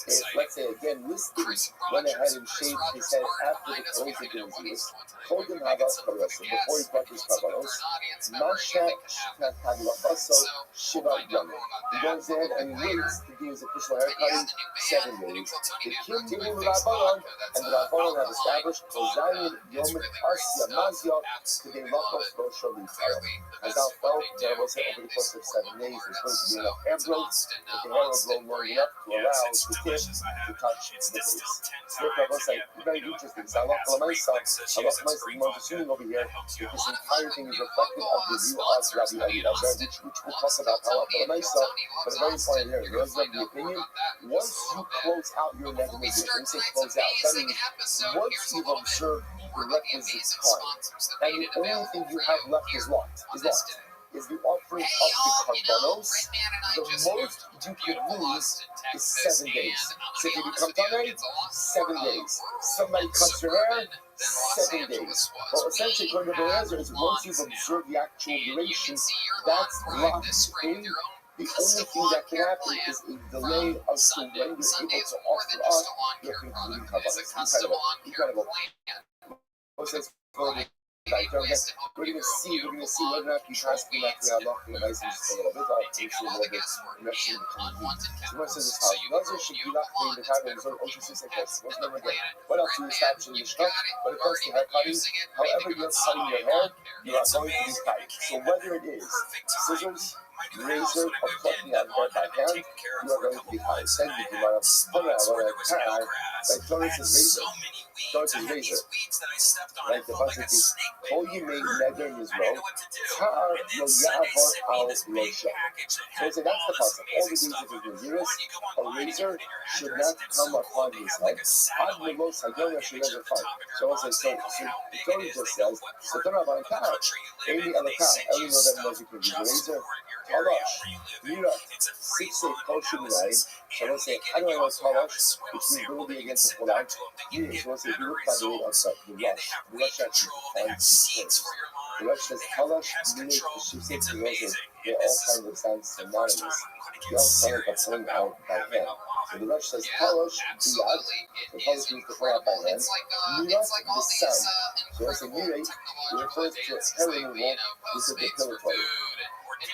if, let's say again, listed, went ahead and shaved his head after the close of the disease, told him Havas Karas, before he brought his kabbalos, Masha Shkataglafaso Shiva Yom. He goes in and waits to do his official haircutting 7 days. The king of the Rabban and the Rabban have established Kozayin Yom Asya Mazya to the Makos Roshal Litara. As I felt, there was over the course of 7 days, there's going to be enough hair growth, but the hair will grow long enough to allow the tip to touch the face. So I was like, very interesting. So I love myself assuming over here that this entire thing is reflective of the view of Rabbi Eliezer, which we'll talk about how I myself, but a very important here. There's the opinion. Once you close out your mechanism, when you say close out, that means once you've observed the requisite time, and the only thing you have left is what? Is the offering of the karbanos. The most you can lose is 7 days. So if you become Tamei, 7 days. Somebody cuts your hair, 7 days. Well, essentially, according to Eliezer, is once you've observed the actual duration, that's locked in. The only thing that can happen is a delay of to when you're able to offer up your concluding karbanos. Incredible. What's this? We're going to see whether or not you trust me after I lock the device just a little bit. I'll take you a little bit next to the community. So what says this how? Nazir should be locked in the time and resort Ocean System Coast. What's number again? What else do you establish in the struct? When it comes to hair cutting, however you're cutting your hair, you are going to be tight. So whether it is scissors, razor, or plucking out hair by hand, you are going to be tight. Then you can run a like Torres's razor. Torres's razor. Like the bunch of things. All you made Neder Yisrael, Tar Lo Ya'avor Al Rosha. So that's the puzzle. All the days of the Naziris, a razor should not come upon his head. Ad Milos Hagoya should never find. So the Torah just says, so Torah Van Tar, Eli Alakah, every know that knows you can use a razor. Talash, Mira, 6 say Kosher Minai. So let's say, how do I know Talash? It's the ability against the Polat. So let's say, if you look by the way outside, the Rush actually finds these. The Rush says, Talash, Mira, she says to Rosa, they all kind of sound synonymous. They all sound like a pulling out by hand. So the Rush says, Talash, Biad, the Talash means to pull out by hand. Mira, the sound. So let's say, Mira, it refers to a hair removal with a depilatory.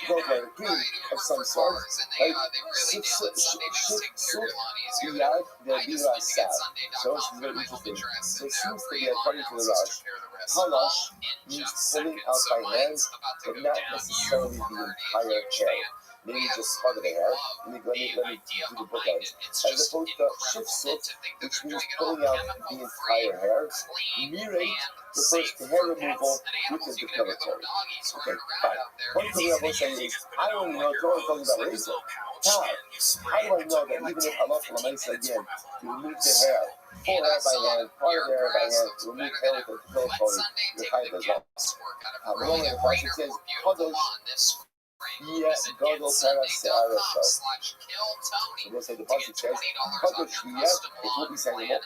Go for a cream of some sort, like so it's very interesting. So it seems to be, according to the Rush, Halash means pulling out by hand, but not necessarily the entire hair. maybe just part of the hair. Let me do the bookends. As opposed to shifsut, which means pulling out the entire hair. Mirate refers to hair removal with the depilatory. Okay, fine. One thing I will say is, I don't know, it's always talking about razor. How do I know that even if halacha l'maisa again, to remove the hair, full hair by hand, part of the hair by hand, to remove hair with the depilatory, you're chayav as well. However, the passage says, Kadosh, yes, Gadol Paras Se'ara Shel. So we'll say the passage says, Kadosh, yes, it will be sanctified.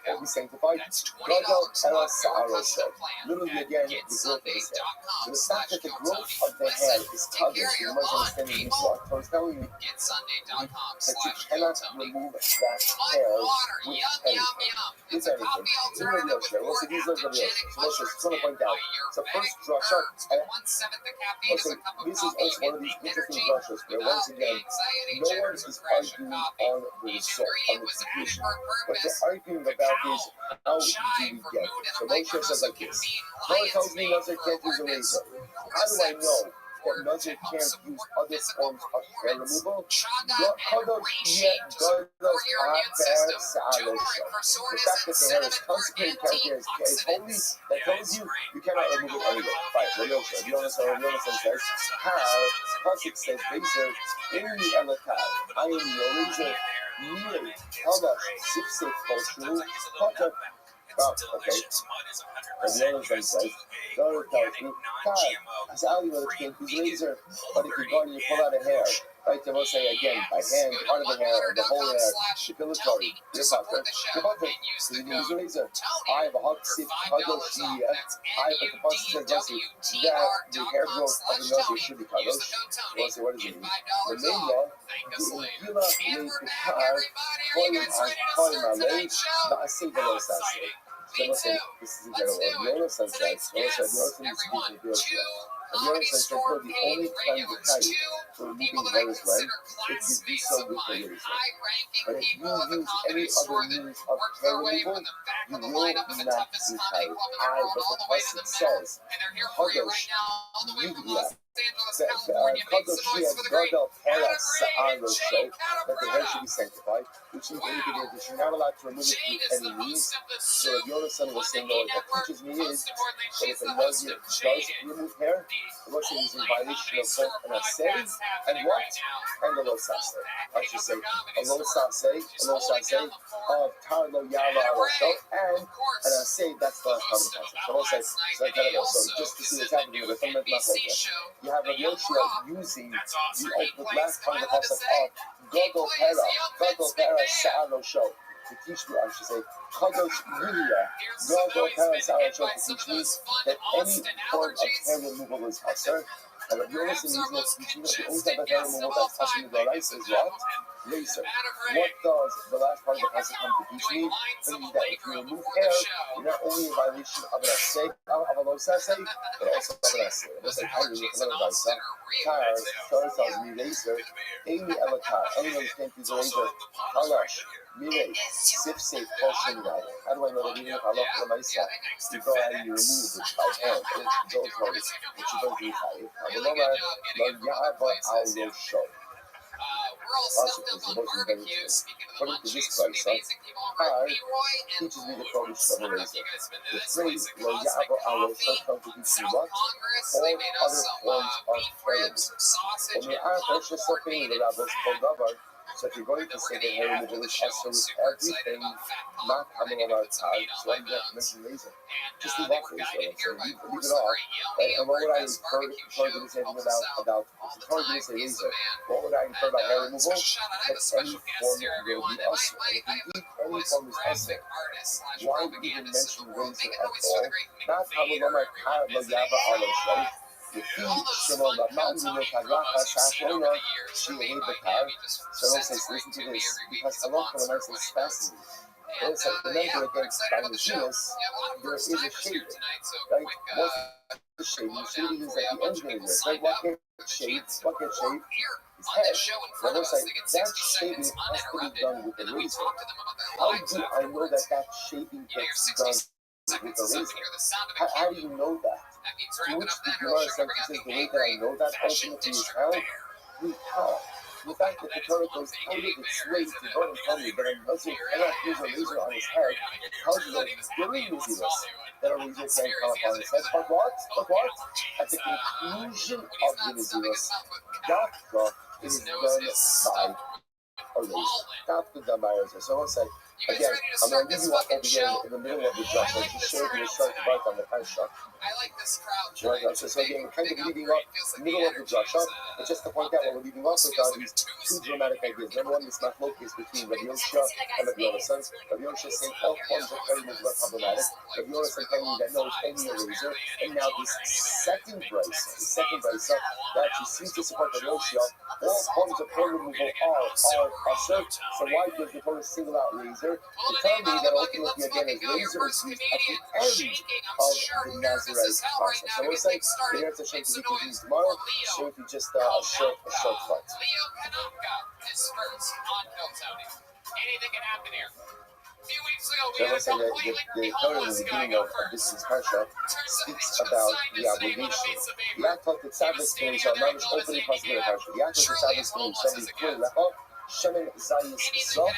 It will be sanctified. Gadol Paras Se'ara Shel. Literally again, the growth of his hair. So the fact that the growth of the hair is Kadosh, you must understand the Mitzvah. So it's telling you that you cannot remove that hair with anything. With anything. In Rabbi Yoshe, we'll say these are Rabbi Yoshe. So Moshe, just want to point out, so first drasha, this is also one of these interesting drashas where once again, no one is arguing on the result, on the execution. What they're arguing about is how do we get it. So Moshe says like this, Torah tells me Nazir can't use a razor. How do I know that Nazir can't use other forms of hair removal? The fact that the hair is consecrated character is holy, that tells you you cannot remove it anyway. Fine, Rabbi Yonasan says, Pasuk says, Razor, in the Elakai, I am your razor, nearly, Halash, Sipsik, Koshu, Potter. Oh, okay. Rabbi Yonasan says, God tells you, as Ali will explain his razor, but if you go and you pull out a hair, right, they will say again, by hand, part of the hair, or the whole hair, depilatory, your potter, so you use a razor. I have a hot sip, kadosh, but the pasuk says, that the hair growth of the nose should be kadosh. We'll say, what does it mean? The main law, the Gila made the car, koyim alei, na'aseh v'lo saseh. So we'll say, this is in general, Yonasan says, Yonasan is speaking of Yonasan. Yonasan says, the only time the type for removing hair is when if you do so with the razor. But if you use any other means of hair removal, you will not be tired. But the pasuk says, Kadosh Yigla. Kadosh Gadol Paras Se'ara Shel, that the hair should be sanctified, which means indicating that you're not allowed to remove it with any means. So Rabbi Yonasan was saying, no, what teaches me is that if a Nazir does remove hair, the Lord says he's in violation of both an aseh and what? And a lo saseh. I should say a lo saseh of tar lo yava alo shel, and an aseh, that's the last part of the passage. So I'll say, so just to see what's happening with the fundamental message. You have Rabbi Yoshua using the last part of the passage of Gadol Paras Se'ara Shel to teach me, I should say, Kadosh Yulia, Gadol Paras Se'ara Shel to teach me that any form of hair removal is asur. And Rabbi Yonasan is not teaching that the only type of hair removal that's asur in the life is what? Razor. What does the last part of the passage come to teach me? Meaning that if you remove hair, you're not only in violation of an aseh, of a lo saseh, but also of an aseh. It was like I read another Vaisa. Torah tells me razor, Amy Elakai, anyone can't use a razor. Halash, Mirei, Sipsei, Koshin Yai. How do I know that even if halacha l'maisa, you go ahead and you remove it by hand, and it's depilatory, which you don't do chayiv. Avalomar, lo ya'ava al lo show. Pasuk is the most important thing. According to this Vaisa, Har teaches me the prohibition of a razor. The phrase lo ya'ava al lo show comes to teach me what? All other forms of hair removal. When we are precious something, the rabbis called Rabbi. So if you're going to say that hair removal is asur with everything, not coming on our side, so I'm going to mention razor. Just leave off razor, I'm saying, leave it off. Right? And what would I infer to say anything about if Torah didn't say razor, what would I infer about hair removal? That any form will be asur. And if indeed any form is asur, why would you even mention razor at all? Not Hamalomar Kar Lo Yava Alo Shel. So don't say, listen to this, because halacha l'maisa is fascinating. It's like, remember against Dionysius, there is a shaving, right? What's the shaving? The shaving is at the end of the year, right? What can shave? His head. Well, it's like, that shaving has to be done with a razor. How do I know that shaving gets done with a razor? How do you know that? To which the Gemara says, the way that I know that ultimately is how recall the fact that the Torah goes out of its way to go and tell you that a Muslim cannot use a razor on his head, tells you that during Naziris, that a razor can't come upon his head. But what? At the conclusion of the Naziris, Dafka is done by a razor. Dafka done by a razor. So I'll say, again, I'm going to leave you up over here in the middle of the drop. I'll just show you a short right on the first shot. I like this crowd. So again, we're kind of leaving up the middle of the drasha, but just to point out what we're leaving up with are these two dramatic ideas. Number one, this machlok is between Rabbi Yoshua and Rabbi Yonasan. Rabbi Yoshua saying all forms of cutting is not problematic. Rabbi Yonasan telling you that no, it's only a razor. And now this second brace, that actually seems to support Rabbi Yoshua, all forms of hair removal are assert. So why does the Torah single out razor? To tell me that ultimately, again, a razor is used at the end of the Nazarite process. So we'll say, the answer to be confused tomorrow, so if you just a short flight. Leo Kanopka is first on Milton. Anything can happen here. A few weeks ago, we had a completely the Torah in the beginning of this is Parsha speaks about the obligation. The act of the Sabbath days are not opening possible Parsha. The act of the Sabbath days shall be clear lecha. Shemen Zayis Zoch,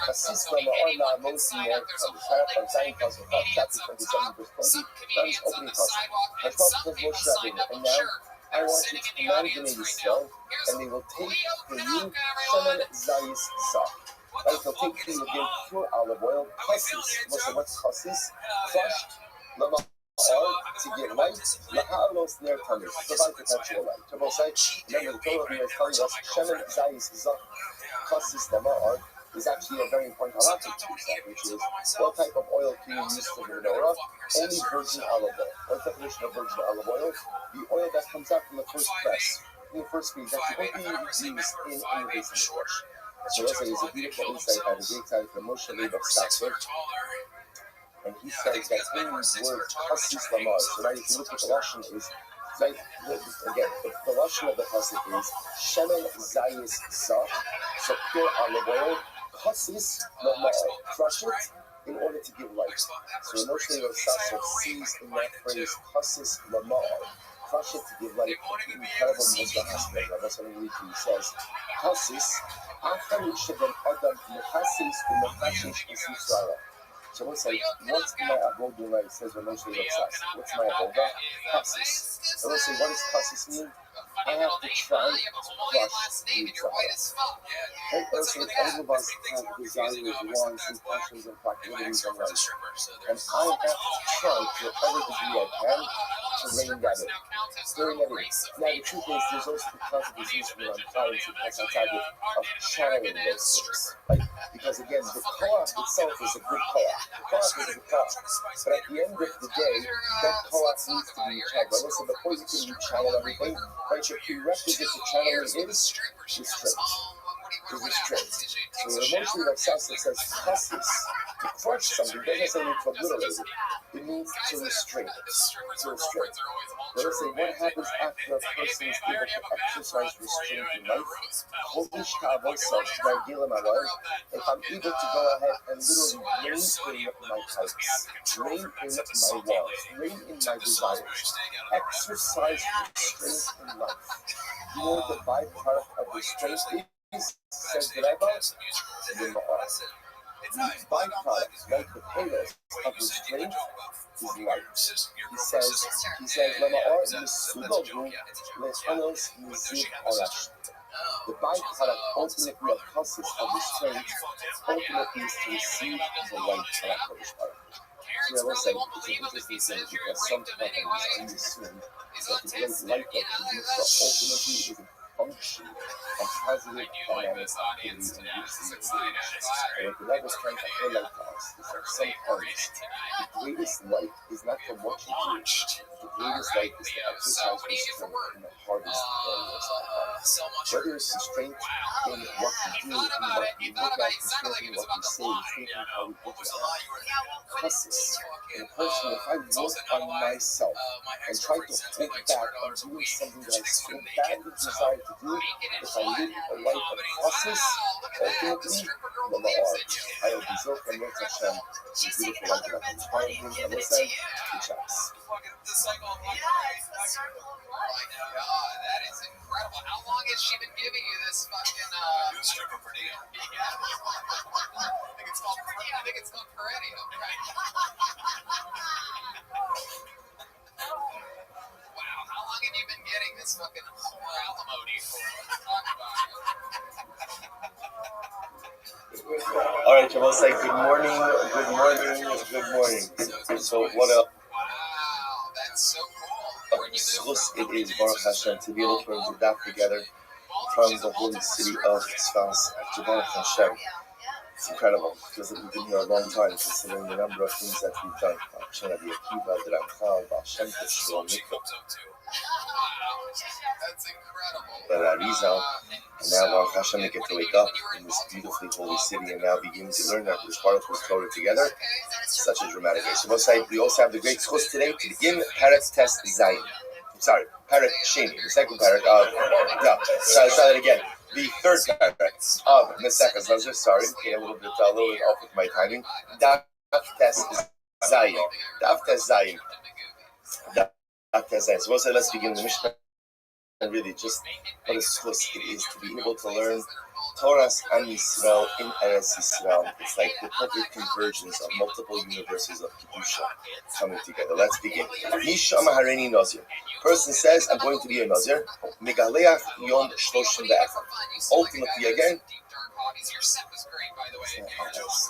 Chasis Lama'or La'amos Mer, Parashah Zayin Pasuk, chapter 27, verse 20, that is opening Pasuk. Hashpah says Moshe Rabbeinu, and now I want you to command the name Yisrael, and they will take for you Shemen Zayis Zoch. Right, they'll take for you again pure olive oil, Chasis. What's Chasis? Crushed Lama'or, to give light, Laha'alos Ner Tamid, to provide perpetual light. To both sides, remember the Torah here is telling us Shemen Zayis Zoch. Chasis Lama'or is actually a very important halakhic concept, which is what type of oil can you use for the menorah? Only virgin olive oil. What's the definition of virgin olive oil? The oil that comes out from the first press, from the first squeeze, that you only used in the base of the bush. So let's say there's a beautiful insight by the great tzaddik from Moshe Rabbeinu of Stafford, and he says that in the word Chasis Lama'or, so now if you look at the Lashon is like, again, the Lashon of the pasuk is Shemen Zayis Zoch, so pure olive oil, Chasis Lama'or, crush it in order to give light. So emotionally, what Sasha sees in that phrase Chasis Lama'or, crush it to give light, incredible Muslim aspect. That's what he says. Chasis, Achari Sheben Adam Mechasis Umechashish Is Yisrael. So let's say, what's my avodah right? Says when Moshe Rabbeinu. What's my avodah? Chasis. So let's say, what does chasis mean? I have to try to crush the Yitzhak. Right? Let's say, all of us have desires, wants, and passions, and proclivities and rights. And I have to try to whatever degree I can to rein that in. Now, the truth is, there's also the consequences when I'm trying to pass outside of channeling those things. Right? Because again, the koach itself is a good koach. The koach is a good koach. But at the end of the day, that koach needs to be channeled. Listen, before you can channel everything, right, your prerequisite to channeling is restraint. So the emotion of Sasha says chasis, to crush something, doesn't say to obliterate it. It means to restrain it. To restrain. Let us say, what happens after a person is able to exercise restraint in life? If I'm able to go ahead and literally rein in my types, rein in my wants, rein in my desires, exercise restraint in life. You know what the byproduct of restraint is? Says the Rabbi, the byproduct, like the potatoes of restraint, is light. He says, Lama'or Misubavu Lechanos Mizik Arash. The byproduct ultimately of chasis of restraint ultimately is to receive the light of HaKadosh Baruch Hu. So I will say, it's an interesting thing because sometimes we assume that the great light of Kedusha ultimately is a function of positive dynamic activity in which we engage. And what the Rebbe is trying to highlight to us is that sometimes the greatest light is not from what you do. The greatest light is to exercise restraint in the hardest areas of life. Whether it's restraint in what you do, in what you look at, restraint in what you say, restraint in how we put it out. Chasis. In a person, if I work on myself and try to hold back on doing something that I so badly desire to do, if I live a life of chasis, ultimately, I will be so from Hashem, the beautiful life that I can find in and listen to chance. God, that is incredible. How long has she been giving you this fucking stripper per diem? Yeah. I think it's called Perennial. Right? Wow, how long have you been getting this fucking whore alimony for? Talk about it. All right, Jamal, say good morning, good morning, good morning. So what else? Wow, that's so cool. It is Baruch Hashem to be able to learn the daf together from the holy city of Tzfas at Baruch Hashem. It's incredible because we've been here a long time, considering the number of things that we've done. Hashem Rabbi Akiva, the Ramchal, Hashem Teshuvah Mikvah, That's incredible. the Arizal, and now Baruch Hashem, they get to wake up in this beautifully holy city and now begin to learn that this Baruch was Torah together. Such a dramatic day. So we also have the great schus today to begin Parak Test Zayin. Sorry, Parak Sheni, the second Parak of try that again. The third Parak of Mesechus Nazir. Sorry, okay, a little bit off with my timing. Daf Test Zayin. Daf Test Zayin. Daf Test Zayin. So let's begin the Mishnah. And really, just what a schus it is to be able to learn Torah's Am Yisrael in Eretz Yisrael. It's like the perfect convergence of multiple universes of Kedusha coming together. Let's begin. Misham Hareini Nazir. Person says, I'm going to be a Nazir. Megaleach Yom Shloshim Ve'echad. Ultimately, again,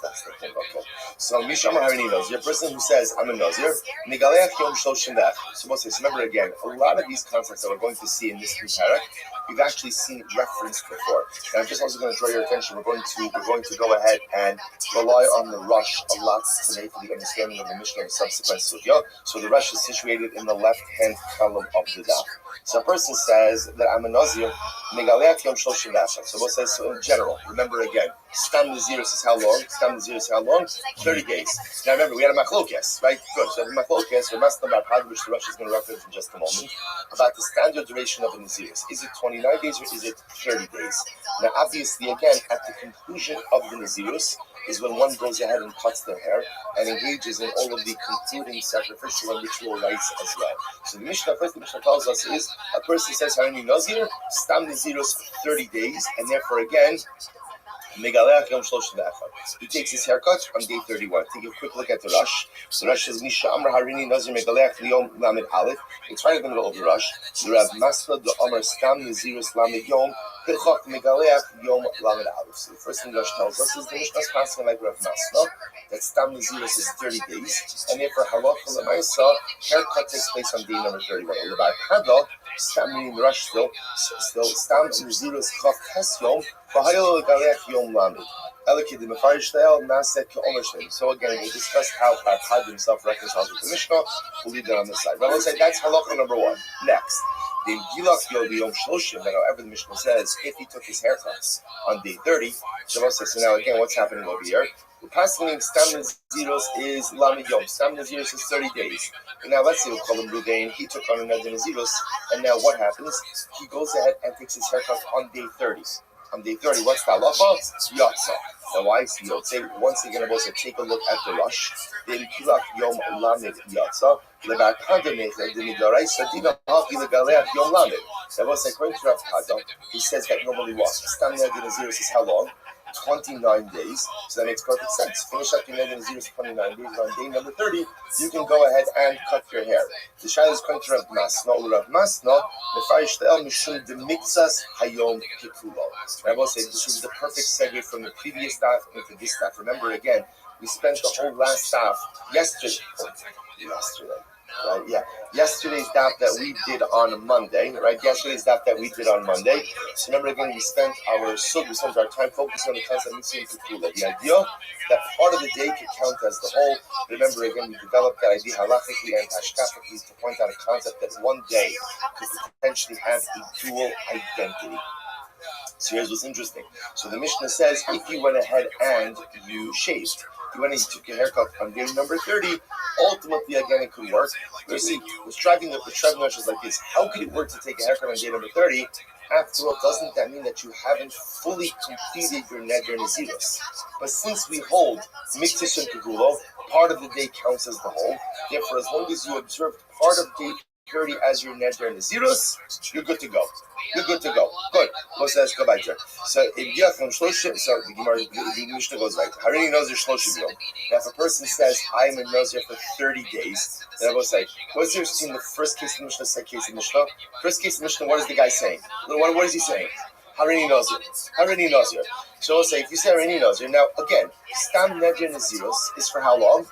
that's the thing, okay. So Misham Hareini Nazir. Person who says, I'm a Nazir. Megaleach Yom Shloshim Ve'echad. So remember again, a lot of these concepts that we're going to see in this parak, we've actually seen referenced before. And I'm just also going to draw your attention. We're going to go ahead and rely on the Rush a lot today for the understanding of the Mishnah and subsequent sugya. So the Rush is situated in the left-hand column of the daf. So a person says that I'm a Nazir, Megaleach Yom Shloshim Ve'echad. So what says so in general? Remember again, Stam Nazirus is how long? Stam Nazirus is how long? 30 days. Now remember, we had a machlokes, right? Good. So the machlokes, we're messing about how which the Rush is going to reference in just a moment, about the standard duration of a Nazirus. Is it 29 days or is it 30 days? Now obviously, again, at the conclusion of the Nazirus is when one goes ahead and cuts their hair and engages in all of the concluding sacrificial and ritual rites as well. So the Mishnah tells us is, a person says, Harini Nazir, Stam Nazirus 30 days, and therefore again, Megaleach Yom Shloshim Ve'echad. He takes his haircut on day 31. Take a quick look at the Rush. So Rush says, Misha Amr Harini Nazir Megaleach Yom Lamed Aleph. It's right in the middle of the Rush. The Rav Masla the Amr Stam Nazirus Lamed Yom Hilchot Megaleach Yom Lamed Aleph. So the first thing Rush tells us is the Mishnah's passing like Rav Masla, that Stam Nazirus is 30 days, and therefore Halacha L'maisa, haircut takes place on day number 31. Levar Kada, Stam meaning the Rush still Stam Nazirus Chav Tes Yom. So again, we discussed how Farhad himself reconciles with the Mishnah. We'll leave that on the side. But let's say that's halacha number one. Next, the Gilach Yom Shloshim, that however the Mishnah says, if he took his haircuts on day 30, so now again, what's happening over here? The passing name Stam Naziros is Lamed Yom. Stam Naziros is 30 days. And now let's say we'll call him Rudain. He took on another Naziros, and now what happens? He goes ahead and takes his haircut on day 30. On day 30, what's the halacha? Yatsa. Now why is the Yotze? Once again, I'm also take a look at the Rush. Then Kilak Yom Lamed Yatsa. Levar Kada Mecha, the Midoraisa Dina Hafi Legaleach Yom Lamed. That was according to Rav Kada. He says that normally what? Stamina Dinazirus is how long? 29 days. So that makes perfect sense. Finish up your Dinazirus 29 days. On day number 30, you can go ahead and cut your hair. The Shai is according to Rav Masna. Rav Masna, the Farish Te'el Mishum de Mixas Hayom Kikulo. I will say this is the perfect segue from the previous staff into this staff. Remember again, we spent the whole last staff yesterday. Right, yeah. Yesterday's daf that we did on Monday, right? Yesterday's daf that we did on Monday. So remember again, we spent our time focusing on the concept of Mitzvah Kikula. The idea that part of the day could count as the whole. Remember again, we developed that idea halachically and hashkafically to point out a concept that one day could potentially have a dual identity. So here's what's interesting. So the Mishnah says, if you went ahead and you shaved, you went and you took your haircut on day number 30, ultimately, again, it could work. You see, the striving is like this. How could it work to take a haircut on day number 30 After all, doesn't that mean that you haven't fully completed your neder nezirus? But since we hold miktis and kegulo, part of the day counts as the whole. Therefore, as long as you observed part of day 30 as your neder nezirus, you're good to go. You're good to go. Good. Let's go back there. So if you have shloshim, so the Gemara, the Mishnah goes right. Harini nazir shloshim yom. Now, if a person says, I am a nazir for 30 days, then I will say, what's your in the first case of the Mishnah, second case of the Mishnah? First case of the Mishnah, what is the guy saying? What is he saying? Harini nazir. Harini nazir. So we'll say, if you say Harini nazir, now again, stam neder nezirus is for how long?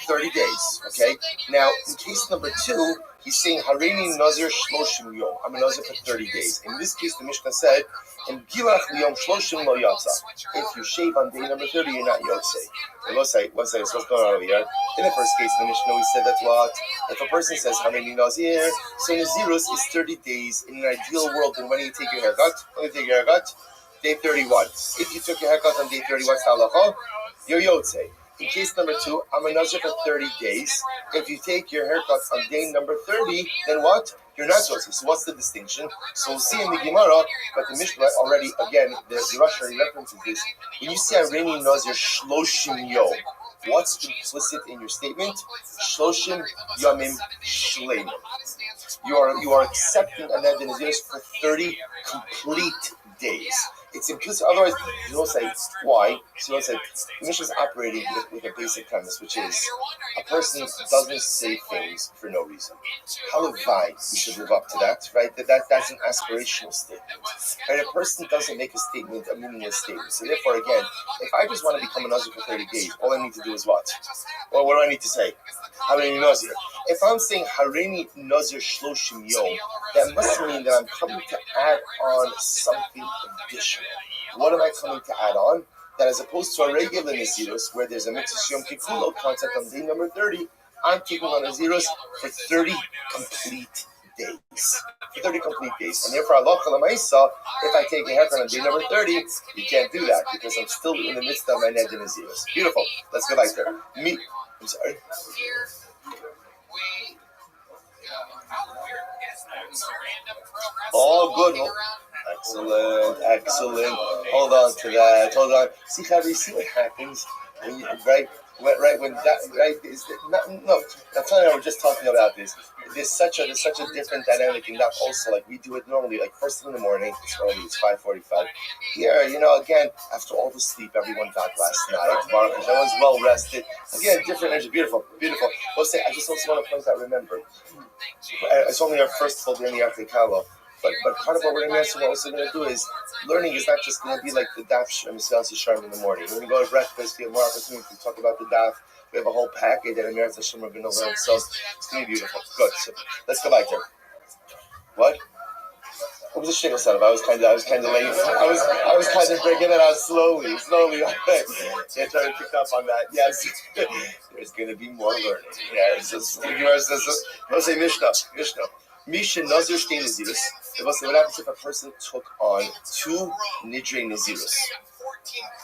30 days. Okay? Now, in case number 2, he's saying Harini Nazir Shloshim Yom. I'm a Nazir for 30 days. In this case, the Mishnah said, "In Gilach Liyom Shloshim Lo Yatsa." If you shave on day number 30, you're not Yotzei. What's going on over here? In the first case, the Mishnah we said that what? If a person says Harini Nazir, so Nazirus is 30 days. In an ideal world, then when do you take your haircut? When do you take your haircut? Day 31. If you took your haircut on day 31, halacha, you're Yotzei. In case number 2, I'm a Nazir for 30 days. If you take your haircut on day number 30, then what? You're not Yotze. So what's the distinction? So we'll see in the Gemara, but the Mishnah already, again, the Rosh already references this. When you say Harini Nazir Shloshim Yom, what's implicit in your statement? Shloshim Yomim Shleimim. You are accepting a neder nezirus for 30 complete days. It's implicit. Otherwise, you don't say why. So you don't say the Mishnah is operating with a basic premise, which is a person doesn't say things for no reason. Halavai, we should live up to that, right? That's an aspirational statement. And a person doesn't make a statement a meaningless statement. So therefore, again, if I just want to become a Nazir for 30 days, all I need to do is what? Well, what do I need to say? Harini Nazir. If I'm saying Harini Nazir Shloshim Yom, that must mean that I'm coming to add on something additional. What am I coming to add on? That as opposed to a regular Nazirus, where there's a Mitzvah Yom Kikulo concept on day number 30, I'm taking on Nazirus for 30 complete days. For 30 complete days. And therefore, Allah Kalamaisa, if I take a haircut on day number 30, you can't do that because I'm still in the midst of my Neder Nazirus. Beautiful. Let's go back there. I'm sorry. Oh, good. Excellent. Hold on to that. Hold on. See, Chavi, see what happens when you, right when that, right, is that, no, I'm telling you, we're just talking about this. There's such a different dynamic in that also, like we do it normally, like first thing in the morning, it's 5:45. Here, again, after all the sleep everyone got last night, everyone's well rested. Again, different energy, beautiful. We'll say, I just also want to point out, remember, it's only our first full day in the Afrikalo. But part of what we're also going to do is learning is not just going to be like the daf Sharm in the morning. When we go to breakfast, we have more opportunity to talk about the daf. We have a whole package that Amirat Hashem we're going to learn. So it's going to be beautiful. Good. So let's go back there. What? What was the shingles out of? I was kind of late. I was kind of breaking it out slowly. Yeah, trying to pick up on that. Yes. There's going to be more learning. Yeah. Let's say Mishnah. Misha Nazir Shtei Nazirus. What happens if a person took on 2 Nidre Nazirus?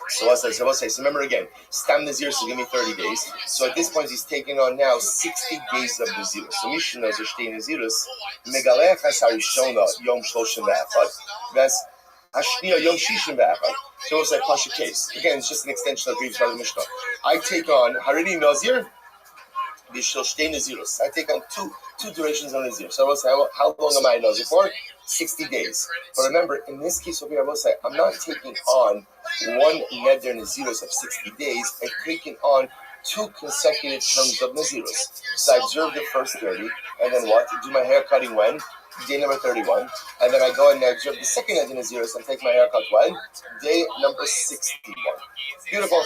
So I'll say, remember again, Stam Nazirus will give me 30 days. So at this point, he's taking on now 60 days of Nazirus. So Misha Nazir Shtei Nazirus, Megalech HaSarishona Yom Shloshim Ve'achad. That's Hashniya Yom Shishim Ve'achad. So it's like Pasha case. Again, it's just an extension of the previous part of the Mishnah. I take on Harini Nazir, Bishul Shtei Nazirus. I take on two durations of Nazir. So I will say, how long am I Nazir for? 60 days. But remember, in this case over here, I will say, I'm not taking on one Neder Nazirus of 60 days. I'm taking on 2 consecutive terms of Nazirus. So I observe the first 30, and then what? Do my hair cutting when? Day number 31. And then I go and I observe the second Neder Nazirus and take my haircut when? Day number 61. Beautiful.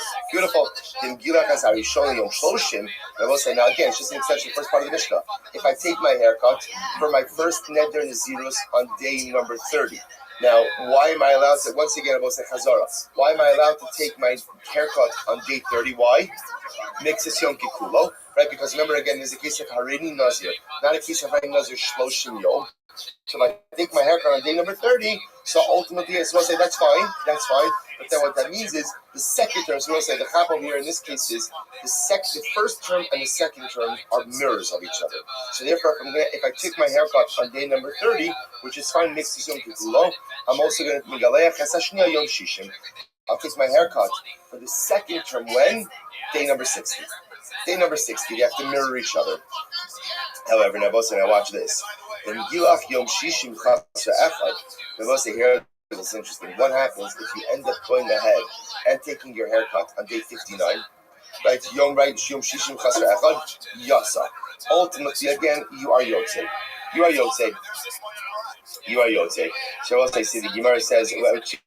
In Gilach HaSarishon Yom Shloshim, I will say, now again, it's just an extension of the first part of the Mishnah. If I take my haircut for my first Neder Nazirus on day number 30, now, why am I allowed to, once again, I will say Chazara, why am I allowed to take my haircut on day 30? Why? Mixes Yom Kikulo, right? Because remember, again, there's a case of Harini Nazir, not a case of Harini Nazir Shloshim Yom. So if I take my haircut on day number 30, so ultimately, I will say, that's fine. But then what that means is the second term. So we'll say the chap over here in this case is the first term and the second term are mirrors of each other. So therefore, if I take my haircut on day number 30, which is fine, mixed to Yom I'm also going to megaleach esashnia Yom Shishim. I'll take my haircut for the second term when? Day number 60. Day number 60, they have to mirror each other. However, now watch this. The Megilach Yom Shishim Chasra Echad. Nabose, here it's interesting. What happens if you end up going ahead and taking your haircut on day 59? Right, Yom Shishim Chasra Echad, Yasa. Ultimately, again, you are Yotzei. You are Yotzei. You are Yotzei. So what I say, the Gemara says, we'll take.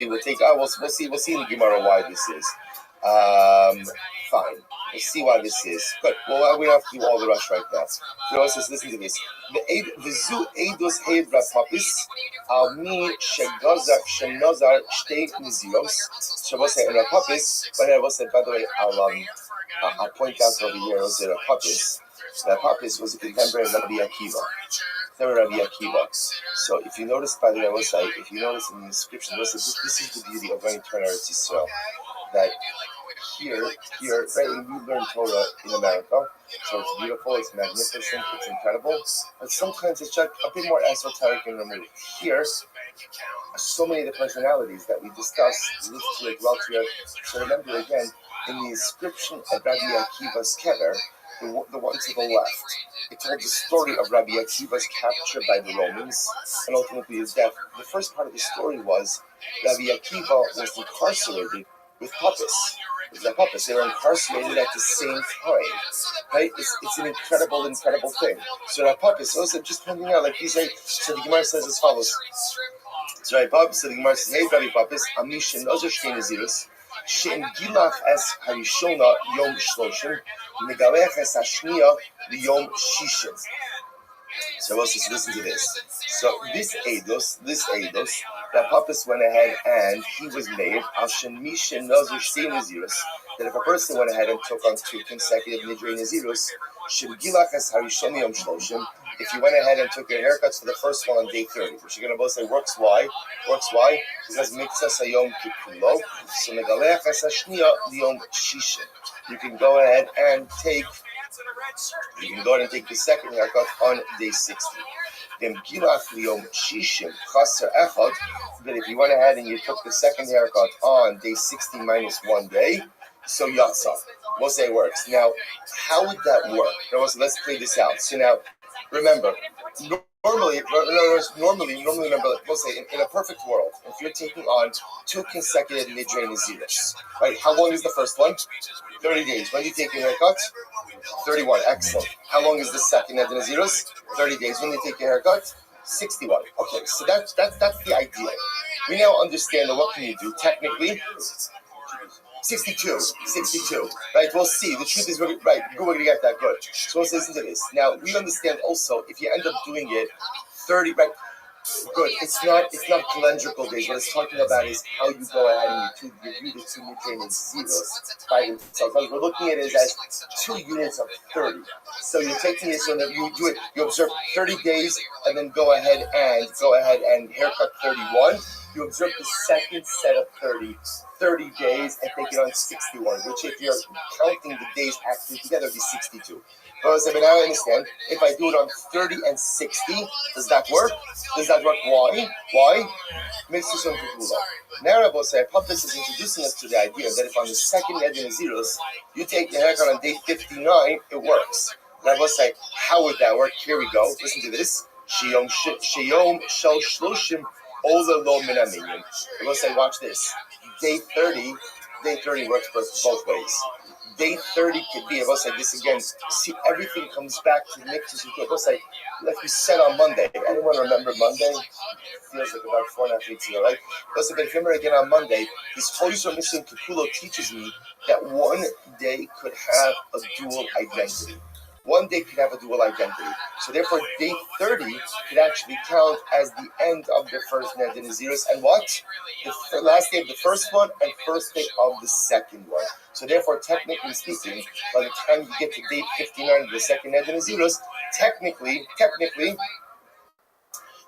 We'll see in the Gemara why this is. Fine. Let's see why this is. Good. Well, we don't have to do all the rush right now. He also says, listen to this. The Zu Eidos Heid Rapapis Al Mi Shegazar Shenazar Shtei Nizios. Shabbos and Rapapis. But I was said, by the way, I'll point out over here. Was it Rapapis? Rapapis was a contemporary of Rabbi Akiva. So if you notice, by the way, if you notice in the description, this is the beauty of learning Torah Eretz Yisrael. That here, right, we learn Torah in America, so it's beautiful, it's magnificent, it's incredible, but sometimes it's just a bit more esoteric and removed. Here, so many of the personalities that we discussed live to it, well to it. So remember again, in the inscription of Rabbi Akiva's kever, the one to the left, it told the story of Rabbi Akiva's capture by the Romans and ultimately his death. The first part of the story was Rabbi Akiva was incarcerated with puppets. They were incarcerated at the same time. Right? It's an incredible thing. So Rabbi Puppets, also just pointing out, like he's like, so the Gemara says as follows. So Rabbi Puppets, so the Gemara says, hey Rabbi Puppets, Amish and Ozer Shtei Naziros, She'en Gilach es Harishona Yom Shloshim, Megalech es Hashniya Yom Shishim. So let's just listen to this. So this Eidos, that Papas went ahead and he was made Ashen Mishin Nazir Shtei Naziros, that if a person went ahead and took on 2 consecutive Nidrei Naziros, Shemgilach as Harishon Yom Shloshim, if you went ahead and took your haircuts for the first one on day 30, which you're going to both say works why? Because Mitzvah Sayom Kikulo, so Megalech as Hashniya Yom Shishim. You can go ahead and take the second haircut on day 60. Then Gilach Yom Shishim Chaser Echad. That if you went ahead and you took the second haircut on day 60 minus 1 day, so Yatsa. We'll say it works. Now, how would that work? Let's play this out. So now, remember, normally, remember, we'll say in a perfect world, if you're taking on 2 consecutive Nidrei Naziros, right? How long is the first one? 30 days. When do you take your haircut? 31. Excellent. How long is the second Nidrei Naziros? 30 days. When do you take your haircut? 61. Okay, so that's the idea. We now understand that what can you do technically? 62, right? We'll see. The truth is, right, we're going to get that good. So let's listen to this. Now, we understand also, if you end up doing it 30, right? Good. It's not calendrical days. What it's talking about is how you go ahead and you review the 2 Nidrei Naziros by themselves. We're looking at it as 2 units of 30. So you're taking it so that you do it. You observe 30 days and then go ahead and haircut 31. You observe the second set of 30 days and take it on 61, which if you're counting the days actually together, would be 62. But now I understand, if I do it on 30 and 60, does that work? Why? Makes you some people. Now Rabbi say, Puppets is introducing us to the idea that if on the second Nidrei Naziros, you take the haircut on day 59, it works. Rabbi say, how would that work? Here we go. Listen to this. Sheyom shel shloshim ola lo min aminyan. Rabbi say, watch this. Day 30 works both ways. Day 30 could be, I'll say this again, see, everything comes back to the mixes. I'll say, like we said on Monday, anyone remember Monday? Feels like about 4.5 weeks ago, right? I'll say, but remember again on Monday, this whole Yisrael Mishum Kikulo teaches me that one day could have a dual identity. So therefore, day 30 could actually count as the end of the first Nidrei Naziros, and what? The last day of the first one and first day of the second one. So therefore, technically speaking, by the time you get to day 59 of the second Nidrei Naziros, technically,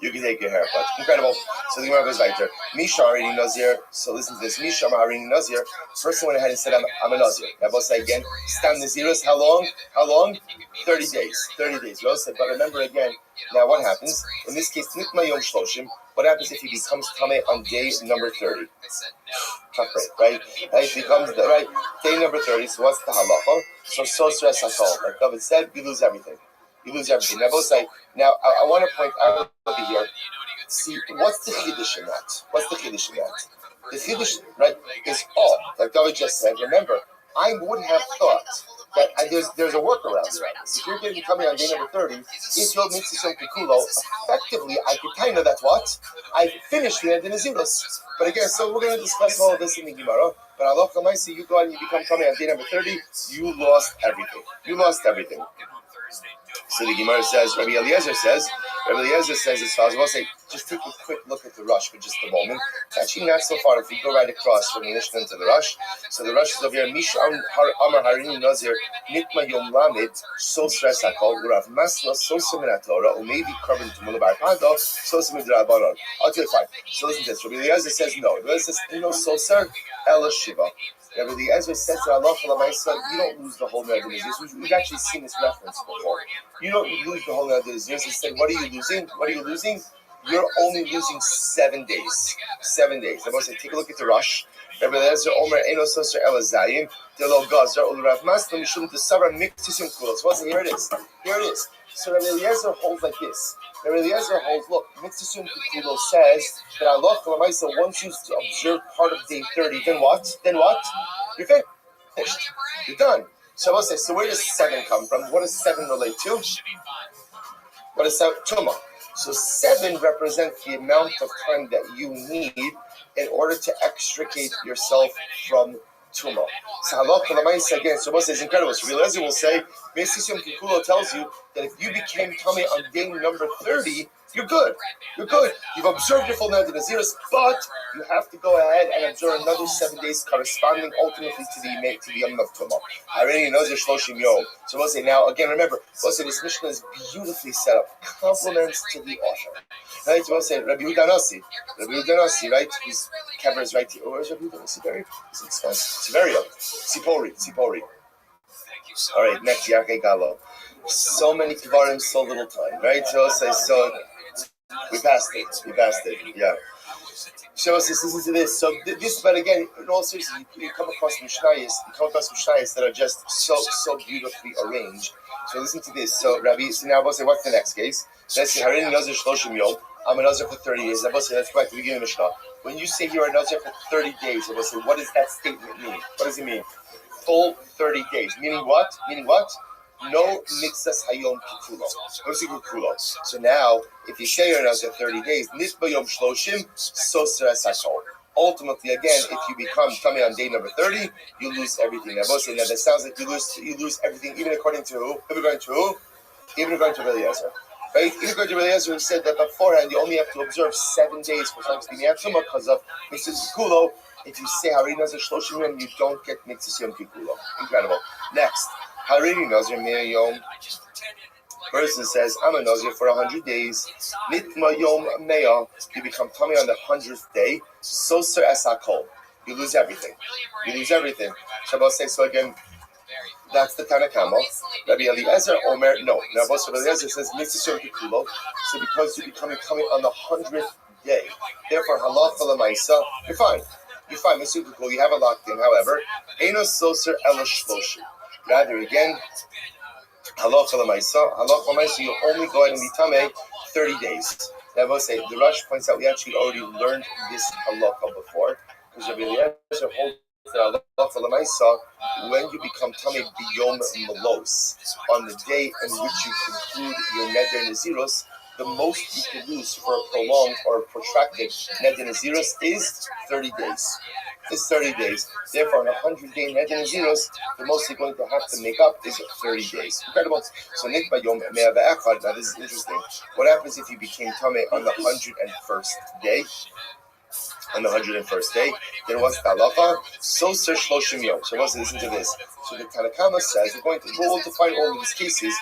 You can take your haircut. Incredible. So the Gemara goes right there. Misha Harini Nazir. So listen to this. Misha Harini Nazir. Person went ahead and said, I'm a Nazir. Rabbi say again, Stam Naziros. How long? How long? 30 days. 30 days. Rabbi said, but remember again, now what happens? In this case, Nitma Yom Shloshim. What happens if he becomes Tameh on day number 30? Tough break, right? It becomes right day number 30. So what's the halacha? So stress hakol. Like David said, you lose everything. You lose everything. Now, both say. Now, I want to point out over here. See, what's the chiddush in that? What's the chiddush in that? The chiddush, right, is all. Like David just said. Remember, I wouldn't have thought that there's a workaround here. If you're going to be coming on day number 30, if you'll mix some kikulo, effectively, I could kind of that's what I finished the end in a zeros. But again, so we're going to discuss all of this in the Gemara. But Allah Kamaisi, you go out and you become coming on day number 30, you lost everything. You lost everything. So the Gemara says, Rabbi Eliezer says as follows. I will say, just take a quick look at the Rush for just a moment. It's actually not so far if you go right across from the Mishnah to the Rush. So the Rush is over here. Misha Amar Harini Nazir Nitma Yom Lamed So Stress Hakol Rav Masla So Seminat Torah or maybe Carbon to Mulabar Pado So Seminat Rabbanon. I'll tell you fine. So listen to this. Rabbi Eliezer says no. Rabbi Eliezer says no So Sir Ela Shiva. Rabbi Eliezer says to Allah you don't lose the whole Neder Nazir. We've actually seen this reference before. You don't lose the whole Neder Nazir. He said, what are you losing? What are you losing? You're only losing 7 days. 7 days. I want to say, take a look at the Rush. Rabbi Eliezer Omer Eno Soser Ela Zayim Delo Gazer Ol Rav Maslam Mishum Tesara Miktisim Kulos. Wasn't here it is. Here it is. So Rabbi Eliezer holds like this. Rabbi Eliezer holds. Look, Miktisim Kulos says that Allah Kalamaisa wants you to observe part of day 30. Then what? Then what? You're finished. You're done. So I will say. So where does 7 come from? What does 7 relate to? What is 7? Tumah. So 7 represents the amount of time that you need in order to extricate yourself from Tumah. So halacha l'maisa again, so Moshe is incredible. So Rabbi Eliezer will say, Beis Yom Kikulo tells you that if you became tummy on day number 30, you're good. You're good. You've observed your full Neder Naziris, but you have to go ahead and observe another 7 days corresponding ultimately to the Yom of Tumah. I already know your Shloshim Yom. So we'll say now again. Remember, we'll say this Mishnah is beautifully set up. Compliments to the author. Right? So we'll say Rabbi Yehuda Nasi, right? His kever is right here. Where's Rabbi Yehuda Nasi buried? It's very young. Sipori. All right, next Yarkei Galo. So many Kvarim, so little time, right? So we'll say so. We passed it. Yeah. So listen to this. So this, but again, in all seriousness, you come across Mishnayos that are just so beautifully arranged. So listen to this. So Rabbi, so now we'll say, what's the next case? Let's say Harini Nazir Shloshim Yom. I'm a Nazir for 30 days. Let's go back to the beginning of Mishnah. When you say you're a Nazir for 30 days, we'll say, what does that statement mean? What does it mean? Full 30 days. Meaning what? No mitzvahs hayom kikulo. So now, if you say you're Nazir 30 days, nitba yom shloshim soser esakol. Ultimately, again, if you become coming on day number 30, you lose everything. Now, that sounds like you lose everything, even according to who? Even according to Rabbi Eliezer. Right? Even according to Rabbi Eliezer, who said that beforehand you only have to observe 7 days for something to be Tumah because of mitzvahs kikulo. If you say Harini Nazir shloshim yom, you don't get mitzvahs yom kikulo. Incredible. Next. Harini Nazir Mei Yom. Person says, I'm a Nazir for 100 days. Nitma Yom Meya. You become tummy on the 100th day. Soser Esakol. You lose everything. Shabbos says so again. That's the Tanakama. Rabbi Eliezer Omer. No. Now, Rabbi Eliezer says Mitzvah Yom Kikulo. So because you're becoming coming on the 100th day, therefore halacha l'maisa, you're fine. Mitzvah Kikulo. You have it locked in. However, Eino Soser Ela Shloshim. Rather, again, halacha l'maisa, you only go ahead and be tamei 30 days. Now, I will say, the Rush points out we actually already learned this halacha before, because Rabbi Eliezer holds that halacha l'maisa, when you become tamei biyom melos, on the day in which you conclude your neder naziros, the most you can lose for a prolonged or protracted neder naziros is 30 days. It's 30 days. Therefore, on a 100-day neder naziros, the most you're going to have to make up is 30 days. Incredible. So, Nikba Yom Me'ah Ve'echad. Now, this is interesting. What happens if you became tamei on the 101st day? On the 101st day, then what's the halacha? So Shloshim Yom. So, let's listen to this. So, the Tanakama says we'll define all of these cases.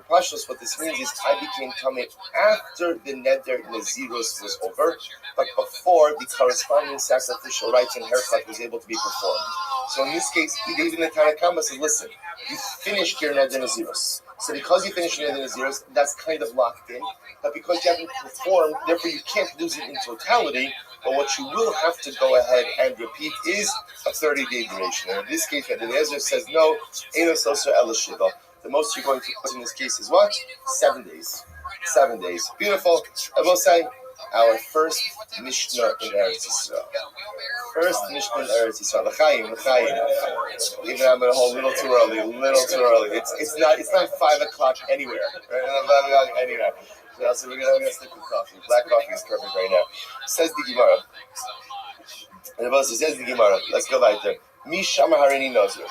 Pashtos, what this means is I became Tameh after the Neder Nazirus was over, but before the corresponding sacrificial rites and haircut was able to be performed. So in this case, even the Tanakama said, listen, you finished your Neder Nazirus. So because you finished your Neder Nazirus, that's kind of locked in. But because you haven't performed, therefore you can't lose it in totality. But what you will have to go ahead and repeat is a 30-day duration. And in this case, Rabbi Eliezer says, no, Enos also Elishiva. The most you're going to put in this case is what? 7 days. 7 days. Beautiful. I will say, our first Mishnah in Eretz Yisrael. First Mishnah in Eretz Yisrael. L'chaim. Even I'm going to hold a little too early. It's not 5 o'clock anywhere. Anywhere. So we're going to stick with coffee. Black coffee is perfect right now. Says the Gemara. And the says the Gemara. Let's go right there. Mi shama harini nazir.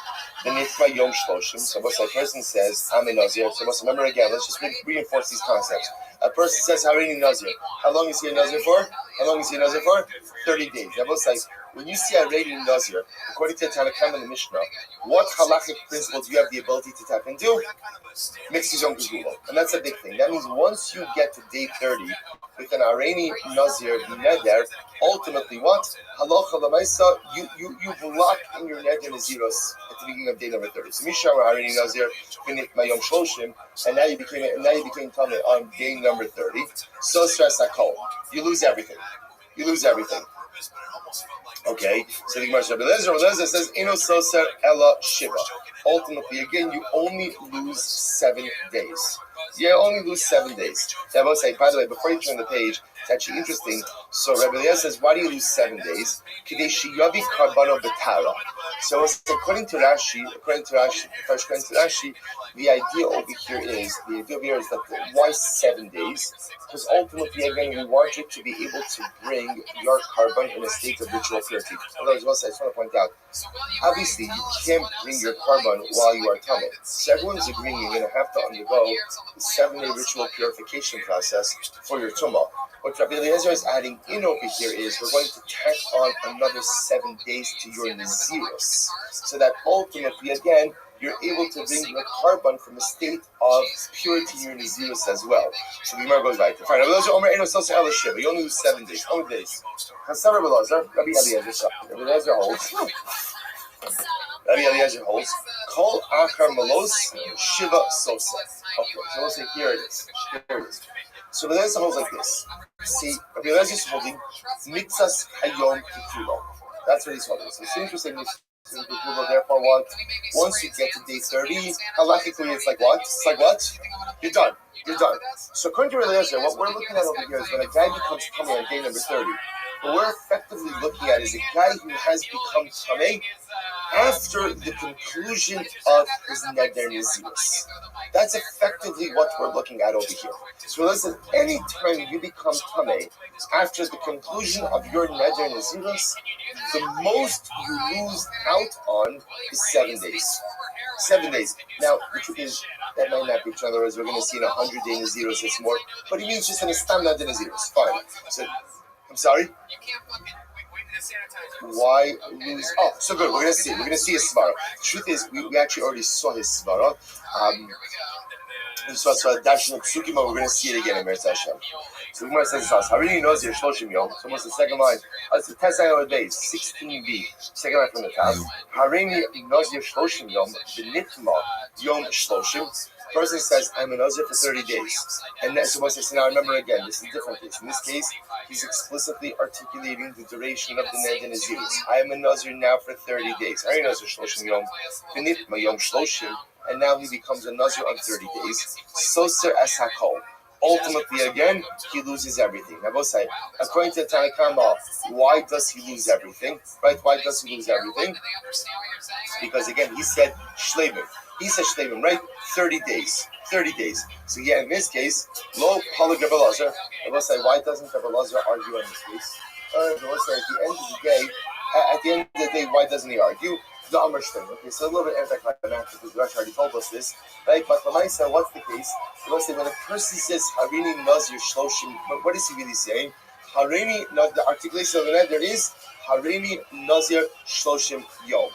The nitma yom shloshim. So once a person says, I'm a nazir. So let's remember again. Let's just reinforce these concepts. A person says harini nazir. How long is he a nazir for? 30 days. That was like, when you see a harini nazir, according to the Tanakh and the Mishnah, what halachic principle do you have the ability to tap into? Mix his own kugula. And that's a big thing. That means once you get to day 30 with an harini nazir neder, ultimately what? Halacha l'maisa, you block in your neder naziros at the beginning of day number 30. So Misha harini nazir finit mayom shloshim, and now you became tameh on day number 30. So stress hakol. You lose everything. Okay, so the Gemara Rabbi Eliezer says, "Eno soser ela shiva." Ultimately, again, you only lose 7 days. That was say, by the way, before you turn the page, it's actually interesting. So Rabbi Eliezer says, why do you lose 7 days? Kadeshi karbano betara. So according to Rashi, the idea over here is that why 7 days? Because ultimately, again, we want you to be able to bring your carbon in a state of ritual purity. Otherwise, I just want to point out, obviously, you can't bring your carbon while you are tameh. So everyone's agreeing you're going to have to undergo the 7-day ritual purification process for your tumah. What Rabbi Eliezer is adding in over here is we're going to tack on another 7 days to your nazirus, so that ultimately, again, you're able to bring your carbon from a state of purity in your nazirus as well. So the Gemara goes right. Fine. Rabbi Eliezer, you only lose 7 days. How many days? Rabbi Eliezer holds. Kol achar malos shiva sosa. Okay, so let's say here it is. So Rabbi Eliezer holds like this. See, Rabbi Eliezer is holding mitzas hayom kikulo. That's what he's holding. So it's interesting. Therefore, what? Once you get to day 30, halachically, it's like what? You're done. So according to Rabbi Eliezer, what we're looking at over here is when a guy becomes tameh on day number 30. What we're effectively looking at is a guy who has become tameh after the conclusion of his neder nazirus. That's effectively what we're looking at over here. So listen, any time you become tameh after the conclusion of your neder nazirus, the most you lose out on is 7 days. 7 days. Now, the truth is, that might not be true. In other words, we're going to see in 100-day nazirus it's more, but he means just in a stam neder nazirus. Fine. So, I'm sorry? Why lose? Oh, so good. We're going to see his svara. The truth is, we actually already saw his svara. So Darshan Psukim, we're going to see it again in Meretz Hashem. So the Gemara says this: Harini Nazir Shloshim Yom. So almost the second line. It's the 10th days, 16b. Second line from the top. Harini Nazir Shloshim Yom. B'nitma Yom Shloshim. Person says, I'm a Nazir for 30 days. And then someone says, now remember again, this is a different case. In this case, he's explicitly articulating the duration of the neder nazirus. I am a Nazir now for 30 days. I am a Nazir Shloshim Yom. B'nitma Yom Shloshim. And now he becomes a Nazir on 30 days. Soser es hakol. Ultimately, again, he loses everything. Now, both say, according to the Tanakh, why does he lose everything? Right? Why does he lose everything? Because, again, he said shleimim. Right? 30 days. So, yeah, in this case, lo palag Rabbi Eliezer. I will say, why doesn't Rabbi Eliezer argue in this case? I will say, at the end of the day, why doesn't he argue? The Amr Shleim. Okay, so a little bit anticlimactic because Rashi already told us this, right? But Lamaisa, what's the case? We'll say when a person says Harini Nazir Shloshim, what is he really saying? Harini, the articulation of the neder is Harini Nazir Shloshim Yom.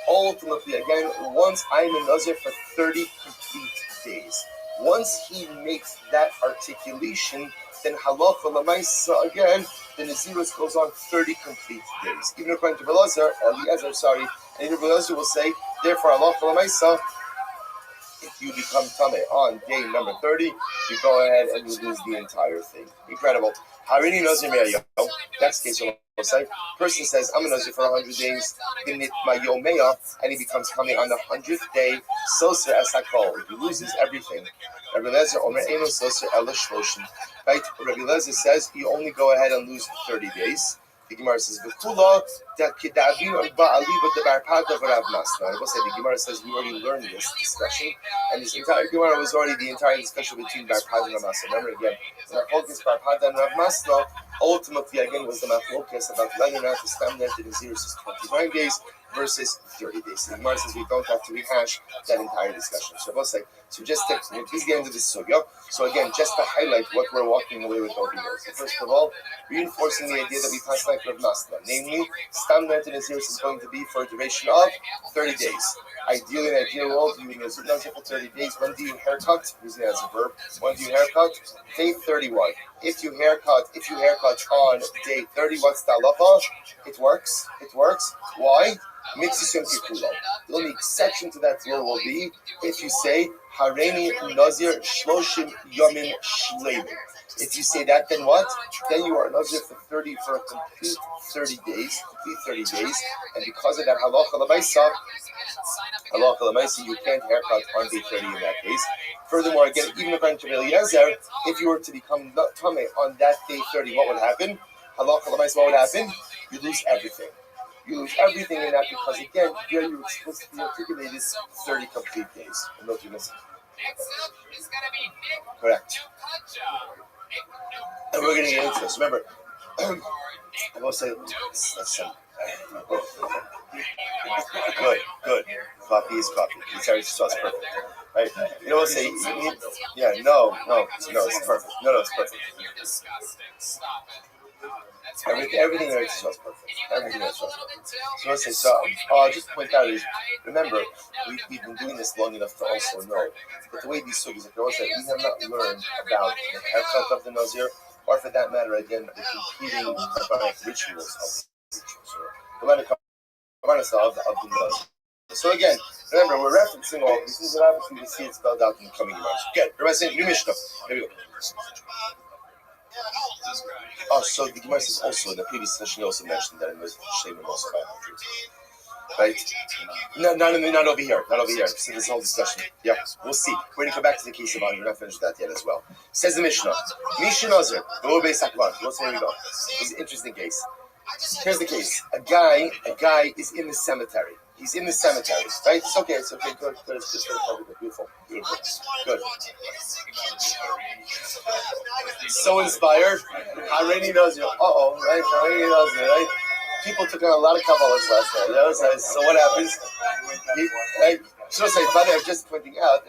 Ultimately, again, once I'm a Nazir for 30 complete days. Once he makes that articulation, then halacha l'maisa again, the Nazirus goes on 30 complete days. Even according to Eliezer, and even Eliezer will say, therefore halacha l'maisa, if you become Tameh on day number 30, you go ahead and you lose the entire thing. Incredible. Harini Nazir Me'ayom. Next case, you'll say, person says, I'm a Nazir for 100 days, and he becomes Tameh on the 100th day, Soser as Hakol. He loses everything. Rabbi Lezer Omer Eno Soser Ela Shloshim. Right? Rabbi Lezer says, you only go ahead and lose 30 days. The Gemara says, "V'kula that kedavin on ba'ali but the barpada v'rav masna." I will say the Gemara says we already learned this discussion, and this entire Gemara was already the entire discussion between barpada and Rav Masna. Remember again, when I called this barpada and Rav Masna, ultimately again was the machlokas about whether or not the stam net in Nazirus is 29 days versus 30 days. The Gemara says we don't have to rehash that entire discussion. So I will say, so just to please get into this sugya. So again, just to highlight what we're walking away with over here. So first of all, reinforcing the idea that we pass like Rav Masna, namely, stam net in Nazirus is going to be for a duration of 30 days. Ideally, in an ideal world, you would Nazir for 30 days. When do you haircut? Using it as a verb. When do you haircut? Day 31. If you haircut on day 30, what's the halacha? It works. Why? Mitzvah Kikulo. The only exception to that rule will be if you say Hareini Nazir Shloshim Yomim Shleimim. If you say that, then what? Then you are Nazir for a complete 30 days, and because of that halacha l'maisa, you can't haircut on day 30 in that case. Furthermore, again, even according to Eliezer, if you were to become tameh on that day 30, what would happen? Halacha l'maisa, what would happen? You lose everything. You lose everything in that because, again, here you were supposed to be articulated 30 complete days. And don't you miss it. Correct. And we're going to get into this. Remember, I will say, good. Coffee is coffee. It's perfect. Right? You know what I'm saying? Yeah, no, it's perfect. No, it's perfect. Everything there is perfect. Everything there is perfect. So let's say, I'll just point out is, remember, we've been doing this long enough to also know that the way these sugis are going, we have not learned about the haircut of the Nazir, or for that matter, again, the completing rituals of the rituals, of the Nazir. So again, remember, we're referencing all these things, and obviously we see it spelled out in the coming years. Okay, Rabbi saying, new Mishnah. Here we go. Oh, so the Gemara says also in the previous session, also mentioned that in the Shemim also 500. Right? No, not over here. Not over here. See this whole discussion. Yeah, we'll see. We're going to come back to the case of honor. We're not finished that yet as well. Says the Mishnah. Mishnah Nazir. Go base Akbar. Here we go. It's an interesting case. Here's the case. A guy is in the cemetery. He's in the cemetery, right? It's okay. Good. It's just beautiful. Good. So inspired. Hareini Nazir. Right? Hareini Nazir, right? People took on a lot of Kabbalahs last night. You know? So what happens? So I'm just pointing out.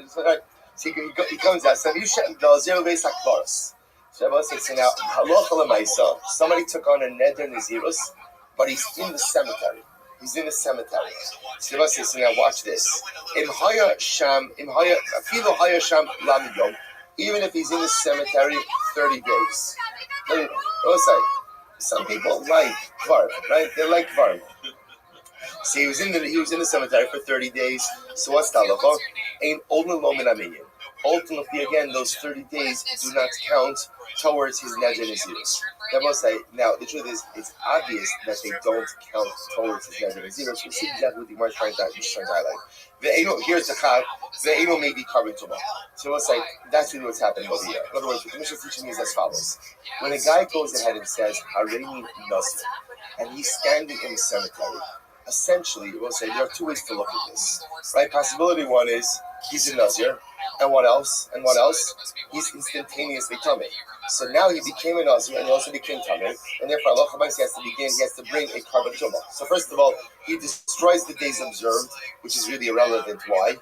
So he comes out. So you should Nazir based Akbaros. So now, halacha l'maisa, somebody took on a neder Nazirus, but he's in the cemetery. So now watch this. Even if he's in the cemetery 30 days. Some people like Kvarm, right? They like Kvarm. So he was in the cemetery for 30 days. So what's the halacha? Ultimately, again, those 30 days do not count towards his neder Nazirus. Now, the truth is, it's obvious that they don't count towards his neder Nazirus. We'll see exactly what the Gemara trying to highlight. Here's the chag. Ve'eno may be carbon tumah. So we'll say that's really what's happening over here. In other words, what the Mishnah teaching is as follows: when a guy goes ahead and says Hareini Nazir, and he's standing in the cemetery, essentially, we'll say there are two ways to look at this. Right? Possibility one is he's a Nazir. And what else? He's instantaneously tameh. So now he became a Nazir and he also became tameh. And therefore, Allah he has to bring a carbon tumah. So first of all, he destroys the days observed, which is really irrelevant. Why?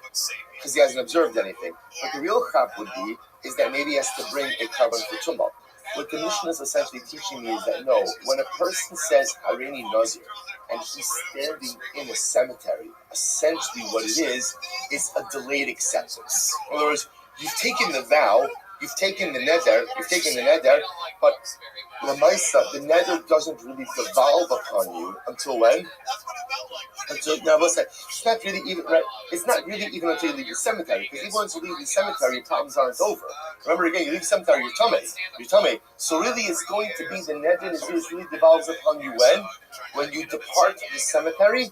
Because he hasn't observed anything. But the real chap would be is that maybe he has to bring a carbon tumah. What the Mishnah is essentially teaching me is that no, when a person says Hareini Nazir and he's standing in a cemetery, essentially what it is a delayed acceptance. In other words, You've taken the vow, you've taken the neder, but Lamaisa, the neder doesn't really devolve upon you until when? Until now, it's not really even right. It's not really even until you leave the cemetery, because even once you leave the cemetery, your problems aren't over. Remember again, you leave the cemetery, you're tummy. So really, it's going to be the neder and Nazirus really devolves upon you when you depart the cemetery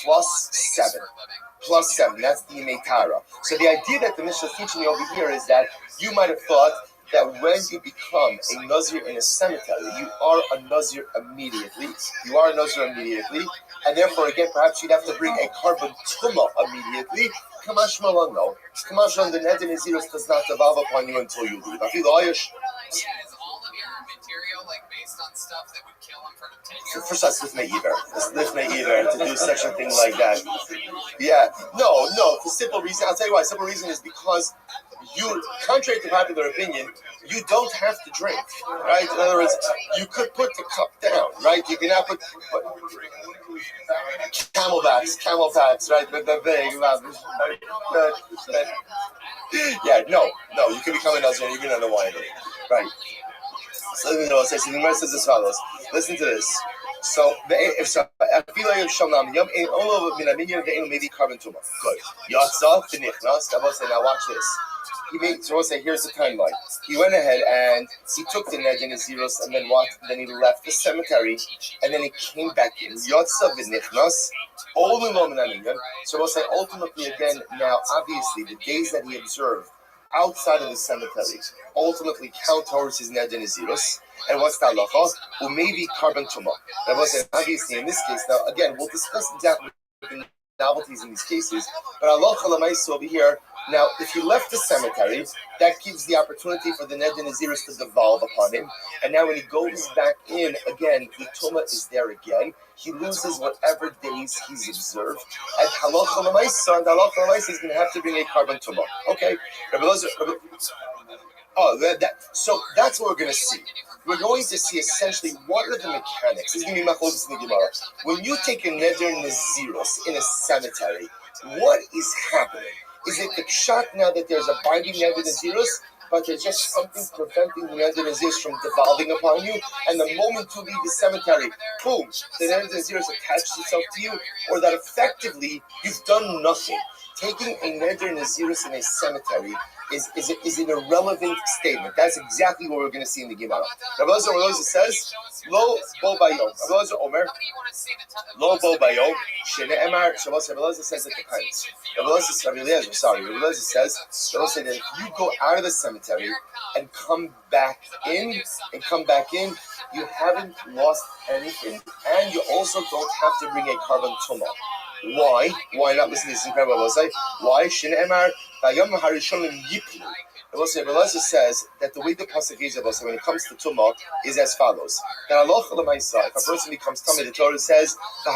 plus 7. Plus 7, that's the Imetara. So the idea that the Mishnah is teaching you over here is that you might have thought that when you become a Nazir in a cemetery, you are a Nazir immediately. And therefore, again, perhaps you'd have to bring a carbon tumah immediately. Kamash Malan, no. Kamash on the Neder Nazirus does not devolve upon you until you leave. Is all of your material based on stuff that would kill him for 10 years? First, let's lift my either to do such a thing like that. Yeah, no. The simple reason, I'll tell you why. Simple reason is because you, contrary to popular opinion, you don't have to drink, right? In other words, you could put the cup down, right? You cannot put camelbacks, right? With the thing, yeah, no, you can become a Nazir even on the wine, right? So the Gemara says as follows. Listen to this. So I feel like Shalom Yom ain't all over Minaminian they ain't maybe carbon tumah. Good. Yatsa Finichnas. I will say now watch this. So we'll say here's the timeline. He went ahead and he took the Neder Nazirus and then what? Then he left the cemetery and then he came back in. Yatsa Vinichnas. Only Minaminian. So we'll say ultimately again now obviously the days that he observed outside of the cemetery ultimately count towards his Neder Nazirus. And what's the halacha? Or maybe carbon tumah. And we'll say obviously in this case, now again, we'll discuss exactly the novelties in these cases, but halacha l'maisa over here. Now, if he left the cemetery, that gives the opportunity for the Neder Nazirus to devolve upon him. And now when he goes back in, again, the tumah is there again. He loses whatever days he's observed. And halacha l'maisa, he's going to have to bring a carbon tumah. Okay. So that's what we're going to see. We're going to see essentially what are the mechanics. This is going to be machlokes in the Gemara. When you take a Neder Nazirus in a cemetery, what is happening? Is it the shot now that there's a binding Neder Nazirus, but there's just something preventing the Neder Nazirus from devolving upon you, and the moment you leave the cemetery, boom, the Neder Nazirus attaches itself to you, or that effectively you've done nothing. Taking a Neder Nazirus in a cemetery is an irrelevant statement. That's exactly what we're going to see in the Gemara. Rabbi says, Lo bo bayom. Rabbi Omer, Lo bo bayom. Shene emar. Rabbi says at the times. Rabbi says that if you go out of the cemetery and come back in, you haven't lost anything, and you also don't have to bring a carbon tumah. Why? Why not? Listen to this incredible. Why? Shene emar. Rabbi says that the way the pasuk is when it comes to tumah is as follows. That if a person becomes tummy, the Torah says the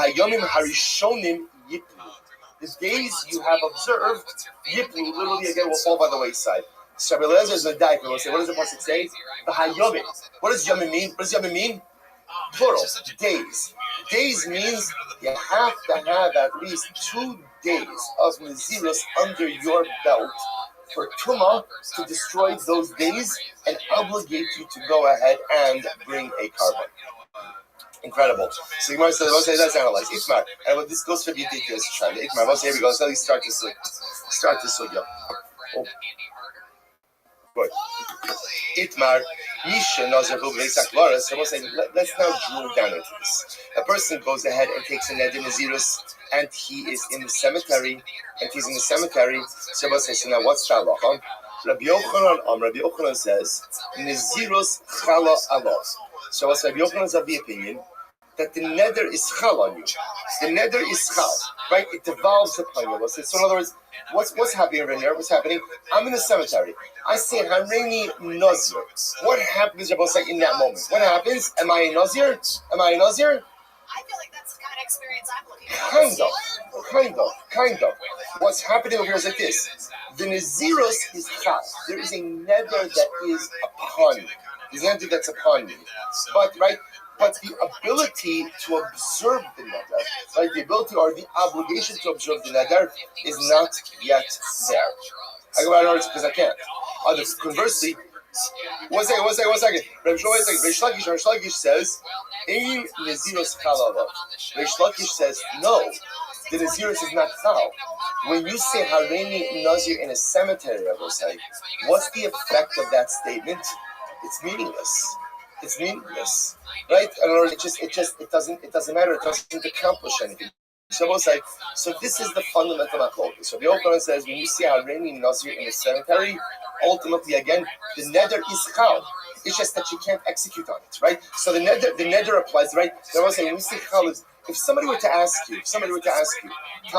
days you have observed, yiplu, literally again will fall by the wayside. So Rabbi Eliezer is a dyke. We'll say, what does the pasuk say? The hayomim. What does yomim mean? What does yomim mean? Plural. Days. Days means you have to have at least 2 days of Nazirus under your belt for Tumah to destroy those days and obligate you to go ahead and bring a carbon. Incredible. So Gemara says, let's analyze. Itmar. And this goes for the ridiculous child. Itmar. Here we go. So let's start this sugya. Oh. Good. Itmar. So we'll say, let's now drill down into this. A person goes ahead and takes a Neder Nazirus, and he is in the cemetery, So we'll say, so now what's the halacha? Rabbi Yochanan says, Nazirus chala alot. So we'll say, Rabbi Yochanan is of the opinion that the neder is chal on you. The neder is chal, right? It devolves upon you. So in other words, what's happening over here? What's happening? I'm in the cemetery. I say Hareini Nazir. What happens, Rabbi, in that moment? What happens? Am I a Nazir? I feel like that's the kind of experience I'm looking for. Kind of. What's happening over here is like this. The Nazirus is chal. There is a neder that is upon you. There's a neder that's upon you. But the ability to observe the neder, right? The ability or the obligation to observe the neder is not yet there. I go out because I can't. Conversely, one second. Rabbi Shlokish says, Ein Naziros Chalava. Rabbi Shlokish says, no, the Naziros is not Chal. When you say Hareini Nazir in a cemetery, I will say, what's the effect of that statement? It's meaningless. It's meaningless, right? And it doesn't matter. It doesn't accomplish anything. So we'll say, so this is the fundamental machlokes. So the Yochanan says, when you see Hareini Nazir in a cemetery, ultimately again, the neder is chal. It's just that you can't execute on it, right? So the neder applies, right? So I will say, when you see chal, if somebody were to ask you, tell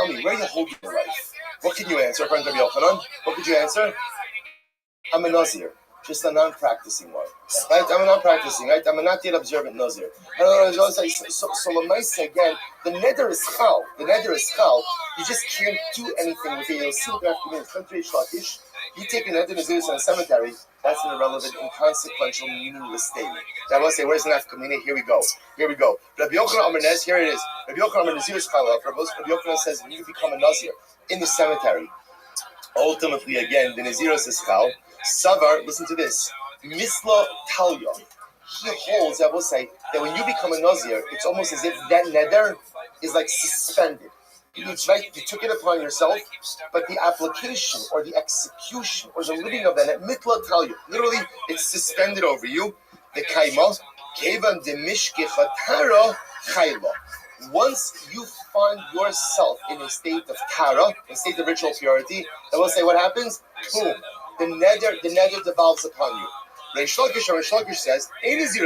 me, where are you holding your life? What can you answer, according to Rabbi Yochanan? What could you answer? I'm a Nazir, just a non-practicing one, right? I'm a non-practicing, right? I'm a not yet observant Nazir. So Lamaisa again, the neder is chal. The neder is chal. You just can't do anything with it. You'll see what you have to do in country Shlakish. You take a neder Naziris in a cemetery, that's an irrelevant, inconsequential, meaningless statement. Now I will say, where's the nafkamina? Here we go. Rabbi Yochanan Amarnez, here it is. Rabbi Yochanan Naziris chal. Rabbi Yochanan says, when you become a Nazir in the cemetery, ultimately, again, the Naziros is chal. Savar, listen to this. Misla Talya. He holds, I will say, that when you become a Nazir, it's almost as if that neder is like suspended. It's right, you took it upon yourself, but the application or the execution or the living of that, mitla Talya, literally, it's suspended over you. The kaima, kevan de mishkechatara chayla. Once you find yourself in a state of tara, a state of ritual purity, I will say what happens? Boom. The neder devolves upon you. Reish Lakish says, Reish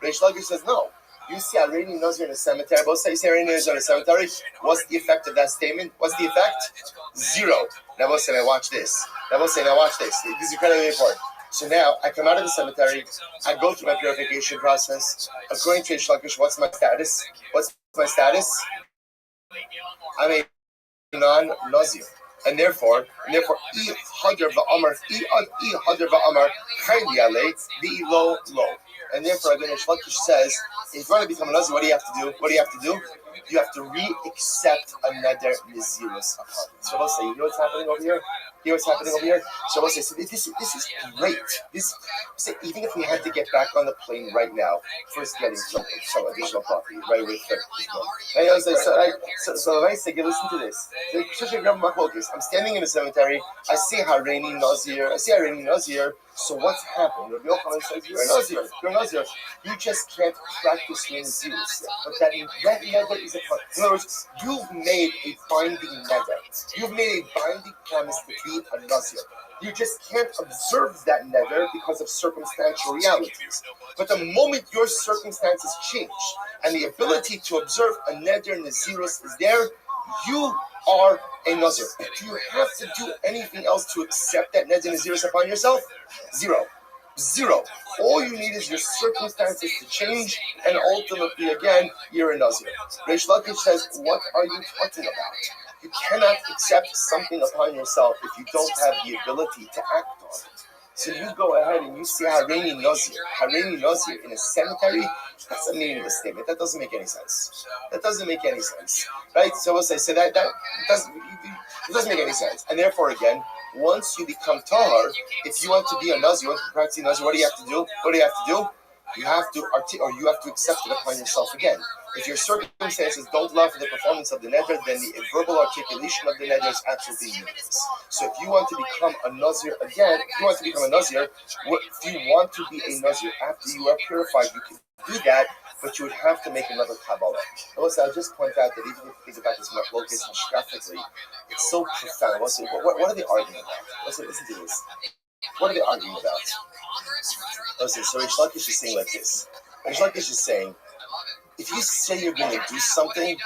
Lakish says, no. You see Hareini Nazir in a cemetery. Both say Hareini Nazir in a cemetery. What's the effect of that statement? What's the effect? Zero. Now both say, now watch this. This is incredibly important. So now I come out of the cemetery. I go through my purification process. According to Reish Lakish, what's my status? I'm a non-Nazir. And therefore, I hadar va'amar chayli alei v'ilo lo. And therefore, Rabbi Shlokish says, if you want to become a Nazir, what do you have to do? You have to re-accept a neder Naziris upon it. So we'll say, you know what's happening over here? So we'll say, so this is great. Even if we had to get back on the plane right now, first getting some additional coffee, right away. So I say, listen to this. I'm standing in a cemetery. I see Hareini Nazir. So what's happened? Rabbi Yochanan says, you're a Nazir. You just can't practice your Naziris. But that neder is a part. In other words, you've made a binding neder. You've made a binding promise to be a Nazir. You just can't observe that neder because of circumstantial realities. But the moment your circumstances change and the ability to observe a neder Naziris is there, you are a Nazir. Do you have to do anything else to accept that neder Naziris upon yourself? Zero. All you need is your circumstances to change, and ultimately, again, you're a Nazir. Reish Lakish says, what are you talking about? You cannot accept something upon yourself if you don't have the ability to act on it. So you go ahead and you see Hareini Nazir in a cemetery. That's a meaningless statement. That doesn't make any sense. Right? So we'll say, that doesn't make any sense. And therefore, again, once you become tahar, if you want to be a Nazir, you want to practice Nazir, what do you have to do? You have to accept it upon yourself again. If your circumstances don't allow for the performance of the neder, then the verbal articulation of the neder is absolutely meaningless. So if you want to become a Nazir again, if you want to be a Nazir after you are purified, you can do that, but you would have to make another Kabbalah. Also, I'll just point out that even if you think about this machlokes hashkafically, it's so profound. What are they arguing about? Listen to this. What are they arguing about? Listen, so Reish Lakish is saying like this. Reish Lakish is saying, if you say you're going to do something,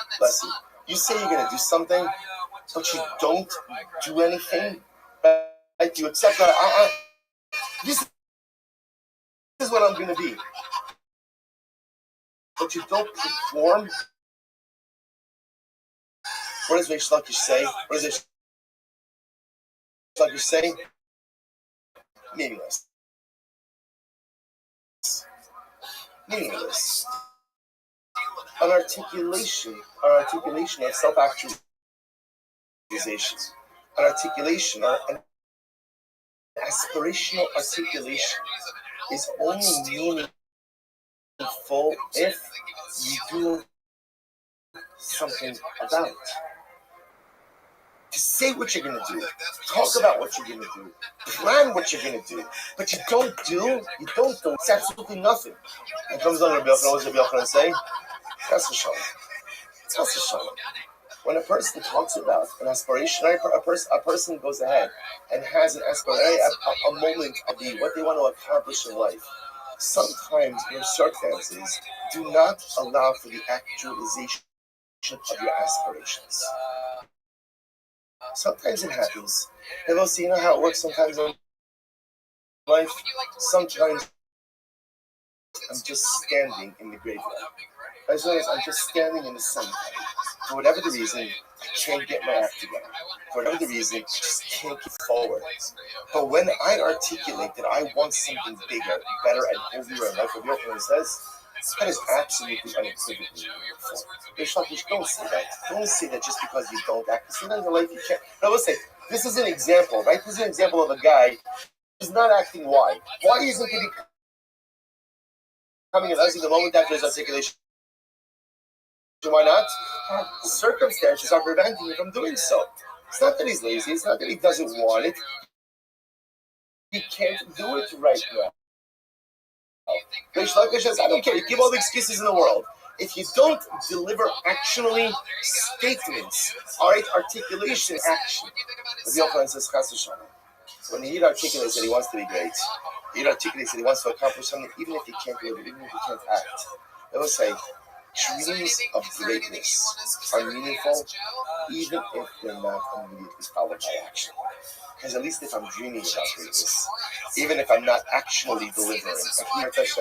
but you don't do anything, right? You accept that, this is what I'm going to be. But you don't perform. What does Reish Lakish say? Meaningless. An articulation of self-actualization. An articulation, an aspirational articulation is only meaningful if you do something about it. To say what you're going to do, talk about what you're going to do, plan what you're going to do, but you don't do, it's absolutely nothing. And comes on Rabbi Yochanan, what does Rabbi Yochanan say? Chas v'shalom. When a person talks about an aspiration, a person goes ahead and has an aspiration, a moment of what they want to accomplish in life. Sometimes your circumstances do not allow for the actualization of your aspirations. Sometimes it happens. And we'll see, you know how it works sometimes in life? Sometimes I'm just standing in the graveyard. As long as I'm just standing in the cemetery. For whatever the reason, I can't get my act together. For whatever the reason, I just can't get forward. But when I articulate that I want something bigger, better, and holier in life, what Yochanan says, that is absolutely unequivocally beautiful. Don't say that. Don't say that just because you don't act. Sometimes in life you can't. Now let's say, this is an example, right? This is an example of a guy who's not acting why. Why isn't he becoming an husband the moment after his articulation? Why not? Circumstances are preventing him from doing so. It's not that he's lazy. It's not that he doesn't want it. He can't do it right now. I don't care. You give all the excuses in the world. If you don't deliver actionally statements, all right, articulation, action. Rabbi Yochanan says, Chas v'shalom. When he articulates that he wants to be great, he articulates that he wants to accomplish something, even if he can't do it, even if he can't act. They will say, dreams of greatness are meaningful, even if they're not immediately followed by action. Because at least if I'm dreaming about greatness, even if I'm not actually delivering,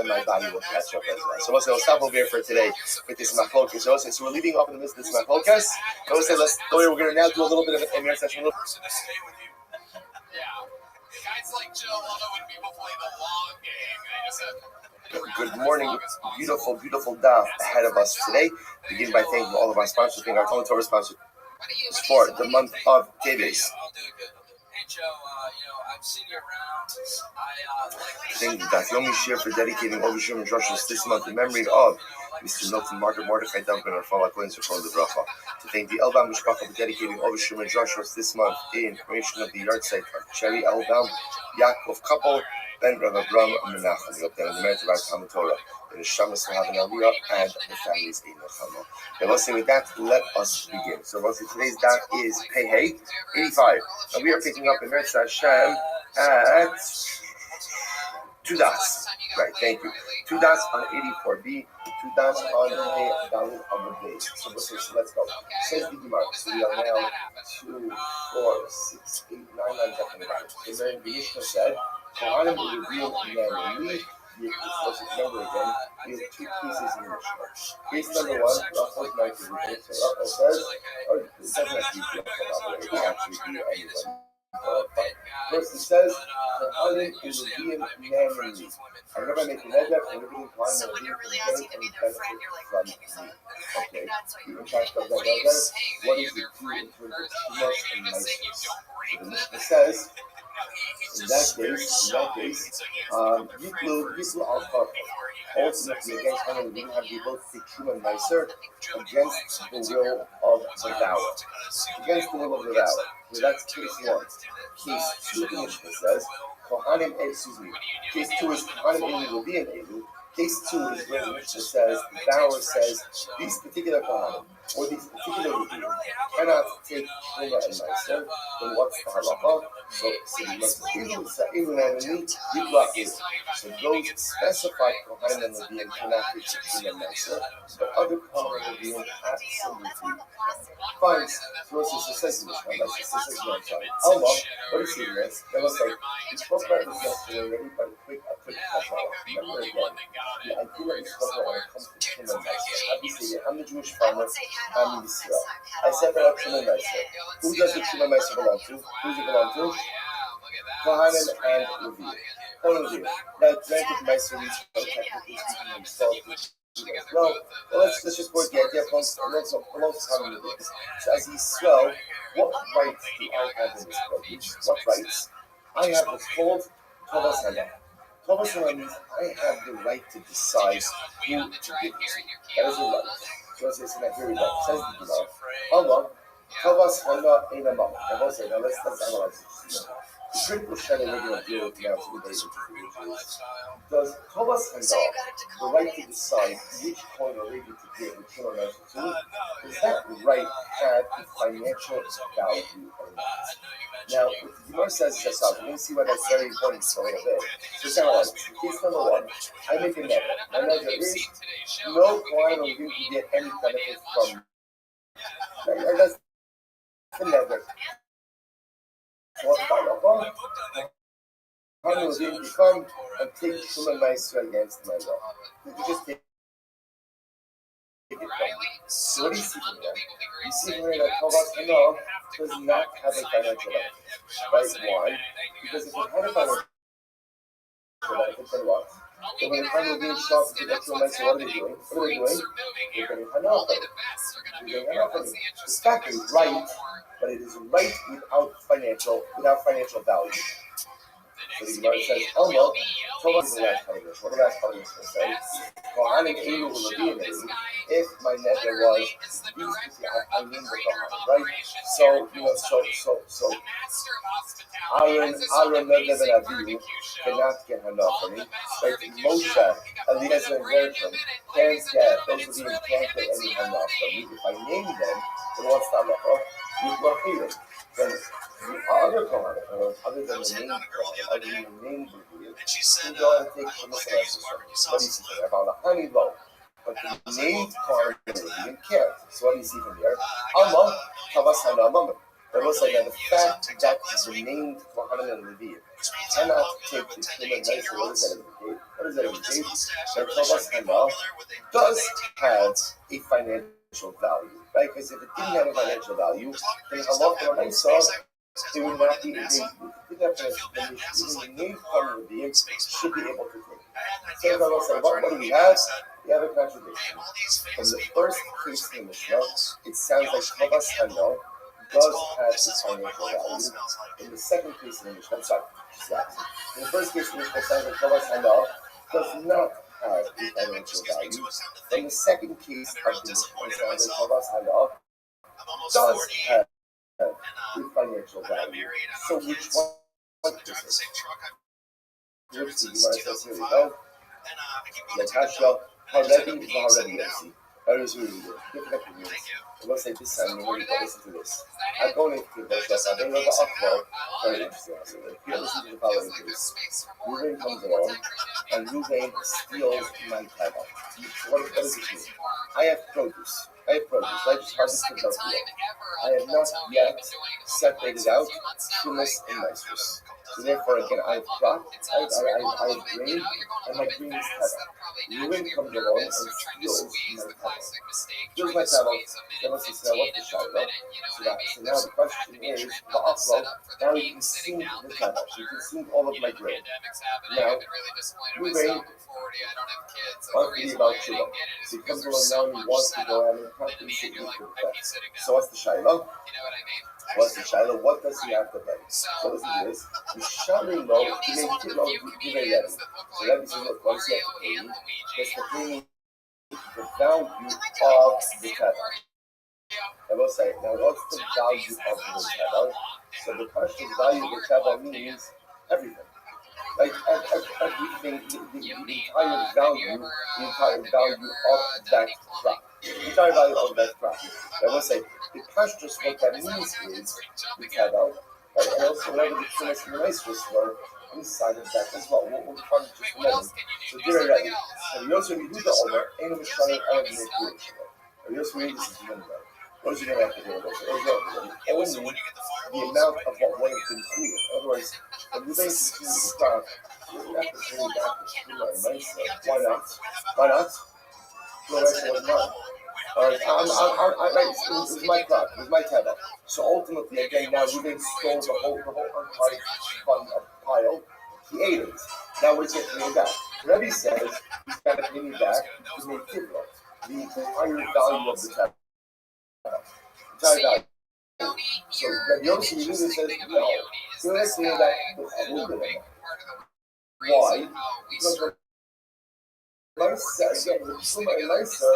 my body will catch up as well. So we'll stop over here for today with this machlokas. So we're leaving off in the midst of this machlokas. We'll say, let's go here. We're going to now do a little bit of an Emir session. Guys like Joe love it when people play the long game. Good morning, beautiful, beautiful daf ahead of us today. Begin by thanking all of our sponsors, thanking our Torah sponsors for the month of Teves. I've seen you around. Thank you, Daf Yomi Shir, for dedicating Overshim and Drushes this month in memory of Mr. Milton Margaret Mordechai Duncan, our Falak Windsor from the Bracha. To thank the Elbaum Mishpacha for dedicating Overshim and Drushes this month in commemoration of the yard site of Cherry Elbaum, Yaakov couple, Ben Rav Abram Menachem. We hope that in the merit of our Talmud Torah, the Neshamas will have an Aliyah and the families in Nechama. And let's say with that, let us begin. So today's daf is Pei Hey 85, and we are picking up in Meretz Hashem at 2 dots. Right, thank you. 2 dots on 84b, 2 dots on Pei Dalit on the base. So let's go. Says the Gemara. So we are now 2, 4, 6, 8, 9, 10. And then the Mishnah said, Kohanim will reveal manually. Let's remember again, we have 2 pieces in the Mishnah. Case number 1, Rachel's might be revealed. So Rachel says, or it doesn't have to be Rachel, it can actually be anyone. First it says, Kohanim will reveal manually. I remember making that up, and everything Kohanim will reveal from the day and benefit from me. Okay, you can try to talk about that. What is the key in terms of Shumas and Niceness? So the Mishnah says, in that case, Yitlu al-Farfa. Ultimately, against Haman, we have the ability to take Shuma nicer against the will of the vower. Against the will of the vower. So that's case 1. Case 2, the Mishnah says, Case 2 is Kohanim Elu will be an Elu. Case 2 is where the Mishnah says, the vower says, these particular Kohanim, or these particular Elu, cannot take Shuma and nicer. Then what's the halacha? So we must even enemy, you block it. So those specified Kohanim and Leviim cannot take Shuma and nicer, but other Kohanim and Leviim absolutely fine. So it's a says Alma, what is he doing? That was like, we spoke about this yesterday already, but a quick remember again, the idea of this when it comes to Shuma and nicer. Obviously, I'm the Jewish farmer, I'm in Israel. I set that up Shuma and nicer. Who does the Shuma and nicer belong to? Who does it belong to? Kohanim and Leviim. All of you. Now, granted, my series technically speaking himself well, let's just work the idea amongst Kohanim and Leviim. So as Yisrael, what rights do I have in this province? What rights? I have what's called Tovas Hana. Tovas Hana means I have the right to decide who to give it to. That is the right. So it's not here we go. Says the Gemara. Allah, Tovas Hana in a mouth. I will say, now let's analyze this. The critical shadow we're going to deal with now today is, does Tovas Hana, the right to decide which coin or maybe to give, which one or not to do, does that right have a financial value or not? Now, the Gemara says just out. We're going to see why that's very important for a little bit. So it's analyze. Case number one, I make a nether. My nether is no coin or you can get any benefit from. That's the nether. So what's that? How will you come and take human maestro against my law? You just take it down. So what do you see from there? You see here that Tovas Hana does not have a financial benefit. Right? Why? Because if it had a financial benefit, then what? Then when Hana will be shot to get human maestro, what are they doing? What are they doing? They're getting Hana. They're getting Hana. It's factory right, but it is right without financial value. So the Gemara says, Allah, Tovas is the last part of this. What the last part of this will say? If my nether was I mean the Kohan, right? So Aaron Nether Ben Avihu cannot get Hana from me. Right? Moshe, Eliezer and Gershom can't get, those of you can't get any Hana from me. If I name them, then what's that level? You will hate it. Then the other Kohan, other than the name Kohan, other than the name Reveal, can go and take from the Celestial. What do you see from there? About a honey low. But the named Kohan didn't care. So what do you see from here? Amma, Tovas Hana Amam. That was like the fact that the named Kohan and Reveal cannot take the human nature. What does that indicate? What does that indicate? That Tovas Hana does have a financial value. Right? Because if it didn't have a financial value, then Allah from I saw it would not be even the name Kohan Reveal should be able to take. So Allah said, what do we have? We have a contradiction. From the first case in the Mishnah, it sounds like Tovas Hana does have its financial value. In the second case in the Mishnah, in the first case in the Mishnah, it sounds like Tovas Hana does not have a financial value. In the second case of the Mishnah, it sounds like Tovas Hana does have a financial value. So which one is it? Here's the Gemara says, here we go. Yakasha, Halevi, Vahalevi, Yossi. That is really good. Give it up to me. It looks like this time, here we go. Listen to this. I'm going to the Rosh I don't know the Akbar. Very interesting. If you listen to the following case, Ruvain comes along, and Ruvain steals my cattle. What does it mean? I have produce. I just harvested those. I have not yet separated out Guinness and Nitrous. So therefore, again, I have crop, I have grain, and my green is cattle. Ruvain comes along and steals my cattle. Here's my cattle. Then let's just say, what's the shayla? So now the question is, now you consumed the cattle. You consumed all of my grain. Now, Ruvain wants to be about Shiva. So he comes along now and he wants to go out and compensate me for that. So what's the shayla? What's the shayla? What does he have to pay? So listen to this. The shayla low, he may give low, he may let him. So Rabbi says, look, what does he have to pay me? He has to pay me the value of the cattle. I will say, now what's the value of the cattle? So the question of value of the cattle means everything. Like everything, the entire value of that crop. The entire value of that crop. I will say, the question what that means is the cattle, and also whatever the Guinness and the Nitrous were inside of that as well. We'll find just a moment. So they're ready. So you also do the owner, and we're showing out the creation. You also read this is the minimum. What is you going to have to do about it? Only the amount of what has been cleared. Otherwise, when you basically start, you have to bring back the cleaner and nicer. Why not? Why not? No, actually, it was mine. Alright, it was my crop, it was my cattle. So ultimately, again, now Ruben stole the whole pile. He ate it. Now what is it paying back? Rabbi says he's got to pay me back to make kidra, the entire value of the cattle. Entire value. So Rabbi Yossi Yehuda says, no, you're listening that the chulin. Why? Because the Lisa, again, the Truma and Lisa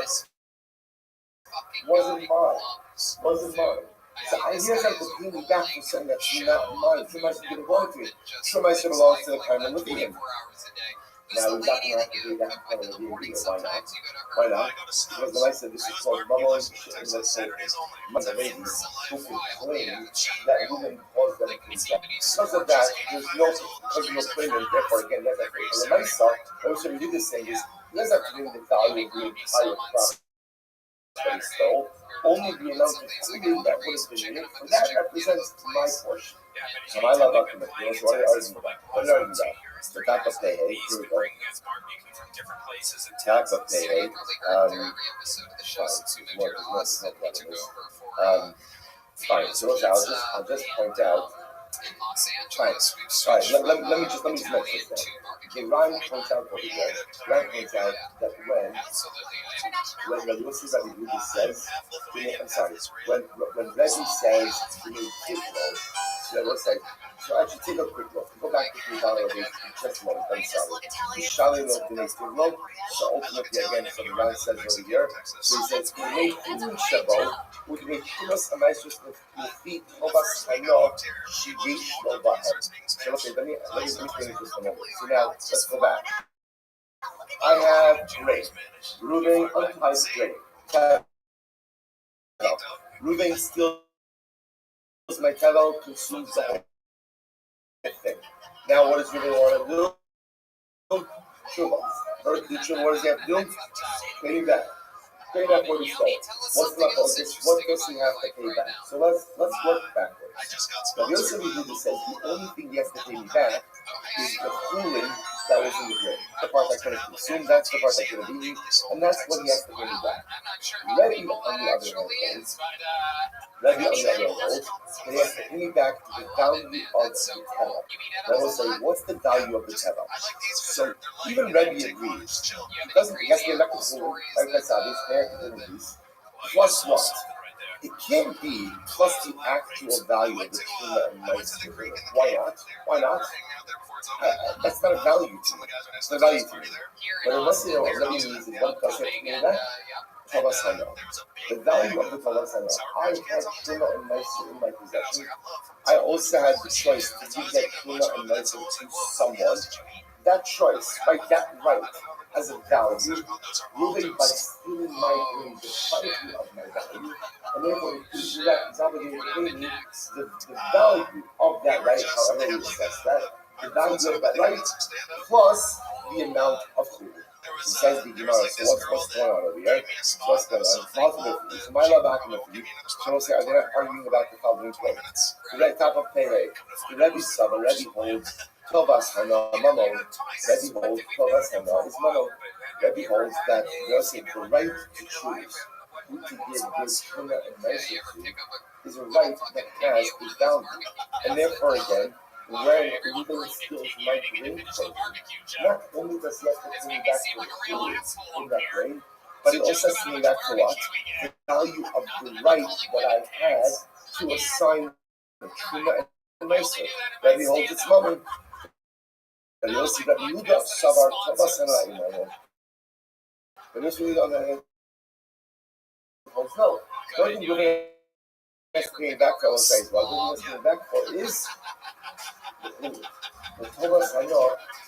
wasn't mine. So I hear that the paying back for something that's not mine. Truma didn't belong to me. Truma belongs to the Karmel Levine. Now we're not going to have to do that kind of review either. Why not? Why not? Because the Lisa, this is called Mama and let's say Mother Ladies who can claim that women cause them to be back. Because of that, there's no claim, and therefore again, that's a great. And the Lisa, also we do this thing is, he doesn't have to bring the value of the entire product that he stole, only the amount of food that would have been in it, and that represents my portion. And I love Alchemy. So what are you arguing about? What are you arguing about? The back of Pei, here we go. Back of Pei, fine, so I'll just point out. Fine. Let me just mention this. Okay, Ryan points out over there. Ryan points out that when Rabbi says, I'm sorry, when Rabbi says, so actually take a quick look. Go back to the value of just a moment. I'm sorry. So ultimately again, so the Ryan says over here, so he says, we made Shabo, we made Shimas Amaisus Lefi Tovas Hano, Shivish Lobahem. So okay, let me finish this a moment. So now let's go back. I have grain. Reuben unties grain. Reuben steals my tevel, consumes the whole thing. Now what does Reuben want to do? Shuvah. What does he have to do? Pay me back. Pay back what he stole. What's left over? What does he have to pay back? So let's work backwards. But Yosef Yehuda says the only thing he has to pay me back is the fooling that was in the grain. The part I couldn't consume, that's the part I couldn't eat, and that's what he has to pay me back. Rabbi on the other hand holds, that he has to pay me back the value of the tevel. Then we'll say, what's the value of the tevel? So even Rabbi agrees. He has to pay back the fooling, like I said, plus what? It can't be plus the actual value of the tuna and rice. Why not? Why not? That's not a value to me. It's not a value to me. But unless you know what Rabbi means in one question, Tavas Hana. The value of the Tavas Hana. I had tuna and rice in my possession. I also had the choice to give that tuna and rice to someone. That choice, right, that right, has a value, Reuben by stealing my grain, deprived me of my value, and therefore if you do that, he's obligated to pay me the value of that right, however we assess that, the value of that right, plus the amount of food. He says the Gemara, so what's going on over here? What's going on? So my love Akamati, so we'll say, are they not arguing about the following point? The right top of Pele, the Rebbe Saba, Rebbe holds, Tovas Hana Mamo, Rebbe holds Tovas Hana is Mamo. Rebbe holds that Yosef, the right to choose who to give this tuna and rice to is a right that has a value. And therefore again, when Reuben steals my grain from not only does he have to bring back the food in that grain, but he also has to bring back for what? The value of the right that I had to assign the tuna and rice to. Rebbe holds its moment. And you'll see that Yehuda Savar Tovas Hana Imano. But this Yehuda on the hand holds no. The only thing Reuben has to bring back for says, what Reuben has to bring back for is the Tovas Hana.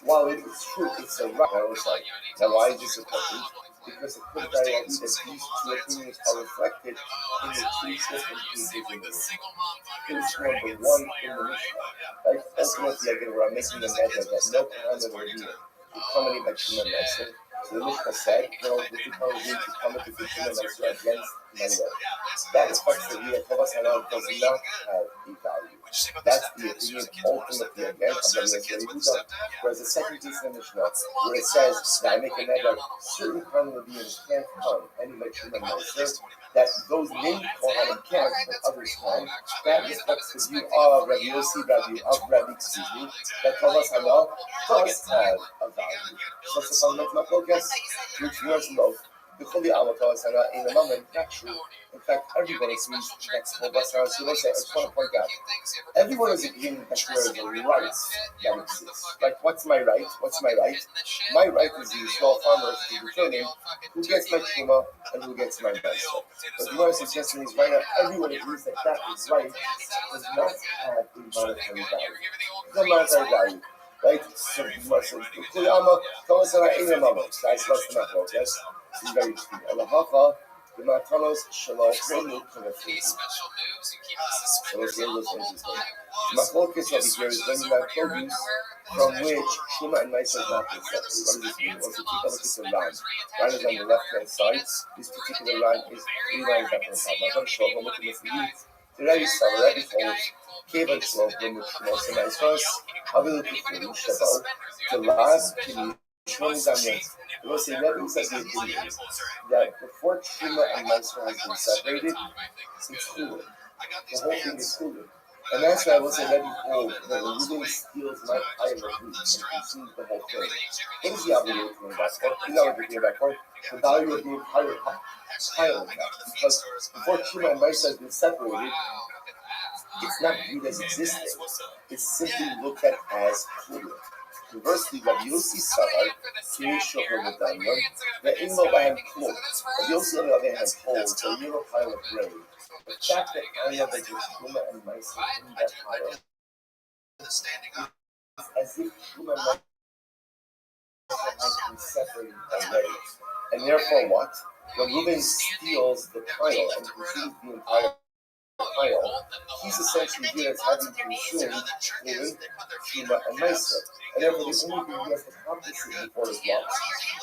While it is true, it's a right. Now why is this important? Because it could very well be that these two opinions are reflected in the two different pieces in the case number one in the Mishnah. Like ultimately again we're making the measure that no Kohanim will be accompanied by Shema Meiser. So the Mishnah said, no, the two Kohanim will be accompanied by Shema Meiser against Meiser. That reflects that the Tovas Hana does not have a value. That's the opinion ultimately again of the Yehuda. Whereas the second piece in the Mishnah, where it says that I make a measure, certain Kohanim will be in can't come, and by Shema Meiser, that those named Kohanim can't, but others can. That reflects the view of Rabbi Yossi, that Tovas Hana does have a value. What's the fundamental focus? Which was low. Not true. In fact, everyone agrees that's Basara. So they say, I just want to point out, everyone is agreeing that there is a right that exists. Like, what's my right? What's my right? My right is the small farmers to determine who gets my truma and who gets my best. But the one suggesting is right now, everyone agrees that that is right does not have a monetary value. The monetary value. Right? So, Kuyama, Kamasara, Inamama. That's what's the matter, yes? This is very interesting. And the Hafa, the Matanos, Shalom, Renu, Kanafi. So let's hear this interesting. My focus of here is when you have produce from which Shuma and Maisa is not accepted. What does this mean? Also, take a look at the line. Line is on the left hand side. This particular line is 3 lines up on top. I'm going to show them what it means. Today, Rabbi holds Kevin Shlov, when the Shemos and Maisros, Havilu Kifun, Shabbat, the last Kili, Shmon Daniel. It was a Rabbi says the opinion that before Shuma and Maisro has been separated, it's Chulin. The whole thing is Chulin. And that's why I will say Rabbi holds that the Reuben steals my pile of wheat and consumes the whole thing. What is the obligation of that? You know what you're getting back for? The value of being pile of that. Because before Shuma and Maisro has been separated, it's not viewed as existing. It's simply looked at as Chulin. Conversely, Rabbi Yossi Sahar, Kiri Shohar Medamyon, the Inlo Bahem Klum. Rabbi Yossi, on the other hand, holds a little pile of grain. The fact that I have like Shuma and Maisa in that pile is as if Shuma and Maisa has been separated already. And therefore, what? When Reuben steals the pile and consumes the entire pile, he's essentially here as having consumed Reuben, Shuma, and Maisa. And therefore, the only thing he has to compensate before his loss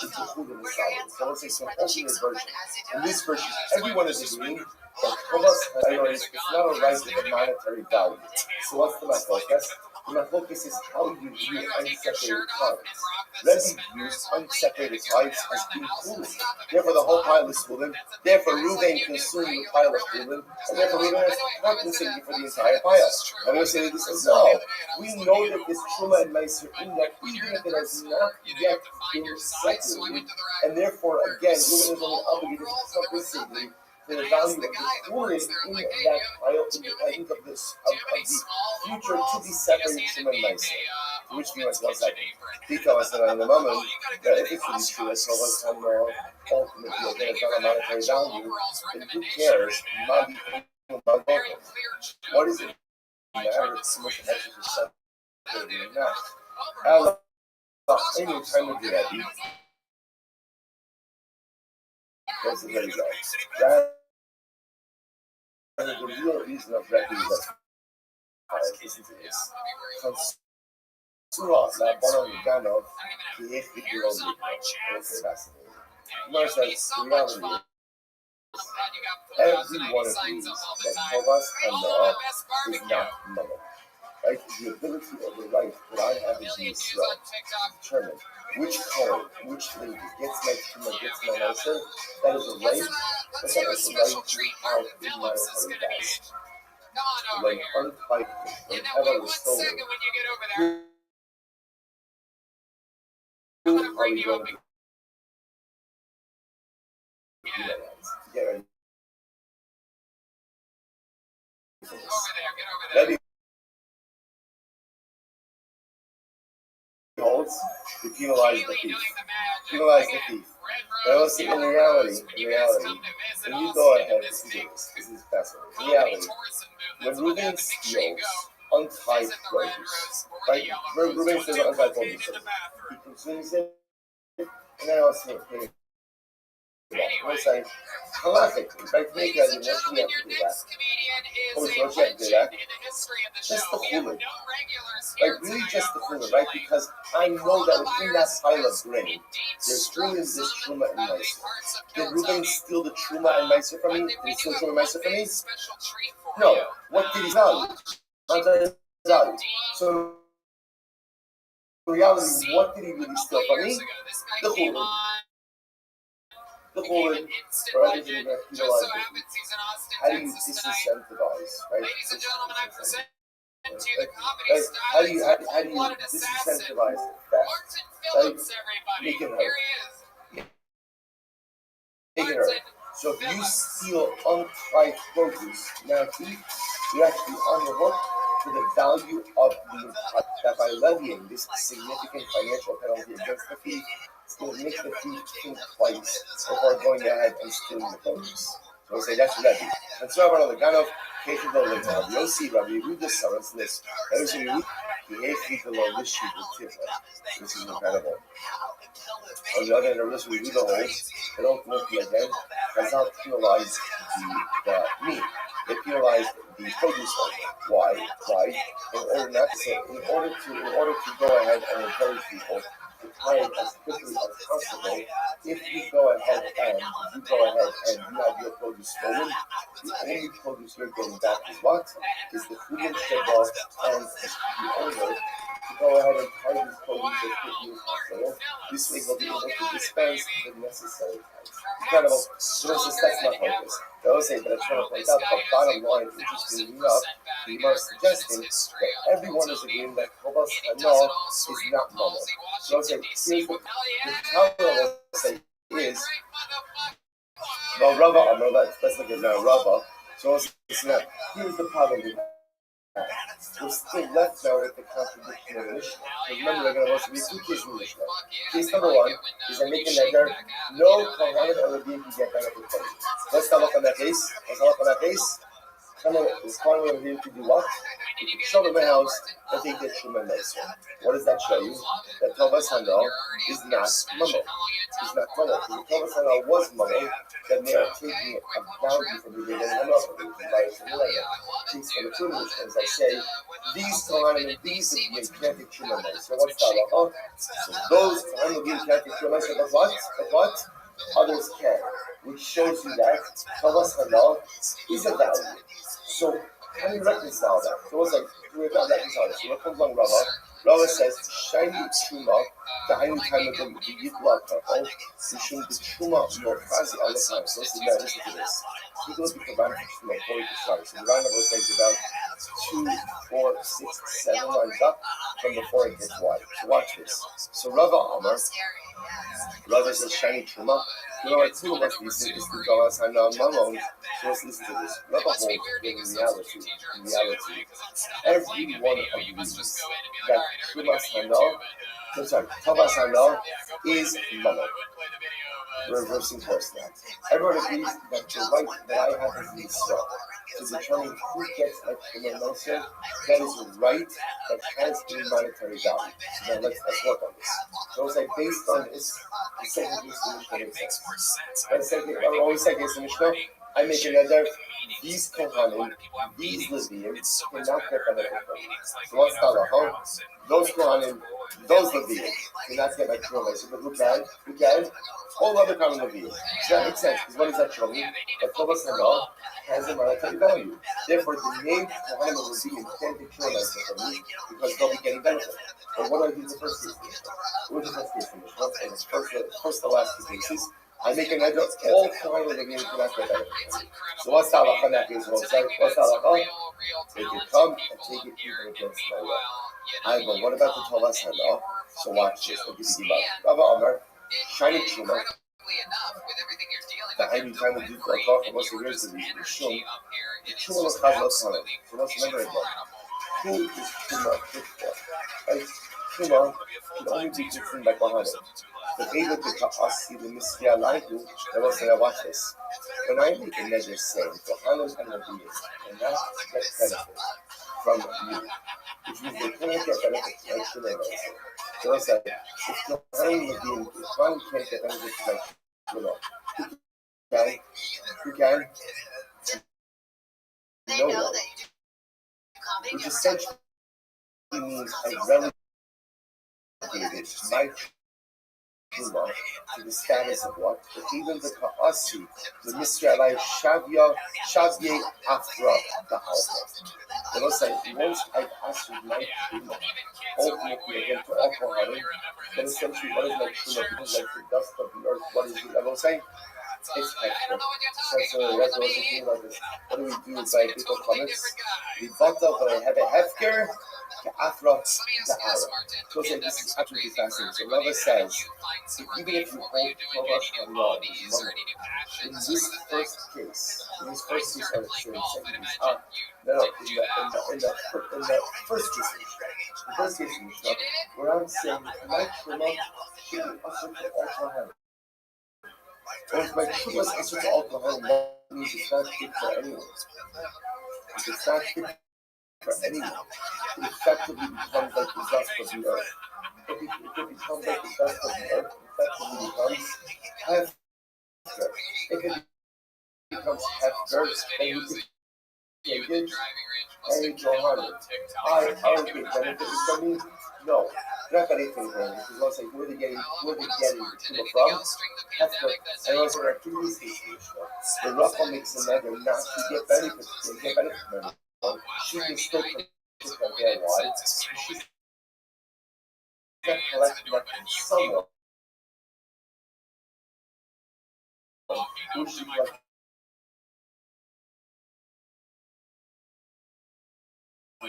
is the food in the salad. So let's say some alternate version. In this version, everyone is agreeing that Kovas priorities is not a right with a monetary value. So what's the mafocus? The mafocus is how you view unseparated tribes. Rabbi views unseparated tribes as being Chulin. Therefore, the whole pile is Chulin. Therefore, Reuben consumed the pile of Chulin. And therefore, Reuben has to compensate for the entire pile. And we're saying this is no. We know that this Truma and Meiser in that even if it has not yet been separated, and therefore, again, Reuben is only obligated to compensate for the value of the Chulin in that pile, independent of this, of the future to be separated Truma and Meiser. To which we must 1 second. Because in the moment, that if it's really true, that's all one ultimately, again, it's not a monetary value, then who cares? What is it? Matter if so much energy is separated or not. Allah, any time to do that, that's the very right. The real reason of that is that Surah, la bonne Ganov, qui est figuré. Notice that the reality is everyone agrees that Tovas Hana is not money. Right? The ability or the right that I have as Yisrael to determine which color, which lady gets my Tuma, gets my answer, that is a right, but that is a right without the monetary value. When unfighting, when heaven was stolen, who are we going to get ready? Rabbi holds to penalize the thief. Penalize the thief. Now let's see, in reality, when you go ahead and do this is fascinating. In reality, when Reuben steals untied produce, right? Reuben steals untied produce, he consumes it, and then I'll say, we'll say, halachically, right? Make a you have to do that. Don't you have to do that? Just the chulin. Like, really just the chulin, right? Because I know that within that pile of grain, there's chulin, there's truma, and meiser. Did Reuben steal the truma and meiser from me? Did he steal truma and meiser from me? No. What did he value? Not that value. So, in reality, what did he really steal from me? The chulin. The chulin, or others in the penalize it. How do you disincentivize, right? Ladies and gentlemen, I present to the comedy style. How do you disincentivize it? Right? Make it hurt. So if you steal untried produce, now you're actually on the hook for the value of the that by levying this significant financial penalty against the thief, it's going to make the thief think twice before going ahead and stealing the produce. So we'll say that's Rabbi. And so about the Ganov, Keisha the Lita, Yossi, Rabbi, read this sentence list. This is incredible. On the other hand, we read the whole, but ultimately again, does not penalize the meat. They penalized the produce owner. Why? In order to go ahead and encourage people to play as quickly as possible. If you go ahead and you have your produce stolen, the only produce you're getting back is what? Is the food and sugar and the owner to go ahead and tie these produce as quickly as possible. This way they'll be able to dispense the necessary time. Incredible. So that's not focus. They always say, but I try to point out the bottom line, interestingly enough, we are suggesting that everyone is agreeing that Kobas Hanal is not normal. So I say, here's the counter I say is, well, Rabba, let's look at Rabba. So it's not, here's the problem we have. We're still left now with the contradiction of the Mishnah. Remember, they're going to also be two cases in the Mishnah. Case number one is they're making that there no Kohanim or Rabbi can get benefit from it. Let's look on that case. Is Kohanim or Rabbi to do what? If you show them a house that they get Shuma Meiser. What does that show you? That Tovas Hanal is not Mamo. It's not Mamo. If Tovas Hanal was Mamo, then they are taking a boundary from the beginning of the Case number two, as I say, these Kohanim and these Rabbi can't get Shuma Meiser. So what's that? So those Kohanim and Rabbi can't get Shuma Meiser, but what? Others can. Which shows you that Tovas Hanal is a value. So how do you reconcile that? So it's like, we're not reconciling this. So what comes along Rabbi? Rabbi says, shiny Truma, the Hainu time of the Yitla couple, we shouldn't be Truma nor Kazi all the time. So let's listen to this. People look at the Ran Truma before we can start. So the Ran Rabbi says about 2, 4, 6, 7 lines up from before it gets wide. So watch this. So Rabbi Amar, Rabbi says, shiny Truma. You know what, two of us is to go us and Mamon. So let's listen to this. Rabbi holds in reality, every one of these that Tovas Hanal is Mamon. Reversing course now. Everyone agrees that the right that I have is the Yisrael. To determine who gets a Shuma Meiser, that is a right that has a monetary value. Now let's work on this. So it's like based on this, the second case in Mishnah makes sense. Always second case in Mishnah, I make another. These Kohanim, these Levians cannot get benefit from it. So what's the halacha? Those Kohanim, those Levians cannot get like Shuma Meiser, but who can? All other Kohanim Levians. So that makes sense, because what does that show me? That Tovas Hanal has a monetary value. Therefore, the name Kohanim will be can't get Shuma Meiser from me because they'll be getting benefit. But what do I do in the first case? What was the first case? First the last two cases. I make an edge of all Kohanim Levians cannot get benefit. So what's the halacha in that case? What's the halacha? They can come and take it even against my will. But what about the Tovas Hanal? So watch this. I'll give you the Rabbi Amar, shiny Truma. The Hainu time of Duke will talk about the years of the Shum. The Truma was Chazal Salam. So let's remember again. Who is Truma good for? Right? Truma can only be different by Kohanim. The Rebbe to Ka'asi, the Mitzvah Alaihu, they will say, watch this. When I make a measure saying, Kohanim and Rabbi cannot get benefit from you, which means they cannot get benefit from Shuma Meiser. So let's say, if Kohanim can't get benefit from Shuma, who can? No one. Which essentially means I relegated my Truma to the status of what? But even the Ka'asi, the Misraelite Shavye Afra Ka'alta. So let's say, once I've asked you my Truma, ultimately again to all Kohanim, then essentially what is my Truma? Because like the dust of the earth, what is it? I will say, it's extra. So that's what we're thinking about this. What do we do by people comments? We bucked up, but I have a hefker. Afra Somebody asked the me this, Arab. Martin. So this Pandemic's is are absolutely crazy for fascinating. So everybody. Rabbi But says, you find some even if relief? you What are you hold doing? Torah Any new Allah hobbies or any new in passions? this Sort of thing. first case, in this When I first case started of playing the golf, I'd second case, imagine you no, didn't do that. in the first case, the first case in You did it? where I'm saying my Truma should be ushered to alcohol. Or if my Truma is ushered to alcohol, that means it's not good for anyone. If it's not good for anyone, it effectively becomes like the dust of the earth. If it becomes like the dust of the earth, it effectively becomes hefker. If it becomes hefker, then you can take it and you go harder. Are they benefiting from me? No. They're not benefiting from me because once like, where they getting Truma from? Hefker. And also there are two reasons. The Rafa makes another not to get benefit. They get benefit from everyone. She can still collect their why. She's not collecting that from someone who she like.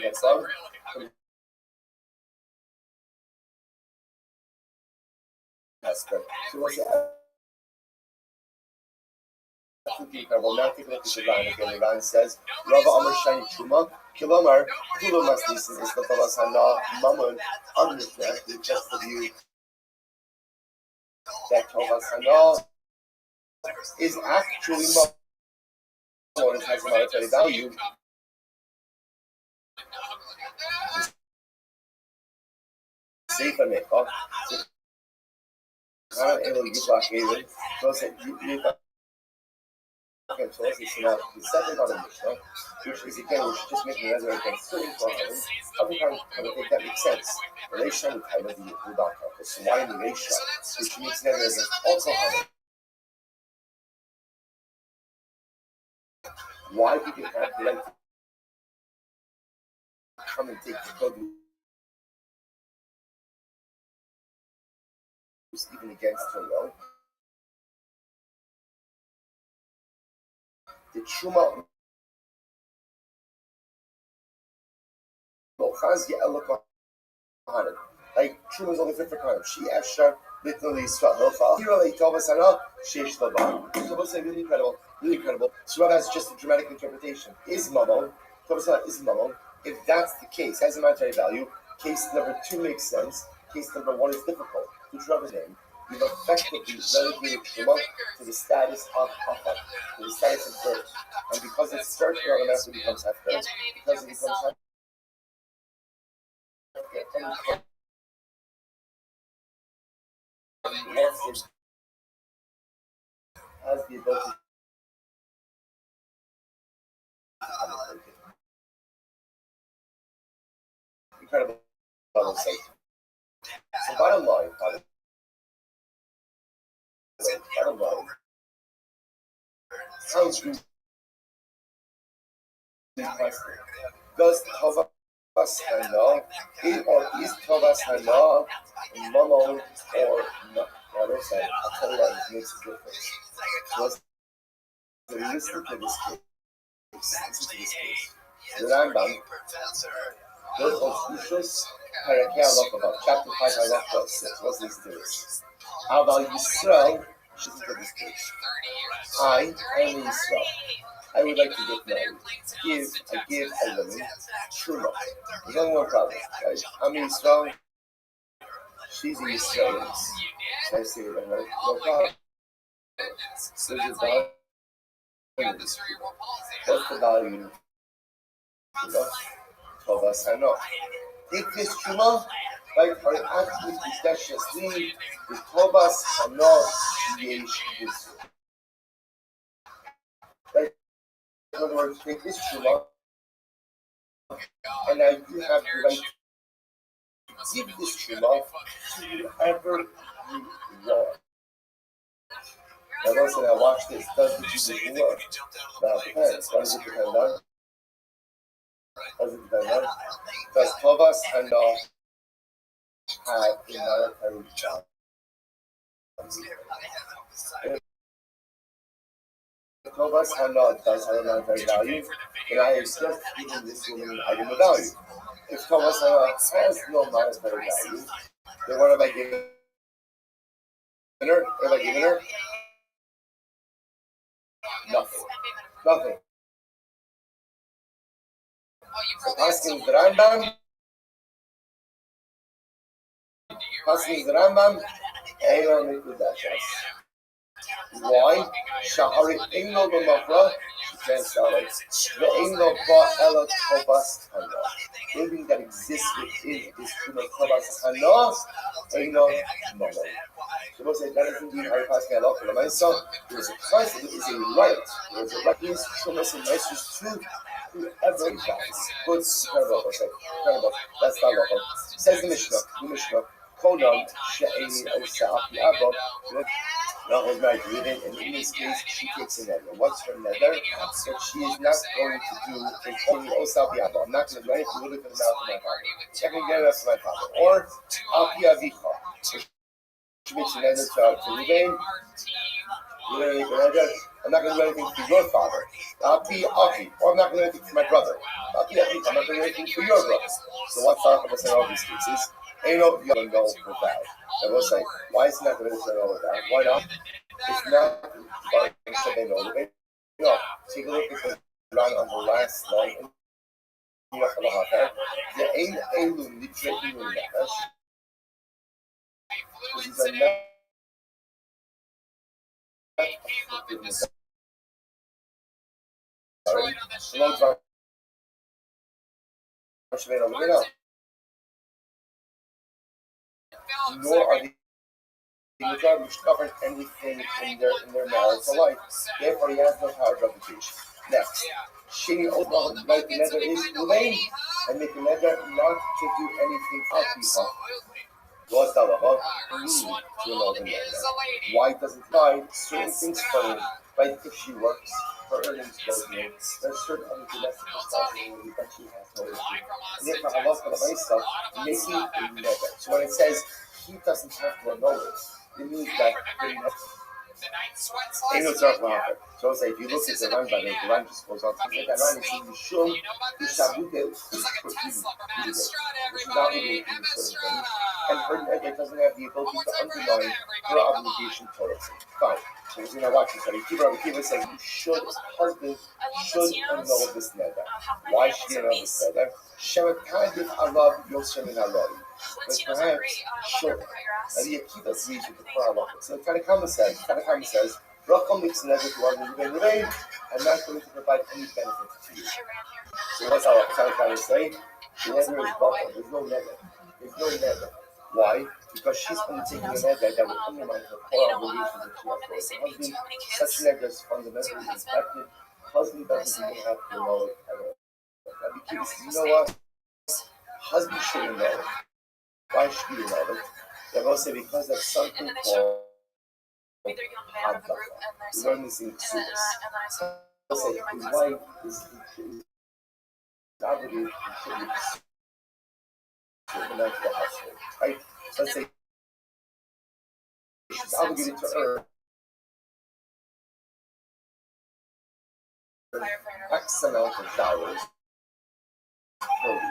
That's all. That's good. So what's the absolutely incredible? Now take a look at the Ran again. The Ran says, Rava Amar Shani Truma, Kilomar, Kulomas Nisan is the Tavas Hana, Mamun, Amrita, the just the view that Tavas Hana is actually Mamun, it has a monetary value. Safe on it. I don't know you block even. So I said, you okay, so let's see now. The second part of the Mishnah, which is again, which just making a resurrection certain problems. Other times, I don't think that makes sense. Relation with time of the Yehuda Karka. So why in the Resha, which means never against alcohol? Why did you have the right to come and take the produce even against her will? The Truma like Truma is only fit for Kohanim. She Esher literally Hilcha. Here they told us Sheish Laban. So what's really incredible, really incredible. So Rabbi has just a dramatic interpretation. Is Mammon? Tovasana is Mammon. If that's the case, has a monetary value. Case number 2 makes sense. Case number 1 is difficult. To Rabbi's name, you've effectively relegated Truma to the status of Hafa, to the status of birth. And because it's dirt, it automatically becomes Hefker. Because it becomes Hefker, has the ability to incredible level safety. So bottom line, sounds good. Does Tovas Hana or is Tovas Hana Mammon or not? Now they're saying, I'll tell you why this makes a difference. So let's listen to this case. Listen to this case. The Rambam, those of Ushos, Parakeh Halacha, chapter 5, Halacha 6. Let's listen to this. How about Yisrael? Listen to this case. I am Yisrael. I would like to get married. I give a woman Truma. There's only one problem, right? I'm Yisrael. She's a Yisrael. So I say to her, no problem. There's a value. What's the value? Tovas Hana. Take this Truma, right? Our active discussion is Tovas Hana Yesh Yisrael. Right? In other words, take this Truma, and now you have the right to give this Truma to whoever you want. Now, listen, now watch this. Does the Jesus work? Now, it depends. What does it depend on? Does it depend on? Does Tovas Hana have a monetary value? Tovas Hana does have a monetary value, and I have just given this woman an item of value. if Thomas has no monetary value, then what have I given her? What have I given her? Nothing. Nothing. Asking the Rambam. Asking the Rambam. Why? Shahari Ingo B'Mafra. She can't sell it. The Ingo Ba'Ela Tovas Hana. Anything that exists within is Tuma Tovas Hana. Ingo Mono. So we'll say that isn't the Hari Pascal Allah for the Maisa. There is a concept, it is a right. There is a right. These Tumas and Maestros to whoever dies. Good, terrible. That's not local. Says the Mishnah. Kolam She'eni Osa Api Abba. Rachel's married to Reuben, and in this case, she takes a nether. What's her nether? That she is not going to do only Osapi Abba. I'm not going to do anything really for the mouth of my father. I can get it for my father. Or Api Avicha. She makes a nether to Reuben. I'm not going to do anything for your father. Api Api. Or I'm not going to do anything for my brother. Api Api. I'm not going to do anything for your brother. So what's the Rachel's in all these cases? Ain't no young go with that. I will say, why is it not going to say all of that? Why not? It's not so they know the no, take a look at the run on the last line. The ain't able to literally even that. This is a nor are the which govern anything in their marital life. Therefore, he has no power of reputation. Next, Shini Othman like nether is Elaine and make a nether not to do anything for people. What's that about? To know the nether. Why doesn't buy certain things for her? Like if she works, her earnings go here. There's certain other domestic responsibilities that she has to do. And therefore, I love for the myself making a nether. So when it says he doesn't have to know it. It means that ain't no circle happen. So say if you look at the Rambam, the Rambam just goes on to say that Rambam is in the show, the Shabutel, which is not really certain things, and her nether doesn't have the ability to undermine her obligation totally. Fine. So we're gonna watch this. Rabbi Kiva says you should, husband should know this nether. Why should you know this nether? Shemakadif Alav Yosem and Alav. But perhaps sure. And the Akiva agrees with the Quran. So the Tanakama says, Rachel makes an effort to argue with Remain, I'm not going to provide any benefit to you. So what's our Tanakama say? The nether is Rachel. There's no nether. There's no nether. Why? Because she's undertaking a nether that will undermine her core obligations that she has towards her husband. Such nether is fundamentally respected. Husband doesn't even have to know it at all. Rabbi Kiva says, you know what? Husband shouldn't know it. Why should you know it? They will say because there's something called Haddacha. We learn this in Ksubis. They'll say his wife is obligated to contribute to the household. Right? So let's say she's obligated to earn X amount of dollars per week.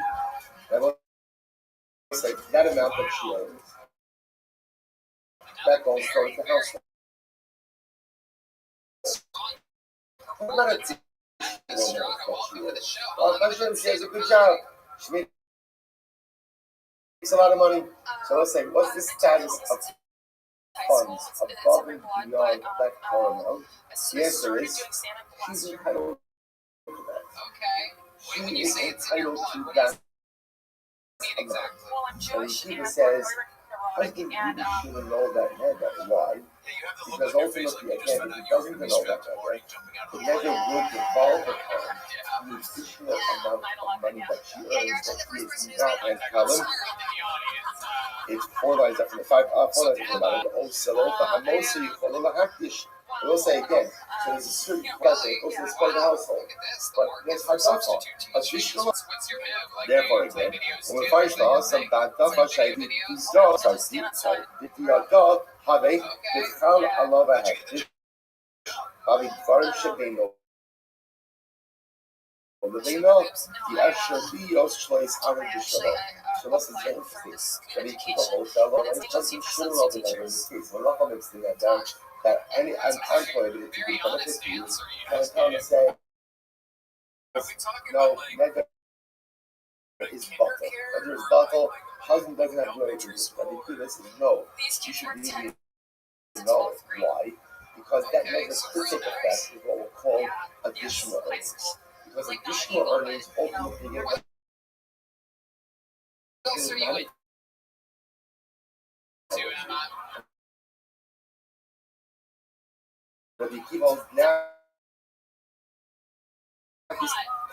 They will say that amount that she earns. That goes towards the household. I'm not a teacher. She has a good job. She makes a lot of money. So let's say, what's the status of funds above and beyond that core amount? The answer is, she's entitled to that. She is entitled to that amount. And he says, husband really shouldn't know that nether. Why? Because ultimately, again, if he doesn't know that nether, the nether would involve upon the additional amount of money that she earns that he is not and Helen. It's 4 lines up from the 5, 4 lines up from the bottom. The old silo, the hamosa, you follow the hakdish. I will say again, so there's a certain blessing, it goes to the part of the household. But there's haddacha, additional. Therefore, again, when we find some haddacha, shayvi, bizarre, sorry, the have a Vichal Alava Hektish, Avi Farim Shabino, Levino, the Asher Bios Choice Honor the Shalom. So let's say that he keep a hotel and it doesn't shouldn't love in this case. We're not going to extend that down. That any unemployed to be benefit to you. And it's time to say, no, neither is buckle. Neither is buckle. Husband doesn't have to do anything. But this is no. You should really know why. Because that negative specific effect is what we'll call additional earnings. Because additional earnings ultimately get but the people now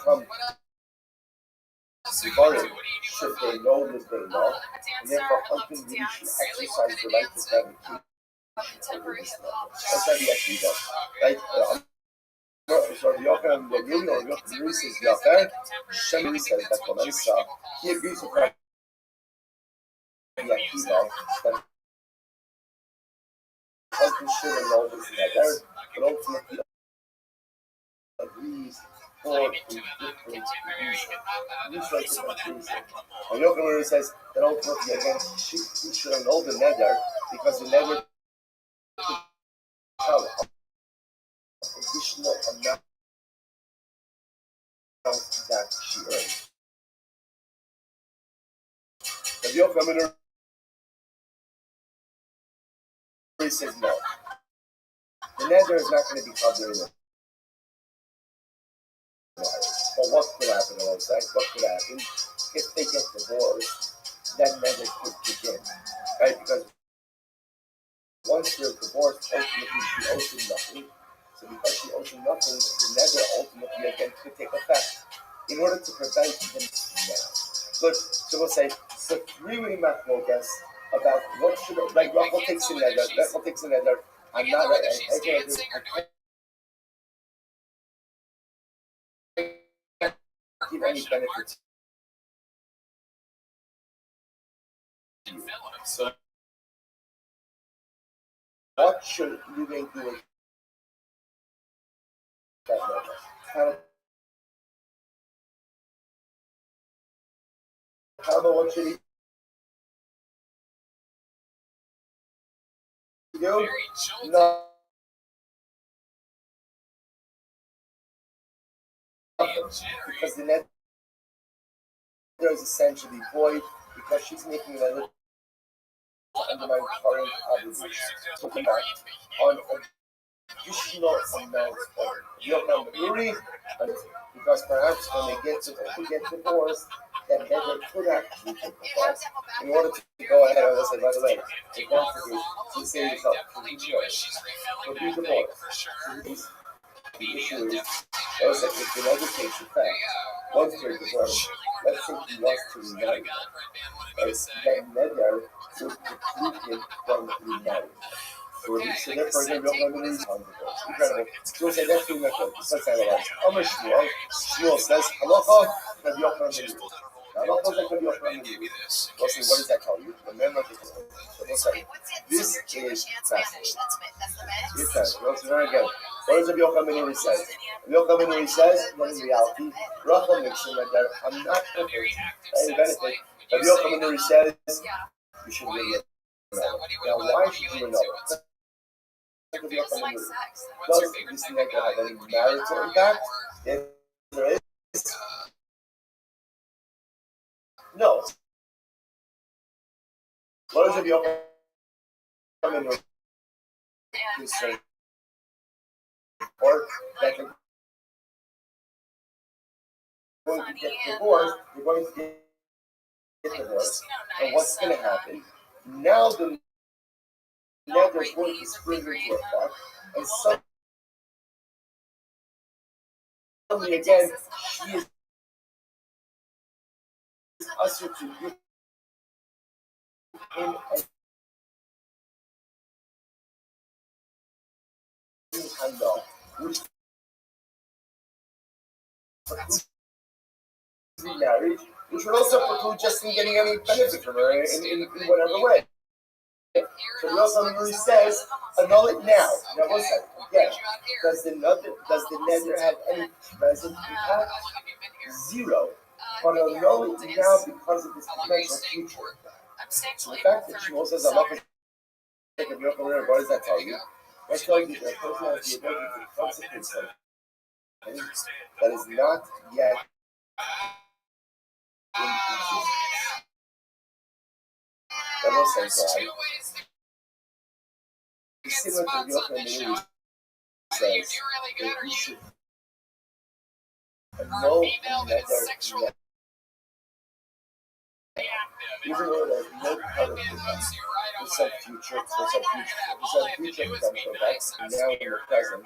come regarding should they know that they know, and therefore husband really should exercise the right to have a kid. That's how he actually does. Right? So the Yochanan the Yuri or Yochanan says Yachar, Shem says that Komensa, he agrees with Rabbi Akiva that husband shouldn't know this together, but ultimately agrees for different reasons. And Yochanan says that ultimately again he shouldn't know the nether because the nether have additional amount that she earns. The Yochanan says no. The nether is not going to be covered in it. But what could happen alongside? What could happen if they get divorced? That nether could kick in, right? Because once you're divorced, ultimately she owes you nothing. So because she owes you nothing, the nether ultimately again could take effect. In order to prevent them now. Good. So we'll say so 3-way math will guess about what should like Rachel takes the nether. Rachel takes the nether. I'm not right. I can't give any benefits. So what should Ruben do with that nether? How about what should he do? No. Because the nether is essentially void because she's making another undermine current obligation. So come back on additional amount of Yochanan Uri, because perhaps when they get divorced, that nether could actually take effect. In order to go ahead and say, by the way, if that's the case, to say yourself, to be divorced. The issue is that if the nether takes effect, once they're divorced, let's say he wants to remarry, that nether would preclude him from remarrying. So therefore, Yochanan is incredible. So say that's the method. Let's analyze. Amar Shmuel. Shmuel says, Halacha Rabbi Yochanan. Halacha is like Rabbi Yochanan. Listen, what does that tell you? Remember this is fascinating. It's fascinating. Let's learn again. What does Rabbi Yochanan say? Rabbi Yochanan says, that in reality, Rachel makes him like that. I'm not perfect. I benefit. Rabbi Yochanan says, you should really know. Now, why should you know? Does this nether have any marital impact? If there is, no. What does Rabbi Yochanan concern? Or that you're going to get divorced, you're going to get divorced, and what's going to happen? Now the nether is going to spring into effect, and suddenly again, she is ushered to give him a handoff, which precludes marriage, which would also preclude Justin getting any benefit from her in whatever way. So Yochanan really says, annul it now. Now, one second. Again, does the nether have any present impact? Zero. But I know it now because of this potential future. So the fact that Shmuel says, "Allah is like a miracle," what does that tell you? That tells you that a person has the ability to consecrate something that is not yet in existence. That will say why. It's similar to the Yochanan Menuhi says that we should know that even though there's no part of the sub-future, potential that's now in the present,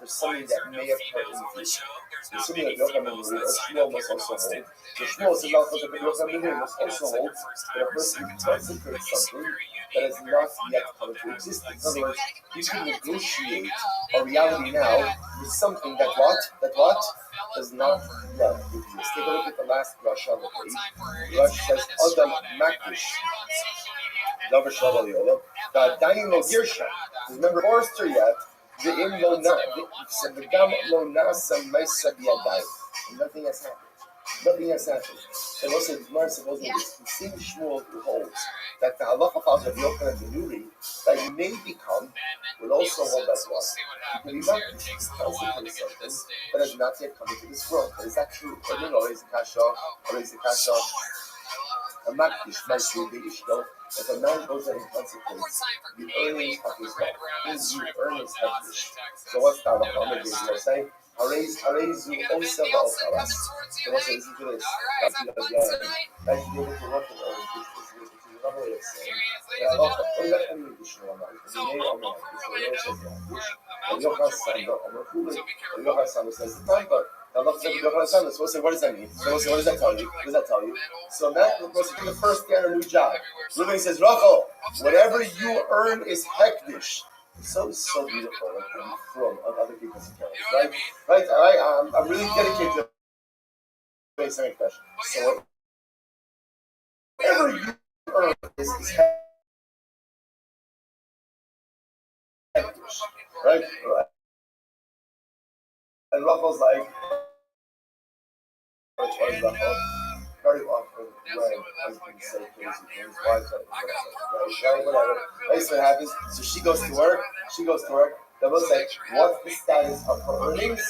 there's something that may occur in the future. There's something that Yochanan Menuhi or Shmuel must also hold. So Shmuel says, Yochanan Menuhi must also hold that a person can consecrate something that has not yet come into existence. In other words, you can negotiate a reality now with something that does not yet exist. Take a look at the last Rush on the page. Rush says, Adam Makdish. Davar Shalom Yolam. The Dayin Lo Girsha. Remember, Forster yet. The Im Lo Na. The Gam Lo Nasa Maisa Biyadai. Nothing has happened. Nothing has happened. And also, the Gemara supposedly it's the same Shmuel who holds that the halacha of Yochanan Menuhi that you may become will also hold that one. You can be not consecrate something that has not yet come into this world. But is that true? Or is it kasha? Or is it kasha? A makdish might be the ishto. If a man goes out and consecrates the earnings of his life, means you earn his hektish. So what's the halacha? They say, Harezu also ba'ocharas. So what's this to this? That's you be able to work with earnings, which is another way of saying that halacha. What does that mean? Additional amount. Because you may or may not. And Yochanan says the time, but Allah says Yochanan. So what does that mean? So what does that tell you? What does that tell you? So that was the first day on a new job. Reuben says, Rachel, whatever you earn is hektish. So beautiful and from other people's accounts, right? I'm really dedicated to the same question. So whatever you earn is hektish, right? And Rachel's like, what is Rachel? Very often when husbands say crazy things, wives right, whatever. That's what happens. So she goes to work. Then we'll say, what's the status of her earnings?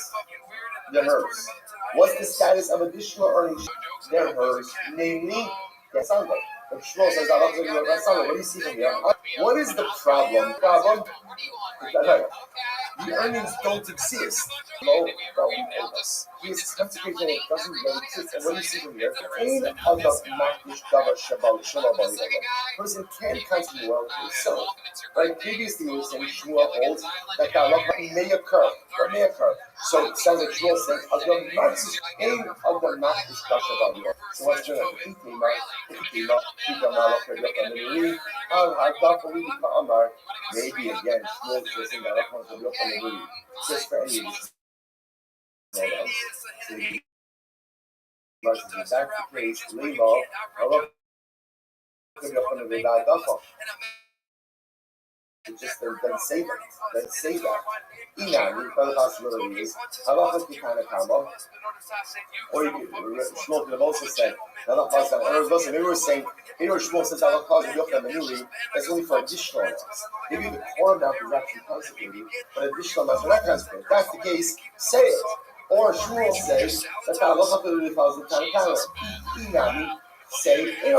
They're hers. What's the status of additional earnings? They're hers. Namely, that's Sunday. But Shmuel says, what do you see from here? What is the problem? The earnings don't exist. No, he is consecrated and it doesn't yet exist. And what do you see from here? Person can consecrate well to himself. Right? Previously, we were saying Shmuel holds that the halacha may occur. What may occur? So it sounds like Shmuel says, so what's going on? Maybe again, Shmuel is saying that halacha just for any reason. So that's the case. Limo, just then say that. Inami, the other possibility is halacha kikana kama, or Shmuel could have also said halacha. Or maybe we're saying here Shmuel says halacha Yochanan Menuhi that's only for additional amounts. Maybe the core amount is actually consecrated, but additional amounts are not consecrated. If that's the case, say it. Or Shmuel says that halacha Menuhi follows the Tanakh. Inami. Say, say,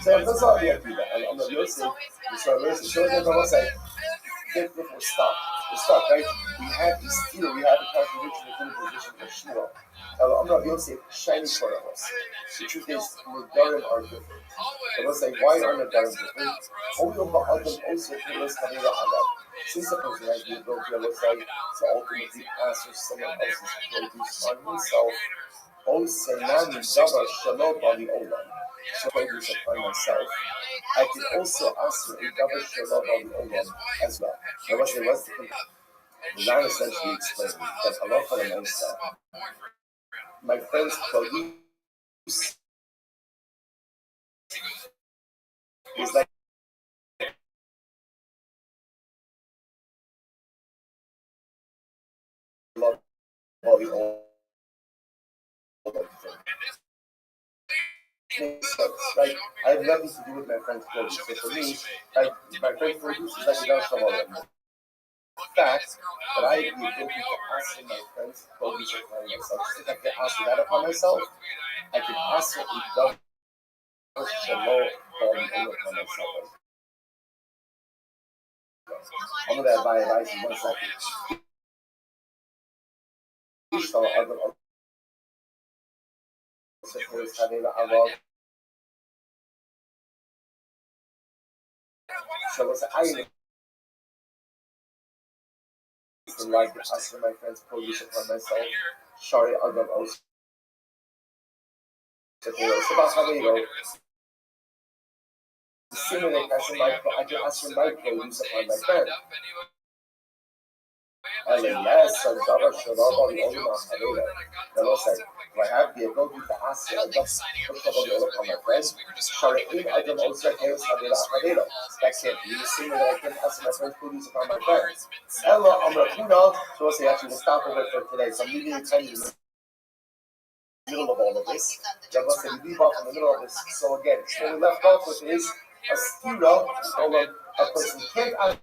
that's all the Akiva. And I'm not listening. So we're stuck. We're stuck, right? We have this theory, we have a contradiction within the position of Shmuel. I'm not Yosef shining for us. The truth is, Nadarim are different. And we'll say, why are Nadarim different? Since the person has the ability to ultimately answer someone else's produce on himself, so produce upon myself, I can also answer a double shalom olam as well. Now, what's the Design essentially explains that halacha l'maisa, my friend's produce is like makes sense, right? I have nothing to do with my friend's produce. So for me, like my friend's produce is like a dam shalom. The fact that I have the ability to ask my friend's produce upon myself, just like I can ask that upon myself, I can ask it with shalom upon myself. I'm gonna buy advice in 1 second. So I like to ask my friends produce upon myself. Sorry, I'll go also. Similar, I can ask for my produce upon my friend. Yes, and Dava Shalom do I have the ability to ask you, I just push up on the other my friends. Sharaim Adam also Chaos Havila Havila. That can't be the same way that I can ask my friends produce upon my friends. Ella Amrakuna, so we'll say actually we'll stop over for today. So I'm leaving you time in the middle of all of this. Yeah, let's say we leave off in the middle of this. So again, so we left off with is a stira, a person can't ask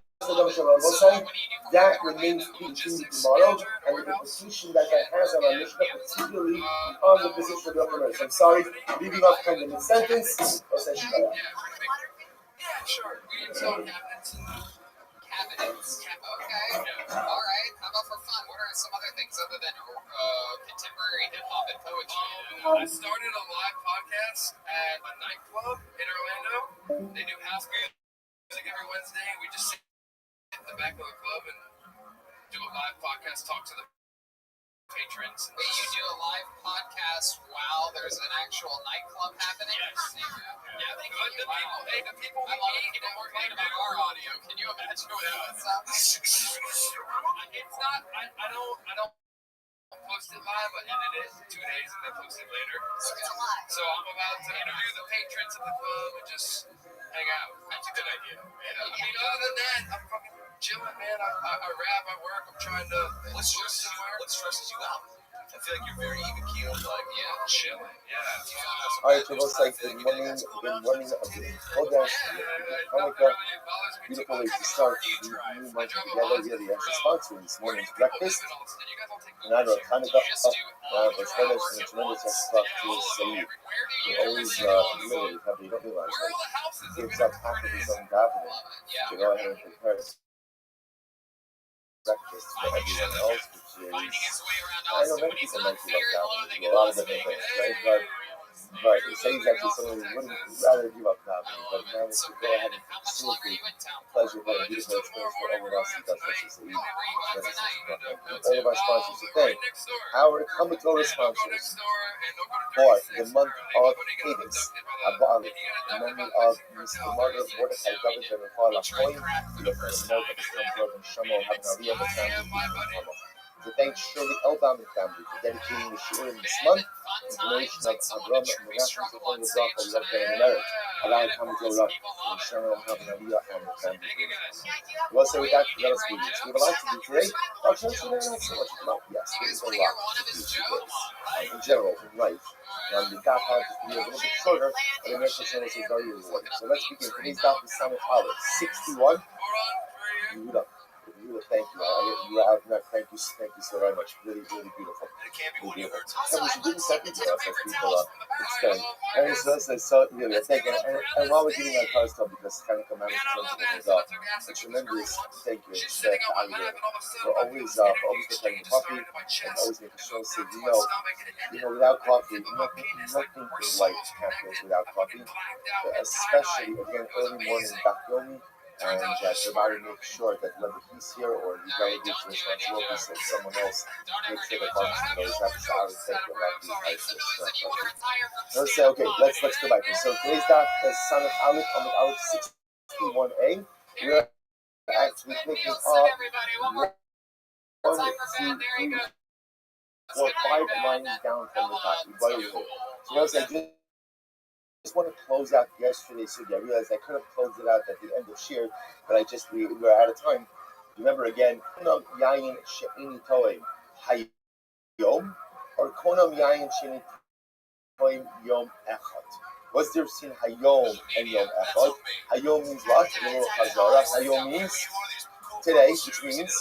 that remains to be continued tomorrow, and the implication that has on our Mishnah, particularly on the position of the upper I'm sorry, leaving off kind of mid-sentence. Cabinets. Okay. All right. How about for fun? What are some other things other than contemporary hip hop and poetry? I started a live podcast at a nightclub in Orlando. They do house music every Wednesday. We just sit in the back of the club and do a live podcast, talk to the patrons. Wait, you do a live podcast while there's an actual nightclub happening? Yes. Yeah, they But the people I love it. People complain about our audio. Can you imagine what that sounds? It's not. I don't post it live. I edit it 2 days and then post it later. So I'm about to interview the patrons of the club and just hang out. That's a good idea. I mean, other than that, I'm fucking chilling, man. I rap, I work. I'm trying to. What stresses you out? I feel like you're very even keeled, like chilling. Yeah. All right, so it looks like the morning of the Kodesh, Hanukkah, beautiful way to start the new month together. Really, as a sponsor this morning's breakfast, in honor of Hanukkah, it's Kodesh, and a tremendous talk to Saeed. He always, literally, probably don't realize that, gives up half of his own davening to go ahead and prepare breakfast for everyone else, which is, I know many people might be like that, do a lot of different things, right? But it says actually someone who wouldn't rather give up davening, but managed to go ahead and facilitate the pleasure of a beautiful experience for everyone else who does such as Eid. All of our sponsors today, our Talmud Torah sponsors for the month of Cadence, Abali, in memory of Mr. Martyr Mordechai David Ben Rafal Lachoin, the note of his Talmud and Shamo Havnaviyah, the family. To thank Shirley Elbaum and family for dedicating the shiur in this month in donation of Avram Menachem Zechron Lebracha Love Ben Merit, allowing Talmud Torah and Shamo Havnaviyah and the family. We'll say with that, let us begin. We have a lot to do today. Unfortunately, not so much about yes, there's a lot to do today. In general, in life. The daf has to be a little bit shorter, but the next channel is very rewarding. So let's begin. Today's daf is Samech Aleph 61. Yehuda, thank you. Thank you so very much. Really, really beautiful. Really beautiful. And we should do the second to us as people extend. And so really, thank you. And while we're getting our cars still, because Hanukkah managed to go, a tremendous thank you to Aliyah for always preparing coffee and always making sure to say, without coffee, nothing is life happens without coffee. Especially again early morning Daf and Rabbi makes sure that whether he's here or he delegates the responsibilities so someone else makes sure the function goes. That's how I would think about these. Let's say, okay, let's go back. So today's daf is Samech Aleph on Aleph 61a. We're actually picking up 1, 2, 3, 4, 5 lines down from the top. So let's say I just want to close out yesterday's sugya. I realized I could have closed it out at the end of Shir, but we were out of time. Remember again, Konam Yayin She'ini Toim Hayom, or Konam Yayin She'ini Toim Yom Echad. What's the difference between Hayom and Yom Echad? Hayom means what? Hayom means today, which means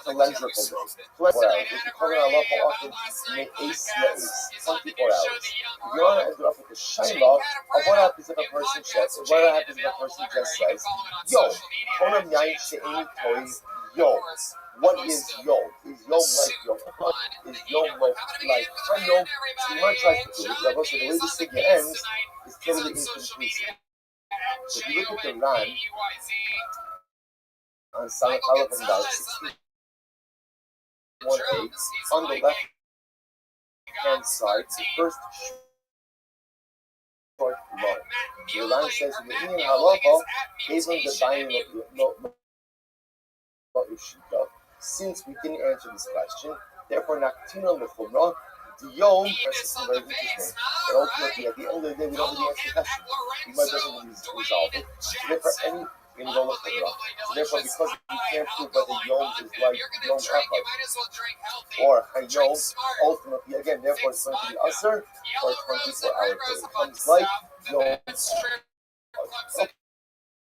calendrical day. 24 hours. If you come in Allah often, you make ace la'ace, 24 hours. If you want to end up with a shayla of what happens if a person says, what happens if a person just says, Yom, Konam Yain She'eni Toy, Yom. What is Yom? Is Yom like Yom Echad? Is Yom like Hayom? So you want to try to do it. Rabbi said the way the sigma ends is totally inconclusive. So if you look at the Ran, on Salah Aleph and Dal 61.8, on the left hand side, the first short line. The line says, "V'inin halacha even the buying of since we didn't answer this question, therefore Naktina Lechumra, the Yom is very interesting. But ultimately, at the end of the day, we don't really answer the question. We might doesn't really resolve it. So therefore, any in Yom Lechumra. So therefore, because we can't prove whether Yom is like Yom Echad or Hayom, ultimately, again, therefore it's going to be Asr for a 24-hour period. It comes like Yom Echad.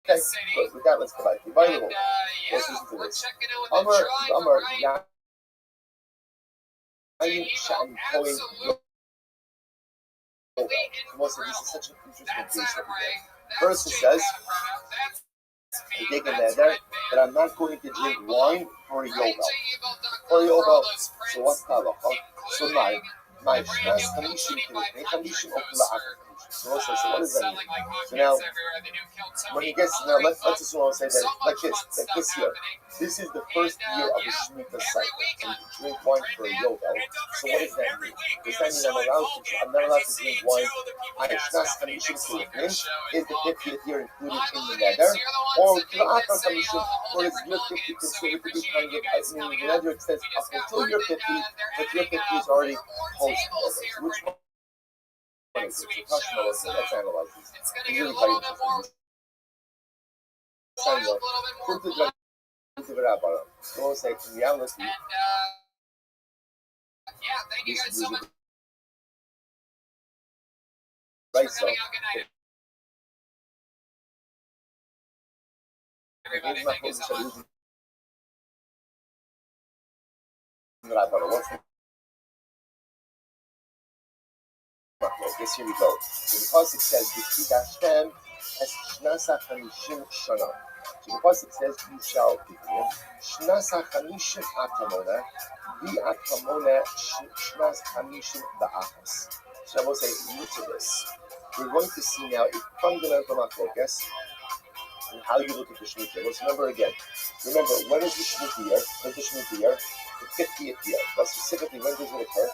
Okay, good. With that, let's go back. By the way, let's listen to this. Amar, Yain Sha'an Kohen Yovel. This is such an interesting case. First, it says, I take a nether that I'm not going to drink wine for a Yovel. For a Yovel. So what's the halacha? So my Shnas Hamishim Kilei Hamishim Okula Akar. So what does that mean? So now, when he gets now, let's assume I'll say that like this year. This is the first year of the Shemitah cycle. So you can drink wine for a Yovel. So what does that mean? Does that mean I'm not allowed to drink wine? Shnas Hamishim Kilei is the 50th year included in the nether, or Akar Hamishim, or is year 50 considered to be kind of? I mean, the nether extends up until year 50, but year 50 is already post. So which one? Let's analyze this. It's really quite interesting. So we'll say, in reality, thank you guys so much. Right, so Everybody, thank you so much. Yes, here we go. So the pasuk says, "V'kidashtem es shnasa chamishim shana." So the pasuk says, "You shall give him shnasa chamishim atamona, v'atamona shnas chamishim ba'achas." So I will say, look to this. We're going to see now a fundamental machlokas and how you look at the Shemitah. Let's remember again. Remember, when is the Shemitah year? When is the Shemitah year? The 50th year. But specifically, when does it occur?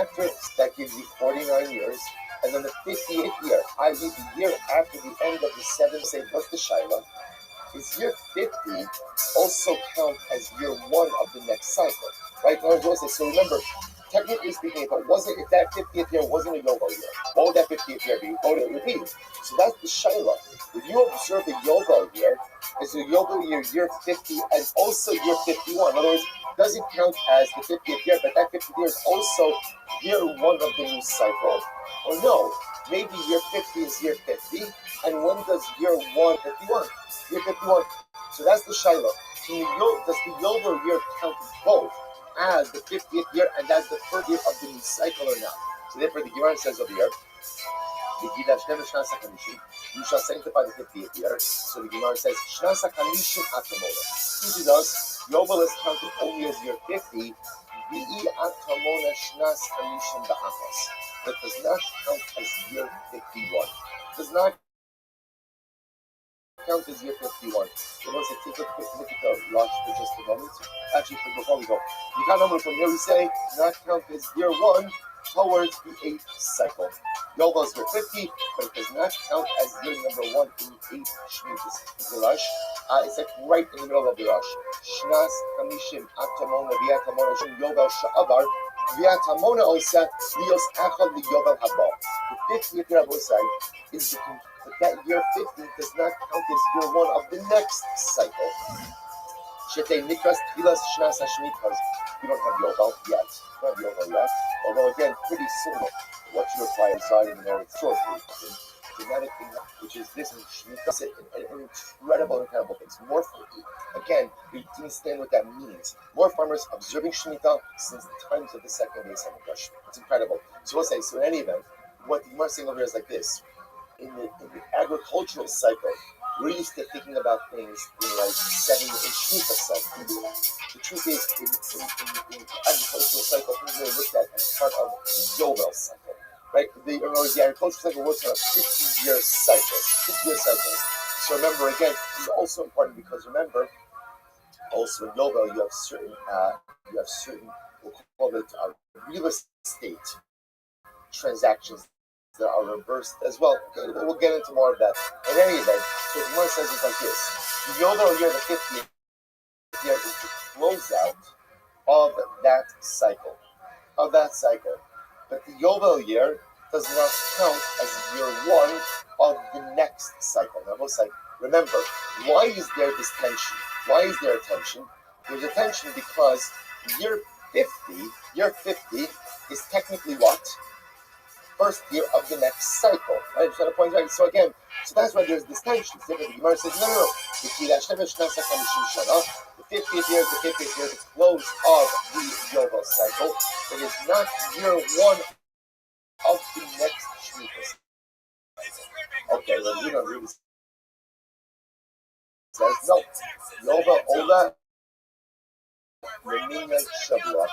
After that gives you 49 years, and then the 58th year, i.e. the year after the end of the 7th, say, what's the Shaila? Is year 50 also count as year 1 of the next cycle? Right? So remember, technically speaking, if that 50th year wasn't a Yovel year, what would that 50th year be? What would it be? So that's the Shaila. If you observe a Yovel year, it's a Yovel year 50, and also year 51. In other words, doesn't count as the 50th year, but that 50th year is also year 1 of the new cycle. Or no, maybe year 50 is year 50, and when does year 1 51? Year 51. So that's the Shaila. Does the Yovel year count both as the 50th year and as the first year of the new cycle or not? So therefore, the Gemara says over here, you shall sanctify the 50th year. So the Gemara says, Shnasa Kamishim Atamona. Teaches us, Yovel is counted only as year 50, V'i Atamona Shnas Kamishim Ba'achas. That does not count as year 51. Does not count as year 51. So let's take a quick look at the Rosh for just a moment. Actually, before we go, you can't remember from here we say, not count as year 1 towards the 8th cycle. Yovel is year 50, but it does not count as year number 1 in the 8th Shemitah. The Rosh, it's like right in the middle of the Rosh. Shnas Kamishim Atamona V'atamona Shem Yovel Sha'avar V'atamona Osa Lios Achad L'Yovel Haba. The 50th year of Osai is the but that year 50 does not count as year 1 of the next cycle. Shetei Nikras Tchilas Shnas Hashmit, because you don't have Yovel yet. You don't have Yovel yet. Although again, pretty similar to what you apply inside in the North Shore. dramatically, which is this is Shemitah, an incredible things. More again, we understand what that means. More farmers observing Shemitah since the times of the second day of Hamikdash. It's incredible. So we'll say, so in any event, what the Gemara is saying over here is like this. In the agricultural cycle, we're used to thinking about things in like 7 or 8 Shemitah cycles. The truth is, in the agricultural cycle, things are looked at as part of the Yovel cycle. Right? The agricultural cycle works on a 50-year cycle. 50-year cycles. So remember, again, this is also important because remember, also in Yovel, you have certain, we'll call it real estate transactions that are reversed as well. Okay, we'll get into more of that. In any event, so what Gemara says is like this: the Yovel year, the 50th year, is the closeout of that cycle. But the Yovel year does not count as year one of the next cycle. Now, most like, remember, why is there this tension? Why is there a tension? There's a tension because year 50 is technically what? First year of the next cycle. Right? I'm trying to point out. So again, so that's why there's this tension. The Gemara says, no. The 50th year is the 50th year, the close of the Yovel cycle. It is not year one of the next Shemitah. Okay, well, you don't really says no. Yovel Ola Remina Shavua.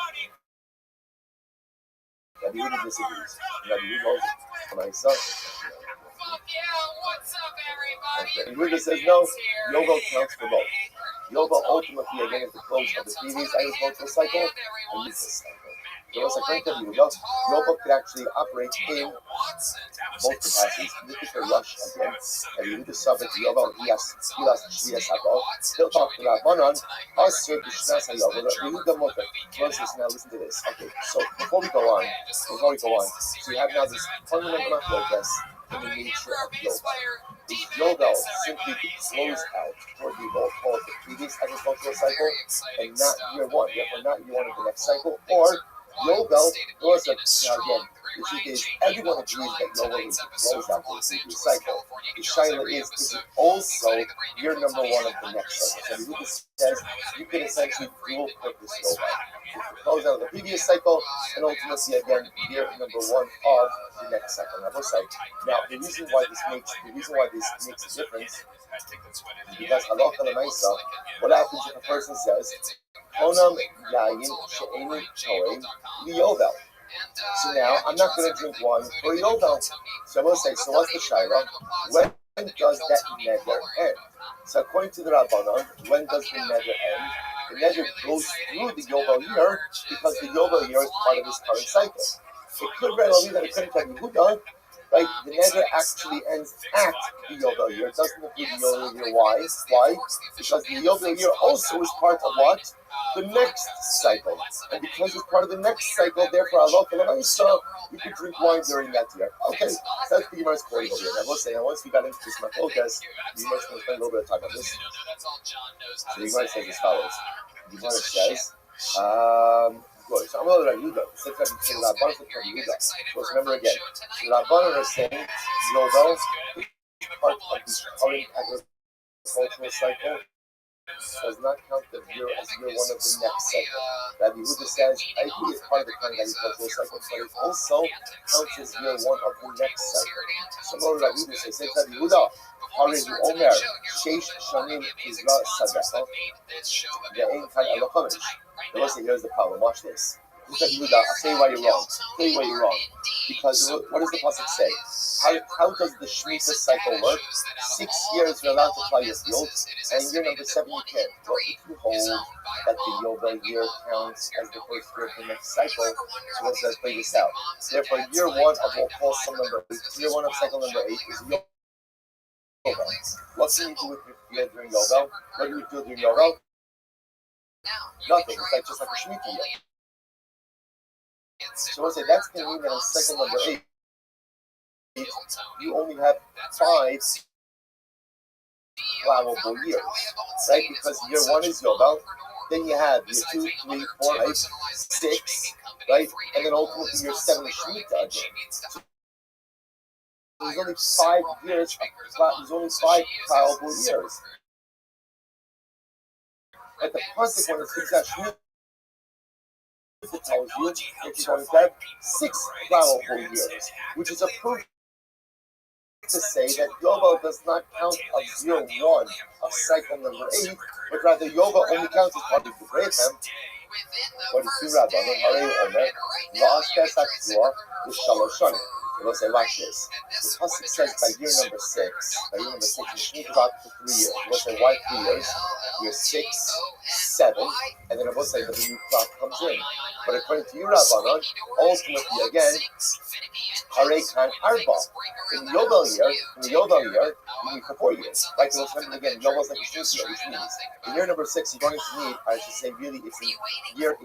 Rabbi Yehuda disagrees. Rabbi Yehuda knows it. My son. What's up, everybody? Okay. Yehuda says no. Yovel counts for both. Yovel ultimately again is the close of the previous agricultural cycle and this cycle. So it's according to Yehuda, Yovel could actually operate in both capacities. This is the rush again. And Yehuda suffers Yovel Hilas Shvias Hakol. He'll talk to Rabbanon. Asur B'Shnas HaYovel. Yehuda Moter. Now listen to this. Okay, so before we go on, so you have now this fundamental focus in the nature of Yovel. Yovel simply close out toward the whole of the previous agricultural cycle and not year one. Therefore, not year one of the next cycle, or Yovel, also, now again, the truth is, everyone agrees that Yovel is the close out of the previous cycle. The Shaila is it also year number one of the next cycle? So Yehuda says you can essentially dual purpose Yovel. You can close out of the previous cycle and ultimately again year number one of the next cycle. Now the reason why this makes a difference is because halacha l'maisa, what happens if a person says Honam Yayin She'eni Toim Yovel? So now I'm not going to drink wine for Yovel. So I will say, so what's the shaila? When does that neder end? So according to the Rabbanon, when does the neder end? The neder goes through the Yovel year because the Yovel year is part of this current cycle. It could very well be that according to Yehuda, right, the neder actually ends at the Yovel year. It doesn't include the Yovel year. Why? Because the Yovel year also is part of what? The next cycle. And because it's part of the next cycle, therefore, you could drink wine during that year. Okay, so that's the Gemara's quoting over here. I will say, once we got into this Machlokas, the Gemara's going to spend a little bit of time on this. So the Gemara says as follows. The Gemara says, good. So I'm going to Rabbi Yehuda. So remember again, the Rabbanon are saying, Yovel is part of the current agricultural cycle. Does not count the year as year one of the next cycle. Rabbi Yehuda says, I agree it's part of the current agricultural cycle, but it also counts as year one of the next cycle. So Rabbi Yehuda says, Rabbi Yehuda, Haredu Omer, Sheish Shanim Izra Sadacha, Ve'en Kai Alochamesh. Here's the problem, watch this. Rabbi Yehuda, I'll tell you why you're wrong. Because what does the pasuk say? How does the Shemitah cycle work? 6 years you're allowed to plow your fields, and year number 7 you can't. Well, if you hold that the Yovel year counts as the first year of the next cycle, so let's play this out. Therefore, year one of what calls some number 8, year one of cycle number 8 is Yovel. What can you do with your field during Yovel? What do you do during Yovel? Nothing. It's like just like a Shemitah year. So we'll say that's going to mean that in cycle number 8, you only have 5 plowable years, right? Because year 1 is Yovel, then you have year 2, 3, 4, 5, 6, right? And then ultimately year 7 is Shemitah again. there's only 5 years. There's only 5 parable years. But the consequence is that it tells you that you're going to have 6 parable years, which is a proof to say that Yovel does not count as year 1 of cycle number 8, but rather Yovel only counts as part of the Brayhem. What is the Rabbi? Omer, La'as Pesach Zor, the Shalosh Shanim. So let's say, watch this. The Pasuk says by year number 6, you sneak about for 3 years. We'll say, why 3 years? Year 6, 7, and then we'll say that the new crop comes in. But according to you, Rabbanon, ultimately again, Harei Kan Arba. In the Yovel year, you need for 4 years. Like we'll remember again, Yovel is like a short year, which means in year number 6, you're going to need, I should say, really, it's in year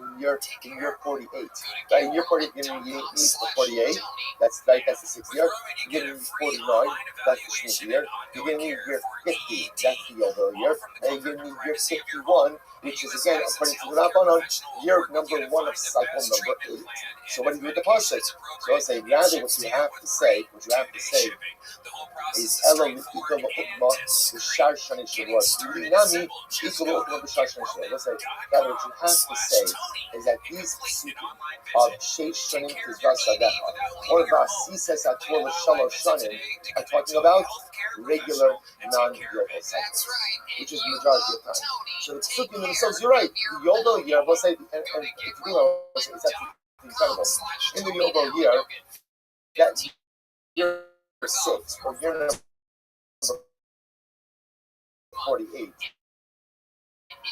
48. Right? In year 48, you need for 48. That's right. That's the 6th year. You're going to need 49. That's the Shmita year. You're going to need year 50. That's the Yovel year. And you're going to need year 51, which is again, according to the Rabbanon, year number 1 of cycle number 8. So what do you do with the pasuk? So I'll say rather what you have to say is Elo Mikiko Ma'utma B'Shar Shani Shavuot. Nami Ikolo Ukma B'Shar Shani Shavuot. Let's say rather what you have to say is that these psukim of Sheish Shanim Tizvah Sadecha or Vasises Atol Shalosh Shanim are talking about regular non-Yovel cycles, which is the majority of time. So the psukim themselves, you're right. The Yovel year, we'll say, and if you think about it, it's actually incredible. In the Yovel year, that year 6 or year number 48,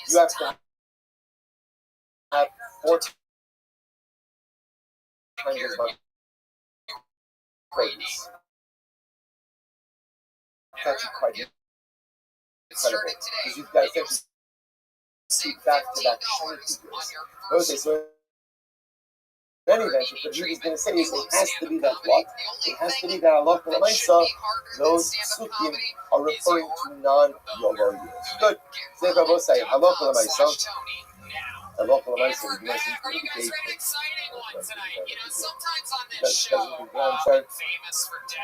you have to have 4 times as much produce. It's actually quite incredible because you've got to essentially keep back-to-back short figures. Okay, so in any event, what the Rebbe is going to say is it has to be that what? It has to be that Allah L'Maisa, those psukim are referring to non-Yovel years. Good. So if I will say, Allah L'Maisa, Allah L'Maisa, we do not indicate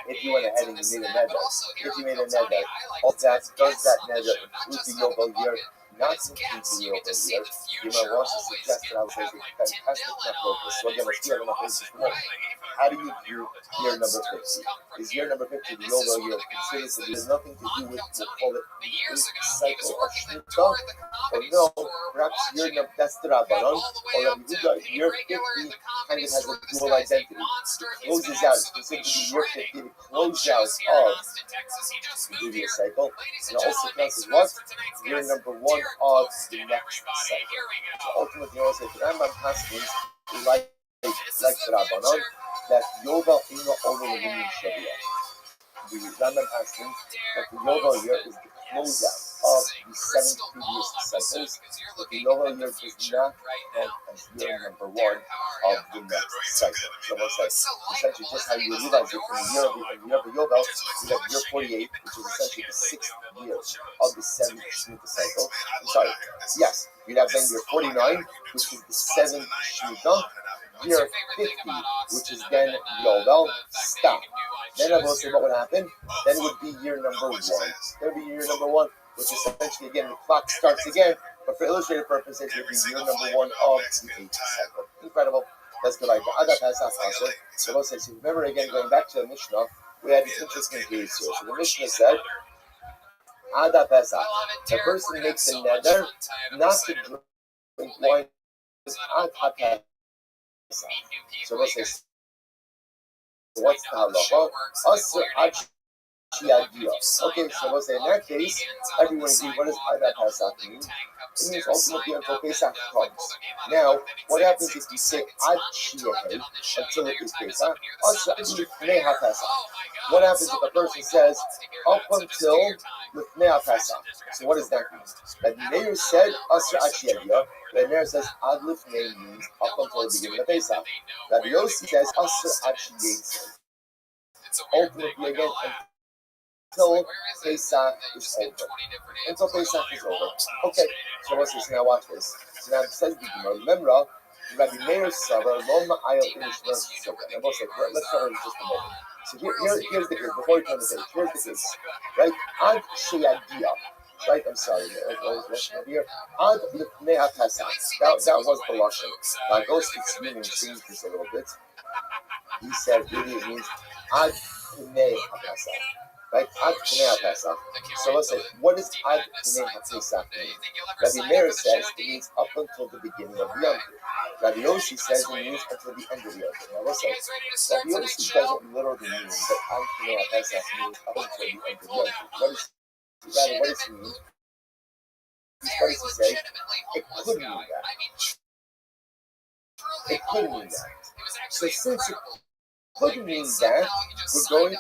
if you went ahead and you made a neder, all that does that neder include the Yovel year? Not include the Yovel year. You might want to suggest that I would say it's a fantastic focus. So again, let's see how this is more. How do you view year number 50? Is year number 50 the Yovel year considered to be nothing to do with, we'll call it the cycle of Shmita? Or no, perhaps year number, that's the Rabbanon, or Rabbi Huda, year 50 kind of has a dual identity. It closes out, it's considered to be year 50, the closeout of the previous cycle. And it also counts as what? Year number 1 of the next cycle. So ultimately, also, the Rambam Haskins, like the Rabbanon, that Yovel Ino over the Minyan Shavuot. The Rambam Haskins that the Yovel year is the closeout of the 7 previous cycles, but the Yovel year does not count as year number 1 of the next cycle. So we'll say, essentially, just how you realize it from the year of the Yovel, you have year 48, which is essentially the 6th year of the 7th Shemitah cycle. I'm sorry, yes, you have then year 49, which is the 7th Shemitah. Year 50, which is then Yovel, stop. Then I will say what would happen. Then it would be year number 1. There would be year number 1, which is essentially again the clock starts again, but for illustrative purposes, it would be year number 1 of the 8th cycle. Incredible. That's good. Like Ada Pesach also. So we'll say, so remember again, going back to the Mishnah, we had this interesting case here. So the Mishnah said, Ada Pesach, the person makes a neder not to drink wine Ad HaPesach. So we'll say, what's the halacha? Asr ad shiadia. Okay, so we'll say in that case, everyone agrees. What does Ada Pesach mean? It means ultimately until Pesach comes. Now, what happens if you say ad shiadia until it is Pesach? Asr ad lifnei haPesach. What happens if a person says up until lifnei haPesach? So what does that mean? That Meir said Asr ad shiadia. The Meir says ad lifnei means up until the beginning of Pesach. Rabbi Yossi says Asr ad shiadia. Ultimately again until Pesach is over. Until Pesach is over. Okay, so what's this? Now watch this. So now it says the Gemara, remember, Rabbi Meir Savar, Lo Ma'ayel Inish Mercy Sukkah. And we'll say, let's start with just a moment. So here's the case. Before we turn the page, here's the case. Right? Ad sheyagia. Right? I'm sorry. Over here. Ad lifnei hapesach. That was the lashon. Now go speaks meaning. Change this a little bit. He said really it means ad pnei hapesach. Right? Ad pnei hapesach. So let's say, what does ad pnei hapesach mean? Rabbi Meir says it means up until the beginning of the Yom Tov. Rabbi Yossi says it means until the end of the Yom Tov. Now listen, Rabbi Yossi doesn't literally mean that ad pnei hapesach means up until the end of the Yom Tov. What does he mean? What does he say? It could mean that. It could mean that. So since it could mean that, we're going to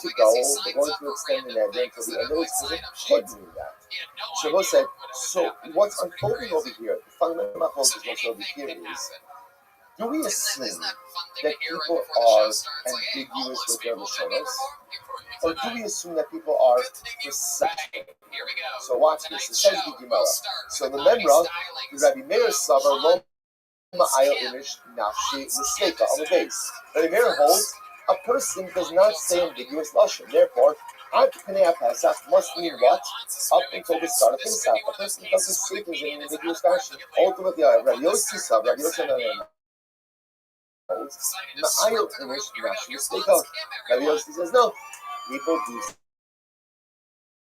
extend the neder until the end of it because it could mean that. Shavuot said, so what's unfolding over here, the fundamental focus what's over here is, do we assume that people are ambiguous with their lashonos? Or do we assume that people are precise? So watch this. It says the Gemara. So remember, Rabbi Meir Savar Lo Ma'ayel Imish Nafshi L'Sleika on the base. Rabbi Meir holds a person does not say ambiguous lashon. Therefore, Ad Pnei HaPesach must mean what? Up until the start of Pesach. A person doesn't say things in an ambiguous fashion. Ultimately, Rabbi Yossi Savar, Rabbi Yossi Ma'ayel Imish Nafshi L'Sleika. Rabbi Yossi says no. People do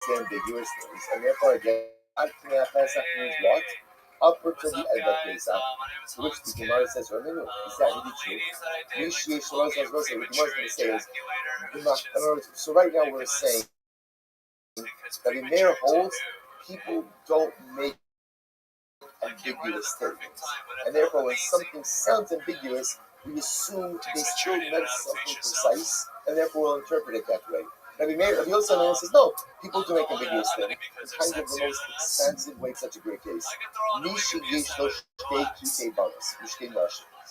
say ambiguous things, and therefore again, Ad Pnei HaPesach means what? Up until the end of Pesach, to which the Gemara says, remember, is that really true? What the Gemara is going to say is, so right now we're saying that in their holds, people don't make ambiguous statements, and therefore when something sounds ambiguous, we assume they still meant something precise, and therefore we'll interpret it that way. Rabbi Yossi says, no, people do make ambiguous things. It's kind of the most expansive way, such a great case. So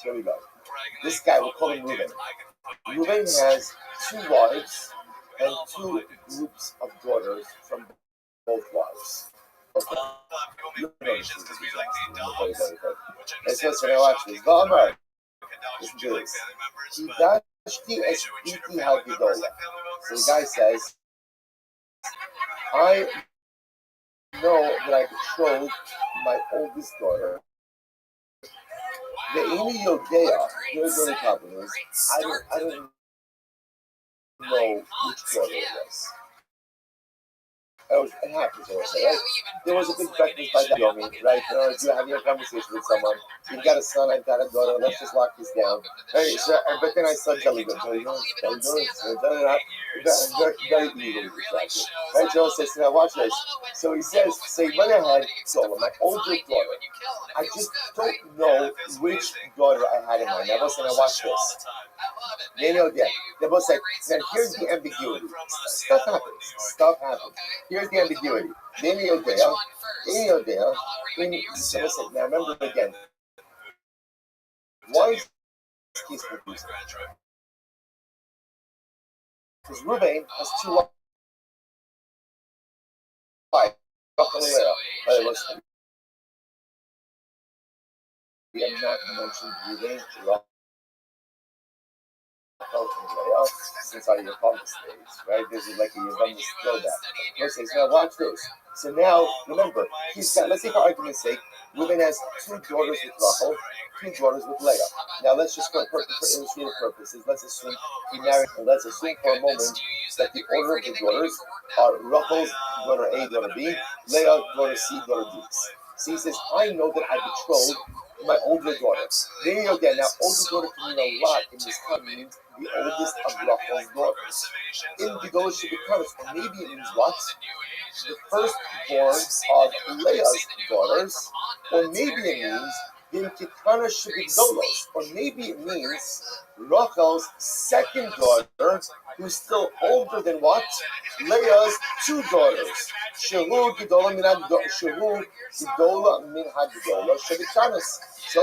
here we go. This guy, we'll call him Reuben. Reuben has 2 wives and 2 groups of daughters from both wives. Okay. You know this is it's so now watch this. V'amar. Listen to this. Hidashti es iti hagidola. So the guy says, I know that I betrothed my oldest daughter. The Amy Yodea, here's the only problem is, I don't know which daughter it was. It happens also, right? There was a big breakfast by the Yomi, right? You're having a conversation with someone. You've got a son, I've got a daughter, let's just lock this down. Right? So, but then I saw Jelly Good. Very easily distracted. Right? Joe says, now watch this. So he says, so he went ahead, so my older daughter, I just don't know which daughter I had in mind. Now listen, now watch this. They both say, now here's the ambiguity. Stuff happens. Here's the ambiguity. So listen, now remember again. Why is this confusing? Because Reuben has 2 wives. We have not mentioned Reuben, since our Yavama days, right? There's like a Yavama throwback. Okay, so now watch this. So now, remember, he's got, let's say for argument's sake, Reuben has 2 daughters with Rachel, 2 daughters with Leah. Now let's just, for illustrative purposes, let's assume he married, and let's assume for a moment that the order of the daughters are Rachel's daughter A, daughter B, Leah, daughter C, daughter D. So he says, I know that I betrothed my older daughter. There you go again. Now, older daughter can mean a lot in this time. It means the oldest of Rachel's daughters. In Gedolah should be punished. Or maybe it means what? The firstborn of Leah's daughters. Or maybe it means the Kitana should be Gedolos. Or maybe it means Rachel's second daughter, who's still older than what? Leah's 2 daughters. Shehu Gedolah min Shehu Gedolah min Hagedolah Shebitanis. So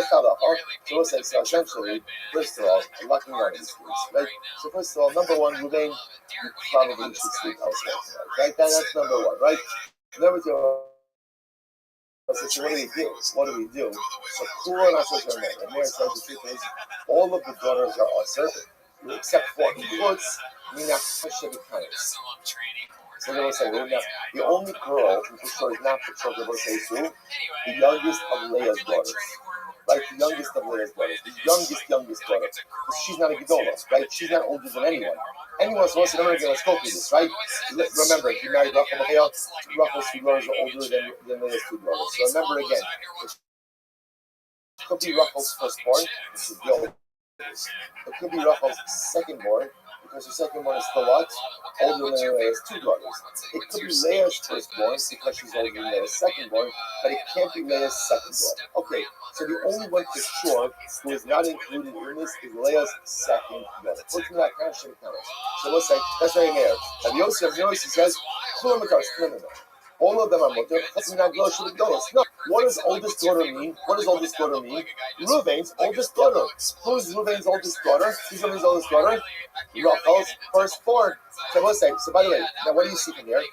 essentially, first of all, lucky on these things, right? So first of all, number 1, Reuben, you probably should sleep elsewhere tonight, right? That's number 1, right? Number 2, so what do we do? So Kula and Asher and Meir says the truth is, all of the daughters are Asher, except for kibbutz, mina shebikanis. So they will say, well, now, the only girl who for sure is not betrothed, they will say, who? The youngest of Leah's daughters. Right, the youngest of Leah's daughters. The youngest daughter. Because she's not a Gedolah, right? She's not older than anyone. Anyone else wants to remember, let's go through this, right? Remember, he married Rachel Machel. Rachel's two daughters are older than Leah's two daughters. So remember again, it could be Rachel's firstborn, which is the oldest. It could be Rachel's secondborn, because her secondborn is still what? Older than Leah's two daughters. It could be Leah's firstborn, because she's older than Leah's secondborn, but it can't be Leah's secondborn. Okay, so the only one for sure who is not included in this is Leah's second daughter. What's in that kind of shit? So let's say, that's very mayor. Rabbi Yossi says, no. All of them are mutter. No. What does oldest daughter mean? Reuven's oldest daughter. Who's Reuven's oldest daughter? Who's Reuven's oldest daughter? Rachel's firstborn. So let's say, so by the way, now what do you see from here?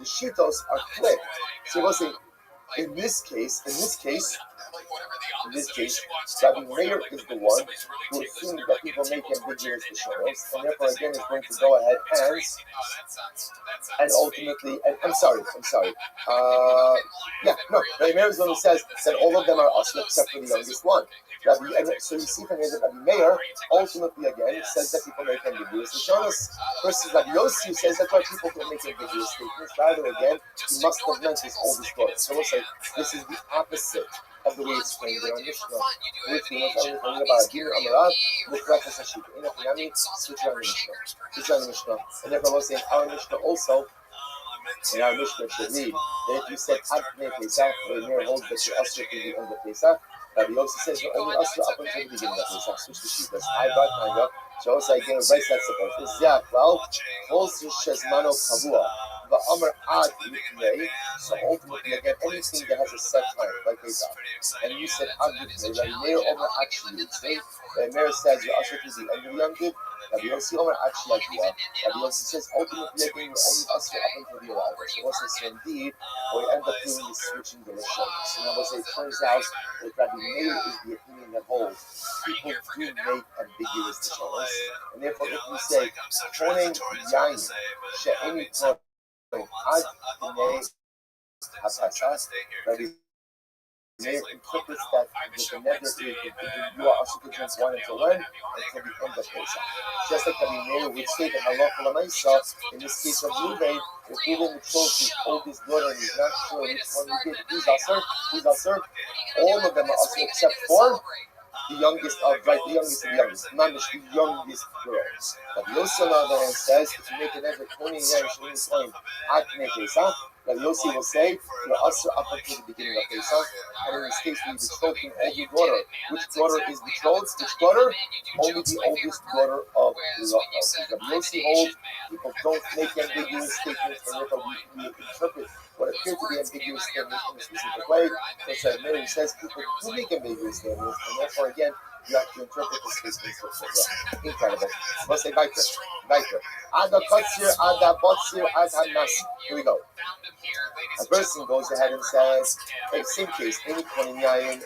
The shitos are flipped. So let's say, in this case, Rabbi Meir is the one who assumed that people make ambiguous decisions, and therefore again is going to go ahead and ultimately, and I'm sorry. Rabbi Meir is the one who says that all of them are us except for the youngest one. So you see from here that Rabbi Meir ultimately again says that people make ambiguous decisions, versus Rabbi Yossi says that people don't make ambiguous statements. Rather again, he must have meant his oldest daughter. So we'll say this is the opposite of the way it's explained in our Mishnah. Which means I'm about Dir Amarav, the breakfast Hashik. In a switch around the Mishnah. And therefore, we'll say in our Mishnah also, in our Mishnah should read that if you said Ad Pnei Pesach, the Meir holds that you're usher to the end of Pesach, Rabbi Yossi says you're only usher up until the beginning of Pesach. Switch the sheet. That's I brought mine up. So also I gave a brace that's supposed to say, well, Holz Shezmano Kavua. So ultimately, again, anything that has a set time, like Pesach, and you said Rabbi Meir Omer Achi, Rabbi Meir says you're usher to the end of Yom Kippur. Rabbi Yossi Omer Achi Yadua. Rabbi Yossi says ultimately again you're only usher up until the arrival. So we'll say so indeed, we end up doing this switching the Rishon. So now we'll say it turns out that Rabbi Meir is the opinion that holds people do make ambiguous decisions, and therefore if we say Kohen Yain She'eni Torah Ad Pnei HaPesach, Rabbi Meir interprets that the nether is you are also to drink wine until when? Until the end of Pesach. Just like Rabbi Meir would say that Halacha L'Maisa, in this case of Reuven, if Reuven chose his oldest daughter and he's not sure which one he did, who's Aser? All of them are also except for the youngest of the youngest, Mamish, the youngest girl. But Yossi on the other hand says, if you make an effort 20 years in this time, Ad Pnei Pesach, that Yossi will say, you're usher up until the beginning of Pesach, and in this case, we betrothed an older daughter. Which daughter is betrothed? Which daughter? Only the oldest daughter of Rachel. Yossi holds people don't make ambiguous statements, and therefore we interpret what appear to be ambiguous statements in a specific way. So Mary says people do make ambiguous statements, and therefore again, you have to interpret the statements. Incredible. Let's say Biker. Ada Kotsir, Ada Botsir, Ada Nasir. Here we go. A person goes ahead and says, in same case, any 20 yayin,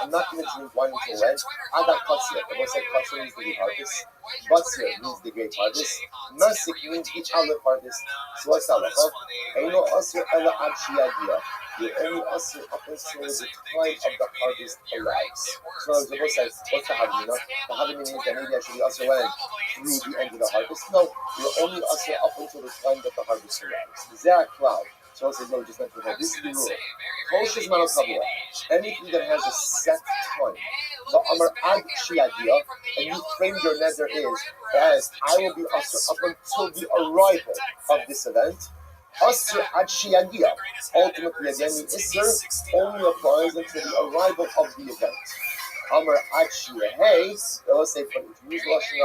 I'm not going to drink wine until when? Ada Kotsir. The most like Kotsir means the great harvest. Botsir means the great harvest. Nasik means the olive harvest. So what's that? Eino Osir Ela Ad Shiagia. You only usher up until the time of the harvest arrives. So the Bible says, what's the Havamina? The Havamina means that maybe I should be usher when? Through the end of the harvest? No, you only usher up until the time that the harvest arrives. Zera cloud. So it says, no, just mention that. This is the rule. Kosher's manokabua. Anything that has a set time. The Amar Ad Shiadia, and you frame your nether is as I will be usher up until the arrival of this event. Asr Ad Shiagia. Ultimately, again, the Isser only applies until the arrival of the event. Amar Ad Shiahei, let's say, but if you use Lashon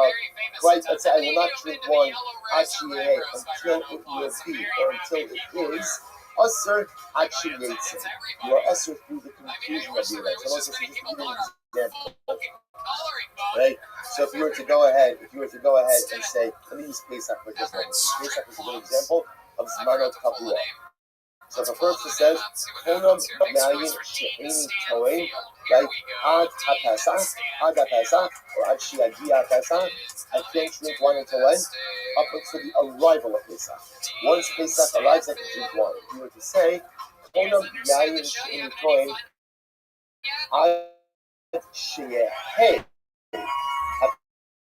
right, let's say, I will not drink wine Ad Shiahei until it will be, or until it is, Asr Ad Shiaitse. You are Asr through the conclusion of the event. So let's just give you an example. Right? So if you were to go ahead and say, let me use Pesach for just a moment. Pesach is a good example of Zmanot Kavua. So if a person says, Konam Yayin She'eni Toin, like Ad HaPesach, or Ad Shiagia Pesach, I can't drink wine until when? Up until the arrival of Pesach. Once Pesach arrives, I can drink wine. If you were to say, Konam Yayin She'eni Toin, Ad Shiahei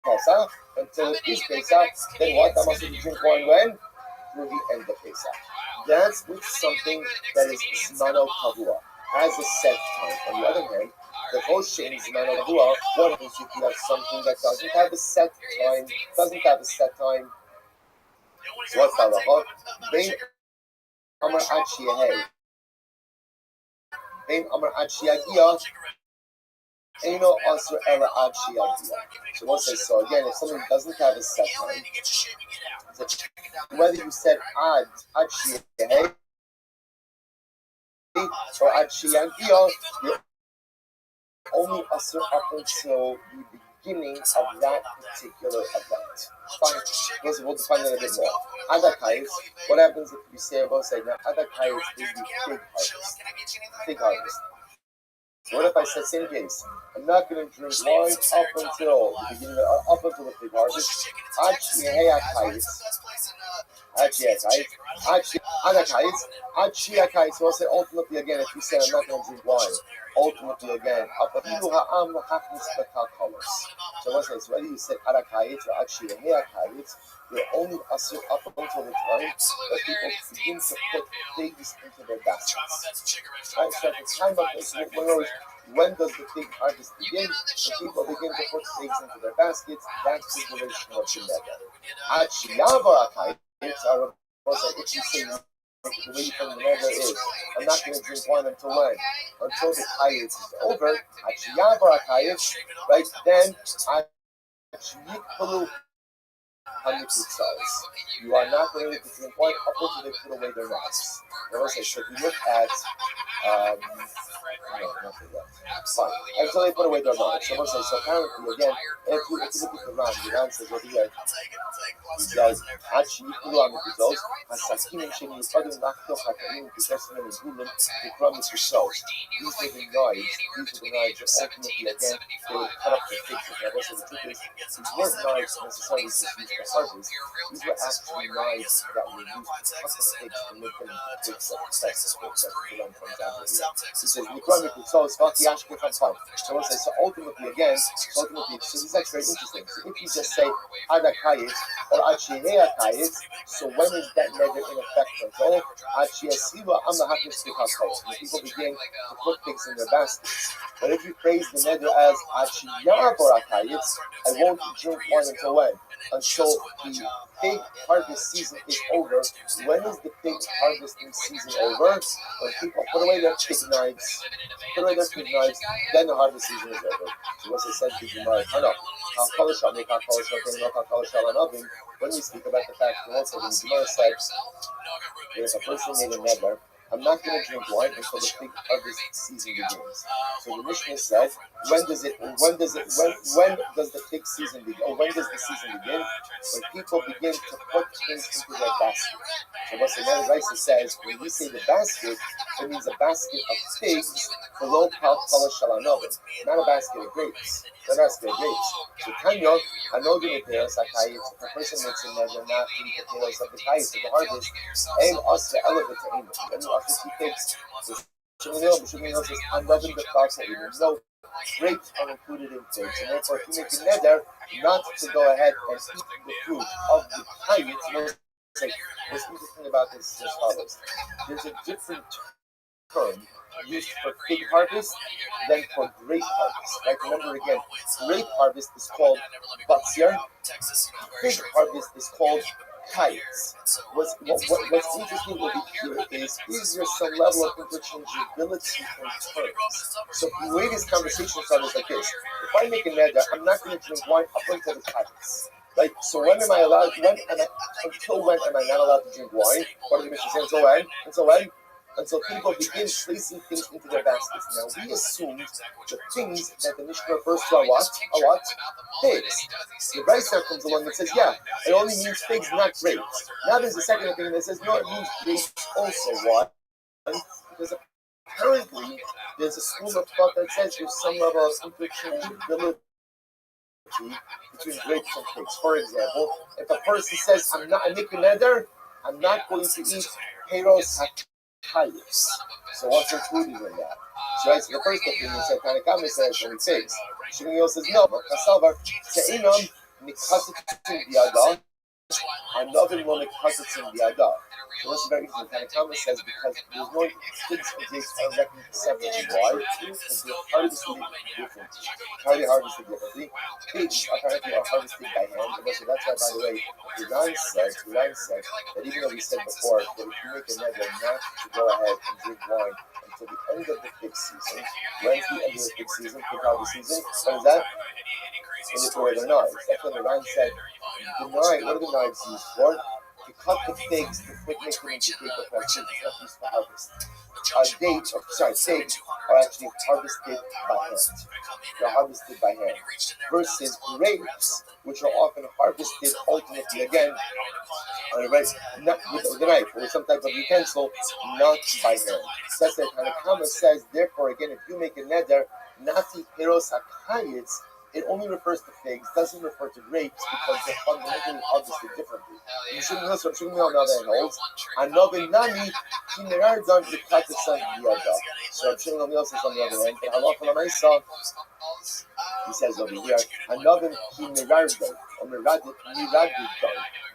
Pesach, until it is Pesach, then what? I must drink wine when? Through the end of Pesach. That's with something that is Zmano Kavua, has a set time. On the other hand, the Hoshin Zmano Kavua, what happens if you have something that doesn't have a set time? So what's the halacha? Bein Amar Ad Shiahei, Bein Amar Ad Shiagia, Eino Asr Ela Ad Shiagia. So we'll say, so again, if something doesn't have a set time, whether you said Ad Shiahei or Ad Shiagia, you're only Asr up until the beginning of that particular event. Fine. Yes, we'll define that a bit more. Adakais, what happens if you say about say now Adakais is the fig harvest. Fig harvest. So what if I said same case? I'm not going to drink wine up until the beginning up until the fig harvest. So I'll say ultimately again, if you said I'm not going to drink wine, ultimately again, up until ha'am hafnis b'kalkolos. So what's that? So whether you said adakayit or adshiyahayakayit, you're only asur up until the time that people begin to put figs into their baskets. Right? So at the time of this, when does the fig harvest begin? When people begin to put figs into their baskets, that's the duration of the neder. Adshiyahayakayit are if you say the way from the neder is, I'm not going to drink wine until when? Until the kayit is over. Adshiyahayakayit, right? Then Adshiyikpalu. You are not going to drink wine up until they put away their knives. So if you look at, fine, until they put away their knives. Someone says, so apparently, again, if you look at the Ran, the Ran says over here, he says, actually, Hasakim and Shemi Yifadun Nachtoch Hakarim Kisesman and Gulim, the Kramis yourselves. These were the knives that ultimately, again, they would cut up the figs. Now, also the truth is, these weren't knives necessarily just used for harvest. These were actually knives that were used to cut the figs and make them into figs that the Ran comes out of here. He says, Nikrami Kutzos, Vaki Ashke Chatzfan. So I say, so ultimately, again, so this is actually very interesting. So if you just say, Adakayit, or Adshiyahayakayit, so when is that neder in effect until Adshiyasiva Amahakis B'Kakos? When people begin to put things in their baskets. But if you phrase the neder as Adshiyahayakayit, I won't drink wine until when? Until the fig harvest season is over. When is the fig harvesting season over? When people put away their fig knives, then the harvest season is over. So what's it said to the Gemara? When we speak about the fact that also the Gemara said that if a person made a neder, I'm not going to drink wine until the fig harvest season begins. So the Mishnah said, when does the fig season begin? Or when does the season begin? When people begin to put things into their basket. So what's the Raisa says, when we say the basket, it means a basket of figs below Kal Shalanobin, not a basket of grapes. Not a basket of grapes. So Tanya, I know the Nepeos Akayit, if a person makes a neder not to eat the potatoes of the Kayit of the harvest, and us to elevate to aim. And us to figs. So Sheminil says, I'm loving the thoughts that even though grapes are included in figs, and therefore if you make a neder not to go ahead and eat the fruit of the Kayit, what's interesting about this is as follows. There's a different term used for fig harvest than for grape harvest. Like remember again, grape harvest is called batzir, fig harvest is called kites. What's interesting over here is there some level of interchangeability in terms. So the way this conversation started is like this. If I make a neder, I'm not going to drink wine up until the kites. Like, so until when am I not allowed to drink wine? What did the Mishnah say? Until when? Until people begin placing things into their baskets. Now, we assumed the things that the Mishnah refers to are what? Figs. The Raisa comes along and says, yeah, it only means figs, not grapes. Now there's a second thing that says, no, it means grapes also. What? Because apparently there's a school of thought that says there's some level of interchangeability between grapes and figs. For example, if a person says, I make a neder, I'm not going to eat peros hakayos. So what's included in that? So right, so the first opinion said, Tanakama says only figs. Shimon says, no, but kasavar, te'inam mikasatzim biyada, another one mikasatzim biyada. So this is very interesting. Tanakama says because there's no figs and grapes are reckoned separately. Why? Because they're harvested differently. How are they harvested differently? Figs apparently are harvested by hand. And so that's why, by the way, the Ran said that even though we said before that if you make a neder not to go ahead and drink wine until the end of the fig season, when's the end of the fig season, fig harvest season? When is that? In the Torah, the knives. That's when the Ran said, the knife, what are the knives used for? To cut the figs, to make them into paper press. It's not used for harvest. Dates are actually harvested by hand. They're harvested by hand. Versus grapes, which are often harvested ultimately again not with a knife or with some type of utensil, not by hand. So that's the Tanakama says, therefore, again, if you make a neder, nati peros hakayitz, it only refers to figs, doesn't refer to grapes because they're fundamentally harvested differently. You shouldn't listen, on the other hand holds. Another nani, kimerardon, bikatzan biyada. So Shimon on the other hand, but halacha l'maisa, he says over here, another kimerardon, or miradidon.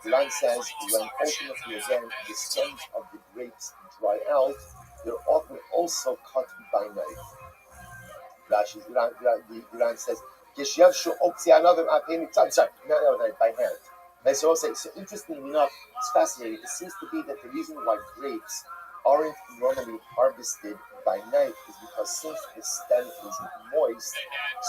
The line says, when ultimately again the stems of the grapes dry out, they're often also cut by knife. The line says, by hand. And so interestingly enough, it's fascinating. It seems to be that the reason why grapes aren't normally harvested by knife is because since the stem is moist,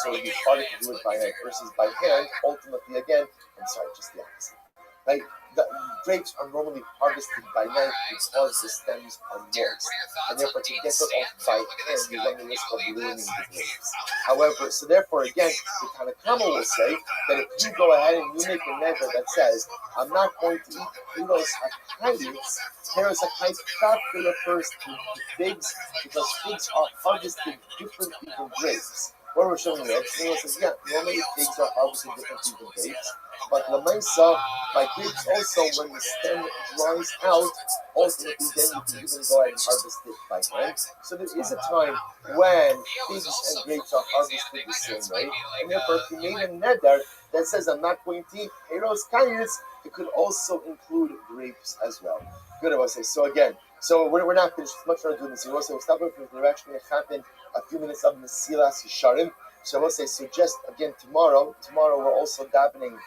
so it'd be harder to do it by knife versus by hand. Ultimately, again, just the opposite. Right? The grapes are normally harvested by knife because the stems are moist, and therefore to get it off by hand, you run the risk of ruining the grapes. However, so therefore again, the Tanakama will say that if you go ahead and you make a neder that says, I'm not going to eat peros hakayitz, peros hakayitz properly refers to figs because figs are harvested differently from grapes. What we're showing you, Shmuel says, normally figs are harvested differently from grapes, but Lamaisa, by grapes also, when the stem dries out, ultimately then you can even go ahead and harvest it by hand. So there is a time when figs and grapes are harvested the same way, and therefore if you made a neder that says I'm not going to eat peros kayitz, it could also include grapes as well. Good, I will say. So again, we're not finished. Much more to do this. We'll stop with the direction that happened a few minutes of Mesilas Yesharim. So we'll say, just again tomorrow we're also davening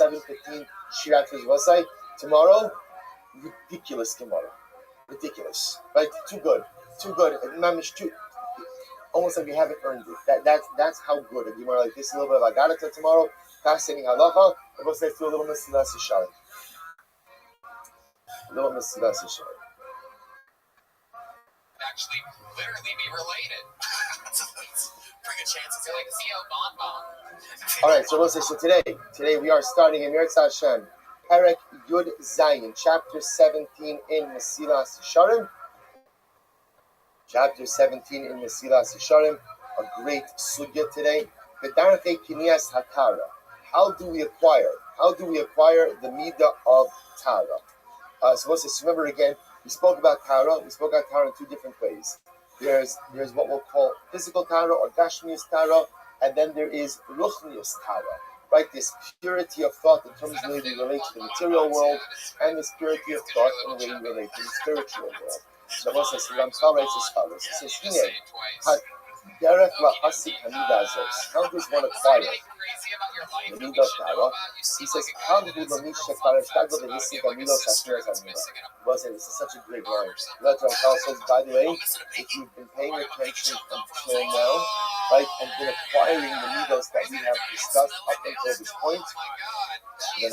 7:15 Shirat V'Zvasai. Tomorrow, ridiculous tomorrow. Ridiculous. Right? Too good. Mamish too. Almost like we haven't earned it. That's how good a Gemara like this. A little bit of Agarata tomorrow. Fascinating halacha. And we'll say through a little Mesilas Yesharim. Actually, literally be related. Pretty good chance it's like Zio Bonbon. All right, so we'll say, today we are starting in Eretz Hashem, Perek Yud Zayin, chapter 17 in Mesilas Yesharim. Chapter 17 in Mesilas Yesharim, a great sugya today. V'darchei Kinias Hatara. How do we acquire the midah of Tara? So let's remember again, we spoke about Tara in two different ways. There's what we'll call physical Tara or Gashmius Tara, and then there is Ruchnius Tara, right? This purity of thought in terms of the way we relate to the material world, and this purity of thought in the way we relate to the spiritual world. So what says Ramchal writes as follows. He says, Hine, Derech la'asik hamida azos. How does one acquire the midah of Tara? He says, how do l'mish shekar eshtagel v'nisik hamidos hashir hamida? Well, this is such a great line. Ramchal says, by the way, if you've been paying attention until now, right, and been acquiring the midos that we have discussed up until this point, then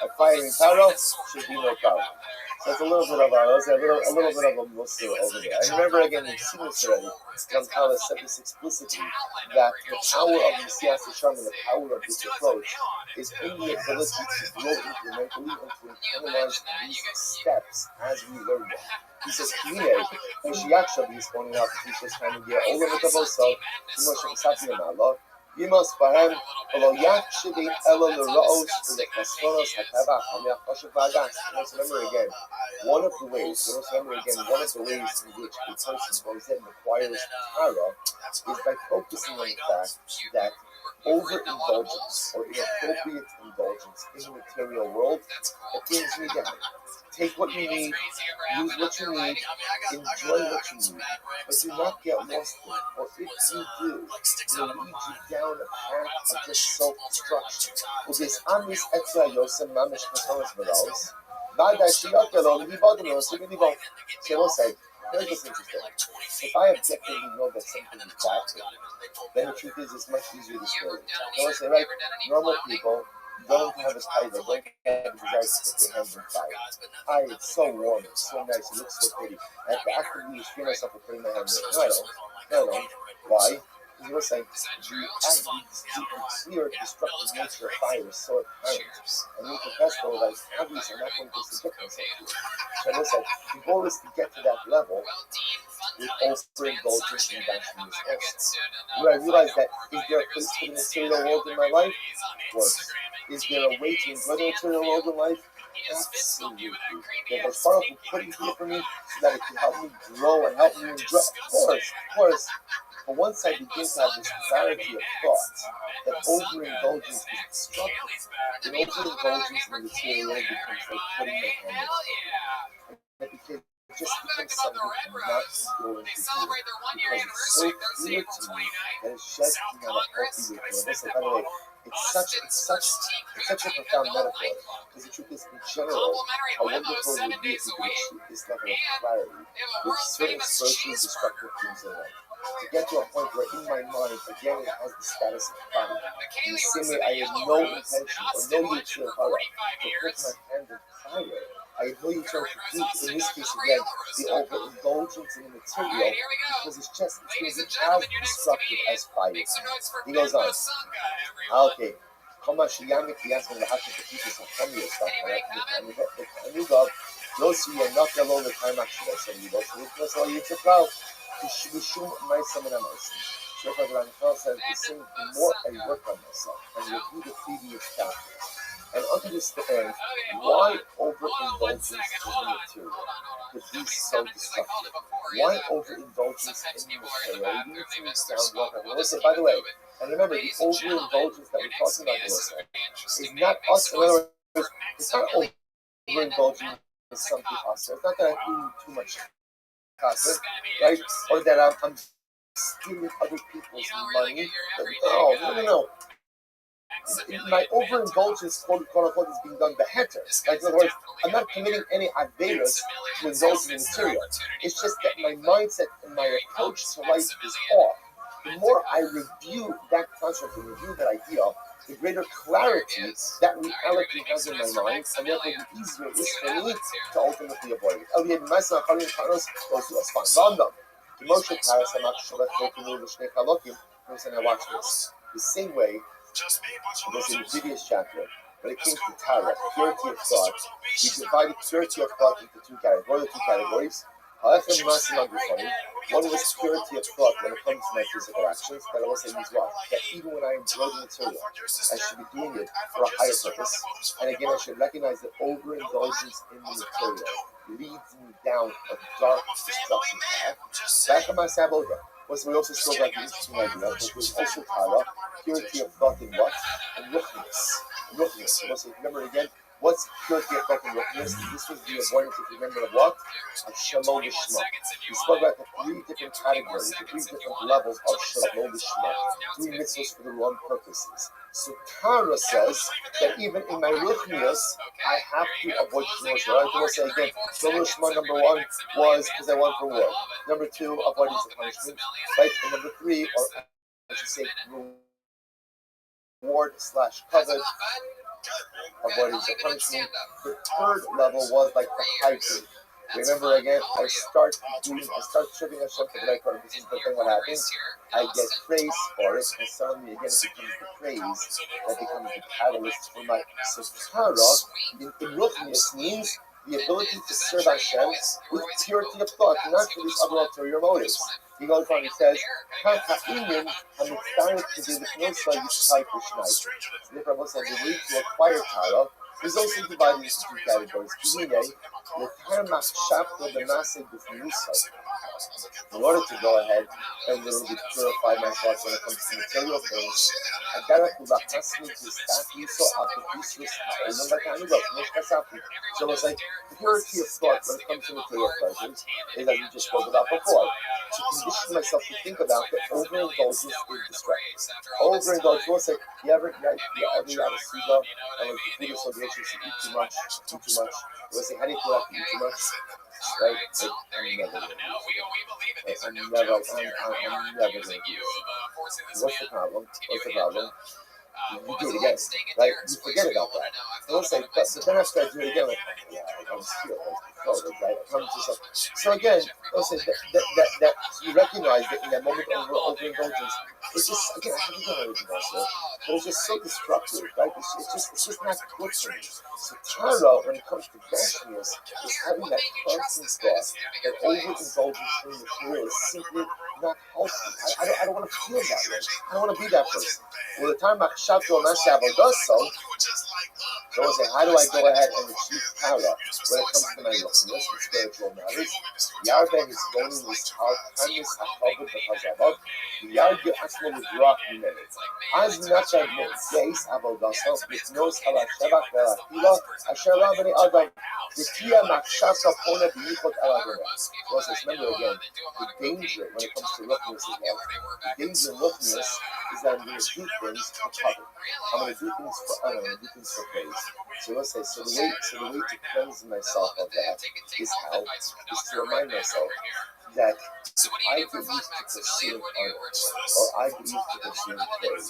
acquiring Tara should be no problem. So it's a little bit of a mussar over there. I remember again, we've seen this already. Ramchal has said this explicitly, that the power of Mesilas Yesharim and the power of this approach is in the ability to grow incrementally and to internalize these steps as we learn them. He says, "Kine, Mashiach shall be pointing out that he's just trying to get all of the Tavosov, Moshe Misati and Allah. Yimas Bahem, Olo Yakshidi, Ella Leraos, the Kasfonos, Hatava, Hamia Osha Vagas." Remember again, one of the ways in which a person goes in and acquires Tara is by focusing on the fact that overindulgence or inappropriate indulgence in the material world, it brings me down. Take what you need, use what you need, enjoy what you need, but do not get lost in it. Or if you do, it will lead you down a path of just self-destruction. Because Amis Etzah Yosem Mamish Personas Veraus, Vada Shiotelo, Libodino, Sibilibo, Shemo said, here's what's interesting. If I objectively know that something is bad for me, then the truth is it's much easier to swallow. So I say, right, normal people don't have a title, don't have a desire to stick their hands in fire. It's so warm, it's so nice, it looks so pretty. I have to actively restrain myself from putting my hand in it. No, I don't. Why? Because you're saying the clear destructive nature of fire is so apparent. And you confess though that obviously I'm not going to subject myself to it. So I said, the goal is to get to that level with overindulgence and bashfulness also. Do I realize that is there a place for the material world in my life? Of course. Is there a way to enjoy the material world in life? Absolutely. That the Baruch will put it here for me so that it can help me grow and help me enjoy. Of course. But once I begin to have this clarity of thought that overindulgence is destructive, then overindulgence in the material world becomes like putting my hand in it. It just becomes something I'm not going to do because it's so clear to me that it's just not a healthy way to live. Listen, by the way, it's such a profound metaphor because the truth is, in general, how wonderful it would be if we could achieve this level of clarity with certain spiritually destructive things in life. To get to a point where in my mind, again, it has the status of fire. In the same way, I have no intention or no Yitzhak Hara to put my hand in fire. I have no Yitzhak to do, in this case again, the overindulgence in the material, because it's going to be as destructive as fire. He goes on. Okay. Bishum Maisa Menamaisi. Shofar Ranchal says the same, the more I work on myself and review the previous chapters and understand why overindulgence in the material could be so destructive. Why overindulgence in the material leads me down what I want to say. By the way, and remember, the overindulgence that we're talking about is not us. In other words, it's not overindulging in something us. It's not that I'm eating too much. Right? Or that I'm stealing other people's money. No. My overindulgence, quote unquote, is being done beheter. Like, in other words, I'm not committing any averas to indulge in material. It's just that my mindset and my approach to life is off. The more I review that concept and review that idea, the greater clarity that reality has in my mind, and therefore the easier it is for me to ultimately avoid it. And I watch this. The same way, it was in the previous chapter, when it came to Tara, purity of thought, we divided purity of thought into two categories. What are the two categories? One was purity of thought when it comes to my physical actions, but I also means what? That even when I enjoy the material, I should be doing it for a higher purpose. And again, I should recognize that overindulgence in the material leads me down a dark, destructive path. Back on my Saboda, we also spoke about the interesting idea, which was also Tara, purity of thought in what? And ruchnius. Remember again, what's purity of thought and ruchnius? This was the avoidance, if you remember, of what? Of Shalom Lishma. We spoke about the three different categories, the three different levels of Shalom Lishma, three mitzvahs for the wrong purposes. So Tara says that even in my ruchnius, I have to avoid Shalom Lishma. I will say again, Shalom Lishma number one was because I want reward. Number two, avoidance of punishment. Right? And number three, or I should say, reward / covet. Avoidance of punishment. The third level was like the hybrid. Remember again, I start serving Hashem for the right purposes, but then what happens? I get praise for it, and suddenly again it becomes the praise that becomes the catalyst for my Tara in Ruchnius means the ability to serve Hashem with purity of thought, not for these other ulterior motives. He goes on, he says, the Rabbi said the way to acquire Torah is also divided into two categories. In order to go ahead and literally purify my thoughts when it comes to material things, so it's like purity of thought when it comes to material pleasures is, as we just spoke about before, to condition myself to think about that overindulgence is destructive. Overindulgence, we'll say, you ever had a suga and like the food is so delicious, you eat too much. We'll say, how do you feel after you eat too much? Right? I'm never going to do this. What's the problem? You do it again, right? You forget about that. And let's say, but then after I do it again, like, yeah, I was still right? So again, let's say that you recognize that in that moment of overindulgence, it's just, again, I haven't done anything else yet, but it's just so destructive, right? It's just not good for me. So Tara, when it comes to gashmius, is having that constant thought that overindulgence in the material is simply not healthy. I don't want to feel that way. I don't want to be that person. Well, the time Shato Masabo does so I say, how do I go ahead and achieve Tara when it comes to my lookiness and spiritual matters? Yarbe is going with our kindness, Hakabud, the Hazabot. Yarbe Asmo with Rock Minute. As Nacha Gaze Abodaso, with Nos Halasheva, Verakila, Ashera Bene Adam, the Kia Makshasa Pona Bikot Alagona. So remember again, the danger when it comes to lookiness is what? The danger in lookiness is that I'm going to do things for cover. I'm going to do things for honor, I'm going to do things for praise. So let's say, so the way to cleanse myself of that is to remind myself that I get used to pursuing honor, or I get used to pursuing praise.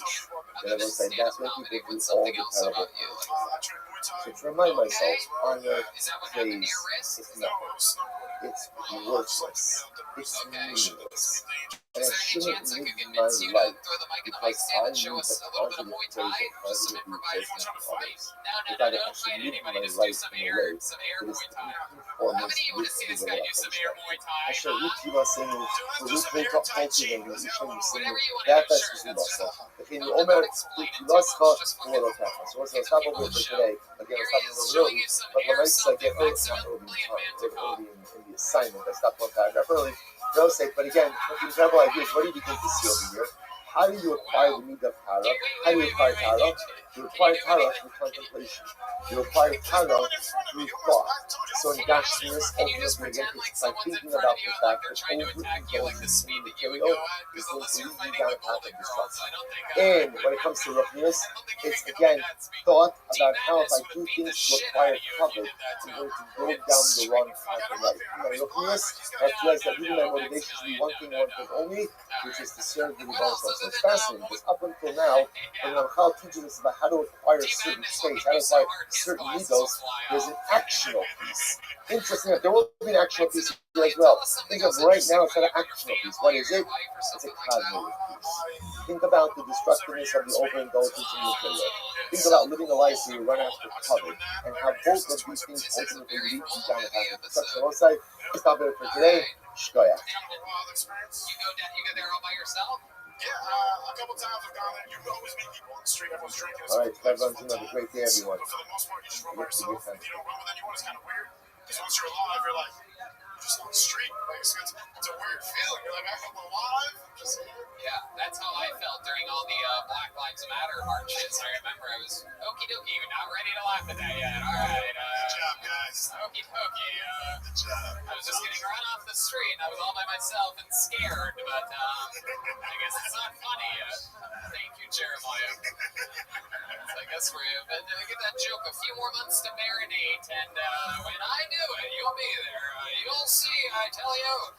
And I will say, that's what people do all the terrible things. So to remind myself, honor, praise, it's nothing. It's worthless. It's meaningless. And I shouldn't live my life because I need the positive praise and positive reinforcement of others. But I should live my life in a way that is in conformance with the will of Hashem. Asher Ruti Vasenu, Ruti Kultivenu, Isham Yisenu, that is the Losa. If you Omer Kultivascha, Kulotaka. So let's stop over for today. Again, let's stop over early, but when I say get early, not early in time, get early in the assignment. I stopped one time, not early. No sake, but again, the incredible idea is, what do you begin to see over here? How do you acquire the need of Tara? How do you acquire Tara? You acquire Tara through contemplation. You acquire Tara through thought. So in Gashmius, ultimately, again, it's by thinking about the fact that overindulgence in material is going to lead you down a path of destruction. And when it comes to Ruchnius, it's again thought about how if I do things to acquire cover, I'm going to go down the wrong path of life. In my Ruchnius, I realize that even my motivation should be one thing only, which is to serve the Rebbe. So it's fascinating because up until now, when Ramchal teaches us about how to acquire certain states, how to acquire certain egos, there's an actional piece. Interesting that there will be an actional piece here as well. Think of right now, it's not an actional piece. What is it? It's a cognitive piece. Think about the destructiveness of the overindulgence in material. Think about living a life where you run after cover, and how both of these things ultimately lead you down a path of destruction. I'll say, stop it for today. Shkoyach. You go there all by yourself? Yeah, a couple times I've gone there. You can always meet people on the street. Everyone's drinking. All right, everyone's have a great day, everyone. But for the most part, you just run by yourself. If you don't run with anyone, it's kind of weird. Because once you're alive, you're like, you're just on the street. Like, it's a weird feeling. You're like, I'm alive. I'm just here. Yeah, that's how I felt during all the Black Lives Matter marches. I remember I was okie dokie, not ready to laugh at that yet. All right. Good job, guys. Okie dokie. Good job. I was just getting run off the street. I was all by myself and scared, but I guess it's not funny yet. Thank you, Jeremiah. I guess we're going to give that joke a few more months to marinate, and when I do it, you'll be there. You'll see, I tell you.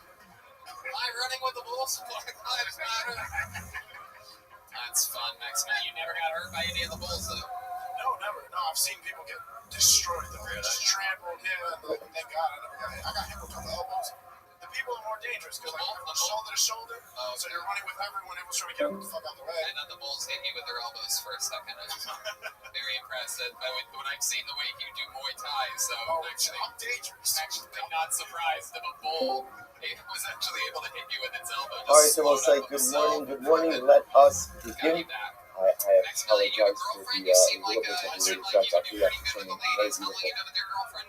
Am I running with the Bulls? Black Lives Matter. That's fun, Max. You never got hurt by any of the Bulls, though? No, never. No, I've seen people get destroyed. Just trampled. Yeah, thank God I never got hit. I got hit with a couple elbows. The people people are more dangerous because like shoulder to shoulder. So you're running with everyone. Everyone's trying to get the fuck out the way. And then the Bulls hit you with their elbows for a second. Very impressive. When I've seen the way you do Muay Thai, so I'm dangerous. actually not surprised if a Bull was actually able to hit you with its elbow. All right, so we'll say good morning. Good morning. Let us begin. I apologize for the little bit of the distract. I feel like something very beautiful.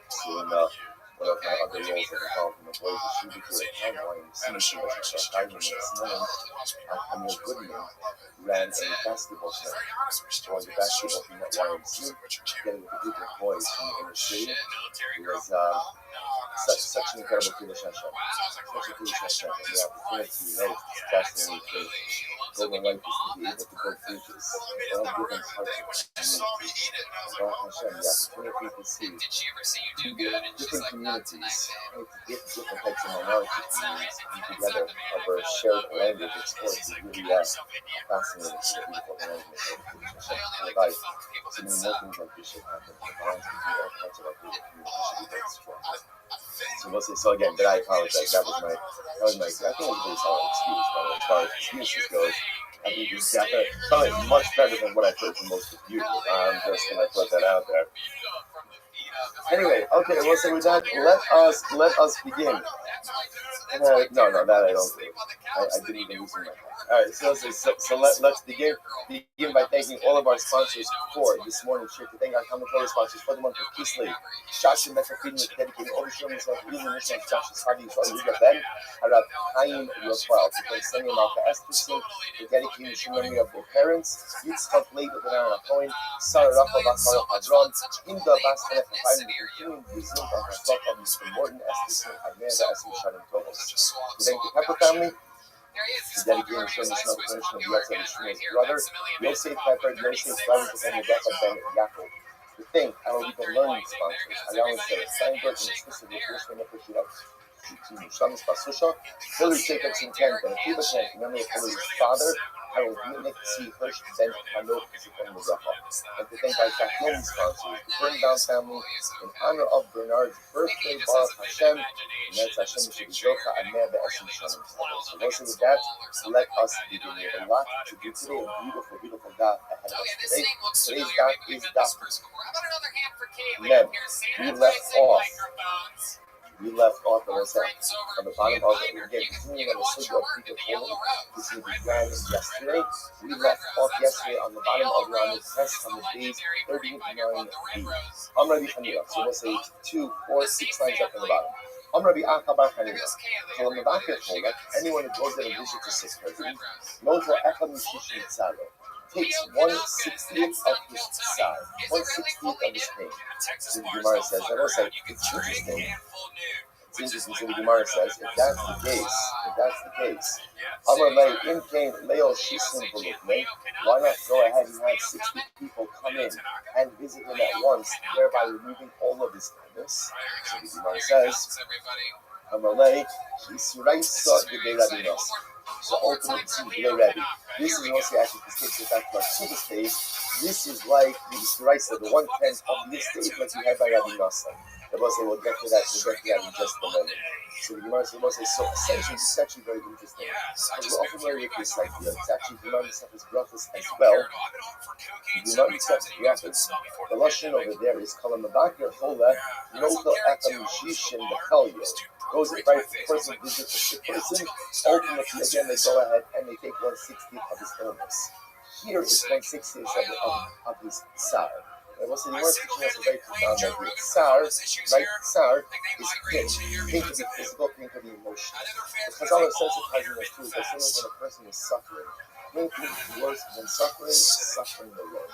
So one of my other roles that I call from the boys is shooting for a town line. Seeing too much of that. I this morning, Camille Goodman ran a basketball set for the basketball team at YMC, together with a group of boys from the inner city. It was such an incredible relationship. Such a relationship. And the opportunity, right, fascinating for Golden Life is to be able to go through this all different parts of the community. God Hashem, the opportunity to see different communities, different types of minority communities come together over a shared language of sports is really fascinating to the beautiful arrangement of Hashem life. So many more things like this should happen. The balance between all parts of our global community should be very strong. So we'll say, so again, but I apologize. That was my, I think it was a pretty solid excuse, but as far as excuses goes, I think it's probably much better than what I've heard from most of you. I'm just going to put that out there. Anyway, okay, we'll say with that, let us begin. No, that I don't do. I didn't even lose my mind. All right, so let's begin. Begin by thanking all of our sponsors for this morning's shirt. To thank our commentator sponsors for the month of Kislev. Shashin Mefakidin is dedicating all the showings of the Mission of Josh's Hardy, Yuga Ben, Harab Chaim Yochel. To thank Senya Malka Esterson for dedicating the memory of their parents. Yitzchak Leib of Aaron Cohen, Sarah Rafa Bakar Hadron, Inda Baskan Fafine, continuing the result of her flock of Mr. Morton Esterson, Amanda Esme Shannon Tovos. To thank the Pepper family. To dedicate and showing the snow furnishing of the Shmuel's brother, Yosef Pepper, Yosef Flowers, and Rebecca Ben Yaakov. To thank our legal learning sponsors, Allowance Steinberg, and exclusively Christian Appreciative Shams Basusha, Hillary Jacobson, Ken Ben Akiva, in memory of Hillary's father, Harold Mitnick, C. Hirsch, Ben Hanok, and Muzafa. And to thank our Kathleen sponsors, the Birnbaum family, in honor of Bernard's birthday, Baruch Hashem, and that's Hashem Shibizilcha, Amir Be'esim Shalom. So listen with that, let us begin. We have a lot to do today, a beautiful, beautiful God ahead of us today. Today's God is God. Then, we left off on the bottom of it. Again, continuing on the subject of Peter Foley, which we began yesterday. We left off yesterday on the bottom of the test on the days 39b. I'm Rabbi Hanira, so we'll say 2, 4, 6 lines up on the bottom. I'm Rabbi Akabar Hanira. So on the back of the anyone who goes there and visits the sick person, knows what Echad Mishishin Tzalo takes 1/60th of his tzar, 1/60th of his pain. So the Gemara says, and also it's interesting. It's interesting. So the Gemara says, if that's the case, Amar Lei in came Leo Shisim Bulukme, why not go ahead and have 60 people come in and visit him at once, thereby removing all of his kindness? So the Gemara says, Amar Lei, Yisraisa Gedei Rabinos. So ultimately, Rabbi, this is also actually this takes us back to our previous days. This is like the Yisraisa, the 1/10 of this stage that we had by Rabbi Nassan. We'll get to that in just a moment. So the Gemara says, so essentially, this is actually very interesting. We're all familiar with this idea. It's actually Gemara Sefes Brachos as well. Gemara Sefes Brachos, the Lashon over there is Kalam Mabakir Chola, Noto Atam Shishin Bechalyo. Goes right, the person visits the sick person, ultimately again they go ahead and they take 1/60th of his illness. Here is 1/60th of his tsar. And we'll see the word teaching us a very profound idea. Tsar, right? Tsar is pain. Pain can be physical, pain can be emotional. Because all are sensitizing us to is that sometimes when a person is suffering, pain can be worse than suffering alone.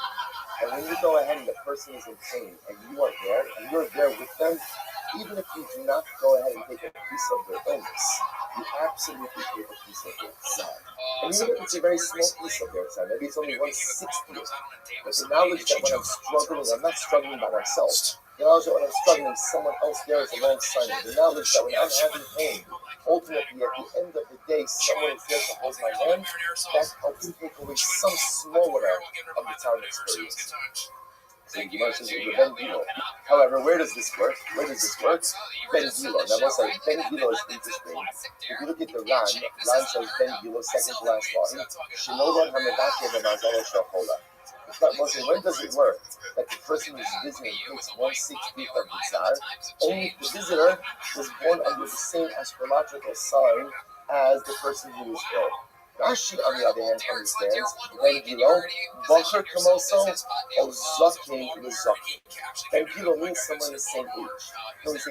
And when you go ahead and the person is in pain and you are there and you're there with them, even if you do not go ahead and take a piece of their illness, you absolutely take a piece of their side. And even if it's a very small piece of their side, maybe it's only 1/60th, but the knowledge that when I'm struggling, I'm not struggling by myself. The knowledge that when I'm struggling, someone else there is alongside me. The knowledge that when I'm having pain, ultimately at the end of the day, someone is there to hold my hand, that helps take away some small amount of the time experience. So the Gemara says Ben Gilo. However, where does this work? Ben Gilo. Now we'll say Ben Gilo is interesting. If you look at the Ran says Ben Gilo, second to last line. Shinola Hamadake Benazala Shahola. But when does it work that the person who's visiting takes 1/60 of the Tsar? Only if the visitor was born under the same astrological sign as the person who was ill. Rashi, on the other hand, understands Ben Gilo, Bakar Kamoso, or Zakin Zakin. Ben Gilo means someone the same age. So if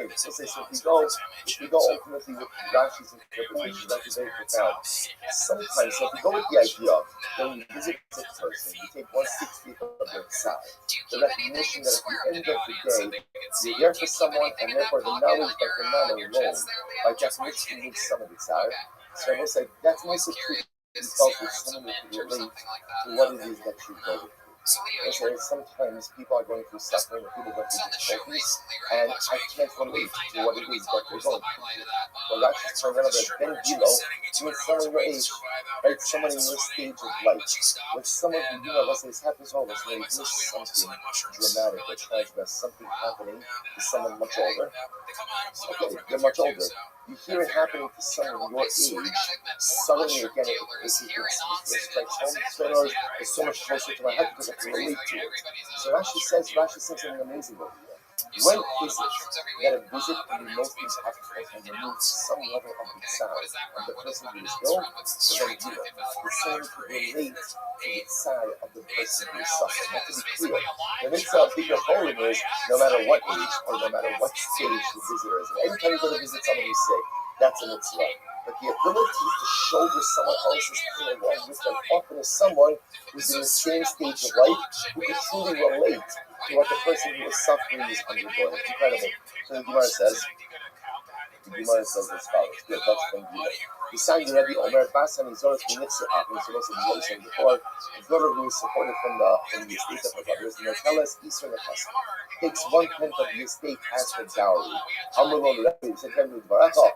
we go ultimately with Rashi's interpretation, that is very profound. Sometimes, so if we go with the idea that when you visit a person, you take 1/60 of their side, the recognition that at the end of the day, you're there for someone, and therefore the knowledge that you're not alone, by definition, you need some of the side. So I will say that's most of the felt with someone who can relate to what it is that you go through. So sometimes people are going through suffering, or people are going through difficulties, and I can't relate to what it is that they're going through. Well, that's just turned out that Ben Gilo means someone your age, right? Someone in your stage of life. With someone who, let's say this happens all of us, when you do something dramatic or tragic, something happening to someone much older. Okay, they're much older. You hear it happening to someone your age, suddenly again it strikes home. So it's so much closer to my head because I can relate to it. So Rashi says something amazing over here. When is it that a visit can be most impactful and remove some level of the sound of the person who is ill, so then do it. The same to relate to the side of the person who is suffering. Not to be clear, the mitzvah of bigger holy is no matter what age or no matter what stage the visitor is. And anytime you go to visit someone who's sick, that's a mitzvah. But the ability to shoulder someone else's pain along with them often is someone who's in the same stage of life who can truly relate to what the person who is suffering is undergoing. It's incredible. So the Gemara says as follows. Good, that's from Gila. Besides the Rabbi Omer Basan is always the next happening. So most of the saying before, his daughter who is supported from the estate of her brothers, and tell us Eastern Nechasa takes 1/10 of the estate as her dowry. Amrulon Rabbi said Rabbi Dvaracha.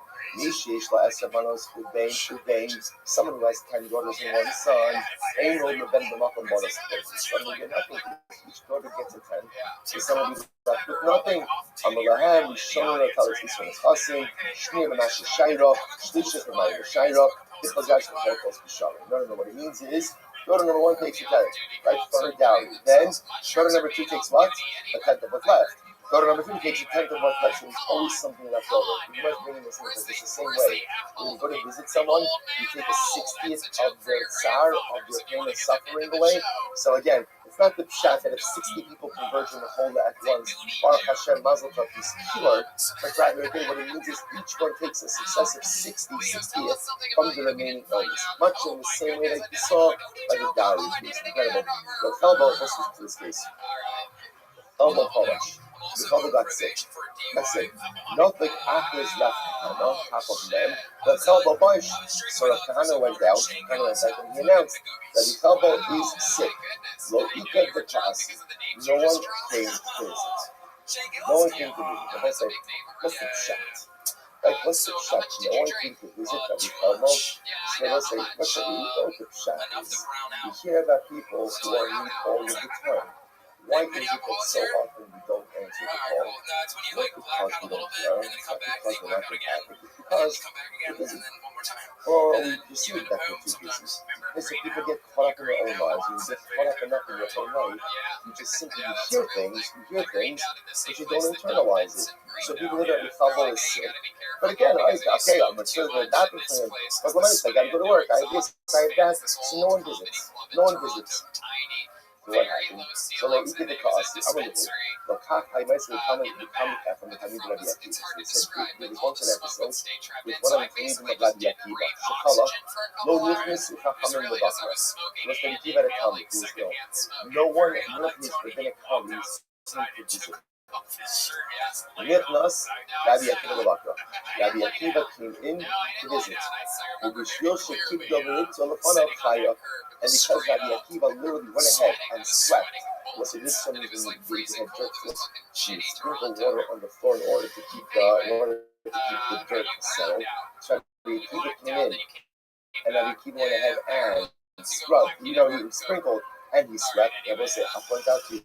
Someone who has 10 daughters and 1 son, ain't no the Ben B'Makom bonus. Someone will get nothing. Each daughter gets a 10. So someone will be left with nothing. Amalahem, Shona, Talis Yisrael Chasim, Shneir Menashe Shairov, Shlisha Femayim Shairov, Ichagash Mechokos Bisharim. No, what it means is, daughter number 1 takes a 10, right, for her dowry. Then, daughter number 2 takes what? A 10th of what's left. Daughter number 3 takes a 10th of what left, so there's always something left over. You must bring in this in because it's the same way. When you go to visit someone, you take a 60th of their tsar, of their pain and suffering away. So again, it's not the pshat that if 60 people converge in the whole at once, Baruch Hashem Mazel Tov is cured, but rather again, what it means is each one takes a successive 60th from the remaining illness. Much in the same way that you saw by the dowry. It's incredible. But Helbo, this is to this case. Helbo Polish. The Helbo got sick. That's it. Not like after his left Kahana, half of them, but Helbo Polish. So the Kahana went out, and he announced that the Helbo is sick. Lo Ika the Kas. No one came to visit. No one came to visit. And I say, what's the pshat? Like, what's the pshat? No one came to visit Rabbi Helbo. So let's say, what's the pshat is? You hear about people who are in need all of the time. Why is it that so often we don't answer the call? Not because we don't care, it's not because we're not empathic, it's because we're busy. Or we perceive that we're too busy. Listen, people get caught up in their own lives, and you get caught up enough in your own life, you just simply hear things, but you don't internalize it. So people that are Chavo is sick. But again, okay, I'm sure they're adapting for him. But when I gotta go to work, I have this, I have that, so no one visits. What happened? So like you did the cost, I'm going to do. Look, I might say from the Talmud Rabbi Akiva. So he said there was once an episode with one of the Talmudim of Rabbi Akiva. Shekala, no nichnis u'chachamim lebakra. Was Rabbi Akiva at a Talmud who was ill. No one nichnis within a Talmud seemed to visit. Nichnas, Rabbi Akiva lebakra. Rabbi Akiva came in to visit. And because Rabbi Akiva literally went ahead and swept, was it this something that had dirt foot? She sprinkled water on the floor in order to keep the dirt settled. So Rabbi Akiva came in, and Rabbi Akiva went ahead and scrubbed. He sprinkled and he swept. I will say, I'll point out to you.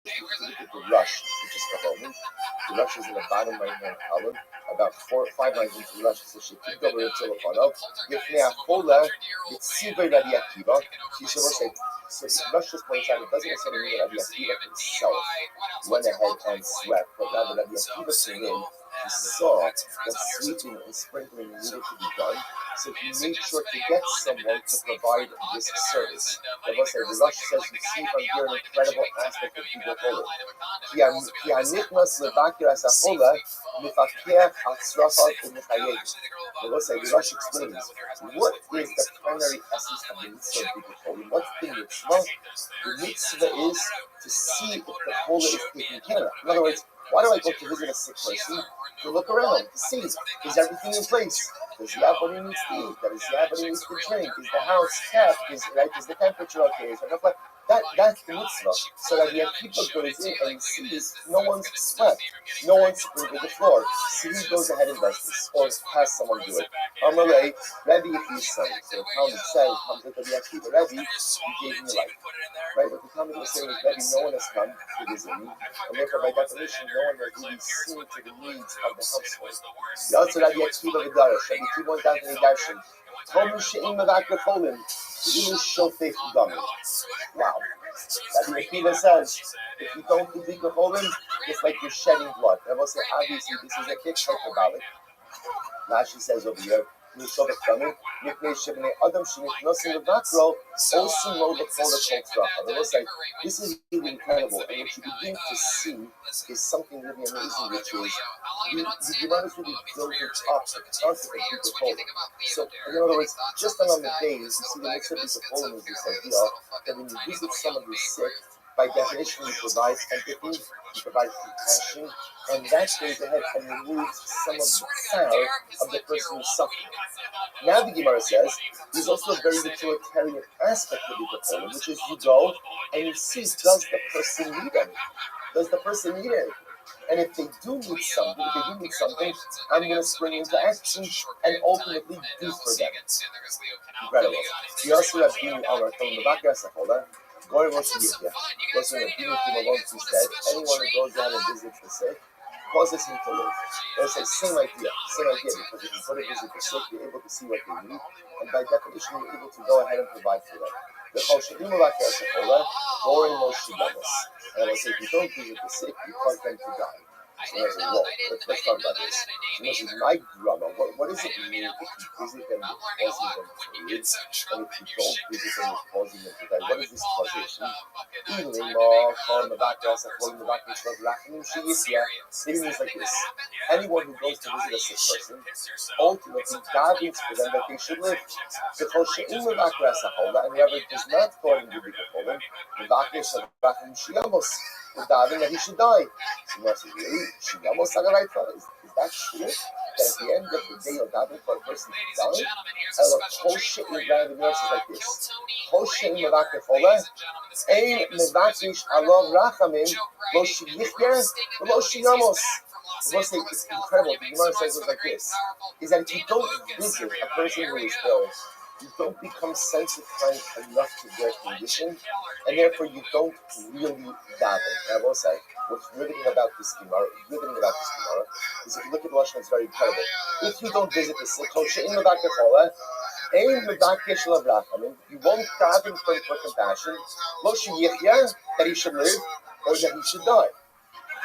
if you look at the rush, which is the moment, the rush is in the bottom right-hand column, about 4 or 5 lines into the rush. So she keep over until the funnel. Lifnei Achola, it's Sivay Rabbi Akiva. She should also say, so the rush just points out, it doesn't necessarily mean that Rabbi Akiva himself went ahead and swept, but rather Rabbi Akiva came in, he saw that sweeping and sprinkling needed to be done, so he made sure to get someone to provide this service. The Rush says you see from here an incredible aspect of people Chola. Ki hanitnas levakir asachola mifakir atzrafal u'mechayev. The Rush explains what is the primary essence of the mitzvah of people Chola. What's the mitzvah? The mitzvah is to see if the Chola is taken care of. In other words, why do I go to visit a sick person? To look around, to see, is everything in place? Does he have what he needs to eat? Does he have what he needs to drink? Is the house kept? Is the temperature okay? Is enough like that's the mitzvah. So that the people goes in and sees no one's swept, no one's sprinkled the floor. So he goes ahead and does this, or has someone do it. Amalei, Rabbi Akiva's son. So the Talmud says, comes into the Akiva, Rabbi, he gave me life. Right? What the Talmud was saying is, Rabbi, no one has come to visit me, and therefore by definition, no one has really seen to the needs of the household. The also Rabbi Akiva V'Darash, Rabbi Akiva went down to the Darshan. Tomu she'im mevakir cholim, she'im shofech damim. Wow. Rabbi Akiva says, if you don't do Bikkur Cholim, it's like you're shedding blood. I will say, obviously, this is a bit hyperbolic. Rashi says over here, also know the I will say, this is really incredible, and what you begin to see is something really amazing, which is the Gemara is really building up the concept of Bikkur Cholim. So, in other words, just on the days, you see the mixture of Bikkur Cholim is this idea that when you visit someone who's sick, by definition, you provide empathy, you provide compassion, and that goes ahead and removes some of the sour of the person who's suffering. Now the Gemara says, there's also a very utilitarian aspect of Bikkur Cholim, which is you go and you see, does the person need anything? Does the person need anything? And if they do need something, I'm going to spring into action and ultimately do for them. Incredible. We also have been on our Mevakir Asachola. Goy Rosh Yitya. Listen, Rabbi Kimavon, who said, anyone who goes out and visits the sick causes him to live. It's the same idea, because if you go to visit the sick, you're able to see what they need, and by definition, you're able to go ahead and provide for them. The Choshedim Mevakir Asachola, Goy Rosh Yitya. And I will say, if you don't visit the sick, you cause them to die. So I said, well, let's talk about this. So this is my drama. What does it mean if you visit them with causing them to live, and if you don't visit them with causing them to die? What is this causation? It means like this. Anyone who goes to visit a sick person, ultimately davens for them that they should live. And whoever does not go and do Bikkur Cholim, daven that he should die. So Gemara says, really? She almost said the right phrase. Is that true? That at the end of the day you're davening for a person to die? And look, Hoshe in the Gemara says like this. Hoshe in Mevakir Chola, Ein Mevakish Alav Rachamim, Lo Shiyichyer, Lo Shiyamos. The most it's incredible. The Gemara says it like this: is that if you don't visit a person who is ill, you don't become sensitized enough to their condition, and therefore you don't really daven. And I will say, what's riveting about this Gemara is if you look at the Lashon, it's very incredible. If you don't visit the sick, you won't daven for compassion, that he should live, or that he should die.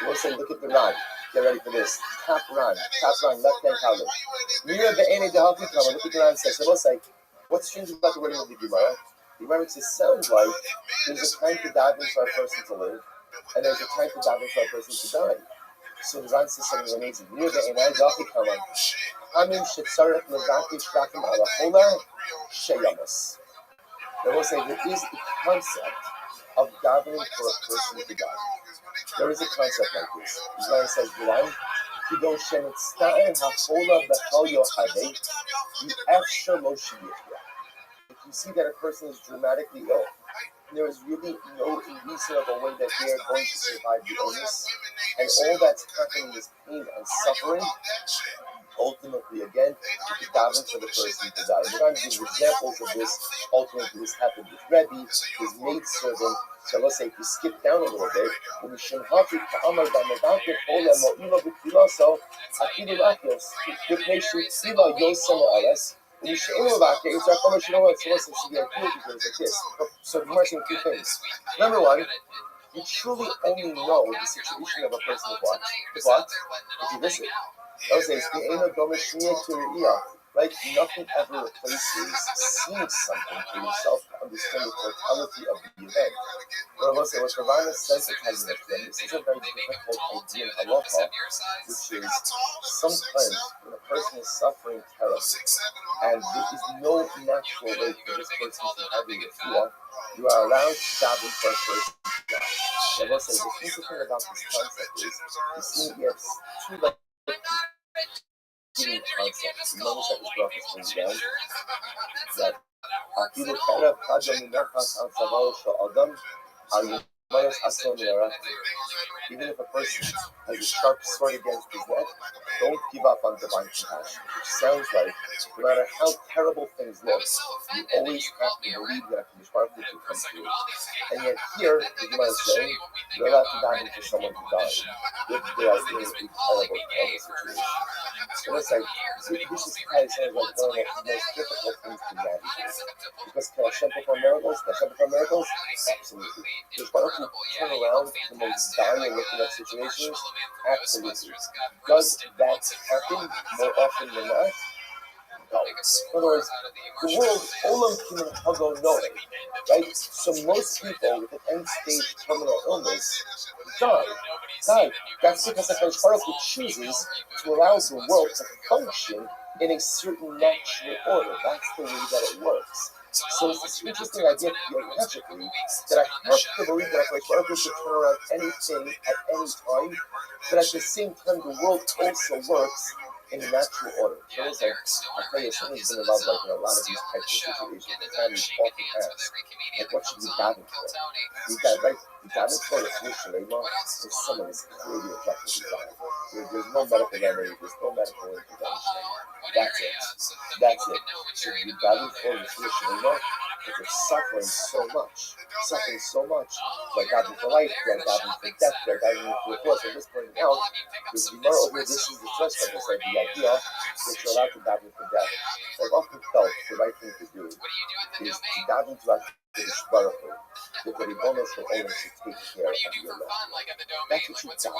You will say, look at the Ran. Get ready for this. Top Ran, left-hand column. Look at the Ran says, I will say, what's strange about the wording of the Gemara? The Gemara makes it sound like there's a time to daven for a person to live, and there's a time to daven for a person to die. So the Ran says something amazing. They will say there is a concept of davening for a person to die. There is a concept like this. The Gemara says, if you see that a person is dramatically ill, there is really no reasonable way that they are going to survive the illness, and all that's happening is pain and suffering, ultimately, again, you could daven for the person to die. We're going to give examples of this. Ultimately, this happened with Rabbi, his maidservant. So let's say if you skip down a little bit, when Mishum Hafi Ka'amar Bamavakir Ola Mo'ila B'Kilaso Afidu Lakios B'Pnei Tfila Yosem Alas. When you say Imovakir, it's like, oh, you know what? So let's say the idea because like this. So we're saying two things. Number one, you truly only know the situation of a person with what? If you visit. I would say it's the Eno Domishnia Kiriya. Right? Nothing ever replaces seeing something for yourself to understand the totality of the event. But I will say what Ravana sensitizing us to, this is a very difficult idea in halacha, which is sometimes when a person is suffering terribly, and there is no natural way for this person to have a refuah, you are allowed to daven for a person to die. I will say the interesting thing about this concept is you see we have two like concept. You notice that this graph is going down. That Akilu Kara Kaja Minachas Al Saval Sha'adam Al Yumayas Asel Mirati. Even if a person has a sharp sword against his neck, don't give up on divine compassion. Which sounds like no matter how terrible things look, you always have to believe that Hakadosh Baruch Hu will come through. And yet here, the Gemara is saying, you're allowed to daven for someone who died if they are in a terrible situation. So let's say, this is kind of sounds like one of the most difficult things to navigate. Because can Hashem perform miracles? Can Hashem perform miracles? Absolutely. Does Baruch Hu turn around to the most dire looking at situations? Absolutely. Does that happen more often than not? No. In other words, the world, Olam Kiman Hago Noe, right? So most people with an end-stage terminal illness die. That's because the Baruch Hu chooses to allow the world to function in a certain natural order. That's the way that it works. So it's this interesting idea theologically that I have to believe that Baruch Hu should turn around anything at any time, but at the same time the world also works in a natural order. So it's like, I tell you, someone's been involved like in a lot of these types of situations. The families often ask, like, what should we daven for? We daven for the Shalema if someone is clearly objectively dying. There's no medical remedy, there's no medical intervention. That's it. So we daven for the Shalema if they're suffering so much. They're davening for life, they're davening for death, they're davening for the cross. So this point out, there's Gemara over here, this is the first one that said the idea that you're allowed to daven for death. So I've often felt the right thing to do is to daven to Hakadosh Baruch Hu, that the Ribono Shel Olam should take care of your life. That's what you daven for.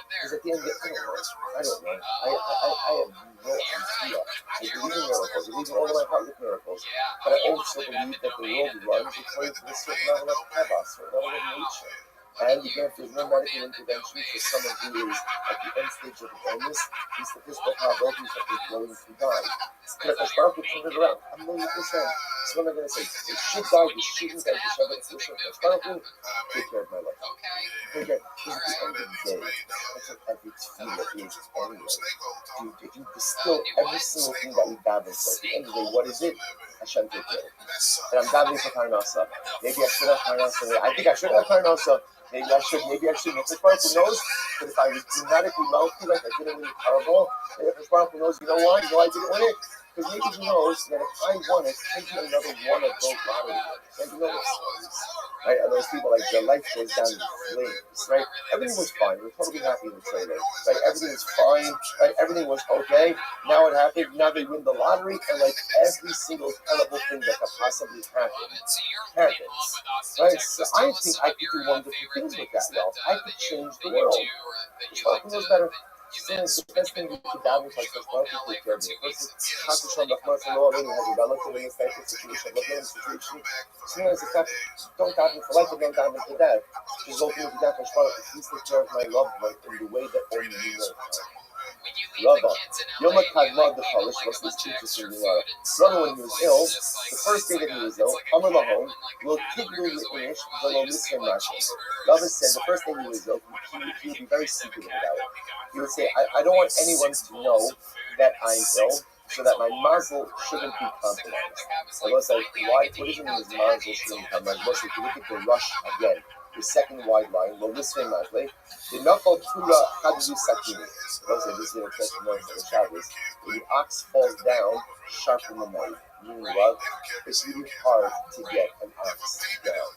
Because at the end of the day, I don't know. I have no idea. I believe in miracles. I believe in all of my heart with miracles. But I also believe that the world runs according to a certain level of chaos, or level of nature. And again, if there's no medical intervention for someone who is at the end stage of an illness, the statistical probabilities that they're going to die. But if Baruch Hu turn it around, 1,000,000%. So what am I going to say? They should die, they shouldn't die, they should have a solution. Baruch Hu, take care of my life. Take care. Because at the end of the day, that's what every tefillah is anyway. If you distill every single thing that we daven for, at the end of the day, what is it? Hashem take care of it. And I'm davening for Parnasa. Maybe I should have Parnasa. I think I should have Parnasa. Maybe I should. If Baruch Hu knows that if I was dramatically wealthy, like I didn't win the Powerball, maybe Baruch Hu knows, you know why? You know I didn't win it? Because maybe he knows that if I won it, I'd be another one of those lottery winners. Right? You know those stories. Right? And those people, like, their life goes down in flames. Right? Everything was fine. We're totally happy in the trailer. Right? Everything was fine. Right? Everything was okay. Now it happened. Now they win the lottery, and like every single terrible thing that could possibly happen happens. Right? So I think I could do wonderful things with that wealth. I could change the world. Baruch Hu knows better. The best thing you could daven for is Baruch Hu take care of you. First, Hashem Rahman Shalom has a relative in this type of situation. Look at the situation. Sometimes it's not, don't daven for life, but don't daven for death. Just ultimately daven for Baruch Hu. Please take care of my loved one in the way that only you know. Rabbi, Yom HaKadma the Chalish was this interesting Gemara. Rabbi, when he was ill, the first day that he was ill, Amar Lahom, will Tiglu Yish, Velo Misrim Rashi. Rabbi said the first day he was ill, he would be very secretive about it. He would say, I don't want anyone to know that I'm ill, so that my mazel shouldn't be compromised. I was like, why? What does it mean his mazel shouldn't be compromised? If you look at the rush again, the second wide line, the knuckle tura chadju sakini. Those are this little testimony for the Shabbos. When the ox falls down, sharpen the knife. Meaning what? It's really hard to get an ox down.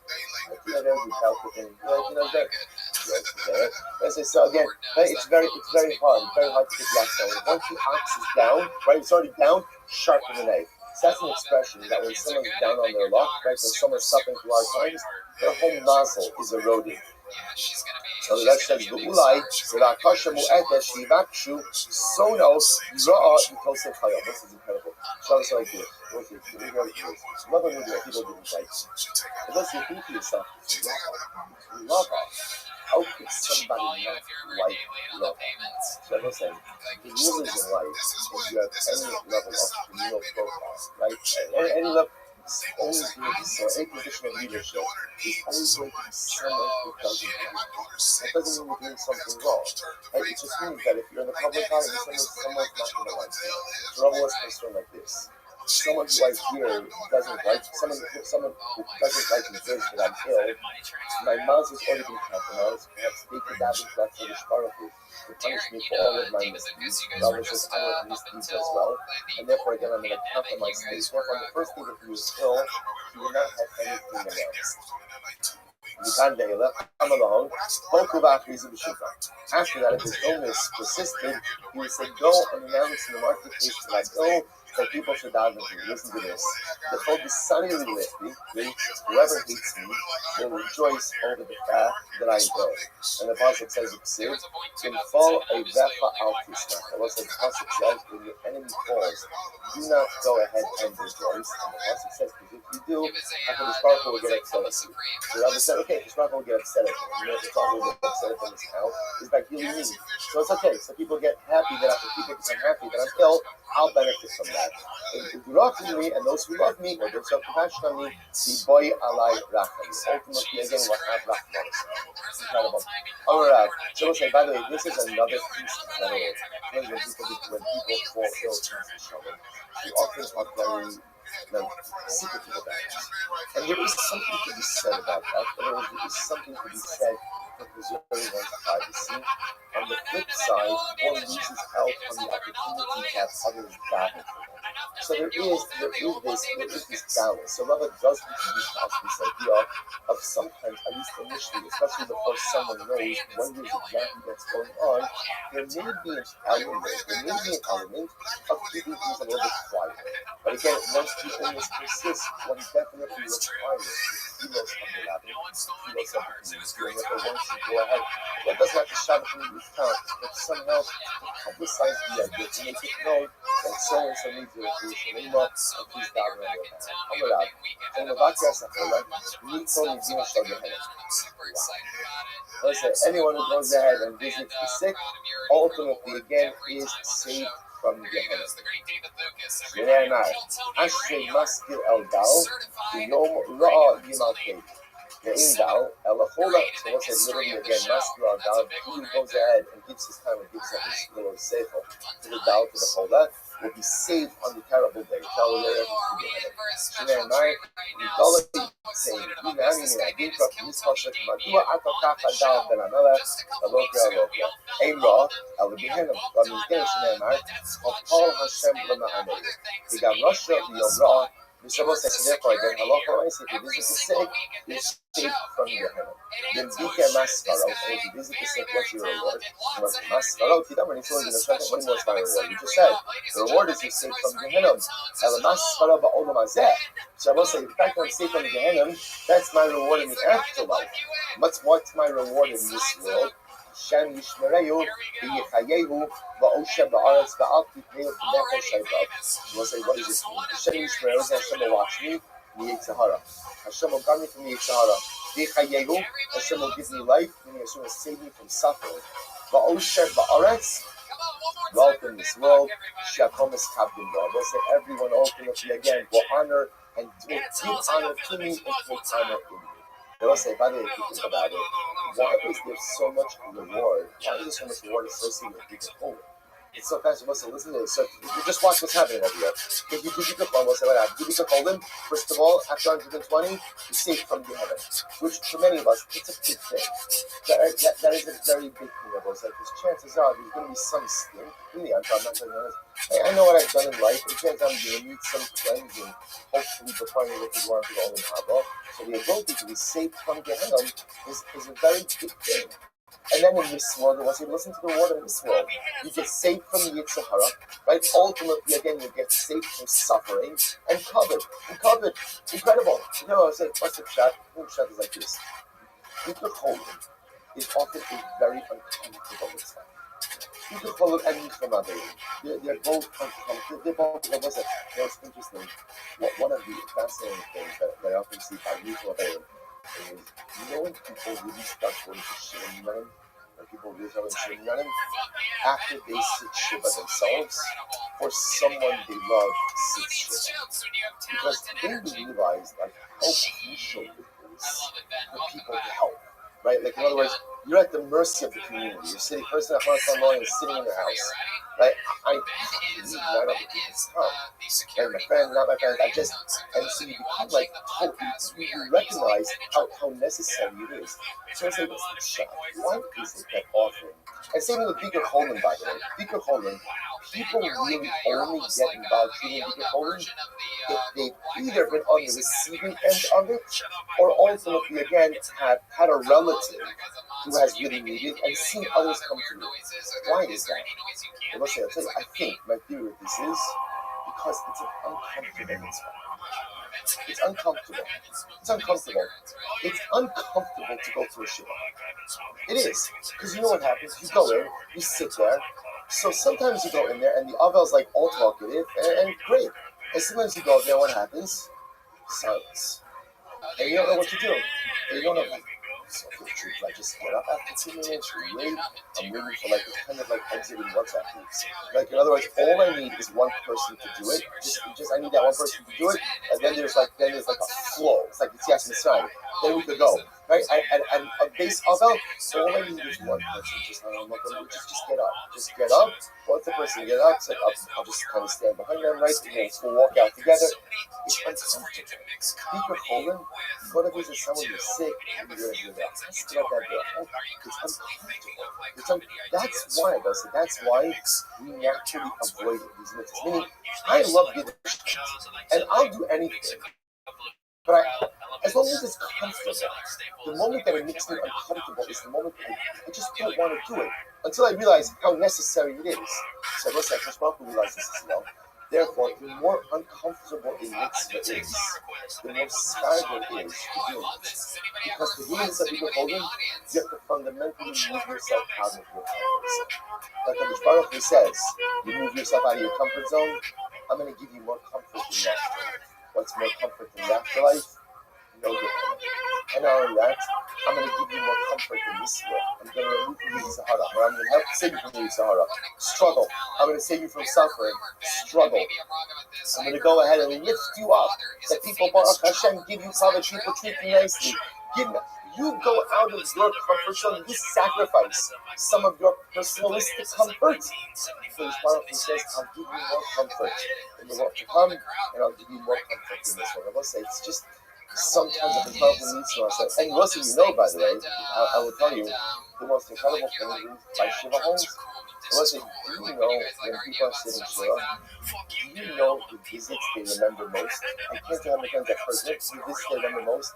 So again, it's very hard. It's very hard to get the ox down. Once the ox is down, right? It's already down. Sharpen the knife. So that's an expression that when someone's down on their luck, right? When someone's suffering through hard times, their whole nozzle is eroding. So that says the ulai, so that kasha mu'eta shivakshu sono ra'a mikosef hayom. This is incredible. Shabbos like this. Love when people do things like this. But let's think to yourself, love us. How could somebody not like love? So I'm saying, the rule is in life, if you have any level of entrepreneurial profile, right? Any level, it's always going to be so. Any position of leadership is always going to be someone who doesn't do it. That doesn't mean you're doing something wrong. Right? It just means that if you're in the public eye, someone's not going to like you. The Rabbi was concerned like this. Someone who I hear doesn't like someone who doesn't like me says that I'm ill. My mouth has already been compromised. Perhaps they could have been left for the Shkarafu to punish me for all of my misdeeds. Rabbi says I have misdeeds as well, and therefore again I'm in a compromised state. Therefore, the first thing if he was ill, he would not have anything else. After that, if his illness persisted, he would say, go and announce in the marketplace that I go, so people should dive into me. Listen to this. The focus sunny lifty, whoever hates me will rejoice over the fact that I am ill. And the Pasuk says, in fall a vecha al tisnach. Also, the Pasuk says, when your enemy falls, do not go ahead and rejoice. And the Pasuk says, because if you do, HaKadosh Baruch Hu will get upset at you. The Rabbi said, okay, HaKadosh Baruch Hu will get upset at you. You know, HaKadosh Baruch Hu will get upset at this now. It's by healing me. So it's okay. So people get happy that people become happy that I'm ill. I'll benefit from that. If you love me and those who love me, or those who have compassion on me, the boy alai racham. Ultimately, again, what have racham. Incredible. Alright. So we'll say, by the way, this is another piece of general. When people fall ill to each other, we often are very secretive about it. And there is something to be said about that. There is something to be said for preserving one's privacy. On the flip side, one loses out on the opportunity to have others damage for them. So there is this balance. So Rabbi does introduce us this idea of sometimes, at least initially, especially before someone knows what it is exactly that's going on, there may be an element of keeping things a little bit quiet. But again, once the illness persists, one definitely requires he knows something happening. He knows something is doing it, but once you go ahead, that doesn't have to shout from the count, but somehow publicize the idea to make it known that so and so needs your solution. And please down on your hand. I'm allowed. Anyone who goes ahead and visits the sick, ultimately again is saved from Gehenna. Shreyanai, Ashrei Maskil El Dal, Yom Ra'a Yimalkei. The Indal, Elachola, so what's it literally again, Maskil El Dal, who goes ahead and gives his time and gives up his little seichel to the Dal, to the Chola, will be saved on the terrible day. Shreyanai, Yidolai, saying, I give up this Pasuk, Madua Atokach Adal Ben Amelech, Elokeh Elokeh. Eimra, El Gehenna, Ramizgeh Shneimar, Chol Hashem L'Ma'aneh. V'gam Rasha V'yom Ra, V'shavos says, therefore, again, Halacha Ois, if you visit the sick, you're saved from Gehenna. Then Dike Maskaro, and if you visit the sick, what's your reward? Maskaro, Tidam, and he's only going to check what was my reward. You just said, the reward is you're saved from Gehenna. El Maskaro Ba'olam Hazeh. Shavos says, the fact that I'm saved from Gehenna, that's my reward in the afterlife. What's my reward in this world? Shem Yishmereyu, Yichayehu, Va'oshem Ba'aretz Ba'al Tipneu Nefesh Shayvav. We'll say, what does this mean? Shem Yishmereyu, Hashem will watch me, Yitzhahara. Hashem will guard me from Yitzhahara. Yichayehu, Hashem will give me life, meaning Hashem will save me from suffering. Va'oshem Ba'aretz, wealth in this world, Shakomis Kabdim Ba. We'll say, everyone ultimately again will honor and give honor to me and take honor in me. They'll say, by the way, if you think about it, why is there so much reward? Why is there so much reward associated with being holy? It's so fast. You must listen to this. So you just watch what's happening over here. If you do Bikachol, we'll say what happened. Do Bikachol, first of all, after 120, you're safe from Gehenna, which for many of us, it's a big thing. That is a very big thing of us. Like, because chances are there's going to be some skin. Really, I'm not telling you this. I know what I've done in life, and chances I'm going to meet some friends, and hopefully before I get to go on to the Olam Haba. So the ability to be safe from Gehenna is a very big thing. And then in this world, once you listen to the word in this world, you get saved from the Yetzer Hara, right? Ultimately, again, you get saved from suffering and covered. Incredible. You know, I say, what's the shot? The shot is like this. Bikachol is often a very uncomfortable mitzvah. Bikachol and Milchama Be'im. They're both uncomfortable. They're both, it's interesting. One of the fascinating things that I often see by Milchama Be'im is knowing people really start going to Shirim, or people really start going to Shirim after they sit Shiva themselves, or someone they love sits Shiva. Because they realize like how crucial it is for people to help. Right? Like in other words, you're at the mercy of the community. You're sitting person at Hanukkah morning sitting in your house. Right? I need not other people's help. And my friend, not my friends, and so you become like, you recognize how necessary it is. So I say, what's the shot? Why is it that often? And same with Bikachol, by the way. Bikachol, people really only get involved in Bikachol if they've either been on the receiving end of it, or ultimately, again, have had a relative who has really needed and seen others come to it. Why is that? Well, I'll tell you, I think my theory with this is because it's an uncomfortable mitzvah. It's uncomfortable. It's uncomfortable to go to a shiva. It is. Because you know what happens? You go in, you sit there. So sometimes you go in there and the Avel's like all talkative and great. And sometimes you go there, what happens? Silence. And you don't know what to do. And you don't know, like, so the truth, I just get up after 2 minutes, wait. I'm waiting for like kind of like exiting WhatsApp groups. Like in other words, all I need is one person to do it. Just I need that one person to do it, and then there's like a flow. It's like it's yes and sign. Then we could go. Right? And a base Avel, all I need is one person. Just get up. Just get up. Once the person get up, it's like I'll just kind of stand behind them, right? We'll walk out together. It's uncomfortable. Bikachol, go to visit someone who's sick, and you're that's uncomfortable. That's why, that's why we naturally avoid these mitzvahs. Meaning, I love giving, and I'll do anything. But as long as it's comfortable, the moment that it makes me uncomfortable is the moment that I just don't want to do it until I realize how necessary it is. So let's say I realize this as well. Therefore, the more uncomfortable a mitzvah is, the more scary it is to do it. Because the humans that people hold in, you have to fundamentally move yourself out of your comfort zone. Like the Baruch Hu says, you move yourself out of your comfort zone, I'm going to give you more comfort in the afterlife. What's more comfort in the afterlife? No Gehenna. And not only that, I'm going to give you more comfort in this world. I'm going to remove you from Sahara, or I'm going to help save you from the Sahara. Struggle. I'm going to save you from suffering. Struggle. I'm going to go ahead and lift you up. That people, Baruch Hashem, give you cover, people treat you nicely. You go out of your comfort zone, you sacrifice some of your personalistic comfort. So this Baruch Hu says, I'll give you more comfort in the world to come, and I'll give you more comfort in this world. I will say, it's just sometimes a powerful needs to us. And most of you know, by the way, I will tell you, the most incredible thing is by Shiva homes. I will say, do you know when people are sitting Shiva, do you know the visits they remember most? I can't tell how many times I've heard it. The visits they remember most,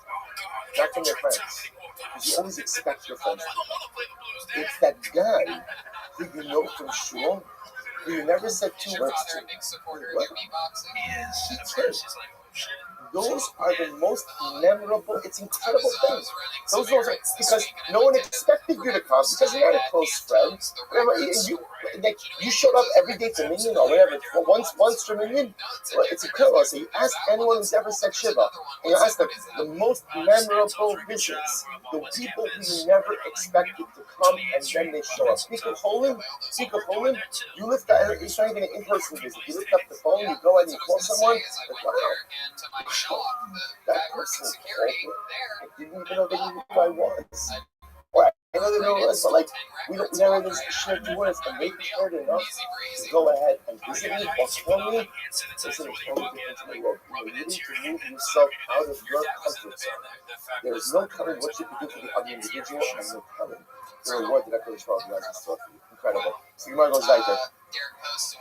not from their friends. Because you always expect your friends to do it. It's that guy who you know from shul, who you never said 2 words to. What? He cares. Those are the most memorable, it's incredible things. Those are, because no one expected you to come, because you're not a close friend. You showed up every day to Minyan or whatever, once for Minyan. Well, it's incredible. So you ask anyone who's ever said Shiva, and you ask them the most memorable visits, the people who you never expected to come, and then they show up. Bikachol, you lift up, it's not even an in-person visit. You lift up the phone, you go and you call someone, like, wow, that person called me. I didn't even know they knew who I was. Or I know they don't realize, but like we never even share 2 words, and they cared enough to go ahead and visit me or call me. Listen, it's totally different to the world. You need to move yourself out of your comfort zone. There is no telling what you can do for the other individual, and no telling the reward that Hakadosh Baruch Hu has in store for you. Incredible. So Gemara goes right there.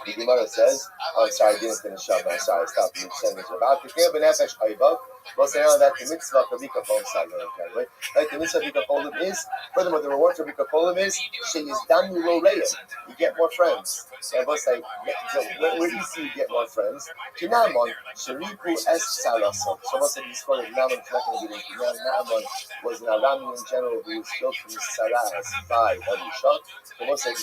The Gemara says, "Oh, sorry, I didn't finish up. I'm sorry, stop. You said it about the Kir Benefesh Aybav." Well, say that the mitzvah for Bika Polim side, right? Like the mitzvah Bika Polim is, furthermore, the reward for Bika Polim is, she is danu lo reya. You get more friends. And we'll say, where do you see you get more friends? Kinamon, Shariku es Salaso. Someone said he's called Naaman, Naaman was an Aramean general who was killed from Saras by Elisha. Someone said,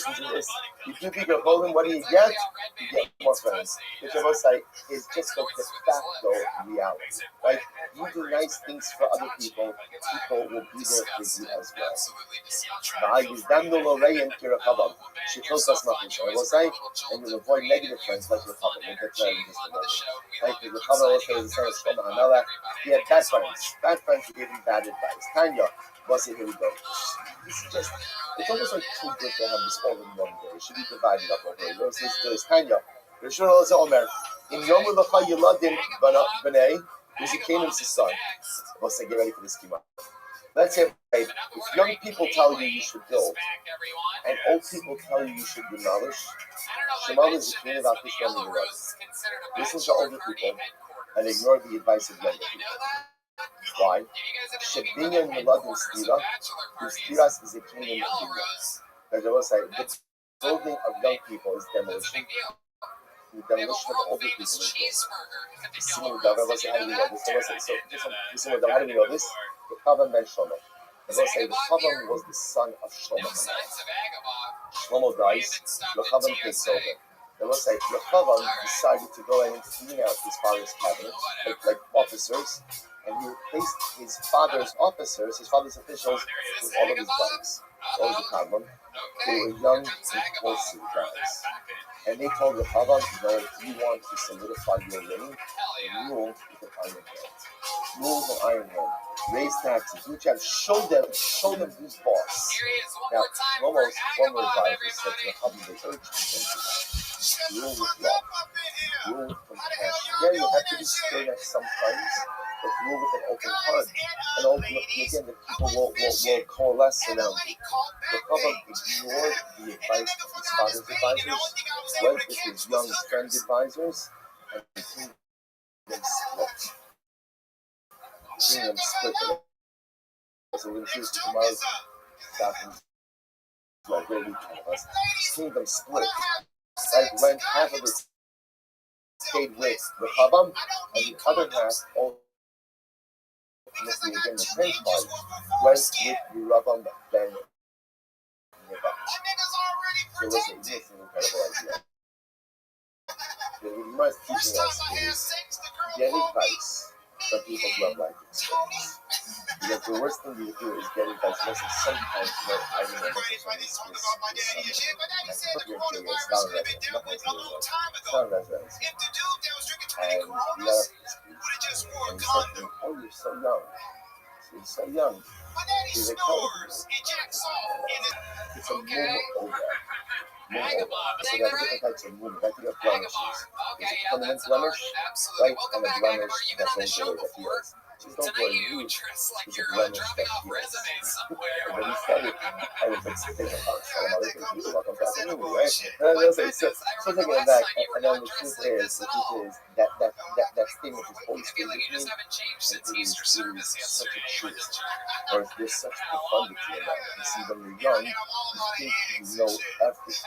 if you Bika Polim, what do you get? You get more friends. Which I will say is just a de facto reality. Right? You do nice things for other people, people will be there for you as well. She tells us nothing, so I will say, and you'll avoid negative friends like your Rabbi. We'll get to that in just a moment. Right? Because the Rabbi also is the same as Shlomo. He had bad friends who gave him bad advice. Tanya, was it, here we go. This is just, it's almost like too good to have this all in one day. It should be divided up over here. There's Tanya. There's Omer. In Yom Ulacha Yeladim B'nei, there's a Canaan's son. We'll say, get ready for this schema. Let's say, if young people tell you should build, and old people tell you should demolish, Shema is the king about this one in the rest. Listen to older people and ignore the advice of younger people. Why? Shebinya Yeladim Stira, whose Stiras is a Canaan of Binya. As I will say, the building of young people is demolition. The demolition of older people is built. How do we know this? How do we know this? The Chavam ben Shlomo. As I say, the Chavam was the son of Shlomo. Shlomo dies, the Chavam takes over. They will say, the Chavam decided to go and clean out his father's cabinet, like officers, and he replaced his father's officers, his father's officials, with all of his buddies. What was the problem? They were young, impulsive guys. And they told the Chavam, if you want to solidify your reign, rule with an iron hand. Rule with an iron hand. Raise taxes. Do what you have. Show them who's boss. Now, Shlomo's former advisor said to the Chavam, they urged him to rule with love. Rule with compassion. Yeah, you have to be straight at sometimes, but rule with an open heart. And ultimately, again, the people will coalesce around you. The Chavam ignored the advice of his father's advisors, went with his young friend advisors, and between them split. So we're going to choose tomorrow's doctrine. Like where we kind of us. Kingdom split. Like when half of it stayed with the Chavam, and the other half, ultimately again the same part, went with the Rabbi Ben Nebuch. So listen, this is an incredible idea. The most teaching us is get advice from people who have life experience. Because the worst thing you do is get advice. Listen, sometimes, I remember this one is and he got up to speak, and he said to me, oh, you're so young. You're so young. He's like, oh, it's a move over. So there are different types of movement. I think of blemishes. There's a permanent blemish, right? And a blemish that's going to appears. Just don't worry, you. There's a blemish that appears. And when he said it, I was like sitting about some other things. He's welcome back anyway, right? And I was like, so taking it back, and then the truth is that statement is always good with me. It is such a truth. Or there's such profundity in that. You see, when you're young, you think you know everything.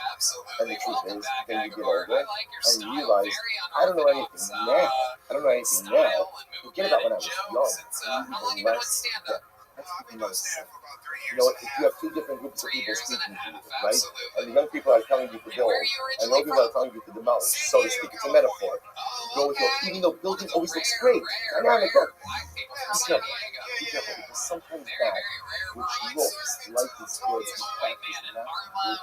And the truth is, then you get older, and you realize, I don't know anything now. Forget about when I was young. Even less. That's even less. You know, if you have two different groups of people speaking to you, right? And the young people are telling you to build, and the old people are telling you to demolish, so to speak. It's a metaphor. Go with your, even though building always looks great, dynamic. Be careful, because sometimes that which looks like it's good, in fact is not good.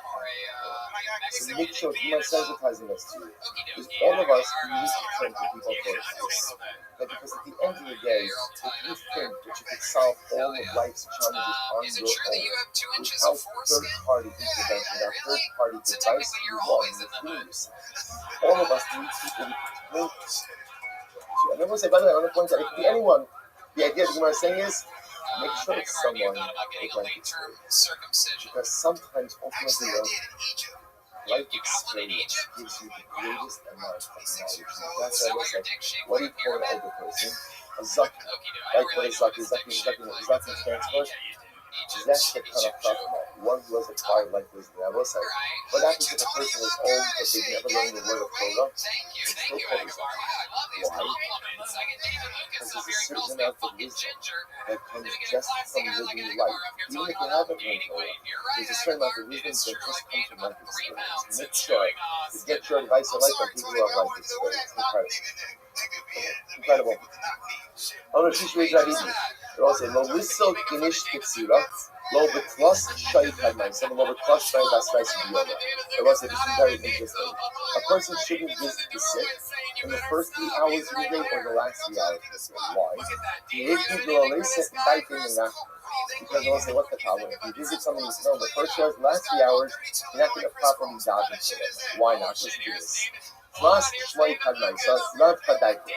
So make sure you are sensitizing us to it. Because all of us need to turn to people for advice. Because at the end of the day, if you think that you could solve all of life's challenges on sure that you have 2 inches of without foreskin? third-party intervention, without Really? third-party So advice, technically, you you're are always in the hood. all of us need people to talk to. And I will say, by the way, I want to point out, if it be anyone, the idea that Gemara is saying is, make sure it's Have you someone thought about getting with a life late-term experience. circumcision? Because sometimes, Actually, ultimately, I did in Egypt. life You got one in experience Egypt? gives you the greatest amount of 26 years knowledge. old. That's Is that why why I your was dick shaped what do like you a call an pyramid? older person? A zaki. Okie do. I Like, don't what really is know what zaki? his Zaki dick shaped like. stands for Egypt. Zesha Kanafachma, one who has acquired life wisdom. I will say, Right. what happens if a person is old but they've never learned the word of Torah? Thank you, It's still Agabar. called Yeah, I love these Why? compliments. I get David Lucas Because up there's here. a He calls certain me a amount of fucking wisdom ginger. that Let comes me get a just classy from guy like living an life. Agabar up here Even talking if you about haven't learned gaining Torah, weight. You're right, there's a certain amount Agabar. of It wisdom is that true. just I comes gained from about life 3 experience. pounds Make since sure doing to get your advice on life from people who have life experience. It's incredible. Oh no, she's really Rabbi. They're all saying, "Lo whistle inish kitzira, lo betlas shayit hadmai." Some lo betlas shayit basrais biyoma. They're all saying this is very interesting. A person shouldn't visit the sick in the first 3 hours of the day or the last 3 hours of the day. Why? Because they'll say, "What's the problem? If you visit somebody who's no, the first 2 hours, the last 3 hours, you're not going to properly dive into it. Why not? Listen to this." Plus, shloik hadmai. So love kadaiku.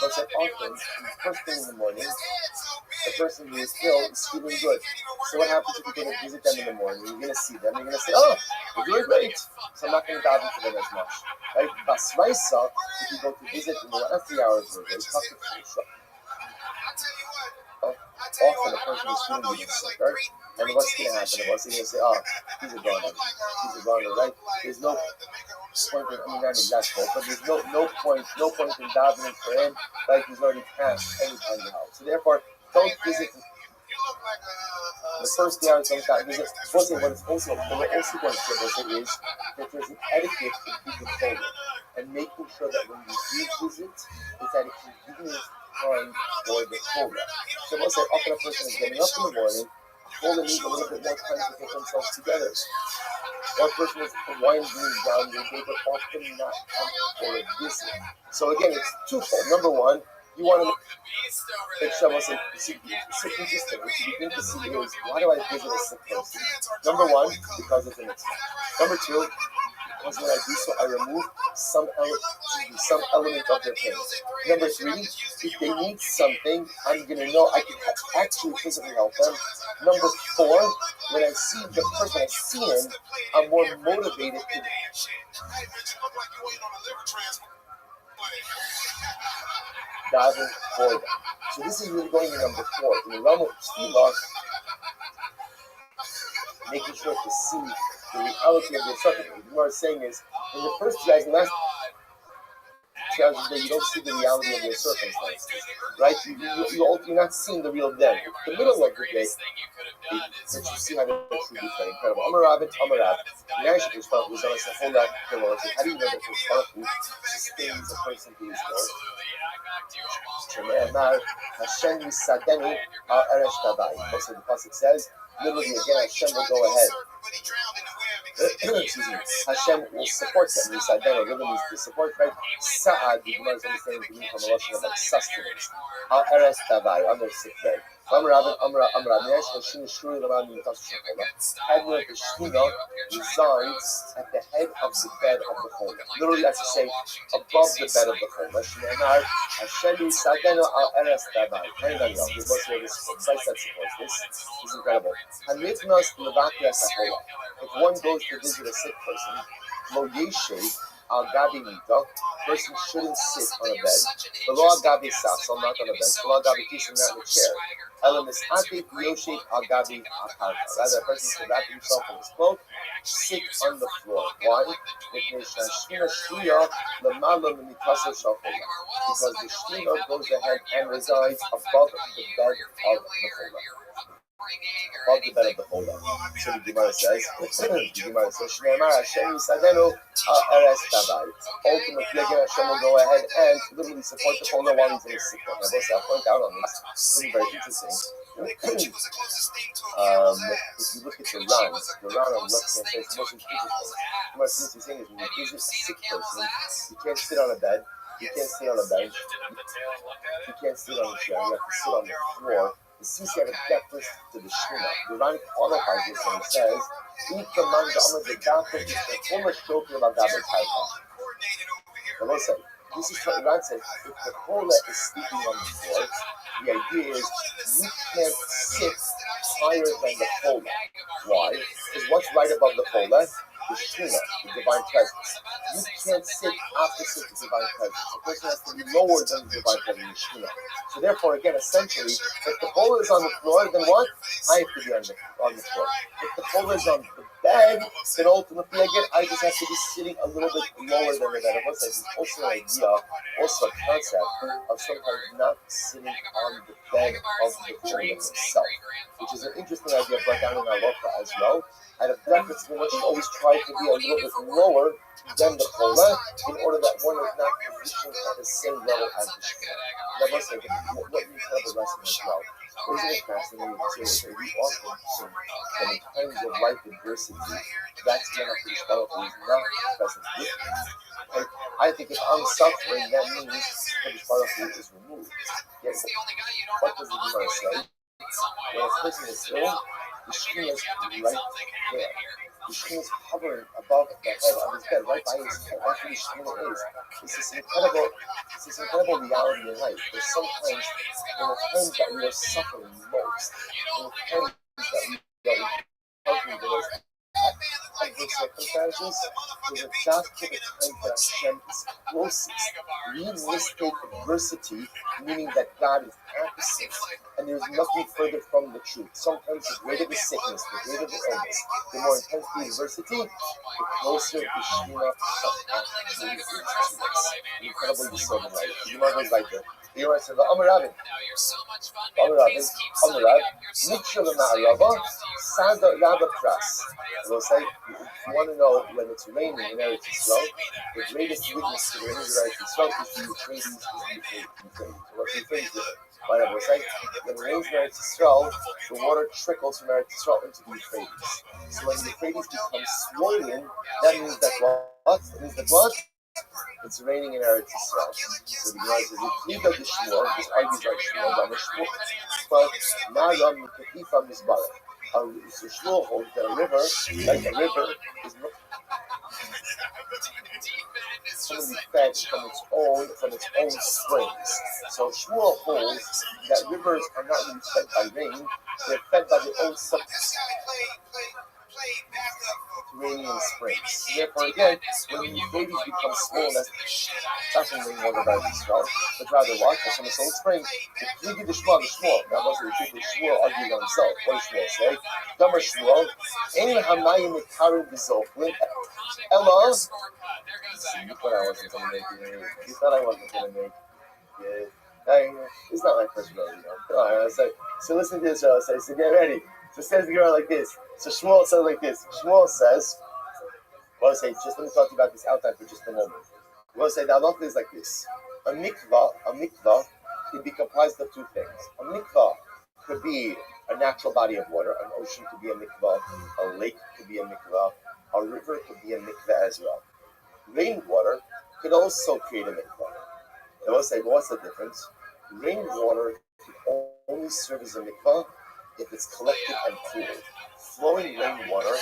But so often, first thing in the morning, the person who is ill is feeling good. So what happens if you're going to visit them in the morning? You're going to see them. You're going to say, "Oh, you're doing great." So I'm not going to dive into them as much. Right? Basraisa, if you go to visit in the last 3 hours of the day, often a person is feeling even sicker. And what's going to happen? What's he going to say? "Oh, he's a goner. He's a goner," right? There's no point in, I mean, not exactly, but there's no point in davening for him, like he's already passed any kind of help. So therefore, don't visit the first 3 hours. Don't visit. What we're also going to say is that there's an etiquette in people forward, and making sure that when you do visit, it's at a convenient time for the Torah. So let's say often a person is getting up in the morning, Torah needs a little bit more time to get themselves together. One person is winding down their day, but often not come for a visit. So again, it's twofold. Number one, you want to make sure it's so interesting. What you begin to see is, why do I visit a sick person? Number one, because it's a mitzvah. Number two, because when I do so, I remove some element of their pain. Number three, if they need something, I'm going to know I can actually physically help them. Number four, when I see the person I see him, I'm more motivated to dive in for them. So this is really going to number four. In the realm of tefillah, making sure to see the reality of their suffering. What the Gemara is saying is, in the first 2 hours and last 2 hours of the day, you don't see the reality of your circumstances, right? You're not seeing the real them. The middle of the day, that you see how they truly be incredible. Amar Rabbi, Amar Rabbi. The Irish response was honest, a whole lot of philosophy. How do you know that the Sparku sustains a person to his goal? Hashem Yisadenu al Eresh Tavai. Also, the Pasuk says, literally again, Hashem will go ahead. Excuse me. Hashem will support them. Yisadenu literally means to support, right? Sa'ad, the Gemara is understanding to mean from a lesson about sustenance. Al Eresh Tavai, on their sick bed. Amar Nesh Hashem Shuri Laman Mitas Shekola. Headward the Shina resides at the head of the bed of the Chola. Literally, that's to say, above the bed of the Chola. Shneimar Hashem Yisadenu al Eres Tavai. Anybody else? There's most of this bicep supports this. This is incredible. Hanitnas Levakias Ahola. If one goes to visit a sick person, Lo Yeshe al Gabi Mita. Person shouldn't sit on a bed. Below al Gabi Safsal, not on a bench. Below al Gabi Kishim, not in a chair. Elemis Hatik Yoshit al Gabi Akarka. Rather, a person should wrap himself in his cloak, sit on the floor. Why? Because the Shina goes ahead and resides above the bed of the Chola. Above the bed of the Chola. So the Gemara says, Shneimar Hashem Yisadenu al Eres Tavai. Ultimately, again, Hashem will go ahead and literally support the Chola while he's in his sick bed. Now, both I'll point out on this. It's very interesting. If you look at the Ran on the left hand side, it's the most interesting. What he's saying is, when you visit a sick person, you can't sit on a bed, you can't sit on a bench, you can't sit on a chair, you have to sit on the floor. The CC had a deference to the Shina. The Ran qualifies this and says, "If the man Dama the Dafa is the full shokin about Gaber Taifa." But listen, this is what Ran said. If the Chola is sleeping on the floor, the idea is you can't sit higher than the Chola. Why? Because what's right above the Chola? The Shina, the divine presence. You can't sit opposite the divine presence. The person has to be lower than the divine presence, the Shina. So therefore, again, essentially, if the pole is on the floor, then what? I have to be on the floor. If the pole is on the bed, then ultimately, again, I just have to be sitting a little bit lower than the bed. It's also an idea, also a concept of sometimes not sitting on the bed of the pole itself, which is an interesting idea brought down in our Locha as well. At a breakfast, one should always try to be a little bit lower than the Chola in order that one is not positioned at the same level as the Shina. That must have been what you tell the lesson as well. Isn't it fascinating to say we often think that in times of life adversity, that's when our spirituality is not present with me. And I think if I'm suffering, that means the spirituality is removed. Yet, what does the Gemara say? When a person is ill, the Shekhinah is right there. The Shekhinah is hovering above the head of his bed, right by his head. That's what the Shekhinah is. It's this incredible reality in life. There's sometimes, in the times that we are suffering most, in the times that we are suffering the most, adverse circumstances, is exactly the time that Hashem is closest. We mistake adversity, meaning that God is absent, and there is nothing further from the truth. Sometimes the greater the sickness, the greater the illness, the more intense the adversity, the closer the Shekhinah actually is to us. Incredible Yisod in life. You know goes like that. You know, I said, Amar Rabin, Mitchell and Ma'arava, Sada Yada Pras. We'll say, if you want to know when it's raining in Eretz Yisrael, the greatest witness to the rain in Eretz Yisrael is the Euphrates. So what the Euphrates is, whatever we'll say, when it rains in Eretz Yisrael, the water trickles from Eretz Yisrael into the Euphrates. So when the Euphrates becomes swollen, that means that what? It means that what? It's raining in Eretz Yisrael. So the Gemara says, if he does the Shmuel, this argues like Shmuel, but Shmuel, now Yom Mikafifa Mizbarach. So Shmuel holds that a river, like a river, is not only fed from its own springs. So Shmuel holds that rivers are not really fed by rain; they're fed by their own substance. Subterranean springs. So therefore, again, when the babies become small, that's not from rainwater by Israel, but rather what? That's from its own spring. If you give the Shmuel, now most of the people, Shmuel arguing on himself. What does Shmuel say? Dumber Shmuel, any Hamayim Mikarim B'Zoflin, Ella. You thought I wasn't going to make it. You thought I wasn't going to make it. It's not my first rodeo. So listen to this, so get ready. So it says the girl like this. So Shmuel says like this. Shmuel says, well, say, just let me talk to you about this outline for just a moment. We'll say the halacha is like this. A mikvah can be comprised of two things. A mikvah could be a natural body of water. An ocean could be a mikvah. A lake could be a mikvah. A river could be a mikvah as well. Rainwater could also create a mikvah. And we'll say, well, what's the difference? Rainwater can only serve as a mikvah if it's collected and cooled. Flowing rainwater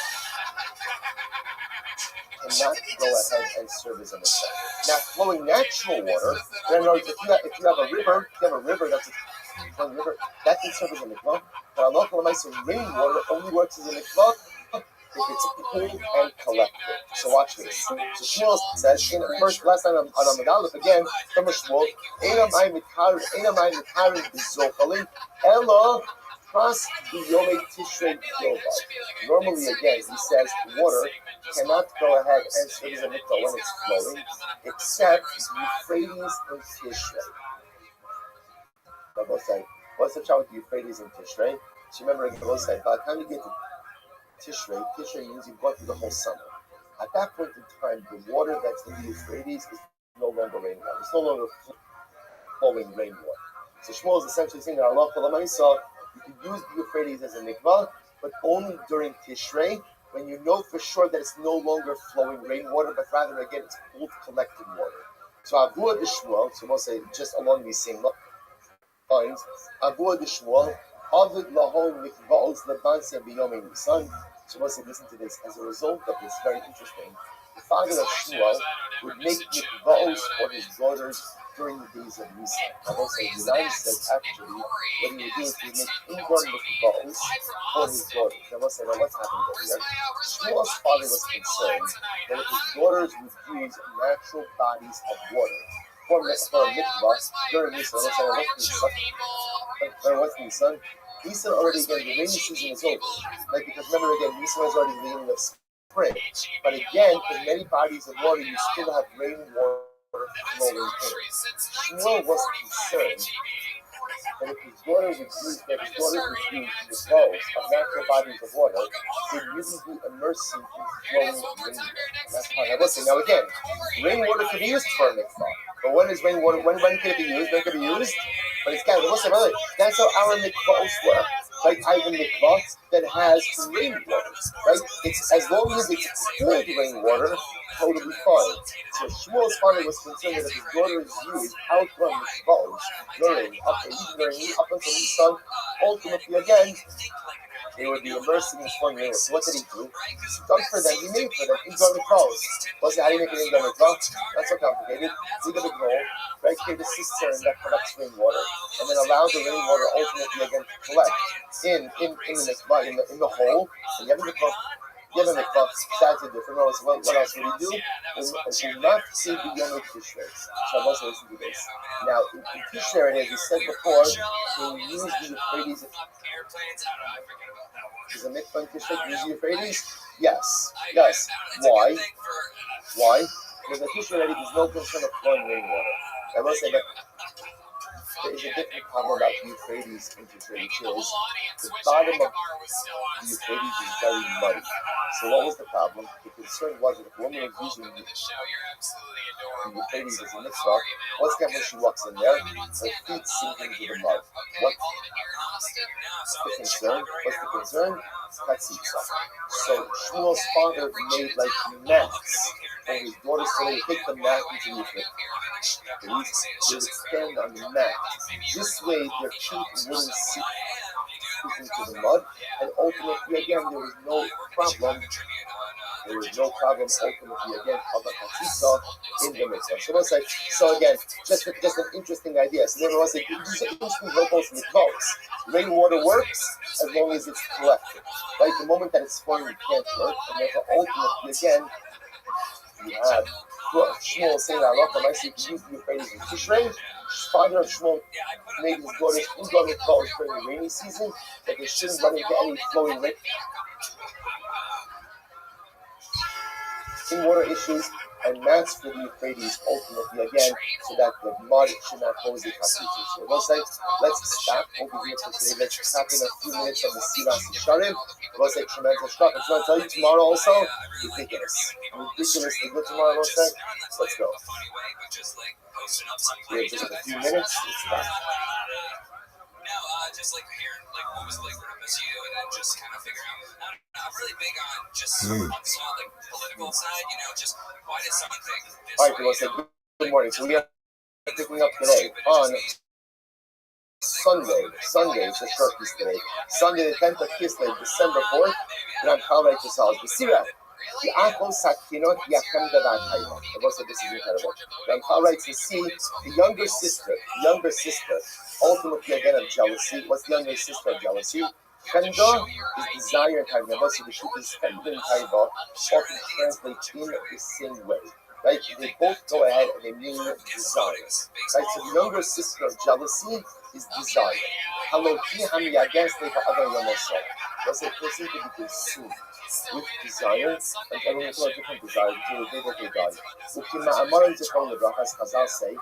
cannot go ahead and serve as a mikvah. Now, flowing natural water, then if you have a river, that's a flowing river, that can serve as a mikvah. But Allah rainwater only works as a mikvah if it's cooled and collected. So watch this. So Shmuel says, last time on Aleph again, from Shmuel, Einamai Mikarin B'Zochalin, Ella Pras B'Yomei Tishrei Yovad. Normally, again, he says water cannot go ahead and serve as a mikvah when it's flowing, except Euphrates and Tishrei. Rabbi say, what's the trouble with Euphrates and Tishrei? So remember, Rabbi say, by the time you get to Tishrei means you've gone through the whole summer. At that point in time, the water that's in the Euphrates is no longer rainwater. It's no longer flowing rainwater. So Shmuel is essentially saying that Allah you can use the Euphrates as a mikvah, but only during Tishrei, when you know for sure that it's no longer flowing rainwater, but rather, again, it's cooled, collected water. So Avua de Shmuel, so we'll say just along these same lines, Avua de Shmuel, Ovid lahol mikvaos lebansia biyomim Nisan. So let's listen to this. As a result of this, very interesting. The father of Shmuel would make mikvaos for his daughters during the days of Nisan. I will say Yudan says actually what he would do is he would make indoor mikvaos for his daughters. I will say, now what's happening over here? Shmuel's father was concerned that if his daughters would use natural bodies of water for a mikvah during Nisan, what's Nisan? Nisan already, again, the rainy season is over. Like, because remember, again, Nisan is already the beginning of spring. But again, in many bodies of water, you still have rainwater flowing in. Shmuel was concerned that if his daughters would use the flows of natural bodies of water, they wouldn't be immersing in flowing rainwater. That's how I listen. Now again, rainwater can be used for a mikvah. But when is rainwater? When can it be used? When can it be used? But it's kind of listen, brother. That's how our mikvahs work. Like I have a mikvah that has rainwater, right? It's as long as it's cold rainwater, totally fine. So Shmuel's father was concerned that if his daughter is used outdoor mikvahs during up until Nisan, ultimately again they would be immersing in flowing rainwater. So what did he do? He done for them. He made for them indoor mikvahs. What's how do you make an indoor mikvah? Not so complicated. Dig a big hole, right? Create a cistern that collects rainwater, and then allow the rainwater ultimately again to collect in the mikvah in the hole. And you have a mikvah. That's a different role. So what else would he do? He not see the Yom Tishrei. So I must listen to this. Now in Tishrei, as we said before, he used the Euphrates. Is a mikvah in Tishrei use the Euphrates? Yes. Why? Because the Tishrei already there's no concern of flowing rainwater. I will say that there is a different problem about the Euphrates in Tishrei, which is the bottom of the Euphrates is very muddy. So what was the problem? The concern was that if a woman is using the Euphrates as a mitzvah, what's going to happen when she walks in there? Her feet sink into the mud. What's the concern? Chatzitza. So Shmuel's father made like mats for his daughters so they would take the mat into the Euphrates. They would stand on the mat. This way their feet wouldn't sink into the mud, and ultimately again there was no problem ultimately again of the chatzitza in the mitzvah. So let's say, so again, just an interesting idea. So there was a interesting locals mikvahs. Rainwater works as long as it's collected. Right? The moment that it's flowing, it can't work, and therefore ultimately again you have Shmuel saying that Allah nicely can use the Euphrates in Tishrei. Father of Shmuel made his daughters indoor mikvahs during the rainy season, that they shouldn't run into any flowing in water issues, and mats for the Euphrates ultimately again, so that the mud should not pose a chatzitza. So let's stop over here for today. Let's stop in a few minutes on the Siras Yisharim. We'll say tremendous stuff. And so I'll tell you tomorrow also, ridiculously good tomorrow, we'll say. Let's go. We have just a few minutes. Let's stop. Just like hearing what was like when I miss you, and then just kind of figuring out. I'm really big on just on the political side, just why did someone think this way? All right, we'll say good morning. So we are picking up today on Sunday, it's the short piece today. Sunday the 10th of Kislev, December 4th, and I'm calling to solve the Sirah. The Achol Sakinot Yakem Dadat Hayma. The boss said this is incredible. Then Paul writes to see the younger sister, ultimately again of jealousy. What's the younger sister of jealousy? Chenda is desire and Taiva. So the truth is Chenda and Taiva often translate in the same way. Right? They both go ahead and they mean desire. Right? So the younger sister of jealousy is desire. Elohim against the other Yamosa. That's a person to be consumed with desire, and everyone has different desires until the day that they die. As Chazal say,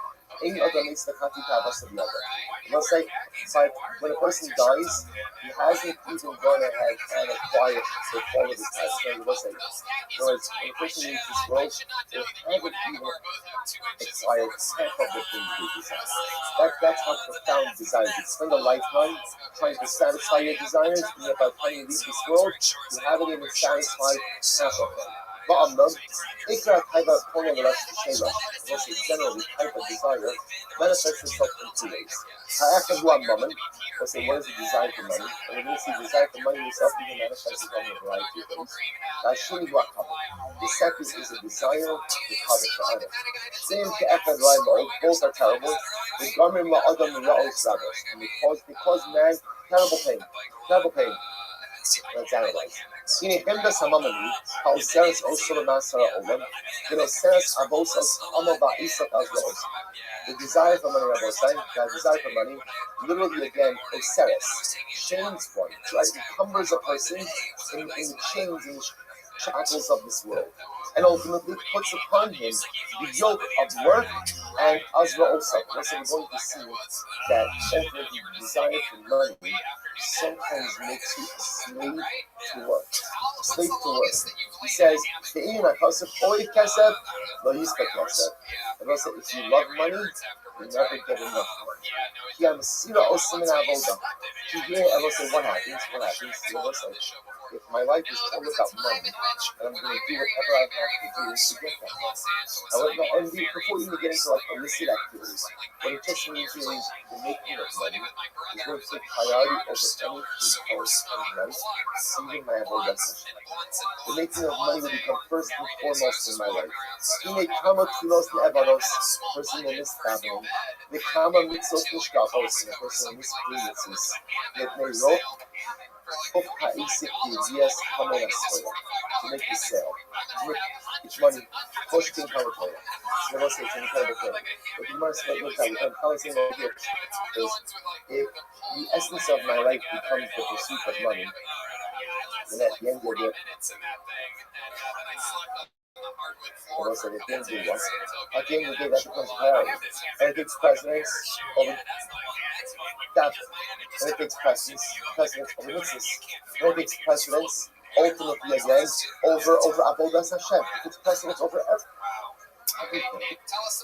let's say, when a person dies, he hasn't even gone ahead and acquired the fall of his past. So let's say, when a person leaves this world, they haven't even acquired half of the things they desire. That's how profound desire is. You spend a lifetime trying to satisfy your desires, and yet by the time you leave this world, you haven't even satisfied half of them. Ba'amram, Ikra Taiva Pona Rush Sheva, was a generally type of desire, manifests itself in two ways. Ha'achad hu ha'mammon, or say what is the desire for money? And when you see desire for money yourself, you can manifest it in a variety of ways. Ha'ashuni hu ha'kavod. The second is a desire to covet, to honor. Same ke'echad ra'imod, both are terrible. The garmin ma'adam ra'os rabos, and they cause man terrible pain. Terrible pain. Let's analyze. Hine hemda samamani, ha'oseres osor ma'asara olam, v'noseres avosas ha'ama ba'isat azraos. The desire for money, Rabbi saying, the desire for money, literally again, oseres, chains one, right? It encumbers a person in the chains and shackles of this world, and ultimately puts upon him the yoke of work and azraosa. So we're going to see that ultimately the desire for money sometimes makes you a slave to work. Slave to work. He says, if you love money, you never get enough money. I will say, what happens? If my life is all about money, and I'm going to do whatever I have to do to get that money. And before you even get into like illicit activities, but it just means really the making of money is going to take priority over anything else in life, even my avodah. The making of money will become first and foremost in my life. He may come up to those evanos, person will miss traveling. The kama mitzvot nishkafos, the person will miss experiences. Yet may rope of ha'isik yes hamonas to make the sale, to make each money push king kawatoya. So let's say it's an incredible thing. But you must let me tell you, I'm telling you here is if the essence of my life becomes the pursuit of money, then at the end of the day, at the end of the day, that becomes priority. And it takes precedence over that. And it takes precedence over mitzvahs. And it takes precedence ultimately again over avodas Hashem. It takes precedence over everything.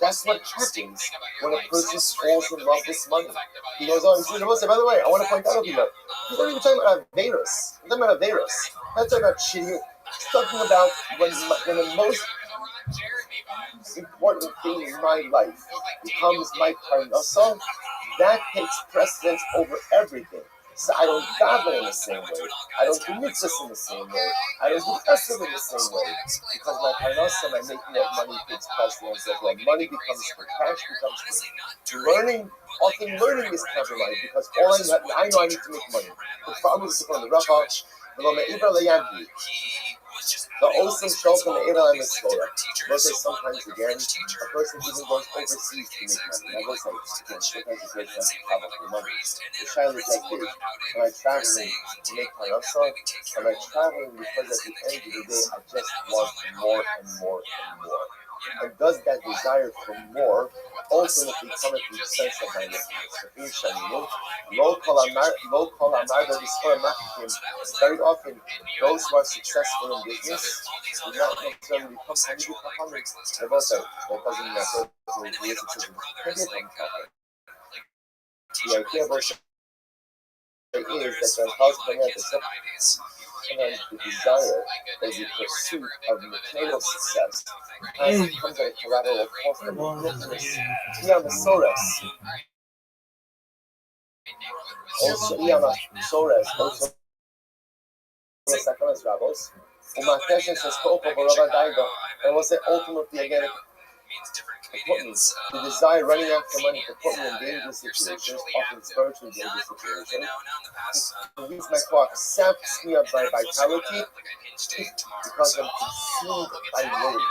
That's what happens when a person falls in love with money. He goes on, he says, by the way, I want to point out over here, he's not even talking about Averis. He's talking about Averis. Not talking about cheating. He's talking about when the most important thing in my life becomes my parnasa, that takes precedence over everything. So I don't daven in the same way. I don't do mitzvahs in the same way. I don't do chesed in the same way. Because my parnasa, my making of money takes precedence as well. Money becomes king. Cash becomes king. Learning is compromised because I know I need to make money. The problem is to go to the Rabbi, the awesome show from the Eva and the Torah. Those are sometimes again, a person even goes overseas to make money. I will say, sometimes it's great to travel for money. The child is like this. Am I traveling to make parnasa? Am I traveling because at the end of the day, I just want more and more and more? And does that desire for more ultimately come at the expense of my listeners? Very often, those who are successful in business do not necessarily become Hamidi Chachamim. That doesn't mean that person is really successful. The idea about is that the house sometimes the desire or the pursuit of material success has comes at a collateral cost of witness. Sores. Also, Sores, also Sakamas Rabos. And we'll say ultimately again, the desire running after money to put me in dangerous situations, often spiritually dangerous situations. The reason my clock saps me of my vitality because I'm consumed by worry.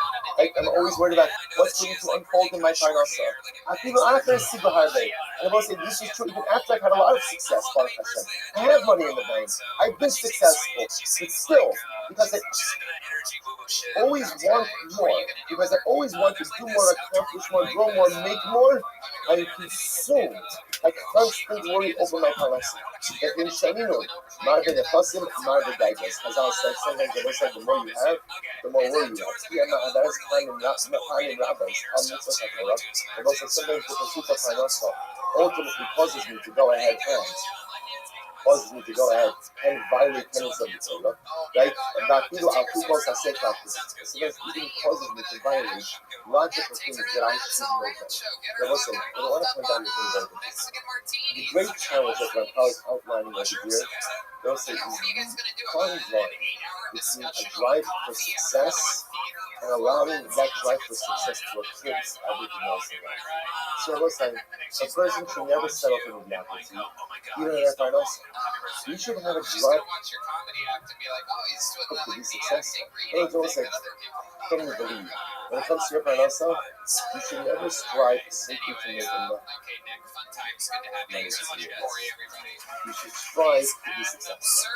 I'm always worried about what's going to unfold in my parnasa. I'm not going to see behind me. And I will say this is true even after I've had a lot of success, Baruch Hashem. I have money in the bank. I've been successful. But still, because I always want more, because I always want to do more, accomplish more, grow more, make more, I'm consumed. I constantly worry over my parnasa. That in Shaninu, Marbe the Fasim, Marbe Daigas. As I said, sometimes they say the more you have, the more worry you have. That is time in rabbis. And also sometimes the pursuit of parnasa ultimately causes me to go ahead and causes me to go ahead and violate tenets of the Torah, right? Sometimes even causes me to violate logical things that I should know better. Now listen, I want to point out your thing very interesting. The great challenge that Rabbi is outlining over here, they'll say, is fine line between a drive for success and allowing that drive for success to eclipse everything else in life. So listen, a person should never settle for mediocrity, even if they're else. You should have a drive to be successful. And it's always like, I can't even believe. When it comes to your parnasa, you should never strive simply to make enough. You should strive to be successful.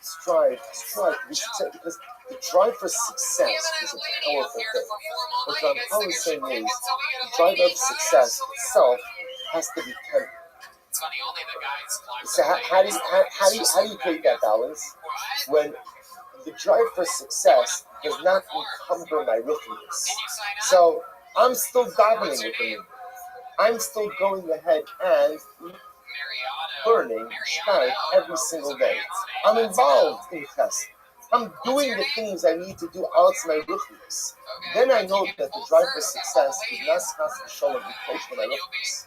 Strive to be successful, because the drive for success is a powerful thing. What I'm probably saying is, the drive of success itself has to be tempered. So how do you create that balance when the drive for success does not encumber my rookiness? So I'm still davening with the moon. I'm still going ahead and learning Shkai every single day. I'm involved in chesed. I'm doing the things I need to do outside my rookiness. Then I know that the drive for success is not constant shalom approach to my rookiness.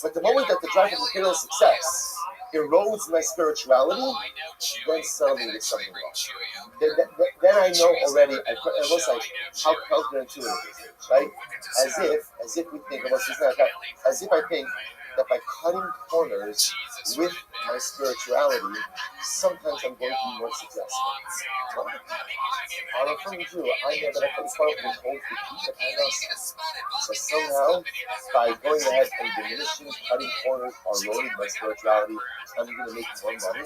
But the moment that the drive for material success erodes my spirituality, then suddenly there's something wrong. Then I know already. It looks like how counterintuitive it is, right? As if we think about this, as if I think that by cutting corners with my spirituality, sometimes I'm going to be more successful. I'm referring to, I know that I can start with hold the peace of my house. So somehow, by going ahead and diminishing, cutting corners, or eroding my spirituality, I'm going to make more money.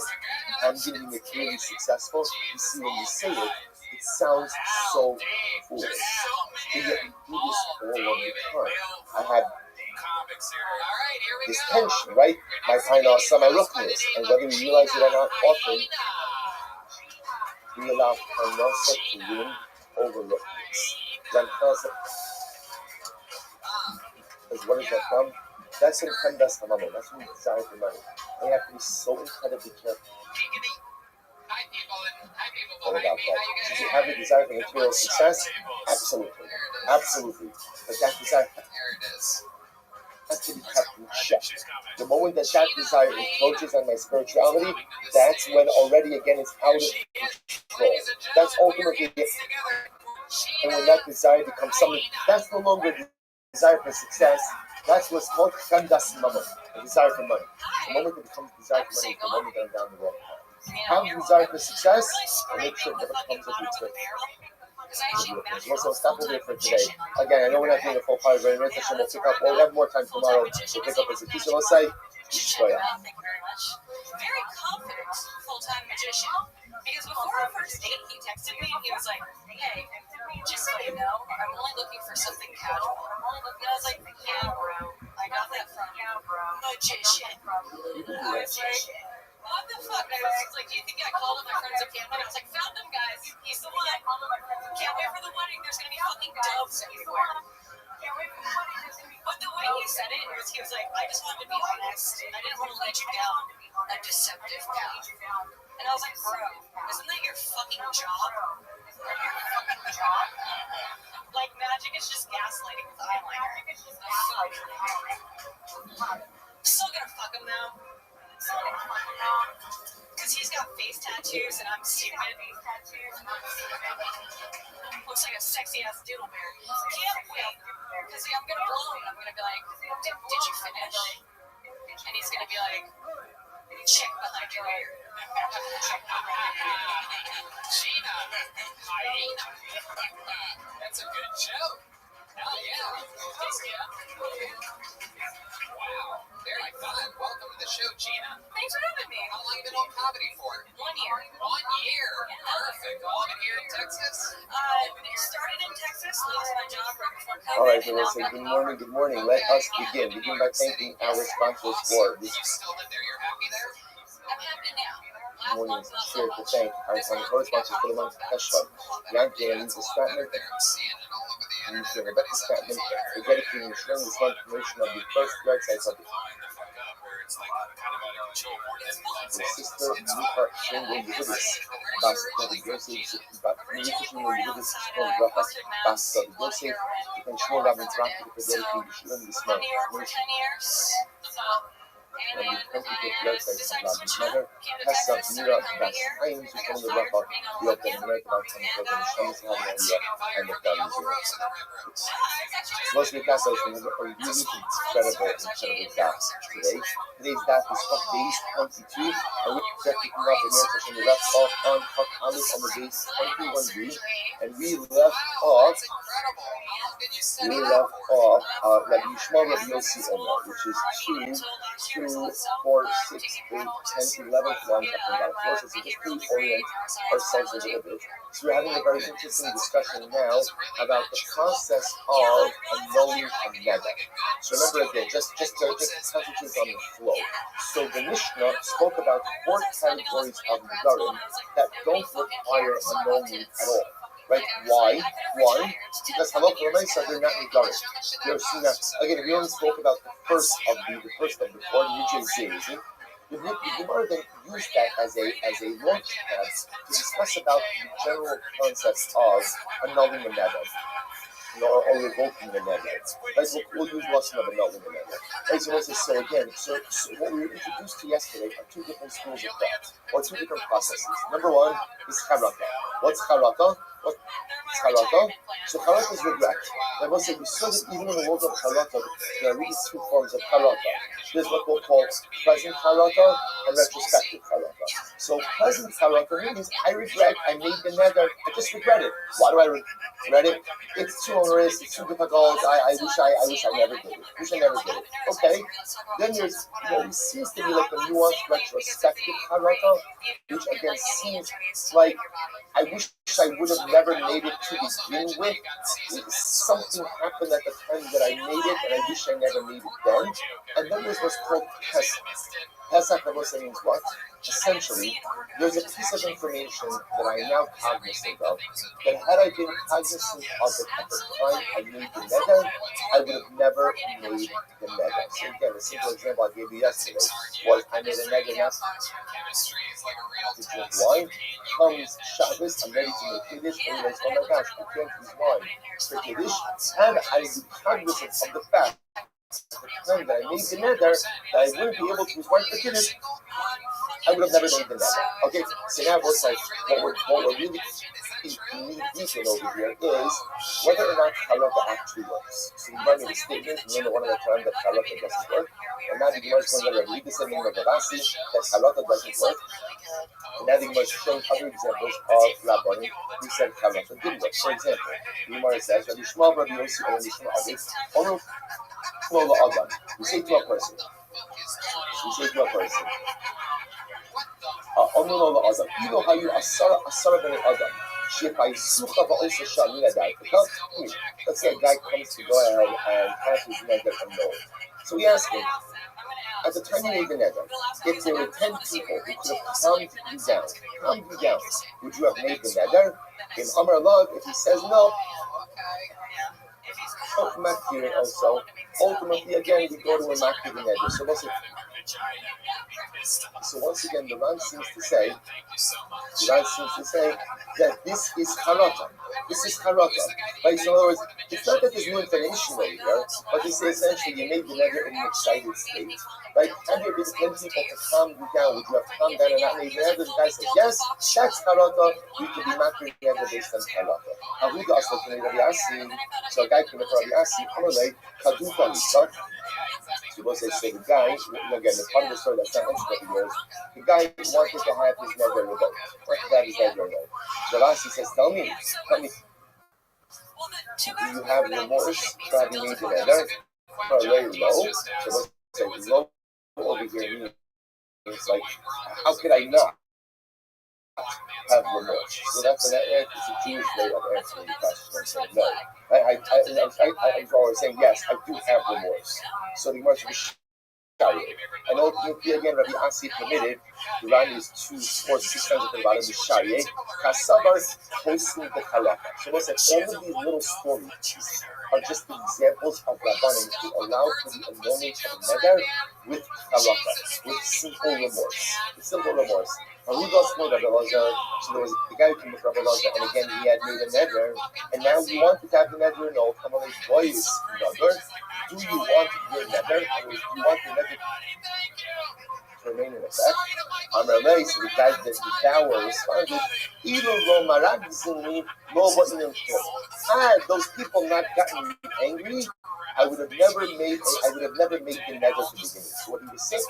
I'm going to be materially successful. You see, when you say it, it sounds so foolish. But yet you do this all of the time. I have this tension, right? My parnasa, my rookness, and whether we realize it or not, often we allow parnasa to win over rookness. Because what is that from? That's in Kandas Hamamo. That's when we desire for money. And you have to be so incredibly careful about that. Should you have a desire for material success? Absolutely. Absolutely. But that desire has to be kept in check. The moment that desire encroaches on my spirituality, that's when already again it's out of control. That's ultimately it. And when that desire becomes something, that's no longer a desire for success. That's what's called kandas mamon, a desire for money. The moment it becomes a desire for money, the moment that I'm down the wrong path. Have a desire for success, and make sure it never comes with its So stop over here for today. Again, I know we're not doing a full part of it. We'll pick up. We'll have more time tomorrow. We'll pick up as a piece of site. Thank you very much. Very confident full-time magician. Because before our first date, he texted me and he was like, "Hey, just so you know, I'm only looking for something casual." And I was like, "Yeah, bro. I got that from magician." I was like, "What the fuck?" I was like, "Do you think I called up my friends at Camden?" I was like, "Found him, guys. He's the one. Can't wait for the wedding. There's gonna be fucking doves everywhere." But the way he said it was, he was like, "I just wanted to be honest. I didn't want to let you down a deceptive path." And I was like, "Bro, isn't that your fucking job? Like, magic is just gaslighting with eyeliner." Still gonna fuck him though. Because he's got face tattoos and I'm stupid. Looks like a sexy ass doodle bear. Can't wait. Because I'm gonna blow him. I'm gonna be like, did you finish? And he's gonna be like, check behind your ear. Gina, hyena. That's a good joke. Hell yeah. Thanks, Gina. Wow. Very fun. Welcome to the show, Gina. Thanks for having me. How long have you been on comedy for? 1 year. 1 year. Perfect. All of it here in Texas? Started in Texas, lost my job right before COVID. All right, so we'll say good morning. Let us begin. Begin by thanking our sponsors for this You still live there? You're happy there? I'm happy now. morning's share to thank our co-sponsors for the month, Teshuvah, Young Dan, Lisa Stratman, There, I'm seeing it all over the and internet. Rebecca Stratman for dedicating and sharing this information of the first website of the Line the fuck up where it's like kind of out of control more than let's say sister it's Mika fine. Shingo Yeah, Yehudis, yeah, Basta the Yosef, Mika Shingo Yehudis, Basta the Yosef, you can show love and rock to the Fidelity, you shouldn't be smart. And you come to get blood types of Rabbi's mother, Hessa, Mira, Das Ein, to come to Rafa, the Open American Outcome of the Shams Havaria, and the Family Zero. Most of the cast are really incredible gaps today. Today's gap is Chok Days 22, and we're picking up the American Shem left off on Chok Aleph on the base 21b, and we left off Rabbi Yishmael Rabbi Yossi Omer, which is 2, 4, 6, 8, 10, 11 lines up and down. So just reorient ourselves a little bit. So we're having a very interesting discussion now about the process of annulling a neder. So remember again, just concentrate on the flow. So the Mishnah spoke about 4 categories of nedarim that don't require annulment at all. Right? Why? One, because halakha l'maisa they're not nedarim. They're sunnah. Again, we only spoke about the first of the 4 UJCs. The Gemara then used that as a launch pad to discuss about the general concepts of annulling the neder. Or revoking the neder. Right, so we'll use lesson of annulling the neder. Right, so again, so what we were introduced to yesterday are 2 different schools of thought, or 2 different processes. Number 1 is charata. What's charata? Charata. So charata is regret. I must say, we saw that even in the world of charata, there are really 2 forms of charata. There's what we'll call present charata and retrospective charata. So present charata means I regret, I made the neder, I just regret it. Why do I regret it? It's too onerous, it's too difficult, I wish I never did it. Okay. Then there's what seems to be like a nuanced retrospective charata, which again seems like I wish I would have never made it to begin with. Something happened at the time that I made it, and I wish I never made it then. And then there's what's called Pesach. Pesach means what? Essentially, there's a piece of information that I am now cognizant of, that had I been cognizant of it at the time I made the neder, I would have never made the neder. So again, a simple example I gave you yesterday was I made a neder not to drink wine. Comes Shabbos, I'm ready to make Kiddush, and realize, oh my gosh, I can't use wine for Kiddush, and I am cognizant of the fact the time that I made the neder, that I wouldn't be able to use wine for Kiddush, I would have never made the neder. Okay, so now what's like, what we're really deep in over here is whether or not halakha actually works. So we run in the statement, remember one of the times that halakha doesn't work, and now the Gemara is going to read the same name of Rabbi that halakha doesn't work. And now the Gemara is showing other examples of Rabbi who said halakha did work. For example, the Gemara says, Rabbi Yishmael, Rabbi Yossi, and Rabbi Yishmael, you say to a person, you know how you asara b'nei adam. Let's say a guy comes to go ahead and have his neder annulled. So we ask him, at the time you made the neder, if there were 10 people who could have calmed you down, would you have made the neder? In Amar Love, if he says no, Makir also. Ultimately, again, we go to a Makir the neder. So once again, the Ran seems to say that this is charata. Right? So in other words, it's not that there's new information over here, but they say essentially you made the neder in an excited state. Right? Had there been 10 people to calm you down, would you have calmed down and not made the neder? The guy says, yes, that's charata. You can be Makir the neder based on charata. So a guy came to Rabbi Asi, Amalei, Kaduta Lisa. So we'll say, so the guy, again, the part of the story that's not mentioned over here is, the guy wanted to have his neder revoked. Wanted to have his neder revoked. So Rabbi Asi says, tell me, do you have remorse for having made the neder? Very low. So we'll say, low over here means like, how could I not have remorse? So that's it's a Jewish way of answering the question. I'm saying no. I'm always saying yes, I do have remorse. So the Gemara should be and ultimately again, Rabbi Asi permitted the Ran is 2 or 6 times at the bottom of Sharyeh. Kasabar posting the halakha. So what's that? All of these little stories are just examples of Rabbanim who allow for the annulment of neder with charaka, with simple remorse. And we lost no Rabbi Elazar, so there was the guy who came with Rabbi Elazar, and again he had made a neder, and now he wanted to have the neder annulled. Come on, boys, do you want your neder? Do you want your neder to remain in effect? Rabbi, so the guy that the tower responded, had those people not gotten angry, I would have never made the neder to begin with. So what he was saying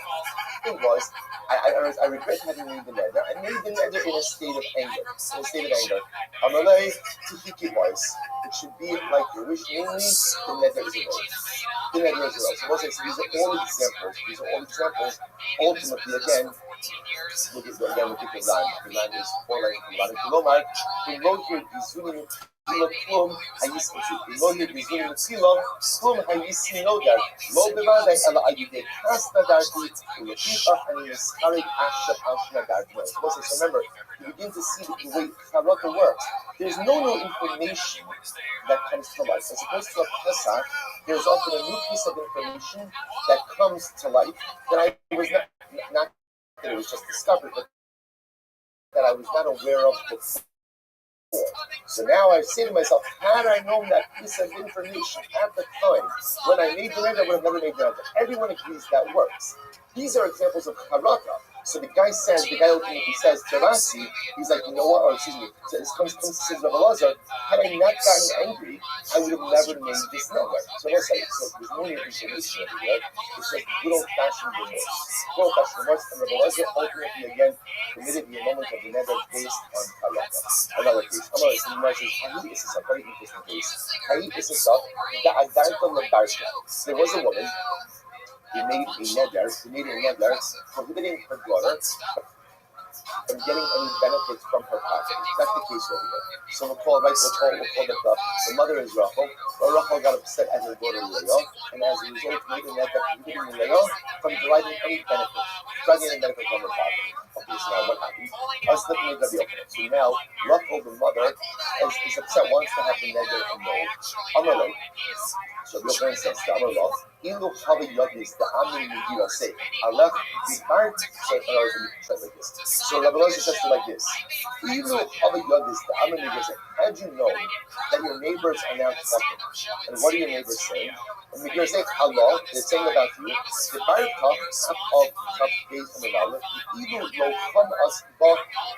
was, I regret having made the neder. I made the neder in a state of anger. Amalei Tihiki voice. It should be like your wish, namely the neder is a So these are all examples. Ultimately, again, look at the line. The line is 4 lines. Kilomar. Klum hayisin noder lo bevadai ela ayidei kasna darti ulefichach ani nischarik asher ashna darti. So remember, you begin to see the way charaka works. There's no new information that comes to life. As opposed to a Pesach, there's often a new piece of information that comes to life that I was not that it was just discovered, but that I was not aware of before. So now I say to myself, had I known that piece of information at the time, when I made the neder, I would have never made the neder. Everyone agrees that works. These are examples of charaka. So the guy ultimately says to Rasi, he's like, you know what, this comes to Rabbi Elazar, had I not gotten angry, I would have never made this neder. So let's say, there's no new information over there. It's just good old-fashioned remorse. And Rabbi Elazar ultimately again committed the annulment of the neder based on charaka. Another case. This is a very interesting case. There was a woman who made a neder prohibiting her daughter from getting any benefits from her property. That's the case over there. So we'll call that the mother is Rachel. Rachel got upset at her daughter Leah, and as a result made a neder prohibiting Leah from deriving any benefit from her property. Okay, so now what happened? So now Rachel, the mother, is upset, wants to have the neder annulled. Amalei. So the friend says to Amalei, Ilu Chavi Yodis, the Amin Megillah say, Allah Bihar. So Rabbi Elazar says to like this: Ilu Chavi Yodis, the Amin Megillah say, had you known that your neighbors are now talking, and what are your neighbors saying? And Megillah say, Allah, they're saying about you, the Bar Talk of Chaf Beis Amalei, Ilu Lo Cham As Ba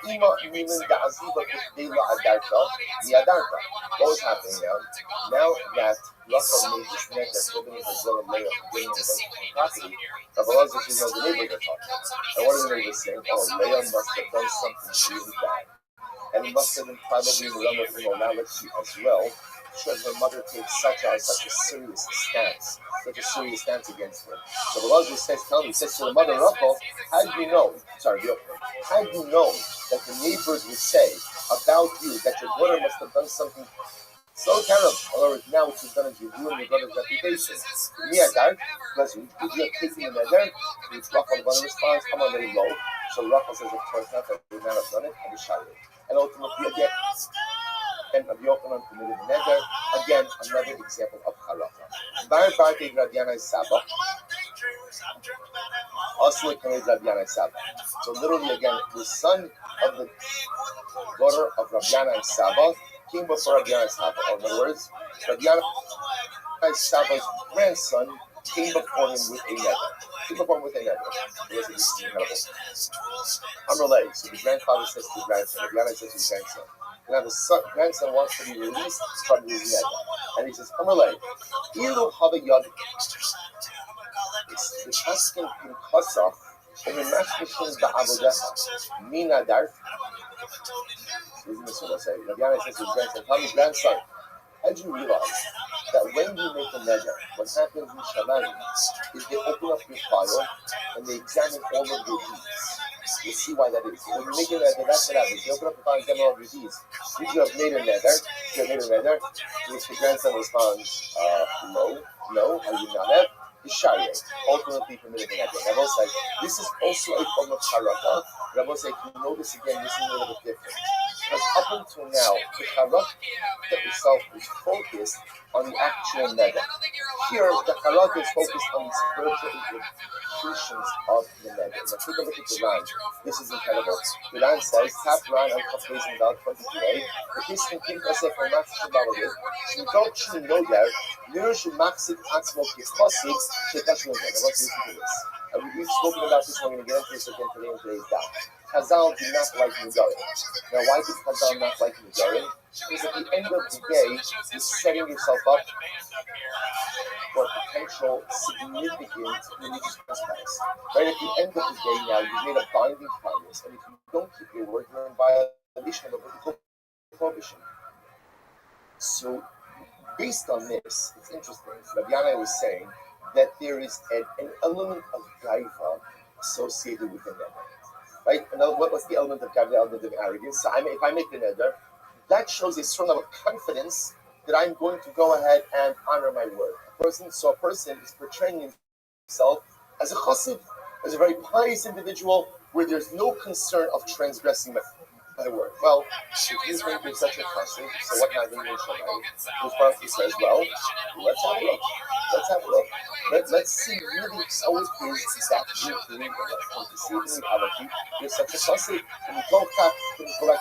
Ima Nimin Da'aziba Kifdela Adarta, Miadarta. What was happening now? Now that Rachel made this neder prohibiting her daughter Leah from getting any property, Rabbi Elazar says, no, the neighbors are talking. And what are the neighbors saying? Oh, Leah must have done something really bad. And it must have been probably the realm of immorality as well, because her mother takes such a serious stance against her. So Rabbi Elazar says to the mother Rachel, had you known that the neighbors would say about you that your daughter must have done something so terrible, or now what you've done is you've ruined your daughter's reputation. Because you have taken the neder, which Rachel responds, come on very low. So Rachel says, of course not, that we would not have done it, and decided. And ultimately, again, Rabbi Yochanan committed the neder. Again, another example of charaka. Bar Barte Rabbi Yanai Saba. Also committed Rabbi Yanai Saba. So literally, again, the son of the daughter of Rabbi Yanai Saba came before Rabbi Yanai Saba. Or in other words, Rabbi Yanai Saba's grandson came before him with a neder. It was incredible. Amalei. So the grandfather says to the grandson, Rabbi Yanai says to his grandson, now the grandson wants to be released from his neder. And he says, Amalei, Ilu Hava Yad. The Taskin in Kosach, and the Mashmishin Ba'avodecha, Mina Darf. Isn't this what I say? Rabbi Yanai says to his grandson, tell me, grandson, how do you realize that when you make a neder, what happens in Shamayim is they open up your file and they examine all of your deeds. You see why that is. When you make a neder, that's what happens. They open up the file and examine all of your deeds. If you have made a neder, to which the grandson responds, no, I would not have. The Sharia ultimately permitted the neder. Rabbi say, this is also a form of charaka. Rabbi say, if you notice again, this is a little bit different. Because up until now, the character itself is focused on the actual neder. Here, the character is focused on the spiritual implications of the neder. Now, take a look at the line. This is incredible. The line says, "Tap line on Chafezim Dal 22a. The Piston Kim Kasef and Max Shabbalah. Shmidot Shmi Noder. Mir Shemaxik Atzmo Kichosik Shekashmo Neder." I want you to listen to this. We've spoken about this. We're going to get into this again today in today's daf. Chazal did not like Nidarim. Now, why did Chazal not like Nidarim? Because at the end of the day, you're setting yourself up for potential significant religious trespass. Right at the end of the day now, you've made a binding promise, and if you don't keep your word, you're in violation of a biblical prohibition. So, based on this, it's interesting. Rabbi was saying that there is an element of gaiva associated with the neder. Right? And what's the element of gaiva? The element of arrogance. So if I make the neder, that shows a sort of a confidence that I'm going to go ahead and honor my word. A person is portraying himself as a chassid, as a very pious individual, where there's no concern of transgressing my word. Well, if you think you're such a chassid, so what not being in Shammai? This prophet says, well, let's have a look. Let's see really how it is that you believe in us. You're such a chassid, and you don't have to go back